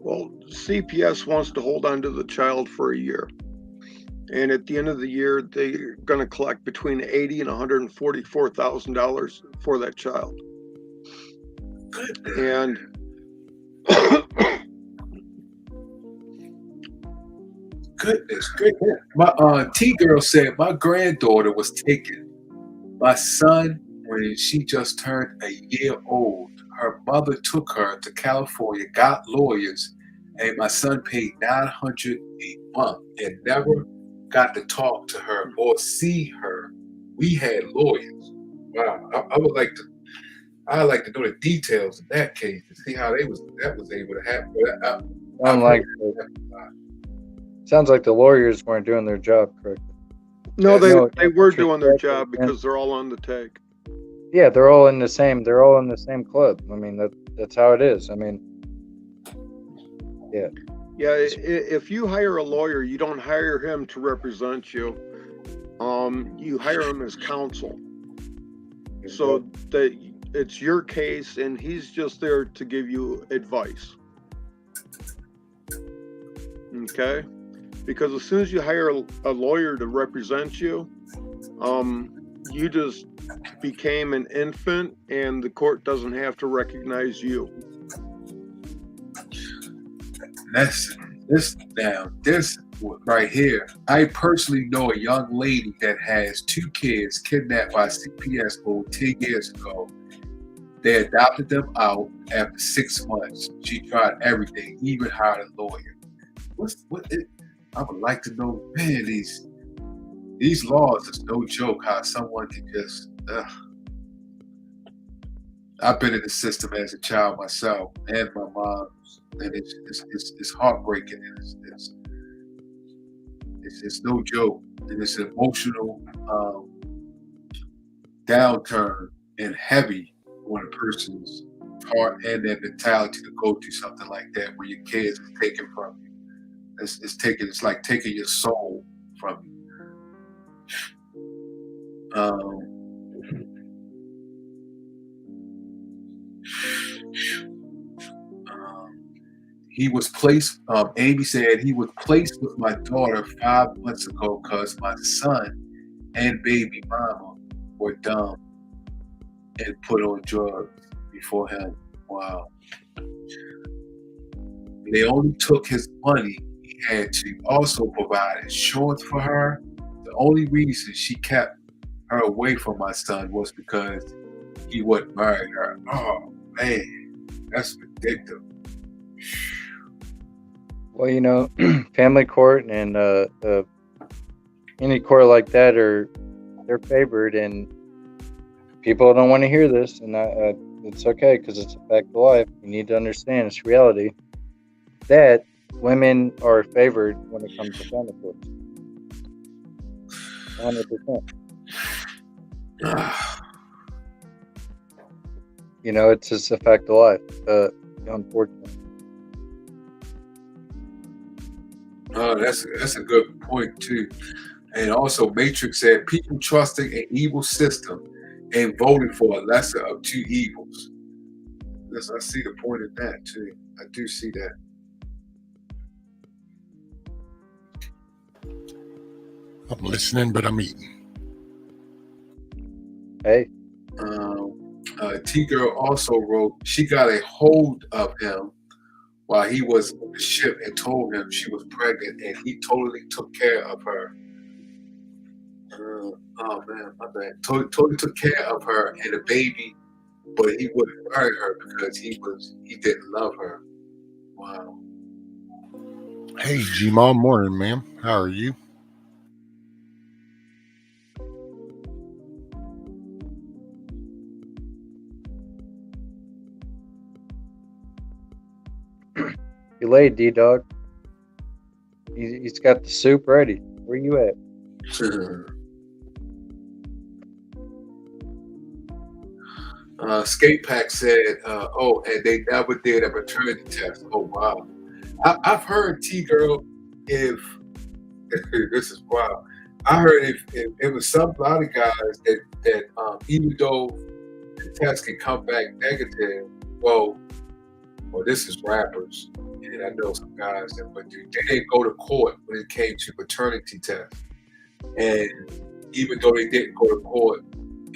Well, CPS wants to hold on to the child for a year. And at the end of the year, they're going to collect between $80,000 and $144,000 for that child. And goodness. My T-girl said my granddaughter was taken. My son, when she just turned a year old, her mother took her to California, got lawyers, and my son paid $900 a month and never got to talk to her or see her. We had lawyers. Wow, I'd like to know the details in that case to see how that was able to happen. Sounds like the lawyers weren't doing their job correctly. No, they were doing their job because they're all on the take. Yeah, they're all in the same club. That's how it is. Yeah. Yeah, if you hire a lawyer, you don't hire him to represent you. You hire him as counsel. So that it's your case and he's just there to give you advice. Okay, because as soon as you hire a lawyer to represent you, you just became an infant, and the court doesn't have to recognize you. That's this now. This right here. I personally know a young lady that has 2 kids kidnapped by CPS over 10 years ago. They adopted them out after 6 months. She tried everything, even hired a lawyer. I would like to know, man, these laws is no joke. How someone can just. I've been in the system as a child myself, and my mom's, and it's heartbreaking. And it's no joke. And it's an emotional downturn and heavy on a person's heart and their mentality to go through something like that, where your kids are taken from you. It's like taking your soul from you. He was placed, Amy said, he was placed with my daughter 5 months ago because my son and baby mama were dumb and put on drugs before him. Wow. They only took his money. He had to also provide insurance for her. The only reason she kept her away from my son was because he wouldn't marry her. Oh, man, that's ridiculous. Well, family court and any court like that they're favored, and people don't want to hear this, and it's okay because it's a fact of life. You need to understand it's reality that women are favored when it comes to family courts. 100%. It's just a fact of life. Unfortunately. That's a good point too. And also Matrix said people trusting an evil system and voting for a lesser of 2 evils. Yes, I see the point of that too. I do see that. I'm listening, but I'm eating. Hey. T-Girl also wrote, she got a hold of him while he was on the ship and told him she was pregnant, and he totally took care of her. Oh man, my bad. Totally took care of her and the baby, but he wouldn't marry her because he didn't love her. Wow. Hey, G-Mom, morning, ma'am. How are you? You late, D-Dog. He's got the soup ready. Where you at? Skate Pack said, and they never did a maternity test. Oh, wow. I've heard T-Girl, if this is wild, I heard if it was a lot of guys that even though the test can come back negative, well, this is rappers, and I know some guys but they didn't go to court when it came to paternity test. And even though they didn't go to court,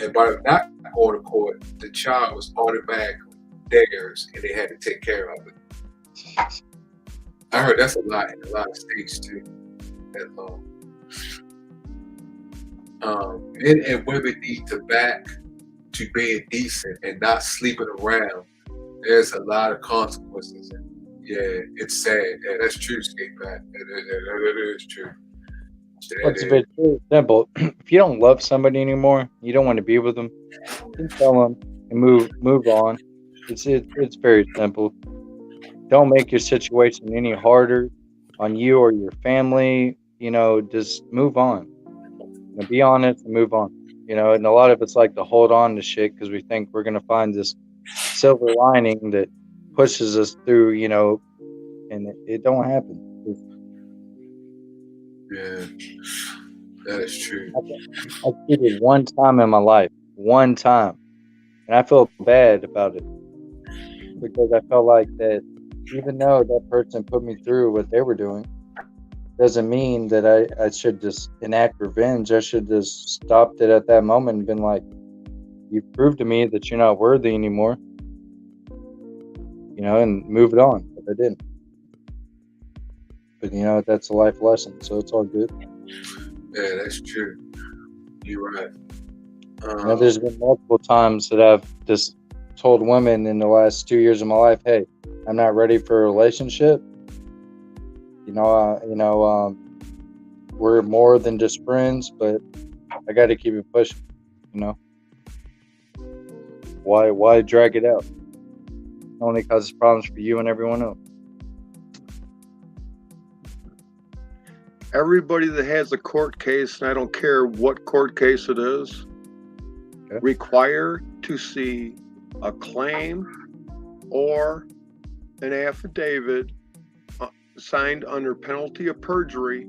and by not going to court, the child was automatically theirs, and they had to take care of it. I heard that's a lot in a lot of states too. That law. Men and women need to back to being decent and not sleeping around. There's a lot of consequences. And yeah, it's sad. Yeah, that's true, Skate Back. It is true. It's a bit simple. If you don't love somebody anymore, you don't want to be with them, just tell them and move on. It's very simple. Don't make your situation any harder on you or your family. Just move on. Be honest and move on. And a lot of it's like to hold on to shit because we think we're gonna find this silver lining that pushes us through. And it don't happen. Yeah, that is true. I cheated one time in my life, and I feel bad about it because I felt like that even though that person put me through what they were doing, doesn't mean that I should just enact revenge. I should just stopped it at that moment and been like, you proved to me that you're not worthy anymore, and move it on. But I didn't. But that's a life lesson, so it's all good. Yeah, that's true. You're right. There's been multiple times that I've just told women in the last 2 years of my life, hey, I'm not ready for a relationship. We're more than just friends, but I got to keep it pushing. Why drag it out? It only causes problems for you and everyone else. Everybody that has a court case, and I don't care what court case it is, require to see a claim or an affidavit signed under penalty of perjury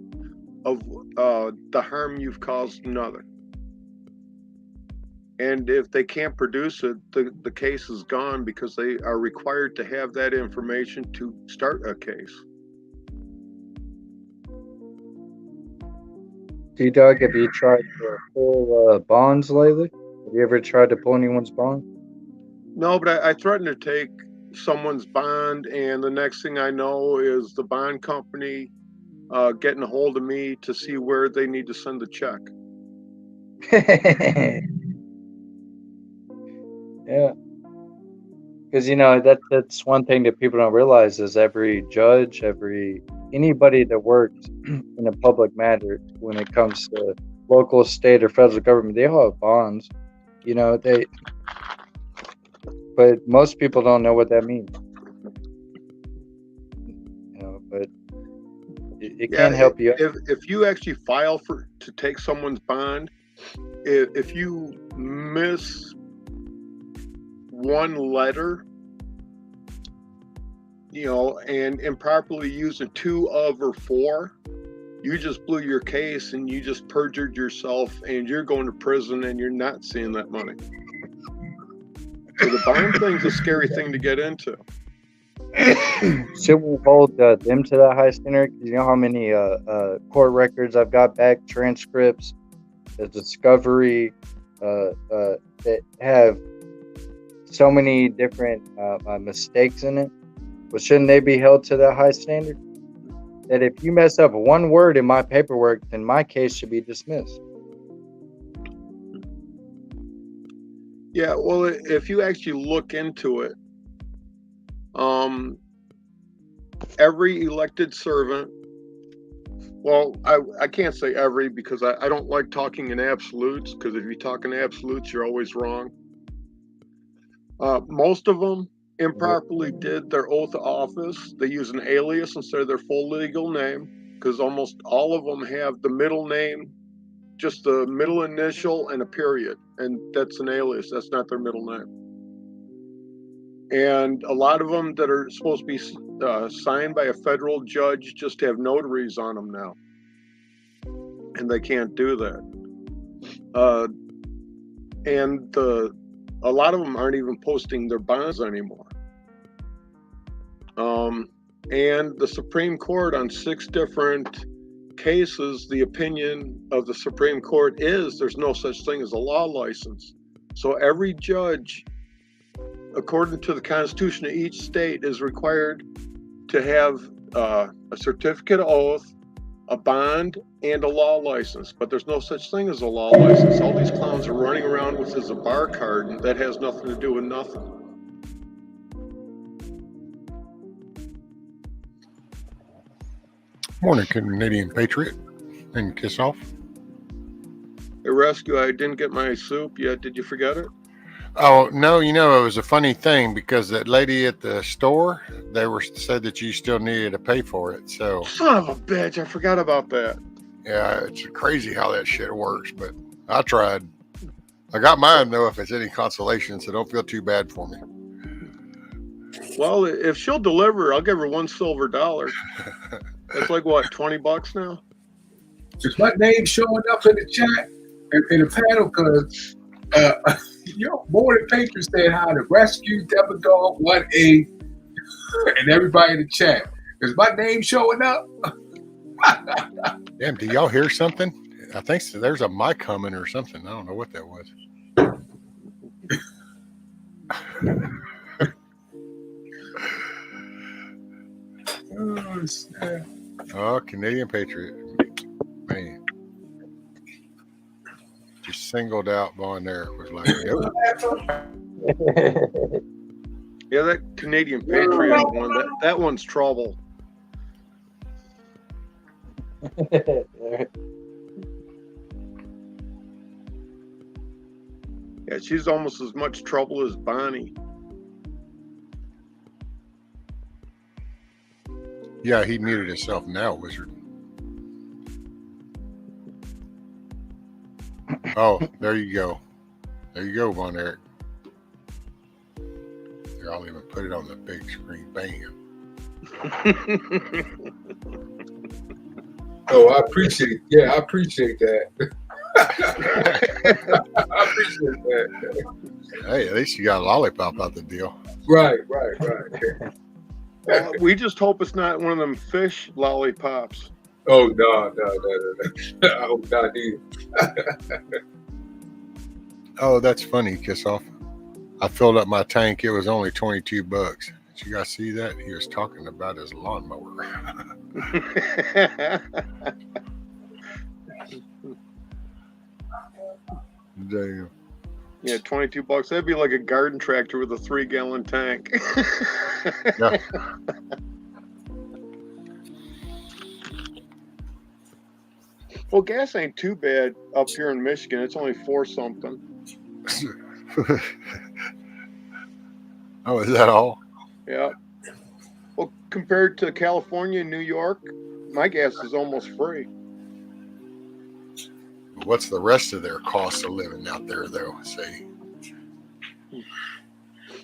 of the harm you've caused another. And if they can't produce it, the case is gone, because they are required to have that information to start a case. T-Dog, have you tried to pull bonds lately? Have you ever tried to pull anyone's bond? No, but I threatened to take someone's bond, and the next thing I know is the bond company getting a hold of me to see where they need to send the check. Yeah. Because, that's one thing that people don't realize is every judge, anybody that works in a public matter, when it comes to local, state, or federal government, they all have bonds. But most people don't know what that means. But it can help you. If you actually file to take someone's bond, if you miss one letter, and improperly using 2 of or 4, you just blew your case and you just perjured yourself, and you're going to prison and you're not seeing that money. So the bond thing's a scary thing to get into. Should we hold them to that high standard? You know how many court records I've got back, transcripts, the discovery, that have so many different mistakes in it. But shouldn't they be held to that high standard? That if you mess up one word in my paperwork, then my case should be dismissed. Yeah, well, if you actually look into it, every elected servant, well, I can't say every, because I don't like talking in absolutes, because if you talk in absolutes, you're always wrong. Most of them improperly did their oath of office. They use an alias instead of their full legal name, because almost all of them have the middle name, just the middle initial and a period, and that's an alias. That's not their middle name. And a lot of them that are supposed to be signed by a federal judge just have notaries on them now, and they can't do that. And a lot of them aren't even posting their bonds anymore. And the Supreme Court, on 6 different cases, the opinion of the Supreme Court is there's no such thing as a law license. So every judge, according to the Constitution of each state, is required to have a certificate of oath, a bond, and a law license. But there's no such thing as a law license. All these clowns are running around with as a bar card, and that has nothing to do with nothing. Morning, Canadian Patriot, and Kiss Off. Hey, Rescue, I didn't get my soup yet. Did you forget it? Oh, no, it was a funny thing, because that lady at the store, said that you still needed to pay for it. So, son of a bitch, I forgot about that. Yeah, it's crazy how that shit works, but I tried. I got mine, though, if it's any consolation, so don't feel too bad for me. Well, if she'll deliver, I'll give her $1 silver. That's like, what, $20 now? Is my name showing up in the chat, in the panel? Because Morning Patriot said hi to Rescue, Devil Dog, 1A, and everybody in the chat. Is my name showing up? Damn, do y'all hear something? I think so. There's a mic humming or something. I don't know what that was. Oh, snap. Oh, Canadian Patriot. Man. Just singled out Von there. Was like, nope. Yeah, that Canadian Patriot one, that one's trouble. Yeah, she's almost as much trouble as Bonnie. Yeah, he muted himself now, Wizard. Oh, there you go. There you go, Von Eric. Here, I'll even put it on the big screen. Bam. Oh, I appreciate that. I appreciate that. Hey, at least you got a lollipop out the deal. Right. We just hope it's not one of them fish lollipops. Oh, no. I hope not either. Oh, that's funny, Kiss Off. I filled up my tank. It was only $22. Did you guys see that? He was talking about his lawnmower. Damn. Yeah, $22. That'd be like a garden tractor with a 3-gallon tank. Yeah. Well, gas ain't too bad up here in Michigan. It's only 4 something. Oh, is that all? Yeah. Well, compared to California and New York, my gas is almost free. What's the rest of their cost of living out there, though? See,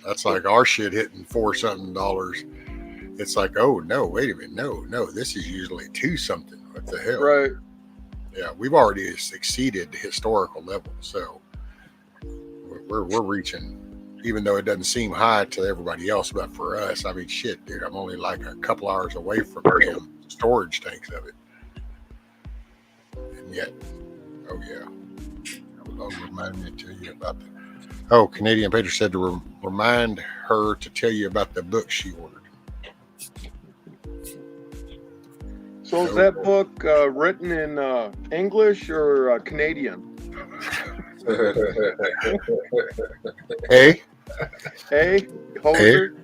that's like our shit hitting $4 something. It's like, oh no, wait a minute, no, this is usually 2 something. What the hell? Right. Yeah, we've already exceeded historical levels, so we're reaching. Even though it doesn't seem high to everybody else, but for us, I mean, shit, dude, I'm only like a couple hours away from damn storage tanks of it, and yet. Oh, yeah. I'll remind me to tell you about that. Oh, Canadian Patriot said to remind her to tell you about the book she ordered. So is that book written in English or Canadian? Hey? Hey? Hoser?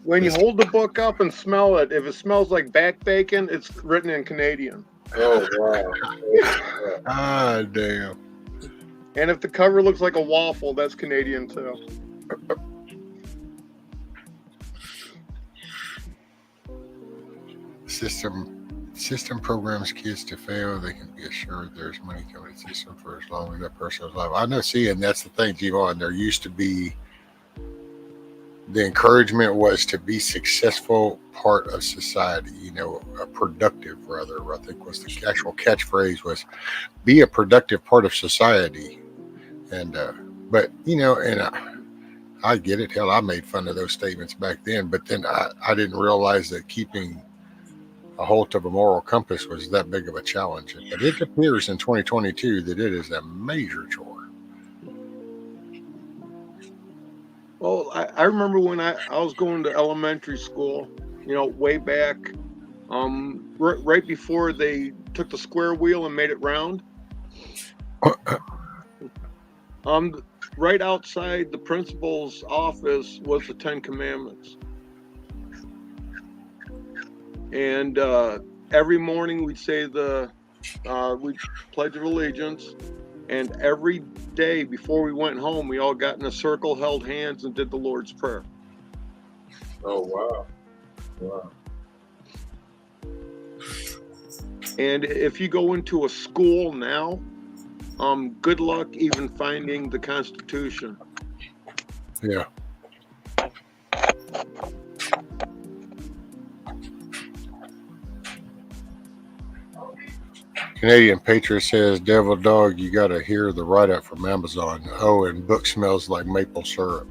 When you hold the book up and smell it, if it smells like back bacon, it's written in Canadian. Oh, wow. Ah, damn. And if the cover looks like a waffle, that's Canadian too. System programs kids to fail. They can be assured there's money coming to the system for as long as that person is alive. I know, see, and that's the thing, G-Von. There used to be the encouragement was to be successful part of society, a productive, rather, I think was the actual catchphrase was be a productive part of society. And, but, I get it. Hell, I made fun of those statements back then, but then I didn't realize that keeping a hold of a moral compass was that big of a challenge. But it appears in 2022 that it is a major chore. Well, I remember when I was going to elementary school, way back, right before they took the square wheel and made it round. Right outside the principal's office was the 10 Commandments. And every morning we'd say we'd pledge of allegiance. And every day before we went home, we all got in a circle, held hands, and did the Lord's Prayer. Oh, wow. Wow. And if you go into a school now, good luck even finding the Constitution. Yeah. Canadian Patriot says, Devil Dog, you got to hear the write-up from Amazon. Oh, and book smells like maple syrup.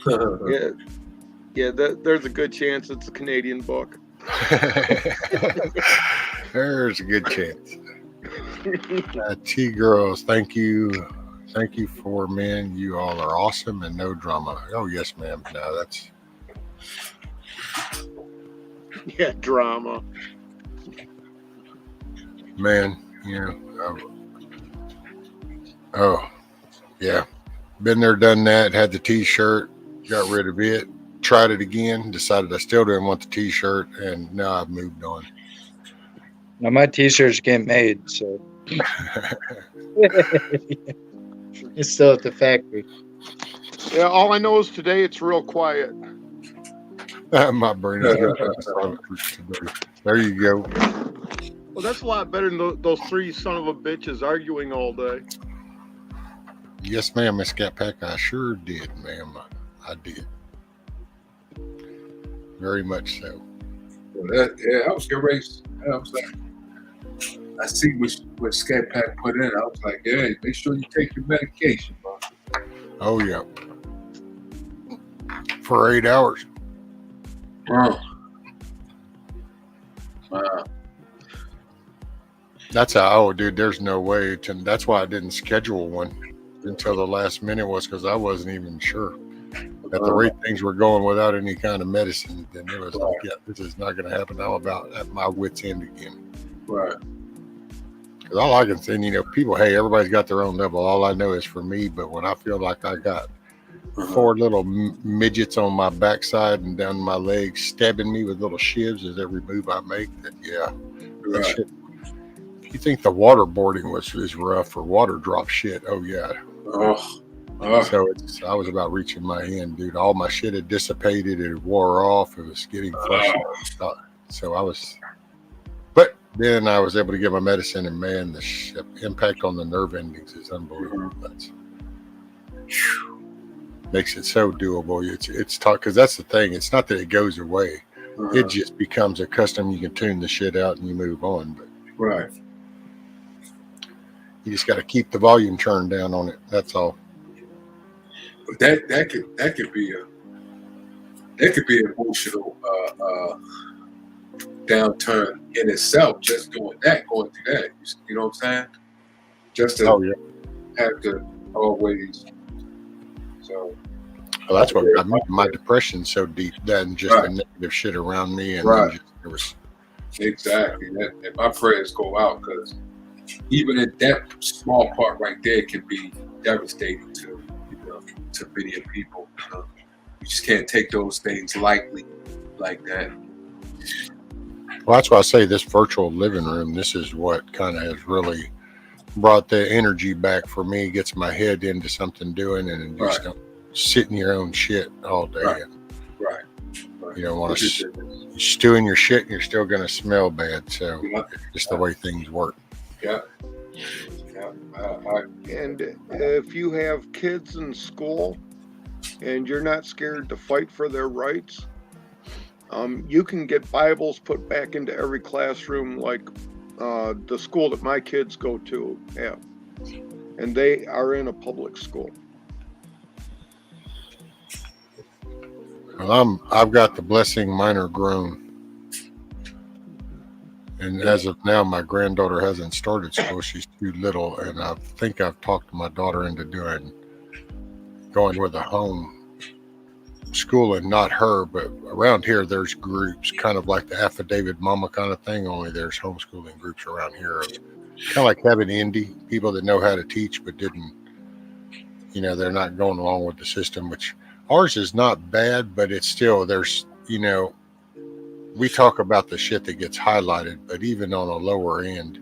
Yeah. Yeah, there's a good chance it's a Canadian book. There's a good chance. T girls, thank you. Thank you for men. You all are awesome and no drama. Oh, yes, ma'am. No, that's. Yeah, drama. Man, oh, yeah. Been there, done that. Had the t-shirt, got rid of it, tried it again, decided I still didn't want the t-shirt, and now I've moved on. Now my t-shirts get made, so it's still at the factory. Yeah, all I know is today it's real quiet. My brain is going. There you go. Well, that's a lot better than those three son of a bitches arguing all day. Yes, ma'am, Miss Cat Pack. I sure did, ma'am. I did. Very much so. Well, I was getting ready. I was like, I see what Scat Pack put in. I was like, yeah, make sure you take your medication, bro. Oh, yeah. For 8 hours. Wow. Wow. That's how, dude, there's no way. That's why I didn't schedule one until the last minute was because I wasn't even sure. At the rate things were going without any kind of medicine, then it was like, yeah, this is not going to happen. I'm about at my wit's end again. Right. Because all I can say, people, hey, everybody's got their own level. All I know is for me, but when I feel like I got 4 little midgets on my backside and down my legs stabbing me with little shivs as every move I make, that, yeah, that shit. If you think the waterboarding is rough or water drop shit, oh, yeah. So I was about reaching my end, dude. All my shit had dissipated. It wore off. It was getting frustrating. So I was, but then I was able to get my medicine, and man, the impact on the nerve endings is unbelievable. That's makes it so doable. It's tough because that's the thing. It's not that it goes away. It just becomes a custom. You can tune the shit out and you move on. But right. You just got to keep the volume turned down on it. That's all. But that could be an emotional downturn in itself. Just going through that. You know what I'm saying? Just to have to always. So. Well, that's what got me. My depression so deep. That and just the negative shit around me, and it was exactly. And my prayers go out because even in that small part right there can be devastating to many people. You just can't take those things lightly like that. Well, that's why I say this virtual living room. This is what kind of has really brought the energy back for me. Gets my head into something doing, and just don't sit in your own shit all day. Right. You don't want to stew in your shit, and you're still going to smell bad. So just the way things work. Yeah. And if you have kids in school and you're not scared to fight for their rights, you can get Bibles put back into every classroom like the school that my kids go to have. And they are in a public school. Well, I've got the blessing. Mine are grown. And as of now, my granddaughter hasn't started school. She's too little. And I think I've talked my daughter into going with a home school, and not her, but around here, there's groups kind of like the Affidavit Mama kind of thing, only there's homeschooling groups around here. Kind of like having indie people that know how to teach, but didn't, they're not going along with the system, which ours is not bad, but it's still, there's, we talk about the shit that gets highlighted, but even on a lower end,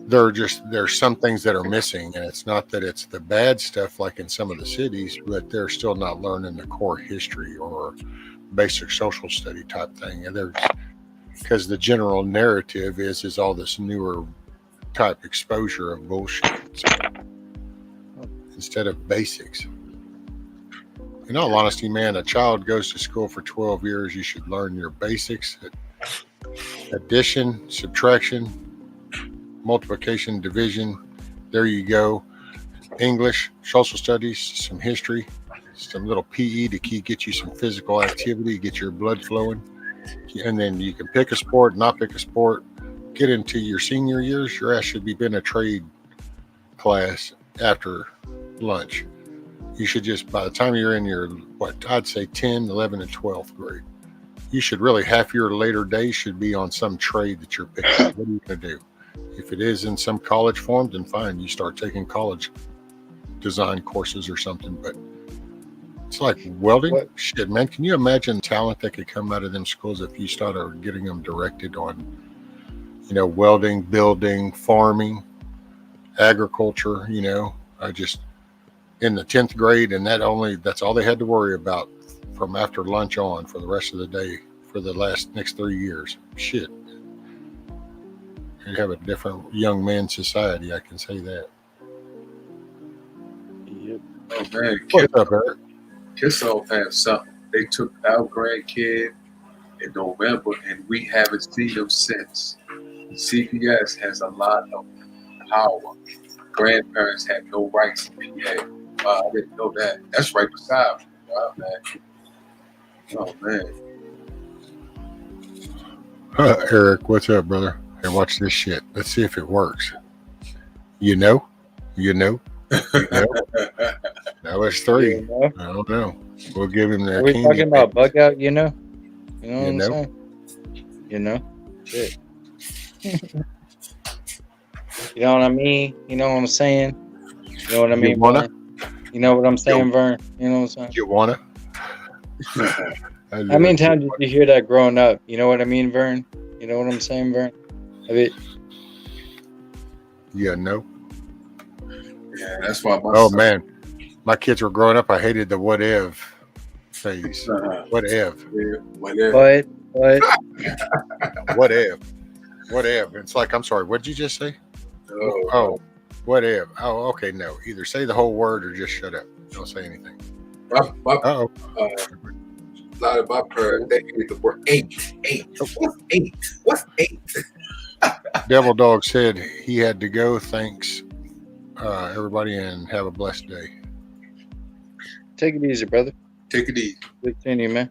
there's some things that are missing, and it's not that it's the bad stuff like in some of the cities, but they're still not learning the core history or basic social study type thing. And because the general narrative is all this newer type exposure of bullshit instead of basics. In all honesty, man, a child goes to school for 12 years. You should learn your basics: addition, subtraction, multiplication, division. There you go. English, social studies, some history. some little PE to get you some physical activity, get your blood flowing. And then you can pick a sport, not pick a sport. Get into your senior years, your ass should be in a trade class after lunch. You should just, by the time you're in your, what I'd say 10, 11, and 12th grade, you should really, half your later days should be on some trade that you're picking. What are you going to do? If it is in some college form, then fine, you start taking college design courses or something. But it's like welding. Shit, man, can you imagine talent that could come out of them schools if you started getting them directed on, you know, welding, building, farming, agriculture, you know? I just, in the 10th grade, and that's all they had to worry about from after lunch on for the rest of the day for the next 3 years. Shit. You'd have a different young man society, I can say that. Yep. Oh man, What's up, Eric? Kissoff have something. They took our grandkid in November, and we haven't seen them since. CPS has a lot of power. Grandparents have no rights in PA. Wow, I didn't know that. That's right beside me. Wow, man. Oh man. Eric, what's up, brother? Hey, watch this shit. Let's see if it works. You know? Now it's 3. I don't know. We'll give him the. Are we talking about bug out? You know what I'm saying? Shit. You know what I mean? You know what I'm saying? You know what I mean? You wanna? You know what I'm saying, Vern? You know what I'm saying? You wanna? How many times did you hear that growing up? You know what I mean, Vern? You know what I'm saying, Vern? No. Yeah, that's why. Man, my kids were growing up. I hated the what if phase. What if? What if? What if? What if? It's like, I'm sorry. What did you just say? Oh, what if? Oh, okay. No, either say the whole word or just shut up. Don't say anything. A lot of my parents, they hate the word eight. What's eight? Devil Dog said he had to go. Thanks, everybody, and have a blessed day. Take it easy, brother. Take it easy. Good seeing you, man.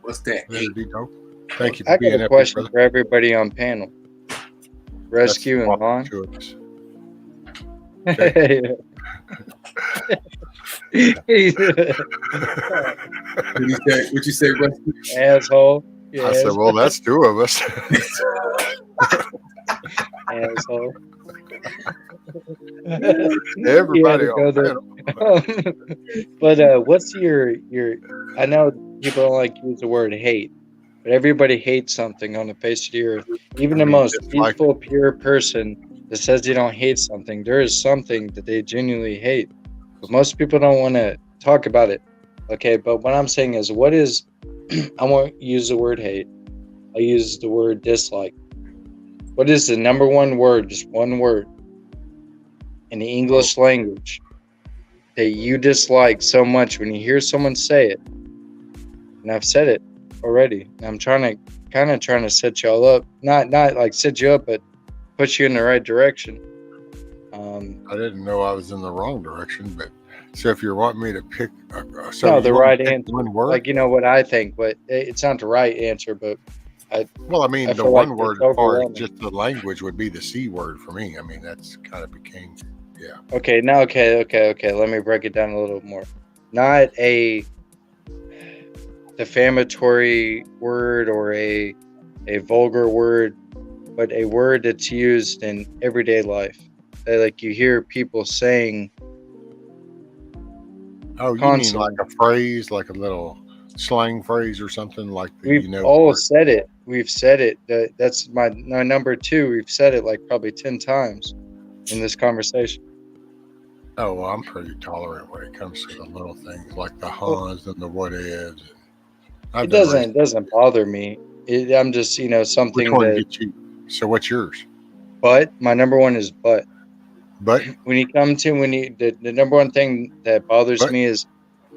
What's that? Thank you for I being got a up question here, for everybody on panel. Rescue and Vaughn. What you say, Rescue? Asshole. I said, well, that's 2 of us. Asshole. Everybody on panel. But what's your? I know people don't like to use the word hate, but everybody hates something on the face of the earth. Even the most peaceful, pure person that says they don't hate something, there is something that they genuinely hate. But most people don't want to talk about it. Okay, but what I'm saying is, what is? I won't use the word hate. I use the word dislike. What is the number one word? Just one word in the English language that you dislike so much when you hear someone say it. And I've said it already. And I'm trying to set y'all up, not like set you up, but put you in the right direction. I didn't know I was in the wrong direction, but so if you're wanting me to pick, the right answer, one word, like, you know what I think, but it's not the right answer. But the one word as far as just the language would be the C word for me. I mean, that's kind of became, yeah. Okay, now, okay. Let me break it down a little more. Not a defamatory word or a vulgar word, but a word that's used in everyday life. Like you hear people saying. Oh, you mean like a phrase, like a little slang phrase or something like that? We've all said it. We've said it. That's my number 2. We've said it like probably 10 times in this conversation. Oh, well, I'm pretty tolerant when it comes to the little things like the huns and the what ifs. It doesn't bother me. I'm just, something. Which one gets you? So what's yours? But my number 1 is but. But when you come to the number 1 thing that bothers me is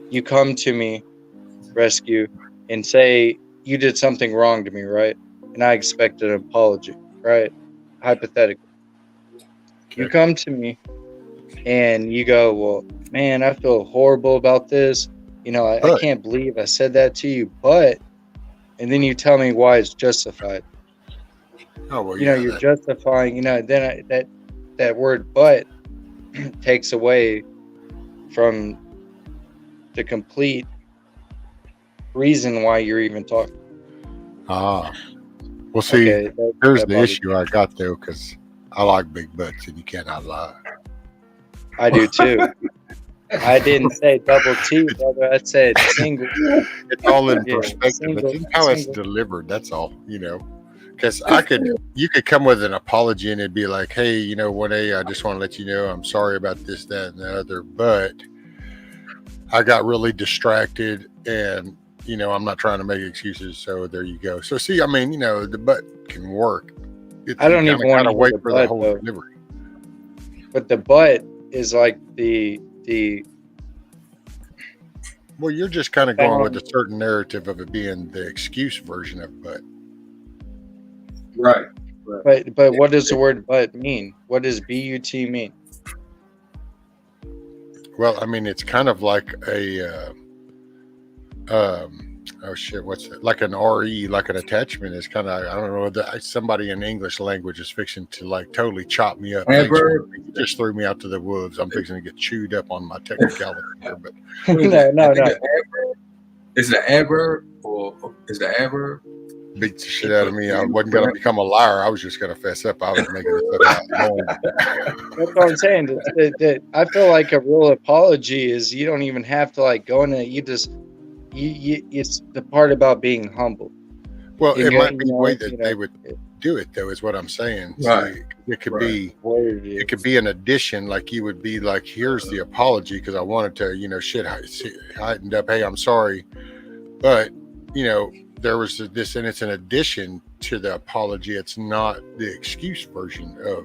you come to me, Rescue, and say you did something wrong to me, right? And I expect an apology, right? Hypothetically. Okay. You come to me and you go, well, man, I feel horrible about this. You know, I But can't believe I said that to you, but, and then you tell me why it's justified. oh well, You know, yeah, you're that, justifying, you know, then that word but takes away from the complete reason why you're even talking. ah, well, see, Okay, here's that the bothers issue I got though, because I like big butts, and you cannot lie. I do too. I didn't say double T, brother. I said single. It's all in Yeah, perspective. It's single, in how it's single. delivered. That's all, you know. Because you could come with an apology and it'd be like, hey, you know, 1A, I just want to let you know I'm sorry about this, that, and the other, but I got really distracted and, you know, I'm not trying to make excuses. So there you go. So see, I mean, you know, the but can work. I don't you even want gotta to hear wait the for the but whole though. delivery. But the but is like the Well, you're just kind of going with found. a certain narrative of it being the excuse version of but. Right. But what does the word but mean? What does but mean? Well, I mean, it's kind of like a oh shit, what's it? Like an RE, like an attachment is kind of, I don't know, somebody in English language is fixing to like totally chop me up. Thanks, Adverb. you just threw me out to the wolves. I'm fixing to get chewed up on my technicality here, but What is No, it? no, I think no. the adverb. Is it an adverb or is the adverb? beat the shit out of me. I wasn't going to become a liar. I was just going to fess up. I was making this stuff up. That's what I'm saying. I feel like a real apology is you don't even have to like go in it. You just it's the part about being humble. Well, You it go- might you be the know, way that you know, they would do it, though, is what I'm saying. Right. See, it could Right. be, word it is. could be an addition. Like you would be like, here's the apology because I wanted to, you know, shit heightened up. Hey, I'm sorry, but you know, there was this, and it's an addition to the apology. It's not the excuse version of,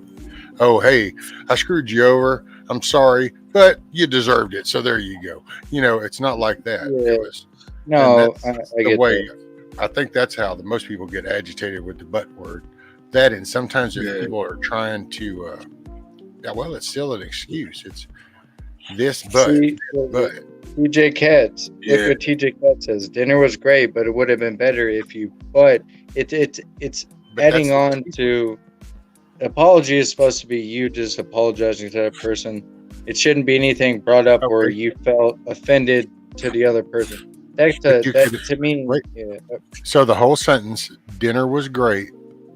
oh, hey, I screwed you over. I'm sorry, but you deserved it. So there you go. You know, it's not like that. Yeah. It was, and No, that's I the get way. that. I think that's how the most people get agitated with the but word. That, and sometimes if Yeah. people are trying to, yeah, well, it's still an excuse. It's this, but See, TJ Katz. Look Yeah. what TJ Katz says. Dinner was great, but it would have been better if you. But it's but adding that's the on to apology is supposed to be you just apologizing to that person. It shouldn't be anything brought up where Okay. you felt offended to the other person. That But you that could- to me, wait. yeah, So the whole sentence, dinner was great,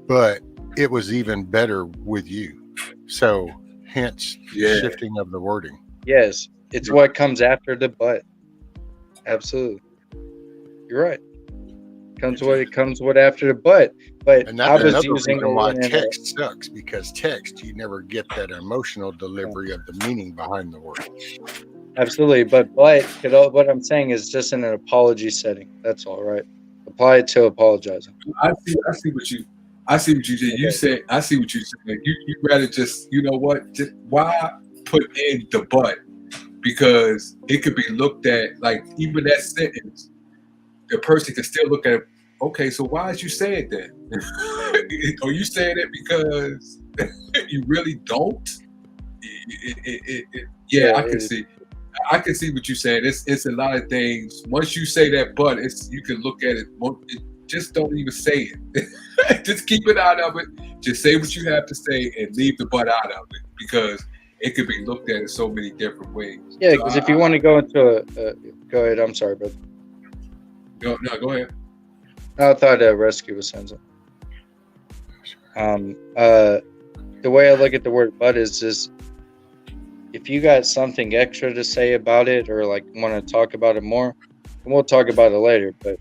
but it was even better with you. So hence Yeah. shifting of the wording. yes, it's what comes after the but. Absolutely, you're right. It comes what after the but. But And I that's was another using reason why it in a, text sucks, because text, you never get that emotional delivery of the meaning behind the word. absolutely, but what I'm saying is just in an apology setting. That's all right. Apply it to apologizing. I see what you did. You said I see what you said. You rather just, you know what? Just, why put in the but? Because it could be looked at like even that sentence, the person can still look at it. Okay, so why did you say it then? Are you saying it because you really don't? Yeah, I can see. I can see what you're saying. It's a lot of things. Once you say that, but you can look at it. Just don't even say it. Just keep it out of it. Just say what you have to say and leave the but out of it, because it could be looked at in so many different ways. Yeah, So because if you want to go into go ahead. I'm sorry, brother. no, go ahead. I thought rescue was saying something. The way I look at the word "but" is just if you got something extra to say about it or like want to talk about it more, and we'll talk about it later. But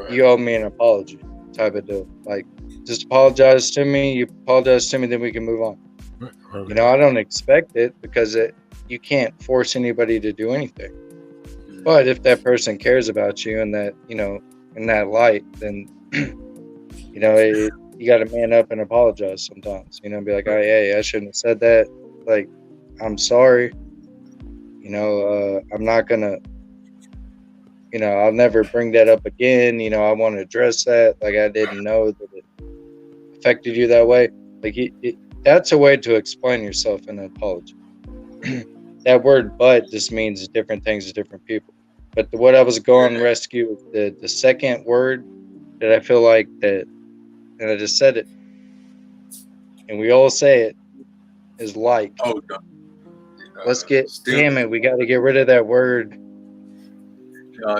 you owe me an apology, type of deal. Like, just apologize to me. You apologize to me, then we can move on. Okay. You know, I don't expect it because you can't force anybody to do anything. But if that person cares about you and that, you know, in that light, then, you know, you got to man up and apologize sometimes, you know, be like, hey, I shouldn't have said that. Like, I'm sorry. You know, I'm not going to, you know, I'll never bring that up again. You know, I want to address that. Like, I didn't know that it affected you that way. Like, that's a way to explain yourself in an apology. that word "but" just means different things to different people. But what I was going rescue is the second word that I feel like that, and I just said it, and we all say it, is like. Oh no. Let's get. Still, Damn it, we got to get rid of that word.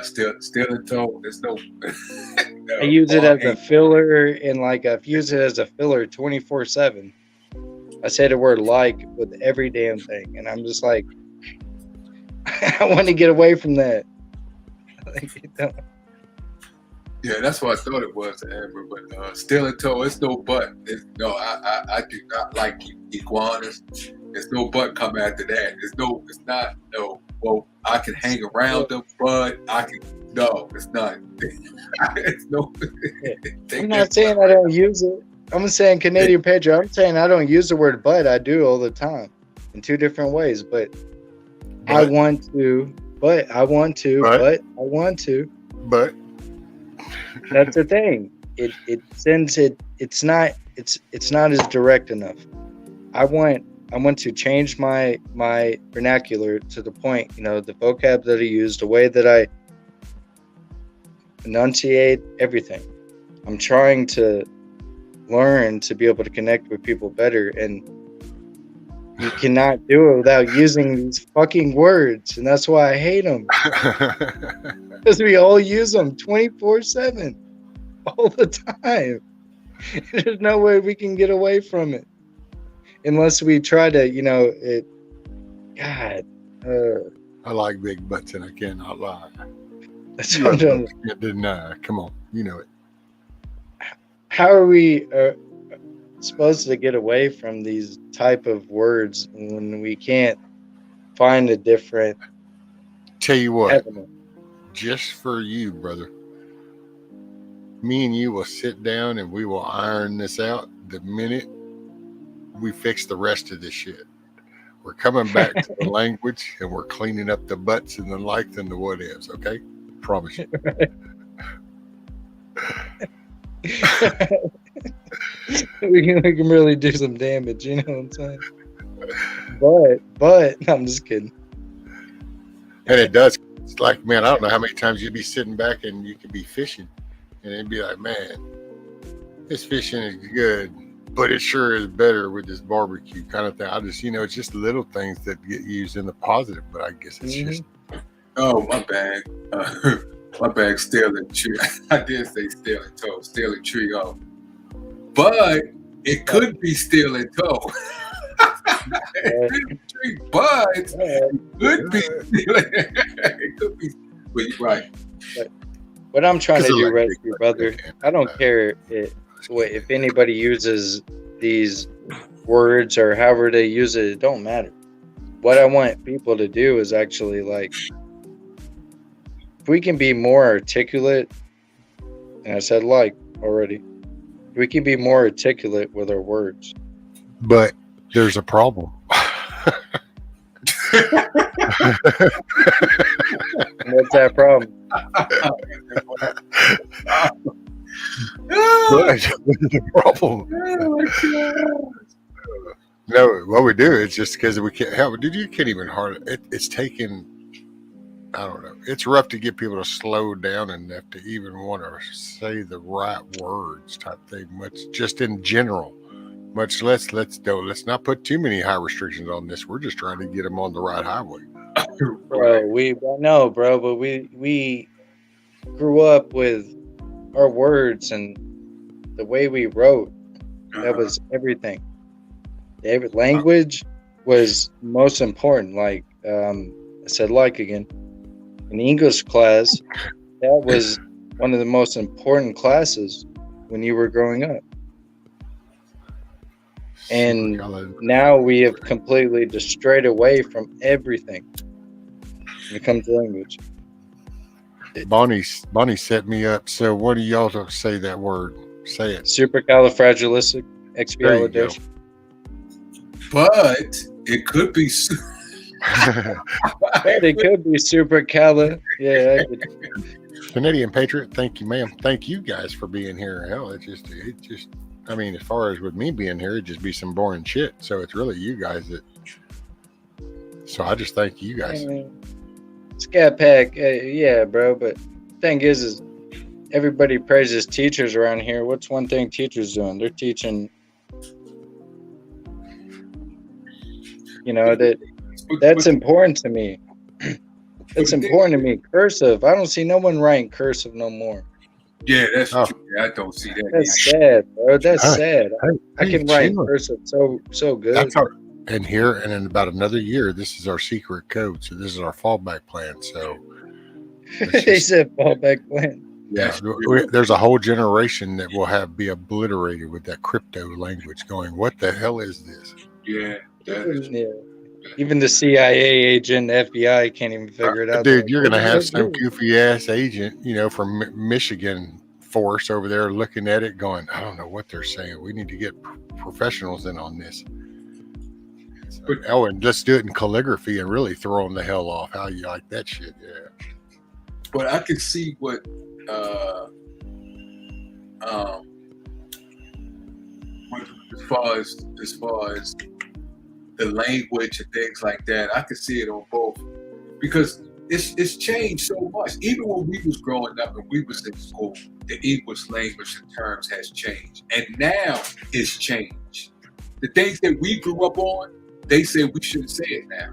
still in toe. There's no. I use it as a filler, and like I've used it as a filler 24/7. I say the word "like" with every damn thing, and I'm just like, I want to get away from that. Yeah, that's what I thought it was, Amber. But still in toe. It's no but. No, I do not like iguanas. There's no but come after that. It's not. No. Well, I can hang around them, but I can. No, it's not. It's no. I'm not saying I don't use it. I'm saying Canadian Patriot. I'm saying I don't use the word "but." I do all the time in two different ways. But I want to. But I want to. But I want to. But that's the thing. It sends it. It's not as direct enough. I want to change my vernacular to the point, the vocab that I use, the way that I enunciate everything. I'm trying to learn to be able to connect with people better, and you cannot do it without using these fucking words, and that's why I hate them. Because we all use them 24/7, all the time. There's no way we can get away from it. Unless we try to, God. I like big butts and I cannot lie. That's what I'm trying to can't deny. Come on, you know it. How are we supposed to get away from these type of words when we can't find a different? Tell you what, avenue? Just for you, brother. Me and you will sit down and we will iron this out the minute we fix the rest of this shit. We're coming back to the language and we're cleaning up the butts and the likes and the what ifs, okay? Promise you. we can really do some damage, you know what I'm saying? But I'm just kidding. And it does. It's like, man, I don't know how many times you'd be sitting back and you could be fishing and it'd be like, man, this fishing is good, but it sure is better with this barbecue kind of thing. I just, it's just little things that get used in the positive, but I guess it's just. Oh, my bad. My bad, stealing tree. I did say stealing toe, stealing tree off. But it could be stealing toe. Tree, but it could be stealing. It could be. But you're right. What I'm trying to do, rescue brother, I don't care if anybody uses these words or however they use it, it don't matter. What I want people to do is actually if we can be more articulate, and I said already, we can be more articulate with our words. But there's a problem. What's that problem? The problem. No, what we do is just because we can't help it. Dude, you can't even it's taken. I don't know. It's rough to get people to slow down enough to even want to say the right words type thing, much just in general. Much less, let's not put too many high restrictions on this. We're just trying to get them on the right highway. Bro, I know, bro, but we grew up with our words and the way we wrote. That was everything. Every language was most important. I said again. In English class, that was one of the most important classes when you were growing up. And now we have completely just strayed away from everything when it comes to language. Bonnie set me up. So what do y'all say that word? Say it. Supercalifragilistic. But it could be. It could be supercala. Yeah. Canadian Patriot, thank you, ma'am. Thank you guys for being here. Hell, it just I mean, as far as with me being here, it'd just be some boring shit. So it's really you guys that So I just thank you guys. Scat Pack, yeah, bro. But thing is everybody praises teachers around here. What's one thing teachers doing? They're teaching. You know that's important to me. It's important to me. Cursive. I don't see no one writing cursive no more. Yeah, that's true. I don't see that. That's sad, bro. That's sad. I can write cursive so good. That's our, and here and in about another year, this is our secret code. So this is our fallback plan. So he said fallback plan. Yeah, there's a whole generation that will be obliterated with that crypto language. Going, what the hell is this? Yeah. Yeah. Even the CIA agent, FBI can't even figure it out. Dude, you're gonna have some goofy ass agent, from Michigan force over there looking at it, going, I don't know what they're saying. We need to get professionals in on this. So, and let's do it in calligraphy and really throw them the hell off. How you like that shit? Yeah. But I can see what as far as the language and things like that, I can see it on both, because it's changed so much. Even when we was growing up and we was in school, the English language and terms has changed, and now it's changed. The things that we grew up on, they say we shouldn't say it now.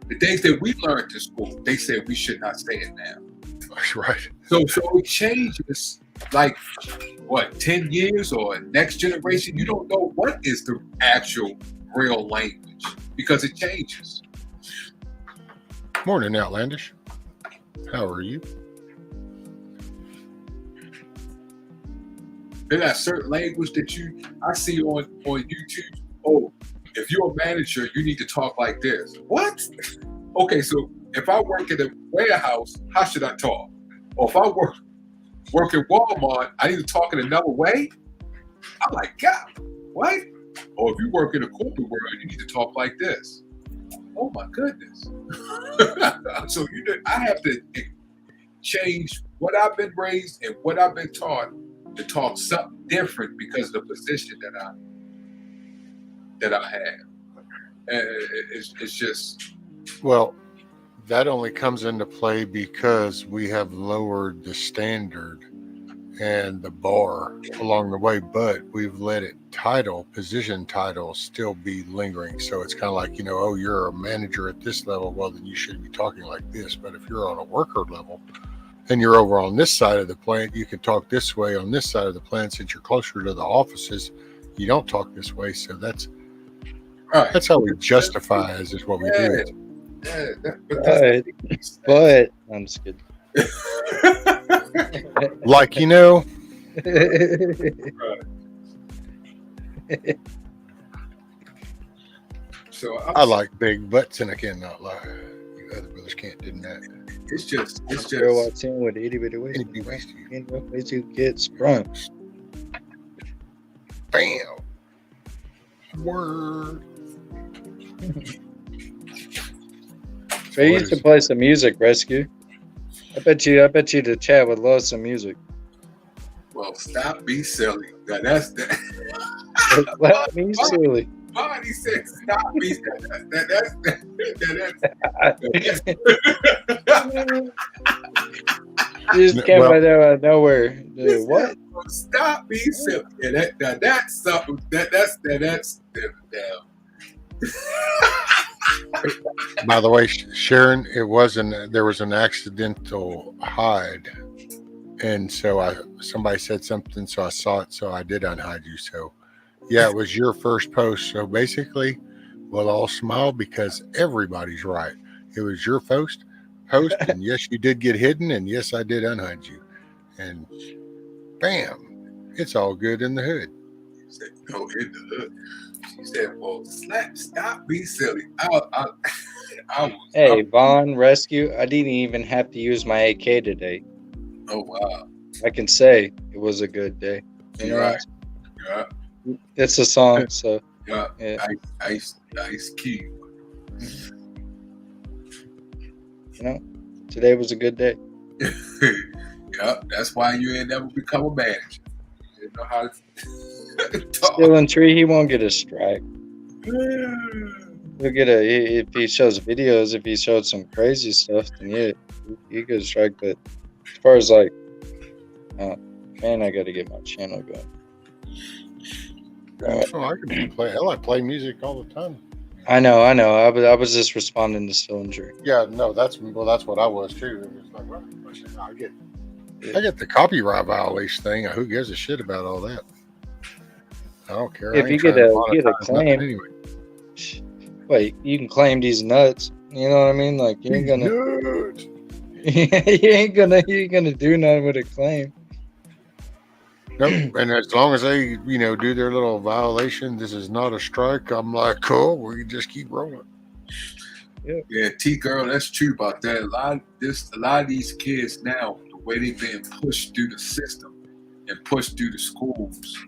The things that we learned in school, they say we should not say it now. That's right. So it changes like 10 years or next generation. You don't know what is the actual real language because it changes. Morning, Outlandish. How are you? There got certain language that I see on YouTube. Oh, if you're a manager, you need to talk like this. What? Okay, so if I work in a warehouse, how should I talk? Or if I work at Walmart, I need to talk in another way? I'm like, God, what? Or if you work in a corporate world, you need to talk like this. Oh my goodness. So I have to change what I've been raised and what I've been taught to talk something different because of the position that I have. It's just... Well, that only comes into play because we have lowered the standard and the bar along the way, but we've let it position title still be lingering. So it's kind of like, oh, you're a manager at this level. Well, then you should be talking like this. But if you're on a worker level and you're over on this side of the plant, you can talk this way on this side of the plant. Since you're closer to the offices, you don't talk this way. So that's how we justify as is what we do. But I'm just kidding. Like, So I like big butts, and I cannot lie. You other brothers can't do that. It's just girl walks in with itty bitty waist. Ways you get sprung. Bam. Word. They used to play some music, Rescue. I bet you the chat would love some music. Well, stop being silly. Now that's that. Stop being silly. Bonnie said, "Stop being silly." You just came right there out of nowhere. Dude, what? Stop being silly. Yeah, that's something. That's down. By the way, Sharon, there was an accidental hide, and so somebody said something, so I saw it, so I did unhide you. So yeah, it was your first post. So basically, we'll all smile because everybody's right. It was your post, and yes, you did get hidden, and yes, I did unhide you, and bam, it's all good in the hood. She said, "Go in the hood." She said, "Well, stop being silly." Hey, Vaughn, Rescue. I didn't even have to use my AK today. Oh wow! I can say it was a good day. You're right. Yeah. It's a song, so yeah. Ice Cube. Today was a good day. Yeah, that's why you ain't never become a manager. You know how to talk. Stealing tree, he won't get a strike. he'll get a. If he shows videos, if he showed some crazy stuff, then yeah, he could strike. But as far as like, man, I got to get my channel going. Oh, I can play. Hell, I play music all the time. I know. I was just responding to Stillinger. Yeah, no, that's what I was too. It was like, well, I get the copyright violation thing. Who gives a shit about all that? I don't care. If you get a claim, anyway. Wait, you can claim these nuts. You know what I mean? Like you ain't gonna, you ain't gonna do nothing with a claim. Nope. And as long as they, do their little violation, this is not a strike. I'm like, cool. We can just keep rolling. Yeah, T girl, that's true about that. A lot of these kids now, the way they've been pushed through the system and pushed through the schools,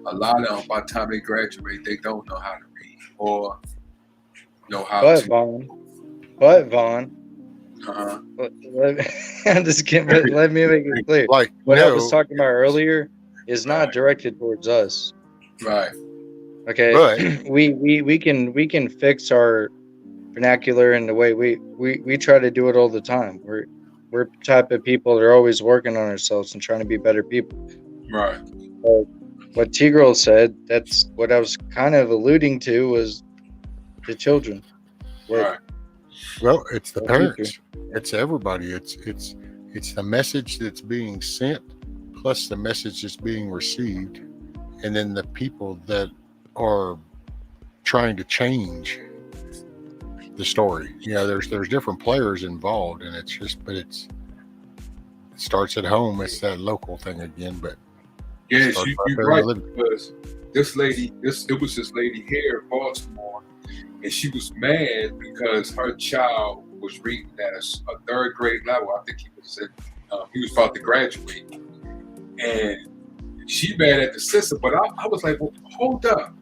a lot of them by the time they graduate, they don't know how to read or know how to. But Vaughn. Uh-huh. I'm just kidding. But let me make it clear. Like what I was talking about earlier is not directed towards us. Right. Okay. But we can fix our vernacular and the way we try to do it all the time. We're the type of people that are always working on ourselves and trying to be better people. Right. What T-Girl said, that's what I was kind of alluding to, was the children. Right. Well, it's the parents. It's everybody. It's the message that's being sent, plus the message that's being received, and then the people that are trying to change the story. There's different players involved, and it starts at home. It's that local thing again, but yes, you're right. Because it was this lady here in Baltimore, and she was mad because her child was reading at a third grade level. I think he was about to graduate, and she mad at the system. But I was like, well, hold up,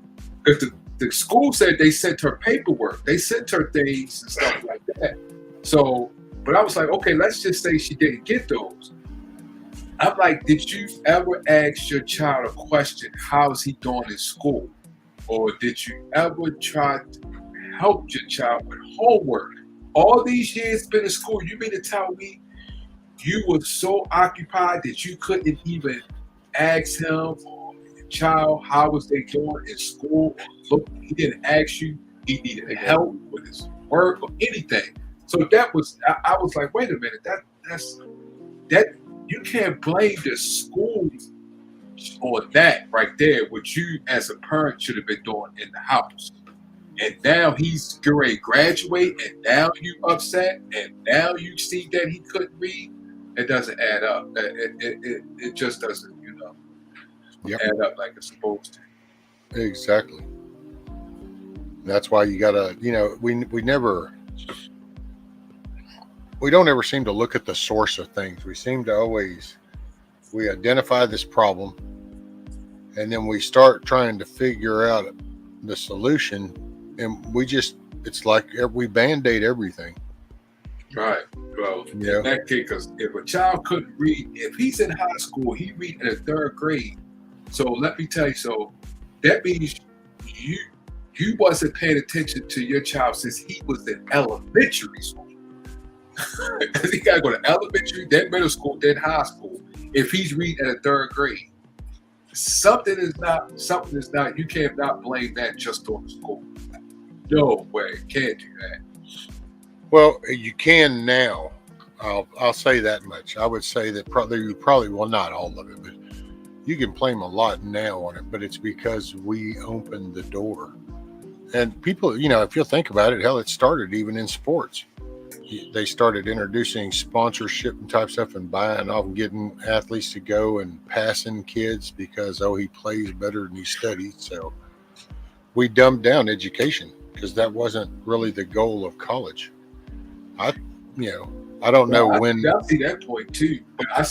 because the school said they sent her paperwork, they sent her things and stuff like that. So, but I was like, okay, let's just say she didn't get those. I'm like, did you ever ask your child a question? How's he doing in school? Or did you ever try to help your child with homework? All these years been in school, you mean to tell me you were so occupied that you couldn't even ask him or your child how was they doing in school? Look, he didn't ask you. He needed help with his work or anything. So that was, I was like, wait a minute, that you can't blame the school on that right there, which you as a parent should have been doing in the house. And now he's going to graduate, and now you upset, and now you see that he couldn't read. It doesn't add up. It just doesn't, add up like it's supposed to. Exactly. That's why you gotta, we don't ever seem to look at the source of things. We seem to we identify this problem, and then we start trying to figure out the solution, and it's like we band-aid everything. Right. Well, in that case, because if a child couldn't read, if he's in high school, he read in the third grade. So let me tell you, so that means you wasn't paying attention to your child since he was in elementary school. Because he got to go to elementary, then middle school, then high school. If he's reading at a third grade, something is not. You can't not blame that just on the school. No way, can't do that. Well, you can now. I'll say that much. I would say that you probably will not all of it, but you can blame a lot now on it. But it's because we opened the door, and people, if you'll think about it, hell, it started even in sports. They started introducing sponsorship and type stuff and buying off and getting athletes to go and passing kids because, he plays better than he studies. So we dumbed down education because that wasn't really the goal of college. I don't know when. I see that point too, but I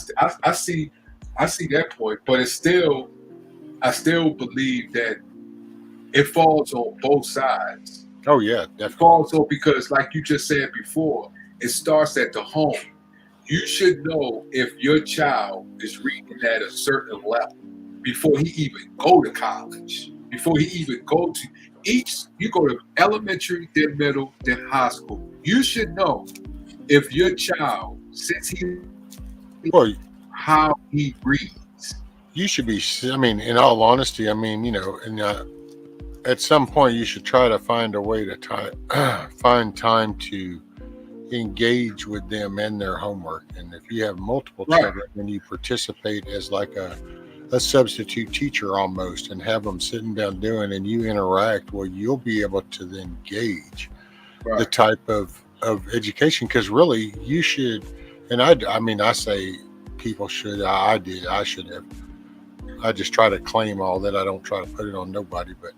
see that point, but it's still, I still believe that it falls on both sides. Oh yeah, definitely. Also, because like you just said before, it starts at the home. You should know if your child is reading at a certain level before he even go to college, before he even go to. You go to elementary, then middle, then high school. You should know if your child, since how he reads. You should be, I mean, in all honesty, I mean, you know, and at some point you should try to find a way to find time to engage with them and their homework. And if you have multiple children, then you participate as like a substitute teacher almost, and have them sitting down doing, and you interact. Well, you'll be able to then gauge the type of education, because really you should. And I mean, I say people should. I should have. I just try to claim all that. I don't try to put it on nobody, but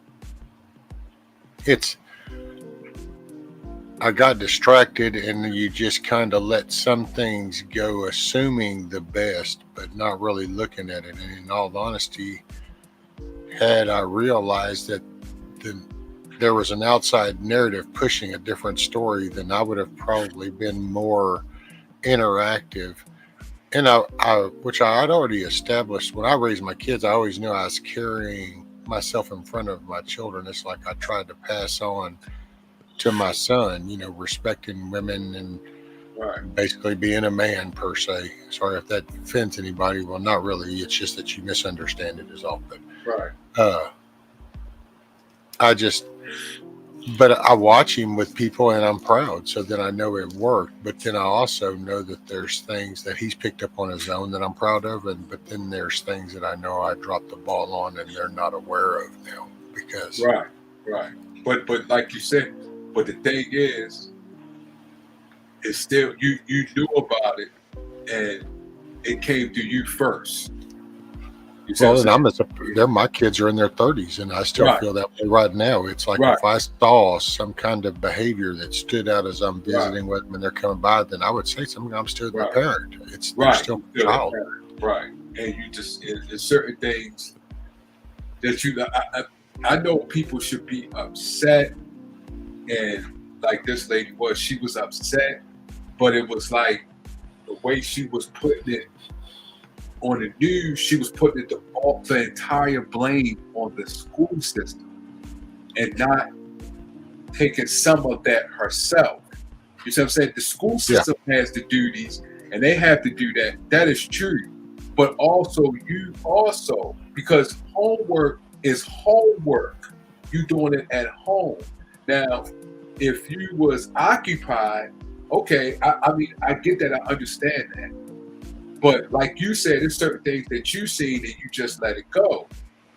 I got distracted, and you just kind of let some things go, assuming the best, but not really looking at it. And in all honesty, had I realized that there was an outside narrative pushing a different story, then I would have probably been more interactive. And which I had already established when I raised my kids. I always knew I was carrying myself in front of my children. It's like I tried to pass on to my son, you know, respecting women and basically being a man per se. Sorry if that offends anybody. Well, not really. It's just that you misunderstand it is all. But but I watch him with people, and I'm proud. So then I know it worked. But then I also know that there's things that he's picked up on his own that I'm proud of, but then there's things that I know I dropped the ball on, and they're not aware of now because right. But like you said. But the thing is, it's still you knew about it, and it came to you first. Well, and my kids are in their 30s, and I still feel that way right now. It's like if I saw some kind of behavior that stood out as I'm visiting with them and they're coming by, then I would say something. I'm still the parent. They're still a child. Right. And you just, there's certain things that I know people should be upset. And like this lady she was upset, but it was like the way she was putting it on the news, she was putting the entire blame on the school system and not taking some of that herself. You see what I'm saying? The school system has the duties and they have to do that. That is true. But also, because homework is homework, you doing it at home. Now, if you was occupied, okay, I mean, I get that, I understand that. But like you said, there's certain things that you see and you just let it go.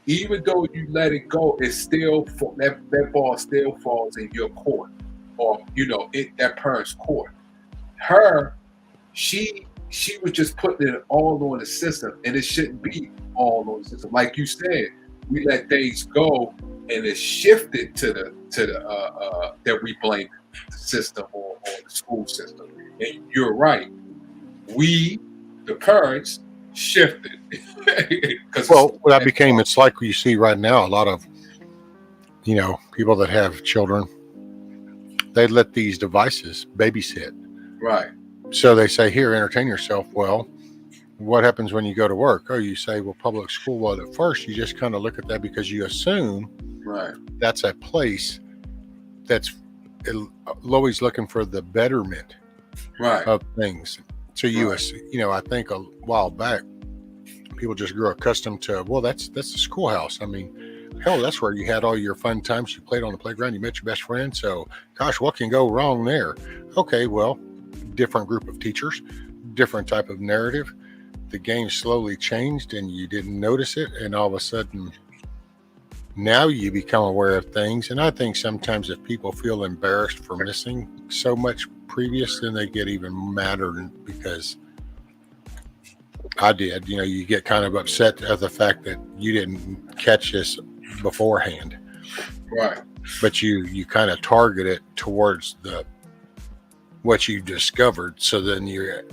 Even though you let it go, it's still that ball still falls in your court, or that parent's court. She was just putting it all on the system, and it shouldn't be all on the system. Like you said, we let things go, and it's shifted to the that we blame the system or the school system. And you're right. We, the parents, shifted. Well, what that became, it's like you see right now, a lot of, people that have children, they let these devices babysit. Right. So they say, here, entertain yourself. Well, what happens when you go to work? Oh, you say, well, public school. Well, at first you just kind of look at that because you assume that's a place that's always looking for the betterment of things. So I think a while back, people just grew accustomed to, well, that's the schoolhouse. I mean, hell, that's where you had all your fun times. You played on the playground. You met your best friend. So, gosh, what can go wrong there? Okay, well, different group of teachers, different type of narrative. The game slowly changed and you didn't notice it. And all of a sudden, now you become aware of things. And I think sometimes if people feel embarrassed for missing so much previous, then they get even madder because I did. You get kind of upset at the fact that you didn't catch this beforehand. Right. But you kind of target it towards what you discovered. So then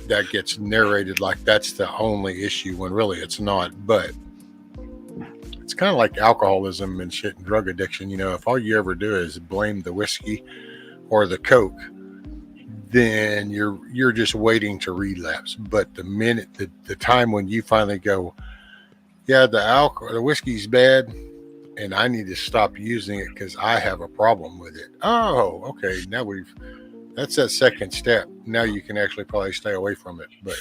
that gets narrated like that's the only issue when really it's not. But it's kind of like alcoholism and shit and drug addiction. If all you ever do is blame the whiskey or the Coke, then you're just waiting to relapse. But the minute the time when you finally go, yeah, the whiskey's bad and I need to stop using it because I have a problem with it. Oh, okay. Now that's that second step. Now you can actually probably stay away from it. But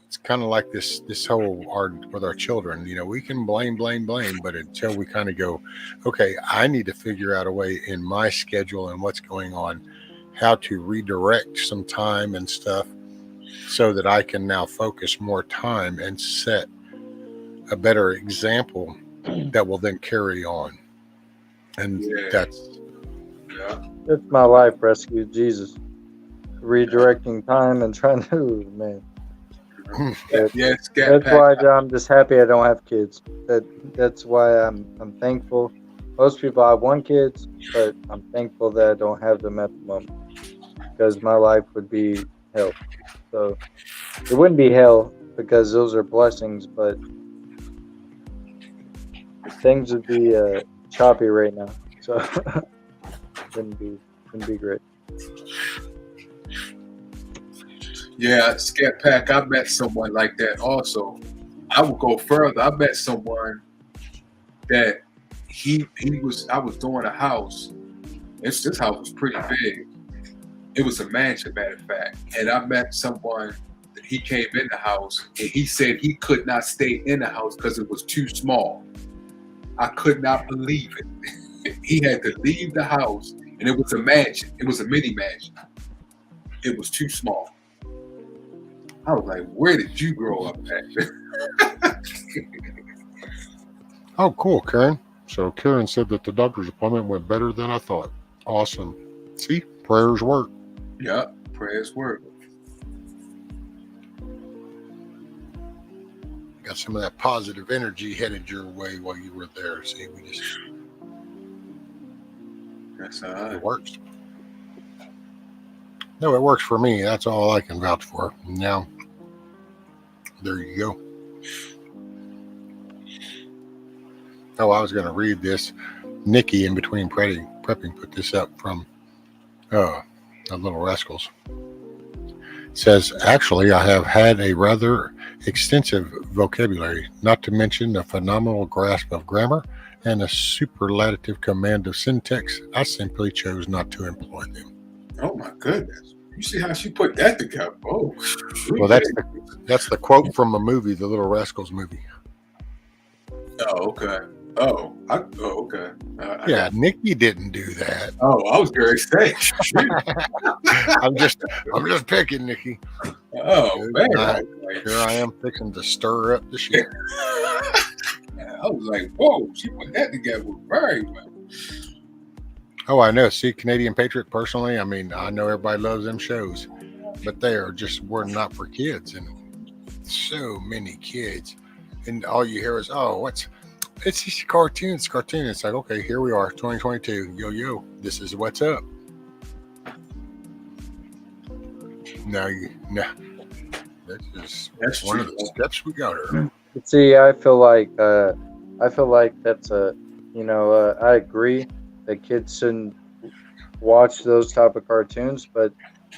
it's kind of like this whole with our children. We can blame, but until we kind of go, okay, I need to figure out a way in my schedule and what's going on, how to redirect some time and stuff so that I can now focus more time and set a better example that will then carry on. And that's my life rescue, Jesus. Redirecting time and trying to, man. That's why I'm just happy I don't have kids. That's why I'm thankful. Most people have one kids, but I'm thankful that I don't have them at the moment, because my life would be hell. So it wouldn't be hell because those are blessings, but things would be choppy right now. So wouldn't be great. Yeah, Scat Pack, I met someone like that also. I would go further. I met someone that I was doing a house. This house was pretty big. It was a mansion, matter of fact. And I met someone that he came in the house and he said he could not stay in the house because it was too small. I could not believe it. He had to leave the house, and it was a mansion. It was a mini mansion. It was too small. I was like, where did you grow up at? Oh, cool, Karen. So Karen said that the doctor's appointment went better than I thought. Awesome. See, prayers work. Yeah, prayers work. Got some of that positive energy headed your way while you were there. See, that's all right. It works. No, it works for me. That's all I can vouch for. Now, there you go. Oh, I was going to read this. Nikki, in between prepping, put this up from the Little Rascals. It says, actually, I have had a rather extensive vocabulary, not to mention a phenomenal grasp of grammar and a superlative command of syntax. I simply chose not to employ them. Oh my goodness! You see how she put that together? Oh, well, that's the quote from a movie, the Little Rascals movie. Oh, okay. Okay. Yeah, Nikki didn't do that. Oh, I was going to say. I'm just picking, Nikki. Oh man! Here I am fixing to stir up the shit. I was like, whoa! She put that together very well. Oh, I know. See, Canadian Patriot, personally, I mean, I know everybody loves them shows, but they were not for kids, and so many kids, and all you hear is, oh, it's just cartoon. It's cartoon. It's like, okay, here we are, 2022. Yo, this is what's up. That's one of the steps we got her. See, I feel like that's I agree that kids shouldn't watch those type of cartoons, but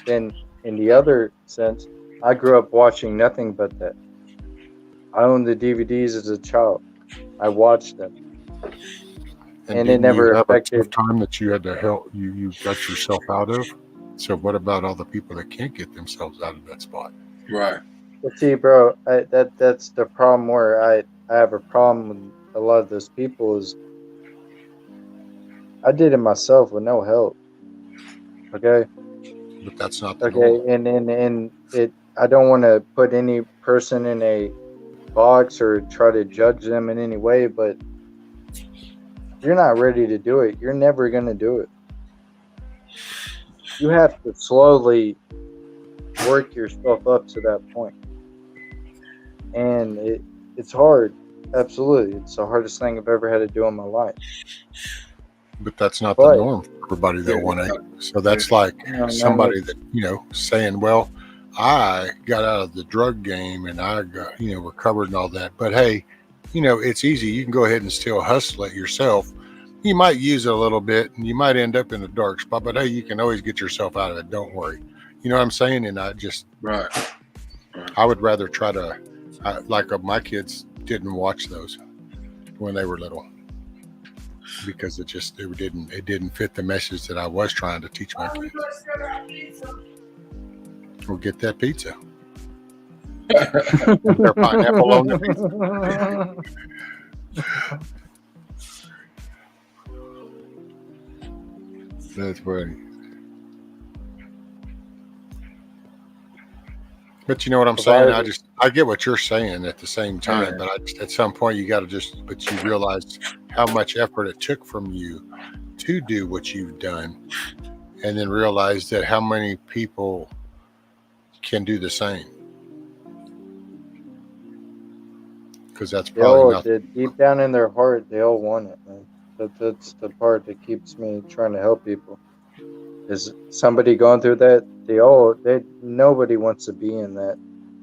then in the other sense, I grew up watching nothing but that. I owned the DVDs as a child. I watched them, and it never affected time that you had to help you got yourself out of. So what about all the people that can't get themselves out of that spot? Right. But see, bro, that's the problem where I have a problem with a lot of those people is I did it myself with no help. Okay. But that's not the norm. And I don't want to put any person in a box or try to judge them in any way, but you're not ready to do it. You're never going to do it. You have to slowly work yourself up to that point. And it's hard. Absolutely. It's the hardest thing I've ever had to do in my life. But that's not the norm for everybody that want to. So that's like somebody that, saying, well, I got out of the drug game and I got, recovered and all that. But hey, it's easy. You can go ahead and still hustle it yourself. You might use it a little bit and you might end up in a dark spot, but hey, you can always get yourself out of it. Don't worry. You know what I'm saying? And I just, I would rather try to, my kids didn't watch those when they were little. because it didn't fit the message that I was trying to teach my kids. We'll get that pizza. Their pineapple on the pizza. That's funny. But you know what I'm saying? I get what you're saying at the same time, but at some point you realize how much effort it took from you to do what you've done, and then realize that how many people can do the same. Because that's probably nothing. Deep down in their heart, they all want it, man. That's the part that keeps me trying to help people. Is somebody going through that? Nobody wants to be in that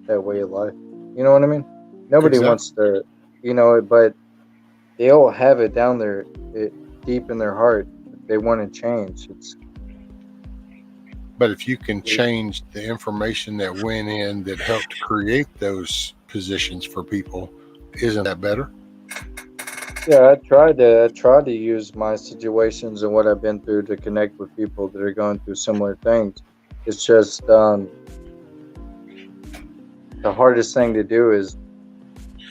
way of life. You know what I mean? Nobody wants to, but they all have it down there, deep in their heart. They want to change. But if you can change the information that went in that helped create those positions for people, isn't that better? Yeah, I try to use my situations and what I've been through to connect with people that are going through similar things. It's just the hardest thing to do is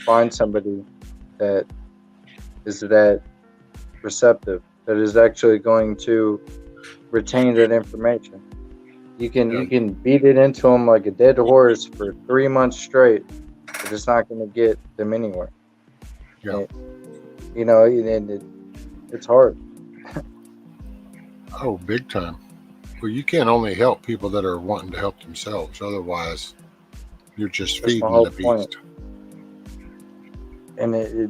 find somebody that is that receptive, that is actually going to retain that information. You can beat it into them like a dead horse for 3 months straight, but it's not going to get them anywhere. Yeah. It's hard. Oh, big time. Well, you can't only help people that are wanting to help themselves. Otherwise, you're just feeding the beast. Point. And it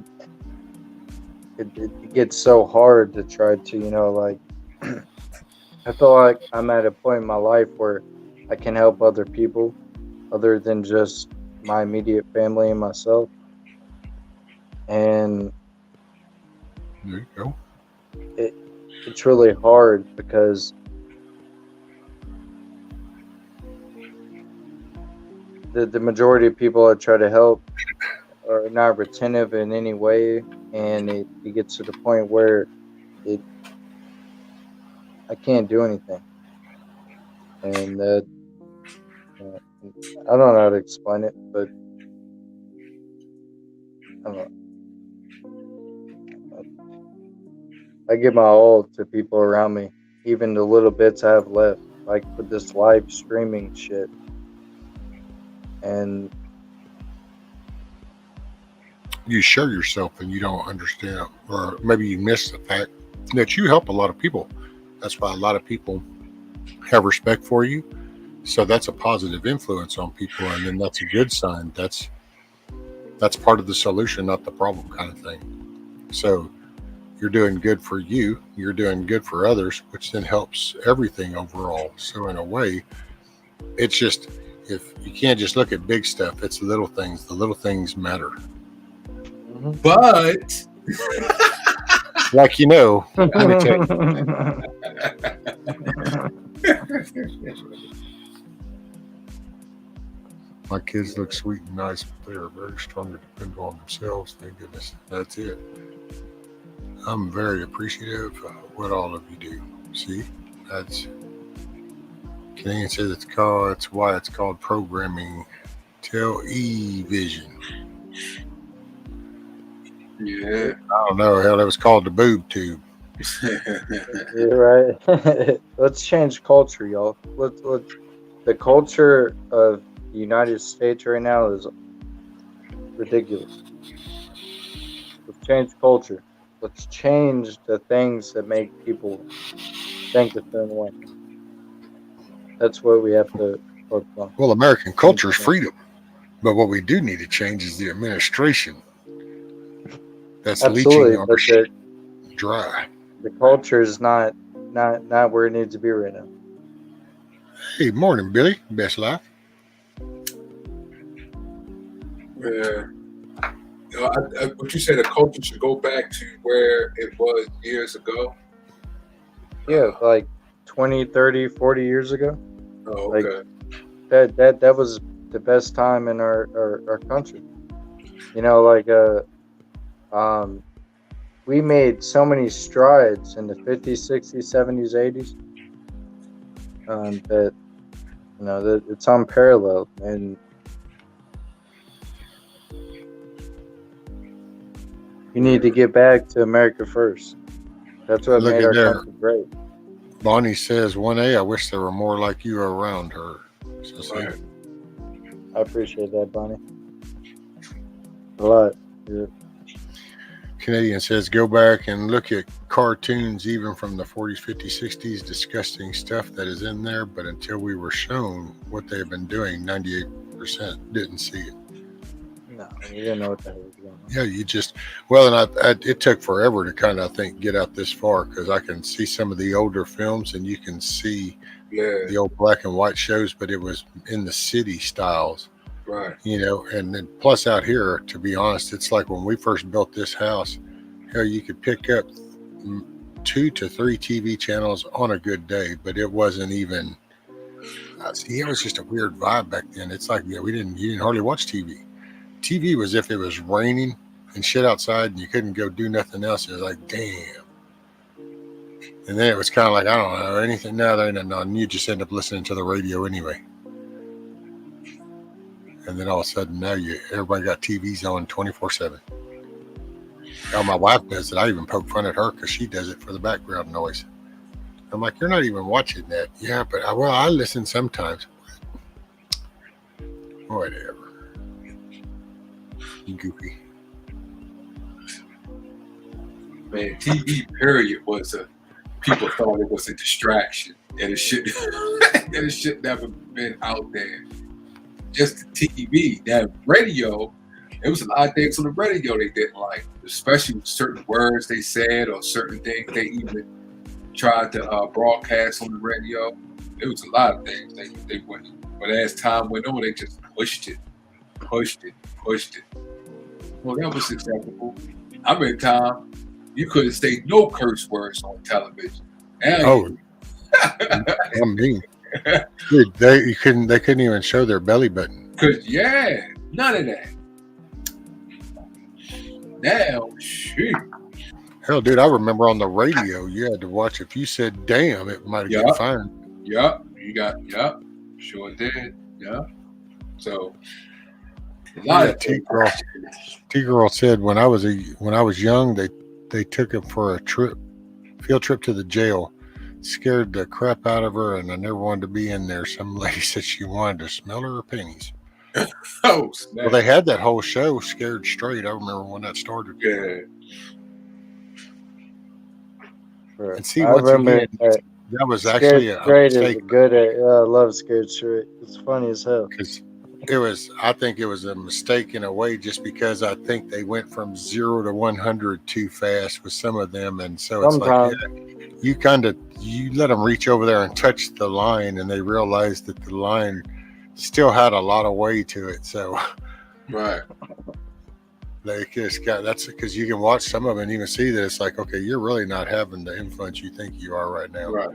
gets so hard to try to, I feel like I'm at a point in my life where I can help other people other than just my immediate family and myself. And there you go. It's really hard because the majority of people I try to help are not retentive in any way, and it gets to the point where I can't do anything. And I don't know how to explain it, but I don't know. I give my all to people around me, even the little bits I have left, like with this live streaming shit. And you show yourself and you don't understand, or maybe you miss the fact that you help a lot of people. That's why a lot of people have respect for you. So that's a positive influence on people, and then that's a good sign. That's part of the solution, not the problem, kind of thing. So you're doing good for you, you're doing good for others, which then helps everything overall. So in a way, it's just, if you can't just look at big stuff, it's little things. The little things matter. But like, let me tell you. My kids look sweet and nice, but they are very strong and depend on themselves. Thank goodness. That's it. I'm very appreciative of what all of you do. See, Canadian says it's why it's called programming. Television. Yeah. I don't know. Hell, it was called the boob tube. You're right. Let's change culture, y'all. The culture of the United States right now is ridiculous. Let's change culture. Let's change the things that make people think a certain way. That's what we have to focus on. Well, American culture is freedom. But what we do need to change is the administration. That's leaching our shit dry. The culture is not where it needs to be right now. Hey, morning, Billy. Best life. Yeah. Would you say the culture should go back to where it was years ago? Yeah, like 20, 30, 40 years ago. Oh, okay. Like, that was the best time in our country. We we made so many strides in the 50s, 60s, 70s, 80s that that it's unparalleled, and we need to get back to America first. That's what Look made at our there. country great. Bonnie says 1A, I wish there were more like you around her. So see, Right. I appreciate that, Bonnie. A lot. Yeah. Canadian says go back and look at cartoons even from the 40s, 50s, 60s, disgusting stuff that is in there, but until we were shown what they have been doing, 98% didn't see it. No, we didn't know what the hell was going on. Yeah, you just, well, and it took forever to kind of, I think, get out this far, because I can see some of the older films and you can see the old black and white shows, but it was in the city styles. Right. And then plus out here, to be honest, it's like when we first built this house, hell, you could pick up 2 to 3 TV channels on a good day, but it wasn't even, it was just a weird vibe back then. It's like, you didn't hardly watch TV. TV was if it was raining and shit outside and you couldn't go do nothing else. It was like, damn. And then it was kind of like, I don't know, anything. No, there ain't nothing. You just end up listening to the radio anyway. And then all of a sudden now everybody got TVs on 24/7. Now my wife does it. I even poke fun at her because she does it for the background noise. I'm like, you're not even watching that. Yeah, but I listen sometimes. Whatever. Goofy. Man, TV period was people thought it was a distraction, and it should never been out there. Just the TV. That radio, there was a lot of things on the radio they didn't like, especially certain words they said or certain things they even tried to broadcast on the radio. There was a lot of things they wouldn't. But as time went on, they just pushed it. Well, that was acceptable. I mean, time you couldn't state no curse words on television. Now I mean, dude, they couldn't even show their belly button. None of that. Now, shoot. Hell, dude, I remember on the radio you had to watch. If you said "damn," it might have got fined. Yep, sure did. Yeah. So. T-girl said when I was young, they took him for a field trip to the jail. Scared the crap out of her, and I never wanted to be in there. Some lady said she wanted to smell her pennies. Oh, snap. Well, they had that whole show, Scared Straight. I remember when that started. Yeah. And see, I remember that was actually a mistake. I love Scared Straight. It's funny as hell. I think it was a mistake in a way, just because I think they went from 0 to 100 too fast with some of them, and so it's like you let them reach over there and touch the line, and they realized that the line still had a lot of way to it. So right, they just that's because you can watch some of them and even see that it's like, okay, you're really not having the influence you think you are right now. Right.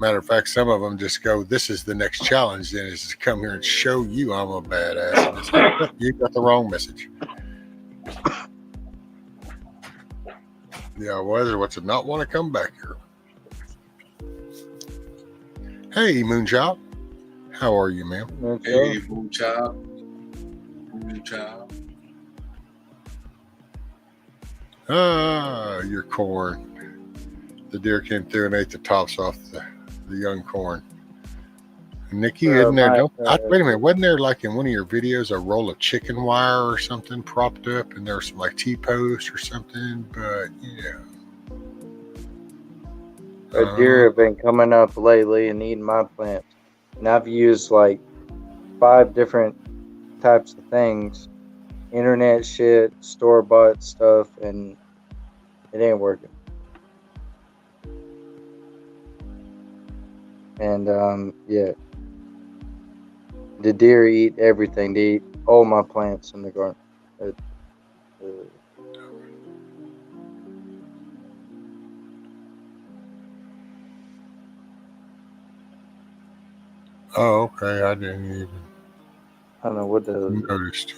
Matter of fact, some of them just go, this is the next challenge, then, is to come here and show you I'm a badass. And it's like, you got the wrong message. Yeah, what's it not want to come back here? Hey, Moonchild. How are you, ma'am? Hey, Moonchild. Ah, your corn. The deer came through and ate the tops off the young corn. Nikki, isn't there? Wait a minute. Wasn't there, like in one of your videos, a roll of chicken wire or something propped up, and there was some like T-post or something? But A deer have been coming up lately and eating my plants, and I've used like 5 different types of things, internet shit, store-bought stuff, and it ain't working. And the deer eat everything. They eat all my plants in the garden. Oh, okay. I didn't even. I don't know what the noticed.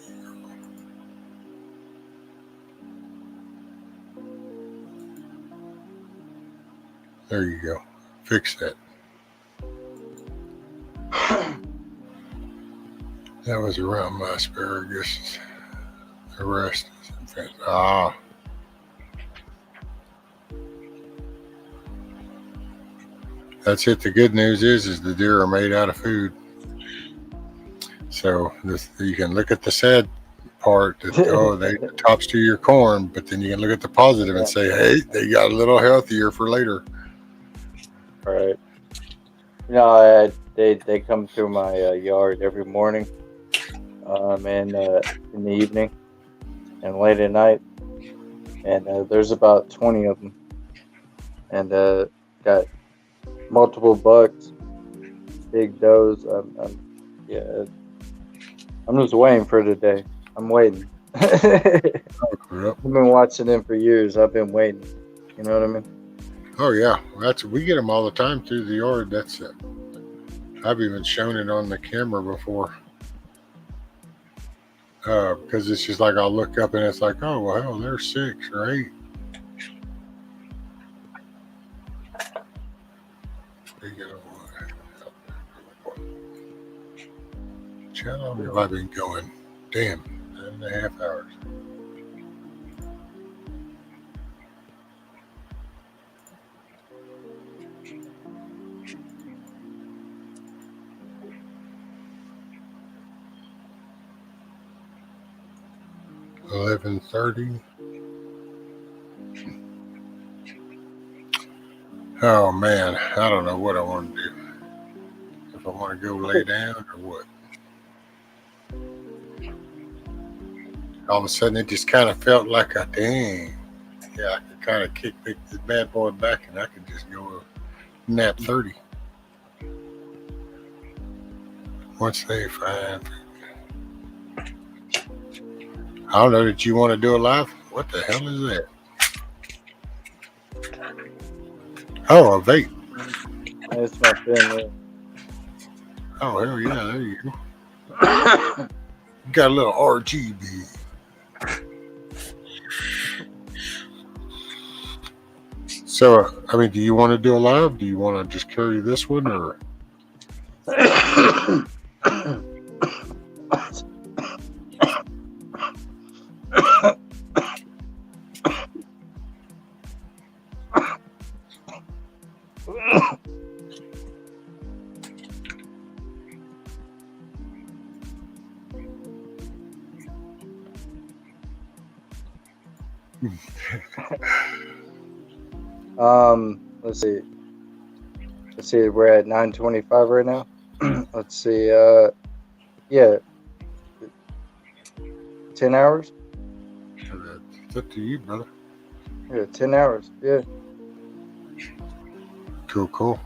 There you go. Fix that. That was around my asparagus. The rest is in fact. That's it. The good news is the deer are made out of food. So you can look at the sad part that they the tops to your corn, but then you can look at the positive and say, hey, they got a little healthier for later. Right. You know, they come through my yard every morning, and in the evening, and late at night, and there's about 20 of them, and got multiple bucks, big does. I'm just waiting for today. I'm waiting. I've been watching them for years. I've been waiting. You know what I mean? Oh yeah, we get them all the time through the yard. That's it. I've even shown it on the camera before. Because it's just like I'll look up and it's like, oh well, hell, they're 6 or 8. How long have I been going? Damn, 9.5 hours. $11:30. Oh man, I don't know what I want to do. If I want to go lay down or what. All of a sudden, it just kind of felt like a dang. Yeah, I could kind of kick this bad boy back, and I could just go nap 30. Once they find, I don't know. Did you want to do a live? What the hell is that? Oh, a vape. That's my pen. Oh hell yeah! There you go. You got a little RGB. So, I mean, do you want to do a live? Do you want to just carry this one, or? Let's see. We're at 9:25 right now. Let's see. Yeah, 10 hours. It's up to you, brother. Yeah, 10 hours. Yeah. Cool.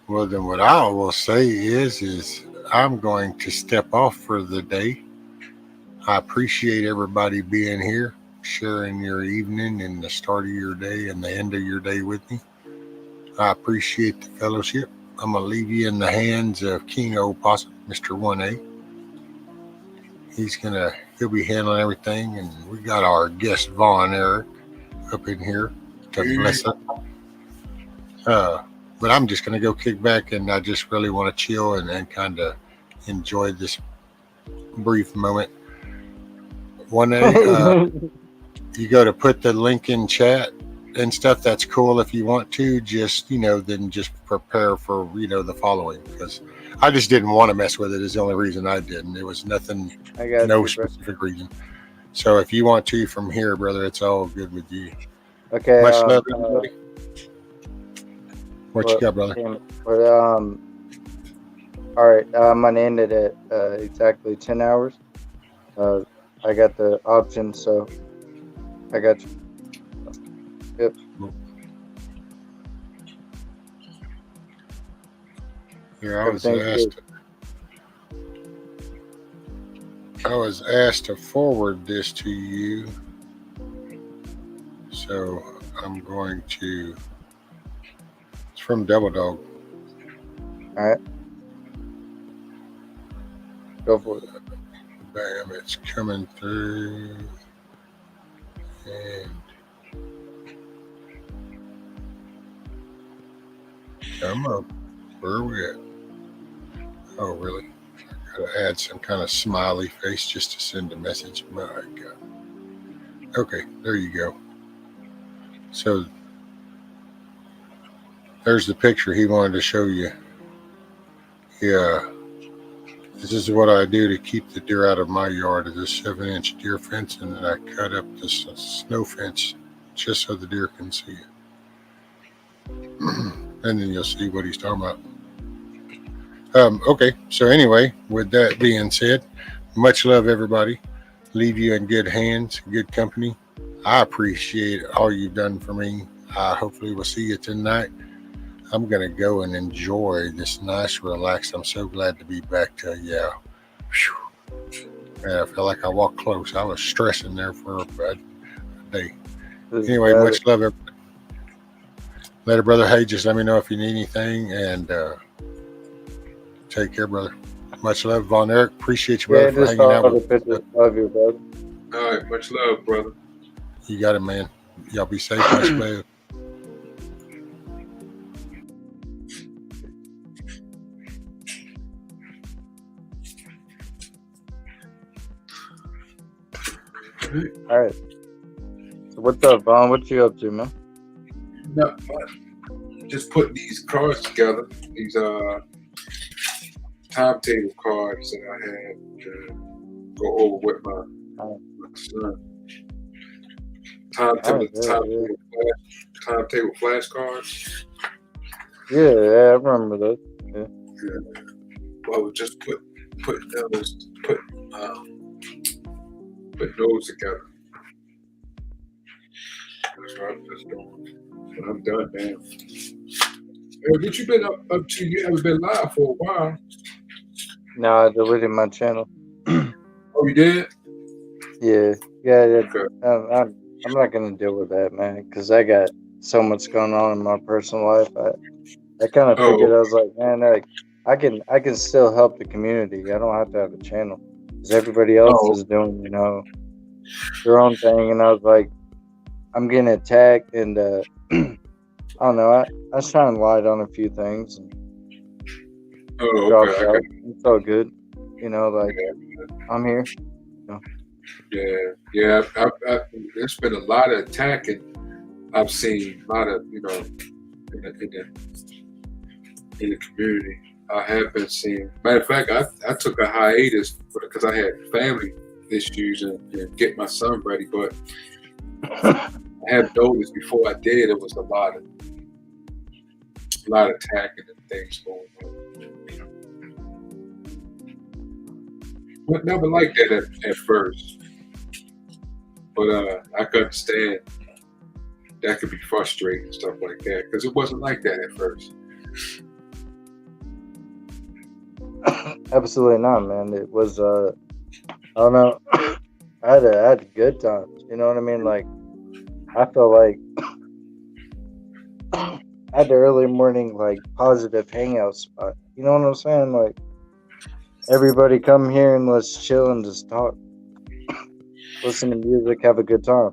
Well, then what I will say is I'm going to step off for the day. I appreciate everybody being here, sharing your evening and the start of your day and the end of your day with me. I appreciate the fellowship. I'm going to leave you in the hands of King Opossum, Mr. 1A. He'll be handling everything, and we got our guest Vaughn Eric up in here to bless us. But I'm just going to go kick back, and I just really want to chill and kind of enjoy this brief moment. 1A, you go to put the link in chat and stuff. That's cool if you want to. Just, then just prepare for, the following, because I just didn't want to mess with it is the only reason I didn't. There was nothing, no specific reason. So if you want to from here, brother, it's all good with you. Okay. Much love, everybody. What you got, brother? All right. I'm going to end it at exactly 10 hours. I got the option, so I got you. Yep. Yeah, I was asked to forward this to you, so I'm going to. It's from Double Dog. All right. Go for it. Bam, it's coming through. And Come on. Where are we at? Oh, really? I gotta add some kind of smiley face just to send a message. My God. Okay, there you go. So there's the picture he wanted to show you. Yeah. This is what I do to keep the deer out of my yard. Is a 7-inch deer fence, and then I cut up this snow fence just so the deer can see it. And then you'll see what he's talking about. Okay, so anyway, with that being said, much love, everybody. Leave you in good hands, good company. I appreciate all you've done for me. Hopefully we'll see you tonight. I'm going to go and enjoy this nice, relaxed. I'm so glad to be back to you. Yeah. I feel like I walked close. I was stressing there for a day. Anyway, much love, everybody. Later, brother. Hey, just let me know if you need anything, and take care, brother. Much love, Von Eric. Appreciate you, brother, for hanging out with us. Love you, brother. All right, much love, brother. You got it, man. Y'all be safe. Much love. All right. So what's up, Vaughn? What you up to, man? Not much. Just putting these cards together. These timetable cards that I had to go over with my son. Timetable flashcards. Yeah, I remember those. Yeah. Well, I was just putting those together. That's what I'm just doing. But I'm done, man. Hey, what you been up to? You haven't been live for a while. No, I deleted my channel. Oh, you did? Yeah. Okay. I'm not gonna deal with that, man, because I got so much going on in my personal life. I kind of figured I was like, man, I can still help the community. I don't have to have a channel because everybody else is doing, their own thing. And I was like, I'm getting attacked, and I don't know. I was trying to light on a few things. And okay. It's all good, I'm here. Yeah. There's been a lot of attacking. I've seen a lot of, in the community. I have been seeing. Matter of fact, I took a hiatus because I had family issues and get my son ready. But I have noticed before I did, it was a lot of attacking and things going on. But never liked that at first. But I could understand that could be frustrating and stuff like that because it wasn't like that at first. Absolutely not, man. It was I don't know. I had a good time. You know what I mean? Like I felt like I had the early morning positive hangout spot. You know what I'm saying? Like everybody come here and let's chill and just talk. Listen to music, have a good time.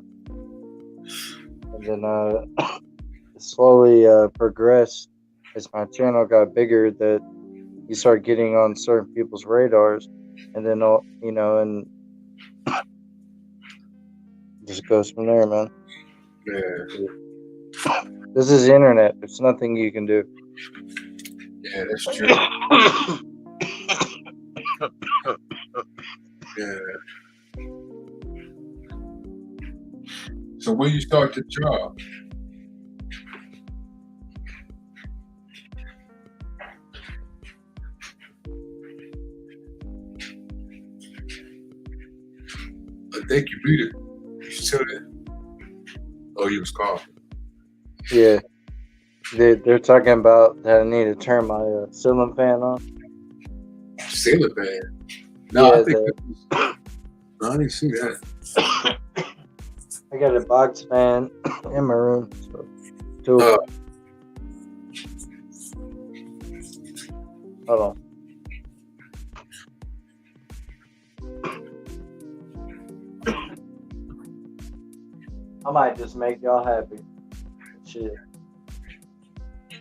And then slowly progressed as my channel got bigger that you start getting on certain people's radars, and then and just goes from there, man. Yeah. This is the internet. There's nothing you can do. Yeah, that's true. Yeah. So when you start the job? I think you beat it. You still there? Oh, you was coughing. Yeah. They're talking about that I need to turn my ceiling fan on. Ceiling fan? No, I think I didn't see that. I got a box fan in my room. So hold on. I might just make y'all happy. Shit.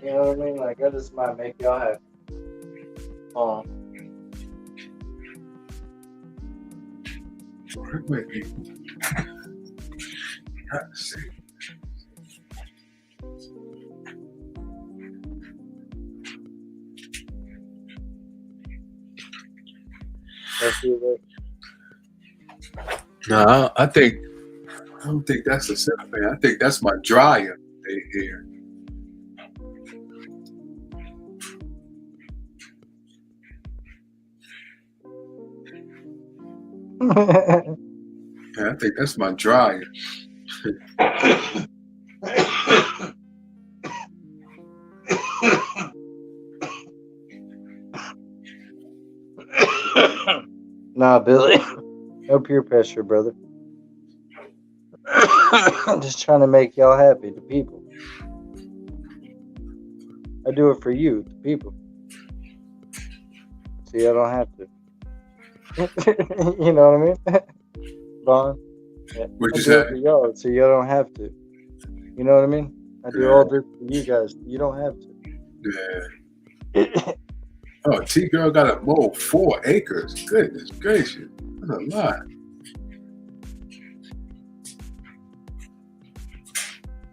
You know what I mean? Like, I just might make y'all happy. Oh. It might be. Let's see. No, I don't think that's a set fan. I think that's my dryer right here. Yeah, I think that's my dryer. Nah, Billy. No peer pressure, brother. I'm just trying to make y'all happy, the people. I do it for you, the people. So y'all don't have to. You know what I mean? Vaughn? Yeah. What'd I you do it say? for y'all, so y'all don't have to. You know what I mean? I do all this for you guys. You don't have to. Yeah. Oh, T-Girl got to mow 4 acres. Goodness gracious. That's a lot.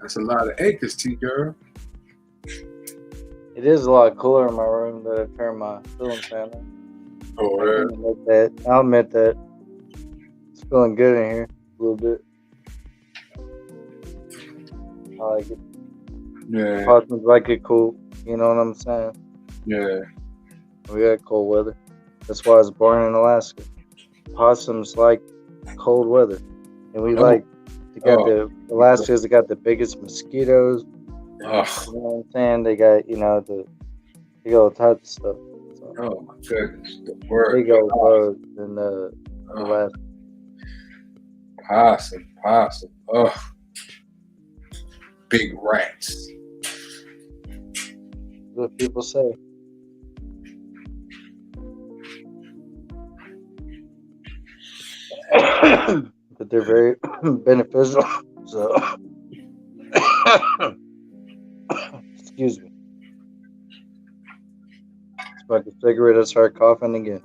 That's a lot of acres, T-Girl. It is a lot cooler in my room that I turned my ceiling fan on. Oh, I'll admit that. I'll admit that. It's feeling good in here a little bit. I like it. Yeah. Possums like it cool. You know what I'm saying? Yeah. We got cold weather. That's why I was born in Alaska. Possums like cold weather. And we they got the Alaska's got the biggest mosquitoes. You know what I'm saying? They got, they got all types of stuff. So, oh my goodness. The word. They go bugs in Alaska. Possum. Oh. Big rats. What people say. But they're very beneficial. So, excuse me. Smoke a cigarette and start coughing again.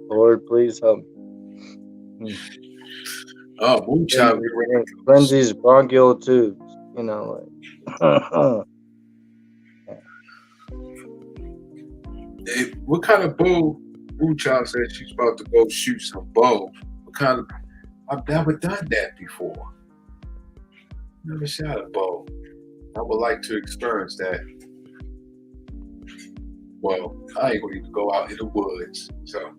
Lord, please help me. Oh, moonshine. Lindsay's bronchial tubes. You know, like. Hey, what kind of bow? Moonchild said she's about to go shoot some bow. What kind of? I've never done that before. Never shot a bow. I would like to experience that. Well, I ain't gonna even go out in the woods, so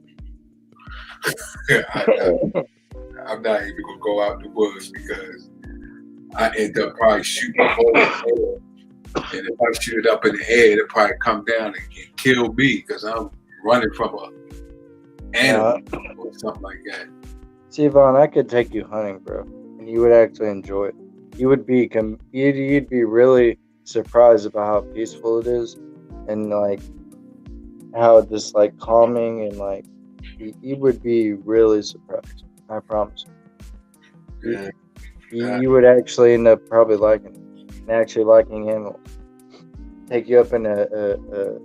I'm not even gonna go out in the woods because I end up probably shooting a bow in the air. And if I shoot it up in the air, it'll probably come down and kill me because I'm running from a animal or something like that. See, Vaughn, I could take you hunting, bro, and you would actually enjoy it. You would be you'd be really surprised about how peaceful it is, and like how just like calming, and like you would be really surprised. I promise. Yeah. You would actually end up probably liking animals. Take you up in a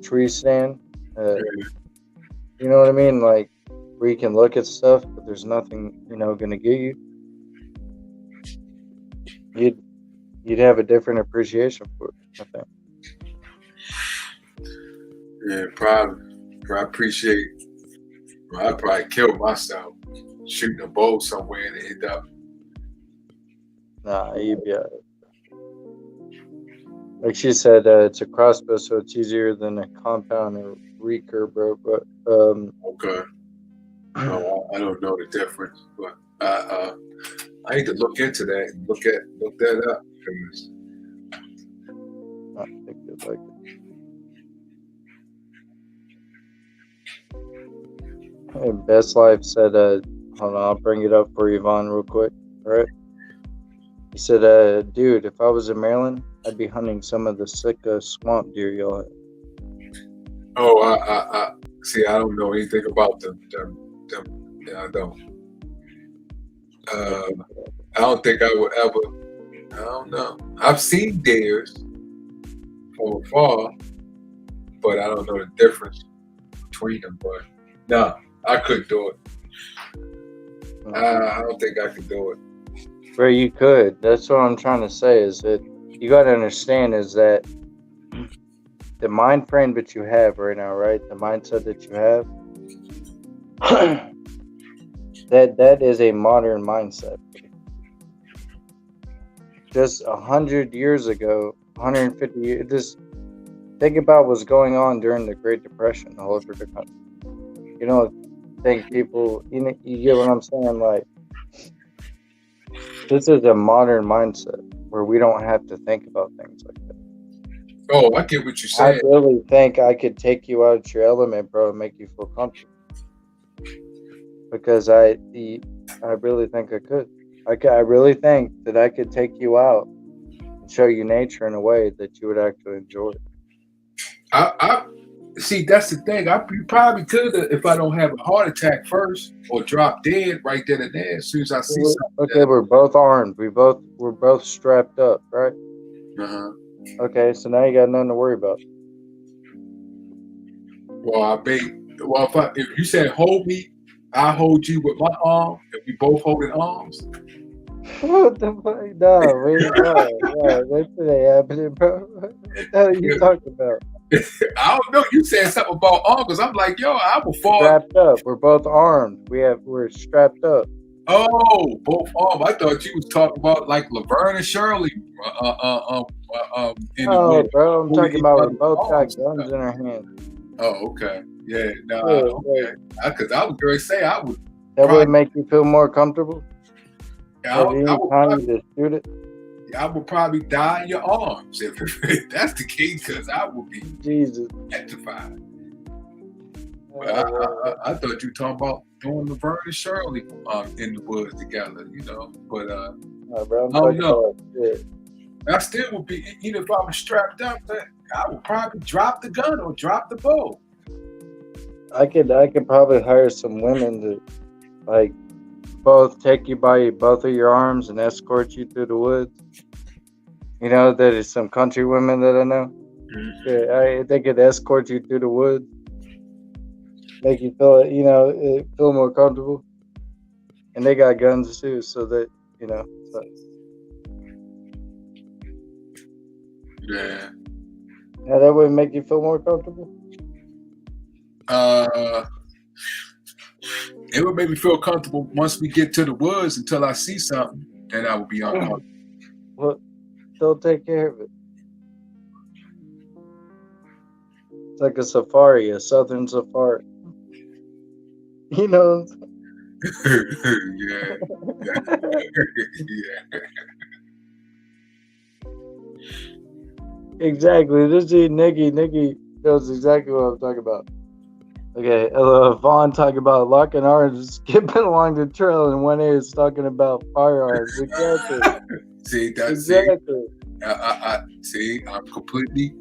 tree stand. You know what I mean? Like where you can look at stuff, but there's nothing, going to get you. You'd have a different appreciation for it, I think. Yeah, probably. I appreciate. Well, I'd probably kill myself shooting a bow somewhere and end up. Nah, you'd be alright. Like she said, it's a crossbow, so it's easier than a compound or recurve, bro. But okay. No, I don't know the difference, but I need to look into that and look that up because I think you'd like it. And Best Life said, hold on, I'll bring it up for you, Vaughn, real quick. All right. He said, dude, if I was in Maryland, I'd be hunting some of the sick swamp deer y'all have. Oh, I see. I don't know anything about them. Yeah, I don't. I don't think I would ever. I don't know. I've seen deers. from afar, but I don't know the difference between them. But no, I couldn't do it. I don't think I could do it. Bro, you could. That's what I'm trying to say. Is that you got to understand is that the mind frame that you have right now, right? The mindset that you have, that is a modern mindset. Just 100 years ago, 150 years, just think about what's going on during the Great Depression all over the country. You know, think people, you get what I'm saying? Like, this is a modern mindset where we don't have to think about things like that. Oh, I get what you're I saying. really think I could take you out of your element, bro, and make you feel comfortable. Because I really think I could. I really think that I could take you out and show you nature in a way that you would actually enjoy. I see. That's the thing. You probably could if I don't have a heart attack first or drop dead right then and there. As soon as I see something. Okay, we're both armed. We're both strapped up, right? Okay, so now you got nothing to worry about. Well, if you said hold me, I hold you with my arm, and we both holding arms. What the fuck? No, that's what ain't happening, bro. What the hell are you talking about? I don't know. You said something about arms. I'm like, yo, I will fall. Strapped up. We're both armed. We're strapped up. Oh, both arms. I thought you was talking about like Laverne and Shirley. Bro, I'm talking about we both got guns in our hands. Oh, okay. Yeah, no, okay. Because I was going to say I would. That would make you feel more comfortable. I would probably die in your arms if that's the case, because I would be petrified. I thought you were talking about doing Laverne and Shirley in the woods together, you know. But bro, I don't know. I still would be, even if I was strapped up, I would probably drop the gun or drop the bow. I could probably hire some women to like both take you by both of your arms and escort you through the woods. You know, there is some country women that I know. Yeah, they could escort you through the woods, make you feel, feel more comfortable. And they got guns too, so that, So. Yeah. Yeah, that would make you feel more comfortable. It would make me feel comfortable once we get to the woods until I see something, then I would be uncomfortable. Well, they'll take care of it. It's like a safari, a southern safari. You know. Yeah. Yeah. Exactly. This is Nikki knows exactly what I'm talking about. Okay, Vaughn talking about locking arms, skipping along the trail, and one is talking about firearms. Exactly. See, that's exactly. I see. I'm completely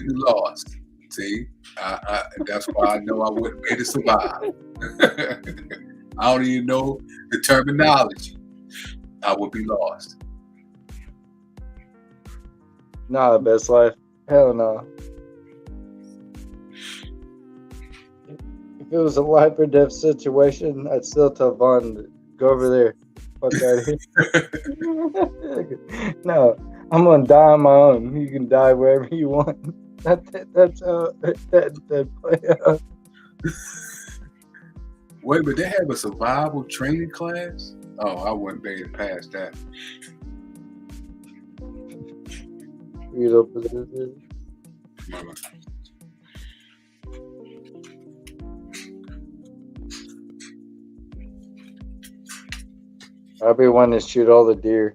lost. See, that's why I know I wouldn't be able to survive. I don't even know the terminology. I would be lost. Nah, best life. Hell no. If it was a life or death situation, I'd still tell Vaughn to go over there. Fuck out of here. No, I'm gonna die on my own. You can die wherever you want. That's how that play out. Wait, but they have a survival training class? Oh, I wouldn't be able to pass that. Read up with it. I'll be one to shoot all the deer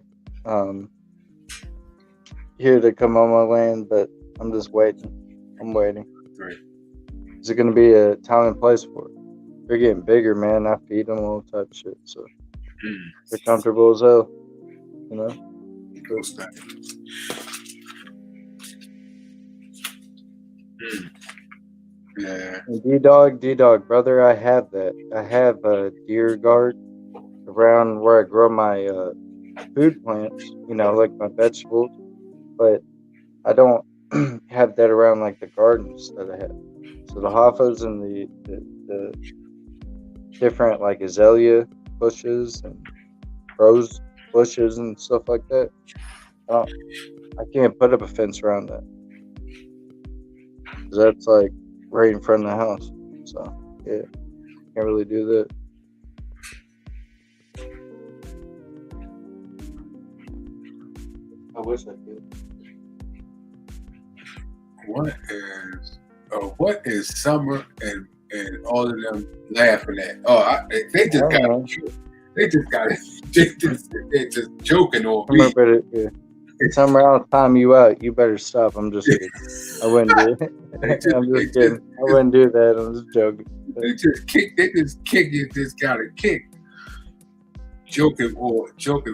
here to come on my land, but I'm just waiting. I'm waiting. Great. Is it going to be a time and place for it? They're getting bigger, man. I feed them all type of shit, so they're comfortable as hell, you know? Yeah. D-Dog, brother, I have that. I have a deer guard around where I grow my food plants, like my vegetables, but I don't have that around like the gardens that I have. So the hoffas and the different like azalea bushes and rose bushes and stuff like that. I can't put up a fence around that. 'Cause that's like right in front of the house. So yeah, can't really do that. I wish I could. What is Summer and all of them laughing at? They just got it. They just joking on me. Summer, I'll time you out. You better stop. I'm just kidding. I wouldn't do it. I'm just kidding. I wouldn't do that. I'm just joking. They just kick you. Just got a kick. Joking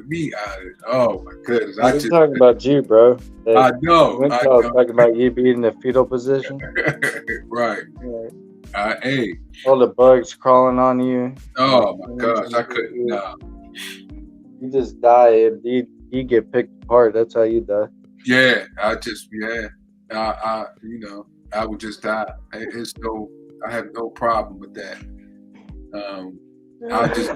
me out of it. Oh my goodness! I'm just talking about you, bro. I know. I was talking about you being in the fetal position. Right. Hey. All the bugs crawling on you. Oh my gosh! I couldn't. Nah. You just die. You get picked apart. That's how you die. Yeah. I would just die. I have no problem with that. I'll just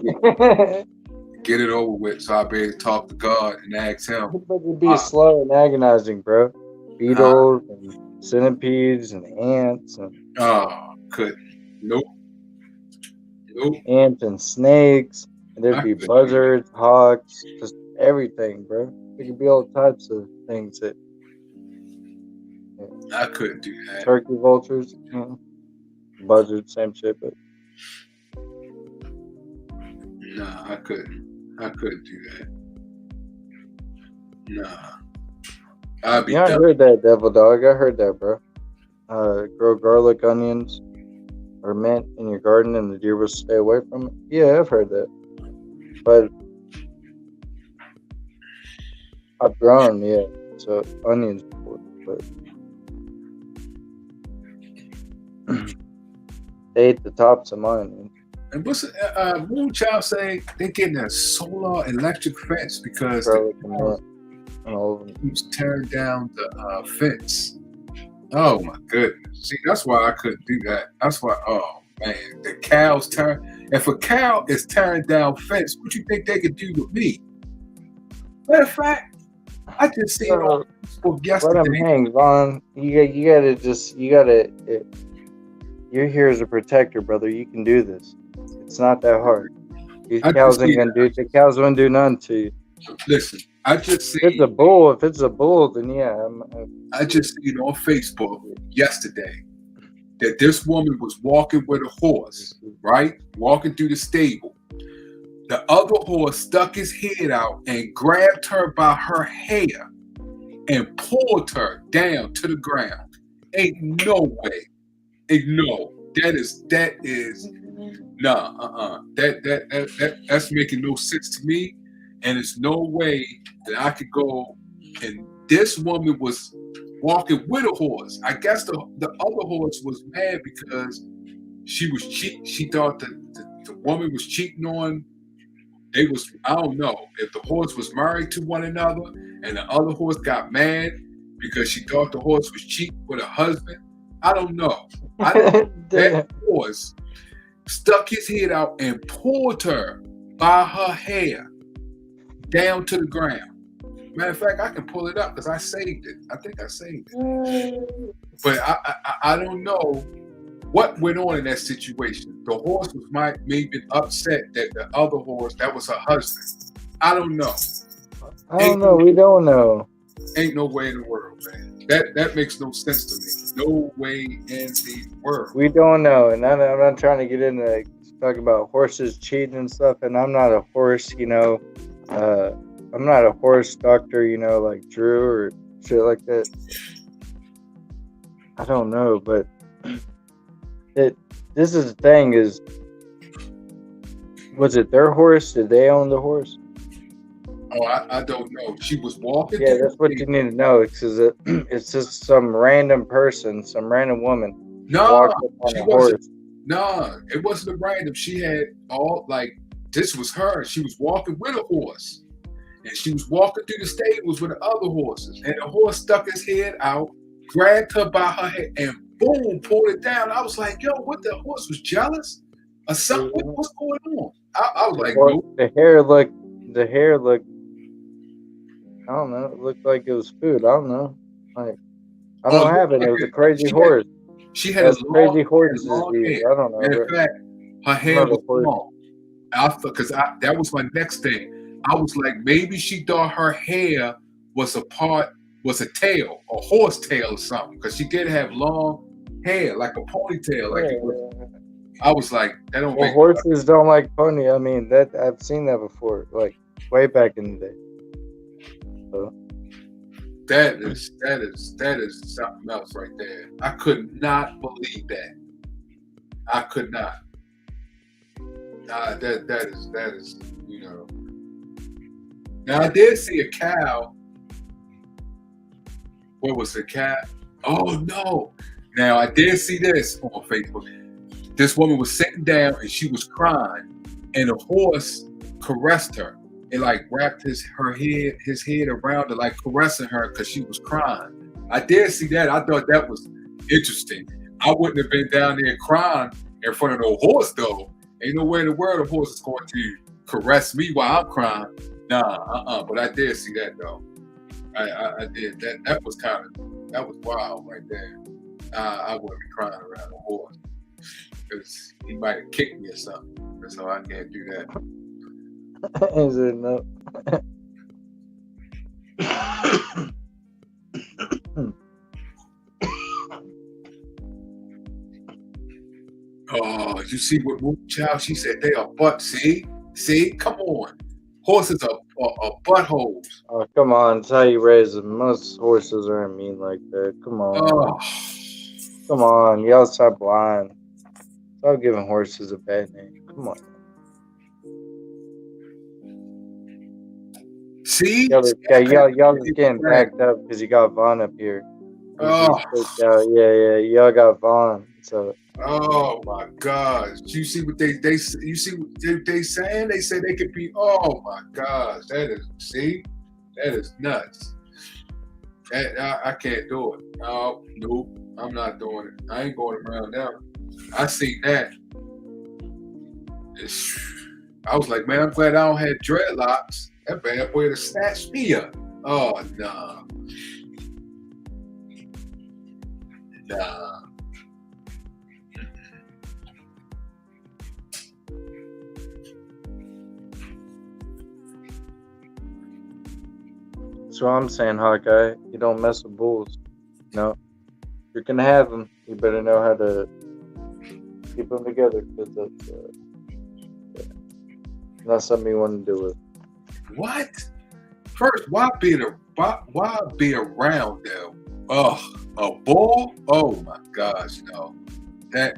get it over with, so I'll be able to talk to God and ask Him. But it'd be slow and agonizing, bro. Beetles and centipedes and ants and Nope. Ants and snakes. And there'd be buzzards, hawks, just everything, bro. There could be all types of things that. I couldn't do that. Turkey vultures, buzzards, same shit, but. Nah, I couldn't do that. Nah. I'd be I heard that, Devil Dog. I heard that, bro. Grow garlic, onions, or mint in your garden and the deer will stay away from it. Yeah, I've heard that. But I've grown, so onions before, but they ate the tops of mine. And what's Moonchild say? They're getting a solar electric fence because keeps tearing down the fence. Oh my goodness! See, that's why I couldn't do that. That's why. Oh man, the cows turn. If a cow is tearing down fence, what you think they could do with me? Matter of fact, I just seen on Facebook yesterday. Let them hang, Vaughn. You gotta. You're here as a protector, brother. You can do this. It's not that hard. These cows ain't gonna do. The cows won't do nothing to you. Listen, I just seen. If it's a bull, then yeah. I just seen on Facebook yesterday that this woman was walking with a horse, right? Walking through the stable. The other horse stuck his head out and grabbed her by her hair and pulled her down to the ground. Ain't no way. That is nah. That's making no sense to me. And there's no way that I could go. And this woman was walking with a horse. I guess the other horse was mad because she was cheating. She thought that the woman was cheating on. I don't know if the horse was married to one another, and the other horse got mad because she thought the horse was cheating with her husband. I don't know. That horse stuck his head out and pulled her by her hair down to the ground. Matter of fact, I can pull it up because I saved it. I think I saved it. But I don't know what went on in that situation. The horse was maybe upset that the other horse, that was her husband. I don't know. We don't know. Ain't no way in the world, man. That makes no sense to me. No way in the world. We don't know. And I'm not trying to get into talking about horses cheating and stuff. And I'm not a horse, I'm not a horse doctor, like Drew or shit like that. I don't know, but this is the thing is, was it their horse? Did they own the horse? Oh, I don't know. She was walking. Yeah, that's what you need to know. It's just some random person, some random woman. No, she wasn't. No, it wasn't a random. She had this was her. She was walking with a horse. And she was walking through the stables with the other horses. And the horse stuck his head out grabbed her by her head, and boom, pulled it down. I was like, yo, what, the horse was jealous or something? What's going on? I was like, nope. The hair looked, I don't know, it looked like it was food. I don't know. Like, I don't have it. It was a crazy horse. She had a crazy horse long disease. hair. I don't know. In bro. fact, her hair was long. I thought, because that was my next thing. I was like, maybe she thought her hair was a tail, a horse tail or something, because she did have long hair, like a ponytail. Like it was, I was like, that don't make horses don't like pony. I mean, that I've seen that before, like way back in the day. So. That is something else right there. I could not believe that. I could not. That is, you know. Now I did see a cow. What was the cat? Oh no! Now I did see this on Facebook. This woman was sitting down and she was crying, and a horse caressed her. It like wrapped his head around her, like caressing her because she was crying. I did see that. I thought that was interesting. I wouldn't have been down there crying in front of no horse though. Ain't no way in the world a horse is going to caress me while I'm crying. Nah, But I did see that though. I did. That was wild right there. I wouldn't be crying around a horse because he might have kicked me or something. So I can't do that. Is it no? Oh, you see what Moonchild? She said they are butt. See, come on. Horses are buttholes. Oh, come on. It's how you raise them. Most horses aren't mean like that. Come on. Oh. Come on. Y'all stop lying. Stop giving horses a bad name. Come on. See? Y'all just getting backed up because you got Vaughn up here. Oh. Yeah. Y'all got Vaughn. So. Oh my gosh! You see what they saying? They say they could be. Oh my gosh! That is nuts. I can't do it. No, nope. I'm not doing it. I ain't going around now. I seen that. I was like, man, I'm glad I don't have dreadlocks. That bad boy would have snatched me up. Oh nah. That's what I'm saying, Hawkeye. You don't mess with bulls. No. If you're going to have them, you better know how to keep them together. Because that's not something you want to do with. What? First, why be around them? Oh, a bull? Oh my gosh, no. That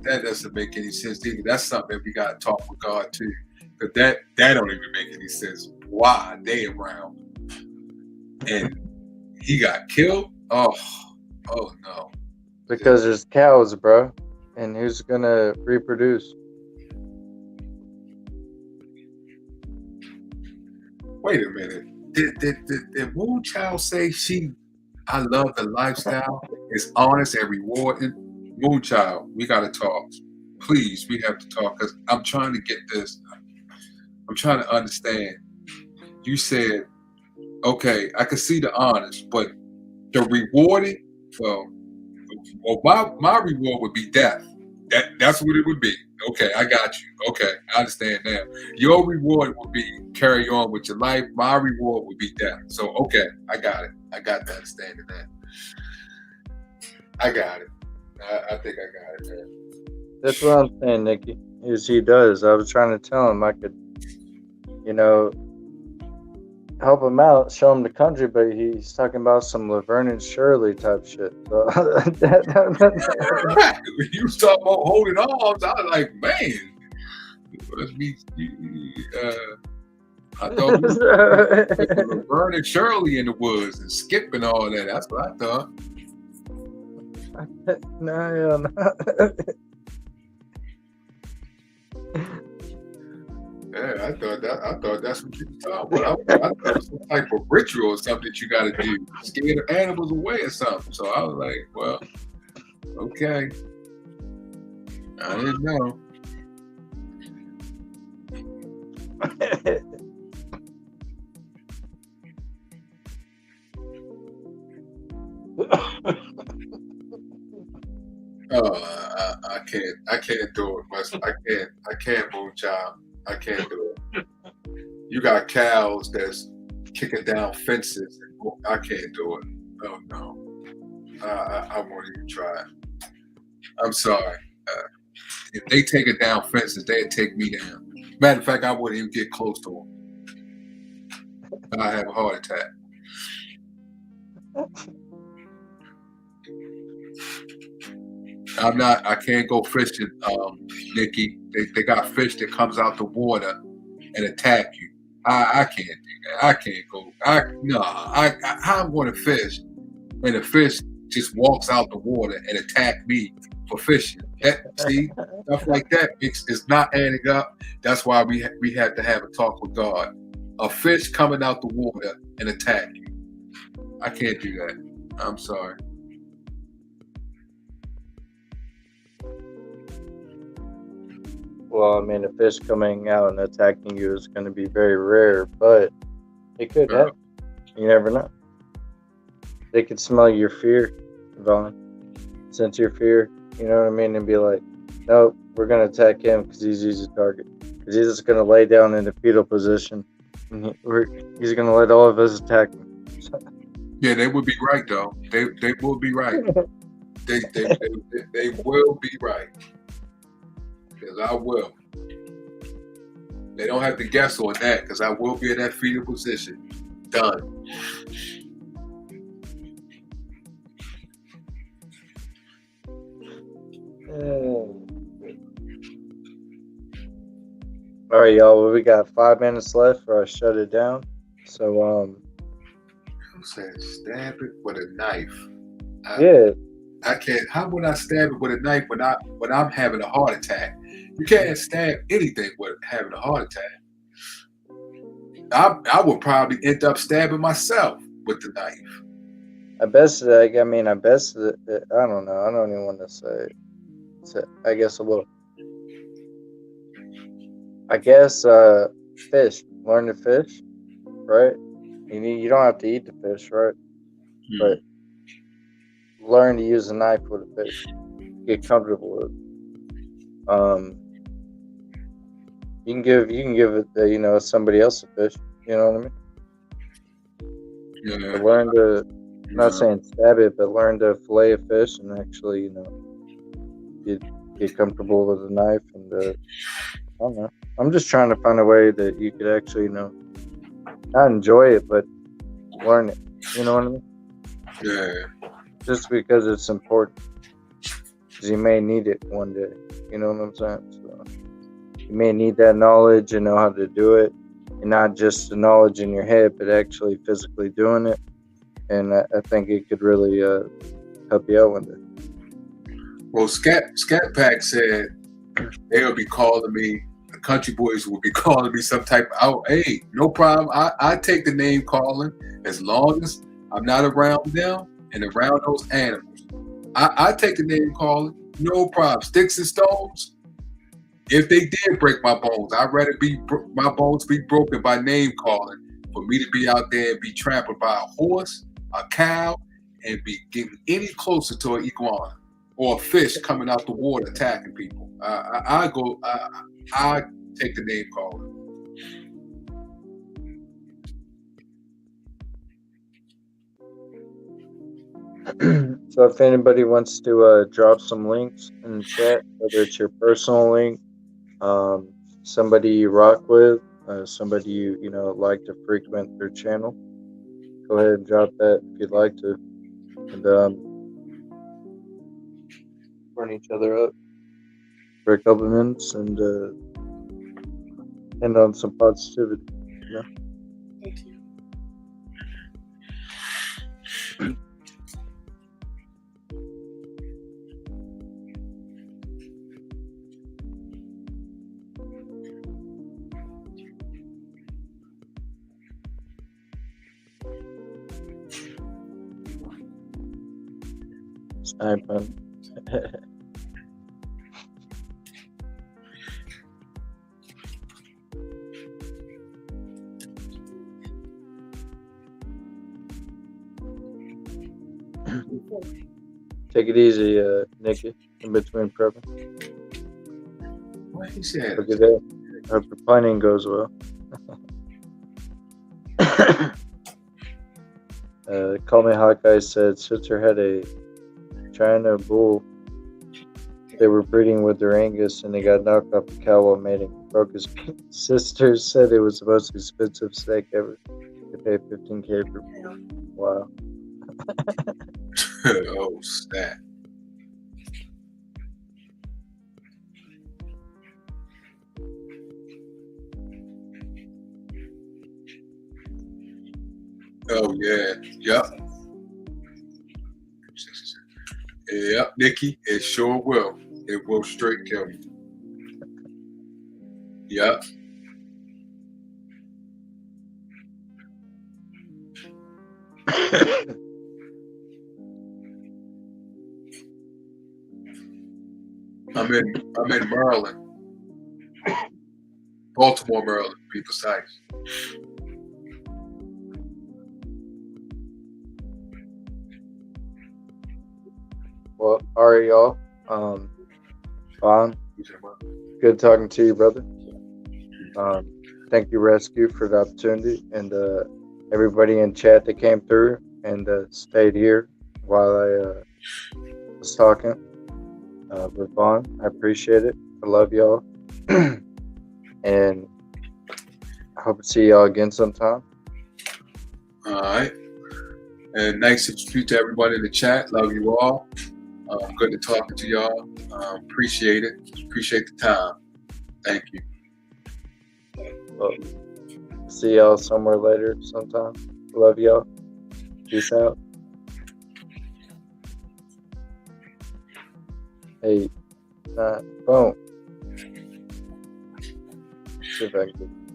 doesn't make any sense either. That's something that we gotta talk with God too. Because that don't even make any sense. Why are they around? And he got killed? Oh no. Because there's cows, bro. And who's gonna reproduce? Wait a minute. Did Wu Child say I love the lifestyle, it's honest and rewarding? Wu Child, we gotta talk. Please, we have to talk because I'm trying to get this. I'm trying to understand. You said, okay, I can see the honest, but the rewarding, well my reward would be death. That's what it would be. Okay, I got you. Okay, I understand now. Your reward would be carry on with your life. My reward would be death. So, okay, I got it. I got the understanding that. I got it. I think I got it, man. That's what I'm saying, Nikki. Is he does. I was trying to tell him I could, help him out, show him the country, but he's talking about some Laverne and Shirley type shit. So you was talking about holding arms. I was like, man, must be. I thought we were Laverne and Shirley in the woods and Skip and all that. That's what I thought. No. Yeah, I thought that's what you were talking about. I thought it was some type of ritual or something that you got to do, scare the animals away or something. So I was like, well, okay. I didn't know. Oh, I can't do it. I can't move, child. I can't do it. You got cows that's kicking down fences. I can't do it. Oh no, I won't even try. I'm sorry. If they take it down fences, they'd take me down. Matter of fact, I wouldn't even get close to them. I have a heart attack. I can't go fishing, Nikki. They got fish that comes out the water and attack you. I can't do that. I can't go. How I'm going to fish when a fish just walks out the water and attack me for fishing? Stuff like that is not adding up. That's why we have to have a talk with God. A fish coming out the water and attack you. I can't do that. I'm sorry. Well, I mean, a fish coming out and attacking you is going to be very rare, but it could happen. You never know. They could smell your fear, Vaughn. Sense your fear, you know what I mean? And be like, nope, we're going to attack him because he's easy target. Because he's just going to lay down in the fetal position. And he's going to let all of us attack him. Yeah, they would be right, though. They will be right. they will be right. Because I will. They don't have to guess on that because I will be in that fetal position. Done. All right, y'all. Well, we got 5 minutes left or I shut it down. So, I'm saying stab it with a knife. Yeah. I can't. How would I stab it with a knife when I'm having a heart attack? You can't stab anything with having a heart attack. I would probably end up stabbing myself with the knife. I don't know. I don't even want to say. I guess a little. I guess fish. Learn to fish, right? You don't have to eat the fish, right? But learn to use a knife with a fish. Get comfortable with it. You can give it somebody else a fish. You know what I mean? Yeah. But learn to. I'm not saying stab it, but learn to fillet a fish and actually, get comfortable with a knife. And I don't know. I'm just trying to find a way that you could actually, not enjoy it, but learn it. You know what I mean? Yeah. Just because it's important. Because you may need it one day. You know what I'm saying? So you may need that knowledge and know how to do it. And not just the knowledge in your head, but actually physically doing it. And I think it could really help you out one day. Well, Scat Pack said they'll be calling me, the country boys will be calling me some type of, hey, no problem. I take the name calling as long as I'm not around them and around those animals. I take the name calling, no problem. Sticks and stones, if they did break my bones, I'd rather my bones be broken by name calling for me to be out there and be trampled by a horse, a cow, and be getting any closer to an iguana or a fish coming out the water attacking people. I take the name calling. So if anybody wants to drop some links in the chat, whether it's your personal link, somebody you rock with, somebody you like to frequent their channel, go ahead and drop that if you'd like to, and burn each other up for a couple minutes and end on some positivity. Thank you. All right, man. Take it easy, Nikki, in between prepping. What he said? Look at that. Hope your planning goes well. Call Me Hawkeye said sister had a China bull. They were breeding with their Angus and they got knocked off the cow while mating. Broke his sister said it was the most expensive steak ever. They paid $15K for it. Wow. Oh, snap. Oh, yeah. Yep. Yep, Nikki, it sure will. It will straight kill you. Yep. I'm in Maryland. Baltimore, Maryland, to be precise. Well, all right, y'all. Vaughn, good talking to you, brother. Thank you, Rescue, for the opportunity, and everybody in chat that came through and stayed here while I was talking with Vaughn. I appreciate it. I love y'all, and I hope to see y'all again sometime. All right. And nice to meet to everybody in the chat. Love you all. Good to talking to y'all. Appreciate it. Appreciate the time. Thank you. Well, see y'all somewhere later sometime. Love y'all. Peace out. Hey, boom. See if I can